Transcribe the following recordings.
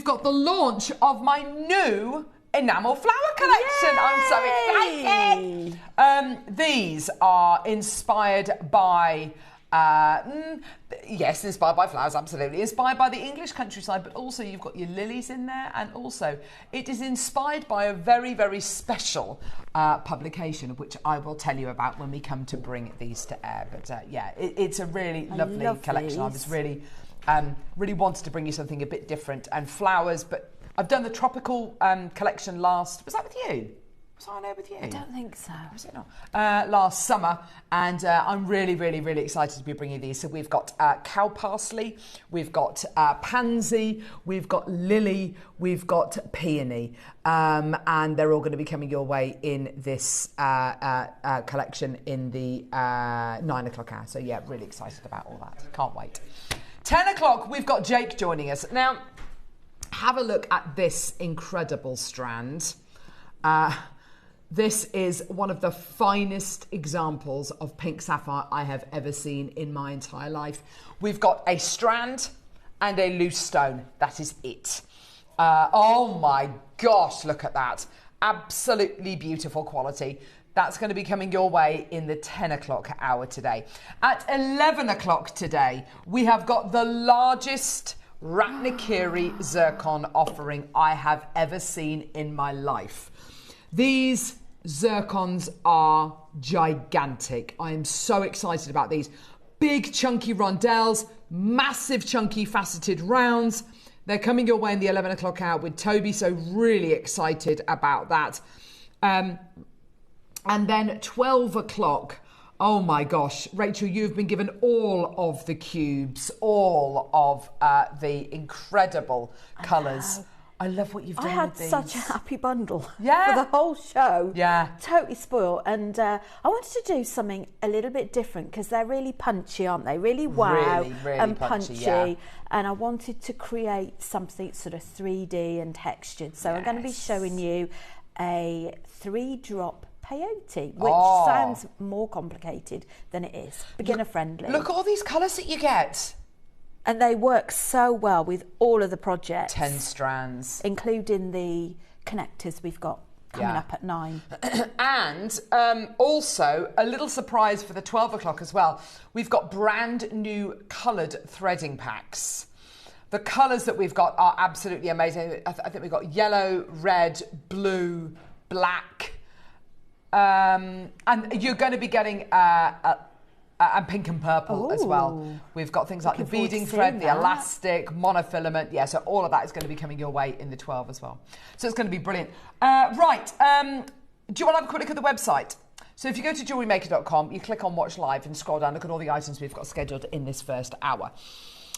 got the launch of my new enamel flower collection. Yay! I'm so excited. These are inspired by, yes, inspired by flowers, absolutely. Inspired by the English countryside, but also you've got your lilies in there, and also it is inspired by a very, very special publication, which I will tell you about when we come to bring these to air. But yeah, it's a really lovely collection. I was really, really wanted to bring you something a bit different and flowers, but I've done the tropical collection last. Was that with you? Was I on there with you? I don't think so. Was it not? Last summer, and I'm really, really, really excited to be bringing these. So we've got cow parsley, we've got pansy, we've got lily, we've got peony, and they're all going to be coming your way in this collection in the 9 o'clock hour. So yeah, really excited about all that. Can't wait. 10 o'clock, we've got Jake joining us now. Have a look at this incredible strand. This is one of the finest examples of pink sapphire I have ever seen in my entire life. We've got a strand and a loose stone. That is it. Oh my gosh, look at that. Absolutely beautiful quality. That's going to be coming your way in the 10 o'clock hour today. At 11 o'clock today, we have got the largest Ratnikiri zircon offering I have ever seen in my life. These zircons are gigantic. I am so excited about these. Big chunky rondelles, massive chunky faceted rounds. They're coming your way in the 11 o'clock hour with Toby, so really excited about that. And then 12 o'clock, oh my gosh, Rachel, you've been given all of the cubes, all of the incredible colours. I love what you've done with these. I had such a happy bundle for the whole show. Yeah. Totally spoiled. And I wanted to do something a little bit different because they're really punchy, aren't they? Really wow really and punchy. Yeah. And I wanted to create something sort of 3D and textured. So I'm going to be showing you a 3-drop peyote, which sounds more complicated than it is. Beginner friendly. Look at all these colours that you get. And they work so well with all of the projects. 10 strands. Including the connectors we've got coming up at 9. And also, a little surprise for the 12 o'clock as well. We've got brand new coloured threading packs. The colours that we've got are absolutely amazing. I think we've got yellow, red, blue, black. And you're going to be getting and pink and purple as well. We've got things like the beading thread, the elastic, monofilament. Yeah, so all of that is going to be coming your way in the 12 as well. So it's going to be brilliant. Right, do you want to have a quick look at the website? So if you go to JewelleryMaker.com, you click on Watch Live and scroll down, look at all the items we've got scheduled in this first hour.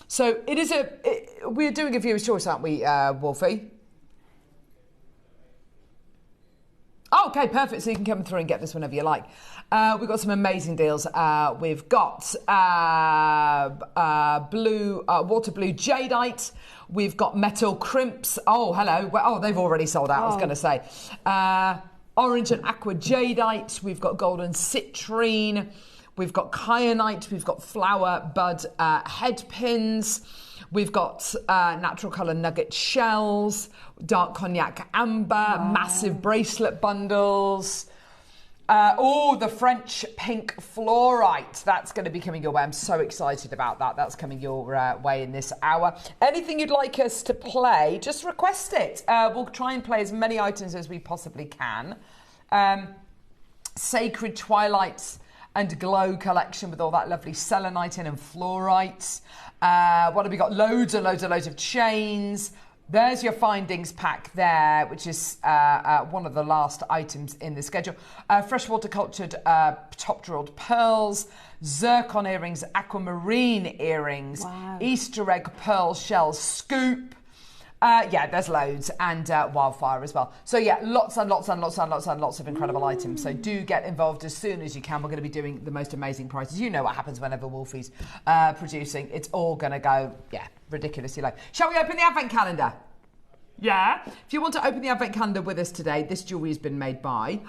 So it is we're doing a viewer's choice, aren't we, Wolfie? Oh, okay, perfect. So you can come through and get this whenever you like. We've got some amazing deals. We've got water blue jadeite. We've got metal crimps. Oh, hello. Well, they've already sold out, I was going to say. Orange and aqua jadeite. We've got golden citrine. We've got kyanite. We've got flower bud head pins. We've got natural colour nugget shells, dark cognac amber, massive bracelet bundles. The French pink fluorite. That's going to be coming your way. I'm so excited about that. That's coming your way in this hour. Anything you'd like us to play, just request it. We'll try and play as many items as we possibly can. Sacred Twilight and Glow collection with all that lovely selenite and fluorite. What have we got? Loads and loads and loads of chains. There's your findings pack there, which is one of the last items in the schedule. Freshwater cultured top drilled pearls, zircon earrings, aquamarine earrings, Easter egg pearl shell scoop. There's loads, and wildfire as well. So yeah, lots and lots and lots and lots and lots of incredible items. So do get involved as soon as you can. We're going to be doing the most amazing prices. You know what happens whenever Wolfie's producing. It's all going to go, ridiculously low. Shall we open the advent calendar? Yeah. If you want to open the advent calendar with us today, this jewellery has been made by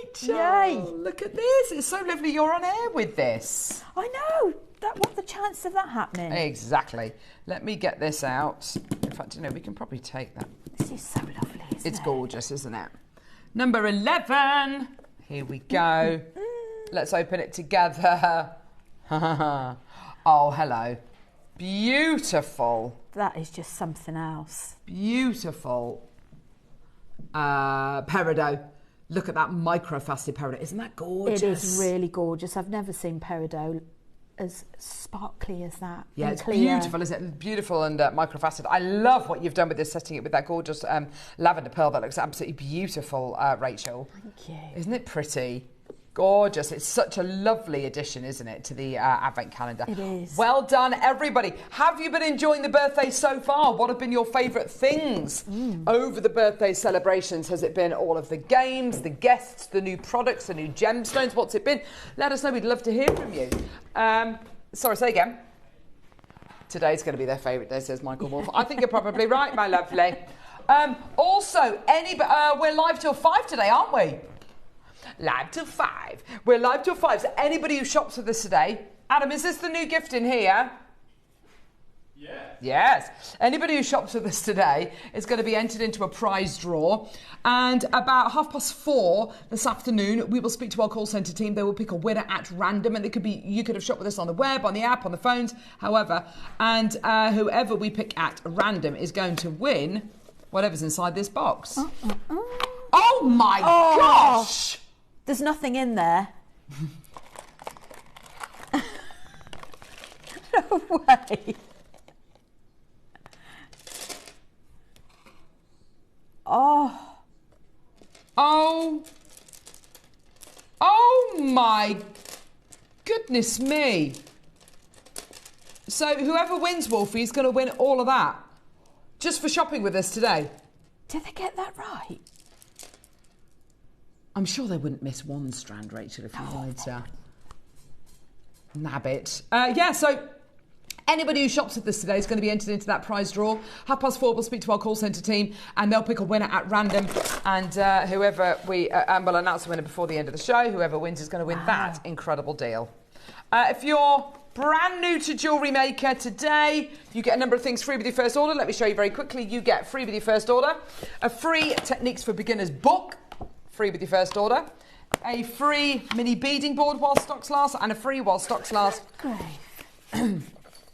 Rachel. Yay. Look at this. It's so lovely you're on air with this. I know. What's the chance of that happening? Exactly. Let me get this out. In fact, we can probably take that. This is so lovely, isn't it? It's gorgeous, isn't it? Number 11. Here we go. Let's open it together. Oh, hello. Beautiful. That is just something else. Beautiful. Peridot. Look at that microfaceted peridot. Isn't that gorgeous? It is really gorgeous. I've never seen peridot as sparkly as that. Yeah, it's clear. beautiful, isn't it? Beautiful and microfaceted. I love what you've done with this, setting it with that gorgeous lavender pearl. That looks absolutely beautiful, Rachel. Thank you. Isn't it pretty? Gorgeous. It's such a lovely addition, isn't it, to the Advent calendar. It is. Well done, everybody. Have you been enjoying the birthday so far? What have been your favourite things over the birthday celebrations? Has it been all of the games, the guests, the new products, the new gemstones? What's it been? Let us know. We'd love to hear from you. Sorry, say again. Today's going to be their favourite day, says Michael Wolf. I think you're probably right, my lovely. Also, we're live till 5 today, aren't we? Live till 5. We're live till 5. So anybody who shops with us today, Adam, is this the new gift in here? Yes. Anybody who shops with us today is going to be entered into a prize draw. And about 4:30 this afternoon, we will speak to our call centre team. They will pick a winner at random. And it could be, you could have shopped with us on the web, on the app, on the phones, however. And whoever we pick at random is going to win whatever's inside this box. Oh my gosh! There's nothing in there. No way. Oh my goodness me. So whoever wins, Wolfie, is going to win all of that. Just for shopping with us today. Did they get that right? I'm sure they wouldn't miss one strand, Rachel, if you wanted to nab it. So anybody who shops with us today is going to be entered into that prize draw. 4:30, we'll speak to our call centre team and they'll pick a winner at random. And whoever and we'll announce the winner before the end of the show. Whoever wins is going to win that incredible deal. If you're brand new to JewelleryMaker today, you get a number of things free with your first order. Let me show you very quickly. You get free with your first order a free Techniques for Beginners book, free with your first order, a free mini beading board while stocks last, and a free while stocks last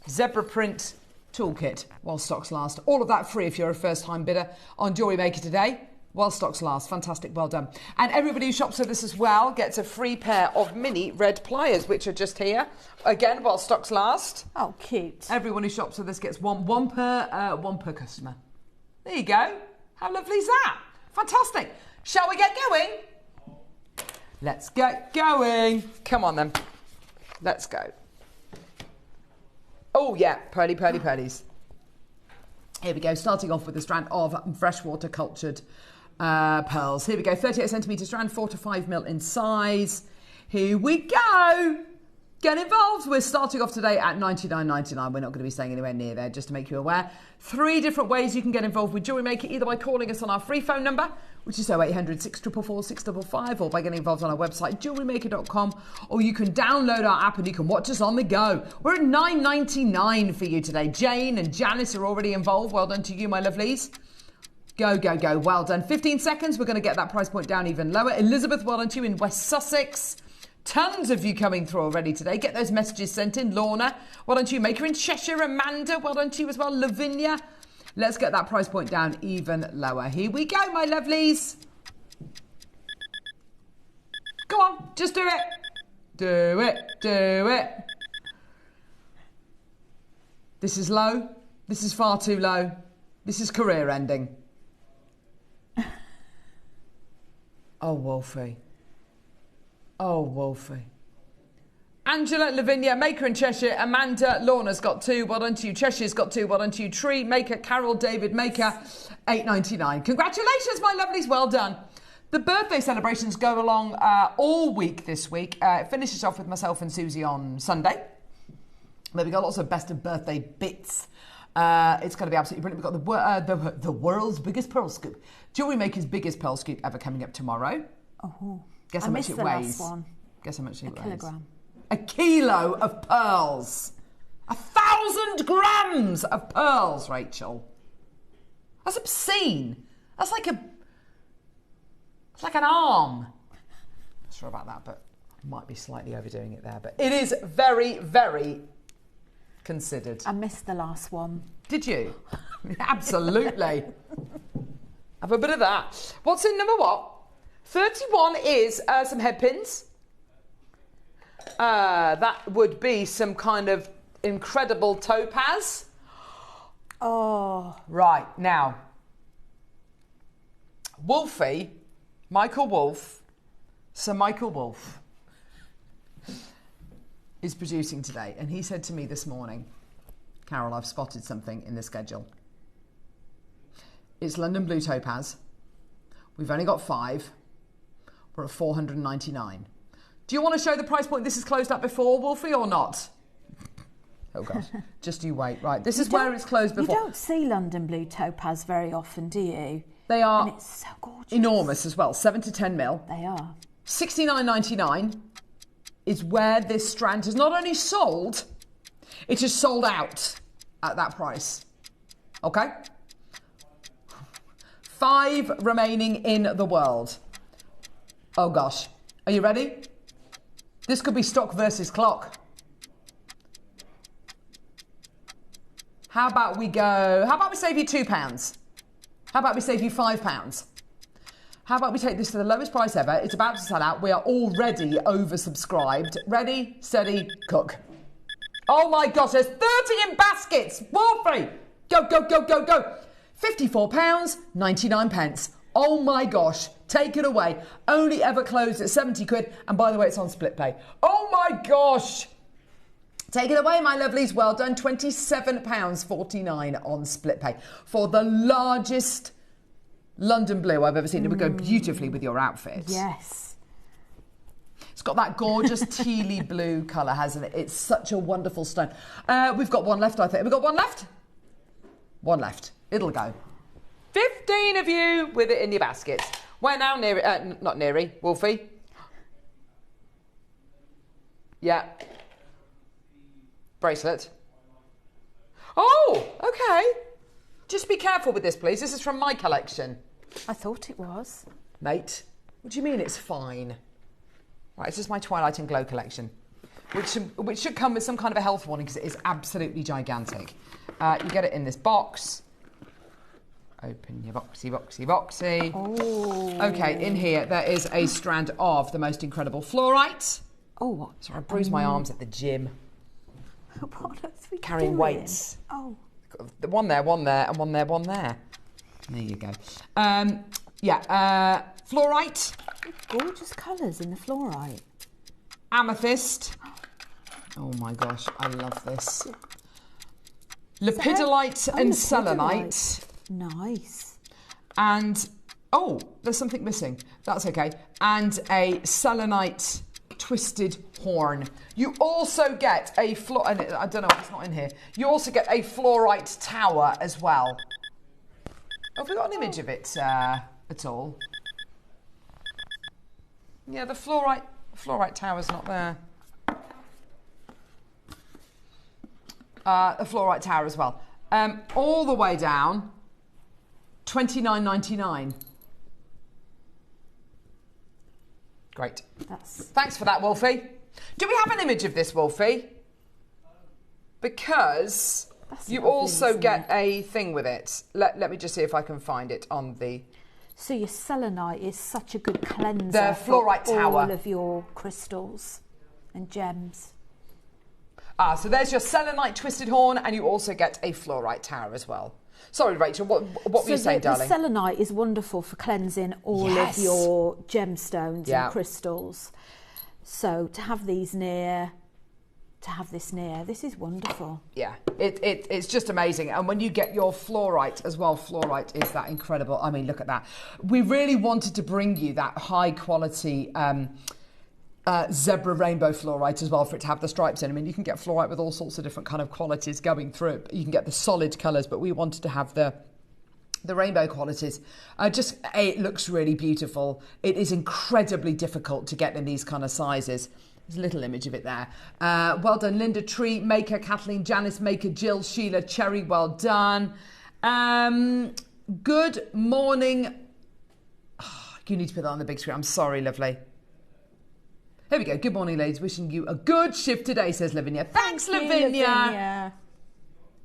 zebra print toolkit while stocks last. All of that free if you're a first-time bidder on JewelleryMaker today while stocks last. Fantastic, well done. And everybody who shops with us as well gets a free pair of mini red pliers, which are just here again while stocks last. Oh, cute. Everyone who shops with us gets one per customer. There you go. How lovely is that? Fantastic. Shall we get going? Let's get going. Come on then. Let's go. Oh yeah, pearly pearlies. Here we go, starting off with a strand of freshwater cultured pearls. Here we go, 38 centimetre strand, 4 to 5 mil in size. Here we go. Get involved. We're starting off today at $99.99. We're not going to be staying anywhere near there, just to make you aware. 3 different ways you can get involved with JewelleryMaker, either by calling us on our free phone number, which is 0800 644 655, or by getting involved on our website, jewellerymaker.com, or you can download our app and you can watch us on the go. We're at $9.99 for you today. Jane and Janice are already involved. Well done to you, my lovelies. Go, go, go. Well done. 15 seconds. We're going to get that price point down even lower. Elizabeth, well done to you in West Sussex. Tons of you coming through already today. Get those messages sent in. Lorna, well done to you. Maker in Cheshire. Amanda, well done to you as well. Lavinia. Let's get that price point down even lower. Here we go, my lovelies. Go on, just do it. Do it, do it. This is low. This is far too low. This is career ending. Oh, Wolfie. Oh, Wolfie. Angela, Lavinia, Maker in Cheshire, Amanda, Lorna's got 2, well done to you. Cheshire's got 2, well done to you. Tree, Maker, Carol, David, Maker, $8.99. Congratulations, my lovelies, well done. The birthday celebrations go along all week this week. It finishes off with myself and Susie on Sunday. But we've got lots of best of birthday bits. It's going to be absolutely brilliant. We've got the world's biggest pearl scoop. JewelleryMaker's biggest pearl scoop ever coming up tomorrow. Oh. Guess how much it weighs. I missed the last one. Guess how much it weighs. A kilogram. A kilo of pearls. 1,000 grams of pearls, Rachel. That's obscene. That's like it's like an arm. Not sure about that, but I might be slightly overdoing it there. But it is very, very considered. I missed the last one. Did you? Absolutely. Have a bit of that. What's in number what? 31 is some headpins. That would be some kind of incredible topaz. Oh. Right, now. Wolfie, Michael Wolf, Sir Michael Wolf, is producing today. And he said to me this morning, Carol, I've spotted something in the schedule. It's London Blue Topaz. We've only got 5. We're at £499. Do you want to show the price point this is closed up before, Wolfie, or not? Oh, God. Just you wait. Right, this is where it's closed before. You don't see London Blue Topaz very often, do you? They are and it's so gorgeous. Enormous as well, 7 to 10 mil. They are. $69.99 is where this strand has not only sold, it is sold out at that price. Okay? 5 remaining in the world. Oh, gosh. Are you ready? This could be stock versus clock. How about we save you £2? How about we save you £5? How about we take this to the lowest price ever? It's about to sell out. We are already oversubscribed. Ready, steady, cook. Oh my gosh, there's 30 in baskets. Wolfie, go, go, go, go, go. £54.99. Oh my gosh, take it away. Only ever closed at 70 quid. And by the way, it's on split pay. Oh my gosh. Take it away, my lovelies. Well done. £27.49 on split pay for the largest London blue I've ever seen. It would go beautifully with your outfit. Yes. It's got that gorgeous tealy blue colour, hasn't it? It's such a wonderful stone. We've got one left, I think. We've got one left? One left. It'll go. 15 of you with it in your baskets. Where now, Neary? Not Neary, Wolfie. Yeah. Bracelet. Oh, okay. Just be careful with this, please. This is from my collection. I thought it was. Mate, what do you mean it's fine? Right, it's just my Twilight and Glow collection, which should come with some kind of a health warning because it is absolutely gigantic. You get it in this box. Open your boxy, boxy, boxy. Oh. Okay, in here there is a strand of the most incredible fluorite. Oh, what? Sorry, I bruised my arms at the gym. What are we Carrying doing? weights. Oh. One there, and one there, one there. There you go. Fluorite. Gorgeous colours in the fluorite. Amethyst. Oh my gosh, I love this. Lepidolite and selenite. Nice. And, oh, there's something missing. That's okay. And a selenite twisted horn. You also get a I don't know, it's not in here. You also get a fluorite tower as well. Have we got an image of it at all? Yeah, the fluorite tower's not there. The fluorite tower as well. All the way down, $29.99. Great. Thanks for that, Wolfie. Do we have an image of this, Wolfie? Because you also get a thing with it. Let me just see if I can find it on the... So your selenite is such a good cleanser the fluorite for tower. All of your crystals and gems. So there's your selenite twisted horn, and you also get a fluorite tower as well. Sorry, Rachel, what were you saying, darling? The selenite is wonderful for cleansing all of your gemstones and crystals. So to have these near, this is wonderful. Yeah, it's just amazing. And when you get your fluorite as well, fluorite is that incredible. I mean, look at that. We really wanted to bring you that high quality zebra rainbow fluorite as well, for it to have the stripes in. I mean, you can get fluorite with all sorts of different kind of qualities going through it. You can get the solid colours, but we wanted to have the the rainbow qualities. It looks really beautiful. It is incredibly difficult to get in these kind of sizes. There's a little image of it there. Well done, Linda, Tree, Maker, Kathleen, Janice, Maker, Jill, Sheila, Cherry, well done. Good morning. Oh, you need to put that on the big screen. I'm sorry, lovely. Here we go. Good morning, ladies. Wishing you a good shift today, says Lavinia. Thanks, Lavinia.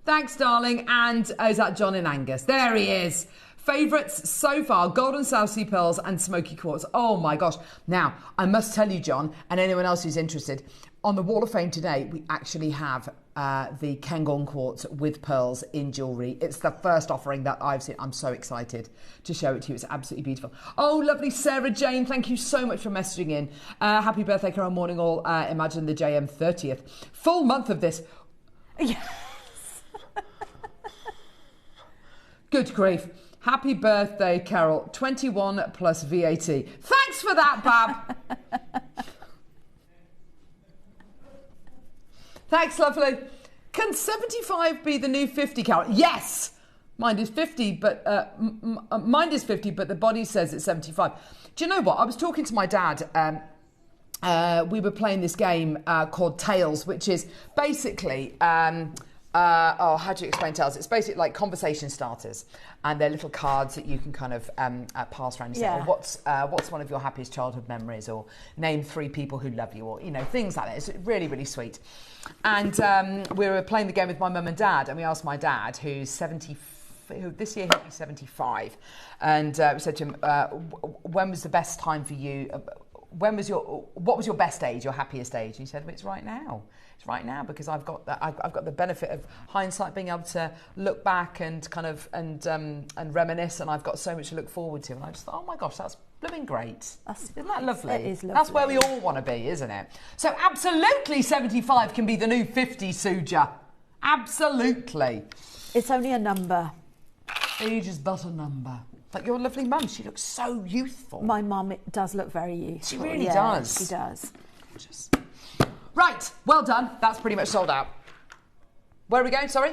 Thanks, darling. And is that John in Angus? There he is. Favourites so far, Golden South Sea Pearls and Smoky Quartz. Oh my gosh. Now, I must tell you, John, and anyone else who's interested, on the Wall of Fame today, we actually have the Cairngorm Quartz with pearls in jewellery. It's the first offering that I've seen. I'm so excited to show it to you. It's absolutely beautiful. Oh, lovely Sarah Jane. Thank you so much for messaging in. Happy birthday, Carol. Morning all. Imagine the JM 30th. Full month of this. Yes. Good grief. Happy birthday, Carol. 21 plus VAT. Thanks for that, Bab. Thanks, lovely. Can 75 be the new 50, Carol? Yes. Mine is 50, but the body says it's 75. Do you know what? I was talking to my dad. We were playing this game called Tales, which is basically... how do you explain Tales? It's basically like conversation starters, and they're little cards that you can kind of pass around and say, what's one of your happiest childhood memories, or name 3 people who love you, or, you know, things like that. It's really, really sweet. And we were playing the game with my mum and dad, and we asked my dad, who's 70, who this year he'll be 75, and we said to him, when was the best time for you? What was your best age, your happiest age? And he said, well, it's right now. It's right now, because I've got the benefit of hindsight, being able to look back and kind of and reminisce, and I've got so much to look forward to. And I just thought, oh my gosh, that's blooming great. Isn't that lovely? It is lovely. That's where we all want to be, isn't it? So absolutely 75 can be the new 50, Suja. Absolutely. It's only a number. Age is but a number. Like your lovely mum, she looks so youthful. My mum does look very youthful. She really does. She does. Gorgeous. Right, well done. That's pretty much sold out. Where are we going, sorry?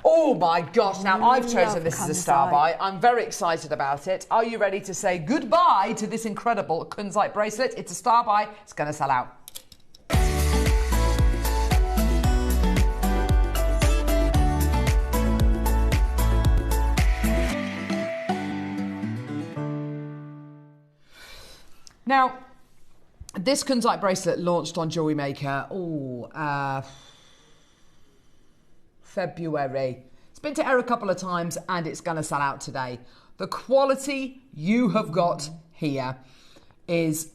Oh my gosh, now I've chosen this as a star buy. I'm very excited about it. Are you ready to say goodbye to this incredible Kunzite bracelet? It's a star buy. It's going to sell out. Now, this Kunzite bracelet launched on JewelleryMaker, February. It's been to air a couple of times, and it's going to sell out today. The quality you have got here is,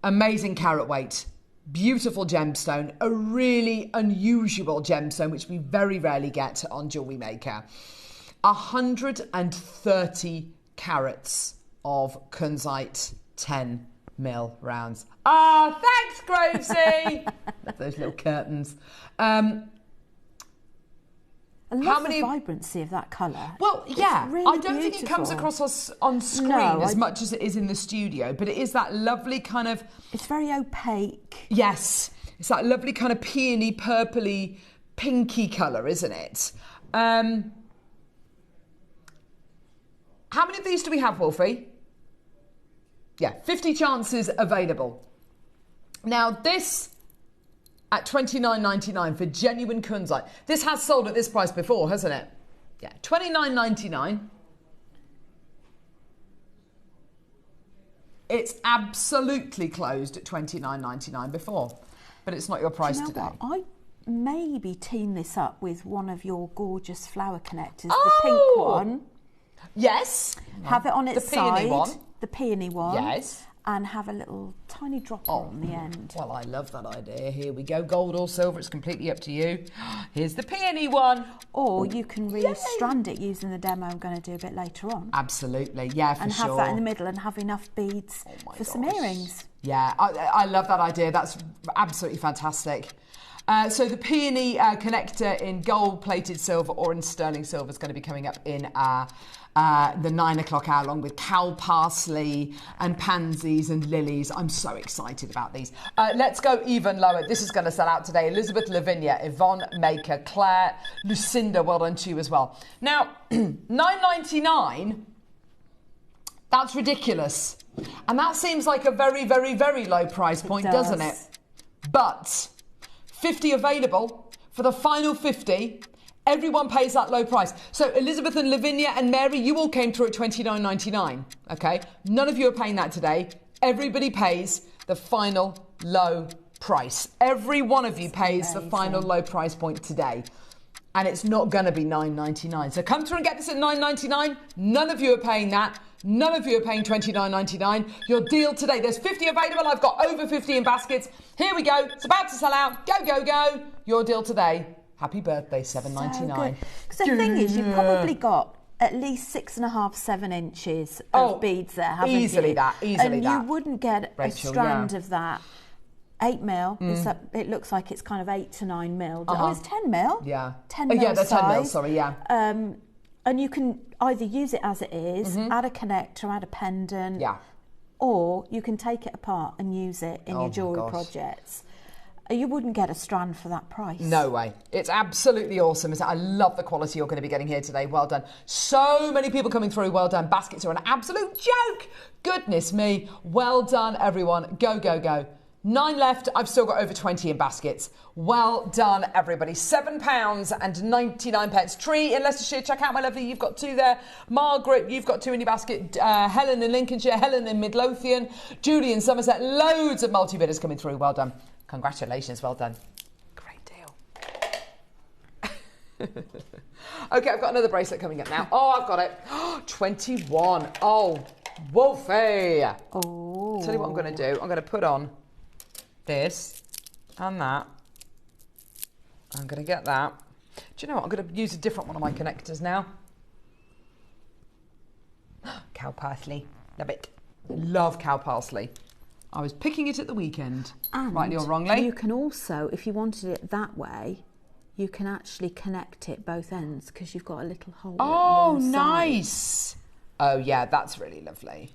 amazing carat weight, beautiful gemstone, a really unusual gemstone, which we very rarely get on JewelleryMaker. 130 carats of Kunzite 10mm rounds. Thanks, Grovesy. Love those little curtains. I love the vibrancy of that colour. Well, yeah, really I don't think it comes across on screen as much as it is in the studio, but it is that lovely kind of... It's very opaque. Yes, it's that lovely kind of peony, purpley, pinky colour, isn't it? How many of these do we have, Wolfie? Yeah, 50 chances available. Now, this at $29.99 for genuine Kunzite. This has sold at this price before, hasn't it? Yeah, $29.99. It's absolutely closed at $29.99 before, but it's not your price today. What? I maybe team this up with one of your gorgeous flower connectors, the pink one. Yes. Have it on its side. The peony one. Yes. And have a little tiny dropper on the end. Well, I love that idea. Here we go. Gold or silver, it's completely up to you. Here's the peony one. Or you can re-strand it using the demo I'm going to do a bit later on. Absolutely. Yeah, for sure. And have that in the middle and have enough beads for some earrings. Yeah, I love that idea. That's absolutely fantastic. So the peony connector in gold-plated silver or in sterling silver is going to be coming up in the 9 o'clock hour, along with cow parsley and pansies and lilies. I'm so excited about these. Let's go even lower. This is going to sell out today. Elizabeth Lavinia, Yvonne Maker, Claire, Lucinda, well done to you as well. Now, $9.99, that's ridiculous. And that seems like a very, very, very low price point, doesn't it? But 50 available for the final 50. Everyone pays that low price. So Elizabeth and Lavinia and Mary, you all came through at $29.99. Okay, none of you are paying that today. Everybody pays the final low price. Every one of you pays the final low price point today. And it's not going to be $9.99. So come through and get this at $9.99. None of you are paying that. None of you are paying $29.99. Your deal today. There's 50 available. I've got over 50 in baskets. Here we go. It's about to sell out. Go, go, go. Your deal today. Happy birthday, $7.99. Because the thing is, you've probably got at least 6.5, 7 inches of beads there, haven't easily you? That, easily and that. And you wouldn't get Rachel, a strand of that. 8 mil. It looks like it's kind of 8 to 9 mil. Oh, it's 10 mil. Yeah. 10 mil yeah, they're size. 10 mil, sorry, yeah. And you can either use it as it is, add a connector, add a pendant. Yeah. Or you can take it apart and use it in your jewellery projects. You wouldn't get a strand for that price. No way. It's absolutely awesome. I love the quality you're going to be getting here today. Well done. So many people coming through. Well done. Baskets are an absolute joke. Goodness me. Well done, everyone. Go, go, go. 9 left. I've still got over 20 in baskets. Well done, everybody. £7.99. Tree in Leicestershire. Check out my lovely. You've got 2 there. Margaret, you've got 2 in your basket. Helen in Lincolnshire. Helen in Midlothian. Julie in Somerset. Loads of multi-bidders coming through. Well done. Congratulations. Well done. Great deal. Okay, I've got another bracelet coming up now. Oh, I've got it. 21. Oh, Wolfie. Oh. Tell you what I'm going to do. I'm going to put on this and that. I'm going to get that. Do you know what? I'm going to use a different one of my connectors now. Cow parsley. Love it. Love cow parsley. I was picking it at the weekend. And rightly or wrongly. You can also, if you wanted it that way, you can actually connect it both ends because you've got a little hole. Oh, nice. Oh, yeah, that's really lovely.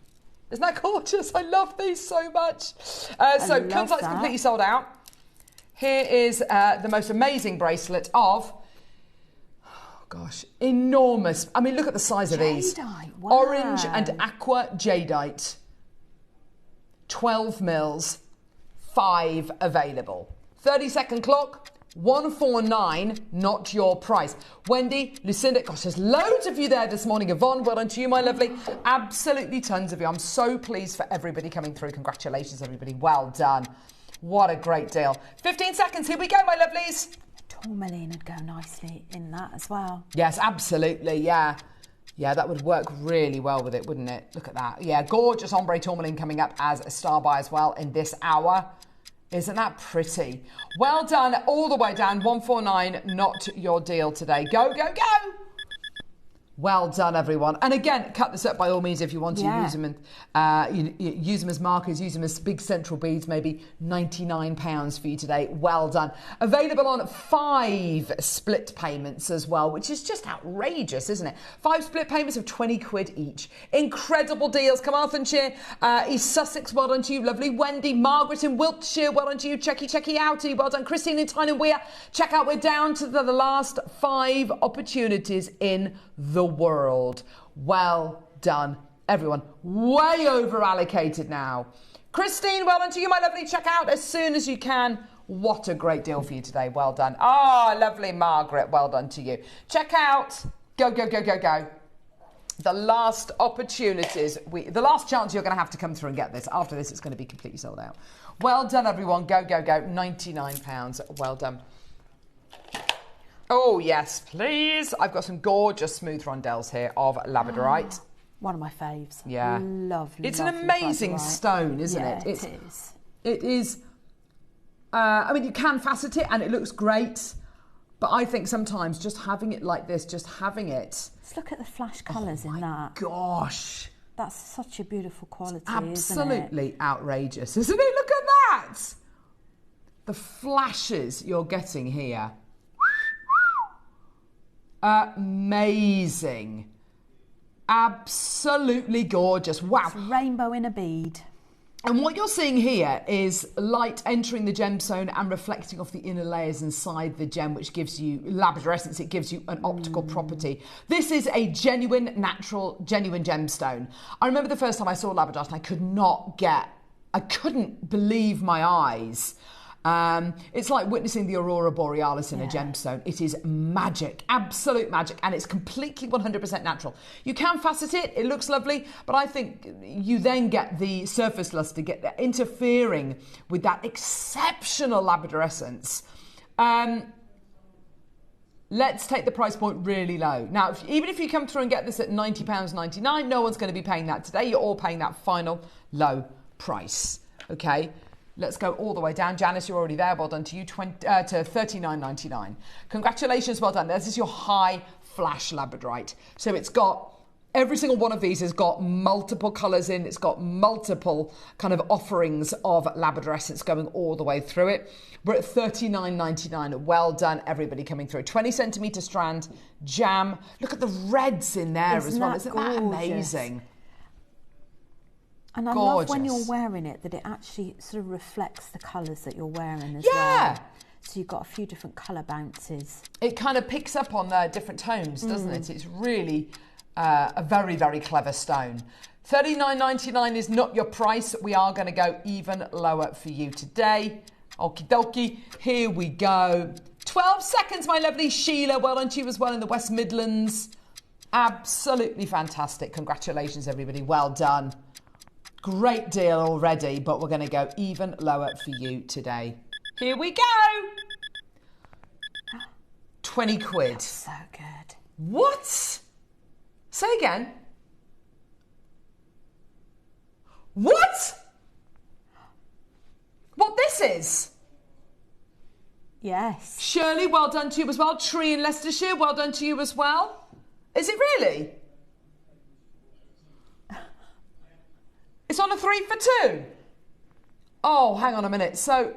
Isn't that gorgeous? I love these so much. So Kunzite's completely sold out. Here is the most amazing bracelet of, oh gosh, enormous. I mean, look at the size of these. Jadeite, wow. Orange and aqua jadeite. 12 mils, 5 available. 30-second clock. 149, not your price. Wendy, Lucinda, gosh, there's loads of you there this morning. Yvonne, well done to you, my lovely. Absolutely tons of you. I'm so pleased for everybody coming through. Congratulations, everybody. Well done. What a great deal. 15 seconds. Here we go, my lovelies. Tourmaline would go nicely in that as well. Yes, absolutely. Yeah. Yeah, that would work really well with it, wouldn't it? Look at that. Yeah, gorgeous ombre tourmaline coming up as a star buy as well in this hour. Isn't that pretty? Well done, all the way down. 149, not your deal today. Go, go, go. Well done, everyone. And again, cut this up by all means if you want to use them and use them as markers, use them as big central beads, maybe £99 for you today. Well done. Available on 5 split payments as well, which is just outrageous, isn't it? 5 split payments of 20 quid each. Incredible deals. Carmarthenshire, East Sussex, well done to you. Lovely. Wendy, Margaret in Wiltshire, well done to you. Checky outie, well done. Christine in Tyne and Weir. Check out, we're down to the last 5 opportunities in the world. Well done, everyone. Way over allocated now. Christine, well done to you, my lovely. Check out as soon as you can. What a great deal for you today. Well done. Oh, lovely Margaret. Well done to you. Check out. Go, go, go, go, go. The last opportunities. The last chance you're going to have to come through and get this. After this, it's going to be completely sold out. Well done, everyone. Go, go, go. £99. Well done. Oh, yes, please. I've got some gorgeous smooth rondelles here of Labradorite. One of my faves. Yeah. Lovely. It's an amazing stone, isn't it? It is. It is. I mean, you can facet it and it looks great. But I think sometimes just having it like this, just having it. Let's look at the flash colours in that. Gosh. That's such a beautiful quality, Absolutely isn't it? outrageous, isn't it? Look at that. the flashes you're getting here. Amazing. Absolutely gorgeous. Wow. It's rainbow in a bead. And what you're seeing here is light entering the gemstone and reflecting off the inner layers inside the gem, which gives you labradorescence. It gives you an optical property. This is a genuine, natural, genuine gemstone. I remember the first time I saw labradorite and I couldn't believe my eyes. It's like witnessing the aurora borealis in a gemstone. It is magic, absolute magic, and it's completely 100% natural. You can facet it, it looks lovely, but I think you then get the surface luster, get that interfering with that exceptional labradorescence. Let's take the price point really low. Now, even if you come through and get this at £90.99, no one's going to be paying that today. You're all paying that final low price, okay? Let's go all the way down. Janice, you're already there. Well done to you. To $39.99. Congratulations. Well done. This is your high flash labradorite. So it's got, every single one of these has got multiple colours in. It's got multiple kind of offerings of labradorescence going all the way through it. We're at $39.99. Well done, everybody coming through. 20 centimetre strand, jam. Look at the reds in there as well. Isn't that amazing? And I love when you're wearing it that it actually sort of reflects the colours that you're wearing as well. So you've got a few different colour bounces. It kind of picks up on different tones, doesn't it? It's really a very, very clever stone. $39.99 is not your price. We are going to go even lower for you today. Okie dokie. Here we go. 12 seconds, my lovely Sheila. Well done to you as well in the West Midlands. Absolutely fantastic. Congratulations, everybody. Well done. Great deal already, but we're going to go even lower for you today. Here we go. 20 quid. That's so good. What? Say again. What? What this is? Yes. Shirley, well done to you as well. Tree in Leicestershire, well done to you as well. Is it really? It's on a 3 for 2. Oh, hang on a minute. So,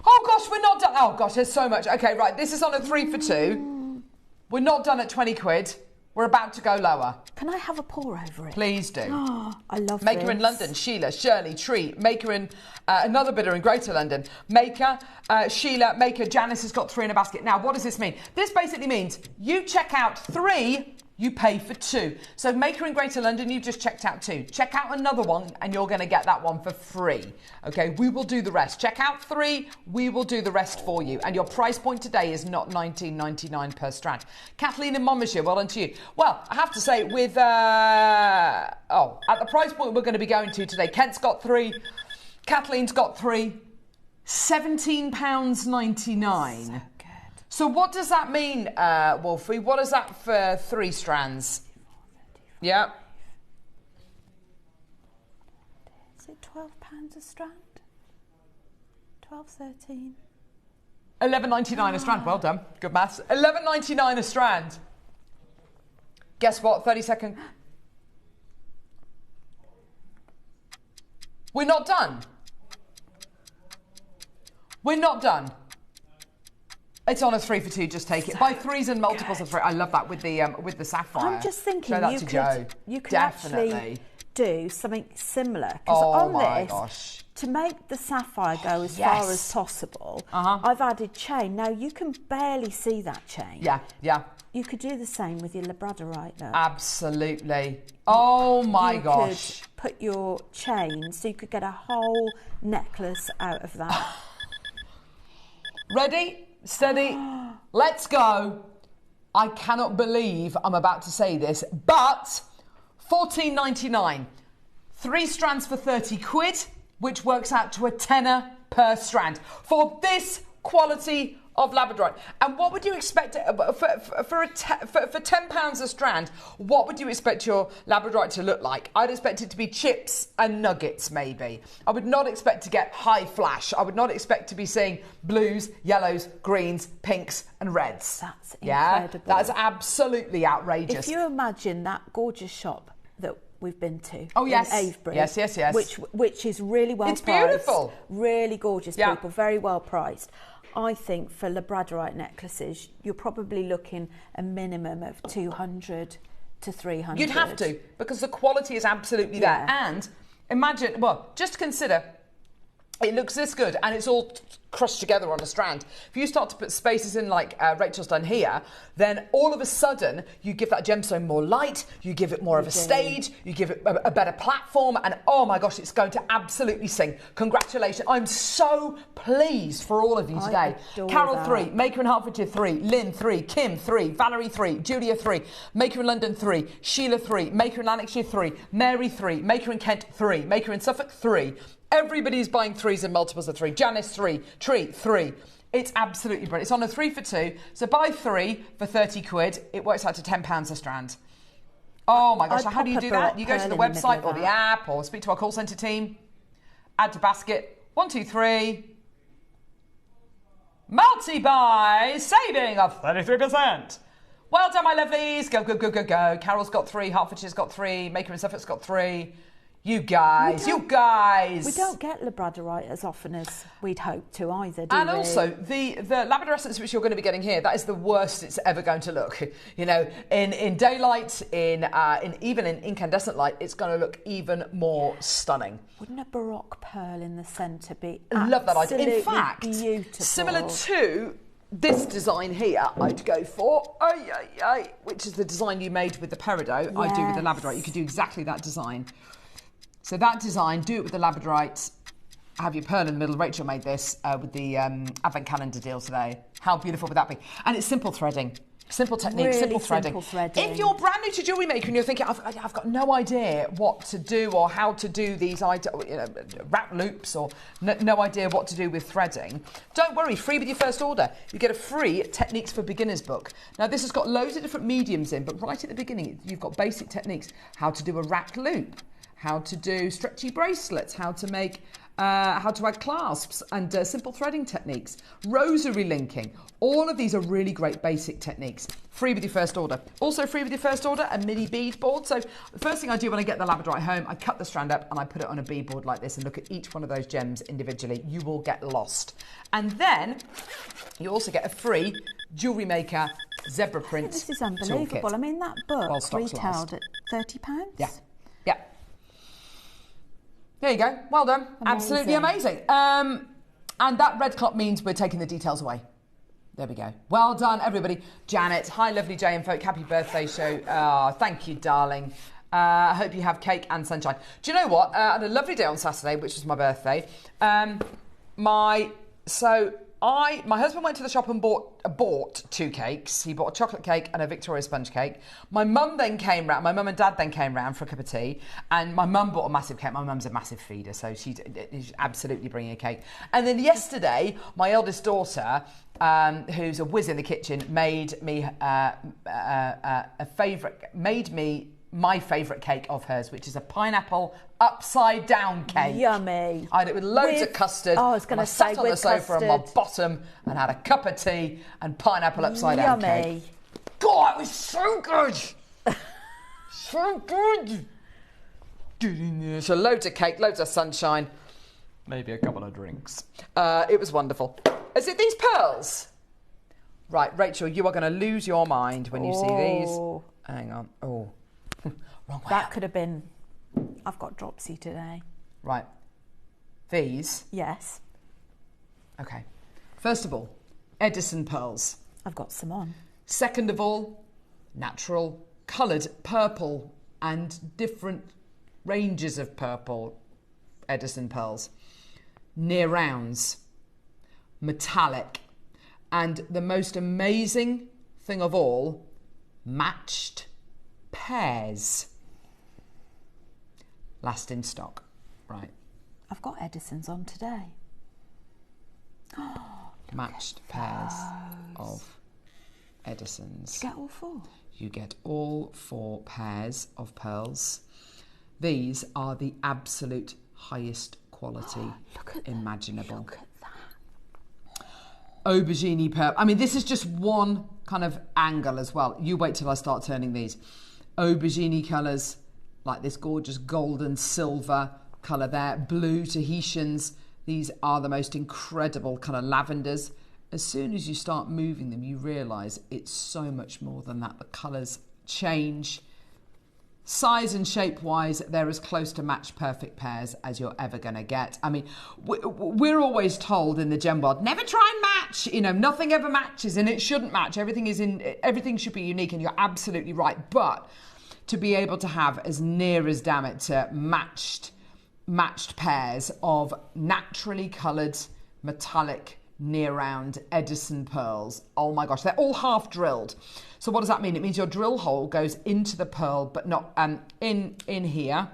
oh gosh, we're not done. Oh gosh, there's so much. Okay, right. This is on a 3 for 2. We're not done at 20 quid. We're about to go lower. Can I have a pour over it? Please do. Oh, I love Maker this. in London, Sheila, Shirley, Tree. Maker in another bidder in Greater London. Maker, Sheila, Maker, Janice has got 3 in a basket. Now, what does this mean? This basically means you check out 3, you pay for 2. So Maker in Greater London, you've just checked out 2. Check out another one and you're going to get that one for free. Okay, we will do the rest. Check out 3, we will do the rest for you. And your price point today is not $19.99 per strand. Kathleen in Monmouthshire, well done to you. Well, I have to say with, at the price point we're going to be going to today, Kent's got 3, Kathleen's got 3, £17.99. So what does that mean, Wolfie? What is that for 3 strands? Yeah. Is it £12 a strand? 12, 13. $11.99 a strand. Well done. Good maths. $11.99 a strand. Guess what? 30 seconds. We're not done. We're not done. It's on a 3 for 2. Just take it. Buy 3s and multiples of 3. I love that with the sapphire. I'm just thinking you could actually do something similar. Because on this, to make the sapphire go as far as possible, I've added chain. Now you can barely see that chain. Yeah, yeah. You could do the same with your Labradorite. Look. Absolutely. Oh my gosh. You could put your chain, so you could get a whole necklace out of that. Ready? Steady, let's go. I cannot believe I'm about to say this, but $14.99. 3 strands for 30 quid, which works out to a tenner per strand for this quality of Labradorite. And what would you expect for £10 a strand? What would you expect your Labradorite to look like? I'd expect it to be chips and nuggets, maybe. I would not expect to get high flash. I would not expect to be seeing blues, yellows, greens, pinks, and reds. That's incredible. That's absolutely outrageous. If you imagine that gorgeous shop that we've been to. Oh, yes. In Avebury. Yes. Which is really well priced. It's beautiful. Really gorgeous, Yeah. people. Very well priced. I think for Labradorite necklaces, you're probably looking a minimum of 200 to 300. You'd have to, because the quality is absolutely there. And imagine, well, just consider, it looks this good and it's all crushed together on a strand. If you start to put spaces in like Rachel's done here, then all of a sudden you give that gemstone more light, you give it more of a stage, you give it a better platform, and oh my gosh, it's going to absolutely sing. Congratulations. I'm so pleased for all of you today. Carol, 3, Maker in Hertfordshire, 3, Lynn, 3, Kim, 3, Valerie, 3, Julia, 3, Maker in London, 3, Sheila, 3, Maker in Lanarkshire, 3, Mary, 3, Maker in Kent, 3, Maker in Suffolk, 3. Everybody's buying 3s and multiples of 3. Janice, 3. Tree, 3. It's absolutely brilliant. It's on a 3 for 2. So buy 3 for 30 quid. It works out to £10 a strand. Oh my gosh, so how do you do that? You go to the website or the app or speak to our call centre team. Add to basket. 1, 2, 3. Multi-buy, saving of 33%. Well done, my lovelies. Go, go, go, go, go. Carol's got 3. Hertfordshire's got 3. Maker in Suffolk's got 3. You guys. We don't get Labradorite as often as we'd hope to either, do we? And also, the Labrador essence which you're going to be getting here, that is the worst it's ever going to look. You know, in daylight, in even in incandescent light, it's going to look even more stunning. Wouldn't a Baroque pearl in the centre be love that idea. In fact, beautiful. Similar to this design here, I'd go for, which is the design you made with the peridot. Yes. I do with the Labradorite. You could do exactly that design. So that design, do it with the Labradorite, have your pearl in the middle. Rachel made this with the Advent calendar deal today. How beautiful would that be? And it's simple threading. Simple technique, really simple threading. If you're brand new to Jewellery Maker and you're thinking, I've got no idea what to do or how to do these wrap loops or no idea what to do with threading, don't worry, free with your first order. You get a free Techniques for Beginners book. Now this has got loads of different mediums in, but right at the beginning, you've got basic techniques. How to do a wrap loop, how to do stretchy bracelets, how to add clasps and simple threading techniques, rosary linking. All of these are really great basic techniques. Free with your first order. Also free with your first order, a mini bead board. So the first thing I do when I get the Labradorite home, I cut the strand up and I put it on a bead board like this and look at each one of those gems individually. You will get lost. And then you also get a free Jewellery Maker zebra print. This is unbelievable. Toolkit. I mean, that book retailed at £30. Yeah. Yeah. There you go. Well done. Amazing. Absolutely amazing. And that red clock means we're taking the details away. There we go. Well done, everybody. Janet, hi, lovely Jay and folk. Happy birthday show. Thank you, darling. I hope you have cake and sunshine. Do you know what? I had a lovely day on Saturday, which was my birthday. My husband went to the shop and bought 2 cakes. He bought a chocolate cake and a Victoria sponge cake. My mum then came round. My mum and dad then came round for a cup of tea. And my mum bought a massive cake. My mum's a massive feeder, so she's absolutely bringing a cake. And then yesterday, my eldest daughter, who's a whiz in the kitchen, made me my favourite cake of hers, which is a pineapple upside down cake. Yummy. I had it with loads of custard. I was going to say, sat on the sofa on my bottom and had a cup of tea and pineapple upside down cake. God, it was so good. So good. So loads of cake, loads of sunshine, maybe a couple of drinks. It was wonderful. Is it these pearls? Right, Rachel, you are going to lose your mind when you see these. Hang on. Oh. Wrong way That up. could have been... I've got dropsy today. Right. These? Yes. Okay. First of all, Edison pearls. I've got some on. Second of all, natural, coloured purple and different ranges of purple Edison pearls. Near rounds. Metallic. And the most amazing thing of all, matched pairs. Last in stock. Right. I've got Edison's on today. Matched pairs of Edison's. Get all 4. You get all 4 pairs of pearls. These are the absolute highest quality imaginable. Look at that. Aubergine pearl. I mean, this is just one kind of angle as well. You wait till I start turning these. Aubergine colours, like this gorgeous gold and silver colour there. Blue Tahitians. These are the most incredible kind of lavenders. As soon as you start moving them, you realise it's so much more than that. The colours change. Size and shape-wise, they're as close to match-perfect pairs as you're ever going to get. I mean, we're always told in the gem world, never try and match. You know, nothing ever matches, and it shouldn't match. Everything should be unique, and you're absolutely right. But to be able to have as near as damn it to matched pairs of naturally coloured metallic near round Edison pearls. Oh my gosh, they're all half drilled. So what does that mean? It means your drill hole goes into the pearl, but not in here.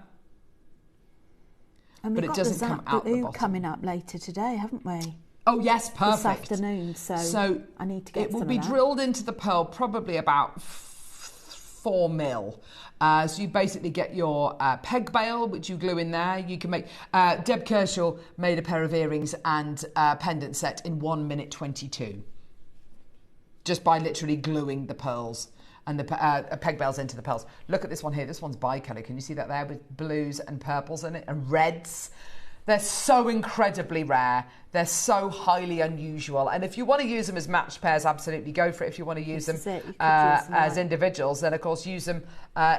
And but it doesn't come out the bottom. Coming up later today, haven't we? Oh yes, perfect. This afternoon. So I need to get it will be drilled into the pearl probably about 4 mil. So you basically get your peg bail, which you glue in there. You can make... Deb Kershaw made a pair of earrings and pendant set in 1 minute 22. Just by literally gluing the pearls and the peg bails into the pearls. Look at this one here. This one's bicolour. Can you see that there with blues and purples in it and reds? They're so incredibly rare. They're so highly unusual. And if you want to use them as matched pairs, absolutely go for it. If you want to use them as individuals, then of course use them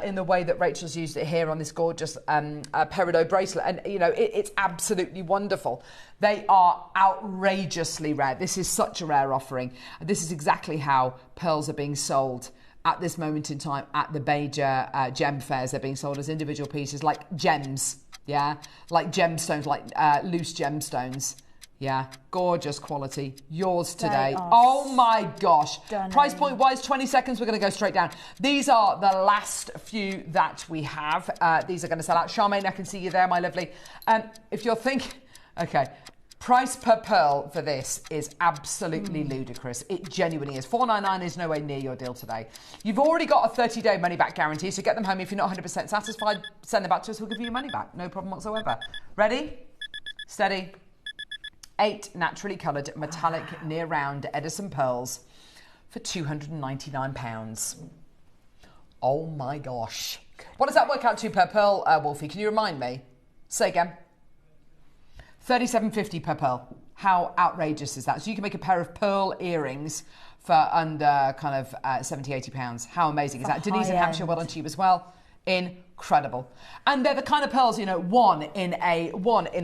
in the way that Rachel's used it here on this gorgeous peridot bracelet. And you know, it's absolutely wonderful. They are outrageously rare. This is such a rare offering. This is exactly how pearls are being sold at this moment in time at the major gem fairs. They're being sold as individual pieces, like gems. Yeah, like gemstones, like loose gemstones. Yeah, gorgeous quality. Yours today. Oh my gosh. Stunning. Price point wise, 20 seconds, we're going to go straight down. These are the last few that we have. These are going to sell out. Charmaine, I can see you there, my lovely. If you're thinking, okay, price per pearl for this is absolutely ludicrous. It genuinely is. $4.99 is nowhere near your deal today. You've already got a 30-day money-back guarantee, so get them home. If you're not 100% satisfied, send them back to us. We'll give you your money back. No problem whatsoever. Ready? Steady. 8 naturally coloured metallic near round Edison pearls for £299. Oh my gosh. What does that work out to per pearl, Wolfie? Can you remind me? Say again. $37.50 per pearl. How outrageous is that? So you can make a pair of pearl earrings for under kind of £70-80. How amazing is that? Denise in Hampshire, well done to you as well. Incredible. And they're the kind of pearls, you know, one in a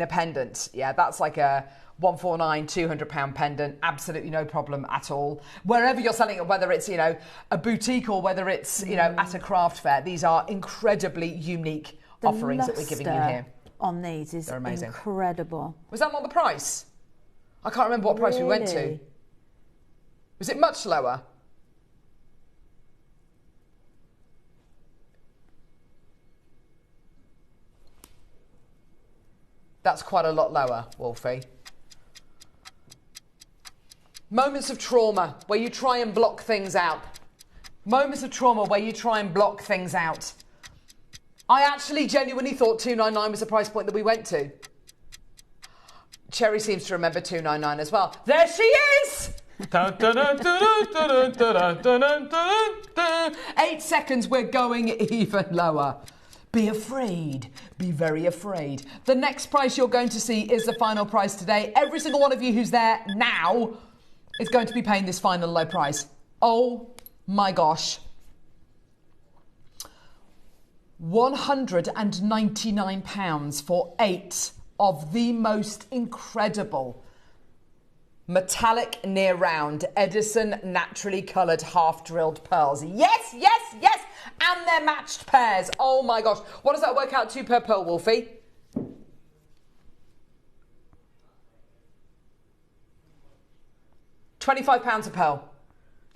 pendant. Yeah, that's like a £149, £200 pendant. Absolutely no problem at all. Wherever you're selling it, whether it's, you know, a boutique or whether it's, you know, at a craft fair, these are incredibly unique offerings that we're giving you here. On these is incredible. Was that not the price? I can't remember what price we went to. Was it much lower? That's quite a lot lower, Wolfie. Moments of trauma where you try and block things out. Moments of trauma where you try and block things out. I actually genuinely thought $299 was the price point that we went to. Cherry seems to remember $299 as well. There she is! 8 seconds, we're going even lower. Be afraid. Be very afraid. The next price you're going to see is the final price today. Every single one of you who's there now is going to be paying this final low price. Oh my gosh. £199 for 8 of the most incredible metallic near round Edison naturally coloured half drilled pearls. Yes, yes, yes, and they're matched pairs. Oh my gosh. What does that work out to per pearl, Wolfie? £25 a pearl.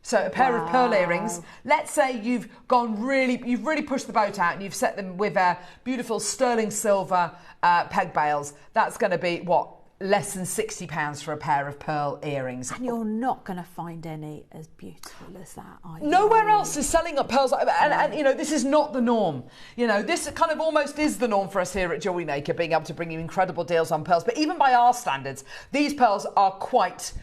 So a pair of pearl earrings. Let's say you've really pushed the boat out and you've set them with beautiful sterling silver peg bails. That's going to be what? Less than £60 for a pair of pearl earrings. And you're not going to find any as beautiful as that, are you? Nowhere else is selling up pearls like that. And you know, this is not the norm. You know, this kind of almost is the norm for us here at JewelleryMaker, being able to bring you incredible deals on pearls. But even by our standards, these pearls are quite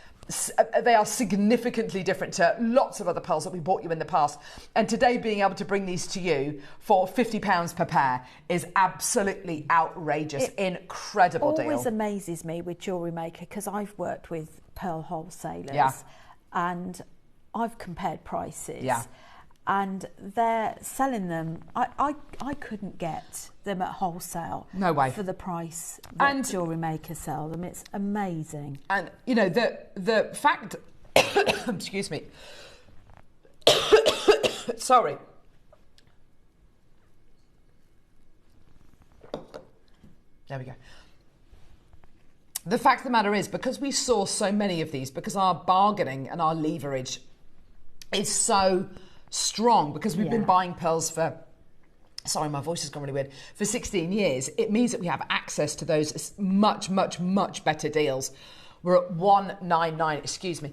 they are significantly different to lots of other pearls that we bought you in the past. And today being able to bring these to you for £50 per pair is absolutely outrageous. Incredible deal. It always amazes me with JewelleryMaker because I've worked with pearl wholesalers and I've compared prices. And they're selling them. I couldn't get them at wholesale. No way. For the price that JewelleryMaker sell them. It's amazing. And you know the fact. Excuse me. Sorry. There we go. The fact of the matter is, because we saw so many of these, because our bargaining and our leverage is so strong, because we've been buying pearls for, sorry, my voice has gone really weird, for 16 years, it means that we have access to those much, much, much better deals. We're at 199, excuse me.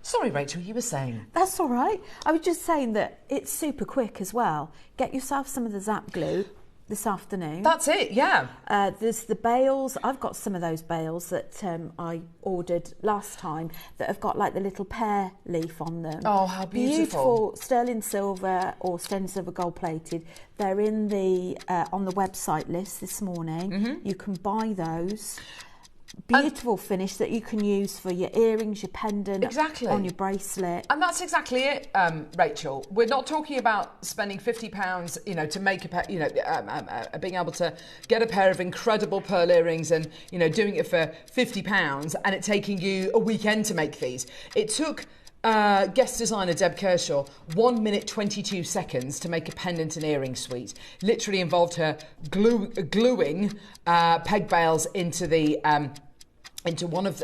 Sorry, Rachel, you were saying? That's all right. I was just saying that it's super quick as well. Get yourself some of the Zap glue this afternoon. That's it, yeah. There's the bales. I've got some of those bales that I ordered last time that have got like the little pear leaf on them. Oh, how beautiful. Beautiful sterling silver or sterling silver gold plated. They're in the on the website list this morning. You can buy those. Beautiful finish that you can use for your earrings, your pendant, on your bracelet. And that's exactly it, Rachel. We're not talking about spending £50, you know, to make a pair, you know, being able to get a pair of incredible pearl earrings and, you know, doing it for £50 and it taking you a weekend to make these. It took guest designer Deb Kershaw 1 minute 22 seconds to make a pendant and earring suite. Literally involved her gluing peg bales into the into one of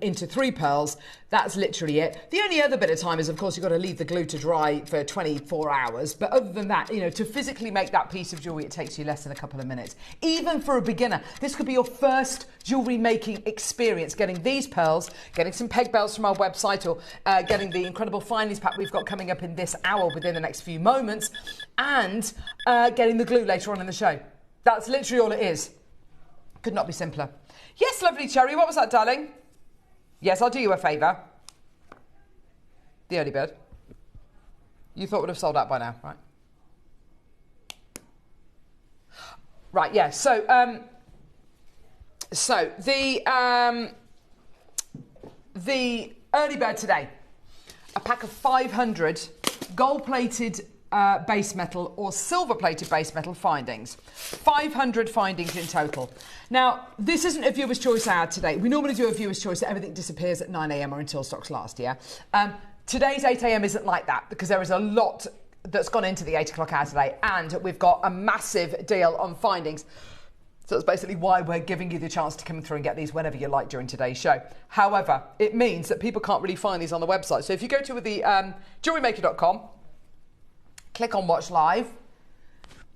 into 3 pearls. That's literally it. The only other bit of time is, of course, you've got to leave the glue to dry for 24 hours. But other than that, you know, to physically make that piece of jewellery, it takes you less than a couple of minutes. Even for a beginner, this could be your first jewellery making experience, getting these pearls, getting some peg bells from our website, or getting the incredible findings pack we've got coming up in this hour within the next few moments, and getting the glue later on in the show. That's literally all it is. Could not be simpler. Yes, lovely Cherry, what was that, darling? Yes, I'll do you a favour. The early bird. You thought would have sold out by now, right? Right, yeah, so the early bird today, a pack of 500 gold-plated base metal or silver-plated base metal findings. 500 findings in total. Now, this isn't a viewer's choice ad today. We normally do a viewer's choice that everything disappears at 9 a.m. or until stocks last, yeah? Today's 8 a.m. isn't like that because there is a lot that's gone into the 8 o'clock hour today, and we've got a massive deal on findings. So that's basically why we're giving you the chance to come through and get these whenever you like during today's show. However, it means that people can't really find these on the website. So if you go to the JewelleryMaker.com, click on Watch Live,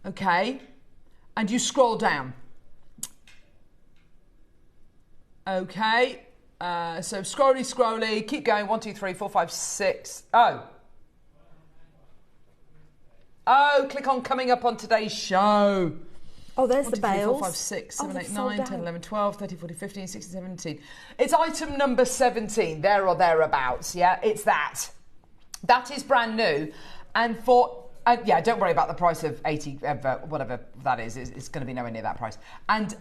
okay, and you scroll down. Okay, so scrolly, keep going, 1, 2, 3, 4, 5, 6, oh, click on coming up on today's show. Oh, there's 1, the 2, 3, bales. 4, 5, 6, 7, 8, sold 9, out. 10, 11, 12, 13, 14, 15, 16, 17. It's item number 17, there or thereabouts, yeah? It's that. That is brand new. And for, yeah, don't worry about the price of 80, whatever that is. It's going to be nowhere near that price. And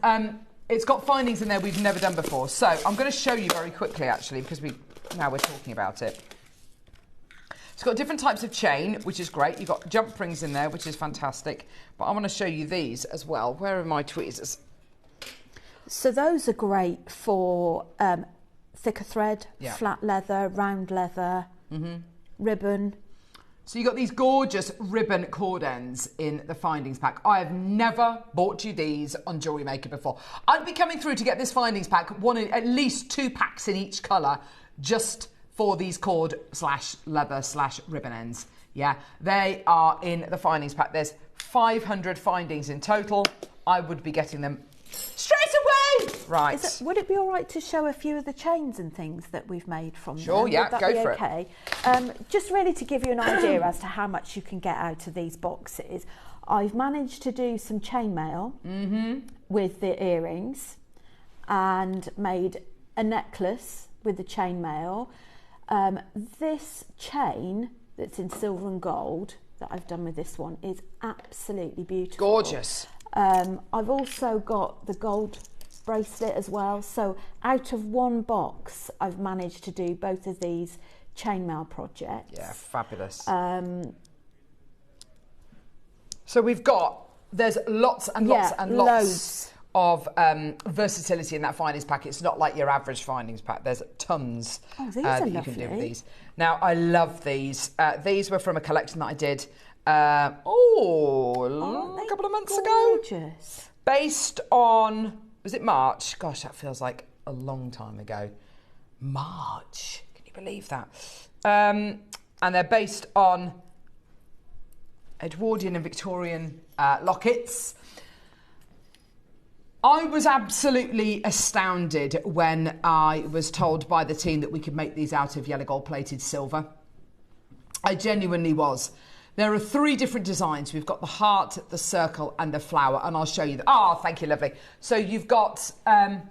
it's got findings in there we've never done before. So I'm going to show you very quickly, actually, because now we're talking about it. It's got different types of chain, which is great. You've got jump rings in there, which is fantastic. But I want to show you these as well. Where are my tweezers? So those are great for thicker thread, flat leather, round leather, ribbon. So you've got these gorgeous ribbon cord ends in the findings pack. I have never bought you these on JewelleryMaker before. I'd be coming through to get this findings pack, at least 2 packs in each colour, just for these cord / leather / ribbon ends. Yeah, they are in the findings pack. There's 500 findings in total. I would be getting them straight away. Right. Would it be all right to show a few of the chains and things that we've made from Sure, them? yeah, Would that go be for okay? Just really to give you an idea as to how much you can get out of these boxes, I've managed to do some chainmail with the earrings and made a necklace with the chainmail. This chain that's in silver and gold that I've done with this one is absolutely beautiful. Gorgeous. I've also got the gold bracelet as well. So out of one box, I've managed to do both of these chainmail projects. Yeah, fabulous. So we've got, there's lots and lots and lots of versatility in that findings pack. It's not like your average findings pack. There's tons that you can do with these. Now, I love these. These were from a collection that I did a couple of months ago. Based on, was it March? Gosh, that feels like a long time ago. March. Can you believe that? And they're based on Edwardian and Victorian lockets. I was absolutely astounded when I was told by the team that we could make these out of yellow gold plated silver. I genuinely was. There are 3 different designs. We've got the heart, the circle and the flower, and I'll show you. Thank you, lovely. So you've got the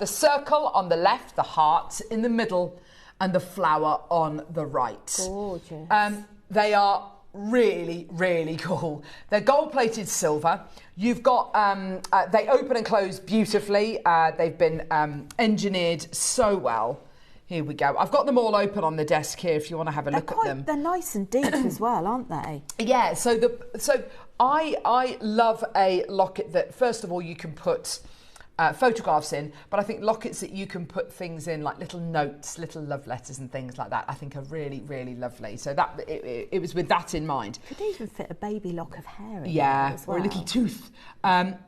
circle on the left, the heart in the middle, and the flower on the right. Gorgeous. They are really, really cool. They're gold-plated silver. You've got, they open and close beautifully. They've been engineered so well. Here we go. I've got them all open on the desk here if you want to have a look at them. They're nice and deep as well, aren't they? Yeah, so I love a locket that, first of all, you can put photographs in, but I think lockets that you can put things in, like little notes, little love letters and things like that, I think are really, really lovely. So that it was with that in mind. Could even fit a baby lock of hair in there as well. Or a little tooth.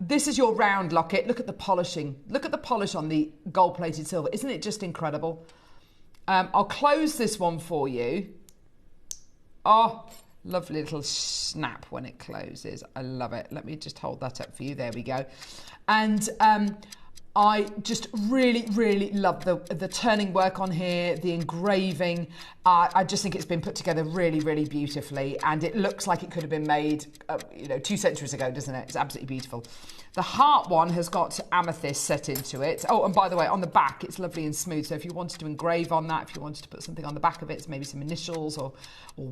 This is your round locket. Look at the polishing. Look at the polish on the gold-plated silver. Isn't it just incredible? I'll close this one for you. Oh, lovely little snap when it closes. I love it. Let me just hold that up for you. There we go. And I just really, really love the turning work on here, the engraving. I just think it's been put together really, really beautifully, and it looks like it could have been made, 2 centuries ago, doesn't it? It's absolutely beautiful. The heart one has got amethyst set into it. Oh, and by the way, on the back, it's lovely and smooth. So if you wanted to engrave on that, if you wanted to put something on the back of it, maybe some initials or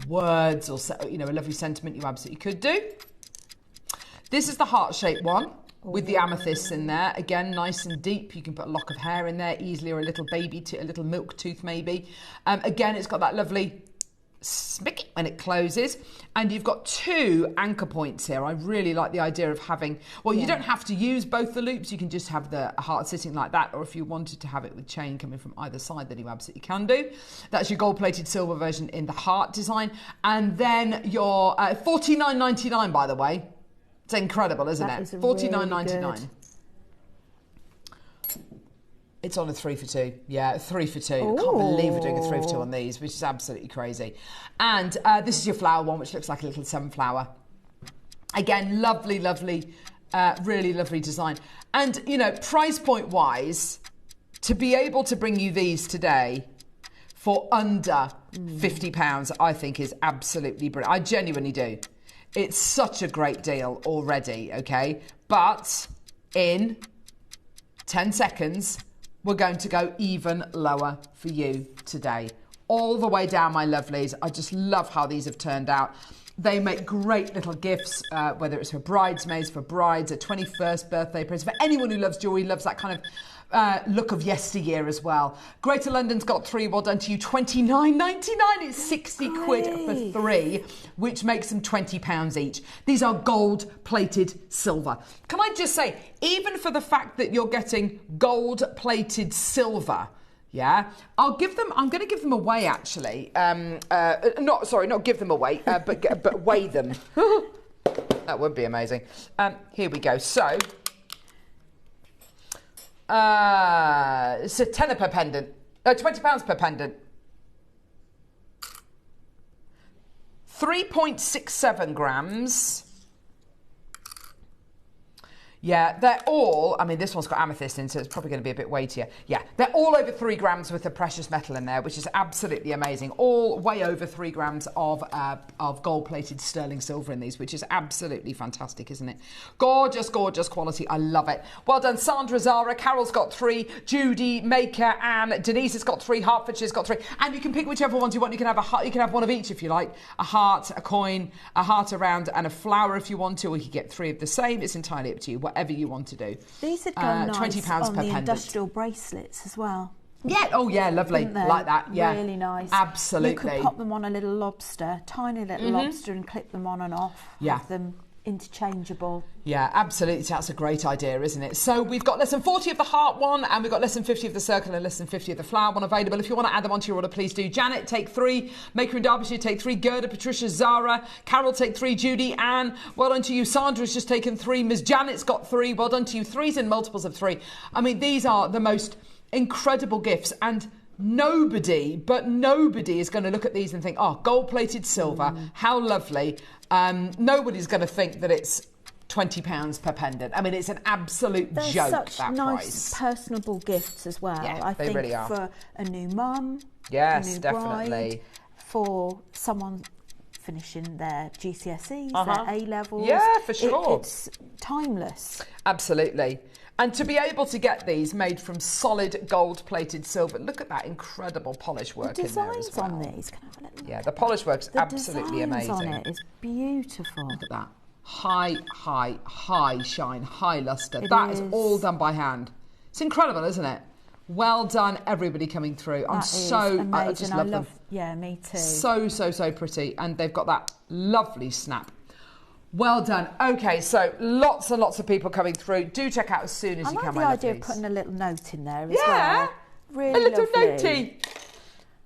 words or, a lovely sentiment, you absolutely could do. This is the heart-shaped one with the amethysts in there. Again, nice and deep. You can put a lock of hair in there easily, or a little baby, a little milk tooth maybe. Again, it's got that lovely smick when it closes, and you've got 2 anchor points here. I really like the idea of having, you don't have to use both the loops. You can just have the heart sitting like that, or if you wanted to have it with chain coming from either side, then you absolutely can do. That's your gold-plated silver version in the heart design. And then your $49.99, by the way. It's incredible, isn't it? $49.99. Really, it's on a 3 for 2. Yeah, 3 for 2. Ooh. I can't believe we're doing a 3 for 2 on these, which is absolutely crazy. And this is your flower one, which looks like a little sunflower. Again, lovely, lovely, really lovely design. And, price point wise, to be able to bring you these today for under £50, I think is absolutely brilliant. I genuinely do. It's such a great deal already, okay? But in 10 seconds, we're going to go even lower for you today. All the way down, my lovelies. I just love how these have turned out. They make great little gifts, whether it's for bridesmaids, for brides, a 21st birthday present, for anyone who loves jewellery, loves that kind of look of yesteryear as well. Greater London's got 3, well done to you, £29.99. It's 60 quid for 3, which makes them £20 each. These are gold-plated silver. Can I just say, even for the fact that you're getting gold-plated silver, yeah, I'm going to give them away, actually. Not give them away, but weigh them. That would be amazing. Here we go. So, it's a tenner per pendant. £20 per pendant. 3.67 grams. Yeah, they're all, I mean, this one's got amethyst in, so it's probably going to be a bit weightier. Yeah, they're all over 3 grams with the precious metal in there, which is absolutely amazing. All way over 3 grams of gold-plated sterling silver in these, which is absolutely fantastic, isn't it? Gorgeous, gorgeous quality. I love it. Well done, Sandra, Zara. Carol's got 3. Judy, Maker, Anne, Denise has got 3. Hertfordshire's got 3. And you can pick whichever ones you want. You can have a heart, you can have one of each if you like. A heart, a coin, a heart around, and a flower if you want to, or you can get 3 of the same. It's entirely up to you. Whatever you want to do. These would go nice £20 on per the pendant. Industrial bracelets as well. Yeah, oh yeah, lovely. Like that, yeah. Really nice. Absolutely. You could pop them on a little lobster, tiny little lobster, and clip them on and off. Yeah. Have them interchangeable. Yeah, absolutely. That's a great idea, isn't it? So we've got less than 40 of the heart one, and we've got less than 50 of the circle and less than 50 of the flower one available. If you want to add them onto your order, please do. Janet, take 3. Maker in Derbyshire, take 3. Gerda, Patricia, Zara. Carol, take 3. Judy, Anne, well done to you. Sandra's just taken 3. Ms. Janet's got 3. Well done to you. 3s in multiples of 3. I mean, these are the most incredible gifts, and nobody is going to look at these and think, oh, gold-plated silver, how lovely. Nobody's going to think that it's £20 per pendant. I mean, it's an absolute joke, such that nice, price. personable gifts as well. Yeah, I they think really are. for a new mum, Yes, a new definitely. bride, for someone finishing their GCSEs, their A-levels. Yeah, for sure. It's timeless. Absolutely. And to be able to get these made from solid gold-plated silver, look at that incredible polish work in there as well. The designs on these, can I have a little look? Yeah, the polish work's absolutely amazing. The designs on it is beautiful. Look at that. High shine, high lustre. That is all done by hand. It's incredible, isn't it? Well done, everybody coming through. I just love them. Yeah, me too. So pretty. And they've got that lovely snap. Well done. Okay, so lots and lots of people coming through. Do check out as soon as you can. I like the idea of putting a little note in there as well. Yeah, really a little lovely.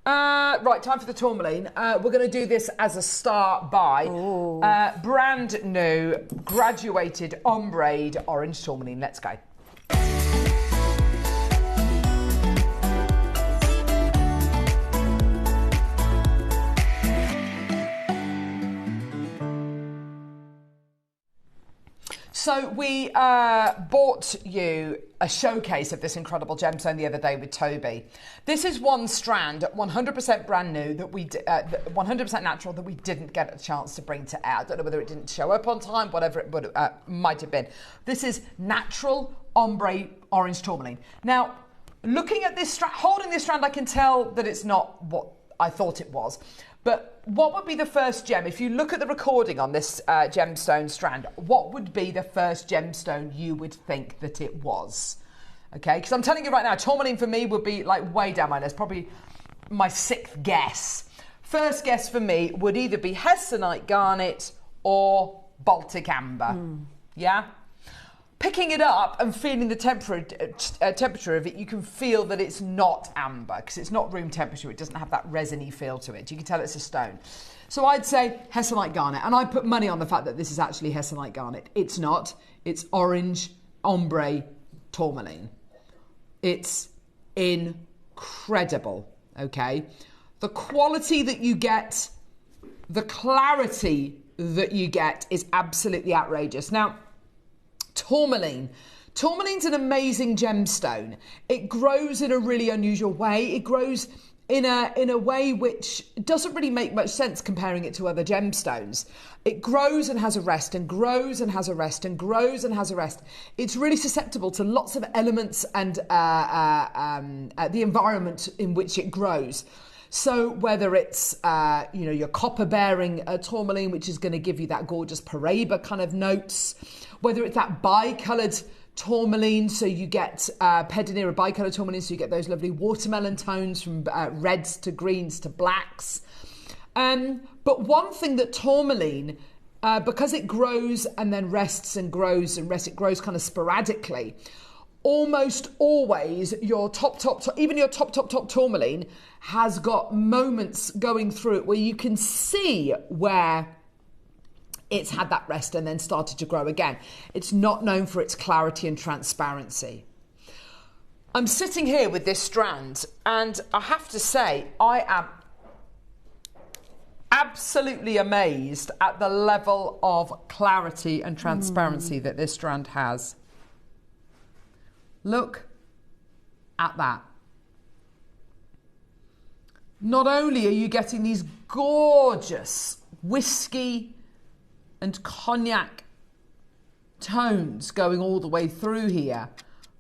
notey. Right, time for the tourmaline. We're going to do this as a start by brand new, graduated, ombre orange tourmaline. Let's go. So we bought you a showcase of this incredible gemstone the other day with Toby. This is one strand, 100% brand new, that we 100% natural, that we didn't get a chance to bring to air. I don't know whether it didn't show up on time, whatever it would, might have been. This is natural ombre orange tourmaline. Now, looking at this strand, holding this strand, I can tell that it's not what I thought it was. But what would be the first gem? If you look at the recording on this gemstone strand, what would be the first gemstone you would think that it was? Okay, because I'm telling you right now, tourmaline for me would be like way down my list, probably my 6th guess. First guess for me would either be hessonite garnet or Baltic amber. Yeah? Picking it up and feeling the temperature of it, you can feel that it's not amber because it's not room temperature. It doesn't have that resiny feel to it. You can tell it's a stone. So I'd say hessonite garnet. And I put money on the fact that this is actually hessonite garnet. It's not. It's orange ombre tourmaline. It's incredible, okay? The quality that you get, the clarity that you get is absolutely outrageous. Now, Tourmaline's an amazing gemstone. It grows in a really unusual way. It grows in a way which doesn't really make much sense comparing it to other gemstones. It grows and has a rest and grows and has a rest and grows and has a rest. It's really susceptible to lots of elements and the environment in which it grows. So whether it's, your copper-bearing tourmaline, which is going to give you that gorgeous Paraiba kind of notes, whether it's that bi-coloured tourmaline, so you get Pedonera bi-coloured tourmaline, so you get those lovely watermelon tones from reds to greens to blacks. But one thing that tourmaline, because it grows and then rests and grows and rests, it grows kind of sporadically, almost always your top tourmaline has got moments going through it where you can see where it's had that rest and then started to grow again. It's not known for its clarity and transparency. I'm sitting here with this strand and I have to say I am absolutely amazed at the level of clarity and transparency that this strand has. Look at that. Not only are you getting these gorgeous whiskey and cognac tones going all the way through here,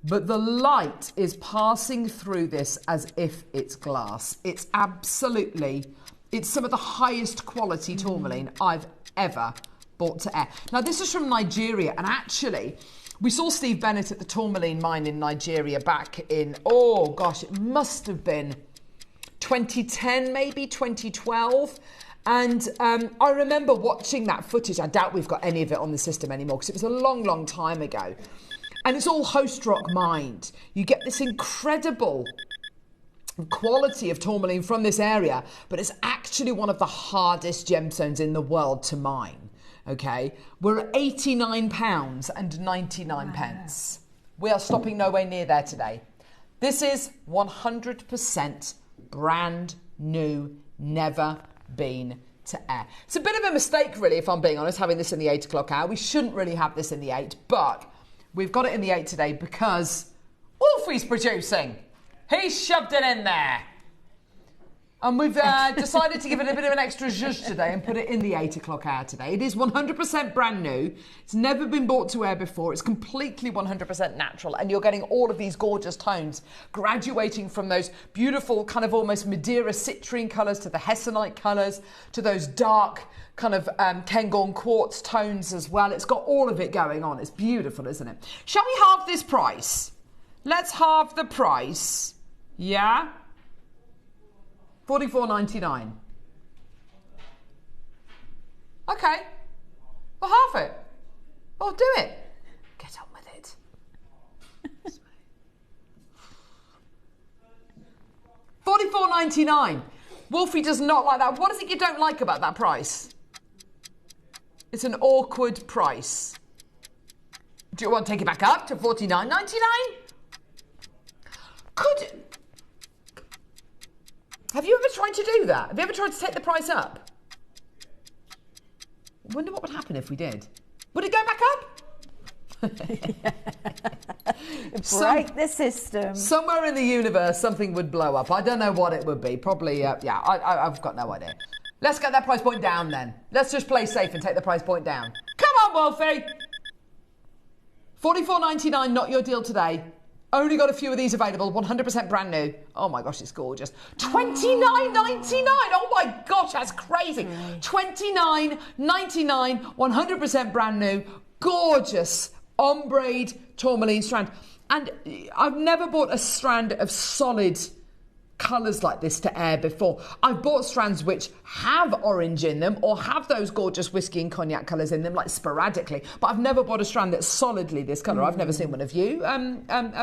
but the light is passing through this as if it's glass. It's some of the highest quality tourmaline I've ever bought to air. Now, this is from Nigeria, and actually, we saw Steve Bennett at the tourmaline mine in Nigeria back in, oh gosh, it must have been 2010, maybe 2012. And I remember watching that footage. I doubt we've got any of it on the system anymore because it was a long, long time ago. And it's all host rock mined. You get this incredible quality of tourmaline from this area, but it's actually one of the hardest gemstones in the world to mine. Okay, we're at £89.99. We are stopping nowhere near there today. This is 100% brand new, never been to air. It's a bit of a mistake, really, if I'm being honest, having this in the 8 o'clock hour. We shouldn't really have this in the 8, but we've got it in the 8 today because Wolfie's producing. He shoved it in there. And we've decided to give it a bit of an extra zhuzh today and put it in the 8 o'clock hour today. It is 100% brand new. It's never been brought to air before. It's completely 100% natural. And you're getting all of these gorgeous tones graduating from those beautiful kind of almost Madeira citrine colours to the Hessonite colours to those dark kind of Cairngorm quartz tones as well. It's got all of it going on. It's beautiful, isn't it? Shall we halve this price? Let's halve the price. Yeah? $44.99. Okay. Well, half it. Well, do it. Get on with it. $44.99. Wolfie does not like that. What is it you don't like about that price? It's an awkward price. Do you want to take it back up to $49.99? Have you ever tried to do that? Have you ever tried to take the price up? I wonder what would happen if we did. Would it go back up? Break the system. Somewhere in the universe, something would blow up. I don't know what it would be. Probably, yeah, I've got no idea. Let's get that price point down then. Let's just play safe and take the price point down. Come on, Wolfie. $44.99, not your deal today. Only got a few of these available, 100% brand new. Oh my gosh, it's gorgeous. $29.99. Oh my gosh, that's crazy. $29.99, 100% brand new, gorgeous ombre tourmaline strand. And I've never bought a strand of solid colours like this to air before. I've bought strands which have orange in them or have those gorgeous whiskey and cognac colours in them, like sporadically, but I've never bought a strand that's solidly this colour. I've never seen one of you,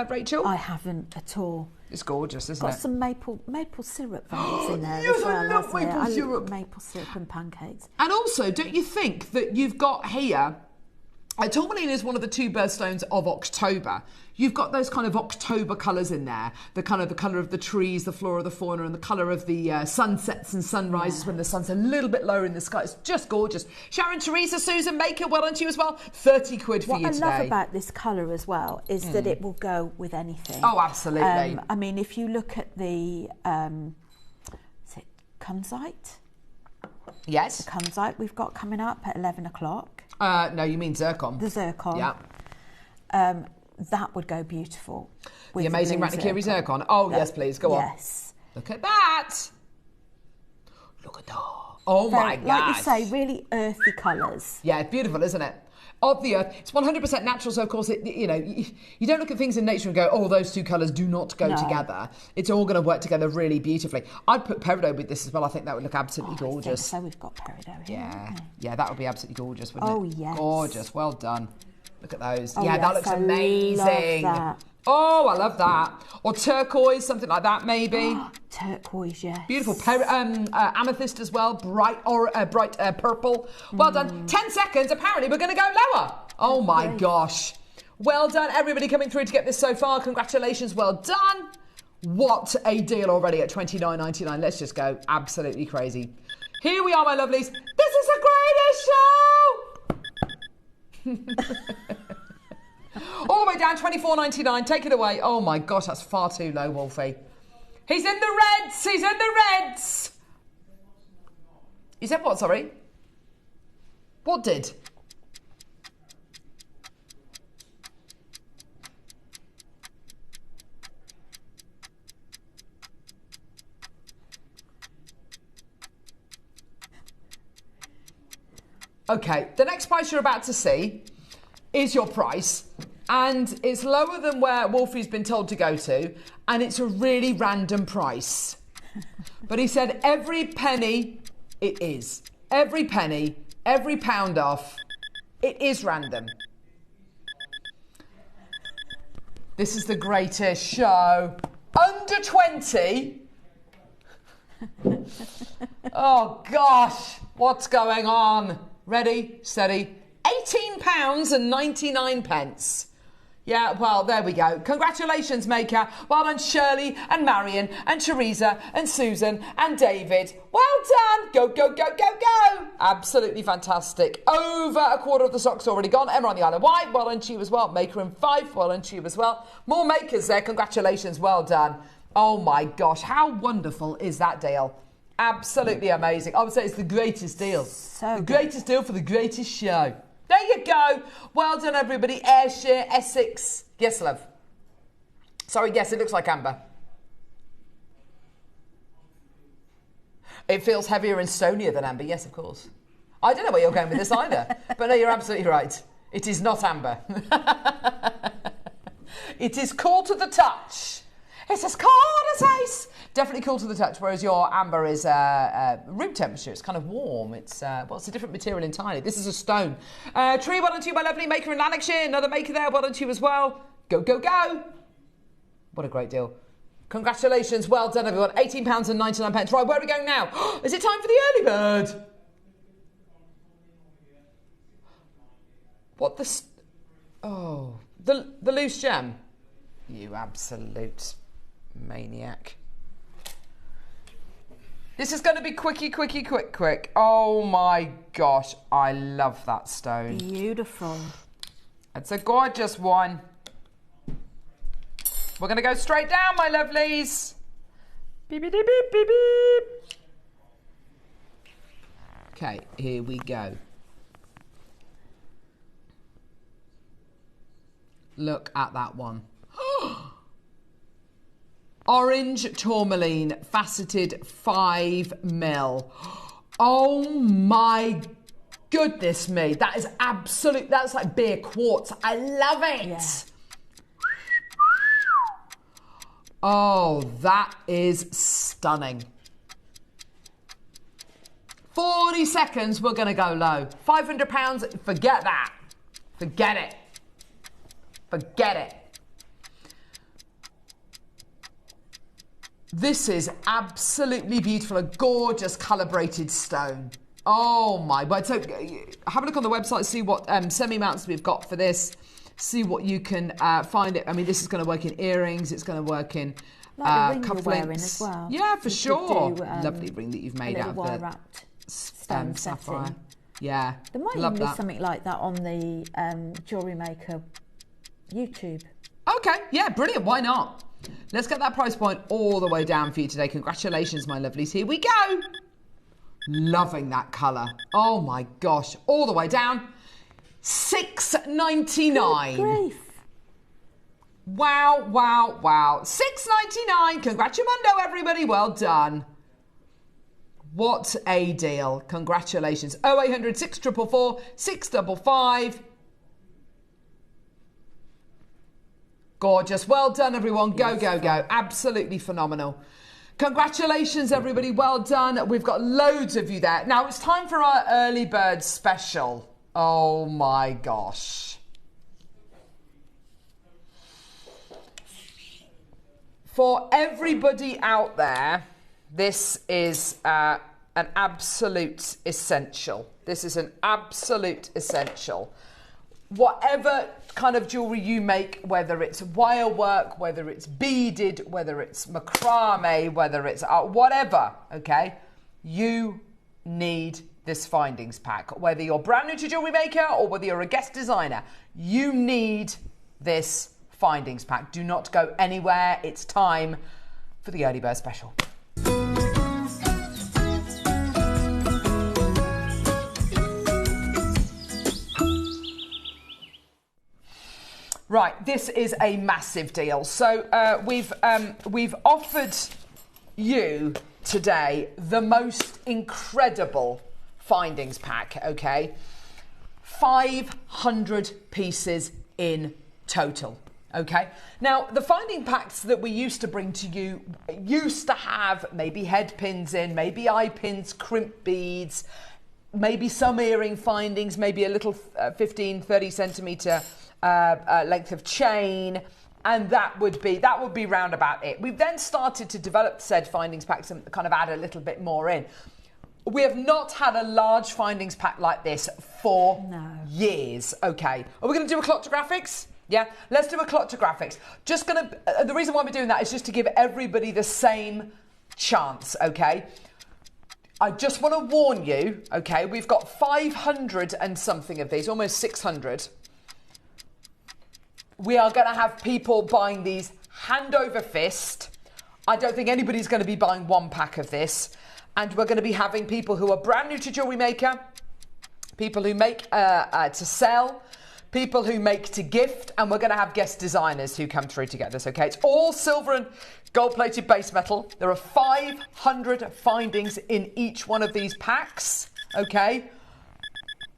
Rachel? I haven't at all. It's gorgeous, isn't it? Got some maple syrup vibes in there Yes, as well. I love maple syrup. I love maple syrup and pancakes. And also, don't you think that you've got here, tourmaline is one of the two birthstones of October. You've got those kind of October colours in there. The colour of the trees, the flora, the fauna, and the colour of the sunsets and sunrises when the sun's a little bit lower in the sky. It's just gorgeous. Sharon, Teresa, Susan, Maker, well done to you as well. 30 quid for you today. What I love about this colour as well is that it will go with anything. Oh, absolutely. I mean, if you look at the, is it Kunzite? Yes. The Kunzite we've got coming up at 11 o'clock. No, you mean zircon. The zircon. Yeah. That would go beautiful. With the amazing Ratnikiri zircon. Oh, yes, please. Go on. Yes. Look at that. Look at that. Oh, my God. Like you say, really earthy colours. Yeah, it's beautiful, isn't it? Of the earth. It's 100% natural, so of course, you don't look at things in nature and go, oh, those two colours do not go together. It's all going to work together really beautifully. I'd put peridot with this as well. I think that would look absolutely gorgeous. So we've got peridot here. Yeah. Yeah, that would be absolutely gorgeous, wouldn't it? Oh, yes. Gorgeous. Well done. Look at those. Oh, yeah, that looks amazing. Love that. Oh, I love that. Or turquoise, something like that, maybe. Turquoise, yes. Beautiful. Amethyst as well. Bright purple. Well done. 10 seconds. Apparently, we're going to go lower. Oh, my gosh. Well done, everybody coming through to get this so far. Congratulations. Well done. What a deal already at $29.99. Let's just go absolutely crazy. Here we are, my lovelies. This is the greatest show! All the way down, $24.99. Take it away. Oh my gosh, that's far too low, Wolfie. He's in the reds. He's in the reds. You said what, sorry? What did? Okay, the next price you're about to see is your price, and it's lower than where Wolfie's been told to go to, and it's a really random price. But he said every penny it is. Every penny, every pound off, it is random. This is the greatest show. Under 20. Oh gosh, what's going on? Ready, steady. £18.99. Yeah, well, there we go. Congratulations, Maker. Well done, Shirley and Marion and Teresa and Susan and David. Well done. Go, go, go, go, go. Absolutely fantastic. Over a quarter of the stock's already gone. Emma on the Isle of Wight. Well done to you as well. Maker in 5. Well done to you as well. More makers there. Congratulations. Well done. Oh, my gosh. How wonderful is that deal? Absolutely amazing. I would say it's the greatest deal. The greatest deal for the greatest show. There you go. Well done, everybody. Ayrshire, Essex. Yes, love. Sorry, yes, it looks like amber. It feels heavier and stonier than amber. Yes, of course. I don't know where you're going with this either. But no, you're absolutely right. It is not amber. It is cool to the touch. It's as cold as ice. Definitely cool to the touch, whereas your amber is room temperature. It's kind of warm. It's well, it's a different material entirely. This is a stone. Tree, well done to you, my lovely Maker in Lanarkshire. Another Maker there, well done to you as well. Go, go, go. What a great deal. Congratulations, well done, everyone. £18.99. Right, where are we going now? Is it time for the early bird? What the... Oh, the loose gem. You absolute maniac. This is going to be quickie, quickie, quick, quick. Oh my gosh, I love that stone. Beautiful. It's a gorgeous one. We're going to go straight down, my lovelies. Beep, beep, beep, beep, beep. Okay, here we go. Look at that one. Orange tourmaline, faceted 5mm. Oh my goodness me. That is absolute, that's like beer quartz. I love it. Yeah. Oh, that is stunning. 40 seconds, we're going to go low. £500, forget that. Forget it. Forget it. This is absolutely beautiful, a gorgeous calibrated stone. Oh my word. So have a look on the website, see what semi-mounts we've got for this. See what you can find it. I mean, this is going to work in earrings. It's going to work in cufflinks as well. Yeah, for sure. Lovely ring that you've made out of the wire-wrapped stone sapphire. setting. Yeah, there might even be something like that on the JewelleryMaker YouTube. Okay, yeah, brilliant. Why not? Let's get that price point all the way down for you today. Congratulations, my lovelies. Here we go. Loving that colour. Oh my gosh. All the way down. $6.99. Good grief. Wow, wow, wow. $6.99. Congratulamundo, everybody. Well done. What a deal. Congratulations. 0800 644 655. Gorgeous. Well done, everyone. Go, go, go. Absolutely phenomenal. Congratulations, everybody. Well done. We've got loads of you there. Now, it's time for our early bird special. Oh, my gosh. For everybody out there, this is an absolute essential. This is an absolute essential. Whatever kind of jewellery you make, whether it's wire work, whether it's beaded, whether it's macrame, whether it's whatever, okay, you need this findings pack. Whether you're brand new to Jewellery Maker or whether you're a guest designer, you need this findings pack. Do not go anywhere. It's time for the early bird special. Right, this is a massive deal. So we've offered you today the most incredible findings pack, okay? 500 pieces in total, okay? Now, the finding packs that we used to bring to you used to have maybe head pins in, maybe eye pins, crimp beads, maybe some earring findings, maybe a little 15, 30 centimetre length of chain, and that would be round about it. We've then started to develop said findings packs and kind of add a little bit more in. We have not had a large findings pack like this for years. Okay, are we going to do a clock to graphics? Yeah, let's do a clock to graphics. The reason why we're doing that is just to give everybody the same chance. Okay, I just want to warn you. Okay, we've got 500 and something of these, almost 600. We are going to have people buying these hand over fist. I don't think anybody's going to be buying one pack of this. And we're going to be having people who are brand new to Jewellery Maker, people who make to sell, people who make to gift, and we're going to have guest designers who come through to get this, okay? It's all silver and gold-plated base metal. There are 500 findings in each one of these packs, okay?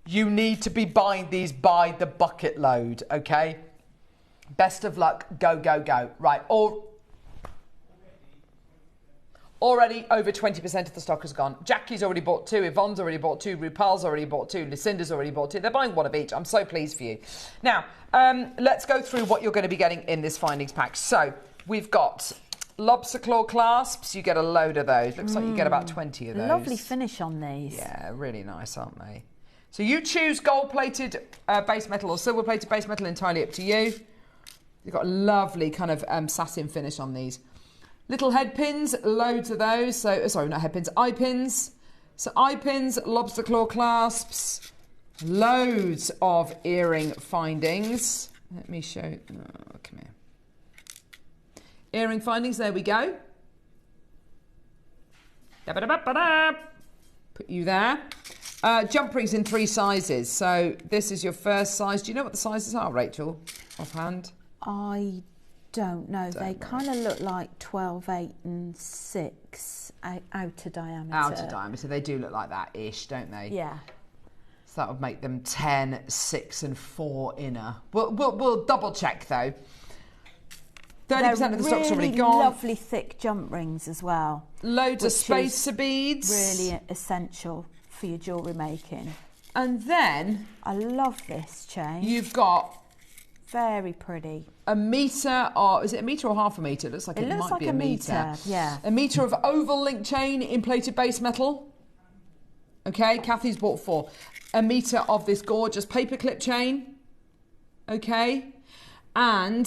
You need to be buying these by the bucket load, okay? Best of luck. Go, go, go. Right. Already over 20% of the stock has gone. Jackie's already bought 2. Yvonne's already bought 2. Rupal's already bought 2. Lucinda's already bought 2. They're buying one of each. I'm so pleased for you. Now, let's go through what you're going to be getting in this findings pack. So we've got lobster claw clasps. You get a load of those. Looks like you get about 20 of those. Lovely finish on these. Yeah, really nice, aren't they? So you choose gold-plated base metal or silver-plated base metal, entirely up to you. You've got a lovely kind of satin finish on these. Little head pins, loads of those. So, sorry, not head pins, eye pins. So eye pins, lobster claw clasps, loads of earring findings. Let me show, come here. Earring findings, there we go. Put you there. Jump rings in 3 sizes. So this is your first size. Do you know what the sizes are, Rachel, offhand? I don't know. They kind of look like 12, 8 and 6 outer diameter. Outer diameter. They do look like that-ish, don't they? Yeah. So that would make them 10, 6 and 4 inner. We'll double check though. 30% of the stock's already gone. Lovely thick jump rings as well. Loads of spacer beads. Really essential for your jewellery making. And then I love this chain. You've got very pretty. A metre, or is it a metre or half a metre? It looks like it might be a metre. Yeah. A metre of oval link chain in plated base metal. Okay, Kathy's bought 4. A metre of this gorgeous paperclip chain. Okay. And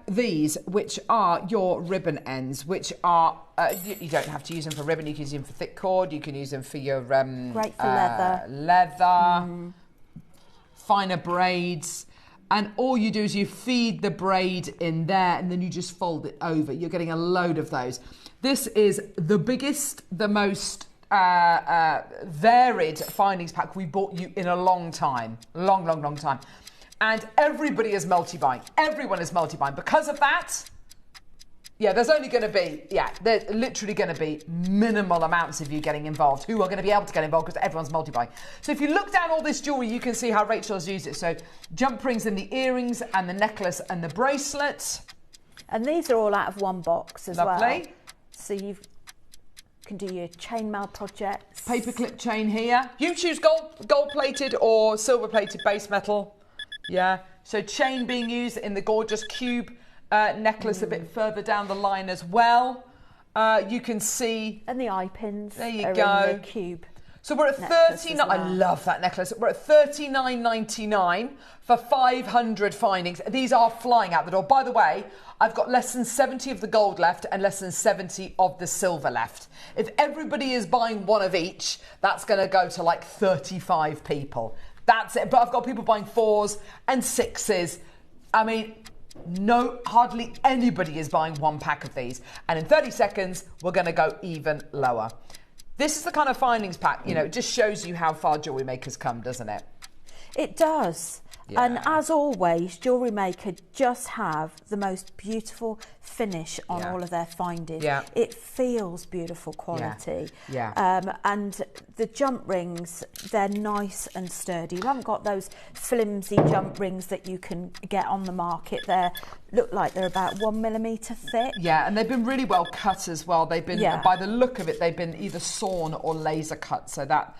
these, which are your ribbon ends, which are, you don't have to use them for ribbon, you can use them for thick cord, you can use them for your... great for leather. Leather, finer braids. And all you do is you feed the braid in there and then you just fold it over. You're getting a load of those. This is the biggest, the most varied findings pack we bought you in a long time. Long time. And everybody is multi-buying. Everyone is multi-buying. Because of that, yeah, there's literally going to be minimal amounts of you getting involved who are going to be able to get involved because everyone's multi-buying. So if you look down all this jewellery, you can see how Rachel has used it. So jump rings in the earrings and the necklace and the bracelet. And these are all out of one box as well. Lovely. So you can do your chainmail projects. Paperclip chain here. You choose gold-plated or silver-plated base metal. Yeah. So chain being used in the gorgeous cube necklace a bit further down the line as well. You can see... And the eye pins there you are go. in the cube. So we're at 39. I love that necklace. We're at $39.99 for 500 findings. These are flying out the door. By the way, I've got less than 70 of the gold left and less than 70 of the silver left. If everybody is buying one of each, that's going to go to like 35 people. That's it. But I've got people buying 4s and 6s. I mean, no, hardly anybody is buying one pack of these. And in 30 seconds, we're going to go even lower. This is the kind of findings pack, you know, it just shows you how far Jewellery Maker's come, doesn't it? It does. Yeah. And as always, Jewellery Maker just have the most beautiful finish on all of their findings. Yeah. It feels beautiful quality. Yeah. And the jump rings, they're nice and sturdy. You haven't got those flimsy jump rings that you can get on the market. They look like they're about 1 millimetre thick. Yeah, and they've been really well cut as well. They've been, by the look of it, they've been either sawn or laser cut. So that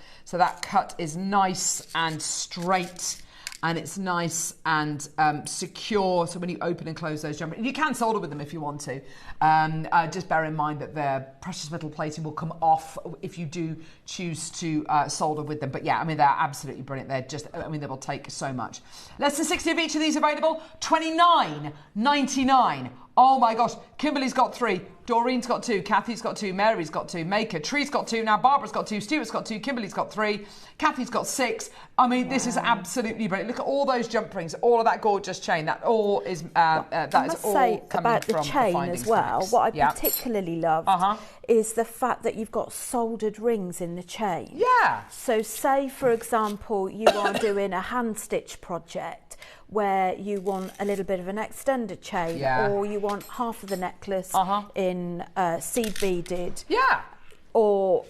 cut is nice and straight. And it's nice and secure. So when you open and close those jumper, you can solder with them if you want to. Just bear in mind that their precious metal plating will come off if you do choose to solder with them. But yeah, I mean, they're absolutely brilliant. They're just, I mean, they will take so much. Less than 60 of each of these available. $29.99. Oh my gosh, Kimberly's got 3, Doreen's got 2, Kathy's got 2, Mary's got 2, Maker, Tree's got 2, now Barbara's got 2, Stuart's got 2, Kimberly's got 3, Kathy's got 6. I mean, this is absolutely brilliant. Look at all those jump rings, all of that gorgeous chain. That all is that is all coming about the from chain the as well. packs. What I particularly love is the fact that you've got soldered rings in the chain. Yeah. So say, for example, you are doing a hand stitch project where you want a little bit of an extended chain, or you want half of the necklace in seed beaded, or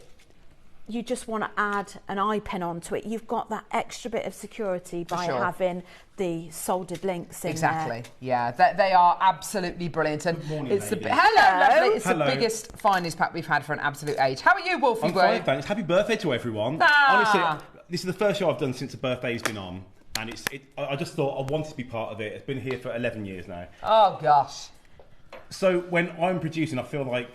you just want to add an eye pin onto it. You've got that extra bit of security by having the soldered links in there. Yeah, they are absolutely brilliant. And morning, it's it's the biggest finest pack we've had for an absolute age. How are you, Wolfie? I'm fine, thanks. Happy birthday to everyone. Honestly, this is the first show I've done since the birthday's been on. And I just thought I wanted to be part of it. It's been here for 11 years now. Oh, gosh. So when I'm producing, I feel like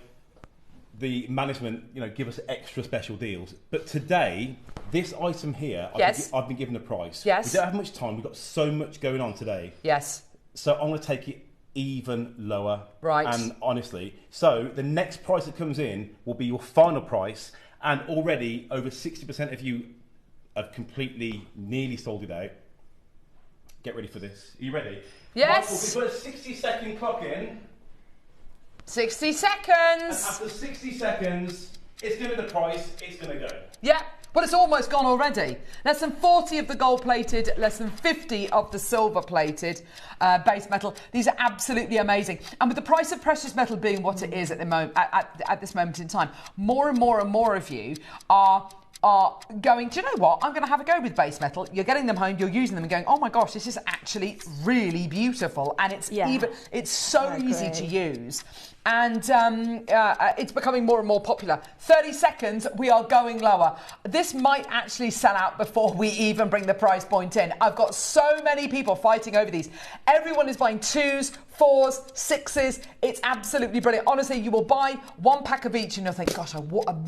the management, you know, give us extra special deals. But today, this item here, I've been given a price. Yes. We don't have much time. We've got so much going on today. Yes. So I'm going to take it even lower. Right. And honestly, so the next price that comes in will be your final price. And already over 60% of you have completely, nearly sold it out. Get ready for this. Are you ready? Yes. Michael, we put a 60-second clock in. 60 seconds. And after 60 seconds, it's going to be the price. It's going to go. Yeah. Well, it's almost gone already. Less than 40 of the gold-plated, less than 50 of the silver-plated base metal. These are absolutely amazing. And with the price of precious metal being what it is at the moment, at this moment in time, more and more and more of you are going, do you know what? I'm going to have a go with base metal. You're getting them home, you're using them and going, oh my gosh, this is actually really beautiful. And it's it's so easy to use. And it's becoming more and more popular. 30 seconds, we are going lower. This might actually sell out before we even bring the price point in. I've got so many people fighting over these. Everyone is buying 2s, 4s, 6s. It's absolutely brilliant. Honestly, you will buy 1 pack of each and you'll think, gosh, I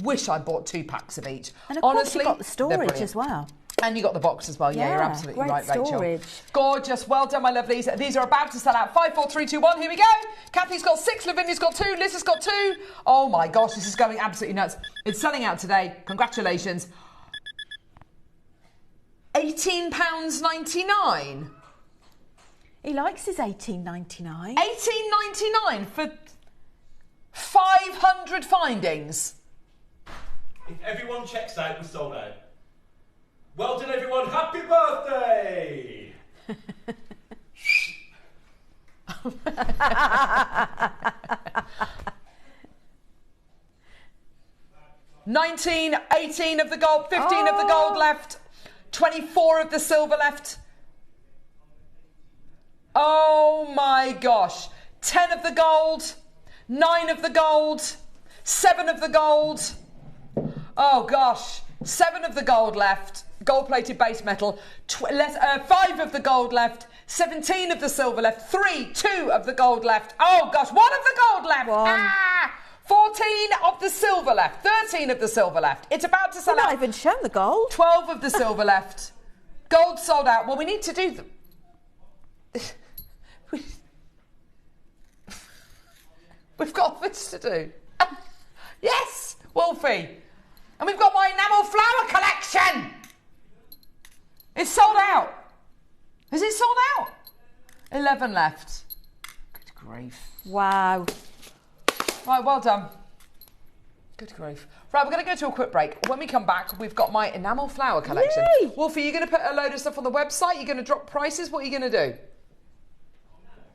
wish I bought 2 packs of each. And of course you've got the storage as well. And you got the box as well. Yeah, you're absolutely right, storage. Rachel. Gorgeous. Well done, my lovelies. These are about to sell out. 5, 4, 3, 2, 1. Here we go. Kathy's got 6. Lavinia's got 2. Liz has got 2. Oh, my gosh. This is going absolutely nuts. It's selling out today. Congratulations. £18.99. He likes his £18.99. £18.99 for 500 findings. If everyone checks out, we're sold out. Well done, everyone. Happy birthday! 19, 18 of the gold, 15 of the gold left, 24 of the silver left. Oh my gosh. 10 of the gold, 9 of the gold, 7 of the gold. Oh gosh. 7 of the gold left. Gold-plated base metal, 5 of the gold left, 17 of the silver left, 2 of the gold left. Oh gosh, 1 of the gold left. 1. 14 of the silver left. 13 of the silver left. It's about to sell out. Not even shown the gold. 12 of the silver left. Gold sold out. Well, we need to do We've got this to do. Yes, Wolfie. And we've got my enamel flower collection. It's sold out. Is it sold out? 11 left. Good grief. Wow. Right, well done. Good grief. Right, we're going to go to a quick break. When we come back, we've got my enamel flower collection. Yay! Wolfie, you're going to put a load of stuff on the website? You're going to drop prices? What are you going to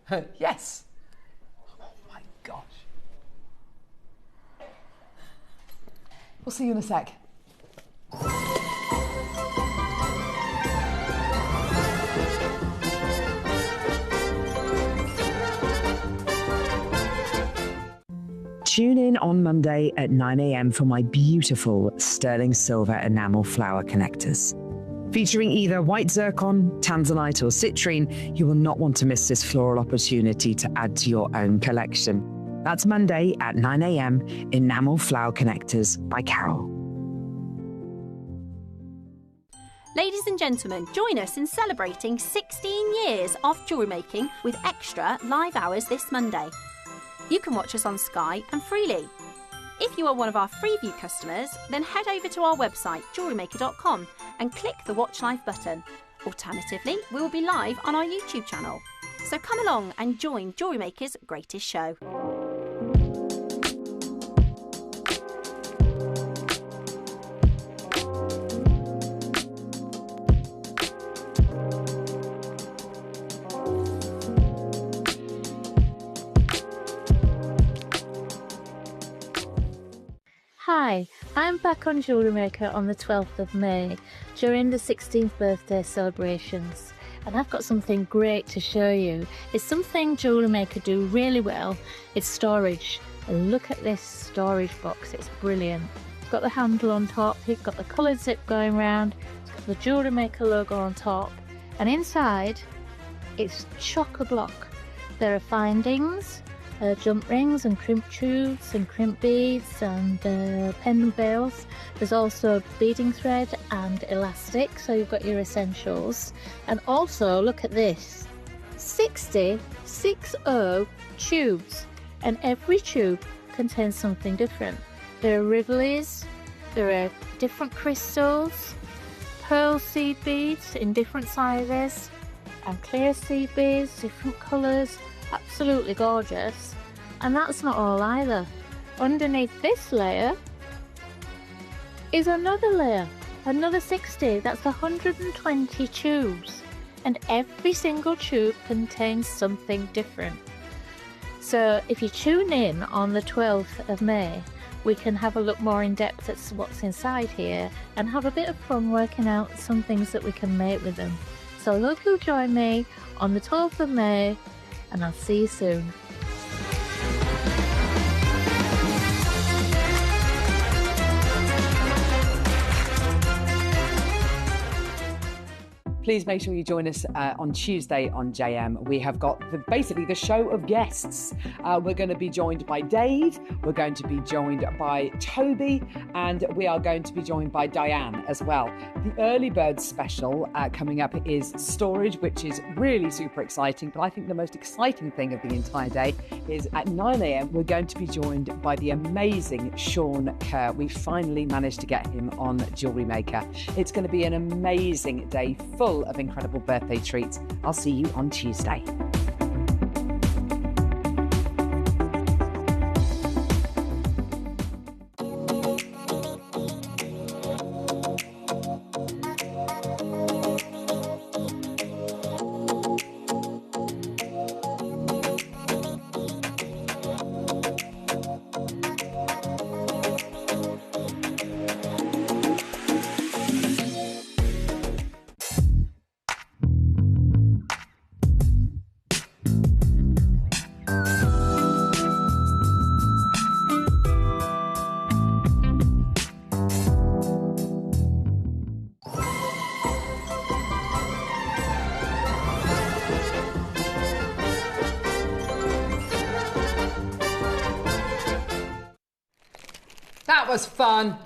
do? Yes. Oh my gosh. We'll see you in a sec. Tune in on Monday at 9 a.m. for my beautiful sterling silver enamel flower connectors. Featuring either white zircon, tanzanite or citrine, you will not want to miss this floral opportunity to add to your own collection. That's Monday at 9 a.m. Enamel Flower Connectors by Carol. Ladies and gentlemen, join us in celebrating 16 years of jewellery making with extra live hours this Monday. You can watch us on Sky and freely. If you are one of our Freeview customers, then head over to our website JewelleryMaker.com and click the Watch Live button. Alternatively, we will be live on our YouTube channel. So come along and join Jewellery Maker's greatest show. Hi, I'm back on Jewellery Maker on the 12th of May during the 16th birthday celebrations, and I've got something great to show you. It's something Jewellery Maker do really well. It's storage. And look at this storage box, it's brilliant. It's got the handle on top, it's got the coloured zip going round, it's got the Jewellery Maker logo on top, and inside it's chock-a-block. There are findings, jump rings and crimp tubes and crimp beads and pendant veils. There's also beading thread and elastic, so you've got your essentials. And also look at this, 60 tubes, and every tube contains something different. There are rivolis, there are different crystals, pearl seed beads in different sizes, and clear seed beads, different colours. Absolutely gorgeous. And that's not all either. Underneath this layer is another layer, another 60. That's 120 tubes, and every single tube contains something different. So if you tune in on the 12th of May, we can have a look more in depth at what's inside here and have a bit of fun working out some things that we can make with them. So I hope you'll join me on the 12th of May, and I'll see you soon. Please make sure you join us on Tuesday on JM. We have got basically the show of guests. We're going to be joined by Dave, we're going to be joined by Toby, and we are going to be joined by Diane as well. The early bird special coming up is storage, which is really super exciting, but I think the most exciting thing of the entire day is at 9 a.m. we're going to be joined by the amazing Sean Kerr. We finally managed to get him on Jewellery Maker. It's going to be an amazing day full of incredible birthday treats. I'll see you on Tuesday. That was fun.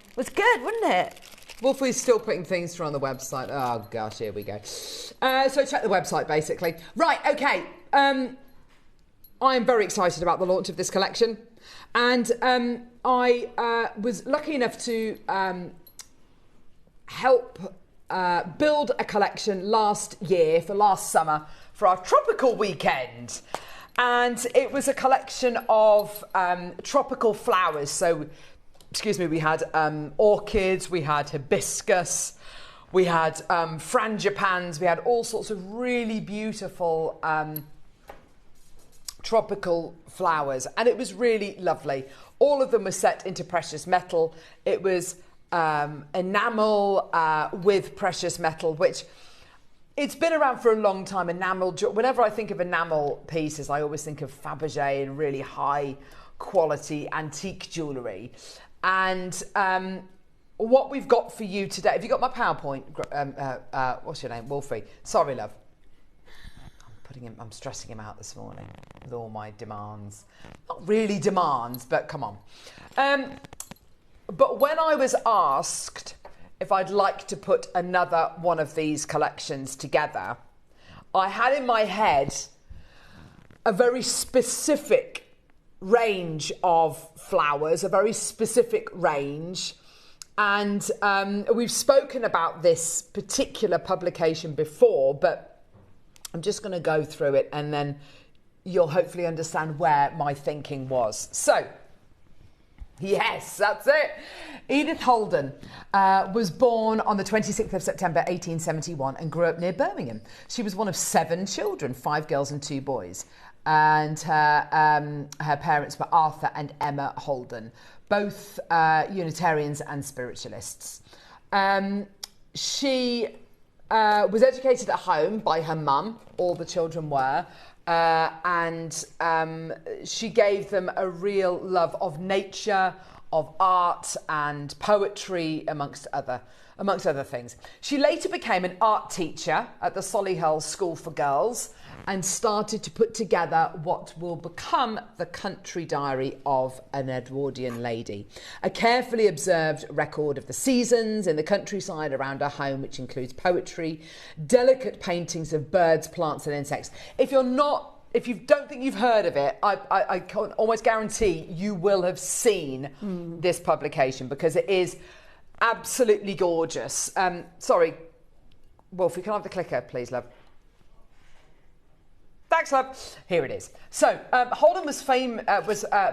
It was good, wasn't it? Wolfie's still putting things through on the website. Oh, gosh, here we go. So check the website, basically. Right, OK. I am very excited about the launch of this collection. And I was lucky enough to help build a collection last summer, for our tropical weekend. And it was a collection of tropical flowers. So, excuse me, we had orchids, we had hibiscus, we had frangipans, we had all sorts of really beautiful tropical flowers. And it was really lovely. All of them were set into precious metal. It was enamel with precious metal, which it's been around for a long time. Enamel, whenever I think of enamel pieces, I always think of Fabergé and really high quality antique jewellery. And what we've got for you today, have you got my PowerPoint? What's your name? Wolfie. Sorry, love. I'm stressing him out this morning with all my demands. Not really demands, but come on. But when I was asked if I'd like to put another one of these collections together, I had in my head a very specific range of flowers, a very specific range. And we've spoken about this particular publication before, but I'm just going to go through it and then you'll hopefully understand where my thinking was. So, yes, that's it. Edith Holden was born on the 26th of September 1871 and grew up near Birmingham. She was one of 7 children, 5 girls and 2 boys. And her parents were Arthur and Emma Holden, both Unitarians and spiritualists. She was educated at home by her mum, all the children were, and she gave them a real love of nature, of art and poetry, amongst other things. She later became an art teacher at the Solihull School for Girls and started to put together what will become the Country Diary of an Edwardian Lady, a carefully observed record of the seasons in the countryside around her home, which includes poetry, delicate paintings of birds, plants and insects. If you don't think you've heard of it, I can almost guarantee you will have seen this publication because it is absolutely gorgeous. Sorry, Wolfie, can I have the clicker, please, love? Thanks, love. Here it is. So, Holden was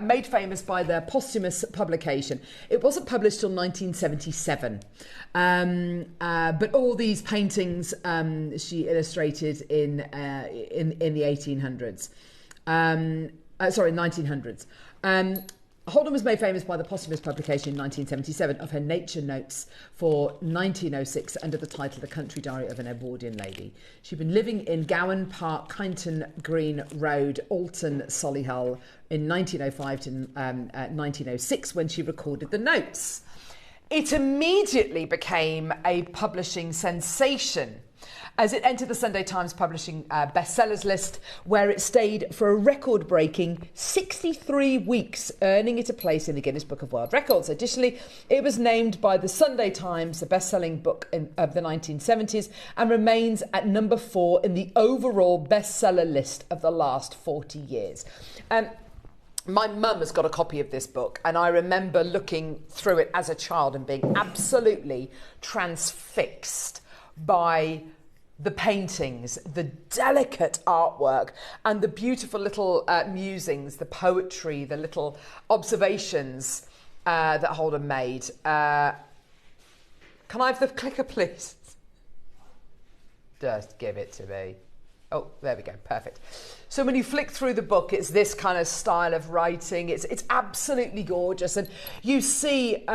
made famous by their posthumous publication. It wasn't published till 1977, but all these paintings she illustrated in the 1800s. 1900s. Holden was made famous by the posthumous publication in 1977 of her nature notes for 1906 under the title The Country Diary of an Edwardian Lady. She'd been living in Gowan Park, Kyneton Green Road, Alton, Solihull in 1905 to 1906 when she recorded the notes. It immediately became a publishing sensation as it entered the Sunday Times publishing bestsellers list, where it stayed for a record-breaking 63 weeks, earning it a place in the Guinness Book of World Records. Additionally, it was named by the Sunday Times the best-selling book of the 1970s and remains at number 4 in the overall bestseller list of the last 40 years. My mum has got a copy of this book, and I remember looking through it as a child and being absolutely transfixed by the paintings, the delicate artwork, and the beautiful little musings, the poetry, the little observations that Holden made. Can I have the clicker, please? Just give it to me. Oh, there we go. Perfect. So when you flick through the book, it's this kind of style of writing. It's absolutely gorgeous. And you see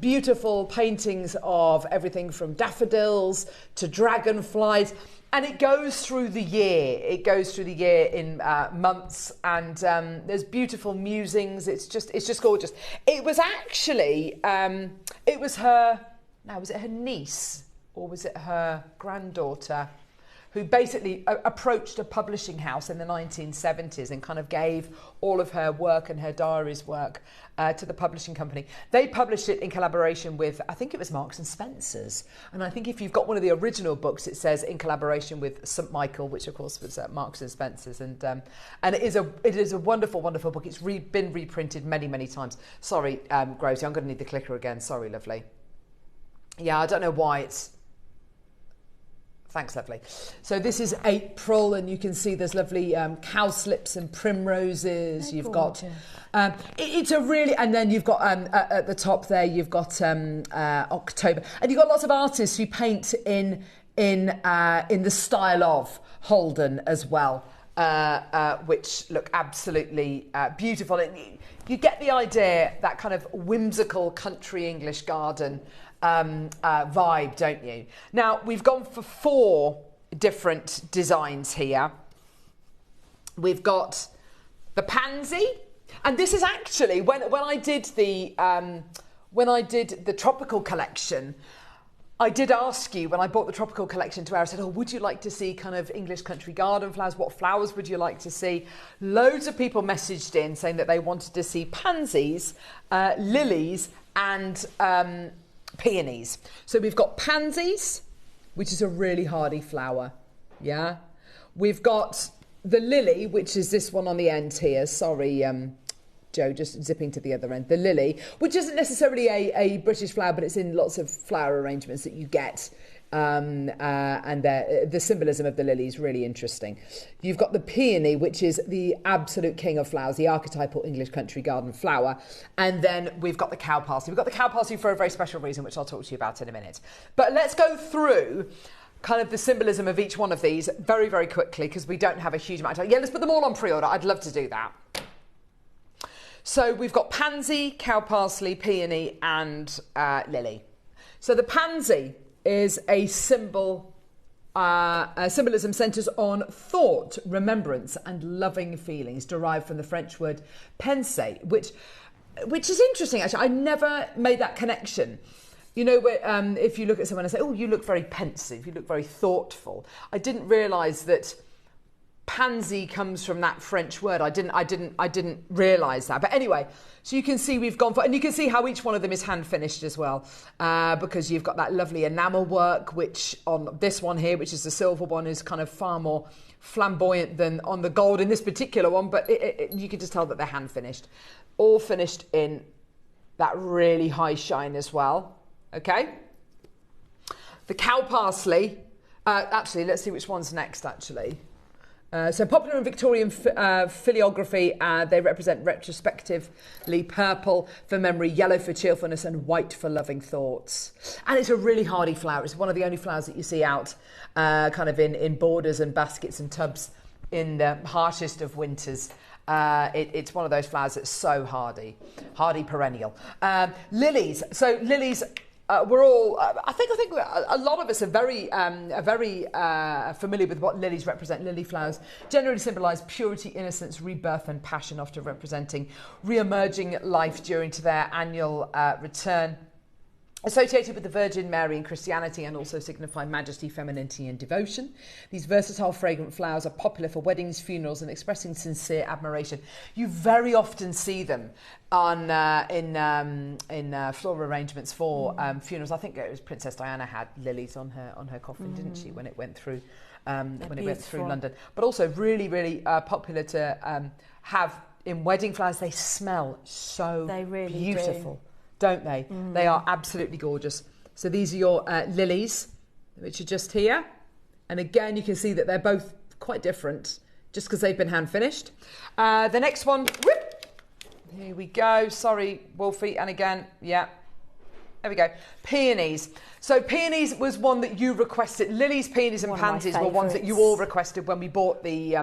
beautiful paintings of everything from daffodils to dragonflies. And it goes through the year. It goes through the year in months. And there's beautiful musings. It's just gorgeous. It was actually, was it her niece or was it her granddaughter who basically approached a publishing house in the 1970s and kind of gave all of her work and her diary's work to the publishing company. They published it in collaboration with, I think it was Marks and Spencer's. And I think if you've got one of the original books, it says in collaboration with St. Michael, which of course was Marks and Spencer's. And it is a wonderful, wonderful book. It's been reprinted many, many times. Sorry, Grosie, I'm going to need the clicker again. Sorry, lovely. Yeah, I don't know why it's... Thanks, lovely. So this is April, and you can see there's lovely cowslips and primroses. You've got... it's a really... And then you've got, at the top there, you've got October. And you've got lots of artists who paint in the style of Holden as well, which look absolutely beautiful. You get the idea, that kind of whimsical country English garden vibe, don't you? Now, we've gone for 4 different designs here. We've got the pansy, and this is actually when I did the tropical collection. I did ask you when I bought the tropical collection to air, I said, oh, would you like to see kind of English country garden flowers? What flowers would you like to see? Loads of people messaged in saying that they wanted to see pansies, lilies, and peonies. So we've got pansies, which is a really hardy flower. Yeah. We've got the lily, which is this one on the end here. Sorry, Joe, just zipping to the other end. The lily, which isn't necessarily a British flower, but it's in lots of flower arrangements that you get. And the symbolism of the lily is really interesting. You've got the peony, which is the absolute king of flowers, the archetypal English country garden flower. And then we've got the cow parsley. We've got the cow parsley for a very special reason, which I'll talk to you about in a minute. But let's go through kind of the symbolism of each one of these very, very quickly, because we don't have a huge amount of time. Yeah, let's put them all on pre-order. I'd love to do that. So we've got pansy, cow parsley, peony, and lily. So the pansy is a symbol, symbolism centres on thought, remembrance, and loving feelings, derived from the French word penser, which is interesting, actually. I never made that connection. You know, where, if you look at someone and say, oh, you look very pensive, you look very thoughtful. I didn't realise that pansy comes from that French word. I didn't realise that. But anyway, so you can see we've gone for, and you can see how each one of them is hand finished as well, because you've got that lovely enamel work, which on this one here, which is the silver one, is kind of far more flamboyant than on the gold in this particular one. But you can just tell that they're hand finished, all finished in that really high shine as well. Okay. The cow parsley. Actually, let's see which one's next. Actually. So popular in Victorian filiography, they represent retrospectively purple for memory, yellow for cheerfulness, and white for loving thoughts. And it's a really hardy flower. It's one of the only flowers that you see out kind of in borders and baskets and tubs in the harshest of winters. It's one of those flowers that's so hardy perennial. Lilies. So lilies... we're all, I think a lot of us are very familiar with what lilies represent. Lily flowers generally symbolise purity, innocence, rebirth and passion, often representing re-emerging life during to their annual return. Associated with the Virgin Mary in Christianity, and also signify majesty, femininity and devotion. These versatile fragrant flowers are popular for weddings, funerals and expressing sincere admiration. You very often see them on in floral arrangements for funerals. I think it was Princess Diana had lilies on her coffin, didn't she, when it went through when it went through London. But also really, really popular to have in wedding flowers. They smell so beautiful. Don't they? They are absolutely gorgeous. So these are your lilies, which are just here. And again, you can see that they're both quite different, just because they've been hand finished. The next one, whoop, here we go. Sorry, Wolfie. And again, yeah, there we go. Peonies. So peonies was one that you requested. Lilies, peonies and pansies were ones that you all requested when we bought the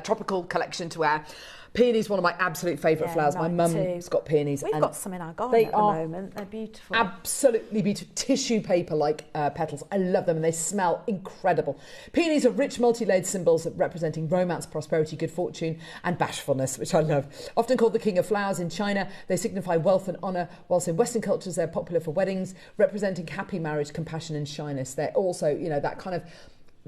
tropical collection to air. Peonies, one of my absolute favourite flowers. My mum's got peonies. We've got some in our garden at the moment. They're beautiful. Absolutely beautiful. Tissue paper-like petals. I love them and they smell incredible. Peonies are rich, multi-layered symbols representing romance, prosperity, good fortune and bashfulness, which I love. Often called the king of flowers in China, they signify wealth and honour, whilst in Western cultures they're popular for weddings, representing happy marriage, compassion and shyness. They're also, you know, that kind of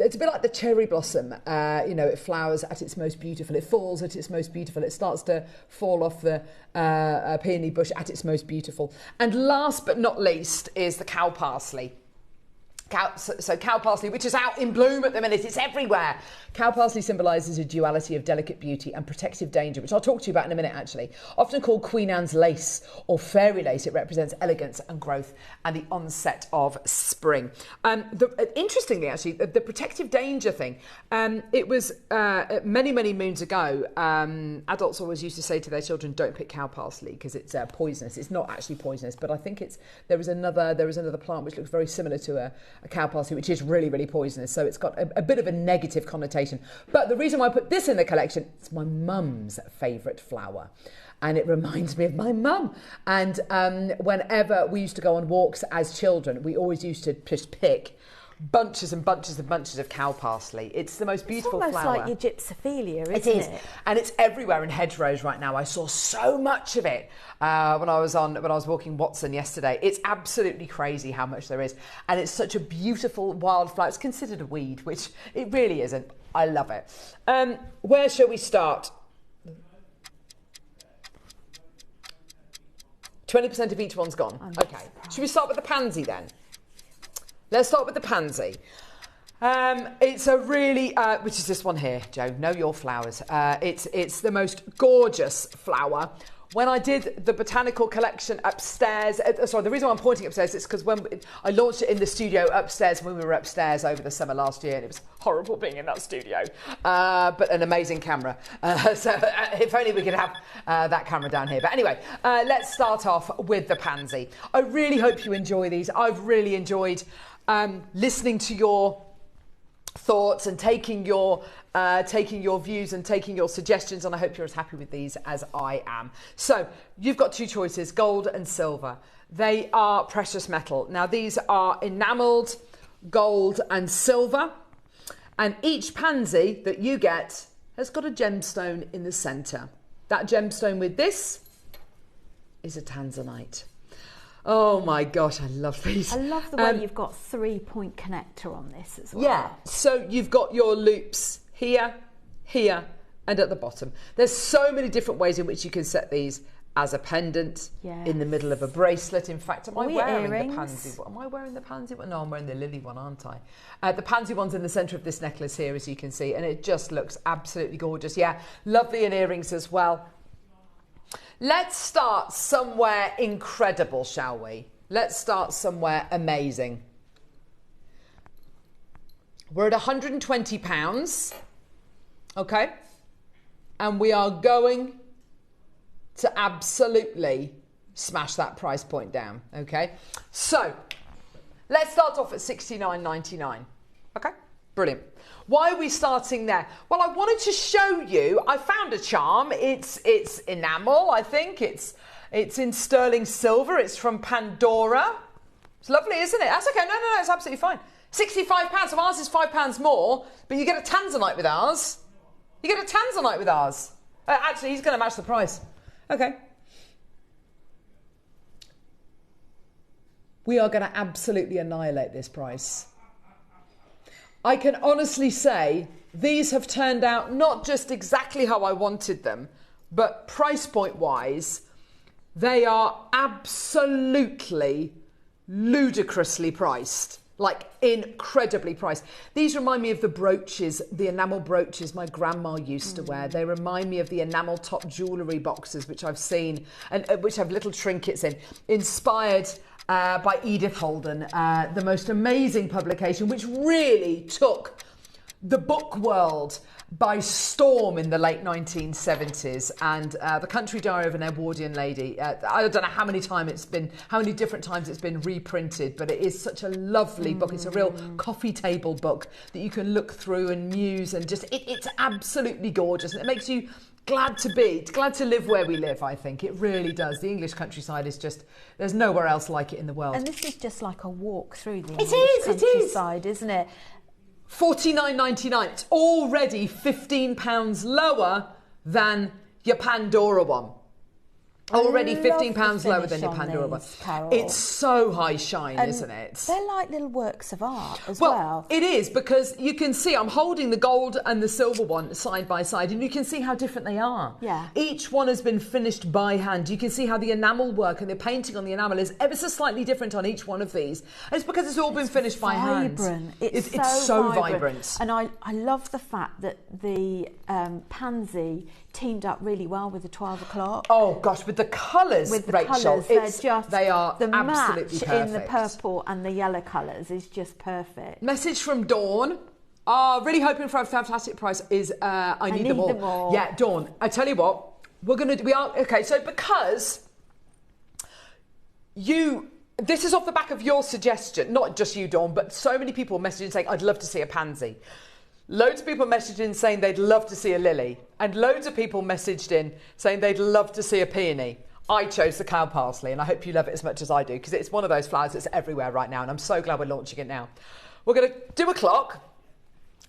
it's a bit like the cherry blossom. You know, it flowers at its most beautiful. It falls at its most beautiful. It starts to fall off the peony bush at its most beautiful. And last but not least is the cow parsley. Cow parsley, which is out in bloom at the minute, it's everywhere. Cow parsley symbolises a duality of delicate beauty and protective danger, which I'll talk to you about in a minute actually. Often called Queen Anne's lace or fairy lace, it represents elegance and growth and the onset of spring. Interestingly actually, the protective danger thing, it was many moons ago, adults always used to say to their children, don't pick cow parsley because it's poisonous. It's not actually poisonous, but I think there is another plant which looks very similar to a cow parsley, which is really poisonous, so it's got a bit of a negative connotation. But the reason why I put this in the collection, it's my mum's favourite flower, and it reminds me of my mum. And whenever we used to go on walks as children, we always used to just pick bunches and bunches and bunches of cow parsley. It's the most beautiful flower. It's almost like your gypsophilia, isn't it? It is, and it's everywhere in hedgerows right now. I saw so much of it when I was walking Watson yesterday. It's absolutely crazy how much there is, and it's such a beautiful wildflower. It's considered a weed, which it really isn't. I love it. Where shall we start? 20% of each one's gone. Okay. Should we start with the pansy then? Let's start with the pansy. It's a really, which is this one here, Joe. Know your flowers. It's the most gorgeous flower. When I did the botanical collection upstairs, the reason why I'm pointing upstairs is because when I launched it in the studio upstairs, when we were upstairs over the summer last year, and it was horrible being in that studio, but an amazing camera. So if only we could have that camera down here. But anyway, let's start off with the pansy. I really hope you enjoy these. I've really enjoyed listening to your thoughts and taking your views and taking your suggestions, and I hope you're as happy with these as I am. So you've got two choices, gold and silver. They are precious metal. Now these are enamelled gold and silver, and each pansy that you get has got a gemstone in the centre. That gemstone with this is a tanzanite. Oh my gosh, I love these. I love the way you've got 3-point connector on this as well. Yeah, so you've got your loops here, here, and at the bottom. There's so many different ways in which you can set these as a pendant, in the middle of a bracelet. In fact, am I wearing the pansy? Am I wearing the pansy one? No, I'm wearing the lily one, aren't I? The pansy one's in the centre of this necklace here, as you can see, and it just looks absolutely gorgeous. Yeah, lovely in earrings as well. Let's start somewhere incredible, shall we? Let's start somewhere amazing. We're at £120, okay? And we are going to absolutely smash that price point down, okay? So, let's start off at £69.99, okay? Brilliant. Why are we starting there? Well, I wanted to show you, I found a charm. It's enamel, I think. It's in sterling silver. It's from Pandora. It's lovely, isn't it? That's okay. No, it's absolutely fine. £65. So ours is £5 more, but you get a tanzanite with ours. You get a tanzanite with ours. Actually, he's going to match the price. Okay. We are going to absolutely annihilate this price. I can honestly say these have turned out not just exactly how I wanted them, but price point wise, they are absolutely ludicrously priced, like incredibly priced. These remind me of the brooches, the enamel brooches my grandma used to wear. They remind me of the enamel top jewellery boxes, which I've seen, and which have little trinkets in, inspired by Edith Holden, the most amazing publication, which really took the book world by storm in the late 1970s. And the Country Diary of an Edwardian Lady, I don't know how many different times it's been reprinted, but it is such a lovely book. It's a real coffee table book that you can look through and muse, and just it's absolutely gorgeous, and it makes you glad to live where we live. I think it really does. The English countryside is just, there's nowhere else like it in the world. And this is just like a walk through the English countryside, isn't it? $49.99. It's already £15 lower than your Pandora one. Already £15 lower than your Pandora one. It's so high shine, isn't it? They're like little works of art as well. It is, because you can see I'm holding the gold and the silver one side by side, and you can see how different they are. Yeah. Each one has been finished by hand. You can see how the enamel work and the painting on the enamel is ever so slightly different on each one of these. And it's because it's all been finished by hand. It's so vibrant. And I love the fact that the pansy teamed up really well with the 12 o'clock. Oh gosh, with the colours, with the Rachel, colours, they are the absolutely match perfect. in the purple and the yellow colours is just perfect. Message from Dawn. Really hoping for a fantastic price is I need them all. Yeah, Dawn. I tell you what, so because this is off the back of your suggestion, not just you, Dawn, but so many people messaging saying I'd love to see a pansy. Loads of people messaged in saying they'd love to see a lily, and loads of people messaged in saying they'd love to see a peony. I chose the cow parsley, and I hope you love it as much as I do, because it's one of those flowers that's everywhere right now, and I'm so glad we're launching it now. We're going to do a clock,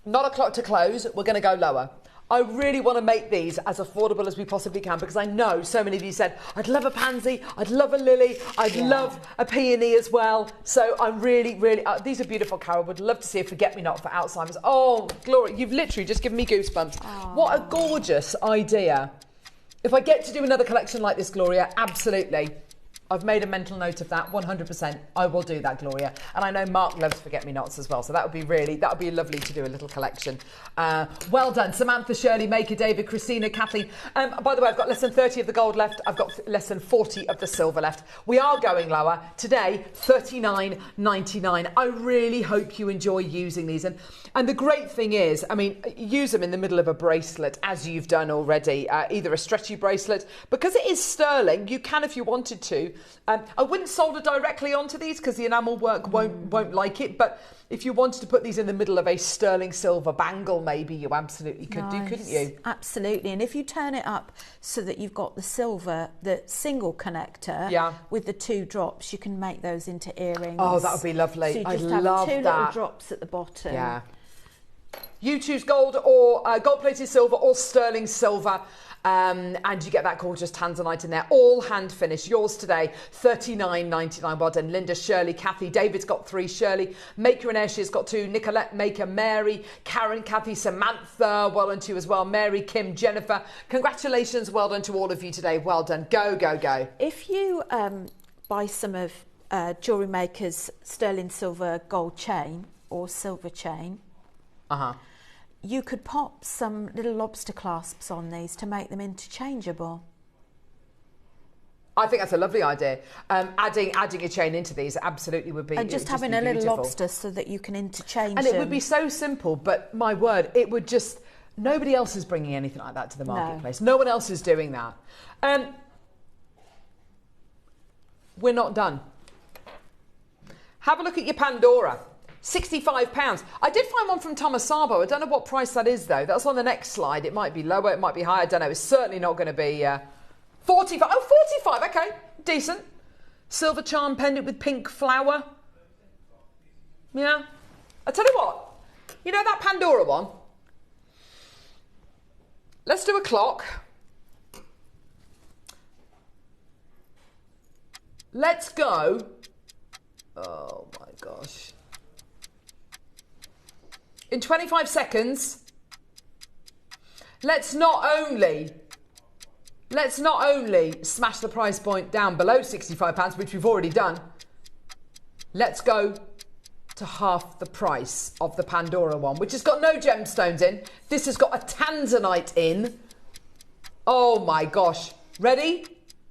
not a clock to close. We're going to go lower. I really want to make these as affordable as we possibly can, because I know so many of you said, I'd love a pansy, I'd love a lily, I'd love a peony as well. So I'm really, these are beautiful, Carol. Would love to see a forget-me-not for Alzheimer's. Oh, Gloria, you've literally just given me goosebumps. Aww. What a gorgeous idea. If I get to do another collection like this, Gloria, absolutely. I've made a mental note of that, 100%. I will do that, Gloria. And I know Mark loves forget-me-nots as well, so that would be lovely to do a little collection. Well done, Samantha, Shirley, Maker, David, Christina, Kathleen. By the way, I've got less than 30 of the gold left. I've got less than 40 of the silver left. We are going lower. Today, $39.99. I really hope you enjoy using these. And the great thing is, I mean, use them in the middle of a bracelet, as you've done already, either a stretchy bracelet. Because it is sterling, you can, if you wanted to. I wouldn't solder directly onto these because the enamel work won't like it, but if you wanted to put these in the middle of a sterling silver bangle, maybe you absolutely could do, couldn't you? Absolutely. And if you turn it up so that you've got the silver, the single connector with the 2 drops, you can make those into earrings. Oh, that would be lovely. So you I just have love 2 that. little drops at the bottom. Yeah. You choose gold or gold-plated silver or sterling silver. And you get that gorgeous tanzanite in there, all hand finished. Yours today, $39.99. Well done, Linda, Shirley, Kathy. David's got 3. Shirley, Maker and Ashley's got 2. Nicolette, Maker, Mary, Karen, Kathy, Samantha. Well done to you as well. Mary, Kim, Jennifer. Congratulations. Well done to all of you today. Well done. Go, go, go. If you buy some of JewelleryMaker's sterling silver gold chain or silver chain, you could pop some little lobster clasps on these to make them interchangeable. I think that's a lovely idea. Adding a chain into these absolutely would be. And just having a little lobster so that you can interchange and it would be so simple, but my word, it would just, nobody else is bringing anything like that to the marketplace. No one else is doing that. We're not done. Have a look at your Pandora. £65. I did find one from Thomas Sabo. I don't know what price that is, though. That's on the next slide. It might be lower, it might be higher. I don't know. It's certainly not going to be 45. Oh, 45. Okay, decent. Silver charm pendant with pink flower. Yeah. I tell you what. You know that Pandora one? Let's do a clock. Let's go. Oh, my gosh. In 25 seconds, let's not only smash the price point down below £65, which we've already done, let's go to half the price of the Pandora one, which has got no gemstones in. This has got a tanzanite in. Oh my gosh. Ready?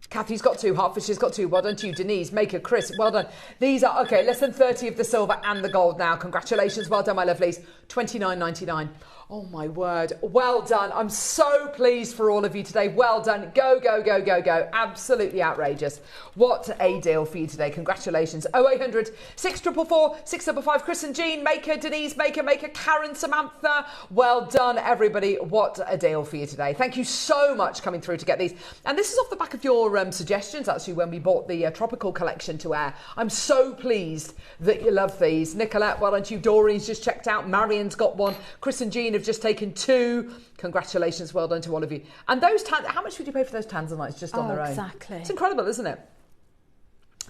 Kathy's got 2, Hartford's got 2. Well done to you, Denise, Maker, Chris. Well done. These are, okay, less than 30 of the silver and the gold now. Congratulations. Well done, my lovelies. $29.99. Oh, my word. Well done. I'm so pleased for all of you today. Well done. Go, go, go, go, go. Absolutely outrageous. What a deal for you today. Congratulations. 0800 644 655. Chris and Jean, Maker, Denise, Maker, Karen, Samantha. Well done, everybody. What a deal for you today. Thank you so much coming through to get these. And this is off the back of your suggestions actually when we bought the tropical collection to air. I'm so pleased that you love these. Nicolette, well done to you. Doreen's just checked out. Marion's got one. Chris and Jean have just taken 2. Congratulations, well done to all of you. And those how much would you pay for those tanzanites just on their own? Exactly. It's incredible, isn't it?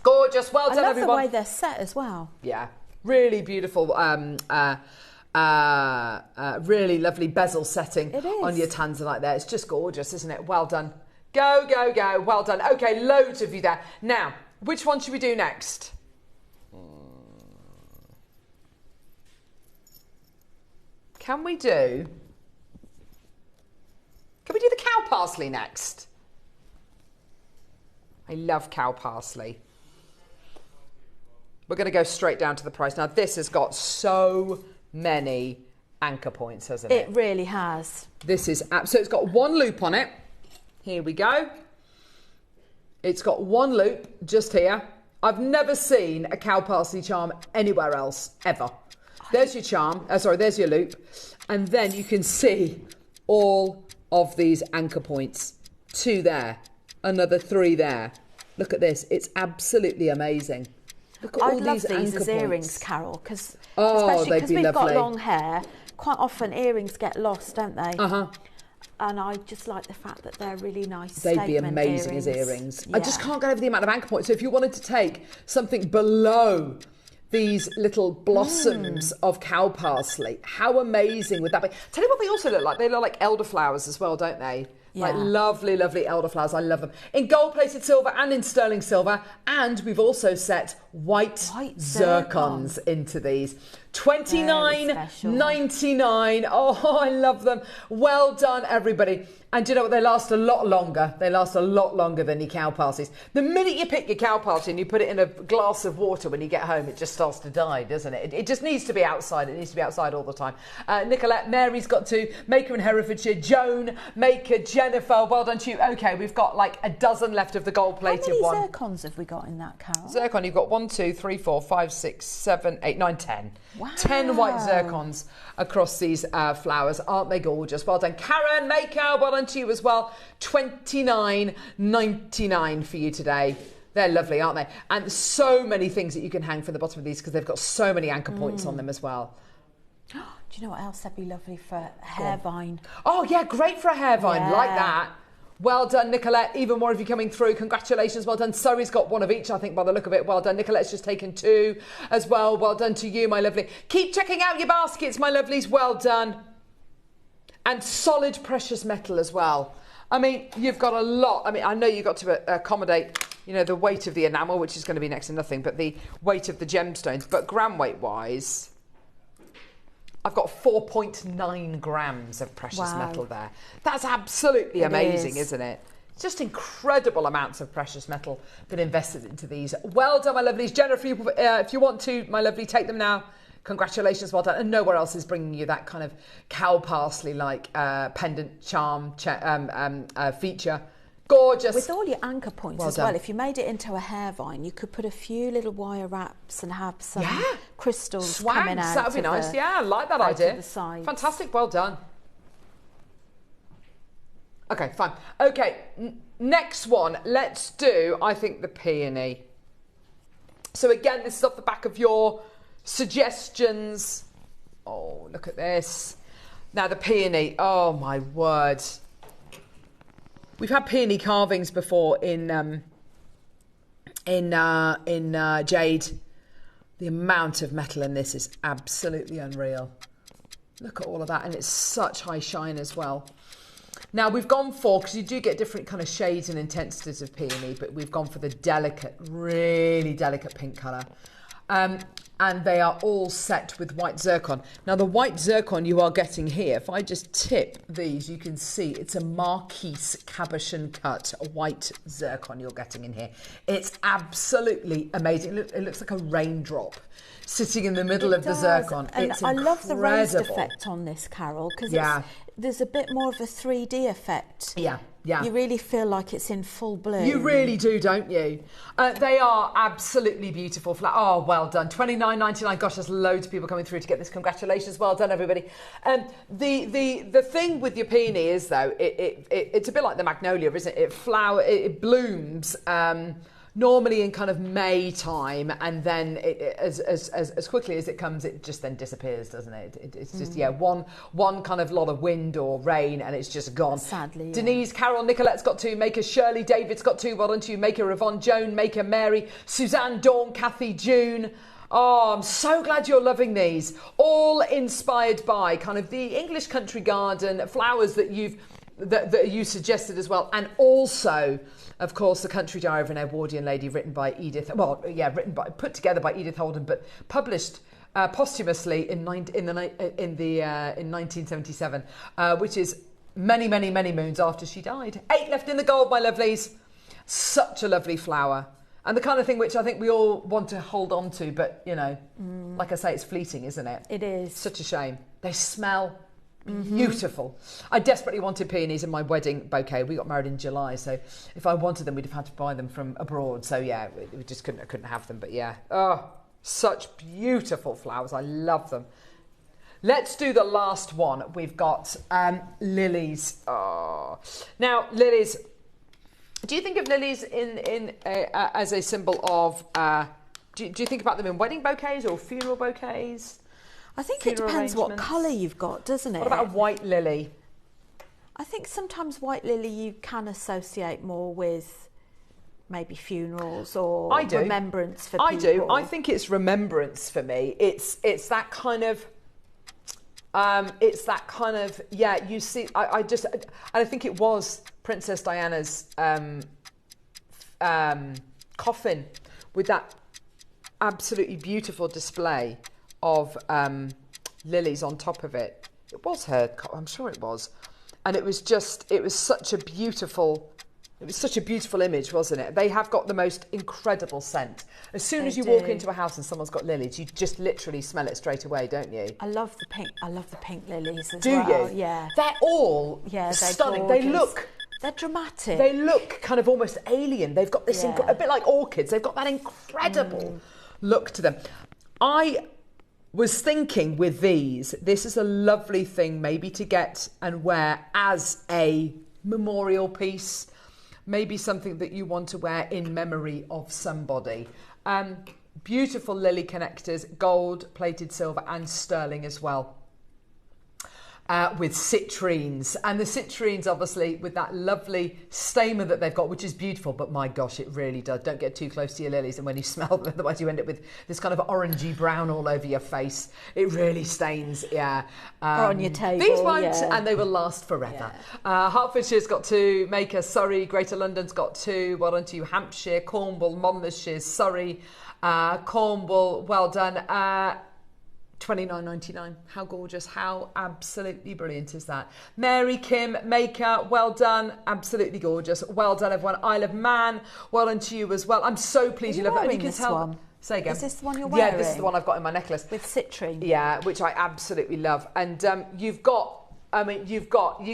Gorgeous. Well done, everyone. I love the way they're set as well. Yeah, really beautiful. Really lovely bezel setting on your tanzanite there. It's just gorgeous, isn't it? Well done. Go, go, go. Well done. Okay, loads of you there. Now, which one should we do next? Can we do the cow parsley next? I love cow parsley. We're going to go straight down to the price. Now, this has got so many anchor points, hasn't it? It really has. This is so it's got 1 loop on it. Here we go. It's got 1 loop just here. I've never seen a cow parsley charm anywhere else, ever. There's your charm. There's your loop. And then you can see all of these anchor points. 2 there. Another 3 there. Look at this. It's absolutely amazing. Look at all these as anchor earrings, points. Carol, because especially because we've got long hair, quite often earrings get lost, don't they? And I just like the fact that they're really nice. They'd be amazing as earrings. Yeah. I just can't get over the amount of anchor points. So if you wanted to take something below these little blossoms of cow parsley, how amazing would that be? Tell you what they also look like. They look like elderflowers as well, don't they? Yeah. Like lovely, lovely elderflowers. I love them. In gold-plated silver and in sterling silver. And we've also set white zircons into these. $29.99. Oh, I love them. Well done, everybody. And do you know what? They last a lot longer. They last a lot longer than your cow parseys. The minute you pick your cow parsley and you put it in a glass of water when you get home, it just starts to die, doesn't it? It just needs to be outside. It needs to be outside all the time. Nicolette, Mary's got 2. Maker in Herefordshire. Joan, Maker, Jennifer. Well done to you. Okay, we've got like a dozen left of the gold-plated one. How many zircons have we got in that, Carol? Zircon, you've got 1, 2, 3, 4, 5, 6, 7, 8, 9, 10. Wow. 10 white zircons across these flowers. Aren't they gorgeous? Well done. Karen, Maker, well done to you as well. $29.99 for you today. They're lovely, aren't they? And so many things that you can hang from the bottom of these because they've got so many anchor points on them as well. Do you know what else would be lovely for a hair vine? Oh, yeah, great for a hair vine. Like that. Well done, Nicolette. Even more of you coming through. Congratulations. Well done. Surrey's got 1 of each, I think, by the look of it. Well done. Nicolette's just taken 2 as well. Well done to you, my lovely. Keep checking out your baskets, my lovelies. Well done. And solid precious metal as well. I mean, you've got a lot. I mean, I know you've got to accommodate, you know, the weight of the enamel, which is going to be next to nothing, but the weight of the gemstones. But gram weight-wise, I've got 4.9 grams of precious metal there. That's absolutely amazing, isn't it? Just incredible amounts of precious metal been invested into these. Well done, my lovelies. Jennifer, if you want to, my lovely, take them now. Congratulations, well done. And nowhere else is bringing you that kind of cow parsley-like pendant charm feature. Gorgeous. With all your anchor points as well, if you made it into a hair vine, you could put a few little wire wraps and have some crystals coming out. That would be nice. Yeah, I like that idea. Fantastic. Well done. Okay, fine. Okay, next one. Let's do, I think, the peony. So again, this is off the back of your suggestions. Oh, look at this. Now the peony. Oh my word. We've had peony carvings before in jade. The amount of metal in this is absolutely unreal. Look at all of that, and it's such high shine as well. Now we've gone for, because you do get different kind of shades and intensities of peony, but we've gone for the delicate, really delicate pink colour. And they are all set with white zircon. Now the white zircon you are getting here, if I just tip these, you can see it's a Marquise cabochon cut white zircon you're getting in here. It's absolutely amazing. It looks like a raindrop sitting in the middle of the zircon. And it's I love the raised incredible. effect on this, Carol, because there's a bit more of a 3D effect Yeah. You really feel like it's in full bloom. You really do, don't you? They are absolutely beautiful flowers. Oh, well done. $29.99. Gosh, there's loads of people coming through to get this. Congratulations. Well done, everybody. The thing with your peony is, though, it's a bit like the magnolia, isn't it? It blooms normally in kind of May time, and then as quickly as it comes, it just then disappears, doesn't it? It's just one kind of lot of wind or rain, and it's just gone. Sadly, yeah. Denise, Carol, Nicolette's got 2. Maker Shirley, David's got 2. Well done to you. Maker Yvonne, Joan, Maker Mary, Suzanne, Dawn, Kathy, June. Oh, I'm so glad you're loving these. All inspired by kind of the English country garden flowers that you suggested as well, and also, of course, the Country Diary of an Edwardian Lady, put together by Edith Holden, but published posthumously in 1977, which is many moons after she died. 8 left in the gold, my lovelies. Such a lovely flower, and the kind of thing which I think we all want to hold on to, but like I say, it's fleeting, isn't it? It is. Such a shame. They smell beautiful. I desperately wanted peonies in my wedding bouquet. We got married in July, so if I wanted them, we'd have had to buy them from abroad. So yeah, we just couldn't have them. But yeah, oh, such beautiful flowers. I love them. Let's do the last one. We've got lilies. Oh, now lilies. Do you think of lilies as a symbol of? Do you think about them in wedding bouquets or funeral bouquets? I think it depends what colour you've got, doesn't it? What about a white lily? I think sometimes white lily you can associate more with maybe funerals or remembrance for people. I do. I think it's remembrance for me. It's that kind of. Yeah. You see, I think it was Princess Diana's coffin with that absolutely beautiful display of lilies on top of it. It was her, I'm sure it was, and it was such a beautiful image, wasn't it? They have got the most incredible scent. As soon as you walk into a house and someone's got lilies, you just literally smell it straight away, don't you? I love the pink lilies as well. Do you? Yeah. They're all stunning. Gorgeous. They're dramatic. They look kind of almost alien. They've got this a bit like orchids. They've got that incredible look to them. I was thinking with these, this is a lovely thing maybe to get and wear as a memorial piece, maybe something that you want to wear in memory of somebody. Beautiful lily connectors, gold, plated silver and sterling as well. With citrines, and the citrines obviously with that lovely stamen that they've got, which is beautiful, but my gosh, it really does. Don't get too close to your lilies, and when you smell them, otherwise you end up with this kind of orangey brown all over your face. It really stains, yeah. Or on your table. These won't, and they will last forever. Yeah. Hertfordshire's got 2, Maker, Surrey, Greater London's got 2, well done to you, Hampshire, Cornwall, Monmouthshire, Surrey, Cornwall, well done. $29.99. How gorgeous, how absolutely brilliant is that? Mary, Kim, Maker, well done, absolutely gorgeous. Well done, everyone. Isle of Man, well done to you as well. I'm so pleased you love it. And you can tell. One? Say again. Is this the one you're wearing? Yeah, this is the one I've got in my necklace. With citrine. Yeah, which I absolutely love. And you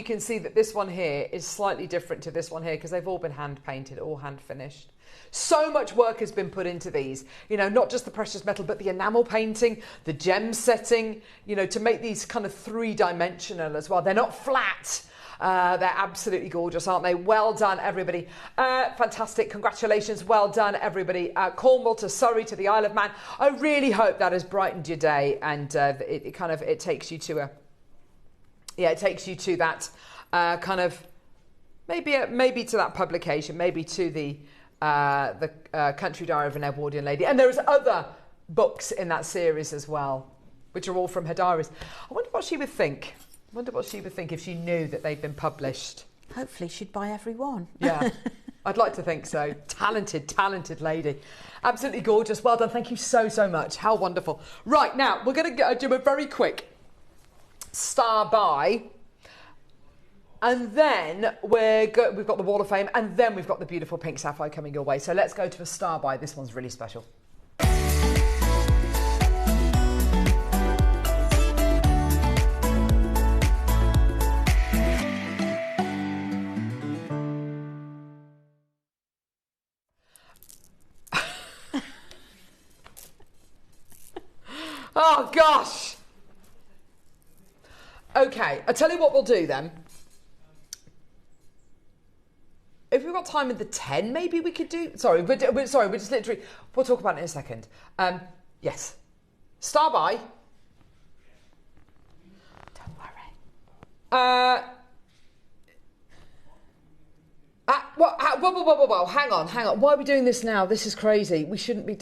can see that this one here is slightly different to this one here because they've all been hand painted, all hand finished. So much work has been put into these, not just the precious metal, but the enamel painting, the gem setting, to make these kind of 3-dimensional as well. They're not flat. They're absolutely gorgeous, aren't they? Well done, everybody. Fantastic. Congratulations. Well done, everybody. Cornwall to Surrey to the Isle of Man. I really hope that has brightened your day, and it takes you to that kind of maybe to that publication, maybe to the Country Diary of an Edwardian Lady. And there's other books in that series as well, which are all from her diaries. I wonder what she would think. If she knew that they'd been published. Hopefully she'd buy every one. Yeah, I'd like to think so. Talented lady. Absolutely gorgeous. Well done. Thank you so much. How wonderful. Right, now we're going to do a very quick star by. And then we've got the Wall of Fame, and then we've got the beautiful pink sapphire coming your way. So let's go to a star by. This one's really special. Oh, gosh. Okay, I'll tell you what we'll do then. If we've got time in the 10, maybe we could do... Sorry, we're just literally... We'll talk about it in a second. Yes. Star by. Don't worry. Whoa, hang on. Why are we doing this now? This is crazy. We shouldn't be...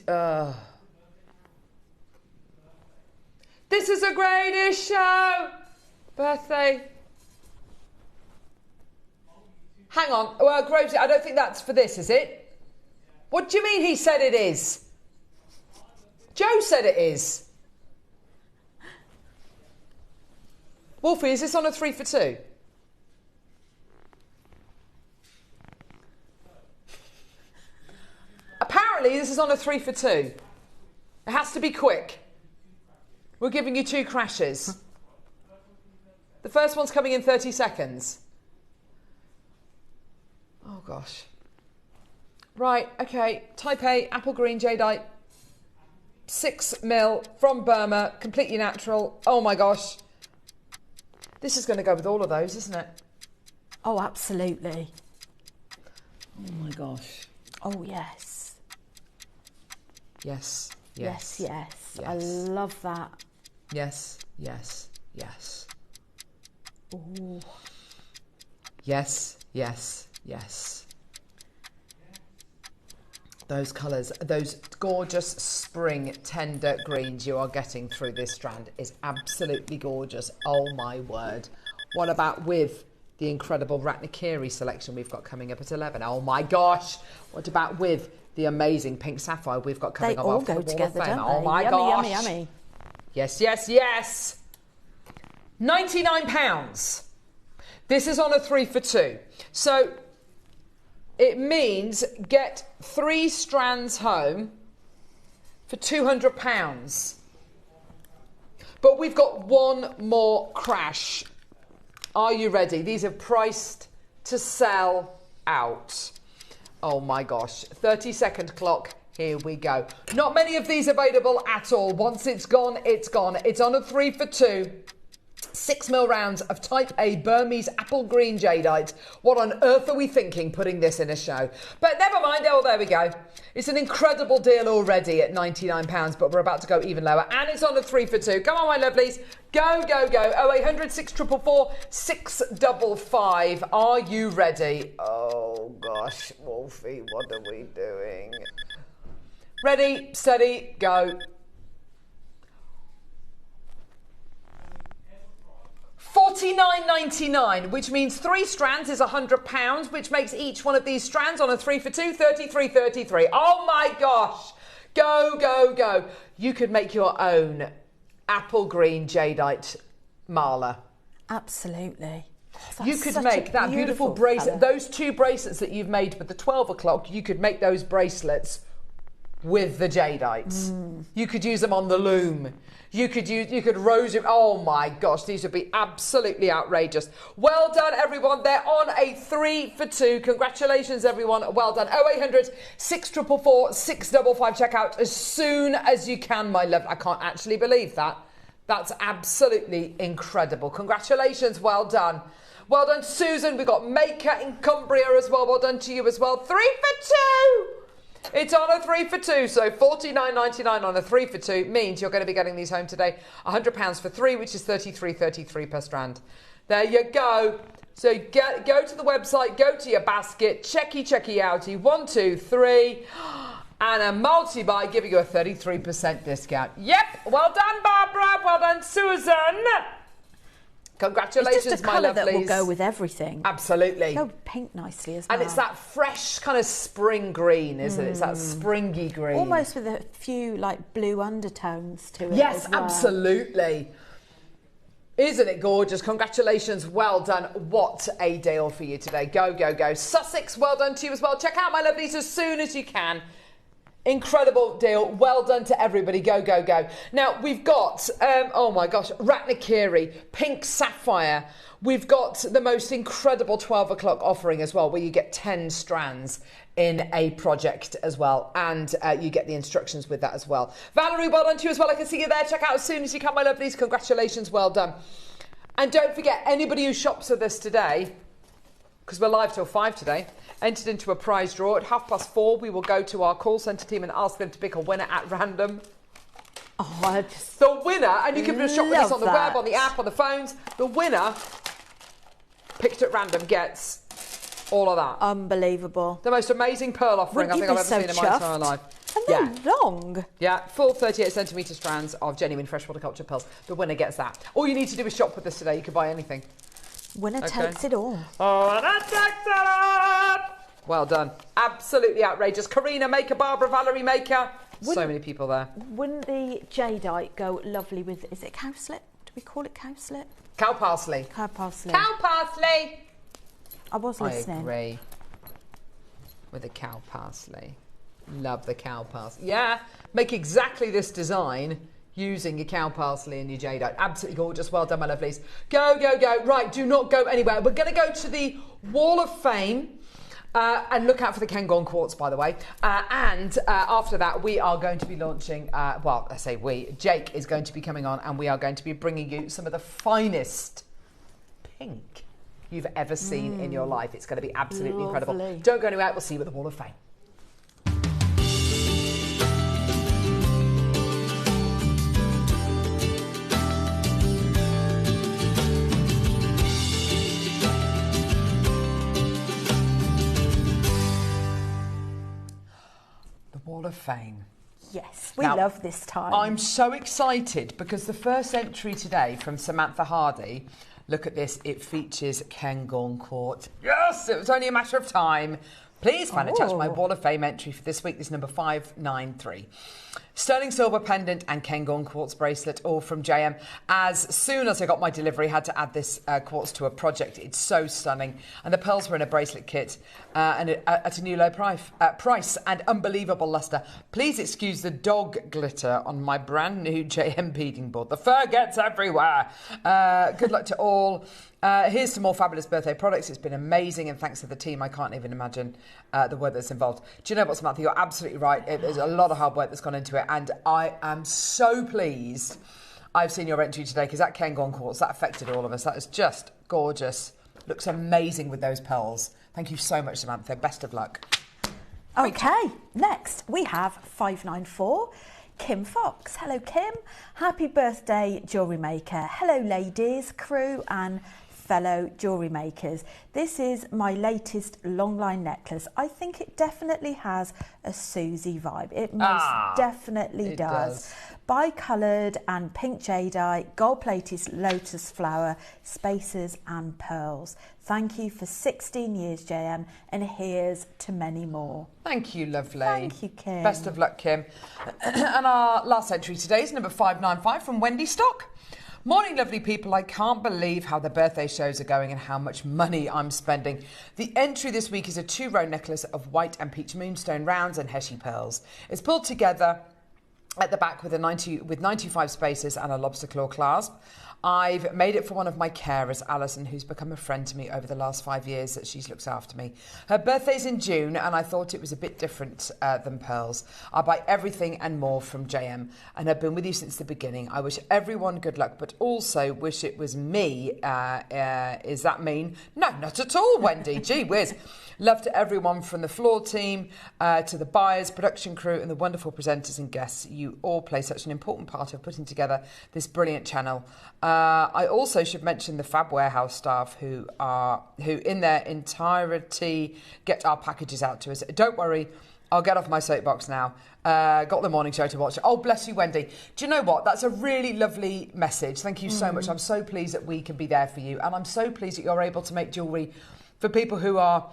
This is the greatest show! Birthday... Hang on. Well, Groves, I don't think that's for this, is it? What do you mean he said it is? Joe said it is. Wolfie, is this on a 3 for 2? Apparently, this is on a 3 for 2. It has to be quick. We're giving you 2 crashes. The first one's coming in 30 seconds. Oh, gosh. Right, okay. Type A, apple green jadeite. 6 mil from Burma. Completely natural. Oh, my gosh. This is going to go with all of those, isn't it? Oh, absolutely. Oh, my gosh. Oh, yes. Yes. Yes, yes. I love that. Yes, yes, yes. Ooh. Yes, yes, yes. Those colours, those gorgeous spring tender greens you are getting through this strand is absolutely gorgeous. Oh my word. What about with the incredible Ratnikiri selection we've got coming up at 11? Oh my gosh. What about with the amazing pink sapphire we've got coming up after the Wall of Fame? Oh my gosh. Yummy, yummy. Yes, yes, yes. £99. This is on a 3 for 2. So it means get 3 strands home for £200. But we've got one more crash. Are you ready? These are priced to sell out. Oh my gosh. 30-second clock. Here we go. Not many of these available at all. Once it's gone, it's gone. It's on a 3 for 2. 6 mil rounds of type A Burmese apple green jadeite. What on earth are we thinking putting this in a show? But never mind. Oh, there we go. It's an incredible deal already at £99, but we're about to go even lower. And it's on a 3 for 2. Come on, my lovelies. Go, go, go. 0800 644 655. Are you ready? Oh, gosh, Wolfie, what are we doing? Ready, steady, go. $49.99, which means 3 strands is £100, which makes each one of these strands on a 3 for 2, $33.33. Oh my gosh. Go, go, go. You could make your own apple green jadeite mala. Absolutely. You could make that beautiful bracelet, those 2 bracelets that you've made with the 12 o'clock, you could make those bracelets with the jadeites. You could use them on the loom. You could rose it. Oh my gosh, these would be absolutely outrageous. Well done, everyone. They're on a 3 for 2. Congratulations, everyone. Well done. 0800 644 655. Check out as soon as you can, my love. I can't actually believe that. That's absolutely incredible. Congratulations. Well done. Well done, Susan. We've got Maker in Cumbria as well. Well done to you as well. 3 for 2. It's on a 3 for 2, so $49.99 on a 3 for 2 means you're going to be getting these home today. £100 for 3, which is $33.33 per strand. There you go. So go to the website, go to your basket, checky outy, 1, 2, 3, and a multi-buy giving you a 33% discount. Yep, well done, Barbara. Well done, Susan. Congratulations, it's just a my colour lovelies. that will go with everything. Absolutely. Go pink nicely as well. And it's that fresh kind of spring green, isn't it? It's that springy green. Almost with a few like blue undertones to it. Yes, as well. absolutely. Isn't it gorgeous? Congratulations. Well done. What a deal for you today. Go, go, go. Sussex, well done to you as well. Check out my lovelies as soon as you can. Incredible deal. Well done to everybody. Go, go, go. Now, we've got, oh my gosh, Ratnikiri, pink sapphire. We've got the most incredible 12 o'clock offering as well, where you get 10 strands in a project as well. And you get the instructions with that as well. Valerie, well done to you as well. I can see you there. Check out as soon as you can, my lovelies. Congratulations. Well done. And don't forget, anybody who shops with us today, because we're live till 5 today, entered into a prize draw. At 4:30, we will go to our call centre team and ask them to pick a winner at random. Oh, I just the winner, and you can shop with us on the web, on the app, on the phones. The winner, picked at random, gets all of that. Unbelievable. The most amazing pearl offering I think I've ever seen in my entire life. And they're long. Yeah, full 38cm strands of genuine freshwater culture pearls. The winner gets that. All you need to do is shop with us today. You can buy anything. Winner takes it all. Oh, that takes it all! Well done. Absolutely outrageous. Karina Maker, Barbara, Valerie Maker. So many people there. Wouldn't the Jadeite go lovely with, is it cowslip? Do we call it cowslip? Cow parsley. Cow parsley. Cow parsley! I was listening. I agree with the cow parsley. Love the cow parsley. Yeah, make exactly this design using your cow parsley and your jadeite. Absolutely gorgeous. Well done, my lovelies. Go, go, go. Right, do not go anywhere. We're going to go to the Wall of Fame. And look out for the Cairngorm quartz, by the way. And after that, we are going to be launching, well, I say we, Jake is going to be coming on, and we are going to be bringing you some of the finest pink you've ever seen in your life. It's going to be absolutely incredible. Don't go anywhere. We'll see you at the Wall of Fame. Wall of Fame. Yes, we love this time. I'm so excited because the first entry today from Samantha Hardy, look at this, it features Cairngorm quartz. Yes, it was only a matter of time. Please find attached my Wall of Fame entry for this week. This is number 593. Sterling silver pendant and Cairngorm quartz bracelet, all from JM. As soon as I got my delivery, I had to add this quartz to a project. It's so stunning. And the pearls were in a bracelet kit and at a new low price and unbelievable lustre. Please excuse the dog glitter on my brand new JM beading board. The fur gets everywhere. Good luck to all. Here's some more fabulous birthday products. It's been amazing, and thanks to the team, I can't even imagine the work that's involved. Do you know what, Samantha? You're absolutely right. There's a lot of hard work that's gone into it, and I am so pleased I've seen your entry today, because that Cairngorm quartz, that affected all of us. That is just gorgeous. Looks amazing with those pearls. Thank you so much, Samantha. Best of luck. Okay, next we have 594. Kim Fox. Hello, Kim. Happy birthday, Jewellery Maker. Hello, ladies, crew, and fellow jewellery makers. This is my latest long line necklace. I think it definitely has a Susie vibe. It most definitely does. Bi-coloured and pink jadeite, gold-plated lotus flower, spacers and pearls. Thank you for 16 years, JM, and here's to many more. Thank you, lovely. Thank you, Kim. Best of luck, Kim. And our last entry today is number 595 from Wendy Stock. Morning, lovely people. I can't believe how the birthday shows are going and how much money I'm spending. The entry this week is a 2-row necklace of white and peach moonstone rounds and Heshi pearls. It's pulled together at the back with 95 spacers and a lobster claw clasp. I've made it for one of my carers, Alison, who's become a friend to me over the last 5 years that she's looked after me. Her birthday's in June, and I thought it was a bit different than pearls. I buy everything and more from JM, and I've been with you since the beginning. I wish everyone good luck, but also wish it was me. Is that mean? No, not at all, Wendy. Gee whiz. Love to everyone from the floor team to the buyers, production crew, and the wonderful presenters and guests. You all play such an important part of putting together this brilliant channel. I also should mention the Fab Warehouse staff who in their entirety get our packages out to us. Don't worry, I'll get off my soapbox now. Got the morning show to watch. Oh, bless you, Wendy. Do you know what? That's a really lovely message. Thank you so much. I'm so pleased that we can be there for you. And I'm so pleased that you're able to make jewellery for people who are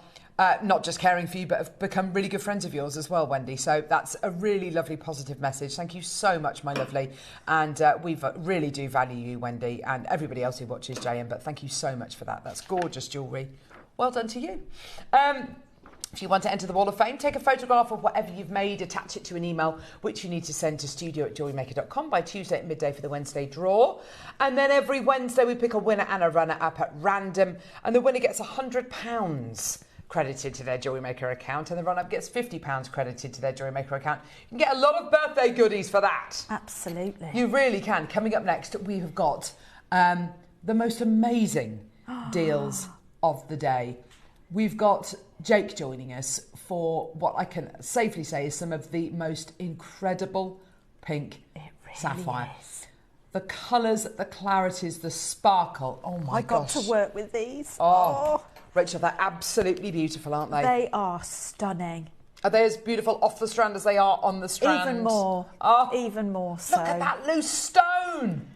not just caring for you, but have become really good friends of yours as well, Wendy. So that's a really lovely, positive message. Thank you so much, my lovely. And we really do value you, Wendy, and everybody else who watches JM. But thank you so much for that. That's gorgeous jewellery. Well done to you. If you want to enter the Wall of Fame, take a photograph of whatever you've made, attach it to an email, which you need to send to studio@jewellerymaker.com by Tuesday at midday for the Wednesday draw. And then every Wednesday we pick a winner and a runner-up at random, and the winner gets £100 credited to their Jewellery Maker account, and the runner-up gets £50 credited to their Jewellery Maker account. You can get a lot of birthday goodies for that. Absolutely. You really can. Coming up next, we have got the most amazing deals of the day. We've got Jake joining us for what I can safely say is some of the most incredible pink sapphire. Is. The colours, the clarities, the sparkle. Oh my gosh. I got to work with these. Oh, Rachel, they're absolutely beautiful, aren't they? They are stunning. Are they as beautiful off the strand as they are on the strand? Even more. Oh, even more so. Look at that loose stone.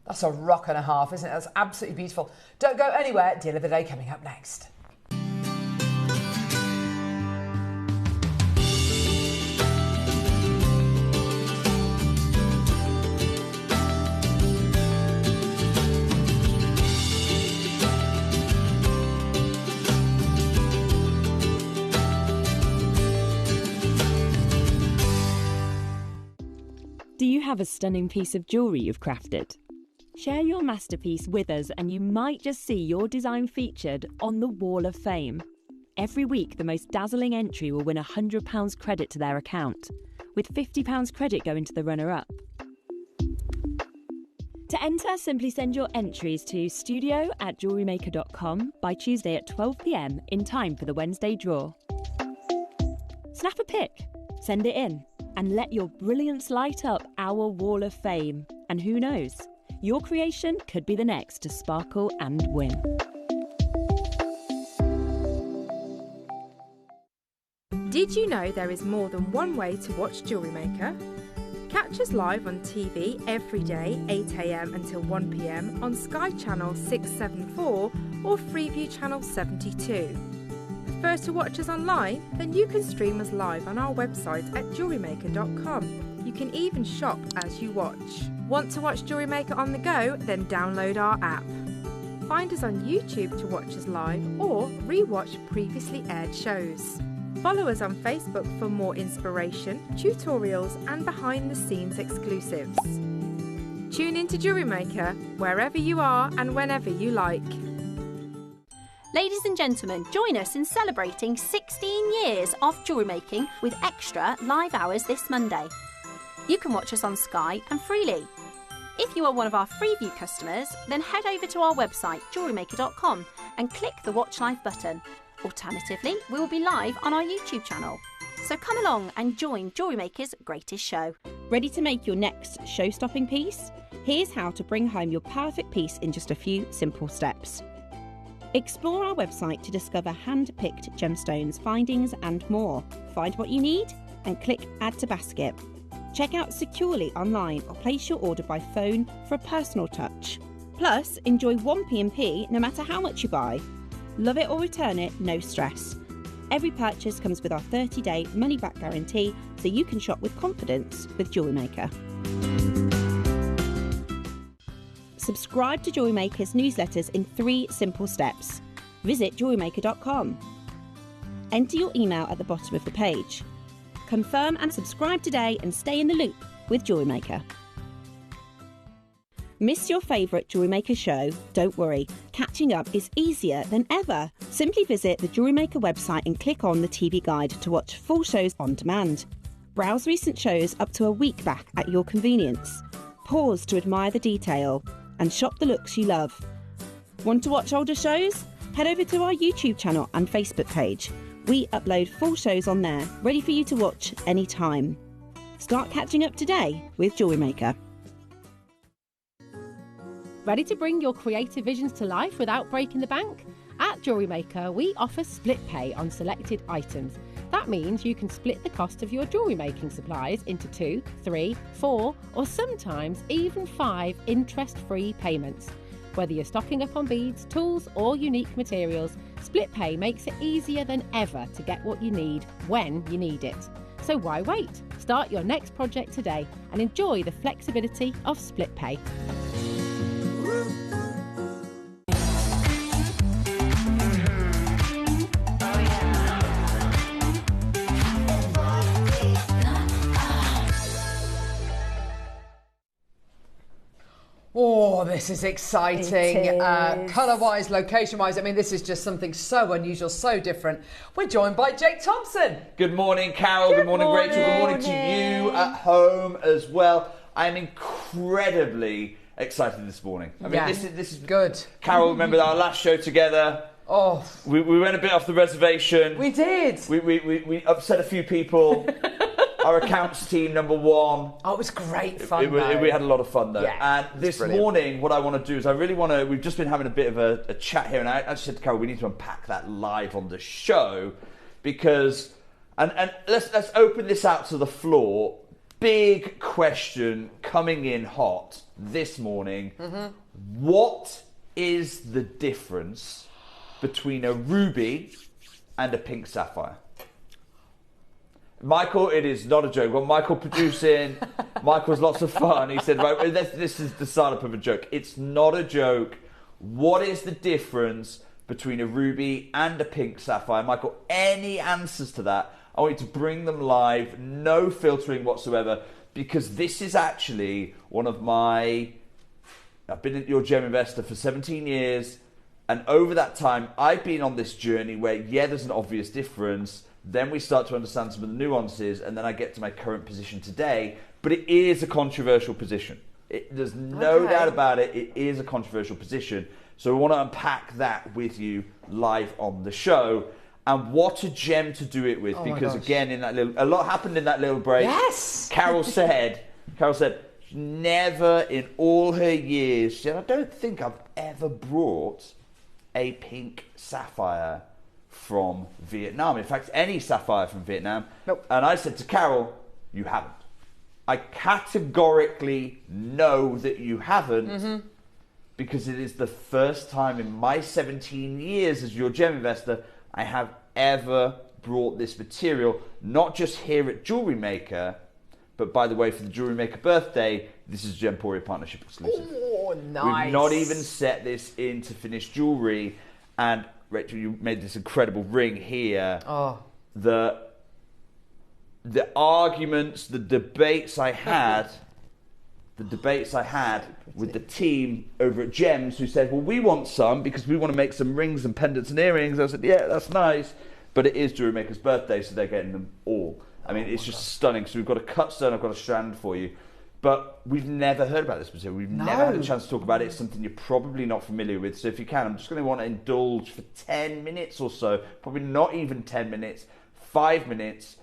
That's a rock and a half, isn't it? That's absolutely beautiful. Don't go anywhere. Deal of the day coming up next. Do you have a stunning piece of jewellery you've crafted? Share your masterpiece with us and you might just see your design featured on the Wall of Fame. Every week, the most dazzling entry will win £100 credit to their account, with £50 credit going to the runner-up. To enter, simply send your entries to studio@jewellerymaker.com by Tuesday at 12 p.m. in time for the Wednesday draw. Snap a pic, send it in, and let your brilliance light up our Wall of Fame. And who knows, your creation could be the next to sparkle and win. Did you know there is more than one way to watch Jewellery Maker? Catch us live on TV every day, 8 a.m. until 1 p.m. on Sky Channel 674 or Freeview Channel 72. Prefer to watch us online? Then you can stream us live on our website at JewelleryMaker.com. You can even shop as you watch. Want to watch Jewellery Maker on the go? Then download our app. Find us on YouTube to watch us live or re-watch previously aired shows. Follow us on Facebook for more inspiration, tutorials and behind-the-scenes exclusives. Tune in to Jewellery Maker wherever you are and whenever you like. Ladies and gentlemen, join us in celebrating 16 years of jewellery making with extra live hours this Monday. You can watch us on Sky and freely. If you are one of our Freeview customers, then head over to our website JewelleryMaker.com and click the Watch Live button. Alternatively, we will be live on our YouTube channel. So come along and join Jewellery Maker's greatest show. Ready to make your next show-stopping piece? Here's how to bring home your perfect piece in just a few simple steps. Explore our website to discover hand-picked gemstones, findings and more. Find what you need and click Add to Basket. Check out securely online or place your order by phone for a personal touch. Plus, enjoy one P&P no matter how much you buy. Love it or return it, no stress. Every purchase comes with our 30-day money-back guarantee, so you can shop with confidence with Jewellery Maker. Subscribe to Jewellery Maker's newsletters in 3 simple steps. Visit JewelleryMaker.com. Enter your email at the bottom of the page. Confirm and subscribe today and stay in the loop with Jewellery Maker. Miss your favourite Jewellery Maker show? Don't worry, catching up is easier than ever. Simply visit the Jewellery Maker website and click on the TV guide to watch full shows on demand. Browse recent shows up to a week back at your convenience. Pause to admire the detail and shop the looks you love. Want to watch older shows? Head over to our YouTube channel and Facebook page. We upload full shows on there, ready for you to watch anytime. Start catching up today with Jewellery Maker. Ready to bring your creative visions to life without breaking the bank? At Jewellery Maker, we offer split pay on selected items. That means you can split the cost of your jewellery making supplies into 2, 3, 4 or sometimes even 5 interest-free payments. Whether you're stocking up on beads, tools or unique materials, split pay makes it easier than ever to get what you need when you need it. So why wait? Start your next project today and enjoy the flexibility of split pay. this is exciting. Colour-wise, location-wise, I mean, this is just something so unusual, so different. We're joined by Jake Thompson. Good morning, Carol. Good morning, Rachel. Good morning to you at home as well. I'm incredibly excited this morning. I mean, this is good. Carol, remember our last show together? Oh, we went a bit off the reservation. We did. We upset a few people. Our accounts team, number one. Oh, it was great fun. We had a lot of fun though. Yeah, and this morning, what I want to do is I really want to. We've just been having a bit of a chat here, and I said to Carol, we need to unpack that live on the show because, and let's open this out to the floor. Big question coming in hot this morning. Mm-hmm. What is the difference between a ruby and a pink sapphire? Michael, it is not a joke. Well, Michael producing, Michael's lots of fun. He said, right, this is the start-up of a joke. It's not a joke. What is the difference between a ruby and a pink sapphire? Michael, any answers to that? I want you to bring them live, no filtering whatsoever, because this is actually one of my... I've been your gem investor for 17 years, and over that time, I've been on this journey where, there's an obvious difference. Then we start to understand some of the nuances, and then I get to my current position today. But it is a controversial position. There's no doubt about it. It is a controversial position. So we want to unpack that with you live on the show. And what a gem to do it with, because again, a lot happened in that little break. Yes. Carol said, never in all her years, she said, I don't think I've ever brought a pink sapphire from Vietnam. In fact, any sapphire from Vietnam. Nope. And I said to Carol, you haven't. I categorically know that you haven't, because it is the first time in my 17 years as your gem investor I have ever brought this material, not just here at JewelleryMaker, but by the way, for the JewelleryMaker birthday, this is Gemporia Partnership exclusive. Oh, nice. We've not even set this into finished jewellery, and Rachel, you made this incredible ring here. Oh. The arguments, the debates I had with the team over at Gems, who said, well, we want some because we want to make some rings and pendants and earrings. I said, yeah, that's nice, but it is JewelleryMaker's birthday, so they're getting them all. I mean, it's just stunning. So we've got a cut stone, I've got a strand for you. But we've never heard about this material. We've never had a chance to talk about it. It's something you're probably not familiar with. So if you can, I'm just going to want to indulge for 10 minutes or so, probably not even 10 minutes, 5 minutes,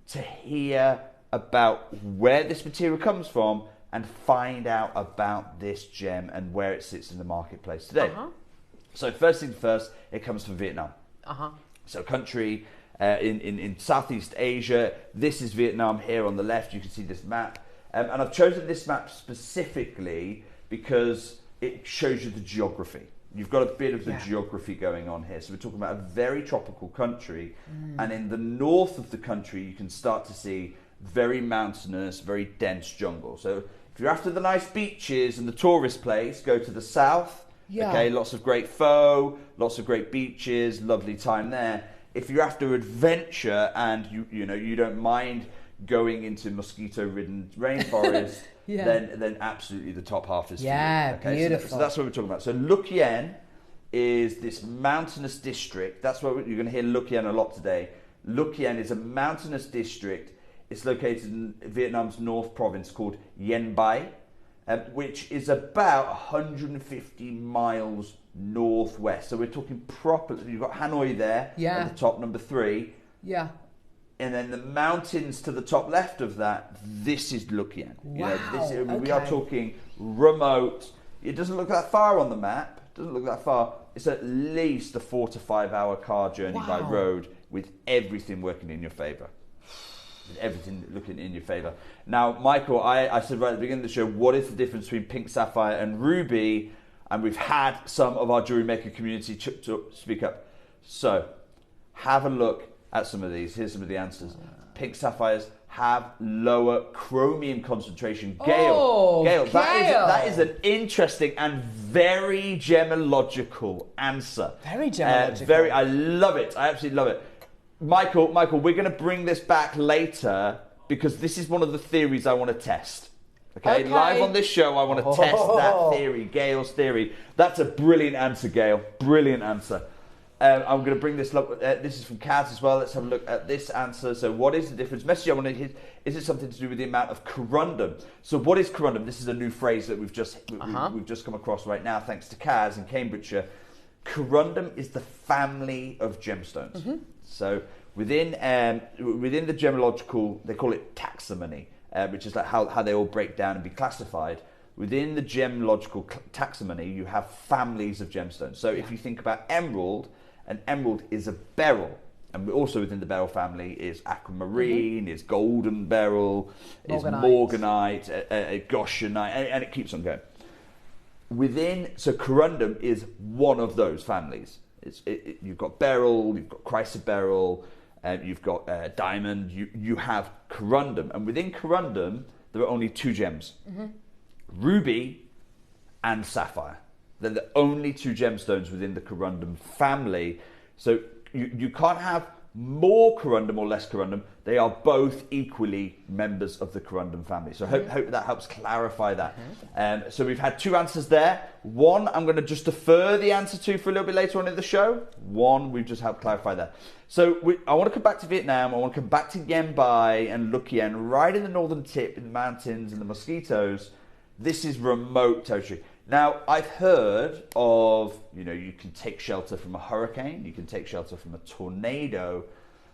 to hear about where this material comes from and find out about this gem and where it sits in the marketplace today. So first thing first, it comes from Vietnam. So a country in Southeast Asia. This is Vietnam here on the left. You can see this map. And I've chosen this map specifically because it shows you the geography. You've got a bit of the geography going on here. So we're talking about a very tropical country. And in the north of the country, you can start to see very mountainous, very dense jungle. So if you're after the nice beaches and the tourist place, go to the south. Okay, lots of great pho, lots of great beaches, lovely time there. If you're after adventure and you don't mind going into mosquito-ridden rainforest, then absolutely the top half is for you. Okay? Beautiful. So that's what we're talking about. So Luc Yen is this mountainous district. That's what you're going to hear Luc Yen a lot today. Luc Yen is a mountainous district. It's located in Vietnam's North province calledIen Bai, which is about 150 miles northwest. So we're talking proper. You've got Hanoi there at the top, number 3. Yeah. And then the mountains to the top left of that, this is Luc Yen. Wow. We are talking remote. It doesn't look that far on the map. It doesn't look that far. It's at least a 4 to 5 hour car journey by road with everything working in your favour. With everything looking in your favour. Now, Michael, I said right at the beginning of the show, what is the difference between pink sapphire and ruby? And we've had some of our JewelleryMaker community to speak up. So, have a look at some of these. Here's some of the answers. Pink sapphires have lower chromium concentration. Gail, that is an interesting and very gemological answer. Very gemological. I love it. I absolutely love it. Michael, we're going to bring this back later because this is one of the theories I want to test. Okay, live on this show, I want to test that theory, Gail's theory. That's a brilliant answer, Gail. Brilliant answer. I'm going to bring this up. This is from Kaz as well. Let's have a look at this answer. So what is the difference? Message I want to hit, is it something to do with the amount of corundum? So what is corundum? This is a new phrase that we've just come across right now, thanks to Kaz in Cambridgeshire. Corundum is the family of gemstones. So within the gemological, they call it taxonomy, which is like how they all break down and be classified. Within the gemological taxonomy, you have families of gemstones. So if you think about emerald, an emerald is a beryl. And also within the beryl family is aquamarine, is golden beryl, is morganite, goshenite, and it keeps on going. So corundum is one of those families. You've got beryl, you've got chrysoberyl, you've got diamond, you have corundum. And within corundum, there are only two gems. Ruby and sapphire. They're the only two gemstones within the corundum family. So you can't have more corundum or less corundum. They are both equally members of the corundum family. So hope that helps clarify that. So we've had two answers there. One, I'm going to just defer the answer to for a little bit later on in the show. One, we've just helped clarify that. So I want to come back to Vietnam. I want to come back to Yen Bai and Look Yen, right in the northern tip, in the mountains and the mosquitoes. This is remote territory. Now, I've heard of, you can take shelter from a hurricane, you can take shelter from a tornado,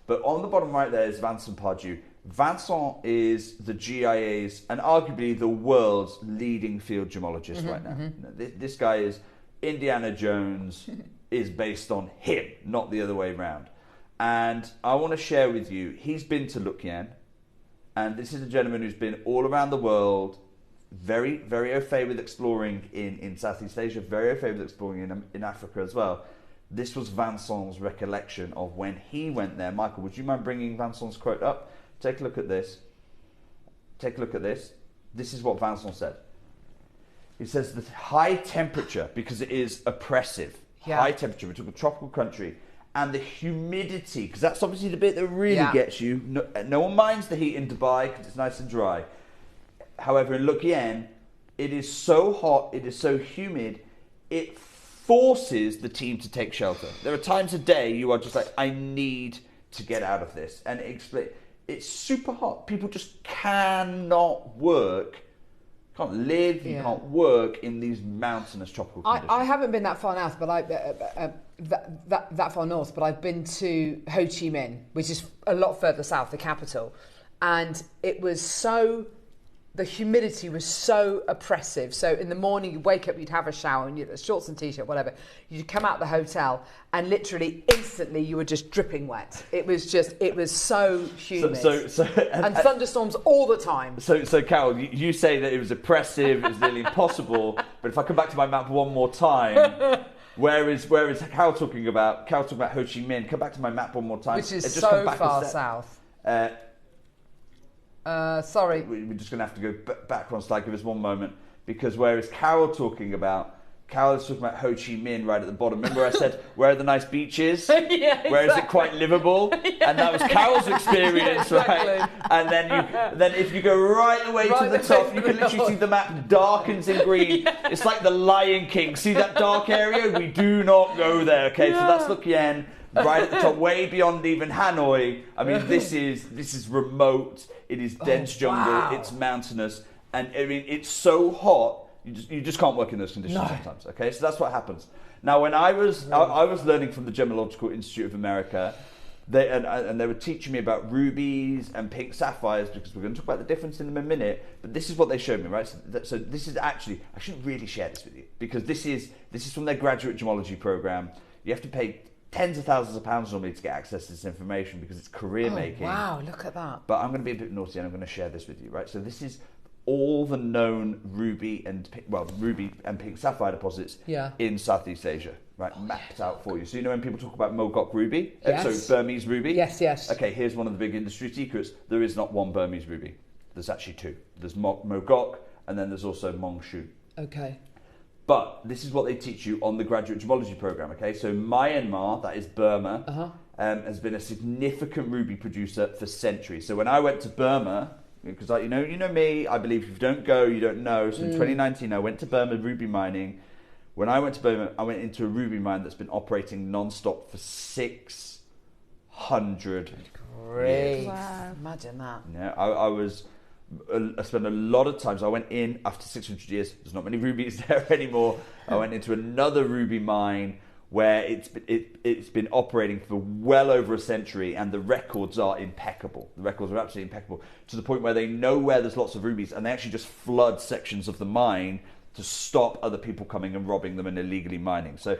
but on the bottom right there is Vincent Pardue. Vincent is the GIA's and arguably the world's leading field gemologist right now. This guy is Indiana Jones, is based on him, not the other way around. And I want to share with you, he's been to Look Yen, and this is a gentleman who's been all around the world, very, very au fait with exploring in Southeast Asia, very au fait with exploring in Africa as well. This was Vincent's recollection of when he went there. Michael, would you mind bringing Vincent's quote up? Take a look at this. Take a look at this. This is what Vincent said. He says the high temperature, because it is oppressive, high temperature, we took a tropical country, and the humidity, because that's obviously the bit that really gets you. No one minds the heat in Dubai because it's nice and dry. However, in Look Yen, it is so hot, it is so humid, it forces the team to take shelter. There are times a day you are just like, I need to get out of this. And it's super hot. People just cannot work, can't live, you can't work in these mountainous tropical conditions. I haven't been that far north, but that far north, but I've been to Ho Chi Minh, which is a lot further south, the capital. And it was the humidity was so oppressive. So in the morning, you wake up, you'd have a shower, and you'd shorts and t-shirt, whatever. You'd come out the hotel, and literally instantly you were just dripping wet. It was so humid. And thunderstorms all the time. So Carol, you say that it was oppressive, it was nearly impossible. But if I come back to my map one more time, where is Carol talking about? Carol talking about Ho Chi Minh. Come back to my map one more time. Which is so far south. Sorry. We're just going to have to go back on slide. Give us one moment. Because where is Carol talking about? Carol is talking about Ho Chi Minh right at the bottom. Remember I said, where are the nice beaches? Where is it quite livable? And that was Carol's experience, right? And then if you go right the way to the top, you can literally see the map darkens in green. It's like the Lion King. See that dark area? We do not go there, okay? So that's Look Yen, right at the top, way beyond even Hanoi. I mean, this is remote. It is dense jungle. It's mountainous, and I mean it's so hot. You just can't work in those conditions sometimes. Okay, so that's what happens. Now, when I was learning from the Gemological Institute of America, they were teaching me about rubies and pink sapphires, because we're going to talk about the difference in them in a minute. But this is what they showed me, right? So this is actually, I shouldn't really share this with you, because this is from their graduate gemology program. You have to pay tens of thousands of pounds normally to get access to this information, because it's career making. Wow, look at that. But I'm going to be a bit naughty and I'm going to share this with you, right? So this is all the known ruby and pink sapphire deposits in Southeast Asia, right? Mapped out for you. So when people talk about Mogok ruby, Burmese ruby. Yes. Okay, here's one of the big industry secrets. There is not one Burmese ruby. There's actually two. There's Mogok, and then there's also Mongshu. Okay. But this is what they teach you on the graduate gemology program, okay? So Myanmar, that is Burma, has been a significant ruby producer for centuries. So when I went to Burma because you know me, I believe if you don't go, you don't know. So in 2019, I went to Burma ruby mining. When I went to Burma, I went into a ruby mine that's been operating non-stop for 600 years. Wow. Imagine that. Yeah, I spent a lot of times. I went in after 600 years. There's not many rubies there anymore. I went into another ruby mine where it's been operating for well over a century, and the records are impeccable. The records are absolutely impeccable, to the point where they know where there's lots of rubies, and they actually just flood sections of the mine to stop other people coming and robbing them and illegally mining. So,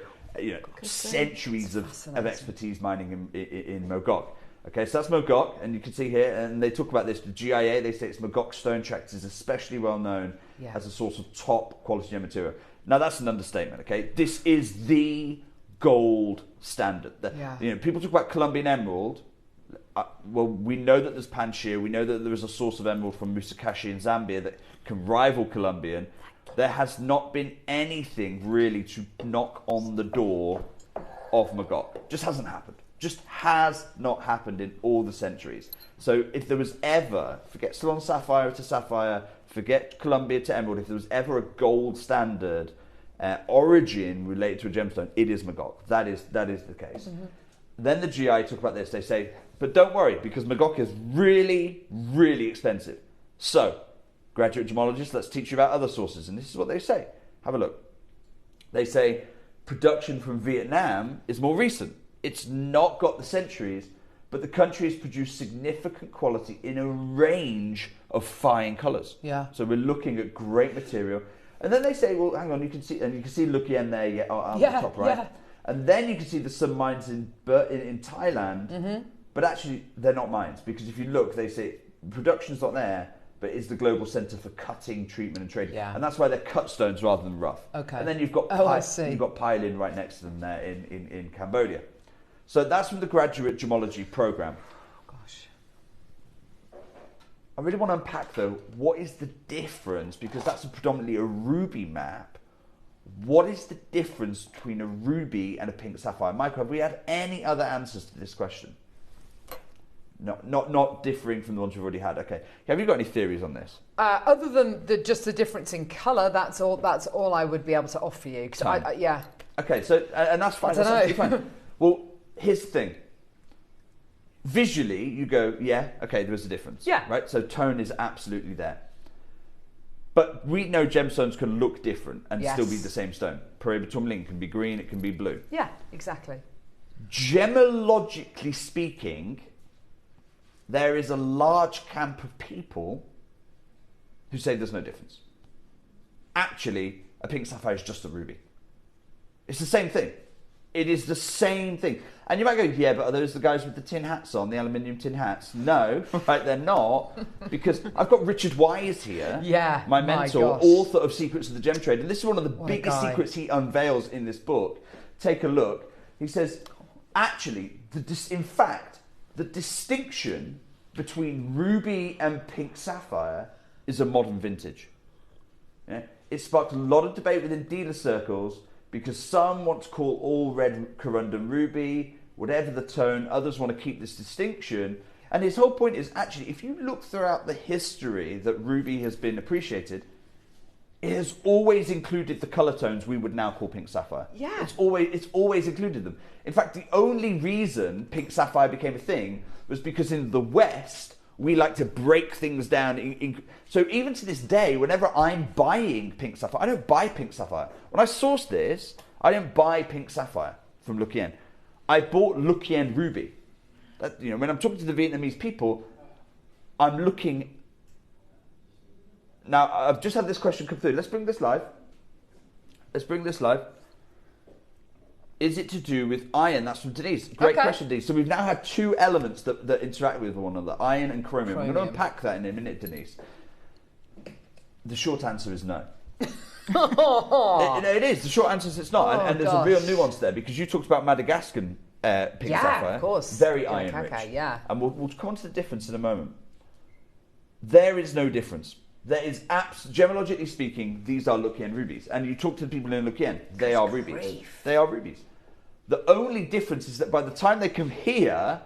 centuries of expertise mining in Mogok. Okay, so that's Mogok, and you can see here, and they talk about this, the GIA, they say it's Mogok stone tracks is especially well known as a source of top quality gem material. Now that's an understatement, okay? This is the gold standard. People talk about Colombian emerald. Well, we know that there's Panchir, we know that there is a source of emerald from Musakashi in Zambia that can rival Colombian. There has not been anything really to knock on the door of Mogok. Just hasn't happened. Just has not happened in all the centuries. So if there was ever, forget Ceylon sapphire to sapphire, forget Colombia to emerald, if there was ever a gold standard origin related to a gemstone, it is Mogok. That is the case. Mm-hmm. Then the GI talk about this. They say, but don't worry, because Mogok is really, really expensive. So, graduate gemologists, let's teach you about other sources. And this is what they say. Have a look. They say production from Vietnam is more recent. It's not got the centuries, but the country has produced significant quality in a range of fine colours. Yeah. So we're looking at great material. And then they say, well, hang on, you can see Lukien there on the top right. Yeah. And then you can see there's some mines in Thailand, but actually they're not mines, because if you look, they say production's not there, but it's the global centre for cutting, treatment and trading. Yeah. And that's why they're cut stones rather than rough. Okay. And then you've got Pailin right next to them there in Cambodia. So that's from the graduate gemology programme. Oh, gosh. I really want to unpack, though, what is the difference, because that's predominantly a ruby map. What is the difference between a ruby and a pink sapphire? Michael, have we had any other answers to this question? No, not differing from the ones we've already had. Okay. Have you got any theories on this? Other than just the difference in colour, that's all I would be able to offer you. Yeah. Okay, so and that's fine. That's fine. Well, here's the thing. Visually, you go, yeah, okay, there is a difference. Yeah. Right? So tone is absolutely there. But we know gemstones can look different and still be the same stone. Paraiba tourmaline can be green, it can be blue. Yeah, exactly. Gemologically speaking, there is a large camp of people who say there's no difference. Actually, a pink sapphire is just a ruby. It's the same thing. It is the same thing. And you might go, yeah, but are those the guys with the tin hats on, the aluminium tin hats? No, right, they're not, because I've got Richard Wise here, my mentor, author of Secrets of the Gem Trade, and this is one of the biggest secrets he unveils in this book. Take a look. He says, actually, in fact, the distinction between ruby and pink sapphire is a modern vintage. Yeah? It sparked a lot of debate within dealer circles, because some want to call all red corundum ruby, whatever the tone. Others want to keep this distinction. And his whole point is, actually, if you look throughout the history that ruby has been appreciated, it has always included the colour tones we would now call pink sapphire. Yeah. It's always included them. In fact, the only reason pink sapphire became a thing was because in the West, we like to break things down. So even to this day, whenever I'm buying pink sapphire, I don't buy pink sapphire. When I source this, I don't buy pink sapphire from Lukien. I bought Lukien ruby. When I'm talking to the Vietnamese people, I'm looking. Now, I've just had this question come through. Let's bring this live. Is it to do with iron? That's from Denise. Great question, Denise. So we've now had two elements that interact with one another, iron and chromium. I'm going to unpack that in a minute, Denise. The short answer is no. It is. The short answer is it's not. And there's a real nuance there, because you talked about Madagascan pink sapphire. Of course. Very iron rich. Yeah. And we'll come on to the difference in a moment. There is no difference. There is gemologically speaking, these are Lukien rubies. And you talk to the people in Lukien, they are rubies. They are rubies. The only difference is that by the time they come here,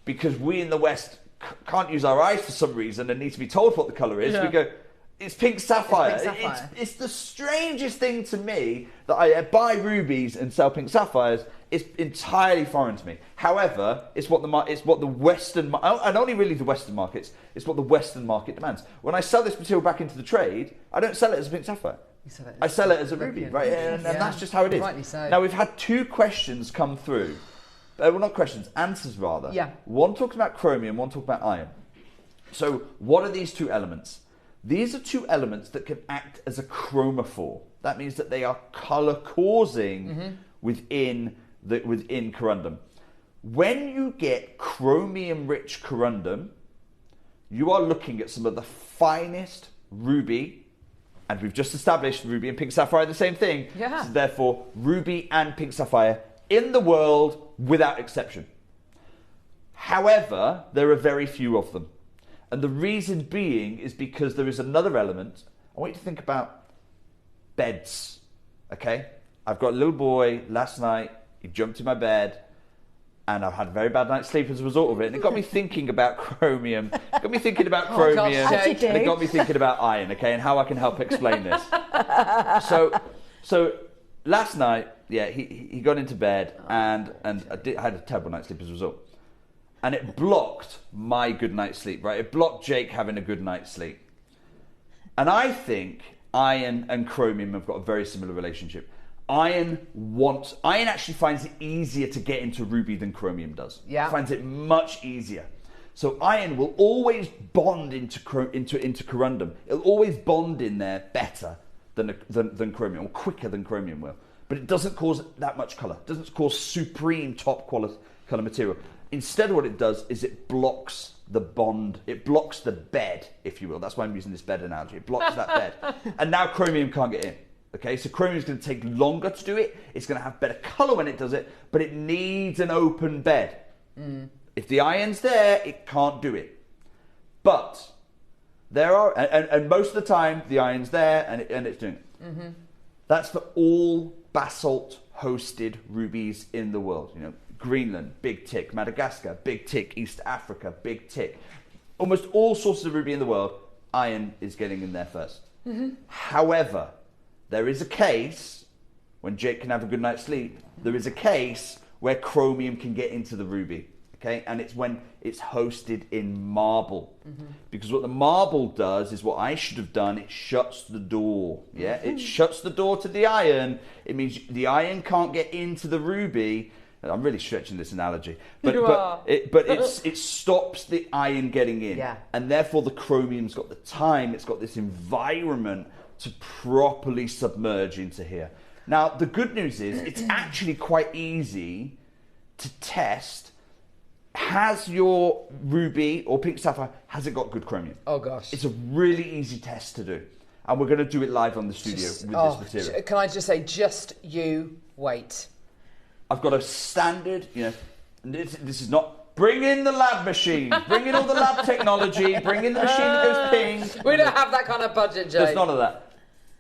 because we in the West can't use our eyes for some reason and need to be told what the colour is, we go, it's pink sapphire. It's the strangest thing to me that I buy rubies and sell pink sapphires. It's entirely foreign to me. However, it's what the Western, and only really the Western markets, it's what the Western market demands. When I sell this material back into the trade, I don't sell it as a pink sapphire. I sell it as a ruby, right? And that's just how it is. Rightly so. Now, we've had 2 questions come through. Well, not questions, answers rather. Yeah. One talks about chromium, one talks about iron. So, what are these 2 elements? These are 2 elements that can act as a chromophore. That means that they are colour causing within corundum. When you get chromium-rich corundum, you are looking at some of the finest ruby, and we've just established ruby and pink sapphire are the same thing. Yeah. So therefore, ruby and pink sapphire in the world without exception. However, there are very few of them. And the reason being is because there is another element. I want you to think about beds, okay? I've got a little boy last night, he jumped in my bed, and I've had a very bad night's sleep as a result of it. And it got me thinking about chromium. It got me thinking about chromium. Gosh, and it got me thinking about iron, okay, and how I can help explain this. So last night, he got into bed, and I had a terrible night's sleep as a result. And it blocked my good night's sleep, right? It blocked Jake having a good night's sleep. And I think iron and chromium have got a very similar relationship. Iron actually finds it easier to get into ruby than chromium does. Yeah. Finds it much easier. So iron will always bond into corundum. It'll always bond in there better than chromium, or quicker than chromium will. But it doesn't cause that much colour. It doesn't cause supreme top quality colour material. Instead, what it does is it blocks the bond. It blocks the bed, if you will. That's why I'm using this bed analogy. It blocks that bed. And now chromium can't get in. Okay, so chromium is going to take longer to do it. It's going to have better colour when it does it, but it needs an open bed. If the iron's there, it can't do it. But there are, and most of the time, the iron's there and it's doing it. That's for all basalt-hosted rubies in the world. You know, Greenland, big tick. Madagascar, big tick. East Africa, big tick. Almost all sources of ruby in the world, iron is getting in there first. However, there is a case, when Jake can have a good night's sleep, there is a case where chromium can get into the ruby. Okay, and it's when it's hosted in marble. Because what the marble does is what I should have done, it shuts the door. Yeah, it shuts the door to the iron. It means the iron can't get into the ruby. I'm really stretching this analogy, but it stops the iron getting in, and therefore the chromium's got the time, it's got this environment to properly submerge into here. Now the good news is it's actually quite easy to test. Has your ruby or pink sapphire, has it got good chromium? Oh gosh, it's a really easy test to do, and we're going to do it live on the studio with this material. Can I just say, just you wait. I've got a standard, you know, this is not, bring in the lab machine, bring in all the lab technology, bring in the machine that goes ping. We don't have that kind of budget, Jay. There's none of that.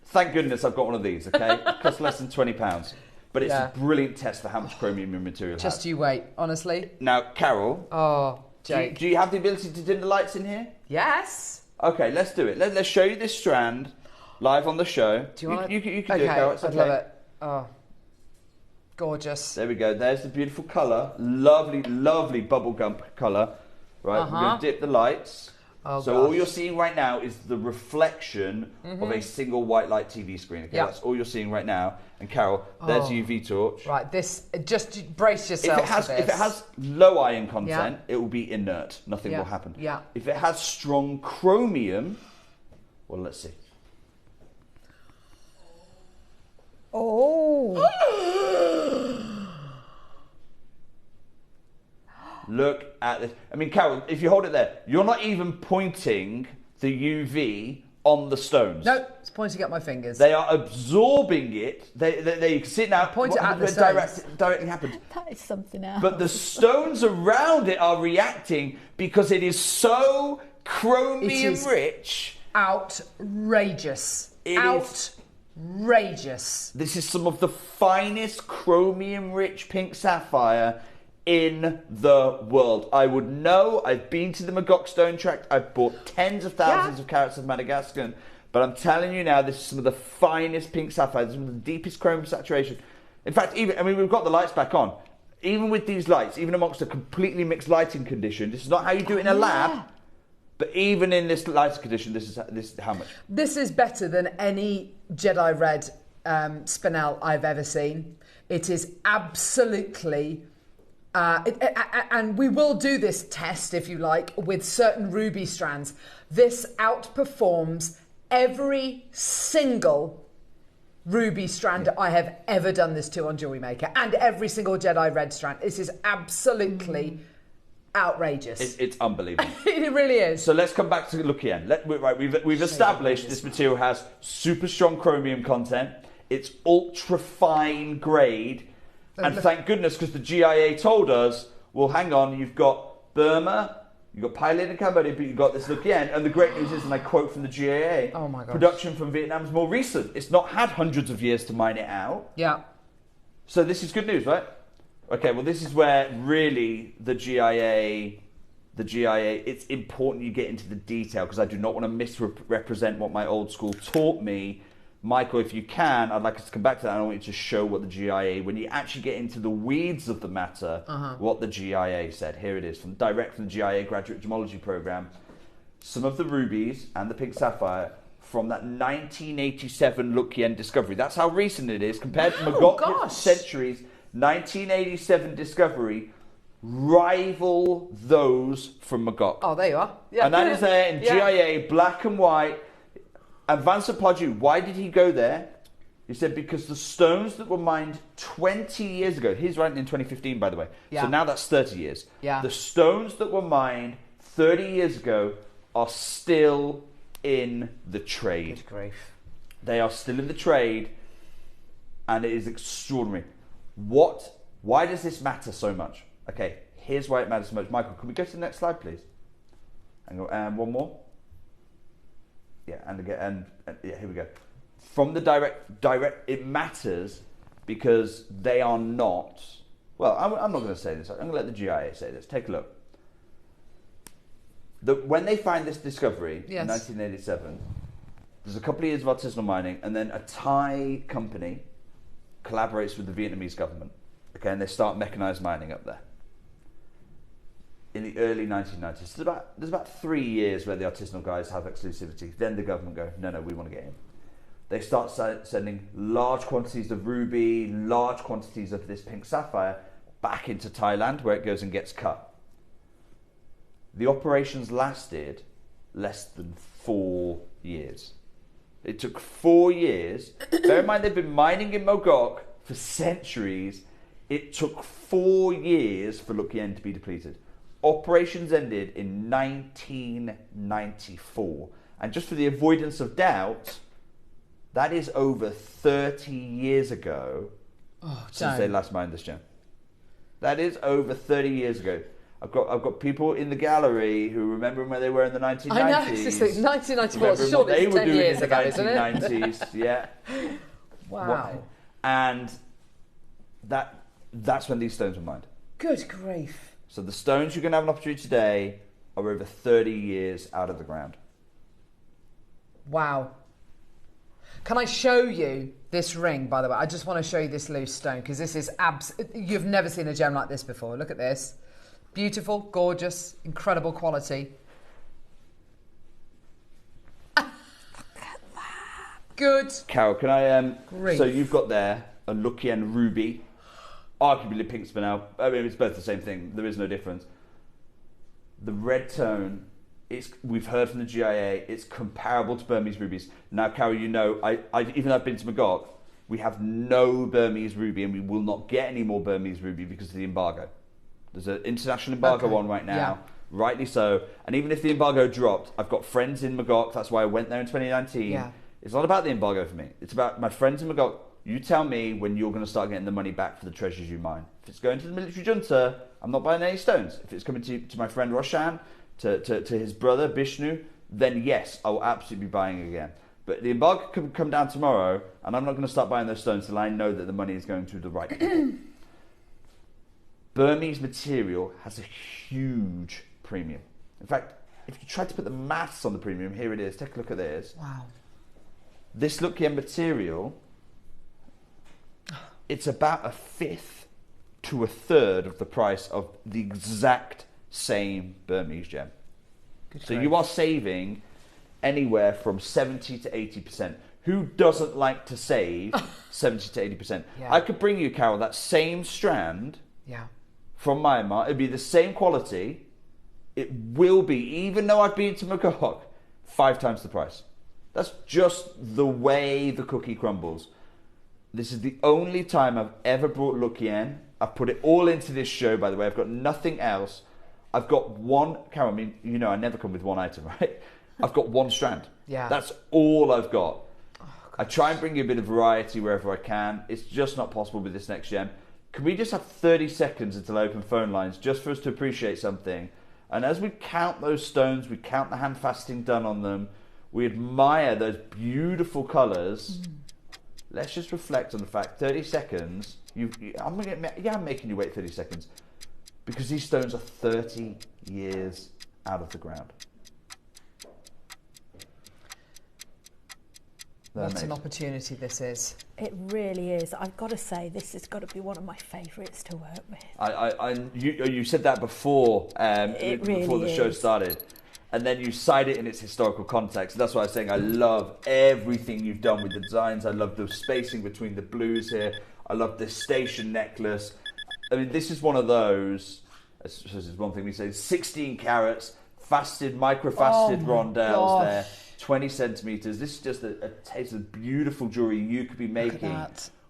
Thank goodness I've got one of these, okay? It costs less than £20. But it's a brilliant test for how much chromium your material has. Just you wait, honestly. Now, Carol. Oh, Jake. Do you have the ability to dim the lights in here? Yes. Okay, let's do it. Let's show you this strand live on the show. Do you want to? You can do it, Carol. It's okay. I'd love it. Oh. Gorgeous. There we go. There's the beautiful colour. Lovely, lovely bubblegum colour. Right, we're going to dip the lights. Oh, so all you're seeing right now is the reflection of a single white light TV screen. Okay, that's all you're seeing right now. And Carol, there's the UV torch. Right, this, just brace yourself if it has low iron content, it will be inert. Nothing will happen. Yeah. If it has strong chromium, well, let's see. Oh. Look at this. I mean, Carol, if you hold it there, you're not even pointing the UV on the stones. No, it's pointing at my fingers. They are absorbing it. They you can see it now. Point it at the stones. Directly happens. That is something else. But the stones around it are reacting because it is so chromium rich. Outrageous. Outrageous. This is some of the finest chromium rich pink sapphire in the world. I would know. I've been to the Magog stone tract. I've bought tens of thousands of carats of Madagascar. But I'm telling you now, this is some of the finest pink sapphires, some of the deepest chrome saturation. In fact, we've got the lights back on. Even with these lights, even amongst a completely mixed lighting condition, this is not how you do it in a lab. But even in this lighting condition, this is how much. This is better than any Jedi Red spinel I've ever seen. It is absolutely... and we will do this test, if you like, with certain ruby strands. This outperforms every single ruby strand I have ever done this to on JewelleryMaker, and every single Jedi Red strand. This is absolutely outrageous. It's unbelievable. It really is. So let's come back to Lukian. We've established this material has super strong chromium content. It's ultra fine grade. And thank goodness, because the GIA told us, well, hang on, you've got Burma, you've got Thailand and Cambodia, but you've got this Lukian. And the great news is, and I quote from the GIA, oh my gosh, production from Vietnam is more recent. It's not had hundreds of years to mine it out. Yeah. So this is good news, right? Okay, well, this is where really the GIA, it's important you get into the detail, because I do not want to misrepresent what my old school taught me. Michael, if you can, I'd like us to come back to that. I want you to show what the GIA, when you actually get into the weeds of the matter, what the GIA said. Here it is, direct from the GIA Graduate Gemology Program. Some of the rubies and the pink sapphire from that 1987 Lukian discovery. That's how recent it is. Compared to Magog centuries, 1987 discovery rival those from Magog. Oh, there you are. Yeah. And that is there in GIA, black and white. And Vincent Pardue, why did he go there? He said because the stones that were mined 20 years ago, he's writing in 2015, by the way, so now that's 30 years. Yeah. The stones that were mined 30 years ago are still in the trade. Good grief. They are still in the trade, and it is extraordinary. Why does this matter so much? Okay, here's why it matters so much. Michael, can we go to the next slide, please? And one more. Yeah, and again, and yeah, here we go. From the direct, it matters because they are not. Well, I'm not going to say this. I'm going to let the GIA say this. Take a look. When they find this discovery in 1987, there's a couple of years of artisanal mining, and then a Thai company collaborates with the Vietnamese government. Okay, and they start mechanized mining up there. In the early 1990s, there's about 3 years where the artisanal guys have exclusivity. Then the government go, no, we want to get in. They start sending large quantities of ruby, large quantities of this pink sapphire back into Thailand, where it goes and gets cut. The operations lasted less than 4 years. It took 4 years. Bear in mind, they've been mining in Mogok for centuries. It took 4 years for Lukian to be depleted. Operations ended in 1994. And just for the avoidance of doubt, that is over 30 years ago since they last mined this gem. That is over 30 years ago. I've got people in the gallery who remember where they were in the 1990s. I know, it's just like 1994. Surely they it's were 10 doing years in the ago, isn't it? 1990s. Yeah. Wow. And that's when these stones were mined. Good grief. So the stones you're going to have an opportunity today are over 30 years out of the ground. Wow. Can I show you this ring, by the way? I just want to show you this loose stone, because this is you've never seen a gem like this before. Look at this. Beautiful, gorgeous, incredible quality. Look at that. Good. Carol, can I... Grief. So you've got there a Lukian ruby, arguably pink spinel. I mean, it's both the same thing. There is no difference. The red tone, we've heard from the GIA, it's comparable to Burmese rubies. Now, Carol, you know, even though I've been to Magog, we have no Burmese ruby, and we will not get any more Burmese ruby because of the embargo. There's an international embargo on right now, rightly so. And even if the embargo dropped, I've got friends in Magog. That's why I went there in 2019. Yeah. It's not about the embargo for me. It's about my friends in Magog. You tell me when you're going to start getting the money back for the treasures you mine. If it's going to the military junta, I'm not buying any stones. If it's coming to my friend Roshan, to his brother Bishnu, then yes, I will absolutely be buying again. But the embargo could come down tomorrow, and I'm not going to start buying those stones until I know that the money is going to the right people. Burmese material has a huge premium. In fact, if you try to put the maths on the premium, here it is. Take a look at this. Wow. This Lukien material, it's about a fifth to a third of the price of the exact same Burmese gem. So you are saving anywhere from 70 to 80%. Who doesn't like to save 70 to 80%? Yeah. I could bring you, Carol, that same strand from Myanmar. It'd be the same quality. It will be, even though I've been to Makok, 5 times the price. That's just the way the cookie crumbles. This is the only time I've ever brought Lukien. I've put it all into this show, by the way. I've got nothing else. I've got one, Carol, I mean, you know I never come with one item, right? I've got one strand. Yeah. That's all I've got. I try and bring you a bit of variety wherever I can. It's just not possible with this next gem. Can we just have 30 seconds until I open phone lines just for us to appreciate something? And as we count those stones, we count the hand fasting done on them, we admire those beautiful colours. Let's just reflect on the fact, 30 seconds, I'm making you wait 30 seconds, because these stones are 30 years out of the ground. What an opportunity this is. It really is. I've got to say, this has got to be one of my favourites to work with. You said that before, before the show started, and then you cite it in its historical context. That's why I was saying I love everything you've done with the designs. I love the spacing between the blues here. I love this station necklace. I mean, this is one of those. This is one thing we say: 16 carats, micro-faceted rondelles there. 20 centimeters. This is just a taste of beautiful jewelry you could be making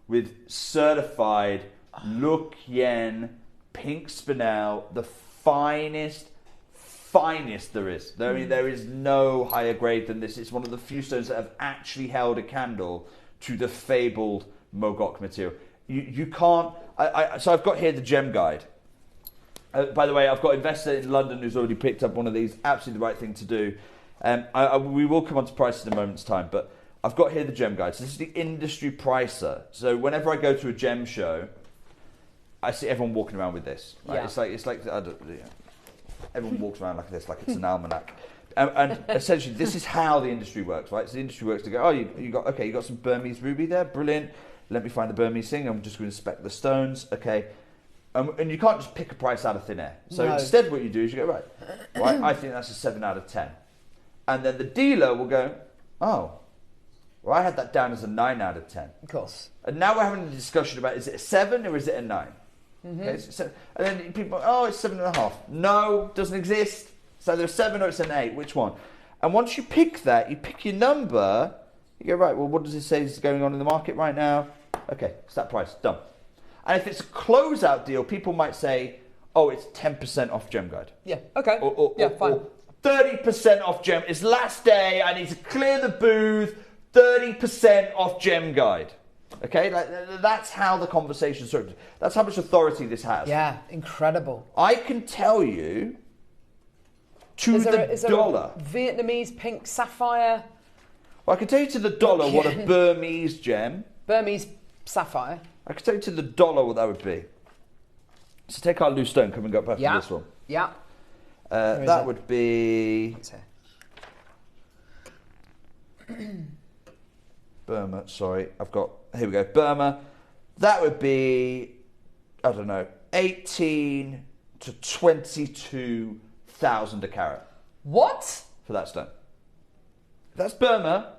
with certified Lukien pink spinel, the finest there is. I mean, there is no higher grade than this. It's one of the few stones that have actually held a candle to the fabled Mogok material. You can't. So I've got here the gem guide. By the way, I've got an investor in London who's already picked up one of these. Absolutely the right thing to do. We will come on to prices in a moment's time, but I've got here the gem guide. So this is the industry pricer. So whenever I go to a gem show, I see everyone walking around with this. Right? Yeah. It's like everyone walks around like this, like it's an almanac. And essentially, this is how the industry works, right? So the industry works to go, you got some Burmese ruby there, brilliant. Let me find the Burmese thing. I'm just going to inspect the stones, okay. And you can't just pick a price out of thin air. So instead, what you do is you go right. I think that's a 7 out of 10. And then the dealer will go, well, I had that down as a 9 out of 10. Of course. And now we're having a discussion about, is it a 7 or is it a 9? Mm-hmm. Okay, so, and then people, it's 7.5. No, doesn't exist. It's either a 7 or it's an 8. Which one? And once you pick that, you pick your number, you go, right, well, what does it say is going on in the market right now? Okay, it's that price, done. And if it's a closeout deal, people might say, it's 10% off Gem Guide. Yeah, okay. Fine. Or 30% off Gem. It's last day. I need to clear the booth. 30% off Gem Guide. Okay, that's how the conversation started. That's how much authority this has. Yeah, incredible. I can tell you is there a Vietnamese pink sapphire? Well, I can tell you to the dollar what a Burmese gem. Burmese sapphire. I can tell you to the dollar what that would be. So take our loose stone coming up after this one. Yeah. That would be Burma. Sorry, here we go. Burma. That would be, I don't know, 18 to 22,000 a carat. What? For that stone. That's Burma.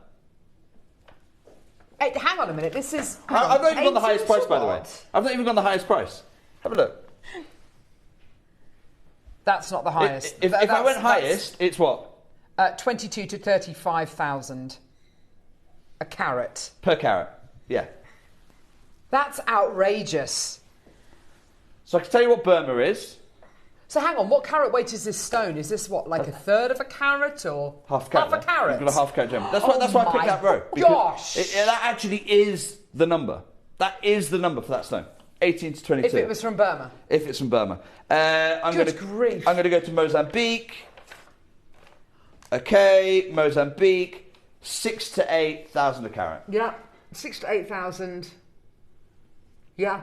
Hey, hang on a minute. This is. I've not even got the highest price, by the way. I've not even got the highest price. Have a look. That's not the highest. If I went highest, it's what? 22 to 35,000 a carat. Per carat, yeah. That's outrageous. So I can tell you what Burma is. So hang on, what carat weight is this stone? Is this what, like a third of a carat or half a carat? Half a carat. You've got a half carat gem. That's why I picked that row. Gosh! That actually is the number. That is the number for that stone. 18 to 22. If it was from Burma. If it's from Burma. I'm going to go to Mozambique. Okay, Mozambique. 6 to 8,000 a carat. Yeah, 6 to 8,000. Yeah.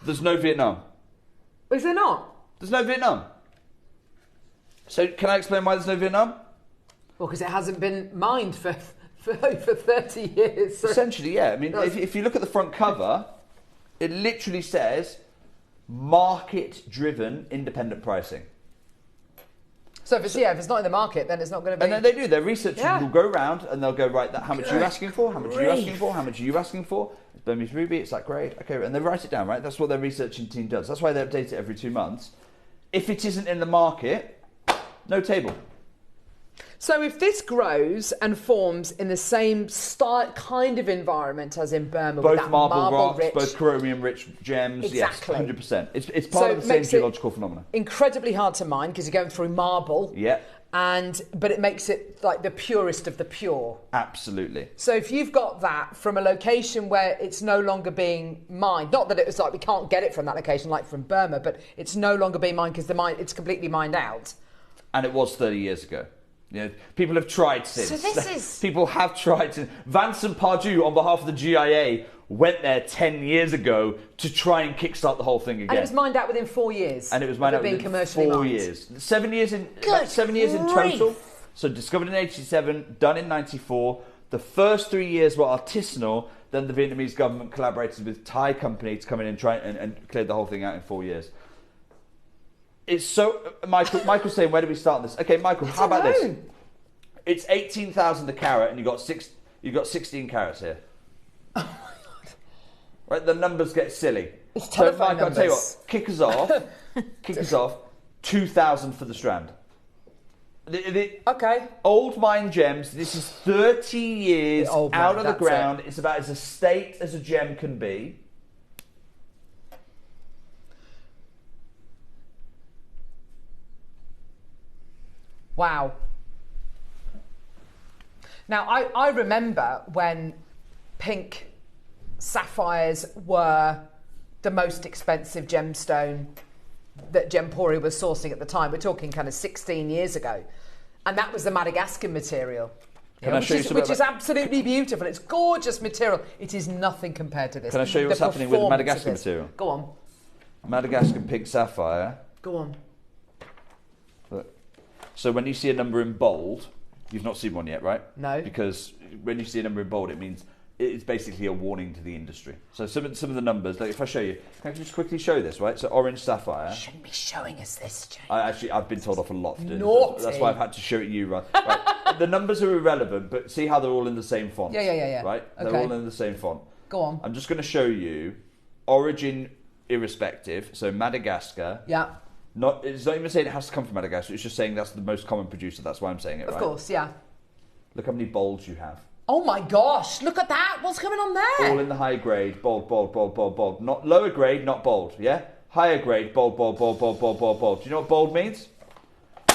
There's no Vietnam. Is there not? There's no Vietnam. So can I explain why there's no Vietnam? Well, because it hasn't been mined for over 30 years. So. Essentially, yeah. I mean, if you look at the front cover, it literally says market-driven independent pricing. So if it's not in the market, then it's not going to be... And then they do. Their researchers will go around and they'll go, right, how much are you asking for? How much are you asking for? How much are you asking for? It's Burmese ruby, it's that grade. Okay, and they write it down, right? That's what their researching team does. That's why they update it every 2 months. If it isn't in the market, no table. So if this grows and forms in the same kind of environment as in Burma, both with that marble rocks, rich, both chromium-rich gems, exactly. Yes, 100%. It's part of the same geological phenomenon. Incredibly hard to mine because you're going through marble. Yeah. But it makes it like the purest of the pure. Absolutely. So if you've got that from a location where it's no longer being mined, not that it was like we can't get it from that location like from Burma, but it's no longer being mined because it's completely mined out. And it was 30 years ago. You know, people have tried since. So this is... People have tried since. Vincent Pardue, on behalf of the GIA, went there 10 years ago to try and kickstart the whole thing again. And it was mined out within 4 years. And it was mined out within 4 years. 7 years in total. So discovered in 87, done in 94. The first 3 years were artisanal. Then the Vietnamese government collaborated with Thai company to come in and try and clear the whole thing out in 4 years. It's so... Michael's saying, where do we start on this? Okay, Michael, how about this? It's 18,000 a carat and you've got 16 carats here. Oh my God. Right, the numbers get silly. It's telephone Michael, I'll tell you what, kick us off, 2,000 for the strand. Okay. Old mine gems, this is 30 years out of the ground. It's about as estate as a gem can be. Wow. Now, I remember when pink sapphires were the most expensive gemstone that Gemporia was sourcing at the time. We're talking kind of 16 years ago. And that was the Madagascar material. Which is absolutely beautiful. It's gorgeous material. It is nothing compared to this. Can I show you what's happening with the Madagascar material? Go on. Madagascar pink sapphire. Go on. Look. So when you see a number in bold, you've not seen one yet, right? No. Because when you see a number in bold, it means it's basically a warning to the industry. So some of the numbers, like if I show you, can I just quickly show this, right? So orange sapphire. You shouldn't be showing us this, Jay. I've been told off a lot. Naughty. That's why I've had to show it you, right? The numbers are irrelevant, but see how they're all in the same font. Yeah. Right? Okay. They're all in the same font. Go on. I'm just going to show you origin irrespective. So Madagascar. Yeah. It's not even saying it has to come from Madagascar. It's just saying that's the most common producer. That's why I'm saying it, right? Of course, yeah. Look how many bolds you have. Oh my gosh, look at that. What's going on there? All in the high grade. Bold, bold, bold, bold, bold. Not lower grade, not bold, yeah? Higher grade, bold, bold, bold, bold, bold, bold, bold. Do you know what bold means?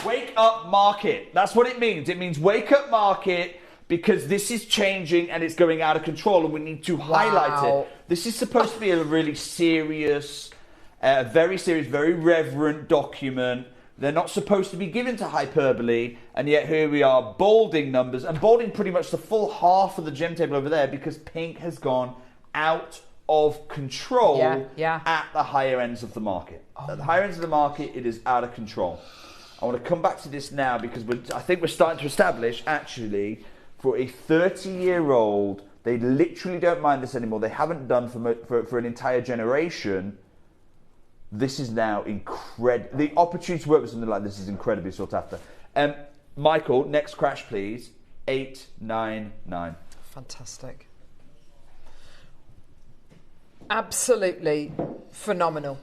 Wake up market. That's what it means. It means wake up market because this is changing and it's going out of control and we need to highlight it. This is supposed to be a really serious, very reverent document. They're not supposed to be given to hyperbole, and yet here we are bolding numbers and bolding pretty much the full half of the gem table over there because pink has gone out of control at the higher ends of the market. At the higher ends of the market, it is out of control. I want to come back to this now because I think we're starting to establish, actually, for a 30-year-old, they literally don't mind this anymore. They haven't done for an entire generation. This is now incredible. The opportunity to work with something like this is incredibly sought after. Michael, next crash, please. 899. Fantastic. Absolutely phenomenal.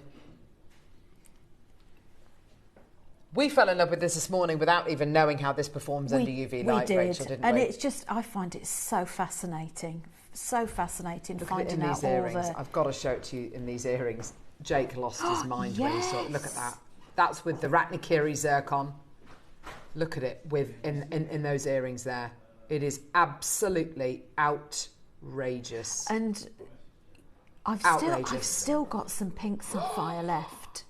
We fell in love with this morning without even knowing how this performs under UV light, Rachel, didn't we? And it's just, I find it so fascinating. So fascinating finding out all earrings. I've got to show it to you in these earrings. Jake lost his mind when he saw it. Look at that. That's with the Ratnikiri zircon. Look at it in those earrings there. It is absolutely outrageous. And I've still got some pink sapphire left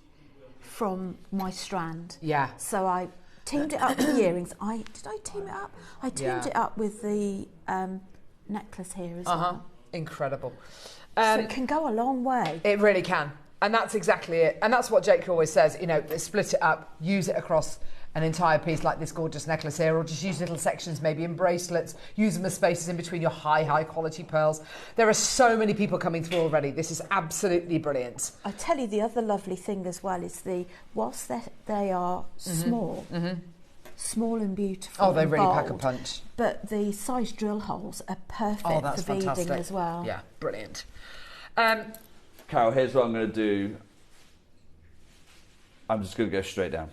from my strand. Yeah. So I teamed it up with the earrings. Did I team it up? I teamed it up with the necklace here as well. Incredible. So it can go a long way. It really can. And that's exactly it. And that's what Jake always says, you know, split it up, use it across an entire piece like this gorgeous necklace here, or just use little sections maybe in bracelets, use them as spaces in between your high quality pearls. There are so many people coming through already. This is absolutely brilliant. I tell you, the other lovely thing as well is whilst they are small, small and beautiful. Oh, they really bold, pack a punch. But the size drill holes are perfect for beading as well. Yeah, brilliant. Carol, here's what I'm going to do. I'm just going to go straight down.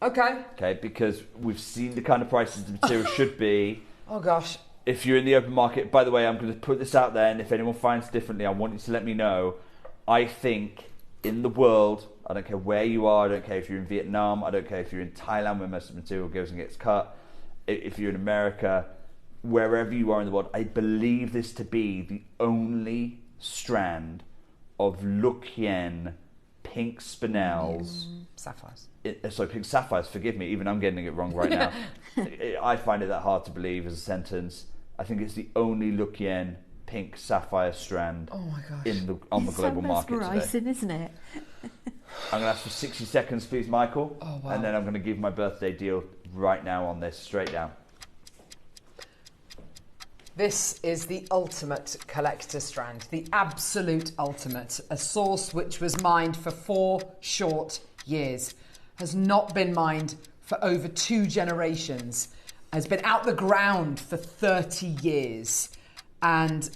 Okay, because we've seen the kind of prices the material should be. Oh gosh. If you're in the open market, by the way, I'm going to put this out there, and if anyone finds differently, I want you to let me know. I think in the world, I don't care where you are, I don't care if you're in Vietnam, I don't care if you're in Thailand where most of the material goes and gets cut, if you're in America, wherever you are in the world, I believe this to be the only strand of Lukien pink spinels. Sapphires. Pink sapphires, forgive me, even I'm getting it wrong right now. I find it that hard to believe as a sentence. I think it's the only Lukien pink sapphire strand on the global market today. Isn't it? I'm going to ask for 60 seconds, please, Michael. Oh, wow. And then I'm going to give my birthday deal right now on this, straight down. This is the ultimate collector strand, the absolute ultimate. A source which was mined for 4 short years, has not been mined for over 2 generations, has been out the ground for 30 years, and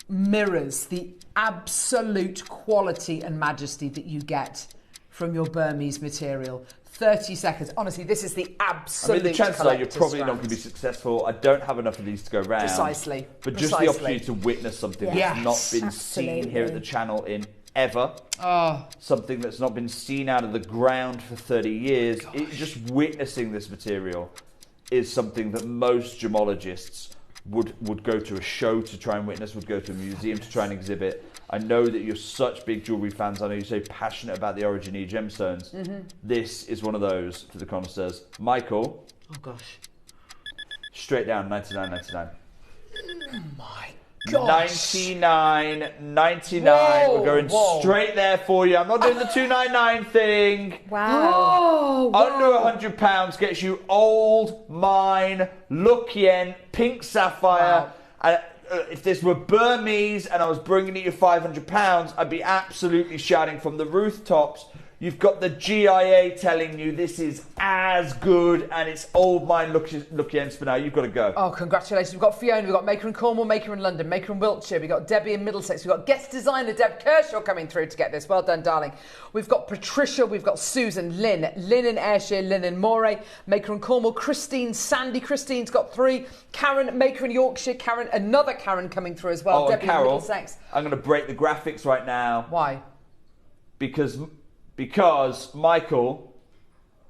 mirrors the absolute quality and majesty that you get from your Burmese material. 30 seconds. Honestly, this is the absolute. I mean, the chances are you're probably not going to be successful. I don't have enough of these to go round. Precisely. But just the opportunity to witness something that's not been seen here at the channel in ever. Something that's not been seen out of the ground for 30 years. Just witnessing this material is something that most gemologists would go to a show to try and witness, would go to a museum to try and exhibit. I know that you're such big jewellery fans. I know you're so passionate about the origin of gemstones. This is one of those for the connoisseurs. Michael. Oh gosh. Straight down, $99.99. Oh my gosh. $99.99. We're going straight there for you. I'm not doing the $299 thing. Wow. Under £100 gets you old mine Lukien pink sapphire. Wow. If this were Burmese and I was bringing you £500, I'd be absolutely shouting from the rooftops. You've got the GIA telling you this is as good and it's old mine Lukien spinel. You've got to go. Oh, congratulations. We've got Fiona, we've got Maker in Cornwall, Maker in London, Maker in Wiltshire, we've got Debbie in Middlesex, we've got guest designer Deb Kershaw coming through to get this. Well done, darling. We've got Patricia, we've got Susan, Lynn in Ayrshire, Lynn in Moray, Maker in Cornwall, Christine, Sandy. Christine's got 3. Karen, Maker in Yorkshire, Karen, another Karen coming through as well. Oh, Debbie Carol, in Middlesex. I'm going to break the graphics right now. Why? Because Michael,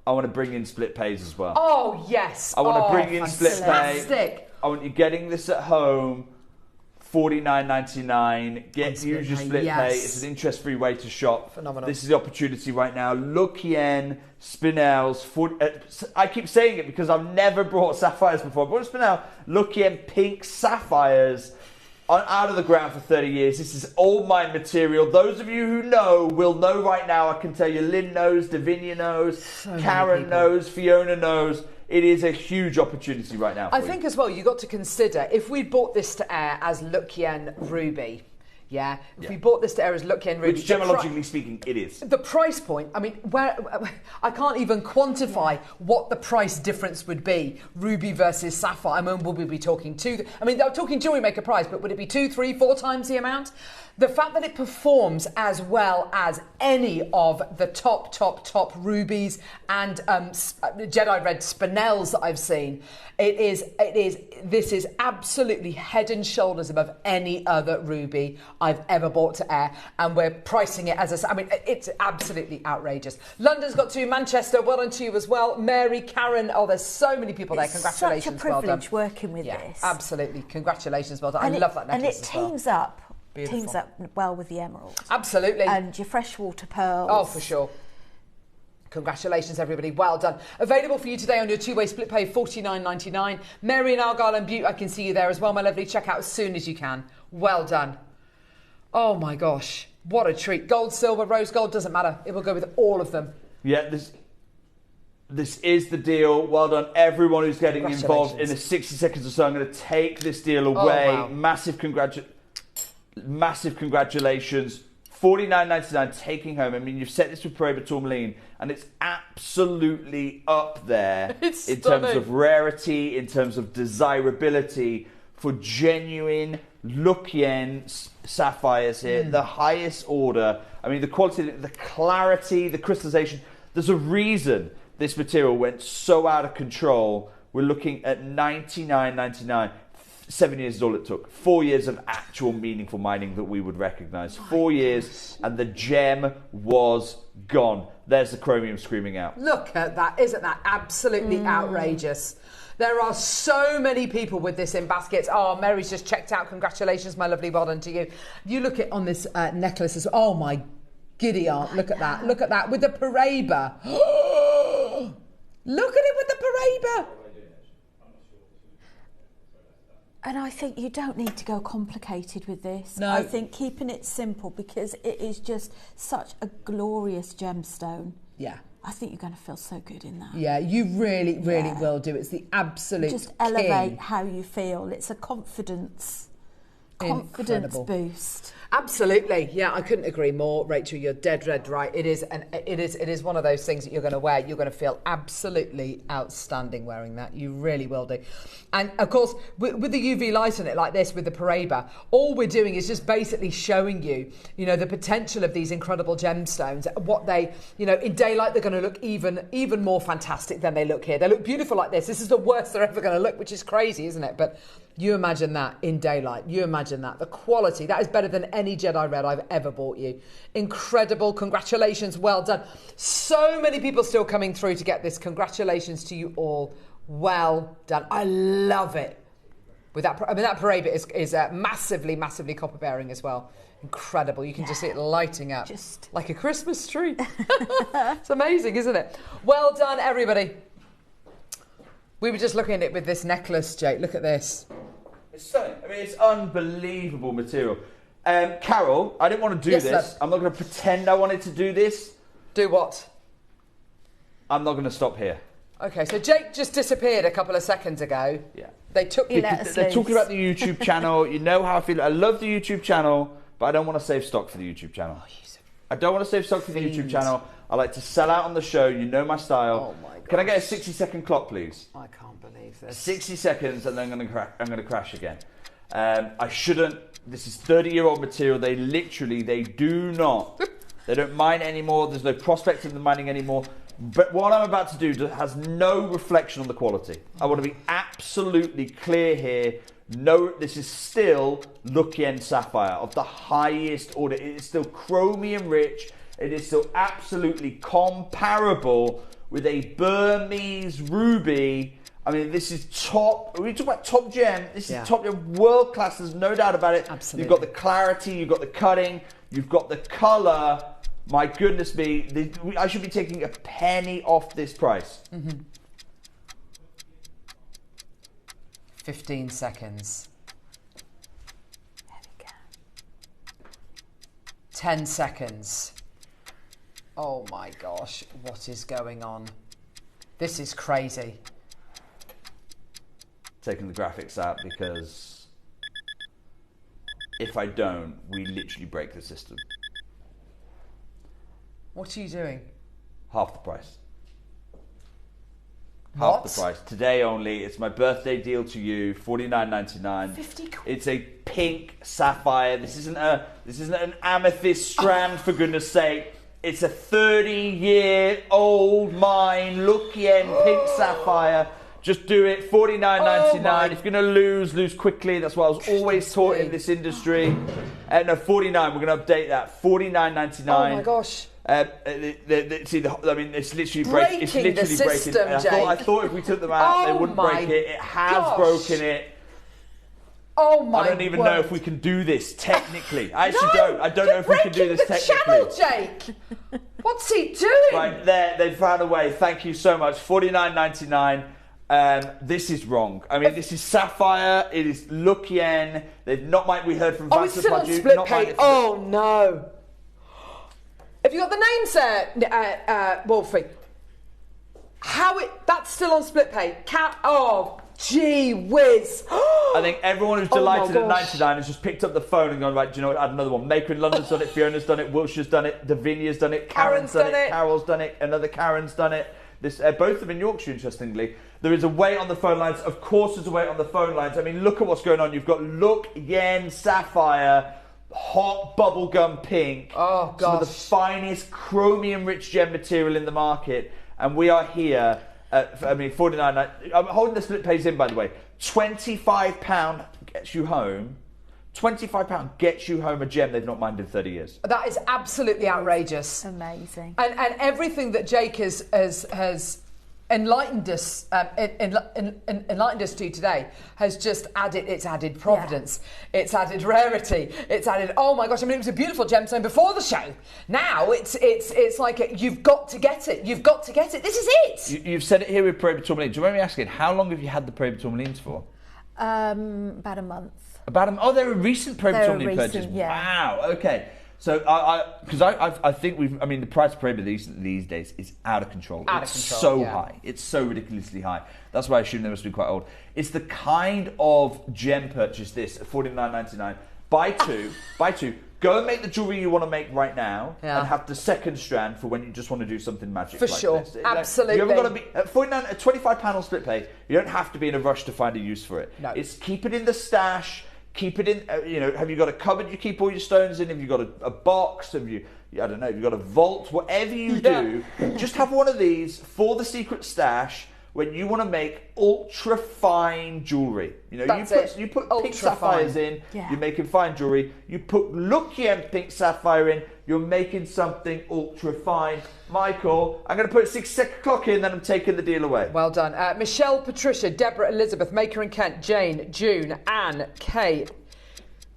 I want to bring in split pays as well. Oh, yes. I want to bring in split pay. I want you getting this at home, $49.99. Use your split pay. It's an interest-free way to shop. Phenomenal. This is the opportunity right now. Lukien spinels. I keep saying it because I've never brought sapphires before. I brought a spinel. Lukien pink sapphires. Out of the ground for 30 years. This is old mine material. Those of you who know will know right now. I can tell you, Lynn knows, Davinia knows, Karen knows, Fiona knows. It is a huge opportunity right now. I think as well, you've got to consider, if we bought this to air as Lukien Ruby, if we bought this to air as Lukien Ruby... Which, gemologically speaking, it is. The price point, I mean, I can't even quantify what the price difference would be, Ruby versus Sapphire. I mean, would we be talking they're talking jewellery maker price, but would it be 2, 3, 4 times the amount? The fact that it performs as well as any of the top rubies and Jedi red spinels that I've seen, this is absolutely head and shoulders above any other ruby I've ever bought to air, and we're pricing it as it's absolutely outrageous. London's got 2, Manchester, well done to you as well. Mary, Karen, there's so many people there. Congratulations, such a privilege working with this. Absolutely, congratulations, well done. I love that necklace. And it teams up. Beautiful. Teams up well with the emerald. Absolutely. And your freshwater pearls. Oh, for sure. Congratulations, everybody. Well done. Available for you today on your 2-way split pay, $49.99. Mary in Argyle and Butte, I can see you there as well, my lovely. Check out as soon as you can. Well done. Oh, my gosh. What a treat. Gold, silver, rose gold, doesn't matter. It will go with all of them. Yeah, this is the deal. Well done, everyone who's getting involved. In the 60 seconds or so, I'm going to take this deal away. Oh, wow. Massive congratulations. $49.99 taking home. I mean, you've set this with Paraiba tourmaline, and it's absolutely up there in terms of rarity, in terms of desirability for genuine look-yen sapphires here. The highest order. I mean, the quality, the clarity, the crystallization. There's a reason this material went so out of control. We're looking at $99.99. 7 years is all it took. 4 years of actual meaningful mining that we would recognise. 4 years, and the gem was gone. There's the chromium screaming out. Look at that. Isn't that absolutely outrageous? There are so many people with this in baskets. Oh, Mary's just checked out. Congratulations, my lovely. Well done to you. You look at on this necklace as well. Oh, my giddy aunt. Look at that. Look at that. With the Paraiba. Look at it with the Paraiba. And I think you don't need to go complicated with this. No. I think keeping it simple, because it is just such a glorious gemstone. Yeah. I think you're going to feel so good in that. Yeah, you really, really will do. It's the absolute Just elevate how you feel. It's a confidence boost. Absolutely, yeah, I couldn't agree more, Rachel. You're dead right. It is one of those things that you're going to wear. You're going to feel absolutely outstanding wearing that. You really will do. And of course, with the UV light on it like this, with the Paraiba, all we're doing is just basically showing you, the potential of these incredible gemstones. What they, in daylight, they're going to look even more fantastic than they look here. They look beautiful like this. This is the worst they're ever going to look, which is crazy, isn't it? But you imagine that in daylight. You imagine that. The quality, that is better than any Jedi Red I've ever bought you. Incredible. Congratulations. Well done. So many people still coming through to get this. Congratulations to you all. Well done. I love it. With that, that Paraiba is massively copper bearing as well. Incredible. You can just see it lighting up. Just like a Christmas tree. It's amazing, isn't it? Well done, everybody. We were just looking at it with this necklace, Jake. Look at this. It's stunning. I mean, it's unbelievable material. Carol, I didn't want to do this. I'm not going to pretend I wanted to do this. Do what? I'm not going to stop here. Okay, so Jake just disappeared a couple of seconds ago. Yeah. They're talking about the YouTube channel. You know how I feel. I love the YouTube channel, but I don't want to save stock for the YouTube channel. I don't want to save stock for the YouTube channel. I like to sell out on the show. You know my style. Oh my God. Can I get a 60-second clock, please? I can't believe this. 60 seconds, and then I'm going to crash again. I shouldn't. This is 30-year-old material. They do not. They don't mine anymore. There's no prospect in the mining anymore. But what I'm about to do has no reflection on the quality. I want to be absolutely clear here. No, this is still look-yen sapphire of the highest order. It is still chromium rich. It is still absolutely comparable with a Burmese ruby. I mean, this is top. We talk about top gem. This is top gem, world class. There's no doubt about it. Absolutely. You've got the clarity. You've got the cutting. You've got the color. My goodness me! I should be taking a penny off this price. 15 seconds. There we go. 10 seconds. Oh my gosh, what is going on? This is crazy. Taking the graphics out because if I don't, we literally break the system. What are you doing? Half the price. What? Half the price. Today only. It's my birthday deal to you. $49.99. 50 quid. It's a pink sapphire. This isn't an amethyst strand, for goodness sake. It's a 30-year-old mine, look-yen pink sapphire. Just do it. $49.99. If you're going to lose quickly. That's what I was always taught in this industry. No, $49. We're going to update that. $49.99. Oh my gosh. It's literally breaking. It's literally the system, breaking. I thought if we took them out, they wouldn't break it. It has broken it. Oh my! I don't even know if we can do this technically. I actually don't. I don't know if we can do this technically. Channel, Jake. What's he doing? Right there, they've found a way. Thank you so much. $49.99. This is wrong. I mean, this is sapphire. It is look yen. They've not. We heard from. Oh, it's still on split pay. Oh no. you got the names there, Wolfie? That's still on split pay. Gee whiz. I think everyone who's delighted at 99 has just picked up the phone and gone, right, do you know what, add another one. Maker in London's done it, Fiona's done it, Wilshire's done it, Davinia's done it, Karen's done it, Carol's done it, another Karen's done it. Both of them in Yorkshire, interestingly. There is a wait on the phone lines. Of course there's a wait on the phone lines. I mean, look at what's going on. You've got Look Yen Sapphire, hot bubblegum pink. Oh, gosh. Some of the finest chromium-rich gem material in the market. And we are here at, $49. I'm holding the split pays in, by the way. £25 gets you home. £25 gets you home a gem they've not mined in 30 years. That is absolutely outrageous. Amazing. And everything that Jake has enlightened us enlightened us to today has just added providence. Yeah. It's added rarity. It's added, oh my gosh, I mean, it was a beautiful gemstone before the show. Now it's like you've got to get it. You've got to get it. This is it. You've said it here with Parade Tourmaline. Do you remember me asking, how long have you had the Parade Tourmalines for? About a month. They're a recent Parade Tourmaline purchase. Yeah. Wow, okay. So, I think the price of Parade these days is out of control. It's so high. It's so ridiculously high. That's why I assume they must be quite old. It's the kind of gem purchase this at $49.99. Buy two. Go and make the jewellery you want to make right now, and have the second strand for when you just want to do something magic. For like sure, this. absolutely. You haven't got to be at 25 panel split pay. You don't have to be in a rush to find a use for it. No. It's keep it in the stash. Keep it in, have you got a cupboard you keep all your stones in? Have you got a box? Have you got a vault? Whatever you do, just have one of these for the secret stash when you want to make ultra fine jewellery. You put pink sapphires in, you're making fine jewellery. You put Look Yen pink sapphire in, you're making something ultra fine. Michael, I'm going to put 6 o'clock in, then I'm taking the deal away. Well done. Michelle, Patricia, Deborah, Elizabeth, Maker in Kent, Jane, June, Anne, Kay,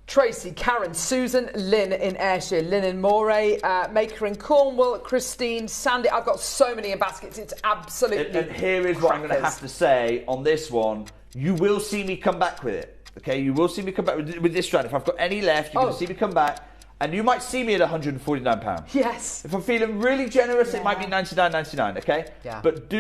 Tracy, Karen, Susan, Lynn in Ayrshire, Lynn in Moray, Maker in Cornwall, Christine, Sandy. I've got so many in baskets. It's absolutely And here is what I'm going to have to say on this one. You will see me come back with it. Okay, you will see me come back with this strand. If I've got any left, you're going to see me come back. And you might see me at £149. Yes. If I'm feeling really generous, it might be $99.99, okay? Yeah. But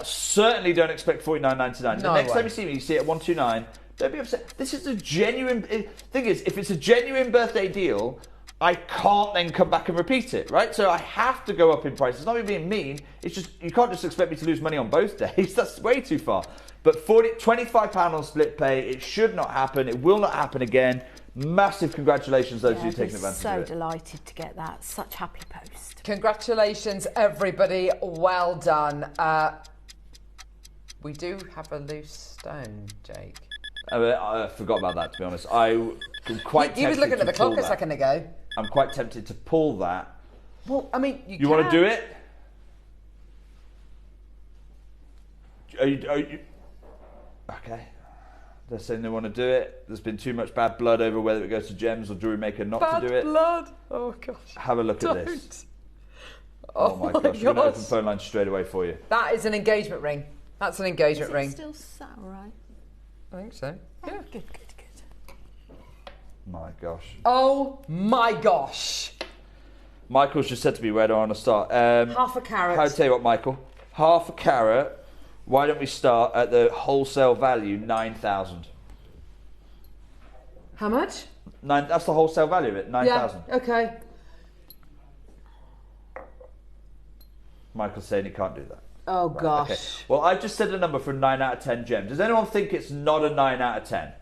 certainly don't expect $49.99. The next time you see me, you see it at $129. Don't be upset. This is a genuine... Thing is, if it's a genuine birthday deal, I can't then come back and repeat it, right? So I have to go up in price. It's not me being mean. It's just, you can't just expect me to lose money on both days. That's way too far. But £25 on split pay, it should not happen. It will not happen again. Massive congratulations those of you taking advantage of it. So delighted to get that. Such happy post. Congratulations, everybody. Well done. We do have a loose stone, Jake. I forgot about that, to be honest. I'm quite tempted. You was looking at the clock a second ago. I'm quite tempted to pull that. Well, I mean, you want to do it? Are you? Okay. They're saying they want to do it. There's been too much bad blood over whether it goes to Gems or JewelleryMaker not to do it. Bad blood? Oh, gosh. Have a look at this. Oh my gosh. We're going to open phone lines straight away for you. That is an engagement ring. That's an engagement ring. Still sat right? I think so. Yeah. Good. My gosh. Oh my gosh. Michael's just said to me, where do I want to start? Half a carat. I'll tell you what, Michael. Half a carat. Why don't we start at the wholesale value, 9,000? How much? That's the wholesale value of it, 9,000. Yeah, okay. Michael's saying he can't do that. Oh, right, gosh. Okay. Well, I just said a number for a 9 out of 10 gem. Does anyone think it's not a 9 out of 10?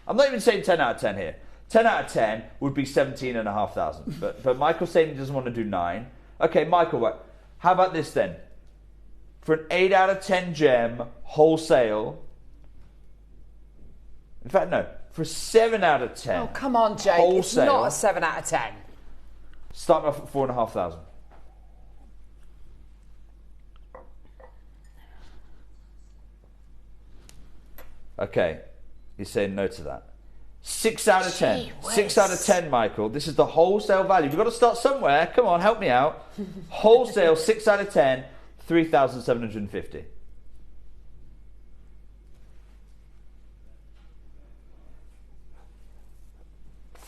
I'm not even saying 10 out of 10 here. 10 out of 10 would be 17,500. But Michael's saying he doesn't want to do 9. Okay, Michael, how about this then? For an 8 out of 10 gem, wholesale. In fact, no. For a 7 out of 10. Oh, come on, Jake. Wholesale, it's not a 7 out of 10. Starting off at 4,500. Okay. You're saying no to that. 6 out of 10. 6 out of 10, Michael. This is the wholesale value. We've got to start somewhere. Come on, help me out. Wholesale, 6 out of 10. 3,750.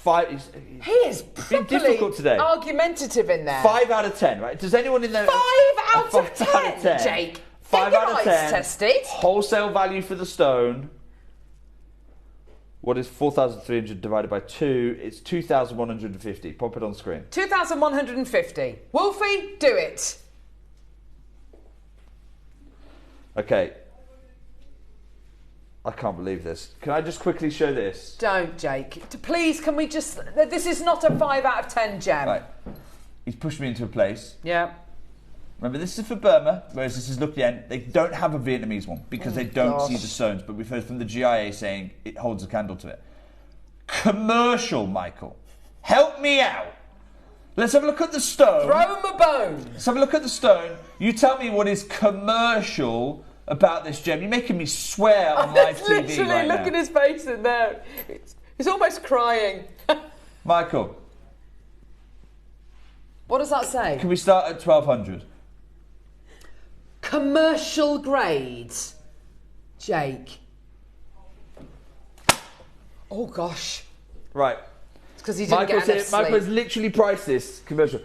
5. He is difficult today. Argumentative in there. 5 out of 10, right? Does anyone in there? 5 out of 10, Jake. 5 out of 10. Tested. Wholesale value for the stone. What is 4,300 divided by 2? It's 2,150. Pop it on screen. 2,150. Wolfie, do it. Okay. I can't believe this. Can I just quickly show this? Don't, Jake. Please, can we just... This is not a 5 out of 10 gem. Right. He's pushed me into a place. Yeah. Remember, this is for Burma, whereas this is Lukien. They don't have a Vietnamese one because they don't see the stones, but we've heard from the GIA saying it holds a candle to it. Commercial, Michael. Help me out. Let's have a look at the stone. Throw him a bone. Let's have a look at the stone. You tell me what is commercial about this gem. You're making me swear on live TV literally, right look now. at his face in there. He's almost crying. Michael. What does that say? Can we start at 1,200? Commercial grade. Jake. Oh, gosh. Right. It's because he didn't get enough sleep. Michael's literally priced this commercial.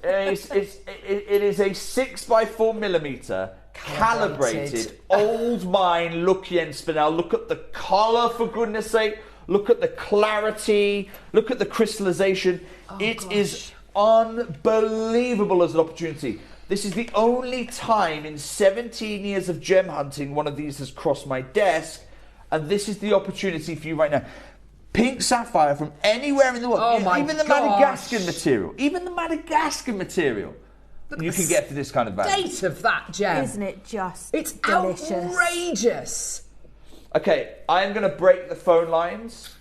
It is a 6x4mm calibrated old mine Lukien spinel. Look at the colour, for goodness sake. Look at the clarity. Look at the crystallization. It is unbelievable as an opportunity. This is the only time in 17 years of gem hunting one of these has crossed my desk, and this is the opportunity for you right now. Pink sapphire from anywhere in the world, even the Madagascan material, you can get for this kind of value. Date of that gem. Isn't it just It's delicious? outrageous. Okay, I'm going to break the phone lines.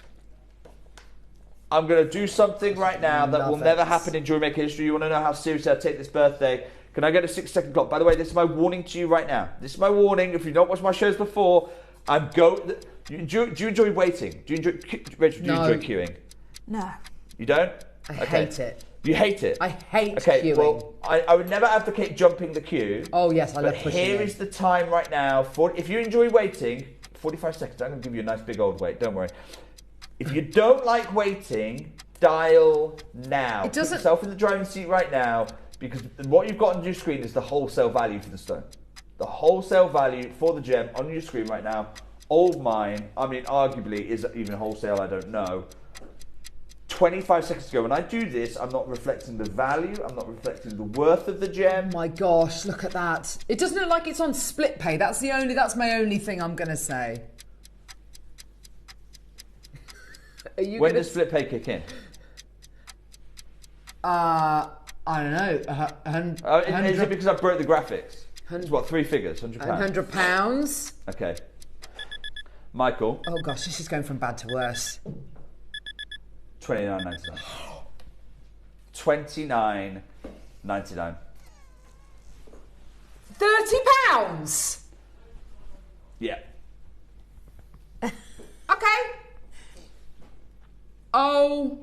I'm going to do something right now that will never happen in JewelleryMaker history. You want to know how seriously I take this birthday? Can I get a 6-second clock? By the way, this is my warning to you right now. This is my warning. If you've not watched my shows before, do you enjoy waiting? Do you enjoy queuing? No. You don't? I hate it. You hate it? I hate queuing. queuing. Well, I would never advocate jumping the queue. Oh, yes, I love pushing Here is the time right now. If you enjoy waiting, 45 seconds. I'm going to give you a nice big old wait. Don't worry. If you don't like waiting, dial now. Put yourself in the driving seat right now, because what you've got on your screen is the wholesale value for the stone. The wholesale value for the gem on your screen right now. Old mine, I mean, arguably, is it even wholesale? I don't know. 25 seconds ago, when I do this, I'm not reflecting the value, I'm not reflecting the worth of the gem. Oh my gosh, look at that. It doesn't look like it's on split pay. That's my only thing I'm going to say. When does split pay kick in? I don't know. Is it because I broke the graphics? It's what, 3 figures? £100? £100. Okay. Michael. Oh gosh, this is going from bad to worse. $29.99. $29.99. £30? Yeah. Okay. Oh.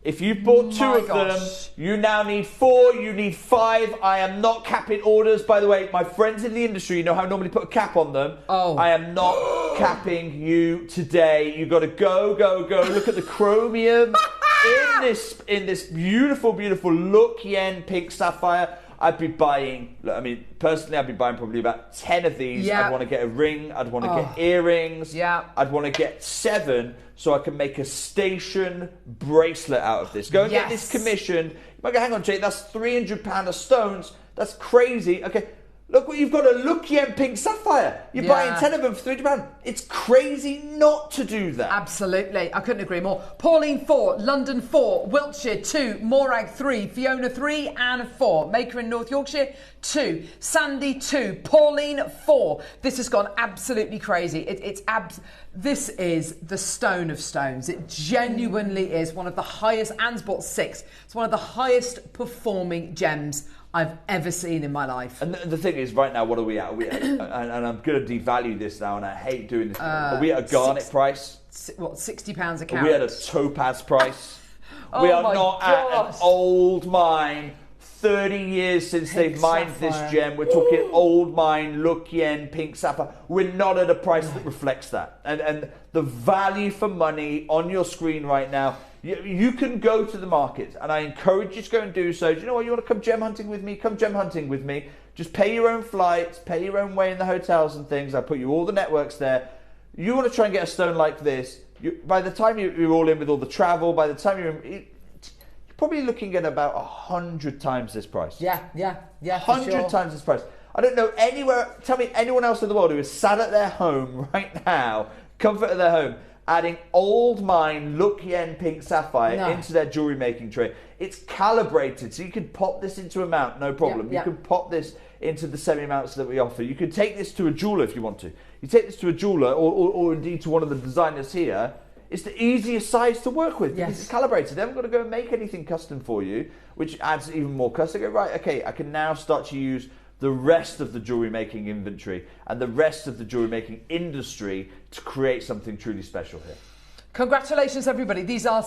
If you bought 2 of them, you now need 4, you need 5. I am not capping orders. By the way, my friends in the industry, you know how I normally put a cap on them? Oh. I am not capping you today. You got to go. Look at the chromium in this beautiful, beautiful Lukien pink sapphire. I'd be buying, personally, I'd be buying probably about 10 of these. Yeah. I'd want to get a ring. I'd want to get earrings. Yeah. I'd want to get 7 so I can make a station bracelet out of this. Go and get this commissioned. You might go, hang on, Jake, that's £300 of stones. That's crazy. Okay, look what you've got, a Lukien pink sapphire. You're buying 10 of them for £300. It's crazy not to do that. Absolutely. I couldn't agree more. Pauline 4, London 4, Wiltshire 2, Morag 3, Fiona 3 and 4. Maker in North Yorkshire 2, Sandy 2, Pauline 4. This has gone absolutely crazy. This is the stone of stones. It genuinely is one of the highest. Anne's bought 6. It's one of the highest performing gems I've ever seen in my life. And the thing is, right now, what are we at? And I'm going to devalue this now, and I hate doing this. Are we at a garnet price? What, £60 a carat? Are we at a topaz price? Oh we are my not gosh. at an old mine. 30 years since they've mined this gem. We're talking old mine, Lukien, pink sapphire. We're not at a price that reflects that. And the value for money on your screen right now You can go to the markets, and I encourage you to go and do so. Do you know what? You want to come gem hunting with me? Come gem hunting with me. Just pay your own flights, pay your own way in the hotels and things. I put you all the networks there. You want to try and get a stone like this. By the time you're all in with all the travel, by the time you're probably looking at about 100 times this price. Yeah. 100 times this price. I don't know anywhere. Tell me anyone else in the world who is sat at their home right now, comfort of their home, adding old mine look yen pink sapphire into their jewellery making tray. It's calibrated, so you can pop this into a mount, no problem. You can pop this into the semi-mounts that we offer. You can take this to a jeweller if you want to. You take this to a jeweller, or indeed to one of the designers here. It's the easiest size to work with because it's calibrated. They haven't got to go and make anything custom for you, which adds even more cost. They go, right, okay, I can now start to use the rest of the jewellery making inventory and the rest of the jewellery making industry to create something truly special here. Congratulations, everybody. These are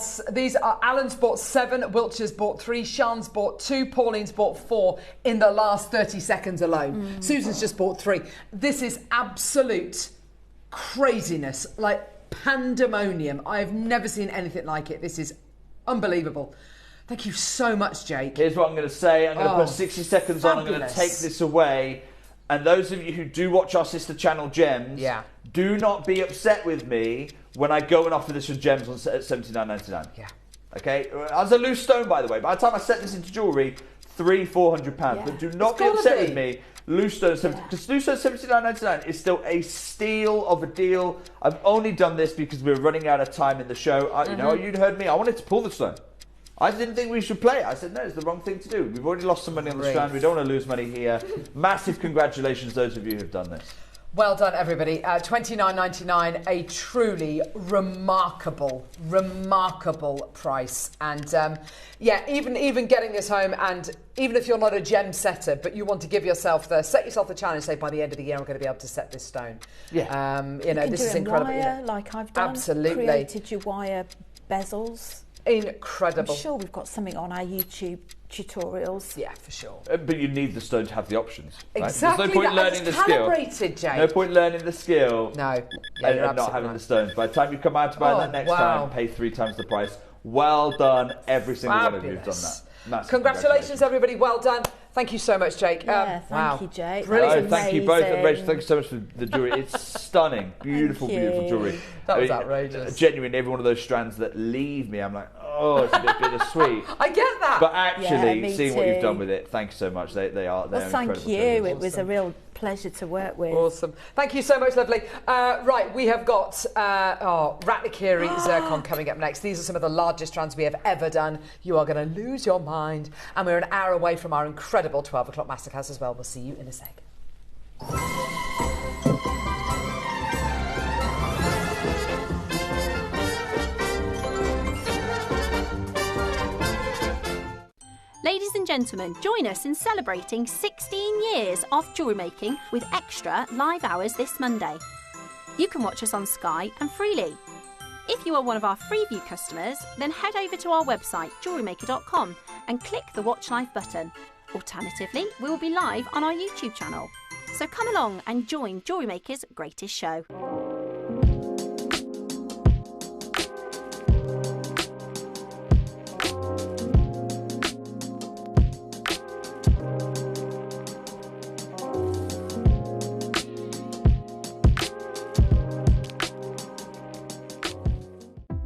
Alan's bought 7, Wiltshire's bought 3, Sean's bought 2, Pauline's bought 4 in the last 30 seconds alone. Susan's just bought 3. This is absolute craziness, like pandemonium. I've never seen anything like it. This is unbelievable. Thank you so much, Jake. Here's what I'm going to say. I'm going to put 60 seconds on. I'm going to take this away. And those of you who do watch our sister channel Gems, do not be upset with me when I go and offer this for Gems at $79.99. Yeah. Okay? As a loose stone, by the way. By the time I set this into jewellery, £300-400. But do not be upset with me. Loose stone, because loose stone $79.99 is still a steal of a deal. I've only done this because we're running out of time in the show. You know, you'd heard me. I wanted to pull the stone. I didn't think we should play it. I said, no, it's the wrong thing to do. We've already lost some money on the strand. We don't want to lose money here. Massive congratulations, those of you who've done this. Well done, everybody. $29.99, a truly remarkable price. And even getting this home, and even if you're not a gem setter, but you want to set yourself the challenge, say by the end of the year, I'm going to be able to set this stone. Yeah. This is incredible. Wire, like I've done. Absolutely. Created your wire bezels. Incredible. I'm sure we've got something on our YouTube tutorials. Yeah, for sure. But you need the stone to have the options. Right? Exactly. There's no point learning the skill. Jake. No point learning the skill. No. And not having the stones. By the time you come out to buy that next time, pay 3 times the price. Well done, every single one of you who've done that. Massive congratulations, everybody. Well done. Thank you so much, Jake. Thank you, Jake. Brilliant. Thank you both. And Rachel, thank you so much for the jewellery. It's stunning. Beautiful jewellery. That was outrageous. Genuinely, every one of those strands that leave me, I'm like, oh, it's a bit bittersweet. I get that. But actually, seeing what you've done with it, thank you so much. They're incredible. Thank you. It was a real pleasure to work with. Awesome. Thank you so much, lovely. Right, we have got Ratnikiri zircon coming up next. These are some of the largest strands we have ever done. You are going to lose your mind. And we're an hour away from our incredible 12 o'clock masterclass as well. We'll see you in a sec. Ladies and gentlemen, join us in celebrating 16 years of jewellery making with extra live hours this Monday. You can watch us on Sky and freely. If you are one of our Freeview customers, then head over to our website JewelleryMaker.com and click the Watch Live button. Alternatively, we will be live on our YouTube channel. So come along and join Jewellery Maker's greatest show.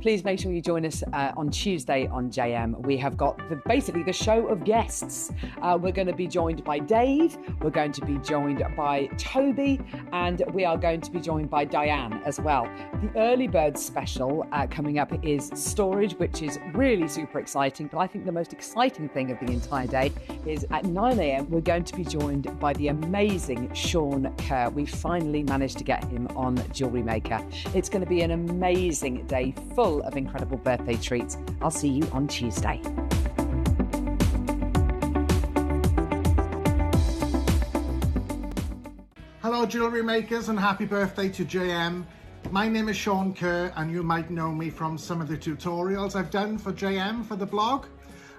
Please make sure you join us on Tuesday on JM. We have got basically the show of guests. We're going to be joined by Dave, we're going to be joined by Toby, and we are going to be joined by Diane as well. The early bird special coming up is storage, which is really super exciting. But I think the most exciting thing of the entire day is at 9 a.m. we're going to be joined by the amazing Sean Kerr. We finally managed to get him on Jewellery Maker. It's going to be an amazing day full of incredible birthday treats. I'll see you on Tuesday. Hello jewellery makers and happy birthday to JM. My name is Sean Kerr and you might know me from some of the tutorials I've done for JM for the blog,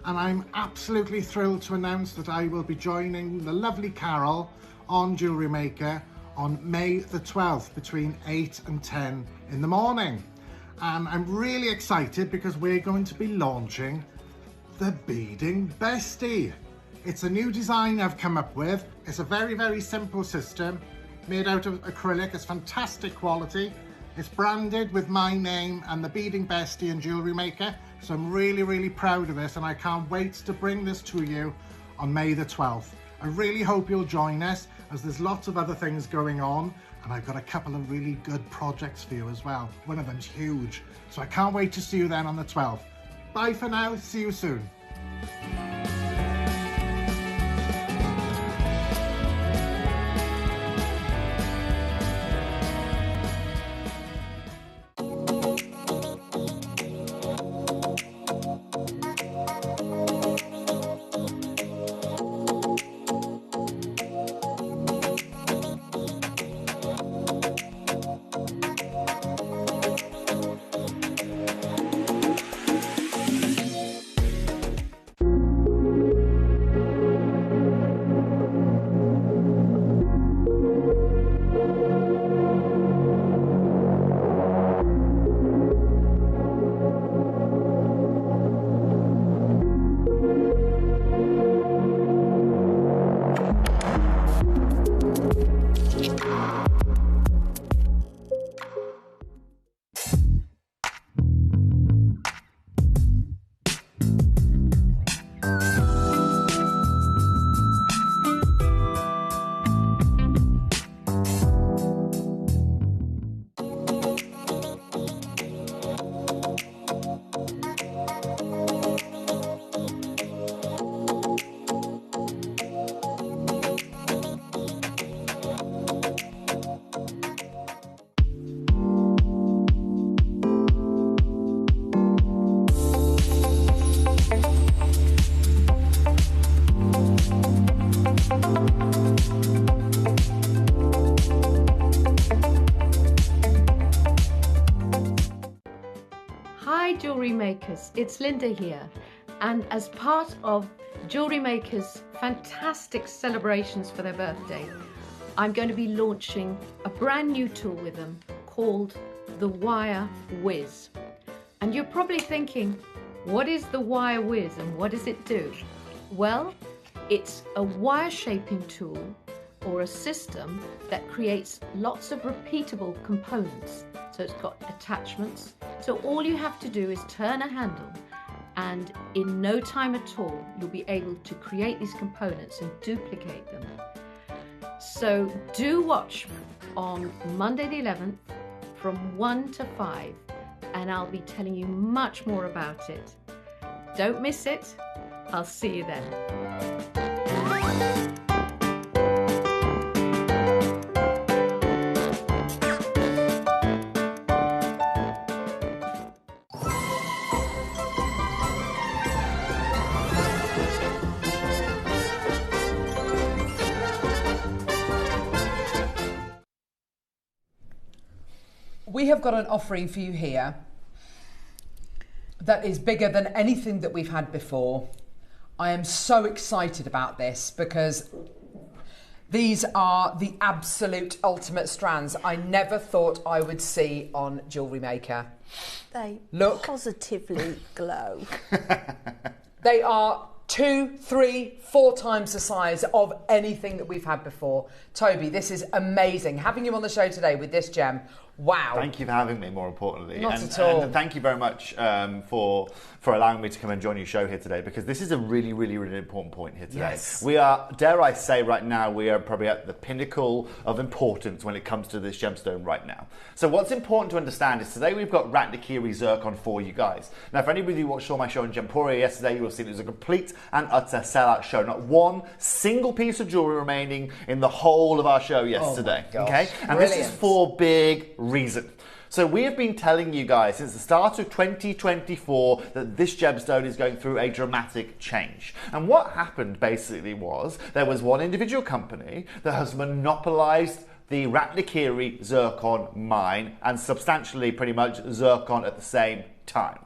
and I'm absolutely thrilled to announce that I will be joining the lovely Carol on Jewellery Maker on May the 12th between 8 and 10 in the morning. And I'm really excited because we're going to be launching the Beading Bestie. It's a new design I've come up with. It's a very, very simple system made out of acrylic. It's fantastic quality. It's branded with my name and the Beading Bestie and Jewellery Maker. So I'm really, really proud of this, and I can't wait to bring this to you on May the 12th. I really hope you'll join us, as there's lots of other things going on, and I've got a couple of really good projects for you as well. One of them's huge. So I can't wait to see you then on the 12th. Bye for now, see you soon. Jewellery Makers, it's Linda here, and as part of Jewellery Makers' fantastic celebrations for their birthday, I'm going to be launching a brand new tool with them called the Wire Whiz. And you're probably thinking, what is the Wire Whiz and what does it do? Well, it's a wire shaping tool or a system that creates lots of repeatable components. So it's got attachments. So all you have to do is turn a handle, and in no time at all, you'll be able to create these components and duplicate them. So do watch on Monday the 11th from 1 to 5, and I'll be telling you much more about it. Don't miss it. I'll see you then. We have got an offering for you here that is bigger than anything that we've had before. I am so excited about this because these are the absolute ultimate strands I never thought I would see on Jewellery Maker. They look positively glow. They are 2, 3, 4 times the size of anything that we've had before. Toby, this is amazing. Having you on the show today with this gem, wow. Thank you for having me, more importantly. Not at all. And thank you very much for allowing me to come and join your show here today, because this is a really, really, really important point here today. Yes. We are, dare I say right now, we are probably at the pinnacle of importance when it comes to this gemstone right now. So what's important to understand is today we've got Ratnikiri zircon for you guys. Now, for anybody who saw my show in Gemporia yesterday, you will see it was a complete and utter sellout show. Not one single piece of jewellery remaining in the whole of our show yesterday. Oh my gosh. Okay? And Brilliant. this is for big reason. So we have been telling you guys since the start of 2024 that this gemstone is going through a dramatic change. And what happened basically was there was one individual company that has monopolized the Ratnikiri zircon mine and substantially pretty much zircon at the same time.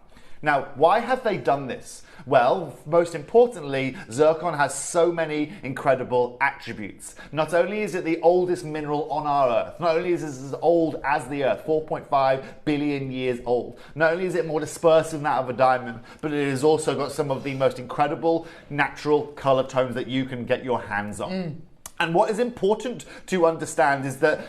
Now, why have they done this? Well, most importantly, zircon has so many incredible attributes. Not only is it the oldest mineral on our Earth, not only is it as old as the Earth, 4.5 billion years old, not only is it more dispersive than that of a diamond, but it has also got some of the most incredible natural colour tones that you can get your hands on. And what is important to understand is that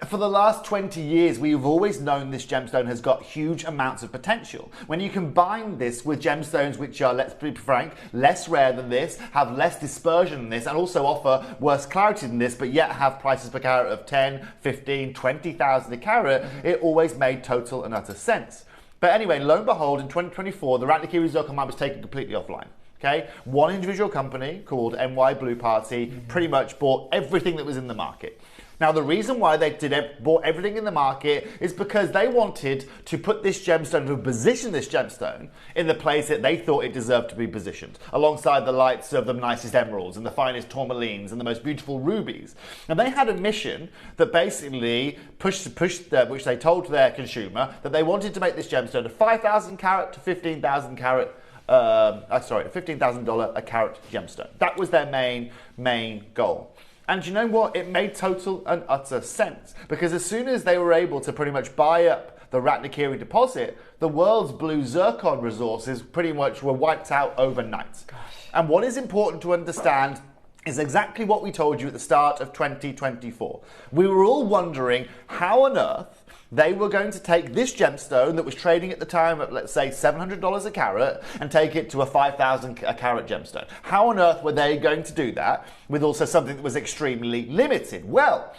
for the last 20 years, we've always known this gemstone has got huge amounts of potential. When you combine this with gemstones which are, let's be frank, less rare than this, have less dispersion than this, and also offer worse clarity than this, but yet have prices per carat of 10, 15, 20,000 a carat, it always made total and utter sense. But anyway, lo and behold, in 2024, the Ratnikiri zircon mine was taken completely offline. Okay? One individual company called NY Blue Party pretty much bought everything that was in the market. Now, the reason why they bought everything in the market is because they wanted to put this gemstone, to position this gemstone in the place that they thought it deserved to be positioned, alongside the likes of the nicest emeralds and the finest tourmalines and the most beautiful rubies. And they had a mission that basically pushed which they told their consumer that they wanted to make this gemstone a 5,000 carat to 15,000 carat $15,000 a carat gemstone. That was their main goal. And you know what? It made total and utter sense, because as soon as they were able to pretty much buy up the Ratnikiri deposit, the world's blue zircon resources pretty much were wiped out overnight. And what is important to understand is exactly what we told you at the start of 2024. We were all wondering how on earth they were going to take this gemstone that was trading at the time at, let's say, $700 a carat and take it to a 5,000 a carat gemstone. How on earth were they going to do that with also something that was extremely limited? Well,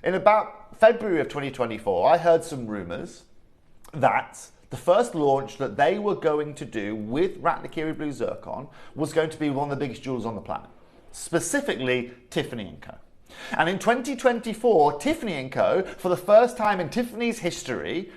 in about February of 2024, I heard some rumors that the first launch that they were going to do with Ratnikiri Blue Zircon was going to be one of the biggest jewelers on the planet, specifically Tiffany & Co. And in 2024, Tiffany & Co., for the first time in Tiffany's history,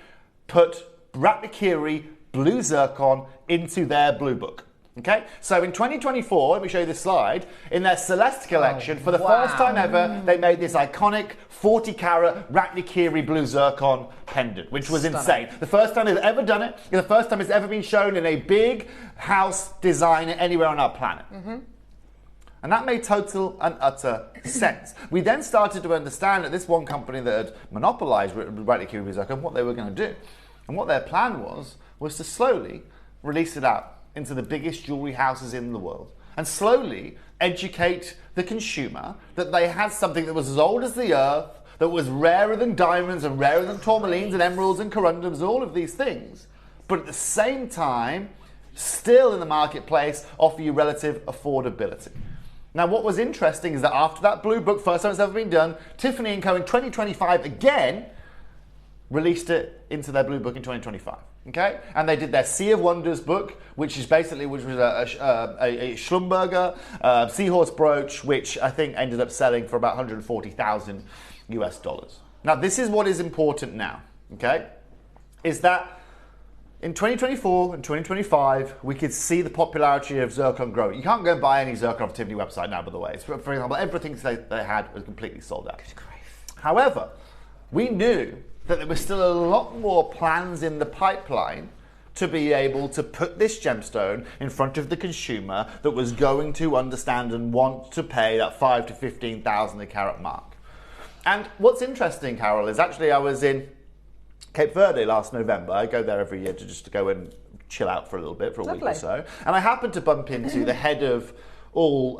put Ratnikiri Blue Zircon into their blue book. Okay, so in 2024, let me show you this slide, in their Celeste collection, for the first time ever, they made this iconic 40-carat Ratnikiri Blue Zircon pendant, which was insane. The first time they've ever done it, and the first time it's ever been shown in a big house design anywhere on our planet. And that made total and utter sense. We then started to understand that this one company that had monopolized Ratnikiri Blue Zircon, what they were going to do. And what their plan was to slowly release it out into the biggest jewelry houses in the world and slowly educate the consumer that they had something that was as old as the earth, that was rarer than diamonds and rarer than tourmalines and emeralds and corundums, all of these things, but at the same time, still in the marketplace, offer you relative affordability. Now, what was interesting is that after that blue book, first time it's ever been done, Tiffany & Co. in 2025 again released it into their blue book in 2025. Okay, and they did their Sea of Wonders book, which was a Schlumberger seahorse brooch, which I think ended up selling for about $140,000 US. Now, this is what is important now. Okay, is that in 2024 and 2025, we could see the popularity of zircon grow. You can't go and buy any zircon off the Tiffany website now, by the way. For example, everything they had was completely sold out. However, we knew that there was still a lot more plans in the pipeline to be able to put this gemstone in front of the consumer that was going to understand and want to pay that 5,000 to 15,000 a carat mark. And what's interesting, Carol, is actually I was in Cape Verde last November. I go there every year to go and chill out for a little bit, for a week or so. And I happened to bump into the head of all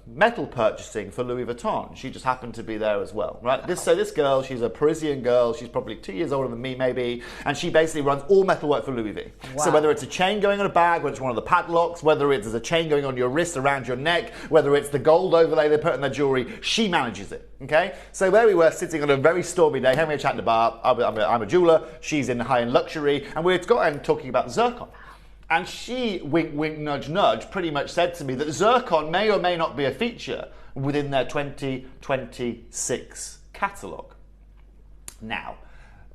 metal purchasing for Louis Vuitton. She just happened to be there as well, right? So this girl, she's a Parisian girl. She's probably 2 years older than me, maybe. And she basically runs all metalwork for Louis V. Wow. So whether it's a chain going on a bag, whether it's one of the padlocks, whether it's a chain going on your wrist around your neck, whether it's the gold overlay they put in their jewelry, she manages it. Okay, so there we were sitting on a very stormy day, having a chat in the bar. I'm a jeweler. She's in high-end luxury, and we're talking about zircon. And she, wink, wink, nudge, nudge, pretty much said to me that zircon may or may not be a feature within their 2026 catalogue. Now,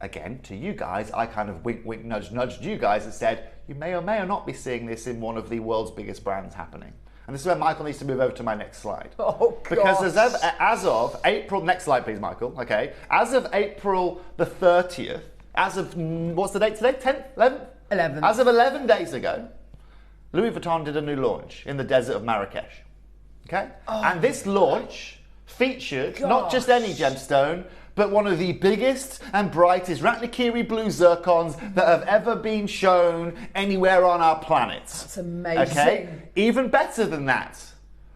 again, to you guys, I kind of wink, wink, nudge, nudged you guys and said, you may or may not be seeing this in one of the world's biggest brands happening. And this is where Michael needs to move over to my next slide. Oh, God. Because as of April, next slide please, Michael, okay. As of April the 30th, as of, what's the date today, 10th, 11th? 11. As of 11 days ago, Louis Vuitton did a new launch in the desert of Marrakesh. Okay? And this launch featured not just any gemstone, but one of the biggest and brightest Ratnikiri blue zircons that have ever been shown anywhere on our planet. That's amazing. Okay? Even better than that.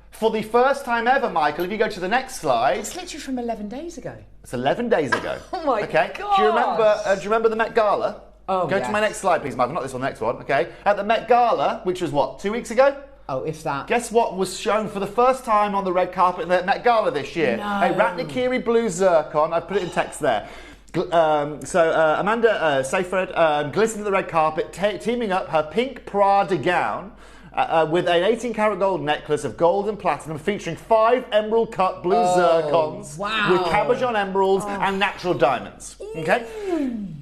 For the first time ever, Michael, if you go to the next slide. It's literally from 11 days ago. It's 11 days ago. Oh my God. Do you remember the Met Gala? Go to my next slide, please, Michael. Not this one, the next one. Okay. At the Met Gala, which was what, 2 weeks ago? Oh, if that. Guess what was shown for the first time on the red carpet in the Met Gala this year? No. A Ratnikiri blue zircon. I put it in text there. Amanda Seyfried glistened the red carpet, teaming up her pink Prada gown with an 18-karat gold necklace of gold and platinum featuring 5 emerald cut blue zircons with cabochon emeralds and natural diamonds. Okay?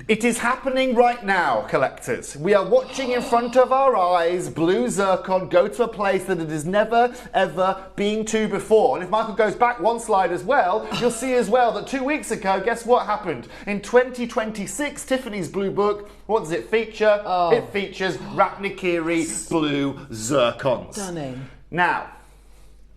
It is happening right now, collectors. We are watching in front of our eyes blue zircon go to a place that it has never, ever been to before. And if Michael goes back one slide as well, you'll see as well that 2 weeks ago, guess what happened? In 2026, Tiffany's Blue Book, what does it feature? It features Ratnikiri blue zircons. Stunning. Now,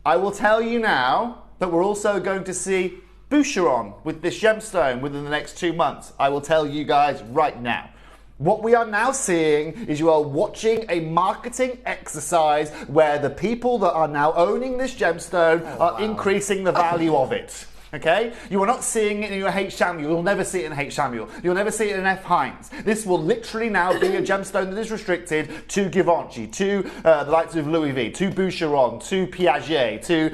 I will tell you now that we're also going to see Boucheron with this gemstone within the next 2 months. I will tell you guys right now. What we are now seeing is you are watching a marketing exercise where the people that are now owning this gemstone are increasing the value of it. Okay? You are not seeing it in your H. Samuel. You'll never see it in H. Samuel. You'll never see it in F. Hines. This will literally now be a gemstone that is restricted to Givenchy, to the likes of Louis V, to Boucheron, to Piaget, to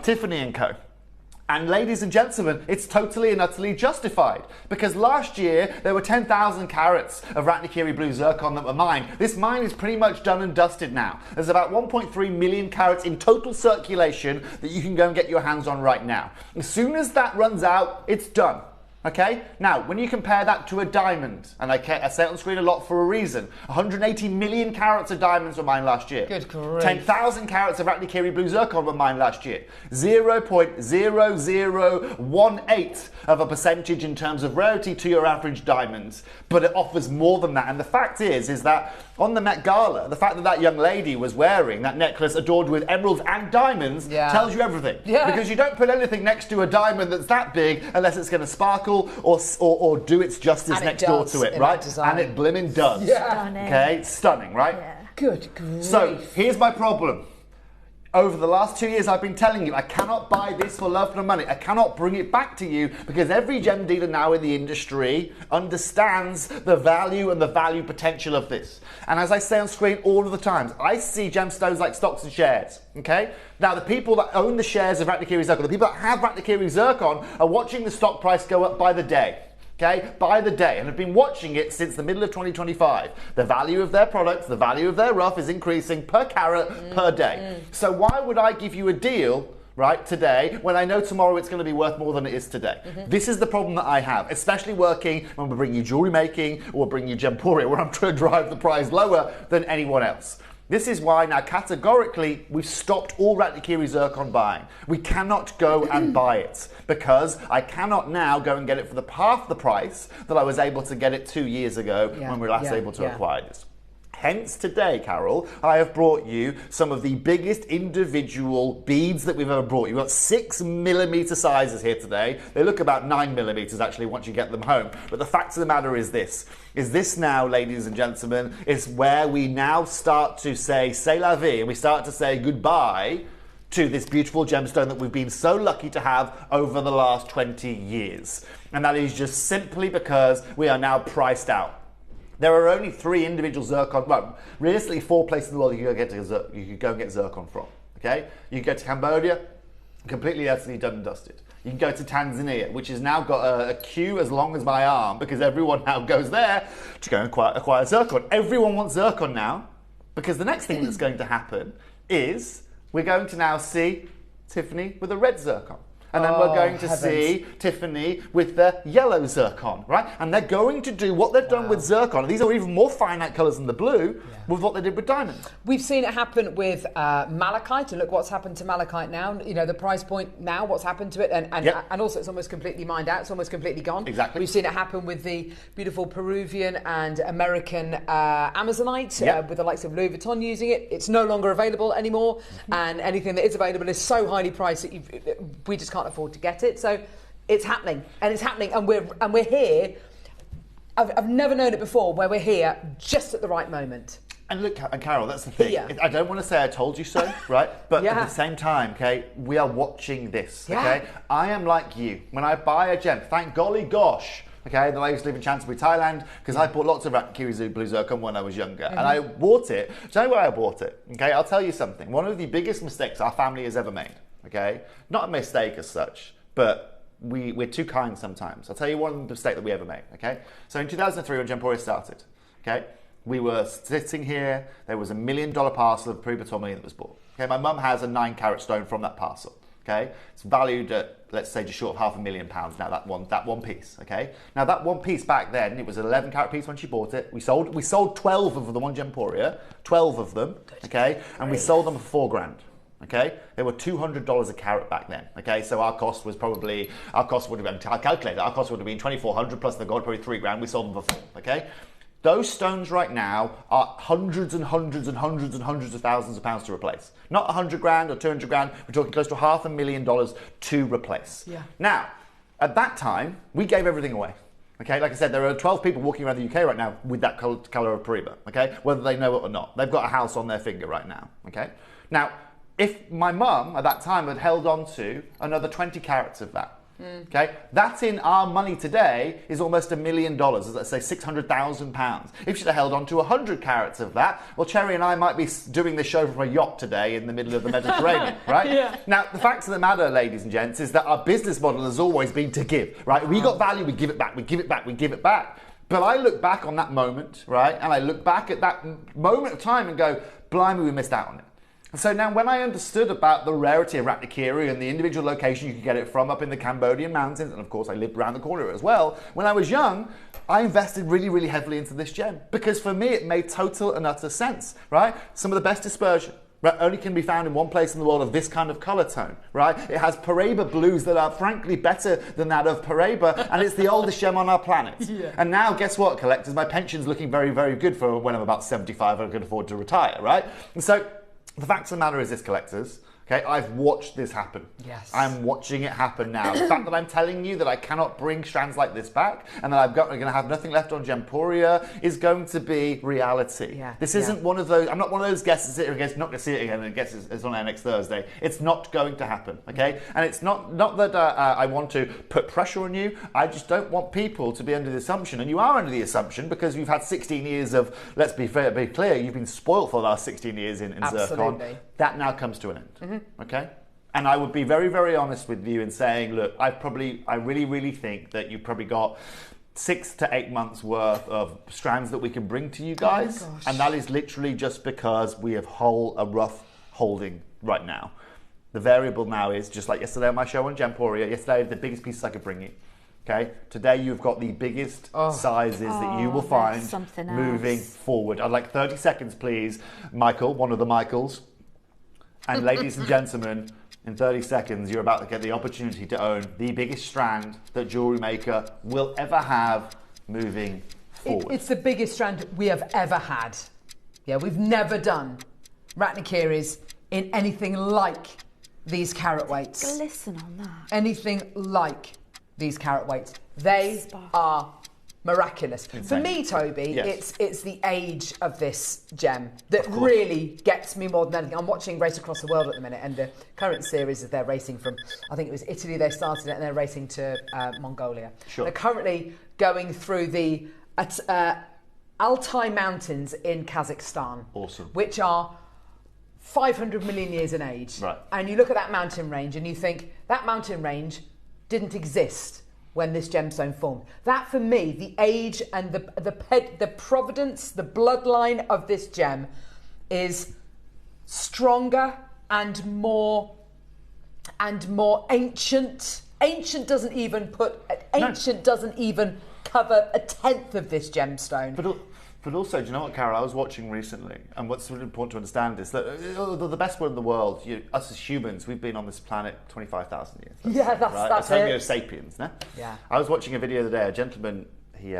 Tiffany & Co. And ladies and gentlemen, it's totally and utterly justified. Because last year, there were 10,000 carats of Ratnikiri blue zircon that were mined. This mine is pretty much done and dusted now. There's about 1.3 million carats in total circulation that you can go and get your hands on right now. As soon as that runs out, it's done. Okay? Now, when you compare that to a diamond, and I say it on screen a lot for a reason, 180 million carats of diamonds were mined last year. Good grief. 10,000 carats of Ratnikiri blue zircon were mined last year. 0.0018 of a percentage in terms of rarity to your average diamonds. But it offers more than that. And the fact is that on the Met Gala, the fact that that young lady was wearing that necklace adorned with emeralds and diamonds tells you everything. Yeah. Because you don't put anything next to a diamond that's that big unless it's going to sparkle or do its justice next door to it, right? And it blimmin' does. Yeah. Okay, it's stunning, right? Yeah. Good grief. So, here's my problem. Over the last 2 years, I've been telling you, I cannot buy this for love nor money. I cannot bring it back to you because every gem dealer now in the industry understands the value and the value potential of this. And as I say on screen all of the times, I see gemstones like stocks and shares, okay? Now, the people that own the shares of Ratnikiri zircon, the people that have Ratnikiri zircon are watching the stock price go up by the day. Okay, by the day, and have been watching it since the middle of 2025. The value of their products, the value of their rough is increasing per carat per day. So why would I give you a deal, right, today, when I know tomorrow it's going to be worth more than it is today? This is the problem that I have, especially working when we bring you jewelry making or bring you Gemporia, where I'm trying to drive the price lower than anyone else. This is why now categorically we've stopped all Ratnikiri zircon buying. We cannot go and buy it because I cannot now go and get it for half the price that I was able to get it 2 years ago when we were last able to acquire this. Hence today, Carol, I have brought you some of the biggest individual beads that we've ever brought you. We've got 6mm sizes here today. They look about 9mm actually once you get them home. But the fact of the matter is this now, ladies and gentlemen, is where we now start to say c'est la vie, and we start to say goodbye to this beautiful gemstone that we've been so lucky to have over the last 20 years. And that is just simply because we are now priced out. There are only 3 individual zircon, well, realistically 4 places in the world you could go and get zircon from, okay? You can go to Cambodia, completely utterly done and dusted. You can go to Tanzania, which has now got a queue as long as my arm because everyone now goes there to go and acquire zircon. Everyone wants zircon now because the next thing that's going to happen is we're going to now see Tiffany with a red zircon. And then we're going to see Tiffany with the yellow zircon, right? And they're going to do what they've done with zircon. These are even more finite colours than the blue with what they did with diamonds. We've seen it happen with malachite, and look what's happened to malachite now. You know, the price point now, what's happened to it, and also it's almost completely mined out. It's almost completely gone. Exactly. We've seen it happen with the beautiful Peruvian and American Amazonite, with the likes of Louis Vuitton using it. It's no longer available anymore, and anything that is available is so highly priced that we just can't afford to get it. So it's happening, and we're here. I've never known it before, where we're here just at the right moment. And look, and Carol, that's the thing. I don't want to say I told you so, right? But at the same time, okay, we are watching this, okay? I am like you. When I buy a gem, thank golly gosh, okay, that I used to live in Chancery, Thailand, because I bought lots of Ratnikiri blue zircon when I was younger. And I bought it. Do you know where I bought it? Okay, I'll tell you something. One of the biggest mistakes our family has ever made, okay? Not a mistake as such, but we're too kind sometimes. I'll tell you one mistake that we ever made, okay? So in 2003, when Gemporia started, okay, we were sitting here, there was $1 million parcel of Peruvian tourmaline that was bought. Okay, my mum has a 9-carat stone from that parcel. Okay, it's valued at, let's say, just short of £500,000 now, that one piece. Okay, now that one piece back then, it was an 11-carat piece when she bought it. We sold 12 of the one Gemporia, 12 of them, okay, and we sold them for $4,000. Okay, they were $200 a carat back then. Okay, so our cost would have been, our cost would have been $2,400 plus the gold, probably $3,000. We sold them for $4,000. Okay. Those stones right now are hundreds and hundreds and hundreds and hundreds of thousands of pounds to replace. Not $100,000 or $200,000. We're talking close to $500,000 to replace. Yeah. Now, at that time, we gave everything away. Okay, like I said, there are 12 people walking around the UK right now with that colour of Peruba. Okay, whether they know it or not, they've got a house on their finger right now. Okay, now if my mum at that time had held on to another 20 carats of that. Okay, that in our money today is almost $1 million, let's say £600,000. If she'd have held on to 100 carats of that, well, Cherry and I might be doing this show from a yacht today in the middle of the Mediterranean, right? Yeah. Now, the fact of the matter, ladies and gents, is that our business model has always been to give, right? We got value, we give it back, we give it back, we give it back. But I look back on that moment, right? And I look back at that moment of time and go, blimey, we missed out on it. So now when I understood about the rarity of Ratnikiri and the individual location you could get it from up in the Cambodian mountains, and of course I lived around the corner as well, when I was young, I invested really, really heavily into this gem because for me it made total and utter sense, right? Some of the best dispersion. Right, only can be found in one place in the world of this kind of colour tone, right? It has Paraiba blues that are frankly better than that of Paraiba, and it's the oldest gem on our planet. Yeah. And now, guess what, collectors? My pension's looking very, very good for when I'm about 75 and I can afford to retire, right? And so, the fact of the matter is this, collectors, okay, I've watched this happen. Yes. I'm watching it happen now. The fact that I'm telling you that I cannot bring strands like this back and that I'm going to have nothing left on Gemporia is going to be reality. Yeah. This isn't one of those, I'm not one of those guests that sit here and gets not going to see it again and gets it's on air next Thursday. It's not going to happen, okay? And it's not that I want to put pressure on you. I just don't want people to be under the assumption, and you are under the assumption because you've had 16 years of, let's be fair, be clear, you've been spoiled for the last 16 years in zircon. That now comes to an end. Okay, and I would be very, very honest with you in saying, look, I really, really think that you've probably got 6 to 8 months worth of strands that we can bring to you guys, and that is literally just because we have a rough holding right now. The variable now is just like yesterday on my show on Gemporia. Yesterday I had the biggest pieces I could bring you. Okay, today you've got the biggest sizes that you will find moving forward. I'd like 30 seconds, please, Michael, one of the Michaels. And ladies and gentlemen, in 30 seconds, you're about to get the opportunity to own the biggest strand that JewelleryMaker will ever have moving forward. It's the biggest strand we have ever had. Yeah, we've never done Ratnikiris in anything like these carat weights. Listen on that. Anything like these carat weights. They are miraculous. Insane. For me, Toby, it's the age of this gem that really gets me more than anything. I'm watching Race Across the World at the minute, and the current series is they're racing from, I think it was Italy they started it, and they're racing to Mongolia. Sure. They're currently going through the Altai Mountains in Kazakhstan. Awesome. Which are 500 million years in age. Right. And you look at that mountain range and you think, that mountain range didn't exist when this gemstone formed. That, for me, the age and the providence, the bloodline of this gem is stronger and more and more ancient. Ancient doesn't even cover a tenth of this gemstone. But also, do you know what, Carol? I was watching recently, and what's really important to understand is that the best word in the world, us as humans, we've been on this planet 25,000 years. That's Homo sapiens, no? Yeah. I was watching a video the other day. A gentleman, he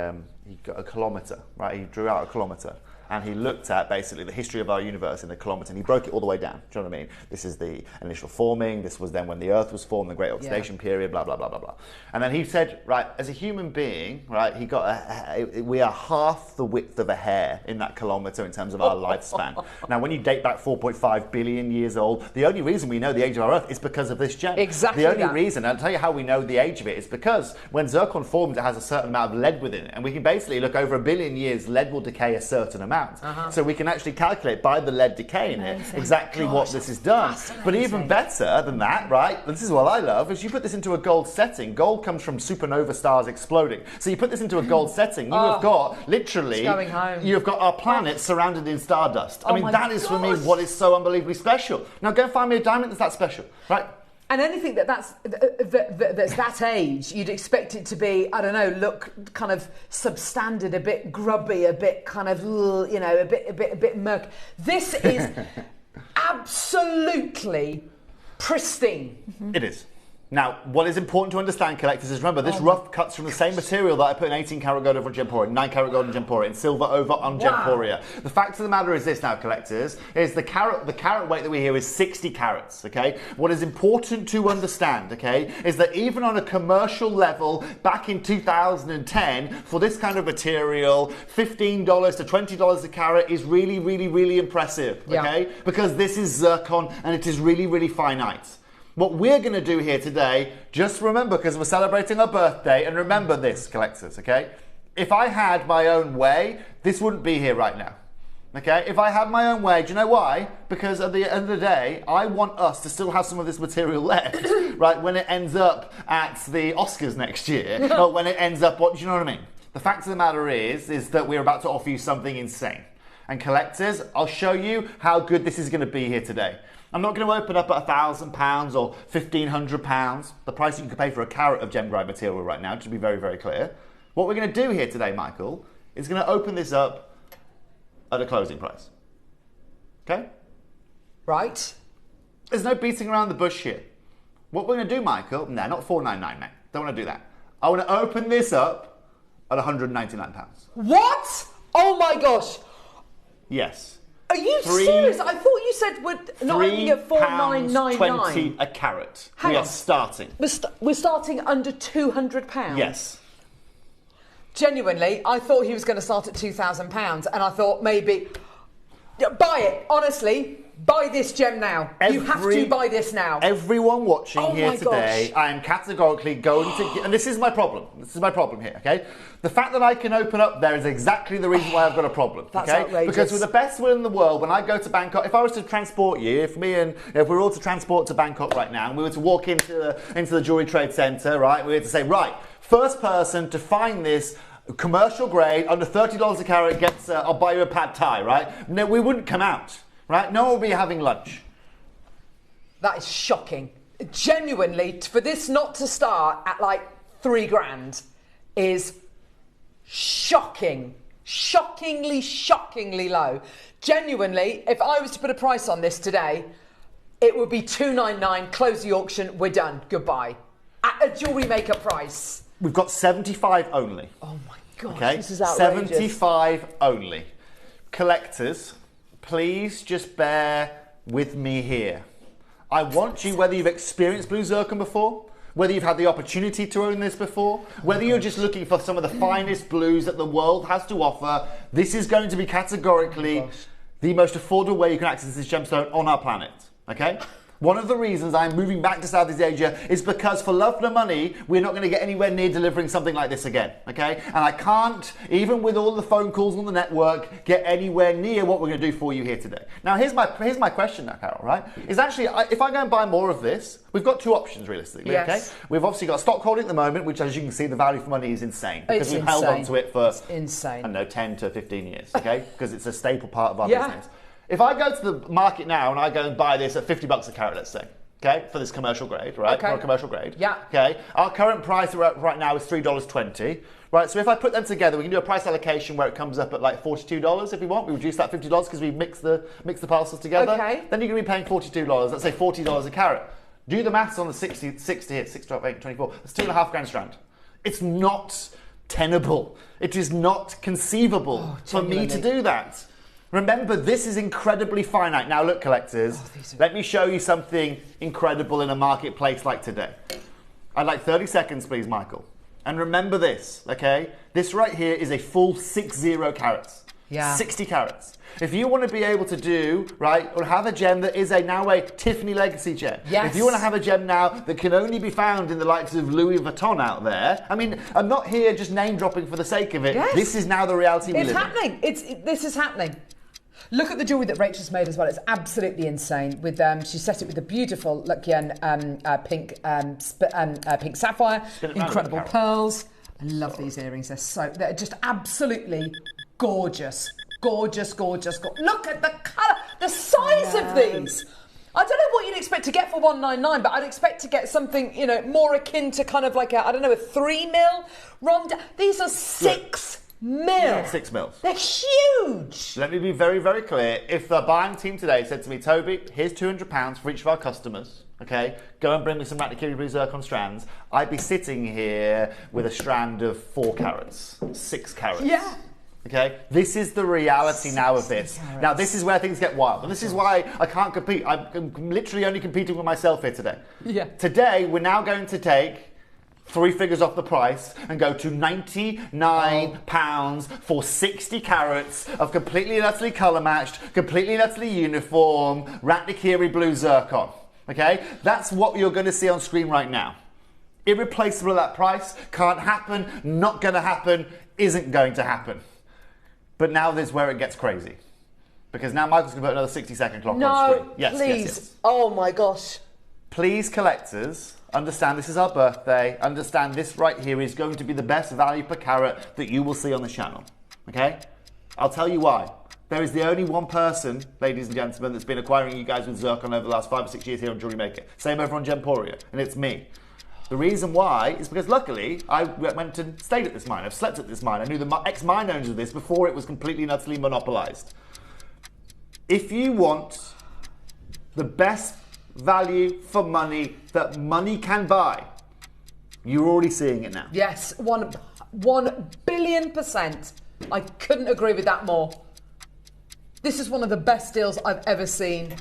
got a kilometre, right? He drew out a kilometre. And he looked at basically the history of our universe in the kilometre, and he broke it all the way down. Do you know what I mean? This is the initial forming. This was then when the Earth was formed, the Great Oxidation period, blah blah blah blah blah. And then he said, right, as a human being, right, we are half the width of a hair in that kilometre in terms of our lifespan. Now, when you date back 4.5 billion years old, the only reason we know the age of our Earth is because of this gem. Exactly. The only reason, and I'll tell you how we know the age of it, is because when zircon forms, it has a certain amount of lead within it, and we can basically look over 1 billion years. Lead will decay a certain amount. So we can actually calculate by the lead decay in it exactly what this has done. But even better than that, right, this is what I love, is you put this into a gold setting. Gold comes from supernova stars exploding. So you put this into a gold setting, you have got, literally, you've got our planet surrounded in stardust. I mean, that is for me what is so unbelievably special. Now go and find me a diamond that's that special, right? And anything that's that age, you'd expect it to be, I don't know, look kind of substandard, a bit grubby, a bit kind of, you know, a bit murky. This is absolutely pristine. It is. Now, what is important to understand, collectors, is remember, this rough cuts from the same material that I put in 18 karat gold over on Gemporia, 9 karat gold on Gemporia, and silver over on Gemporia. The fact of the matter is this now, collectors, is the carat weight that we hear is 60 carats, okay? What is important to understand, okay, is that even on a commercial level, back in 2010, for this kind of material, $15 to $20 a carat is really, really, really impressive, okay? Because this is zircon, and it is really, really finite. What we're going to do here today, just remember, because we're celebrating our birthday, and remember this, collectors, okay? If I had my own way, this wouldn't be here right now, okay? If I had my own way, do you know why? Because at the end of the day, I want us to still have some of this material left, right, when it ends up at the Oscars next year, or when it ends up, what do you know what I mean? The fact of the matter is that we're about to offer you something insane. And collectors, I'll show you how good this is going to be here today. I'm not going to open up at £1,000 or £1,500, the price you can pay for a carat of gem-grind material right now, to be very, very clear. What we're going to do here today, Michael, is going to open this up at a closing price. Okay? Right. There's no beating around the bush here. What we're going to do, Michael, no, not $499, mate. Don't want to do that. I want to open this up at £199. What? Oh my gosh. Yes. Are you serious? I thought you said we're not only at £4,999. £3.20 a carat. We are starting. We're starting under £200. Yes. Genuinely, I thought he was going to start at £2,000, and I thought maybe buy it. Honestly, buy this gem now. You have to buy this now. Everyone watching here today, I am categorically going to, and this is my problem. This is my problem here, okay? The fact that I can open up there is exactly the reason why I've got a problem, That's okay? outrageous. Because with the best will in the world, when I go to Bangkok, if I was to transport you, if we were all to transport to Bangkok right now, and we were to walk into the Jewellery Trade Centre, right, we were to say, right, first person to find this commercial grade under $30 a carat gets, I'll buy you a pad thai, right? No, we wouldn't come out. Right? No one will be having lunch. That is shocking. Genuinely, for this not to start at like £3,000 is shocking. Shockingly low. Genuinely, if I was to put a price on this today, it would be $299, close the auction, we're done, goodbye. At a JewelleryMaker price. We've got 75 only. Oh my gosh, okay? This is outrageous. 75 only. Collectors, please just bear with me here. I want you, whether you've experienced blue zircon before, whether you've had the opportunity to own this before, whether you're just looking for some of the finest blues that the world has to offer, this is going to be categorically the most affordable way you can access this gemstone on our planet, okay? One of the reasons I'm moving back to Southeast Asia is because for love nor money, we're not going to get anywhere near delivering something like this again, okay? And I can't, even with all the phone calls on the network, get anywhere near what we're going to do for you here today. Now, here's my question now, Carol, right? Is actually, if I go and buy more of this, we've got two options realistically, okay? We've obviously got stock holding at the moment, which as you can see, the value for money is insane. Because we've held on to it for, I don't know, 10 to 15 years, okay? Because it's a staple part of our business. If I go to the market now and I go and buy this at $50 a carat, let's say, okay, for this commercial grade, right? Okay. For a commercial grade. Yeah. Okay. Our current price right now is $3.20. Right, so if I put them together, we can do a price allocation where it comes up at like $42 if we want. We reduce that $50 because we mix the parcels together. Okay. Then you're going to be paying $42. Let's say $40 a carat. Do the maths on the 60 here, 6, 12, 8, 24. That's $2.5 grand strand. It's not tenable. It is not conceivable for me to do that. Remember, this is incredibly finite. Now look, collectors, let me show you something incredible in a marketplace like today. I'd like 30 seconds, please, Michael. And remember this, okay? This right here is a full 60 carats. Yeah. 60 carats. If you want to be able to do, right, or have a gem that is now a Tiffany Legacy gem. Yes. If you want to have a gem now that can only be found in the likes of Louis Vuitton out there, I mean, I'm not here just name dropping for the sake of it. Yes. This is now the reality we live in. It's happening. This is happening. Look at the jewellery that Rachel's made as well. It's absolutely insane. With she set it with a beautiful Luckian pink sapphire, incredible pearls. I love these earrings. They're just absolutely gorgeous, gorgeous, gorgeous. Look at the colour, the size of these. I don't know what you'd expect to get for $199, but I'd expect to get something, you know, more akin to kind of like a 3 mil ronda. These are 6 mil. Yeah, 6 mils. They're huge. Let me be very, very clear. If the buying team today said to me, Toby, here's £200 for each of our customers, okay, go and bring me some Ratnikiri blue zircon strands, I'd be sitting here with a strand of 4 carats, 6 carats. Yeah. Okay, this is the reality now of this. Carats. Now, this is where things get wild. And this is why I can't compete. I'm literally only competing with myself here today. Yeah. Today, we're now going to take 3 figures off the price and go to £99 for 60 carats of completely and utterly colour matched, completely and utterly uniform Ratnikiri blue zircon. Okay, that's what you're going to see on screen right now. Irreplaceable at that price, can't happen, not going to happen, isn't going to happen. But now this is where it gets crazy. Because now Michael's going to put another 60-second clock on screen. Yes, please. Yes. Oh my gosh. Please, collectors, understand this is our birthday. Understand this right here is going to be the best value per carat that you will see on the channel. Okay? I'll tell you why. There is the only one person, ladies and gentlemen, that's been acquiring you guys with zircon over the last 5 or 6 years here on JewelleryMaker. Same over on Gemporia, and it's me. The reason why is because luckily I went and stayed at this mine. I've slept at this mine. I knew the ex-mine owners of this before it was completely and utterly monopolised. If you want the best value for money that money can buy, you're already seeing it now. Yes, 1 billion%. I couldn't agree with that more. This is one of the best deals I've ever seen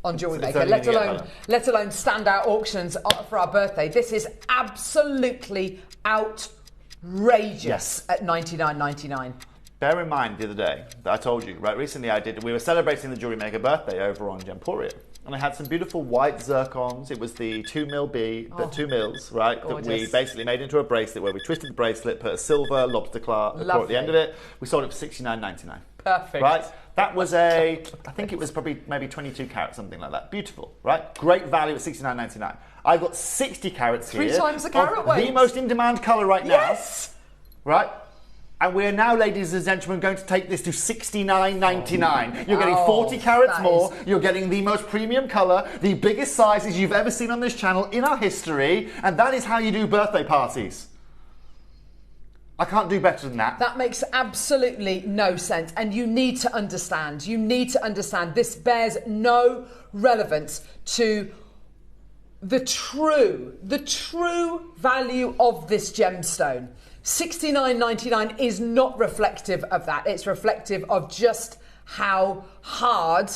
on JewelleryMaker, let alone standout auctions for our birthday. This is absolutely outrageous at $99.99. Bear in mind the other day that I told you, right, recently we were celebrating the JewelleryMaker birthday over on Gemporia. And I had some beautiful white zircons. It was the 2 mil B, the 2 mils, right? Gorgeous. That we basically made into a bracelet where we twisted the bracelet, put a silver lobster claw at the end of it. We sold it for $69.99. Perfect. Right? That was I think it was probably maybe 22 carats, something like that. Beautiful, right? Great value at $69.99. I've got 60 carats here. 3 times the carat weight. The most in-demand colour right now. Yes! Right? And we're now, ladies and gentlemen, going to take this to $69.99. You're getting 40 carats more. You're getting the most premium colour, the biggest sizes you've ever seen on this channel in our history, and that is how you do birthday parties. I can't do better than that. That makes absolutely no sense. And you need to understand, this bears no relevance to the true value of this gemstone. $69.99 is not reflective of that. It's reflective of just how hard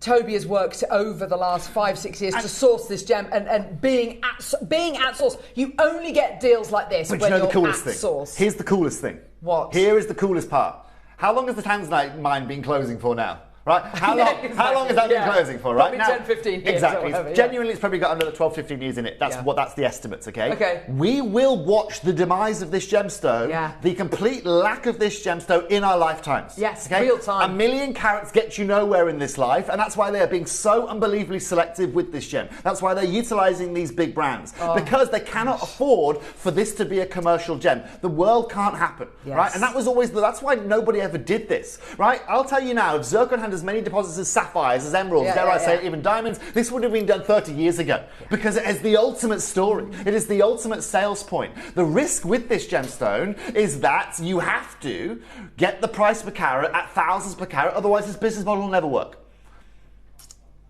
Toby has worked over the last 5-6 years to source this gem, and being at source. You only get deals like this when you're at source. Here's the coolest thing. What? Here is the coolest part. How long has the Tanzanite mine been closing for now? Right? How long has that been closing for, right? Probably 10, 15 years. Exactly. Genuinely, it's probably got another 12, 15 years in it. That's the estimates, okay? Okay. We will watch the demise of this gemstone, the complete lack of this gemstone in our lifetimes. Yes, okay? real time. 1 million carats gets you nowhere in this life, and that's why they are being so unbelievably selective with this gem. That's why they're utilising these big brands, because they cannot afford for this to be a commercial gem. The world can't happen, right? And that was always that's why nobody ever did this, right? I'll tell you now, if zircon had as many deposits as sapphires, as emeralds, dare I say, even diamonds. This would have been done 30 years ago because it is the ultimate story. It is the ultimate sales point. The risk with this gemstone is that you have to get the price per carat at thousands per carat, otherwise this business model will never work.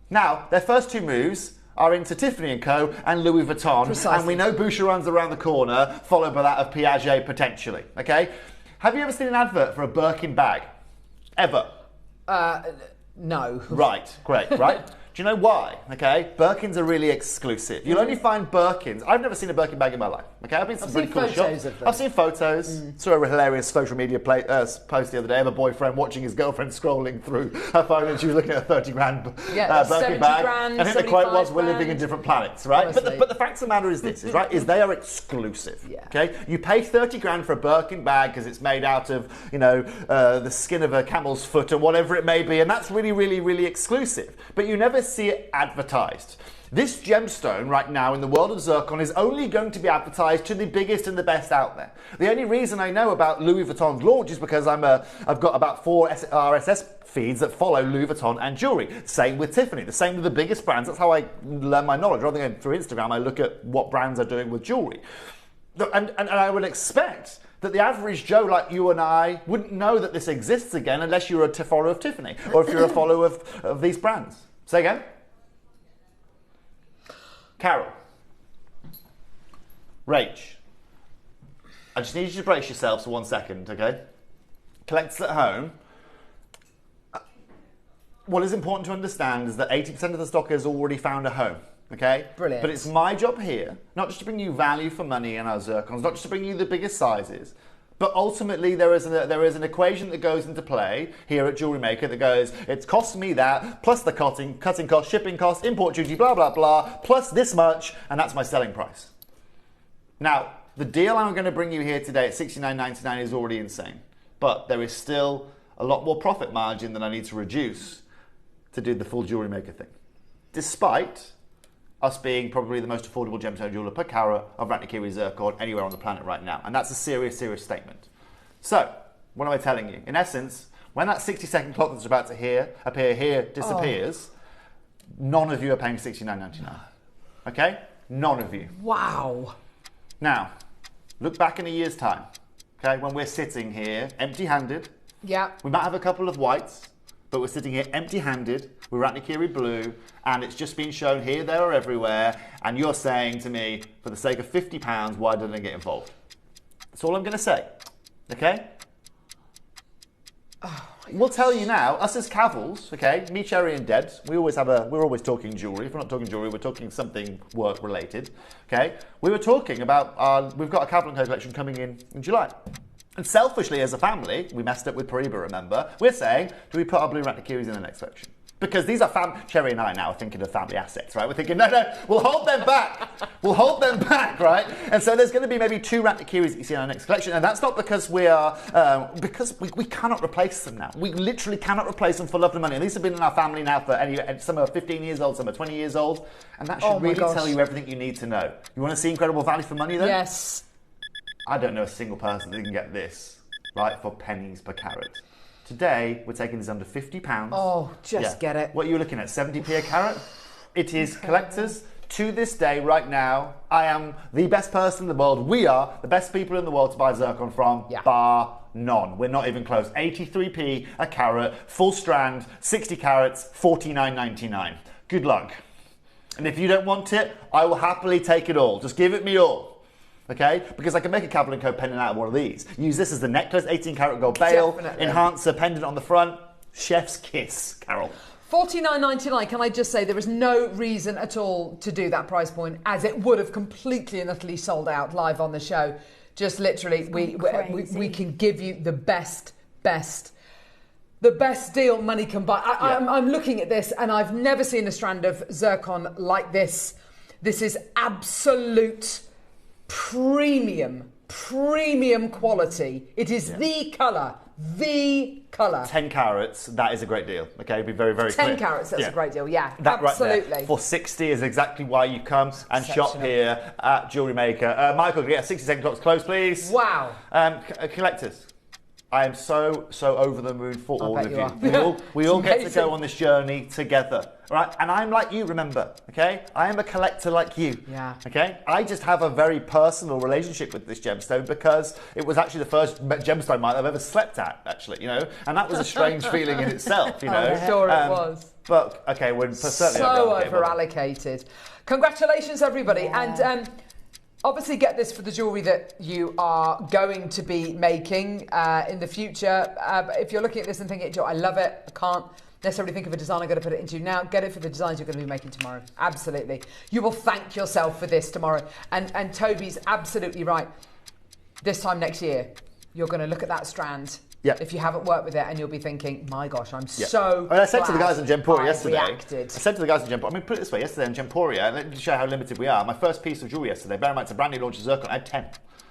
Now, their first two moves are into Tiffany & Co. and Louis Vuitton. Precisely. And we know Boucheron's around the corner, followed by that of Piaget potentially, okay? Have you ever seen an advert for a Birkin bag? Ever? No. Right, great, right? Do you know why? Okay, Birkins are really exclusive. You'll only find Birkins. I've never seen a Birkin bag in my life. Okay, I've been to some pretty cool shops. I've seen photos. Saw a hilarious social media post the other day of a boyfriend watching his girlfriend scrolling through her phone, and she was looking at a 30 grand Birkin bag. Grand, I think the quote was, "We're living in different planets," right? But the fact of the matter is this: is they are exclusive. Yeah. Okay, you pay 30 grand for a Birkin bag because it's made out of the skin of a camel's foot or whatever it may be, and that's really, really, really exclusive. But you never see it advertised. This gemstone right now in the world of zircon is only going to be advertised to the biggest and the best out there. The only reason I know about Louis Vuitton's launch is because I've got about 4 RSS feeds that follow Louis Vuitton and jewelry. Same with Tiffany, the same with the biggest brands. That's how I learn my knowledge. Rather than going through Instagram, I look at what brands are doing with jewelry. And I would expect that the average Joe like you and I wouldn't know that this exists again unless you're a follower of Tiffany or if you're a follower of these brands. Say again? Carol. Rach. I just need you to brace yourselves for 1 second, okay? Collectors at home. What is important to understand is that 80% of the stock has already found a home, okay? Brilliant. But it's my job here, not just to bring you value for money in our zircons, not just to bring you the biggest sizes, but ultimately there is an equation that goes into play here at JewelleryMaker that goes, it's cost me that, plus the cutting cost, shipping cost, import duty, blah, blah, blah, plus this much, and that's my selling price. Now, the deal I'm going to bring you here today at $69.99 is already insane, but there is still a lot more profit margin than I need to reduce to do the full JewelleryMaker thing, despite us being probably the most affordable gemstone jeweler per carat of Ratnikiri zircon anywhere on the planet right now. And that's a serious, serious statement. So, what am I telling you? In essence, when that 60-second clock that's about to appear here disappears, none of you are paying $69.99. Okay? None of you. Wow. Now, look back in a year's time, okay, when we're sitting here empty-handed. Yeah. We might have a couple of whites, but we're sitting here empty-handed with Ratnikiri blue, and it's just been shown here, there, or everywhere, and you're saying to me, for the sake of £50, why didn't I get involved? That's all I'm going to say, okay? Oh, we'll tell you now, us as Cavils, okay, me, Cherry, and Debs, we're always talking jewellery. If we're not talking jewellery, we're talking something work-related, okay? We were talking about, we've got a Caval & Co collection coming in July. And selfishly, as a family, we messed up with Pariba, remember? We're saying, do we put our blue Ratnikiris in the next section? Because these are Cherry and I now are thinking of family assets, right? We're thinking, no, we'll hold them back. We'll hold them back, right? And so there's going to be maybe 2 Ratnikiris that you see in our next collection. And that's not because we are, because we cannot replace them now. We literally cannot replace them for love and money. And these have been in our family now for, some are 15 years old, some are 20 years old. And that should really tell you everything you need to know. You want to see incredible value for money, though? Yes. I don't know a single person that can get this, right, for pennies per carat. Today, we're taking this under £50. Oh, get it. What are you looking at, 70p a carat? It is collectors. To this day, right now, I am the best person in the world. We are the best people in the world to buy zircon from, bar none. We're not even close. 83p a carat, full strand, 60 carats, $49.99. Good luck. And if you don't want it, I will happily take it all. Just give it me all. Okay, because I can make a Caval & Co pendant out of one of these. Use this as the necklace, 18 karat gold bail, enhancer, pendant on the front. Chef's kiss, Carol. $49.99, can I just say there is no reason at all to do that price point, as it would have completely and utterly sold out live on the show. Just literally, we can give you the best deal money can buy. I'm looking at this and I've never seen a strand of zircon like this. This is absolute premium quality. It is the colour. 10 carats, that is a great deal. Okay, be very, very clear. 10 carats, that's a great deal, that absolutely. Right there, for 60 is exactly why you come and shop here at JewelleryMaker. Michael, can we get a 60-second clock's close, please? Wow. Collectors. I am so over the moon for all of you. We all get to go on this journey together, right? And I'm like you, remember, okay? I am a collector like you, okay? I just have a very personal relationship with this gemstone because it was actually the first gemstone mine I've ever slept at, actually, you know? And that was a strange feeling in itself, you know? I'm sure it was. But, okay, we're certainly over-allocated. Congratulations, everybody. And obviously get this for the jewellery that you are going to be making in the future. But if you're looking at this and thinking, I love it, I can't necessarily think of a design I'm going to put it into now, get it for the designs you're going to be making tomorrow. Absolutely. You will thank yourself for this tomorrow. And Toby's absolutely right. This time next year, you're going to look at that strand. If you haven't worked with it, and you'll be thinking, my gosh, I'm so I said to the guys in Gemporia yesterday. Reacted. I said to the guys in Gemporia, I mean, put it this way, yesterday in Gemporia, let me show you how limited we are. My first piece of jewellery yesterday, bear in mind it's a brand new launch of zircon, I had 10.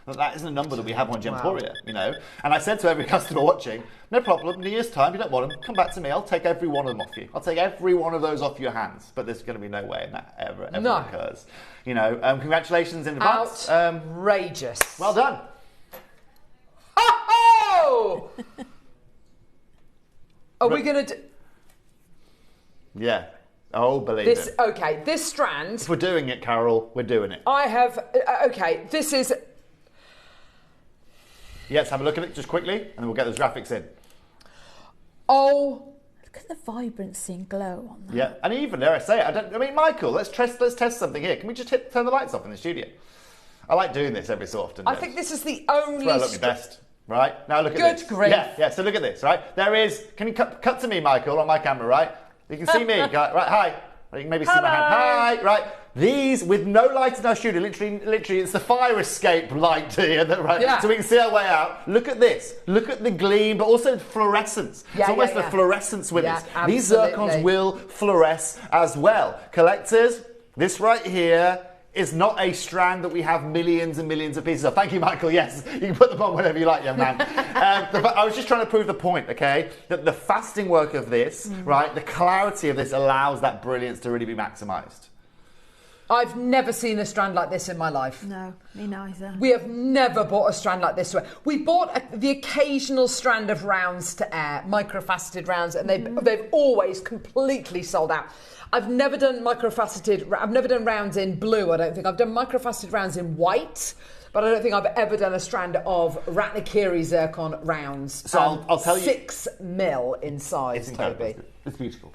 That isn't a number that we have on Gemporia, you know. And I said to every customer watching, no problem, in a year's time, you don't want them, come back to me, I'll take every one of them off you. I'll take every one of those off your hands. But there's going to be no way that ever occurs. You know, congratulations in advance. Outrageous. Well done. Oh! Are we going to do... Yeah. Oh, believe it. Okay, this strand... If we're doing it, Carol, we're doing it. I have... okay, this is... Yes, have a look at it just quickly, and then we'll get those graphics in. Oh... Look at the vibrancy and glow on that. Yeah, and even, dare I say it, I mean, Michael, let's test something here. Can we just turn the lights off in the studio? I like doing this every so often. I think this is the only... That's where I look my best. Right, now look at this. Good grief. Yeah, so look at this, right? There is, can you cut to me, Michael, on my camera, right? You can see me, right, hi. You can maybe see my hand. Hi, right? These, with no light in our studio, literally it's the fire escape light here, right? So we can see our way out. Look at this. Look at the gleam, but also fluorescence. It's almost the fluorescence with this. Absolutely. These zircons will fluoresce as well. Collectors, this right here is not a strand that we have millions and millions of pieces of. Thank you, Michael. Yes, you can put them on whenever you like, young man. I was just trying to prove the point, okay? That the fasting work of this, right, the clarity of this allows that brilliance to really be maximised. I've never seen a strand like this in my life. No, me neither. We have never bought a strand like this. We bought the occasional strand of rounds to air, microfaceted rounds, and they've always completely sold out. I've never done rounds in blue, I don't think. I've done microfaceted rounds in white, but I don't think I've ever done a strand of Ratnikiri zircon rounds. So I'll tell you... 6 mil in size, Toby. It's beautiful.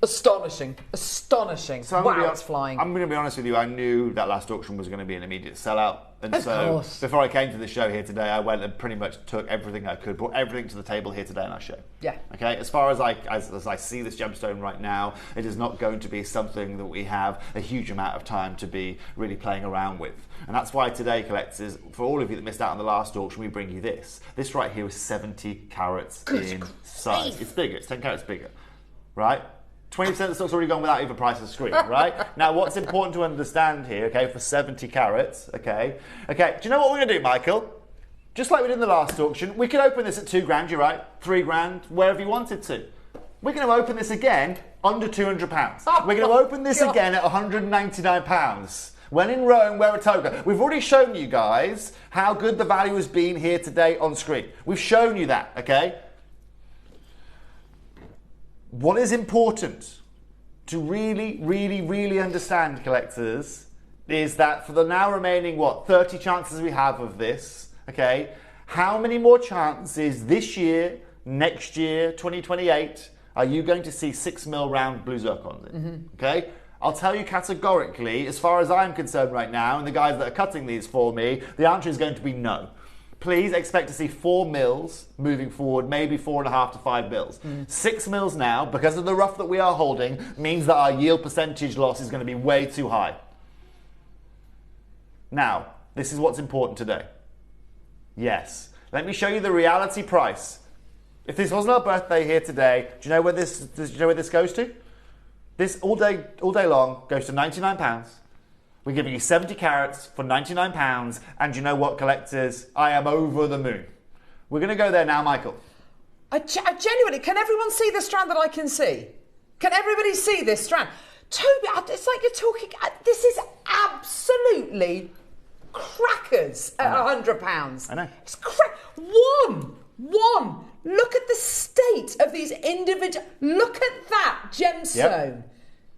Astonishing. So it's flying. I'm going to be honest with you, I knew that last auction was going to be an immediate sellout. And so before I came to the show here today, I went and pretty much took everything I could, brought everything to the table here today in our show. Yeah. Okay, as far as I see this gemstone right now, it is not going to be something that we have a huge amount of time to be really playing around with. And that's why today, collectors, for all of you that missed out on the last auction, we bring you this. This right here is 70 carats in size. It's bigger, it's 10 carats bigger, right? 20% of the stock's already gone without even price of the screen, right? Now, what's important to understand here, okay, for 70 carats, okay, do you know what we're going to do, Michael? Just like we did in the last auction, we could open this at 2 grand, you're right, 3 grand, wherever you wanted to. We're going to open this again under £200. We're going to open this again at £199. When in Rome, wear a toga. We've already shown you guys how good the value has been here today on screen. We've shown you that, okay? What is important to really, really, really understand, collectors, is that for the now remaining, 30 chances we have of this, okay? How many more chances this year, next year, 2028, are you going to see 6 mil round blue zircons in, okay? I'll tell you categorically, as far as I'm concerned right now, and the guys that are cutting these for me, the answer is going to be no. Please expect to see 4 mils moving forward, maybe 4.5 to 5 mils. 6 mils now, because of the rough that we are holding, means that our yield percentage loss is going to be way too high. Now, this is what's important today. Yes, let me show you the reality price. If this wasn't our birthday here today, do you know where this goes to? This all day long goes to £99. We're giving you 70 carats for £99, and you know what, collectors? I am over the moon. We're going to go there now, Michael. I genuinely, can everyone see the strand that I can see? Can everybody see this strand? Toby, it's like you're talking, this is absolutely crackers at £100. I know. It's One. Look at the state of these individual. Look at that gemstone. Yep.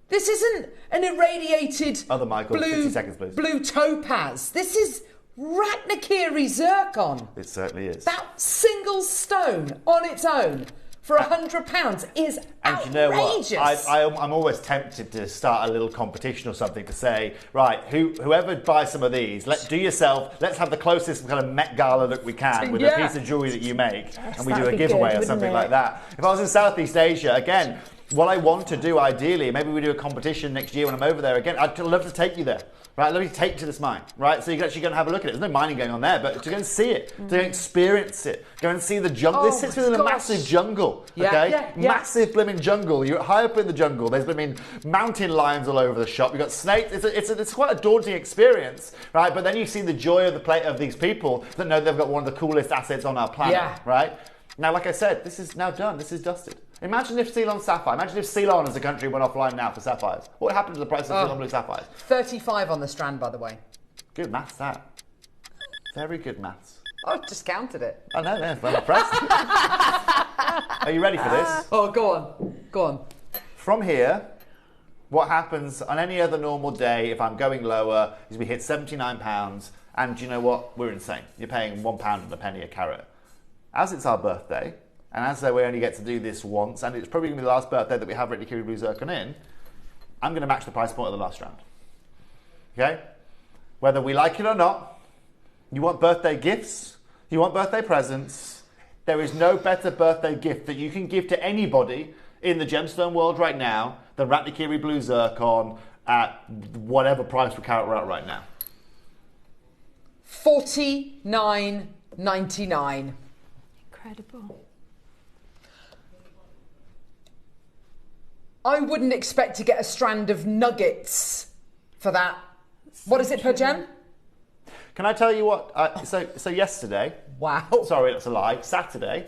This isn't an irradiated Michael, 50 seconds, please. Blue topaz. This is Ratnikiri zircon. It certainly is. That single stone on its own for £100 is outrageous. And you know what? I'm always tempted to start a little competition or something to say, right, whoever buys some of these, let's have the closest kind of Met Gala look we can with a piece of jewellery that you make, and we do a giveaway or something like that. If I was in Southeast Asia, again, what I want to do ideally, maybe we do a competition next year when I'm over there again, I'd love to take you there. Right, let me take you to this mine, right? So you can actually go and have a look at it. There's no mining going on there, but to go and see it, to go and experience it, go and see the jungle. This sits within a massive jungle, okay? Massive blooming jungle. You're high up in the jungle. There's blooming mountain lions all over the shop. You've got snakes. It's quite a daunting experience, right? But then you see the joy of these people that know they've got one of the coolest assets on our planet, right? Now, like I said, this is now done. This is dusted. Imagine if Ceylon sapphire, imagine if Ceylon as a country went offline now for sapphires. What would happen to the price of Ceylon blue sapphires? 35 on the strand, by the way. Good maths, that. Very good maths. I just counted it. I know, yeah, I'm impressed. Are you ready for this? Oh, go on. Go on. From here, what happens on any other normal day, if I'm going lower, is we hit £79, and you know what? We're insane. You're paying £1 and a penny a carat. As it's our birthday, and as we only get to do this once, and it's probably going to be the last birthday that we have Ratnikiri blue zircon in, I'm going to match the price point of the last strand. Okay? Whether we like it or not, you want birthday gifts, you want birthday presents, there is no better birthday gift that you can give to anybody in the gemstone world right now than Ratnikiri blue zircon at whatever price per carat we're at right now. $49.99. Incredible. I wouldn't expect to get a strand of nuggets for that. What is it per gem? Can I tell you what? So yesterday. Wow. Sorry, that's a lie. Saturday,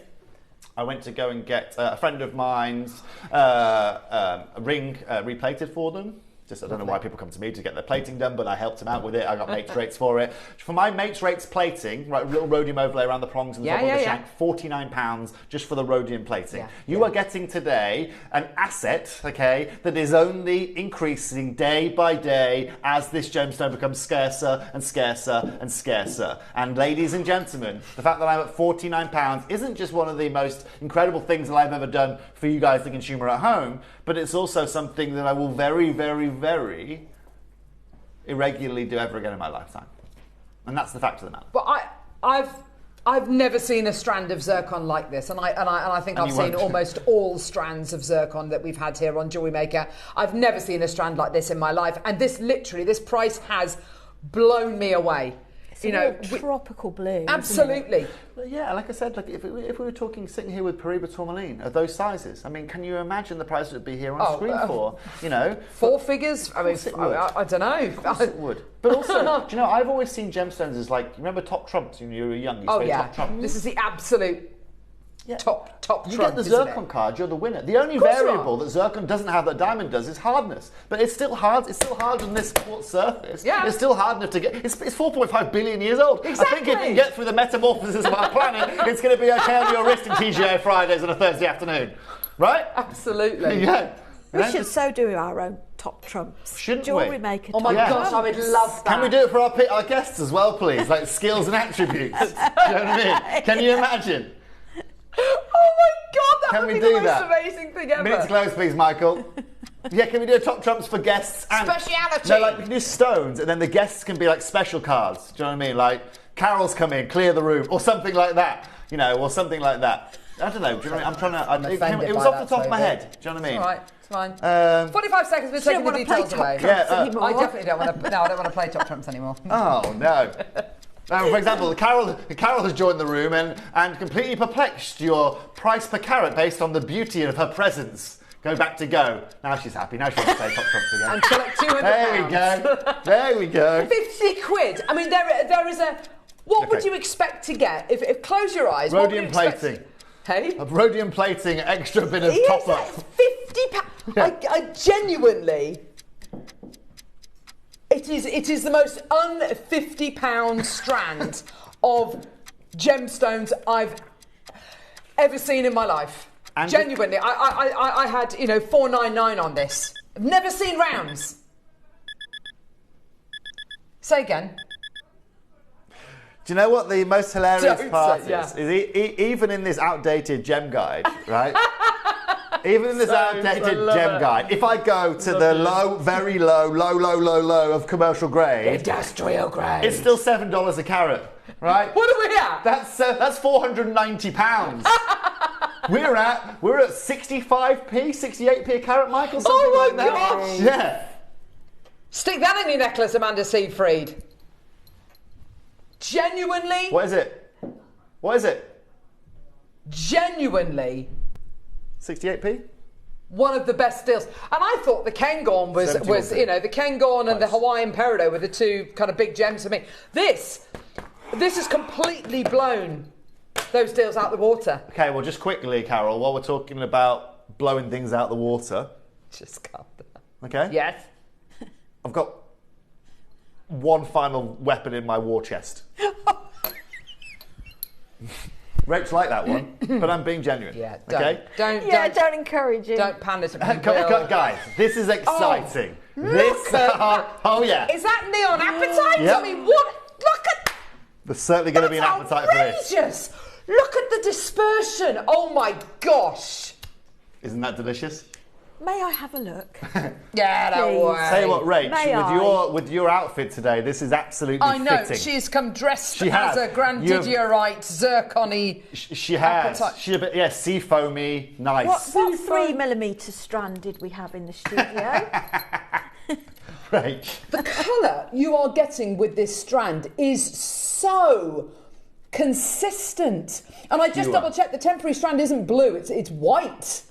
I went to go and get a friend of mine's ring replated for them. I don't know why people come to me to get their plating done, but I helped him out with it. I got mates rates for it. For my mates rates plating, right, little rhodium overlay around the prongs and the top of the shank, £49 just for the rhodium plating. You are getting today an asset, okay, that is only increasing day by day as this gemstone becomes scarcer and scarcer and scarcer. And ladies and gentlemen, the fact that I'm at £49 isn't just one of the most incredible things that I've ever done for you guys, the consumer at home, but it's also something that I will very, very, very irregularly do ever again in my lifetime. And that's the fact of the matter. But I've never seen a strand of zircon like this, and I think I've seen almost all strands of zircon that we've had here on Jewellery Maker. I've never seen a strand like this in my life, and this price has blown me away. It's a tropical blue. Absolutely. Well, yeah, like I said, like if we were talking sitting here with Paribas tourmaline of those sizes, I mean, can you imagine the price it would be here on screen for? Four figures. I mean, I don't know. Of course it would. But also, do you know, I've always seen gemstones as like, remember top trumps when you were young? Top trumps. This is the absolute. Top you trump, get the zircon card, you're the winner. The only variable that zircon doesn't have that diamond does is hardness. But it's still hard. It's still harder than this quartz surface. Yeah. It's still hard enough to get. It's 4.5 billion years old. Exactly. I think if you can get through the metamorphosis of our planet, it's going to be okay on your wrist in TGI Fridays on a Thursday afternoon, right? Absolutely. Yeah. We should so do our own top trumps. Shouldn't Jewellery we? Maker. Oh my gosh, I would love that. Can we do it for our guests as well, please? Like skills and attributes. Do you know what I mean? Can you imagine? Oh my God, that would be the most amazing thing ever. Minutes close, please, Michael. Yeah, can we do a top trumps for guests? And, speciality. No, like we can do stones, and then the guests can be like special cards. Do you know what I mean? Like Carol's come in, clear the room, or something like that. You know, or something like that. I don't know. Do you know what I mean? I'm trying to. It was off the top of my head. Do you know what I mean? All right, it's fine. 45 seconds. We're taking the details away. Yeah, I definitely don't want to. No, I don't want to play top trumps anymore. Oh no. For example, Carol has joined the room and completely perplexed your price per carat based on the beauty of her presence. Go back to go. Now she's happy. Now she wants to play top trumps again. And collect £200. There we go. There we go. 50 quid. I mean, there is a. What would you expect to get if close your eyes? Rhodium plating. Hey. A rhodium plating, extra bit of top up. £50. Yeah. I genuinely. It is the most un-£50 strand of gemstones I've. ever seen in my life. And genuinely, I had, you know, $4.99 on this. I've never seen rounds. Say again. Do you know what the most hilarious part is? Even in this outdated gem guide, right? Even in this outdated gem guide, if I go to the very low of commercial grade, industrial grade, it's still $7 a carat, right? What are we at? That's £490. We're at 65p, 68p a carat, Michael. Oh my gosh! Yeah. Stick that in your necklace, Amanda Seyfried. Genuinely. What is it? What is it? Genuinely. 68p? One of the best deals. And I thought the Cairngorm was you know, the Cairngorm and the Hawaiian Peridot were the two kind of big gems for me. This has completely blown those deals out the water. Okay, well, just quickly, Carol, while we're talking about blowing things out the water. Just calm down. Okay? Yes. I've got one final weapon in my war chest. Rach like that one, but I'm being genuine. Yeah, don't encourage it. Don't panic. Guys, this is exciting. Oh yeah. Is that neon appetite? Yep. I mean, what? Look at. There's certainly going to be an appetite for this. Outrageous! Look at the dispersion. Oh my gosh. Isn't that delicious? May I have a look? Yeah, that way. Tell you what, Rach, with your outfit today, this is absolutely fitting. I know, she's come dressed as a Grandidierite, zircony. She has. She's a bit, sea foamy, nice. What 3mm strand did we have in the studio? Right. The colour you are getting with this strand is so consistent. And I just double-checked, the temporary strand isn't blue, it's white.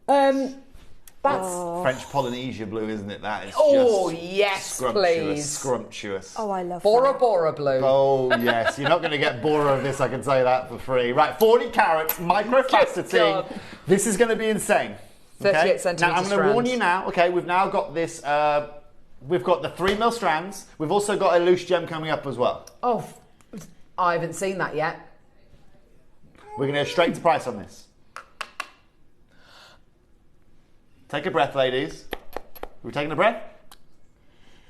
That's French Polynesia blue, isn't it? That is yes, please. Scrumptious. Oh, I love Bora Bora blue. Oh, yes. You're not going to get Bora of this, I can say that for free. Right, 40 carats, microfaceting. This is going to be insane. 38 centimetres Now, I'm going to warn you now, okay, we've now got this, we've got the 3mm strands. We've also got a loose gem coming up as well. Oh, I haven't seen that yet. We're going to go straight to price on this. Take a breath, ladies. We're taking a breath.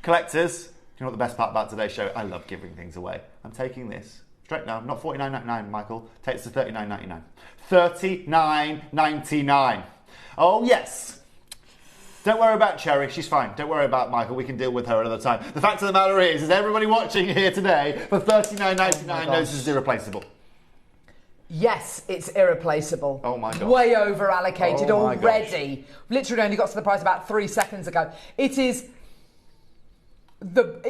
Collectors, do you know what the best part about today's show? I love giving things away. I'm taking this straight now, not $49.99, Michael. Take this to $39.99. $39.99. Oh, yes. Don't worry about Cherry, she's fine. Don't worry about Michael, we can deal with her another time. The fact of the matter is everybody watching here today for $39.99 knows this is irreplaceable. Yes, it's irreplaceable. Oh my God. Way over allocated already. Literally only got to the price about 3 seconds ago. It is the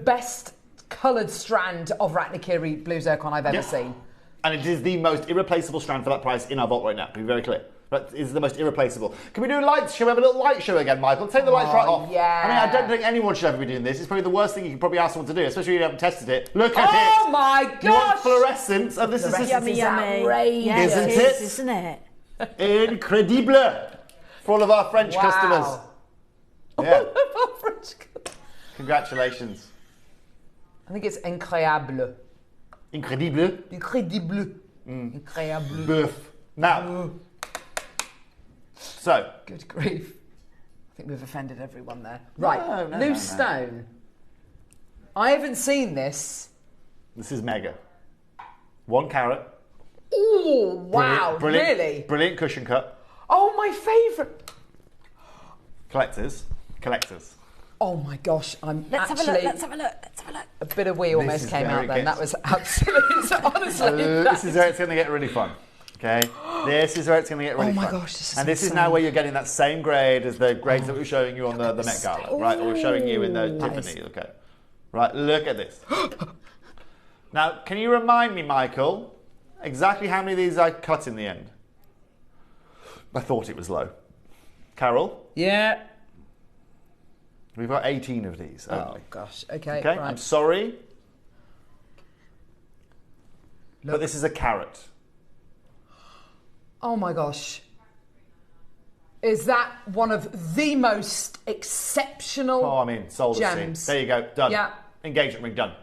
best coloured strand of Ratnikiri blue zircon I've ever seen. And it is the most irreplaceable strand for that price in our vault right now, to be very clear. But it's the most irreplaceable. Can we do a light show? We have a little light show again, Michael. Take the lights right off. Yeah. I mean, I don't think anyone should ever be doing this. It's probably the worst thing you can probably ask someone to do, especially if you haven't tested it. Look at it. Oh my gosh. You want fluorescence? Oh, this is yummy. outrageous. Yes, isn't it is, isn't it? Incredible. For all of our French customers. Yeah. Congratulations. I think it's incroyable. Incredible. Incredible. Incroyable. Boeuf. Now. So. Good grief. I think we've offended everyone there. Right. Loose stone. I haven't seen this. This is mega. 1 carat. Oh, wow. Really? Brilliant cushion cut. Oh, my favourite. Collectors. Oh my gosh, Let's have a look. A bit of wee almost came out then. That was absolutely, honestly. This is where it's going to get really fun. Okay, this is where it's going to get really fun. Oh my gosh, this is And this is now where you're getting that same grade as the grades that we were showing you on the Met Gala, right? Or we're showing you in the Tiffany, okay. Right, look at this. Now, can you remind me, Michael, exactly how many of these I cut in the end? I thought it was low. Carol? Yeah. We've got 18 of these only. Oh gosh, okay. Okay, right. I'm sorry. But this is a carat. Oh my gosh. Is that one of the most exceptional Oh, I mean, sold at sea. gems? There you go, done. Yeah. Engagement ring, done.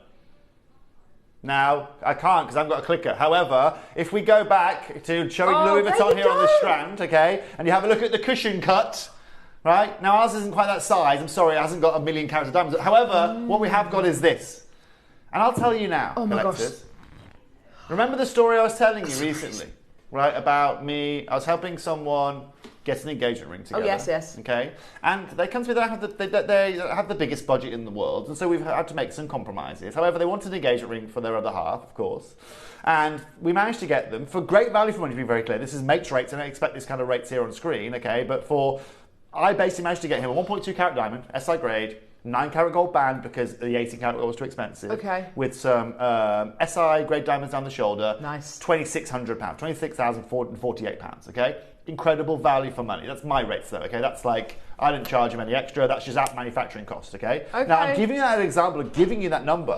Now, I can't because I've got a clicker. However, if we go back to showing Louis Vuitton here on the strand, okay, and you have a look at the cushion cut, right? Now, ours isn't quite that size. I'm sorry, it hasn't got 1 million carats of diamonds. However, what we have got is this. And I'll tell you now, collectors. Remember the story I was telling you recently, right, about me? I was helping someone get an engagement ring together. Oh, yes, yes. Okay, and they come to me, they have the biggest budget in the world, and so we've had to make some compromises. However, they wanted an engagement ring for their other half, of course, and we managed to get them for great value for money, to be very clear. This is mates rates, I don't expect this kind of rates here on screen, okay, but I basically managed to get him a 1.2 carat diamond, SI grade, 9 carat gold band because the 18 carat gold was too expensive. Okay. With some SI grade diamonds down the shoulder. Nice. £2,600, £26,048, okay? Incredible value for money. That's my rates though, okay? That's like, I didn't charge him any extra, that's just out manufacturing cost, okay? Now I'm giving you that example of giving you that number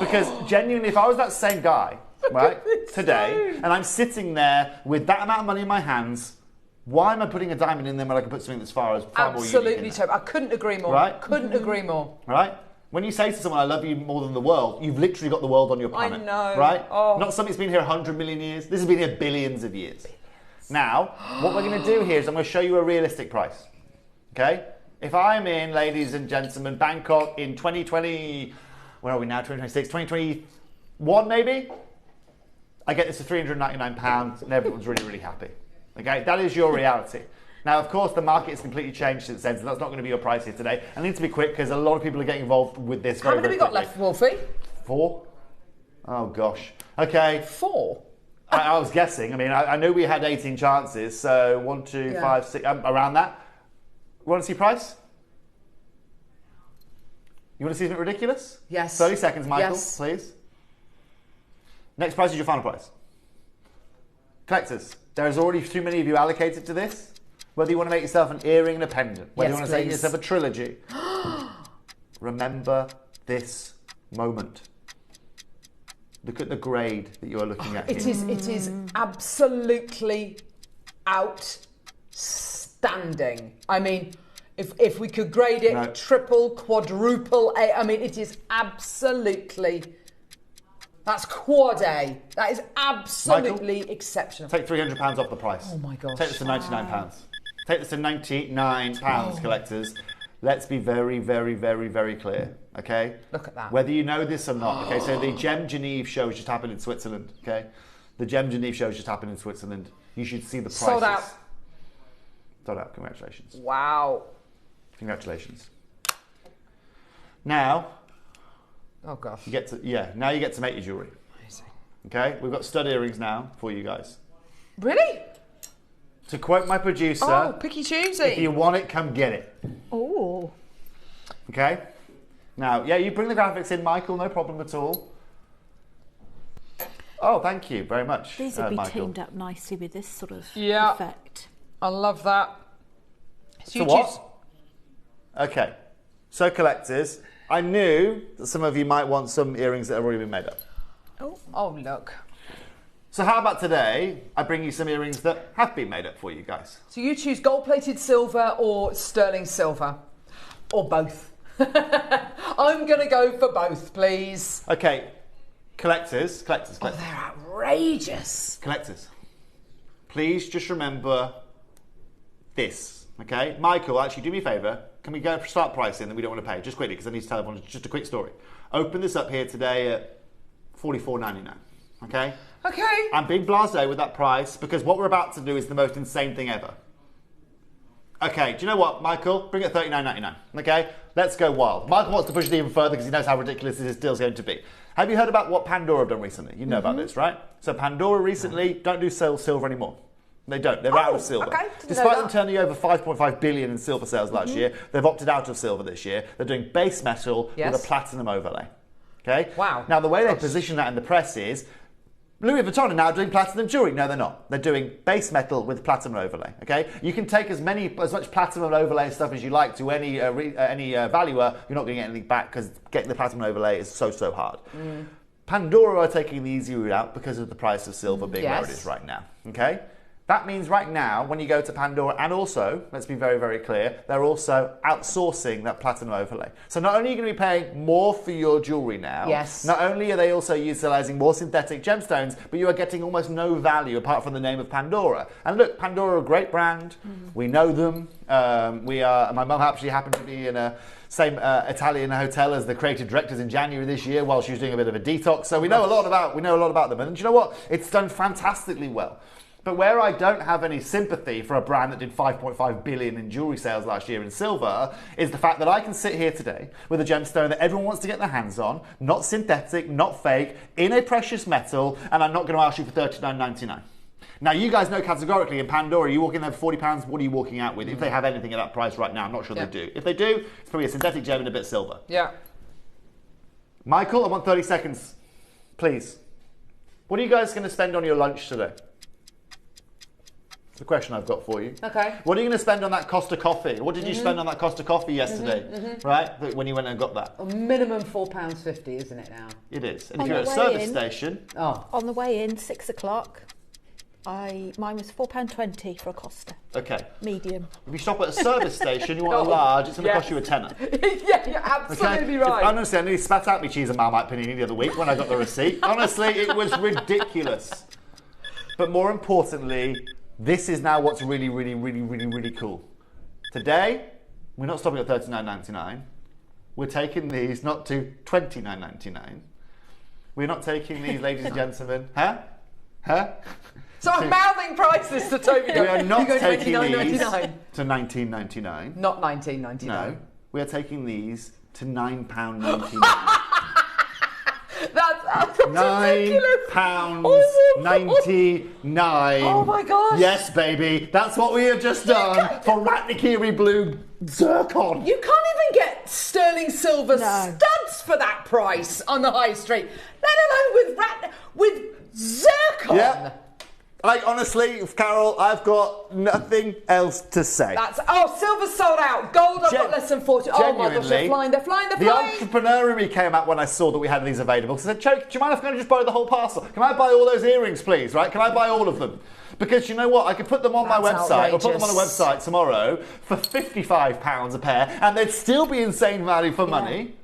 because genuinely, if I was that same guy, right, today, and I'm sitting there with that amount of money in my hands, why am I putting a diamond in there when I can put something that's far more unique? Absolutely, Toby. I couldn't agree more. Right? Couldn't agree more. Right? When you say to someone, I love you more than the world, you've literally got the world on your planet. I know. Right? Oh. Not something that's been here 100 million years. This has been here billions of years. Now, what we're going to do here is I'm going to show you a realistic price. Okay? If I'm in, ladies and gentlemen, Bangkok in 2020, where are we now? 2026, 2021 maybe? I get this for £399 and everyone's really, really happy. Okay, that is your reality. Now, of course, the market has completely changed since then, so that's not going to be your price here today. I need to be quick because a lot of people are getting involved with this. How many have we got left, Wolfie? 4? Oh, gosh. Okay. 4? I was guessing. I mean, I knew we had 18 chances, so 1, 2, 5, 6, around that. You want to see price? You want to see something ridiculous? Yes. 30 seconds, Michael, please. Next price is your final price. Collectors, there's already too many of you allocated to this. Whether you want to make yourself an earring and a pendant, whether you want to make yourself a trilogy, remember this moment. Look at the grade that you are looking at. It is absolutely outstanding. I mean, if we could grade it triple, quadruple A, I mean, it is absolutely. That's quad A. That is absolutely Michael, exceptional. Take £300 off the price. Oh my gosh. Take this to £99. Take this to £99, collectors. Let's be very, very, very, very clear, okay? Look at that. Whether you know this or not, okay? So the Gem Genève show just happened in Switzerland, okay? The Gem Genève show just happened in Switzerland. You should see the prices. Sold out. Sold out, congratulations. Wow. Congratulations. Now, oh gosh. You get to now you get to make your jewellery. Amazing. Okay? We've got stud earrings now for you guys. Really? To quote my producer, oh, picky choosy. If you want it, come get it. Oh. Okay? Now, yeah, you bring the graphics in, Michael, no problem at all. Oh, thank you very much. These would be Michael. teamed up nicely with this sort of Yeah. effect. I love that. So what? Okay. So collectors, I knew that some of you might want some earrings that have already been made up. Oh, look. So how about today, I bring you some earrings that have been made up for you guys. So you choose gold-plated silver or sterling silver, or both. I'm going to go for both, please. Okay, collectors. Oh, they're outrageous. Collectors, please just remember this, okay? Michael, actually, do me a favour. Can we go start pricing that we don't want to pay? Just quickly, because I need to tell everyone just a quick story. Open this up here today at $44.99, okay? Okay. I'm being blasé with that price because what we're about to do is the most insane thing ever. Okay, do you know what, Michael? Bring it $39.99, okay? Let's go wild. Michael wants to push it even further because he knows how ridiculous this deal's going to be. Have you heard about what Pandora have done recently? You know about this, right? So Pandora recently don't do silver anymore. They don't. They're out of silver. Okay. Despite them turning over 5.5 billion in silver sales last year, they've opted out of silver this year. They're doing base metal with a platinum overlay. Okay? Wow. Now, the way they position that in the press is Louis Vuitton are now doing platinum jewelry. No, they're not. They're doing base metal with platinum overlay. Okay, you can take as much platinum overlay stuff as you like to any valuer. You're not going to get anything back because getting the platinum overlay is so hard. Pandora are taking the easy route out because of the price of silver being where it is right now. Okay, That means right now, when you go to Pandora, and also, let's be very, very clear, they're also outsourcing that platinum overlay. So not only are you going to be paying more for your jewellery now, yes, not only are they also utilising more synthetic gemstones, but you are getting almost no value apart from the name of Pandora. And look, Pandora are a great brand. We know them. My mum actually happened to be in a same Italian hotel as the creative directors in January this year while she was doing a bit of a detox. So we know a lot about them. And do you know what? It's done fantastically well. But where I don't have any sympathy for a brand that did 5.5 billion in jewellery sales last year in silver is the fact that I can sit here today with a gemstone that everyone wants to get their hands on, not synthetic, not fake, in a precious metal, and I'm not going to ask you for $39.99. Now, you guys know categorically in Pandora, you walk in there for £40, what are you walking out with? If they have anything at that price right now, I'm not sure they do. If they do, it's probably a synthetic gem and a bit of silver. Yeah. Michael, I want 30 seconds, please. What are you guys going to spend on your lunch today? The question I've got for you. Okay. What are you going to spend on that Costa coffee? What did you spend on that Costa coffee yesterday? Right? When you went and got that? A minimum £4.50, isn't it now? It is. And if you're at a service station... On the way in, 6 o'clock, mine was £4.20 for a Costa. Okay. Medium. If you stop at a service station, you want a large, it's going to cost you a tenner. Yeah, you're absolutely right. Honestly, I nearly spat out my cheese and Marmite panini the other week when I got the receipt. Honestly, it was ridiculous. But more importantly... this is now what's really, really, really, really, really cool. Today, we're not stopping at $39.99. We're taking these not to $29.99. We're not taking these, ladies and gentlemen. Huh? So I'm mouthing prices to Toby. We are not taking these to $19.99. Not $19.99. No, we are taking these to £9.99. That's ridiculous. £9.99. Oh my gosh. Yes, baby. That's what we have just done for Ratnikiri blue zircon. You can't even get sterling silver studs for that price on the high street, let alone with zircon. Yeah. Honestly, Carol, I've got nothing else to say. Silver's sold out. Gold, I've got less than 40. Oh my gosh, they're flying. The entrepreneur in me came out when I saw that we had these available. So I said, Choke, do you mind if I'm going to just buy the whole parcel? Can I buy all those earrings, please? Right? Can I buy all of them? Because you know what? I could put them on my website. I'll put them on a website tomorrow for £55 a pair, and they'd still be insane value for money.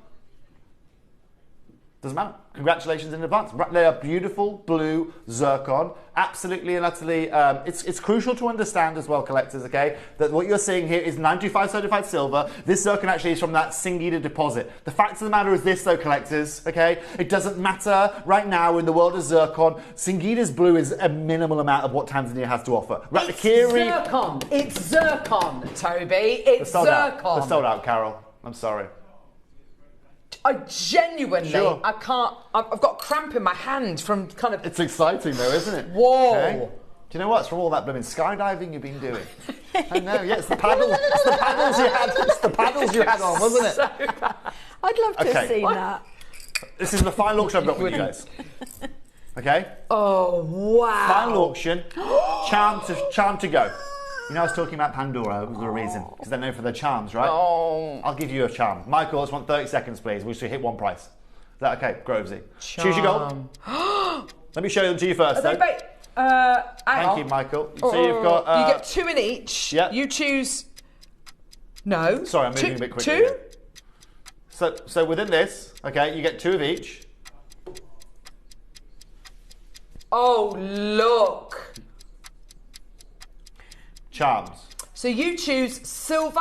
Doesn't matter. Congratulations in advance. They are beautiful blue zircon. Absolutely and utterly. It's crucial to understand as well, collectors, okay, that what you're seeing here is 925 certified silver. This zircon actually is from that Singita deposit. The fact of the matter is this, though, collectors, okay, it doesn't matter right now in the world of zircon. Singita's blue is a minimal amount of what Tanzania has to offer. Ratnikiri. It's zircon, Toby. It's zircon. They're sold out, Carol. I'm sorry. I genuinely, I can't, I've got cramp in my hand from kind of... It's exciting though, isn't it? Whoa. Okay. Do you know what? It's from all that blooming skydiving you've been doing. I know, yeah, it's the paddles you had on, wasn't it? So bad. I'd love to have seen that. This is the final auction I've got with you guys. Okay? Oh, wow. Final auction, charm to go. You know I was talking about Pandora for a reason, because they're known for their charms, right? Oh. I'll give you a charm. Michael, I just want 30 seconds, please. We should hit one price. Is that okay, Grovesy? Choose your gold. Let me show them to you first, though. Thank you, Michael. So you've got... you get 2 in each. Yep. You choose... No. Sorry, I'm moving a bit quickly. 2? So within this, okay, you get 2 of each. Oh, look. Charms. So you choose silver,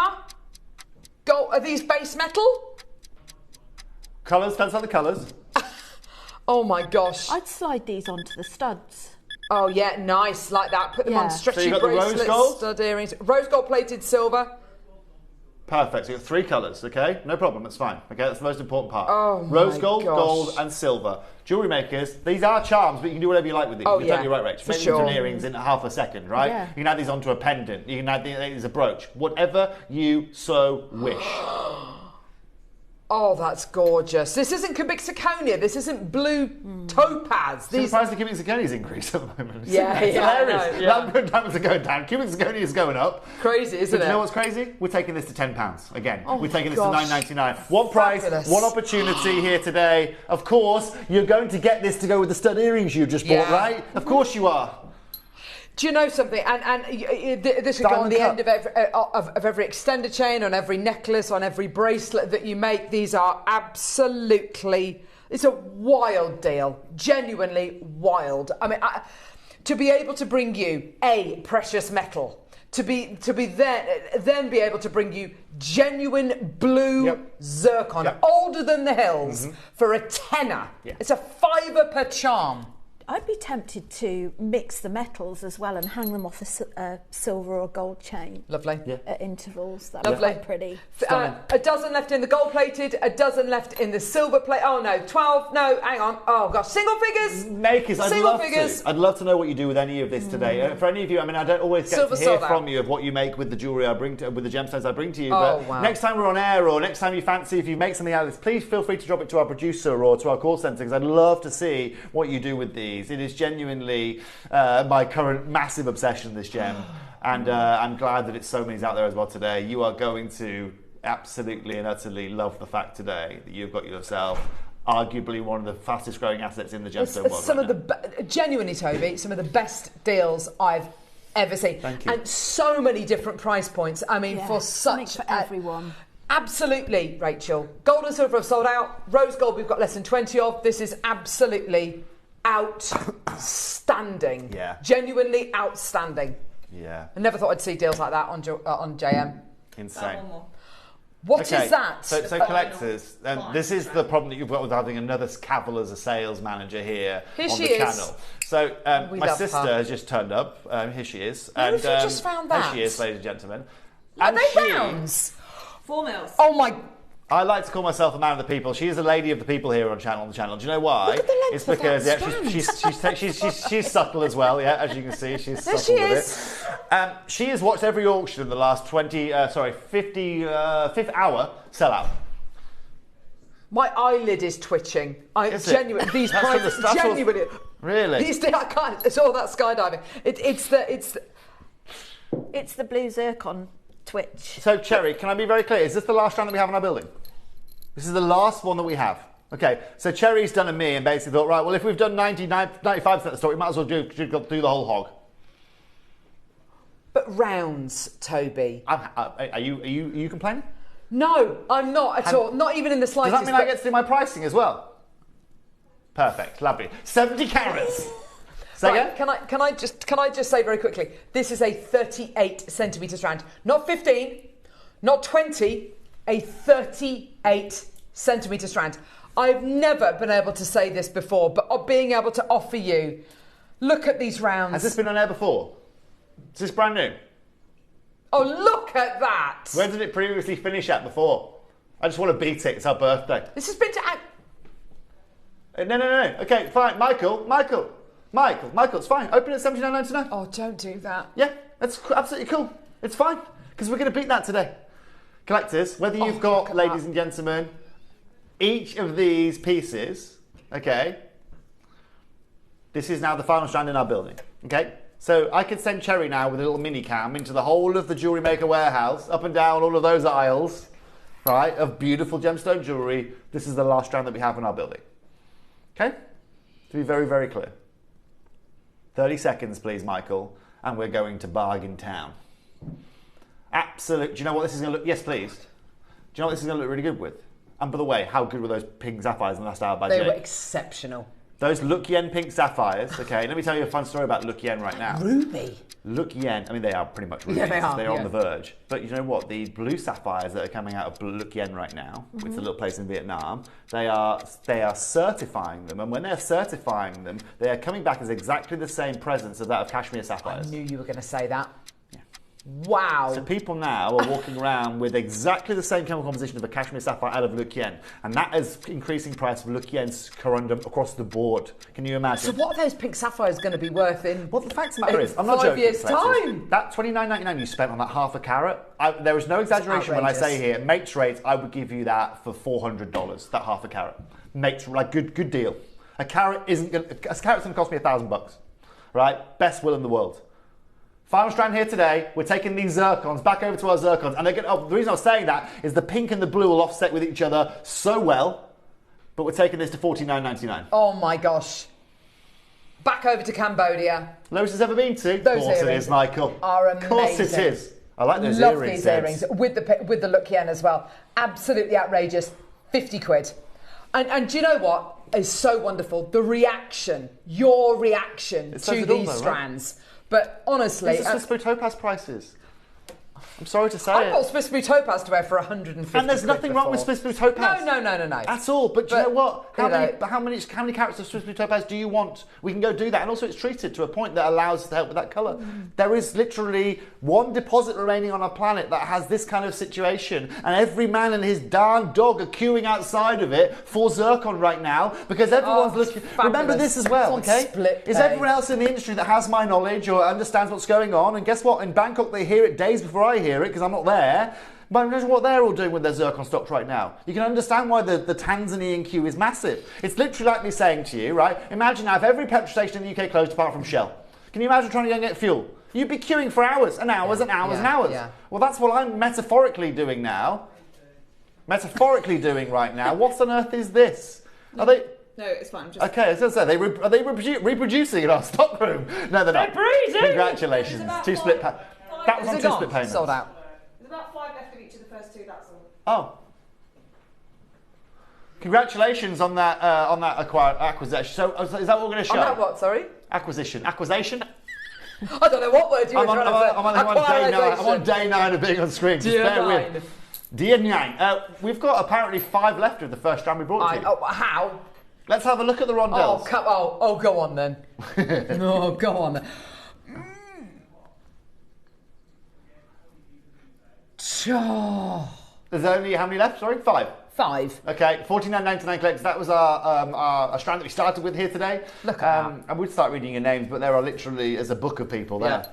gold. Are these base metal? Colours, depends on the colours. Oh my gosh. I'd slide these onto the studs. Oh yeah, nice, like that. Put them on stretchy so you've got bracelets, the rose gold? stud earrings. Rose gold plated silver. Perfect, so you've got 3 colours, okay? No problem, that's fine. Okay, that's the most important part. Oh Rose gold, gold and silver. Jewellery makers, these are charms, but you can do whatever you like with these. Oh, You're totally right, Rach. Make them into earrings in half a second, right? Yeah. You can add these onto a pendant. You can add these as a brooch. Whatever you so wish. Oh, that's gorgeous. This isn't cubic zirconia. This isn't blue topaz. The price of cubic zirconia's increased at the moment. Yeah, it's hilarious. Yeah. Diamonds are going down. Cubic zirconia is going up. Crazy, isn't it? You know what's crazy? We're taking this to £10 again. Oh We're taking this gosh. to $9.99. One price, one opportunity here today. Of course, you're going to get this to go with the stud earrings you just bought, right? Of course you are. Do you know something? And this would go on the end of every extender chain, on every necklace, on every bracelet that you make. These are absolutely... It's a wild deal. Genuinely wild. I mean, to be able to bring you a precious metal, to be then be able to bring you genuine blue zircon, older than the hills, for a tenner. It's a £5 per charm. I'd be tempted to mix the metals as well and hang them off a silver or gold chain. Lovely. At intervals. That would be quite pretty. A dozen left in the gold plated, a dozen left in the silver plate. Oh no, 12. No, hang on. Oh gosh, single figures. Makers, I'd love to know what you do with any of this today. For any of you, I mean, I don't always get to hear from you of what you make with the jewellery I bring to, with the gemstones I bring to you. But next time we're on air, or next time you fancy, if you make something out of this, please feel free to drop it to our producer or to our call centre, because I'd love to see what you do with these. It is genuinely my current massive obsession, this gem, and I'm glad that it's so many's out there as well today. You are going to absolutely and utterly love the fact today that you've got yourself arguably one of the fastest growing assets in the gemstone world. Some of the genuinely, Toby, some of the best deals I've ever seen. Thank you. And so many different price points. I mean, for such for everyone. Absolutely, Rachel. Gold and silver have sold out. Rose gold we've got less than 20 of. This is absolutely outstanding. Yeah. Genuinely outstanding. Yeah. I never thought I'd see deals like that on JM. Insane. What is that? So collectors, this is the problem that you've got with having another Cavill as a sales manager here on the channel. So my sister has just turned up. Here she is. Where have you just found that? Here she is, ladies and gentlemen. Are they rounds? 4 mils. Oh my... I like to call myself a man of the people. She is a lady of the people here on the channel. Do you know why? Look at the length it's because of that she's subtle as well. Yeah, as you can see, she's subtle with it. She has watched every auction in the last 55th hour sellout. My eyelid is twitching. Genuinely, these prices genuinely. Really? I can't. It's all that skydiving. It's the blue zircon. Twitch. So, Cherry, can I be very clear? Is this the last round that we have in our building? This is the last one that we have. Okay, so Cherry's done a me and basically thought, right, well, if we've done 95% of the stock, we might as well do the whole hog. But rounds, Toby. Are you complaining? No, I'm not at all. Not even in the slightest. Does that mean I get to do my pricing as well? Perfect, lovely. 70 carats. Right, can I just say very quickly, this is a 38 centimetre strand, not 15, not 20, a 38 centimetre strand. I've never been able to say this before, but being able to offer you, look at these rounds. Has this been on air before? Is this brand new? Oh, look at that! Where did it previously finish at before? I just want to beat it. It's our birthday. This has been to... No. Okay, fine. Michael, it's fine. Open it at $79.99. Oh, don't do that. Yeah, that's absolutely cool. It's fine, because we're going to beat that today. Collectors, whether you've got, ladies and gentlemen, each of these pieces, okay, this is now the final strand in our building, okay? So I could send Cherry now with a little mini cam into the whole of the JewelleryMaker warehouse, up and down all of those aisles, right, of beautiful gemstone jewellery. This is the last strand that we have in our building. Okay? To be very, very clear. 30 seconds, please, Michael, and we're going to bargain town. Absolute. Do you know what this is going to look? Yes, please. Do you know what this is going to look really good with? And by the way, how good were those pink sapphires in the last hour by Jay? They were exceptional. Those Look Yen pink sapphires. Okay, let me tell you a fun story about Look Yen right now. Ruby. Look Yen. I mean, they are pretty much rubies. Yeah, they are. They're on the verge. But you know what? The blue sapphires that are coming out of Look Yen right now, which is a little place in Vietnam, they are certifying them. And when they're certifying them, they are coming back as exactly the same presence as that of Kashmir sapphires. I knew you were going to say that. Wow. So people now are walking around with exactly the same chemical composition of a Kashmir sapphire out of Look Yen. And that is increasing price of Look Yen's corundum across the board. Can you imagine? So what are those pink sapphires going to be worth in Well, the fact of the matter is, I'm not joking. 5 years' time? That $29.99 you spent on that half a carat, there is no exaggeration when I say here, mates rates, I would give you that for $400, that half a carat. Mates, like good deal. A carat's going to cost me $1,000, right? Best will in the world. Final strand here today. We're taking these zircons back over to our zircons. And the reason I was saying that is the pink and the blue will offset with each other so well. But we're taking this to $49.99. Oh my gosh. Back over to Cambodia. Lowest has ever been to? Those Of course earrings it is, Michael. are amazing. Of course it is. I like those Love earrings. these earrings with the look yen as well. Absolutely outrageous. 50 quid. And do you know what is so wonderful? The reaction, your reaction to these strands. Right? But honestly, these are Swiss topaz prices. I'm sorry to say I bought Swiss blue topaz to wear for 150. And there's nothing wrong with Swiss blue topaz. No. At all. But do you know what? How many carats of Swiss blue topaz do you want? We can go do that. And also it's treated to a point that allows us to help with that colour. There is literally one deposit remaining on our planet that has this kind of situation. And every man and his darn dog are queuing outside of it for zircon right now because everyone's looking. Fabulous. Remember this as well, okay? Is everyone else in the industry that has my knowledge or understands what's going on? And guess what? In Bangkok, they hear it days before I hear it because I'm not there. But imagine what they're all doing with their zircon stocks right now. You can understand why the Tanzanian queue is massive. It's literally like me saying to you, right? Imagine now if every petrol station in the UK closed apart from Shell. Can you imagine trying to go and get fuel? You'd be queuing for hours and hours and hours and hours. Yeah. Well, that's what I'm metaphorically doing now. Metaphorically doing right now. What on earth is this? Are they... No, it's fine. Just... Okay, I was going to say, are they reproducing in our stockroom? No, they're not. They're breeding! Congratulations. Two split payments. That was on two split payments. Sold out. There's about 5 left of each of the first 2, that's all. Oh. Congratulations on that acquisition. So is that what we're going to show? On that what, sorry? Acquisition. I don't know what word you were trying to say. I'm on day 9 of being on screen. Just bear with. Dear 9. We've got apparently 5 left of the first strand we brought to you. How? Let's have a look at the rondelles. Go on then. Go on then. There's only how many left? Sorry, 5. 5. Okay, 49.99 collectors. That was our strand that we started with here today. Look at that. I would start reading your names, but there are literally there's a book of people there. Yeah.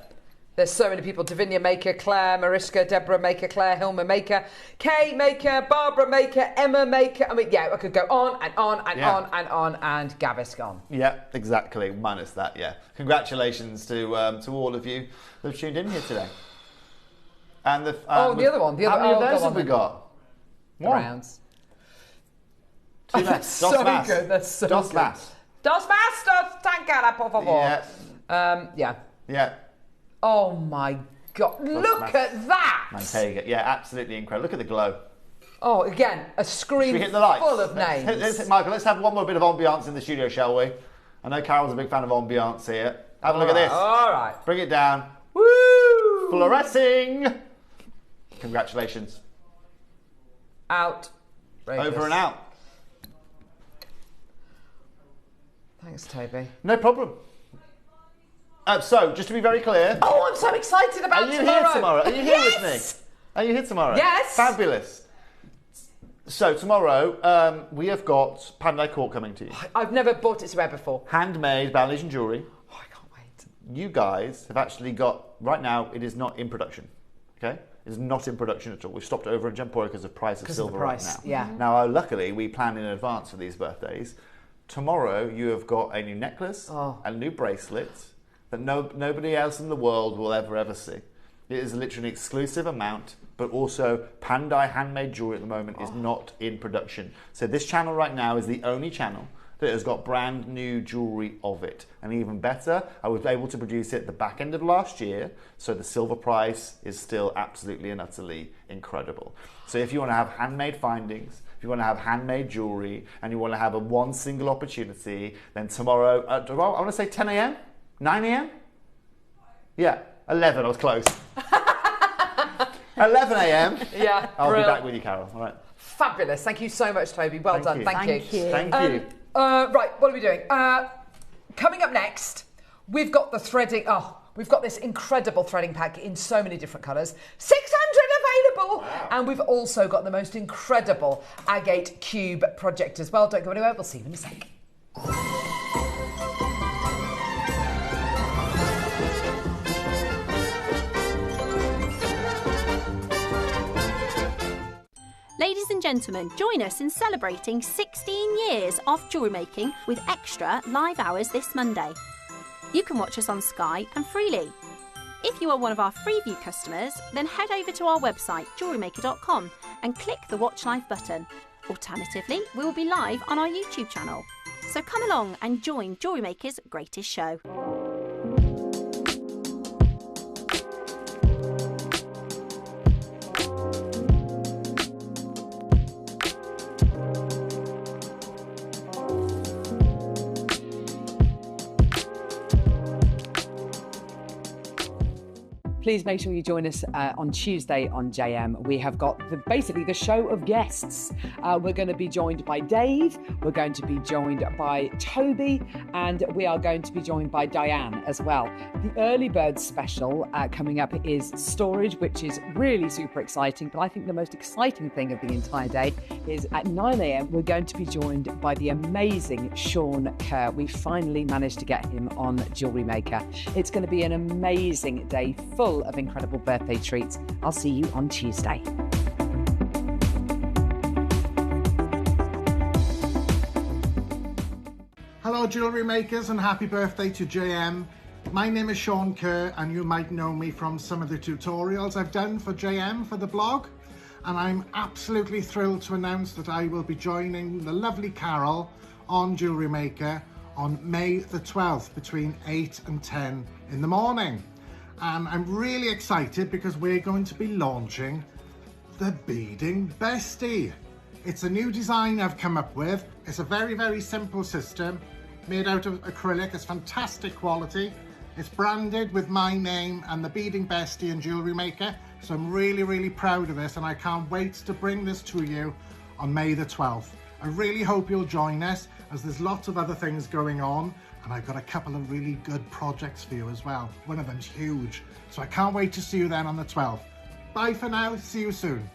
There's so many people. Davinia Maker, Claire, Mariska, Deborah Maker, Claire, Hilma Maker, Kay Maker, Barbara Maker, Emma Maker. I mean, yeah, I could go on and on and on and on, and Gaviscon. Yeah, exactly. Minus that, yeah. Congratulations to all of you that have tuned in here today. And the the other one. How many of those have we got? The rounds. That's so good. That's so good. Dos más, tankada, por favor. Yeah. Oh my God! Look at that. Manteiga. Yeah, absolutely incredible. Look at the glow. Oh, again, a screen full of names. Michael, let's have one more bit of ambiance in the studio, shall we? I know Carol's a big fan of ambiance here. Have a look at this. All right. Bring it down. Woo! Fluorescing. Congratulations. Out. Over and out. Thanks, Toby. No problem. So, just to be very clear... Oh, I'm so excited about tomorrow. Are you here tomorrow? Are you here with me? Are you here tomorrow? Yes. Fabulous. So, tomorrow, we have got Pandai Court coming to you. I've never bought it to wear before. Handmade Balinesian jewellery. Oh, I can't wait. You guys have actually got... Right now, it is not in production. Okay? It is not in production at all. We've stopped over in Jampura because of price of silver right now. Yeah. Now, luckily, we plan in advance for these birthdays. Tomorrow, you have got a new necklace, a new bracelet... that nobody else in the world will ever see. It is literally an exclusive amount, but also Pandai handmade jewellery at the moment is not in production. So this channel right now is the only channel that has got brand new jewellery of it. And even better, I was able to produce it at the back end of last year, so the silver price is still absolutely and utterly incredible. So if you want to have handmade findings, if you want to have handmade jewellery, and you want to have one single opportunity, then tomorrow, I want to say 10 a.m? 9 a.m? Yeah, 11, I was close. 11 a.m? Yeah, I'll be back with you, Carol, all right? Fabulous, thank you so much, Toby. Well done, thank you. Thank you. Right, what are we doing? Coming up next, we've got the threading, we've got this incredible threading pack in so many different colours. 600 available! Wow. And we've also got the most incredible agate cube project as well. Don't go anywhere, we'll see you in a sec. Ladies and gentlemen, join us in celebrating 16 years of jewellery making with extra live hours this Monday. You can watch us on Sky and freely. If you are one of our Freeview customers, then head over to our website JewelleryMaker.com and click the Watch Live button. Alternatively, we will be live on our YouTube channel. So come along and join JewelleryMaker's greatest show. Please make sure you join us on Tuesday on JM. We have got basically the show of guests. We're going to be joined by Dave, we're going to be joined by Toby, and we are going to be joined by Diane as well. The early bird special coming up is storage, which is really super exciting, but I think the most exciting thing of the entire day is at 9 a.m. we're going to be joined by the amazing Sean Kerr. We finally managed to get him on Jewellery Maker. It's going to be an amazing day full of incredible birthday treats. I'll see you on Tuesday. Hello jewellery makers and happy birthday to JM. My name is Sean Kerr and you might know me from some of the tutorials I've done for JM for the blog, and I'm absolutely thrilled to announce that I will be joining the lovely Carol on Jewellery Maker on May the 12th between 8 and 10 in the morning. And I'm really excited because we're going to be launching the Beading Bestie. It's a new design I've come up with. It's a very, very simple system made out of acrylic. It's fantastic quality. It's branded with my name and the Beading Bestie and Jewellery Maker. So I'm really, really proud of this and I can't wait to bring this to you on May the 12th. I really hope you'll join us as there's lots of other things going on. And I've got a couple of really good projects for you as well. One of them's huge. So I can't wait to see you then on the 12th. Bye for now, see you soon.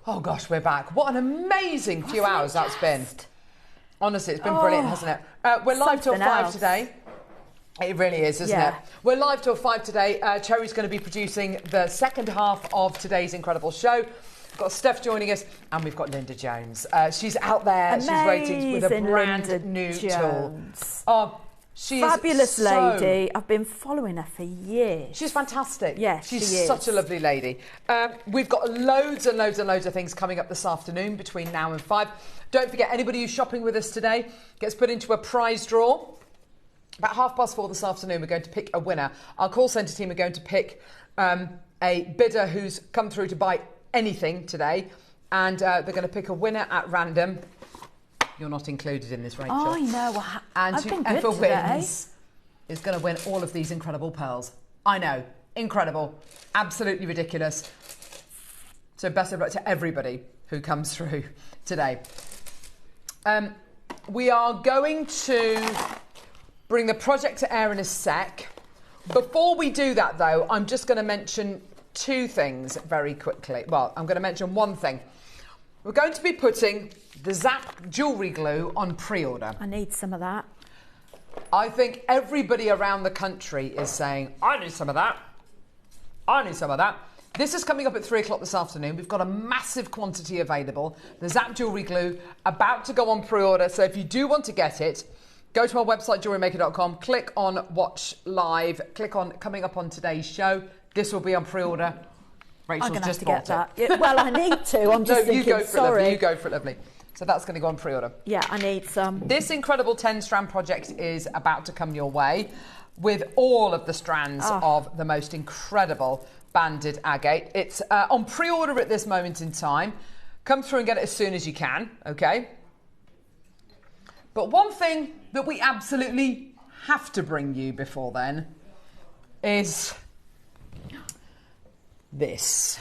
Oh gosh, we're back. What an amazing few hours that's been. Honestly, it's been brilliant, hasn't it? We're live till 5 today. It really is, isn't it? We're live till 5 today. Cherry's going to be producing the second half of today's incredible show. We've got Steph joining us, and we've got Linda Jones. She's out there. Amazing. She's waiting with a brand new tool. Oh, she fabulous lady. I've been following her for years. She's fantastic. Yes, she's such a lovely lady. We've got loads and loads and loads of things coming up this afternoon between now and 5. Don't forget, anybody who's shopping with us today gets put into a prize draw. About 4:30 this afternoon, we're going to pick a winner. Our call centre team are going to pick a bidder who's come through to buy anything today, and they're going to pick a winner at random. You're not included in this, Rachel. I know. And whoever wins is going to win all of these incredible pearls. I know. Incredible. Absolutely ridiculous. So best of luck to everybody who comes through today. We are going to bring the project to air in a sec. Before we do that, though, I'm just going to mention two things very quickly. Well, I'm going to mention one thing. We're going to be putting the Zap jewellery glue on pre-order. I need some of that. I think everybody around the country is saying, I need some of that. I need some of that. This is coming up at 3 o'clock this afternoon. We've got a massive quantity available. The Zap jewellery glue about to go on pre-order. So if you do want to get it, go to our website, JewelleryMaker.com, click on Watch Live, click on Coming Up on Today's Show. This will be on pre-order. Rachel's I'm going to have just to get bought that. Yeah, well, I need to. I'm just thinking, you go for sorry. it, lovely. You go for it, lovely. So that's going to go on pre-order. Yeah, I need some. This incredible 10-strand project is about to come your way with all of the strands of the most incredible banded agate. It's on pre-order at this moment in time. Come through and get it as soon as you can, okay? But one thing that we absolutely have to bring you before then is this.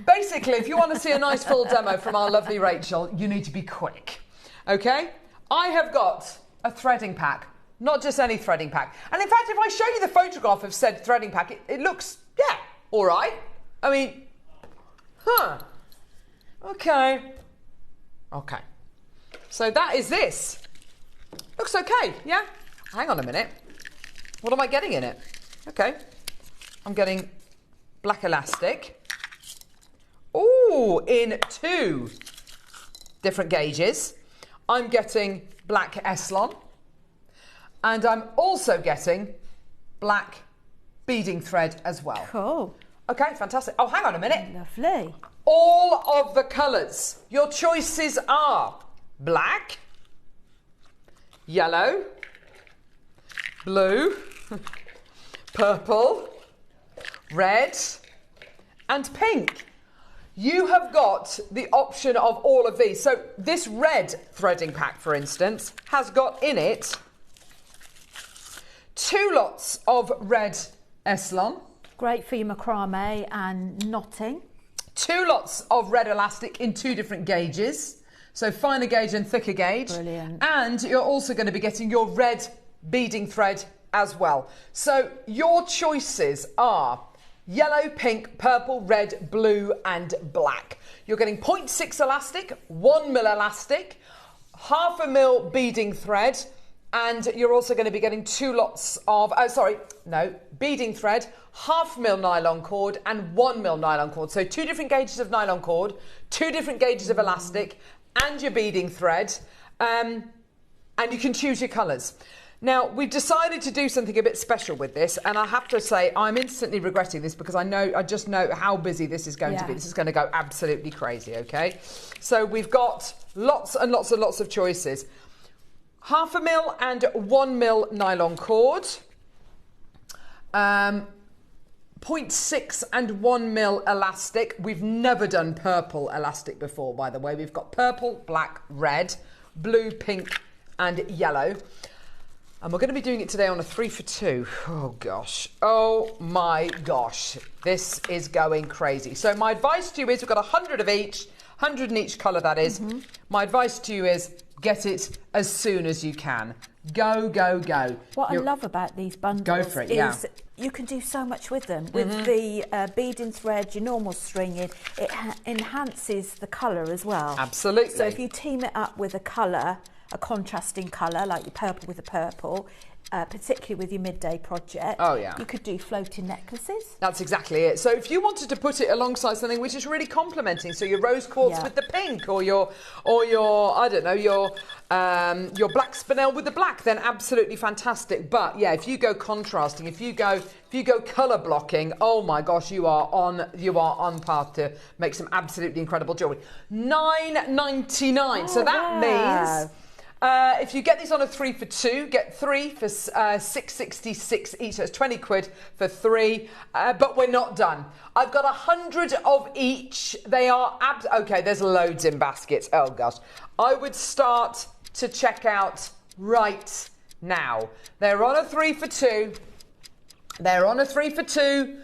Basically, if you want to see a nice full demo from our lovely Rachel, you need to be quick, okay? I have got a threading pack, not just any threading pack. And in fact, if I show you the photograph of said threading pack, it looks, yeah, all right. I mean, okay. Okay. So that is this. Looks okay, yeah? Hang on a minute. What am I getting in it? Okay. I'm getting black elastic. Ooh, in 2 different gauges. I'm getting black Eslon. And I'm also getting black beading thread as well. Cool. Okay, fantastic. Oh, hang on a minute. Lovely. All of the colours. Your choices are black, yellow, blue, purple, red, and pink. You have got the option of all of these. So this red threading pack, for instance, has got in it 2 lots of red Eslon. Great for your macrame and knotting. 2 lots of red elastic in 2 different gauges. So finer gauge and thicker gauge. Brilliant. And you're also going to be getting your red beading thread as well. So your choices are yellow, pink, purple, red, blue and black. You're getting 0.6 elastic, 1 mil elastic, 0.5 mil beading thread, and you're also going to be getting 2 lots of, beading thread, 0.5 mil nylon cord and 1 mil nylon cord. So 2 different gauges of nylon cord, 2 different gauges of elastic and your beading thread, and you can choose your colours. Now, we've decided to do something a bit special with this, and I have to say I'm instantly regretting this because I just know how busy this is going to be. This is going to go absolutely crazy, okay? So we've got lots and lots and lots of choices. 0.5 mil and 1 mil nylon cord. 0.6 and 1 mil elastic. We've never done purple elastic before, by the way. We've got purple, black, red, blue, pink, and yellow. And we're going to be doing it today on a 3 for 2. Oh, gosh. Oh, my gosh. This is going crazy. So my advice to you is we've got 100 of each, 100 in each colour, that is. Mm-hmm. My advice to you is get it as soon as you can. Go, go, go. What I love about these bundles is you can do so much with them. With the beading thread, your normal stringing, it enhances the colour as well. Absolutely. So if you team it up with a colour, a contrasting colour, like your purple with a purple, particularly with your midday project, you could do floating necklaces. That's exactly it. So if you wanted to put it alongside something which is really complementing, so your rose quartz with the pink, or your I don't know, your black spinel with the black, then absolutely fantastic. But yeah, if you go contrasting, if you go colour blocking, oh my gosh, you are on path to make some absolutely incredible jewellery. $9.99. So that means if you get these on a 3 for 2, get 3 for $6.66 each. So it's 20 quid for 3. But we're not done. I've got 100 of each. They are okay. There's loads in baskets. Oh gosh, I would start to check out right now. They're on a 3 for 2. They're on a 3 for 2.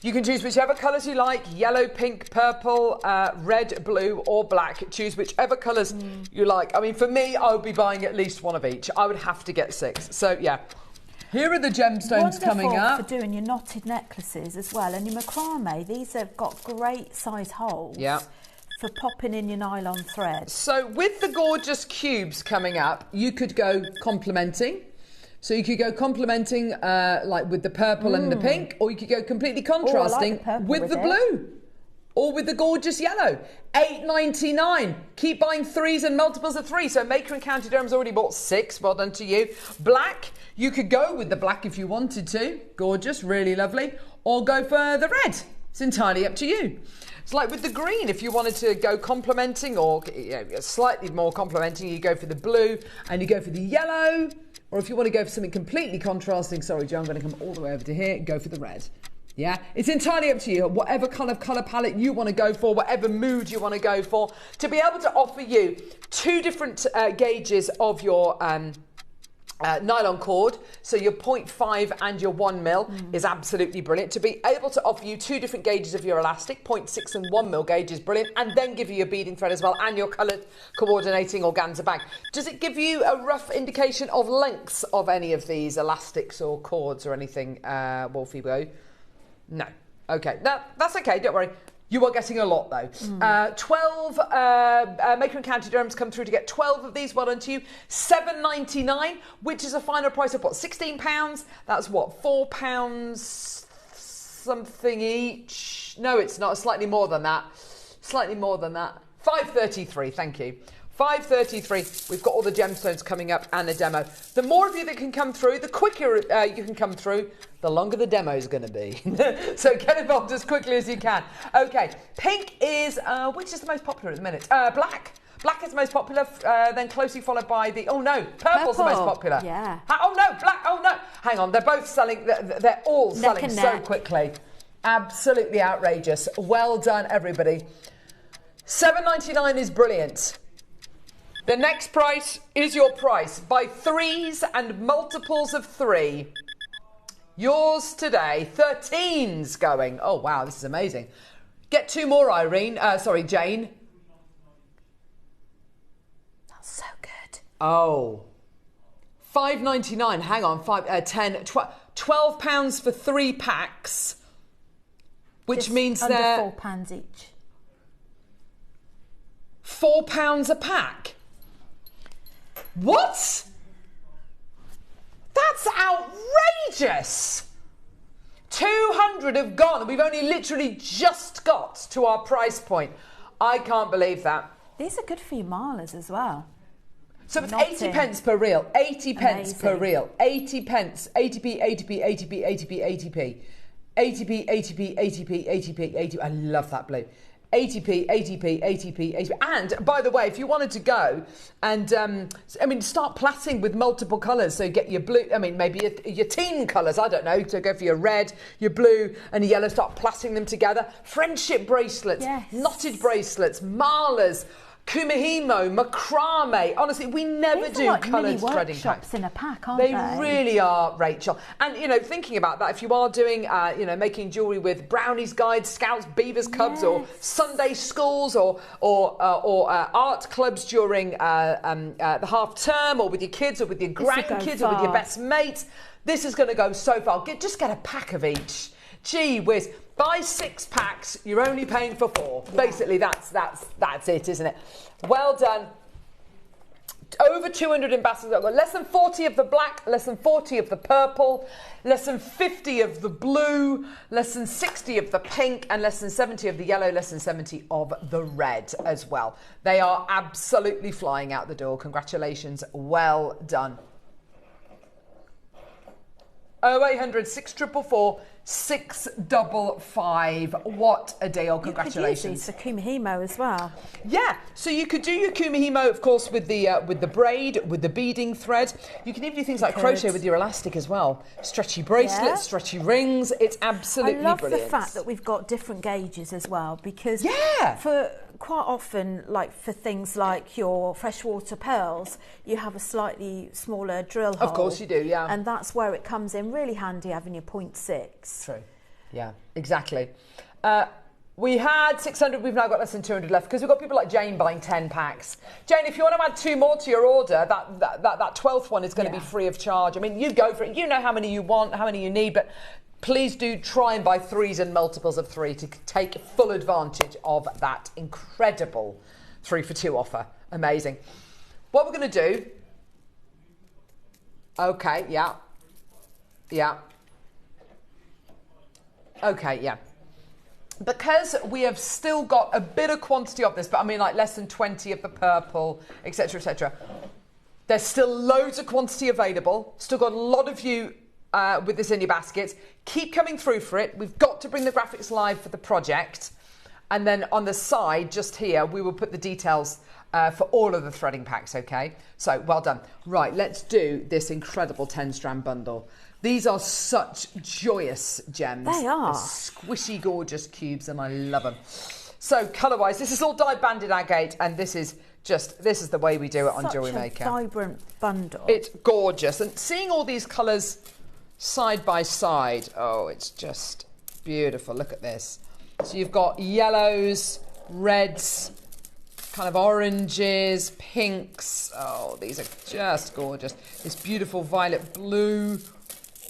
You can choose whichever colours you like, yellow, pink, purple, red, blue or black. Choose whichever colours you like. I mean, for me, I would be buying at least 1 of each. I would have to get 6. So, yeah. Here are the gemstones coming up. For doing your knotted necklaces as well, and your macrame. These have got great size holes. Yeah. For popping in your nylon thread. So with the gorgeous cubes coming up, you could go complementing. So you could go complementing like with the purple and the pink, or you could go completely contrasting with the blue. Or with the gorgeous yellow. $8.99. Keep buying 3s and multiples of 3. So Maker and County Durham's already bought 6. Well done to you. Black, you could go with the black if you wanted to. Gorgeous, really lovely. Or go for the red. It's entirely up to you. It's like with the green, if you wanted to go complementing or slightly more complementing, you go for the blue and you go for the yellow. Or if you want to go for something completely contrasting, sorry, Joe, I'm going to come all the way over to here, go for the red. Yeah, it's entirely up to you. Whatever colour palette you want to go for, whatever mood you want to go for, to be able to offer you 2 different gauges of your nylon cord, so your 0.5 and your 1 mil is absolutely brilliant. To be able to offer you 2 different gauges of your elastic, 0.6 and 1 mil gauge is brilliant, and then give you your beading thread as well and your colour coordinating organza bag. Does it give you a rough indication of lengths of any of these elastics or cords or anything, Wolfie Bow? No. Okay, that's okay, don't worry. You are getting a lot though. 12 Maker and County Durham's come through to get 12 of these. Well done to you. $7.99, which is a final price of what? £16. That's what? £4 something each. No, it's not. Slightly more than that. Slightly more than that. $5.33. Thank you. $5.33. We've got all the gemstones coming up and a demo. The more of you that can come through, the quicker you can come through, the longer the demo is going to be. So get involved as quickly as you can. Okay, pink is, which is the most popular at the minute? Black. Black is the most popular, then closely followed by the, purple's the most popular. Yeah. Oh no, black, oh no. Hang on, they're both selling, they're all selling so quickly. Absolutely outrageous. Well done, everybody. $7.99 is brilliant. The next price is your price. Buy 3s and multiples of 3. Yours today, 13's going. Oh, wow, this is amazing. Get 2 more, Jane. That's so good. Oh. $5.99. Hang on, 12 pounds for 3 packs, which just means under they're £4 each. £4 a pack. What? That's outrageous. 200 have gone and we've only literally just got to our price point. I can't believe that. These are good for your marlers as well. So it's 80 pence per reel, 80 pence per reel, 80 pence, 80p, 80p, 80p, 80p, 80p, 80p, 80p, 80p, 80p, 80p. I love that blue. 80p, 80p, 80p, 80p. And, by the way, if you wanted to go and, start plaiting with multiple colours, so get your blue, maybe your team colours, I don't know, so go for your red, your blue and your yellow, start plaiting them together. Friendship bracelets, knotted bracelets, marlers, kumihimo, macrame. Honestly, we never do coloured threading packs in a pack, aren't they? They really are, Rachel. And thinking about that, if you are doing, making jewellery with brownies, guides, scouts, beavers, cubs, or Sunday schools, or art clubs during the half term, or with your kids, or with your grandkids, or with your best mates, this is going to go so far. Just get a pack of each. Gee whiz. Buy 6 packs, you're only paying for 4. Yeah. Basically, that's it, isn't it? Well done. Over 200 ambassadors. I've got less than 40 of the black, less than 40 of the purple, less than 50 of the blue, less than 60 of the pink, and less than 70 of the yellow, less than 70 of the red as well. They are absolutely flying out the door. Congratulations. Well done. 0800 644 655. What a deal. Congratulations. You could use these for kumihimo as well. Yeah, so you could do your kumihimo, of course, with the braid, with the beading thread. You can even do things like crochet with your elastic as well. Stretchy bracelets, stretchy rings. It's absolutely brilliant. I love the fact that we've got different gauges as well, because for quite often, like for things like your freshwater pearls, you have a slightly smaller drill hole. Of course you do, yeah. And that's where it comes in really handy, having your 0.6. True. Yeah, exactly. We had 600, we've now got less than 200 left because we've got people like Jane buying 10 packs. Jane, if you want to add 2 more to your order, that 12th one is going to be free of charge. I mean, you go for it. You know how many you want, how many you need, but please do try and buy 3s and multiples of 3 to take full advantage of that incredible 3 for 2 offer. Amazing. What we're going to do... Okay, yeah. Okay, yeah. Because we have still got a bit of quantity of this, but I mean like less than 20 of the purple, etc., etc. There's still loads of quantity available. Still got a lot of you with this in your baskets. Keep coming through for it. We've got to bring the graphics live for the project. And then on the side, just here, we will put the details for all of the threading packs, okay? So, well done. Right, let's do this incredible 10-strand bundle. These are such joyous gems. They are. They're squishy, gorgeous cubes, and I love them. So, colour-wise, this is all dye-banded agate, and this is the way we do it on JewelleryMaker. Such a vibrant bundle. It's gorgeous. And seeing all these colours side by side, oh, it's just beautiful. Look at this. So you've got yellows, reds, kind of oranges, pinks. Oh, these are just gorgeous. This beautiful violet blue.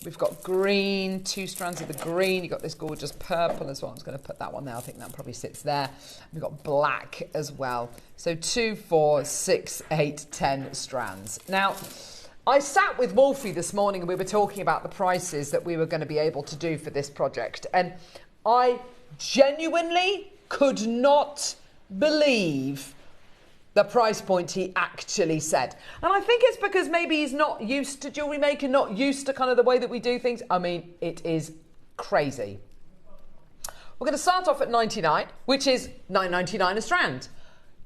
We've got green, 2 strands of the green. You've got this gorgeous purple as well. I'm just going to put that one there. I think that probably sits there. We've got black as well. So 2, 4, 6, 8, 10 strands. Now, I sat with Wolfie this morning and we were talking about the prices that we were going to be able to do for this project. And I genuinely could not believe the price point he actually said. And I think it's because maybe he's not used to JewelleryMaker, not used to kind of the way that we do things. I mean, it is crazy. We're going to start off at 99, which is $9.99 a strand.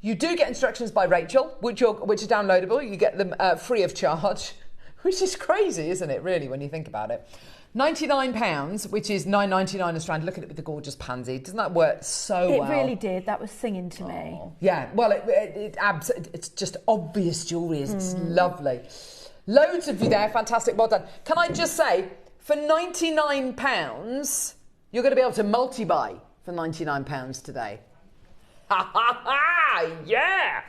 You do get instructions by Rachel, which are downloadable. You get them free of charge, which is crazy, isn't it, really, when you think about it. £99, which is $9.99 a strand. Look at it with the gorgeous pansy. Doesn't that work so well? It really did. That was singing to me. Yeah, well, it's just obvious jewellery. It's lovely. Loads of you there. Fantastic. Well done. Can I just say, for £99, you're going to be able to multi-buy for £99 today. Ha ha ha! Yeah!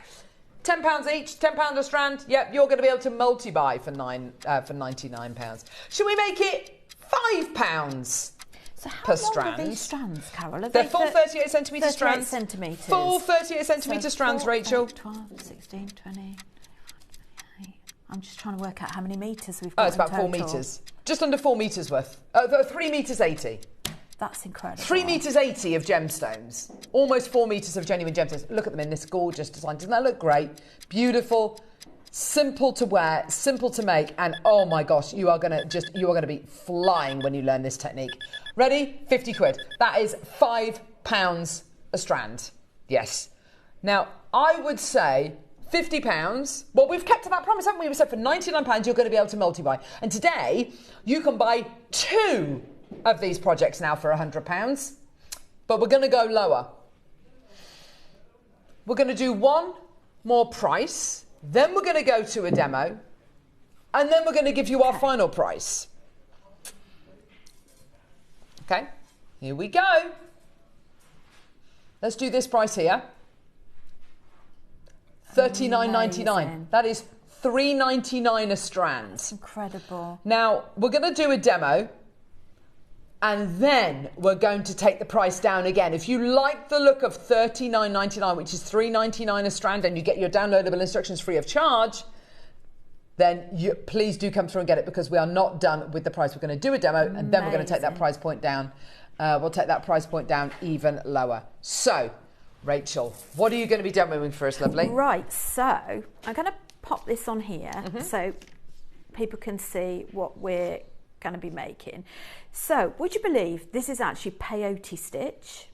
£10 each, £10 a strand. Yep, you're going to be able to multi-buy for £99. Should we make it £5 per strand? Are these strands, Carol? They're full 38 centimetre strands. 38 centimetres. Full 38 centimetre strands, Rachel. 12, 16, 20. I'm just trying to work out how many metres we've got. Oh, it's about 4 metres. Just under 4 metres worth. 3 metres 80. That's incredible. 3 metres 80 of gemstones. Almost 4 metres of genuine gemstones. Look at them in this gorgeous design. Doesn't that look great? Beautiful, simple to wear, simple to make, and oh my gosh, you are gonna be flying when you learn this technique. Ready? 50 quid. That is £5 a strand. Yes. Now, I would say £50. Well, we've kept to that promise, haven't we? We said for £99 you're going to be able to multi-buy. And today, you can buy 2 of these projects now for £100. But we're going to go lower. We're going to do one more price. Then we're going to go to a demo. And then we're going to give you our final price. Okay, here we go. Let's do this price here. $39.99. That is $3.99 a strand. That's incredible. Now, we're going to do a demo. And then we're going to take the price down again. If you like the look of $39.99, which is $3.99 a strand, and you get your downloadable instructions free of charge, then please do come through and get it, because we are not done with the price. We're going to do a demo, and then we're going to take that price point down. We'll take that price point down even lower. So, Rachel, what are you going to be demoing for us, lovely? Right, so I'm going to pop this on here so people can see what we're going to be making. So, would you believe this is actually peyote stitch?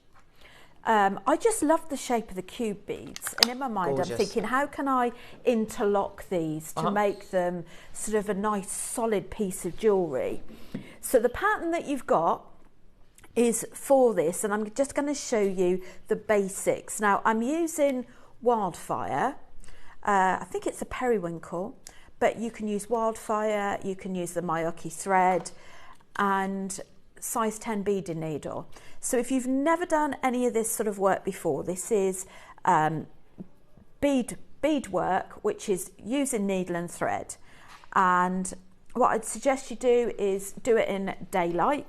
I just love the shape of the cube beads, and in my mind I'm thinking, how can I interlock these to make them sort of a nice solid piece of jewellery? So the pattern that you've got is for this, and I'm just going to show you the basics. Now, I'm using wildfire. I think it's a periwinkle, but you can use wildfire, you can use the Mayaki thread, and size 10 beading needle. So if you've never done any of this sort of work before, this is bead work, which is using needle and thread. And what I'd suggest you do is do it in daylight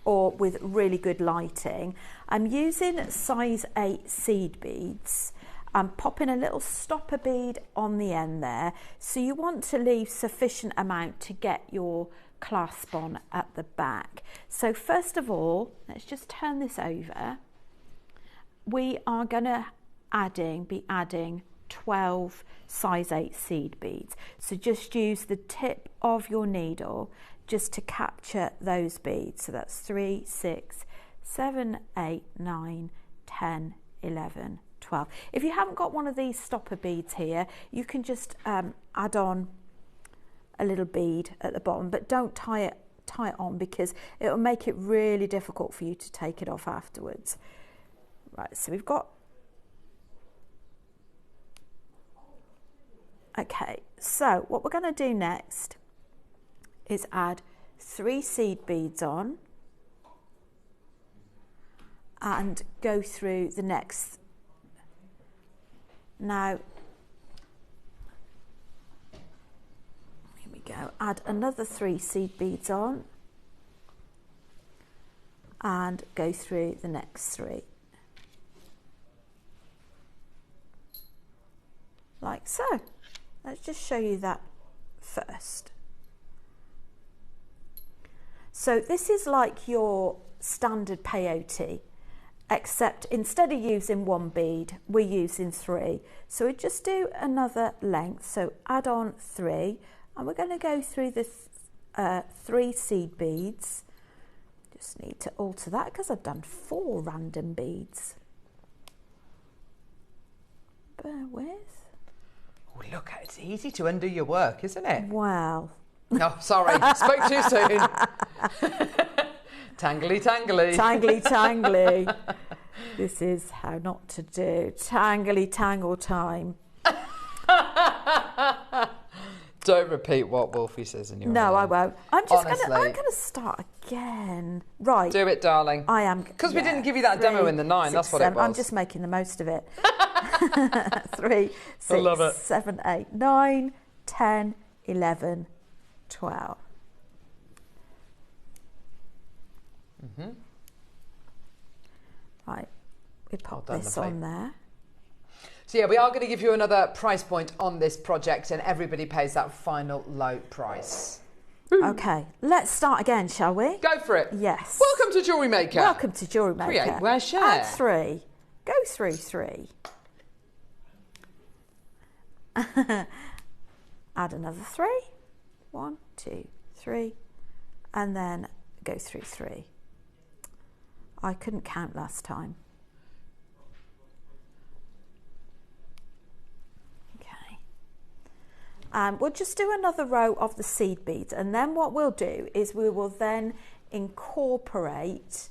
or with really good lighting. I'm using size 8 seed beads. I'm popping a little stopper bead on the end there. So you want to leave sufficient amount to get your clasp on at the back. So first of all, let's just turn this over. We are going to be adding 12 size 8 seed beads. So just use the tip of your needle just to capture those beads. So that's 3, 6, 7, 8, 9, 10, 11, 12. If you haven't got one of these stopper beads here, you can just add on a little bead at the bottom, but don't tie it on, because it'll make it really difficult for you to take it off afterwards. Right, so we've got, okay, so what we're going to do next is add 3 seed beads on and go through the next. Now, here we go, add another 3 seed beads on and go through the next 3. Like so. Let's just show you that first. So this is like your standard peyote, except instead of using 1 bead, we're using 3. So we just do another length. So add on 3, and we're going to go through the 3 seed beads. Just need to alter that because I've done 4 random beads. Bear with. Oh, look, it's easy to undo your work, isn't it? Wow. No, sorry, spoke too soon. Tangly, tangly. Tangly, tangly. This is how not to do. Tangly, tangle time. Don't repeat what Wolfie says in your No, I won't. I'm gonna start again. Right. Do it, darling. I am. Because we didn't give you that demo in the 9, 6, that's what 7. it was. I'm just making the most of it. 3, 6, I love it. 7, 8, 9, 10, 11, 12. Right, we pop this on there. So yeah, we are going to give you another price point on this project, and everybody pays that final low price. Okay, let's start again, shall we? Go for it. Yes. Welcome to Jewellery Maker. Welcome to Jewellery Maker. Create, wear, share. Add 3. Go through 3. Add another 3. 1, 2, 3, and then go through 3. I couldn't count last time. Okay. We'll just do another row of the seed beads, and then what we'll do is we will then incorporate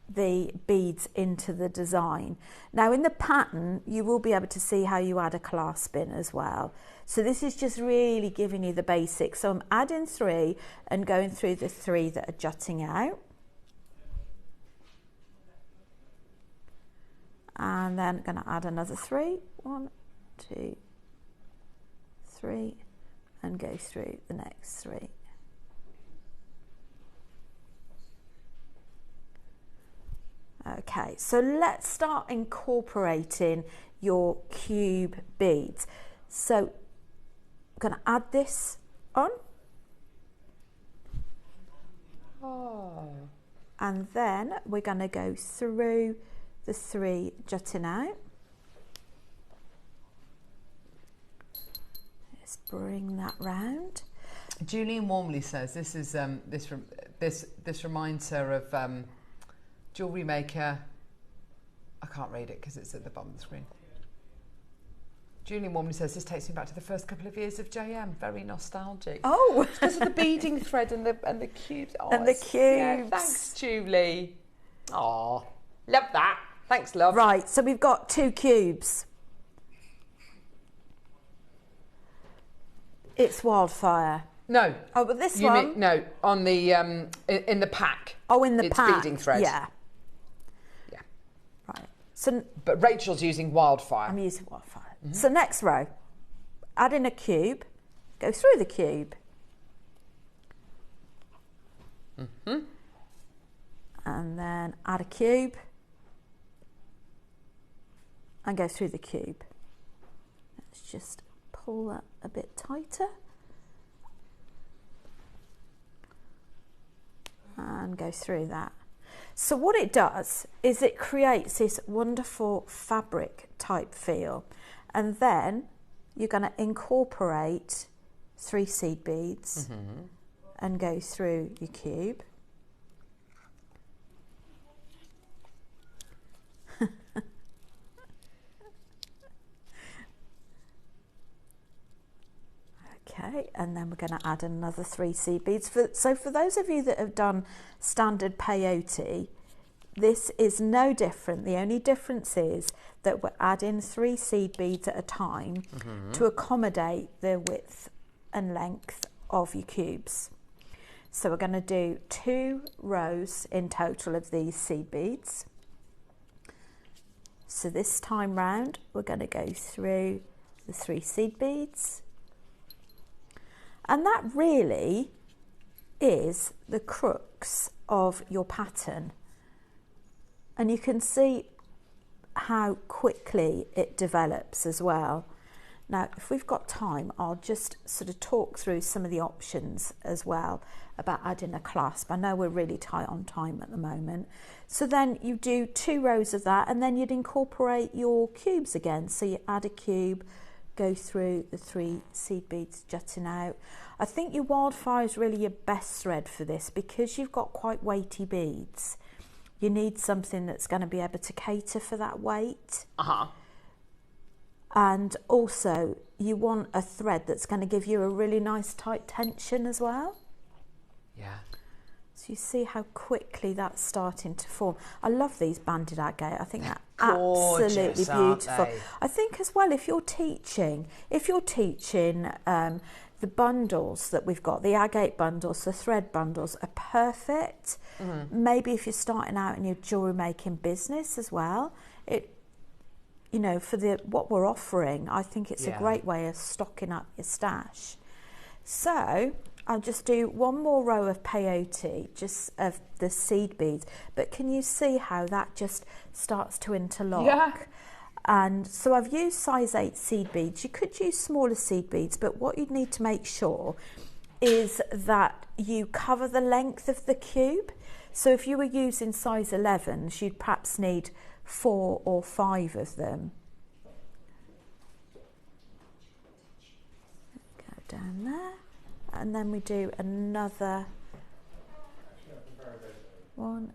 the beads into the design. Now in the pattern you will be able to see how you add a clasp in as well. So this is just really giving you the basics. So I'm adding 3 and going through the 3 that are jutting out. And then I'm going to add another 3. 1, 2, 3, and go through the next 3. Okay, so let's start incorporating your cube beads. So I'm going to add this on. Oh. And then we're going to go through the 3 jutting out. Let's bring that round. Julian warmly says this is this reminds her of Jewellery Maker. I can't read it because it's at the bottom of the screen. Julian warmly says this takes me back to the first couple of years of JM. Very nostalgic. Oh, it's because of the beading thread and the cubes. Oh, and the cubes. Yeah, thanks, Julie. Oh, love that. Thanks, love. Right, so we've got 2 cubes. It's wildfire. No. Oh, but this you one? Mean, no, on the in the pack. Oh, in the it's pack. feeding thread. Yeah. Yeah. Right. So, but Rachel's using wildfire. I'm using wildfire. So next row, add in a cube, go through the cube. And then add a cube and go through the cube. Let's just pull that a bit tighter and go through that. So what it does is it creates this wonderful fabric type feel, and then you're going to incorporate 3 seed beads and go through your cube. Okay, and then we're going to add another 3 seed beads. So for those of you that have done standard peyote, this is no different. The only difference is that we're adding 3 seed beads at a time to accommodate the width and length of your cubes. So we're going to do 2 rows in total of these seed beads. So this time round, we're going to go through the 3 seed beads. And that really is the crux of your pattern. And you can see how quickly it develops as well. Now, if we've got time, I'll just sort of talk through some of the options as well about adding a clasp. I know we're really tight on time at the moment. So then you do 2 rows of that, and then you'd incorporate your cubes again. So you add a cube, go through the 3 seed beads jutting out. I think your wildfire is really your best thread for this, because you've got quite weighty beads. You need something that's going to be able to cater for that weight. And also you want a thread that's going to give you a really nice tight tension as well. Yeah. So you see how quickly that's starting to form. I love these banded agate. I think they're gorgeous, absolutely beautiful. I think as well, if you're teaching the bundles that we've got, the agate bundles, the thread bundles are perfect. Maybe if you're starting out in your jewellery making business as well, you know, for what we're offering, I think it's a great way of stocking up your stash. So I'll just do 1 more row of peyote, just of the seed beads. But can you see how that just starts to interlock? Yeah. And so I've used size 8 seed beads. You could use smaller seed beads, but what you'd need to make sure is that you cover the length of the cube. So if you were using size 11s, you'd perhaps need 4 or 5 of them. Go down there. And then we do another 1,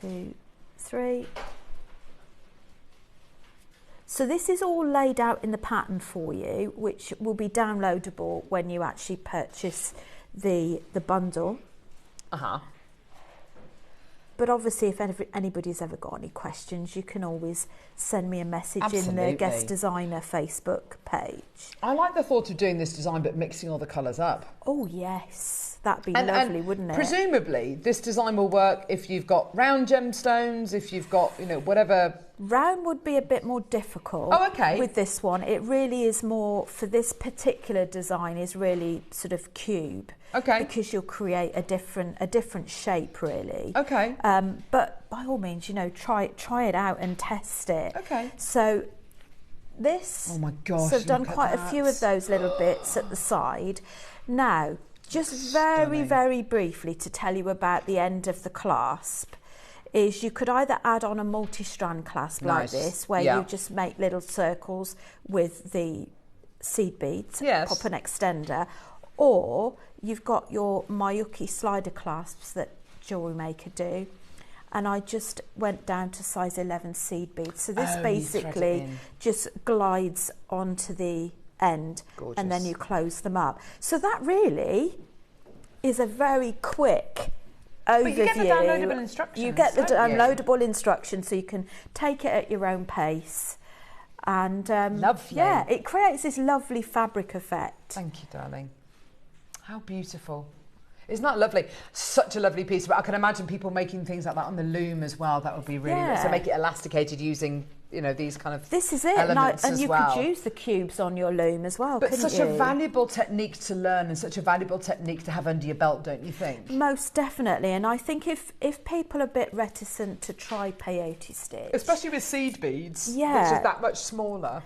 2, 3. So this is all laid out in the pattern for you, which will be downloadable when you actually purchase the bundle. But obviously, if anybody's ever got any questions, you can always send me a message in the Guest Designer Facebook page. I like the thought of doing this design but mixing all the colours up. Oh yes, that'd be lovely, wouldn't it? Presumably, this design will work if you've got round gemstones, if you've got, you know, whatever. Round would be a bit more difficult. Oh, okay. With this one, it really is more, for this particular design, is really sort of cube. Okay. Because you'll create a different shape, really. Okay. But by all means, you know, try it out and test it. Okay. So this. Oh my gosh! So I've done quite a few of those little bits at the side. Now, just very briefly to tell you about the end of the clasp, is you could either add on a multi-strand clasp like this, where you just make little circles with the seed beads, pop an extender, or you've got your Miyuki slider clasps that JewelleryMaker do, and I just went down to size 11 seed beads. So this basically just glides onto the end. Gorgeous. And then you close them up. So that really is a very quick overview. But you get the downloadable instructions. You get the downloadable instructions, so you can take it at your own pace. And lovely. Yeah, it creates this lovely fabric effect. Thank you, darling. How beautiful. Isn't that lovely? Such a lovely piece. But I can imagine people making things like that on the loom as well. That would be really nice. So make it elasticated using, you know, these kind of This is it. And you could use the cubes on your loom as well, but such a valuable technique to learn and such a valuable technique to have under your belt, don't you think? Most definitely. And I think if people are a bit reticent to try peyote stitch, especially with seed beads, which is that much smaller,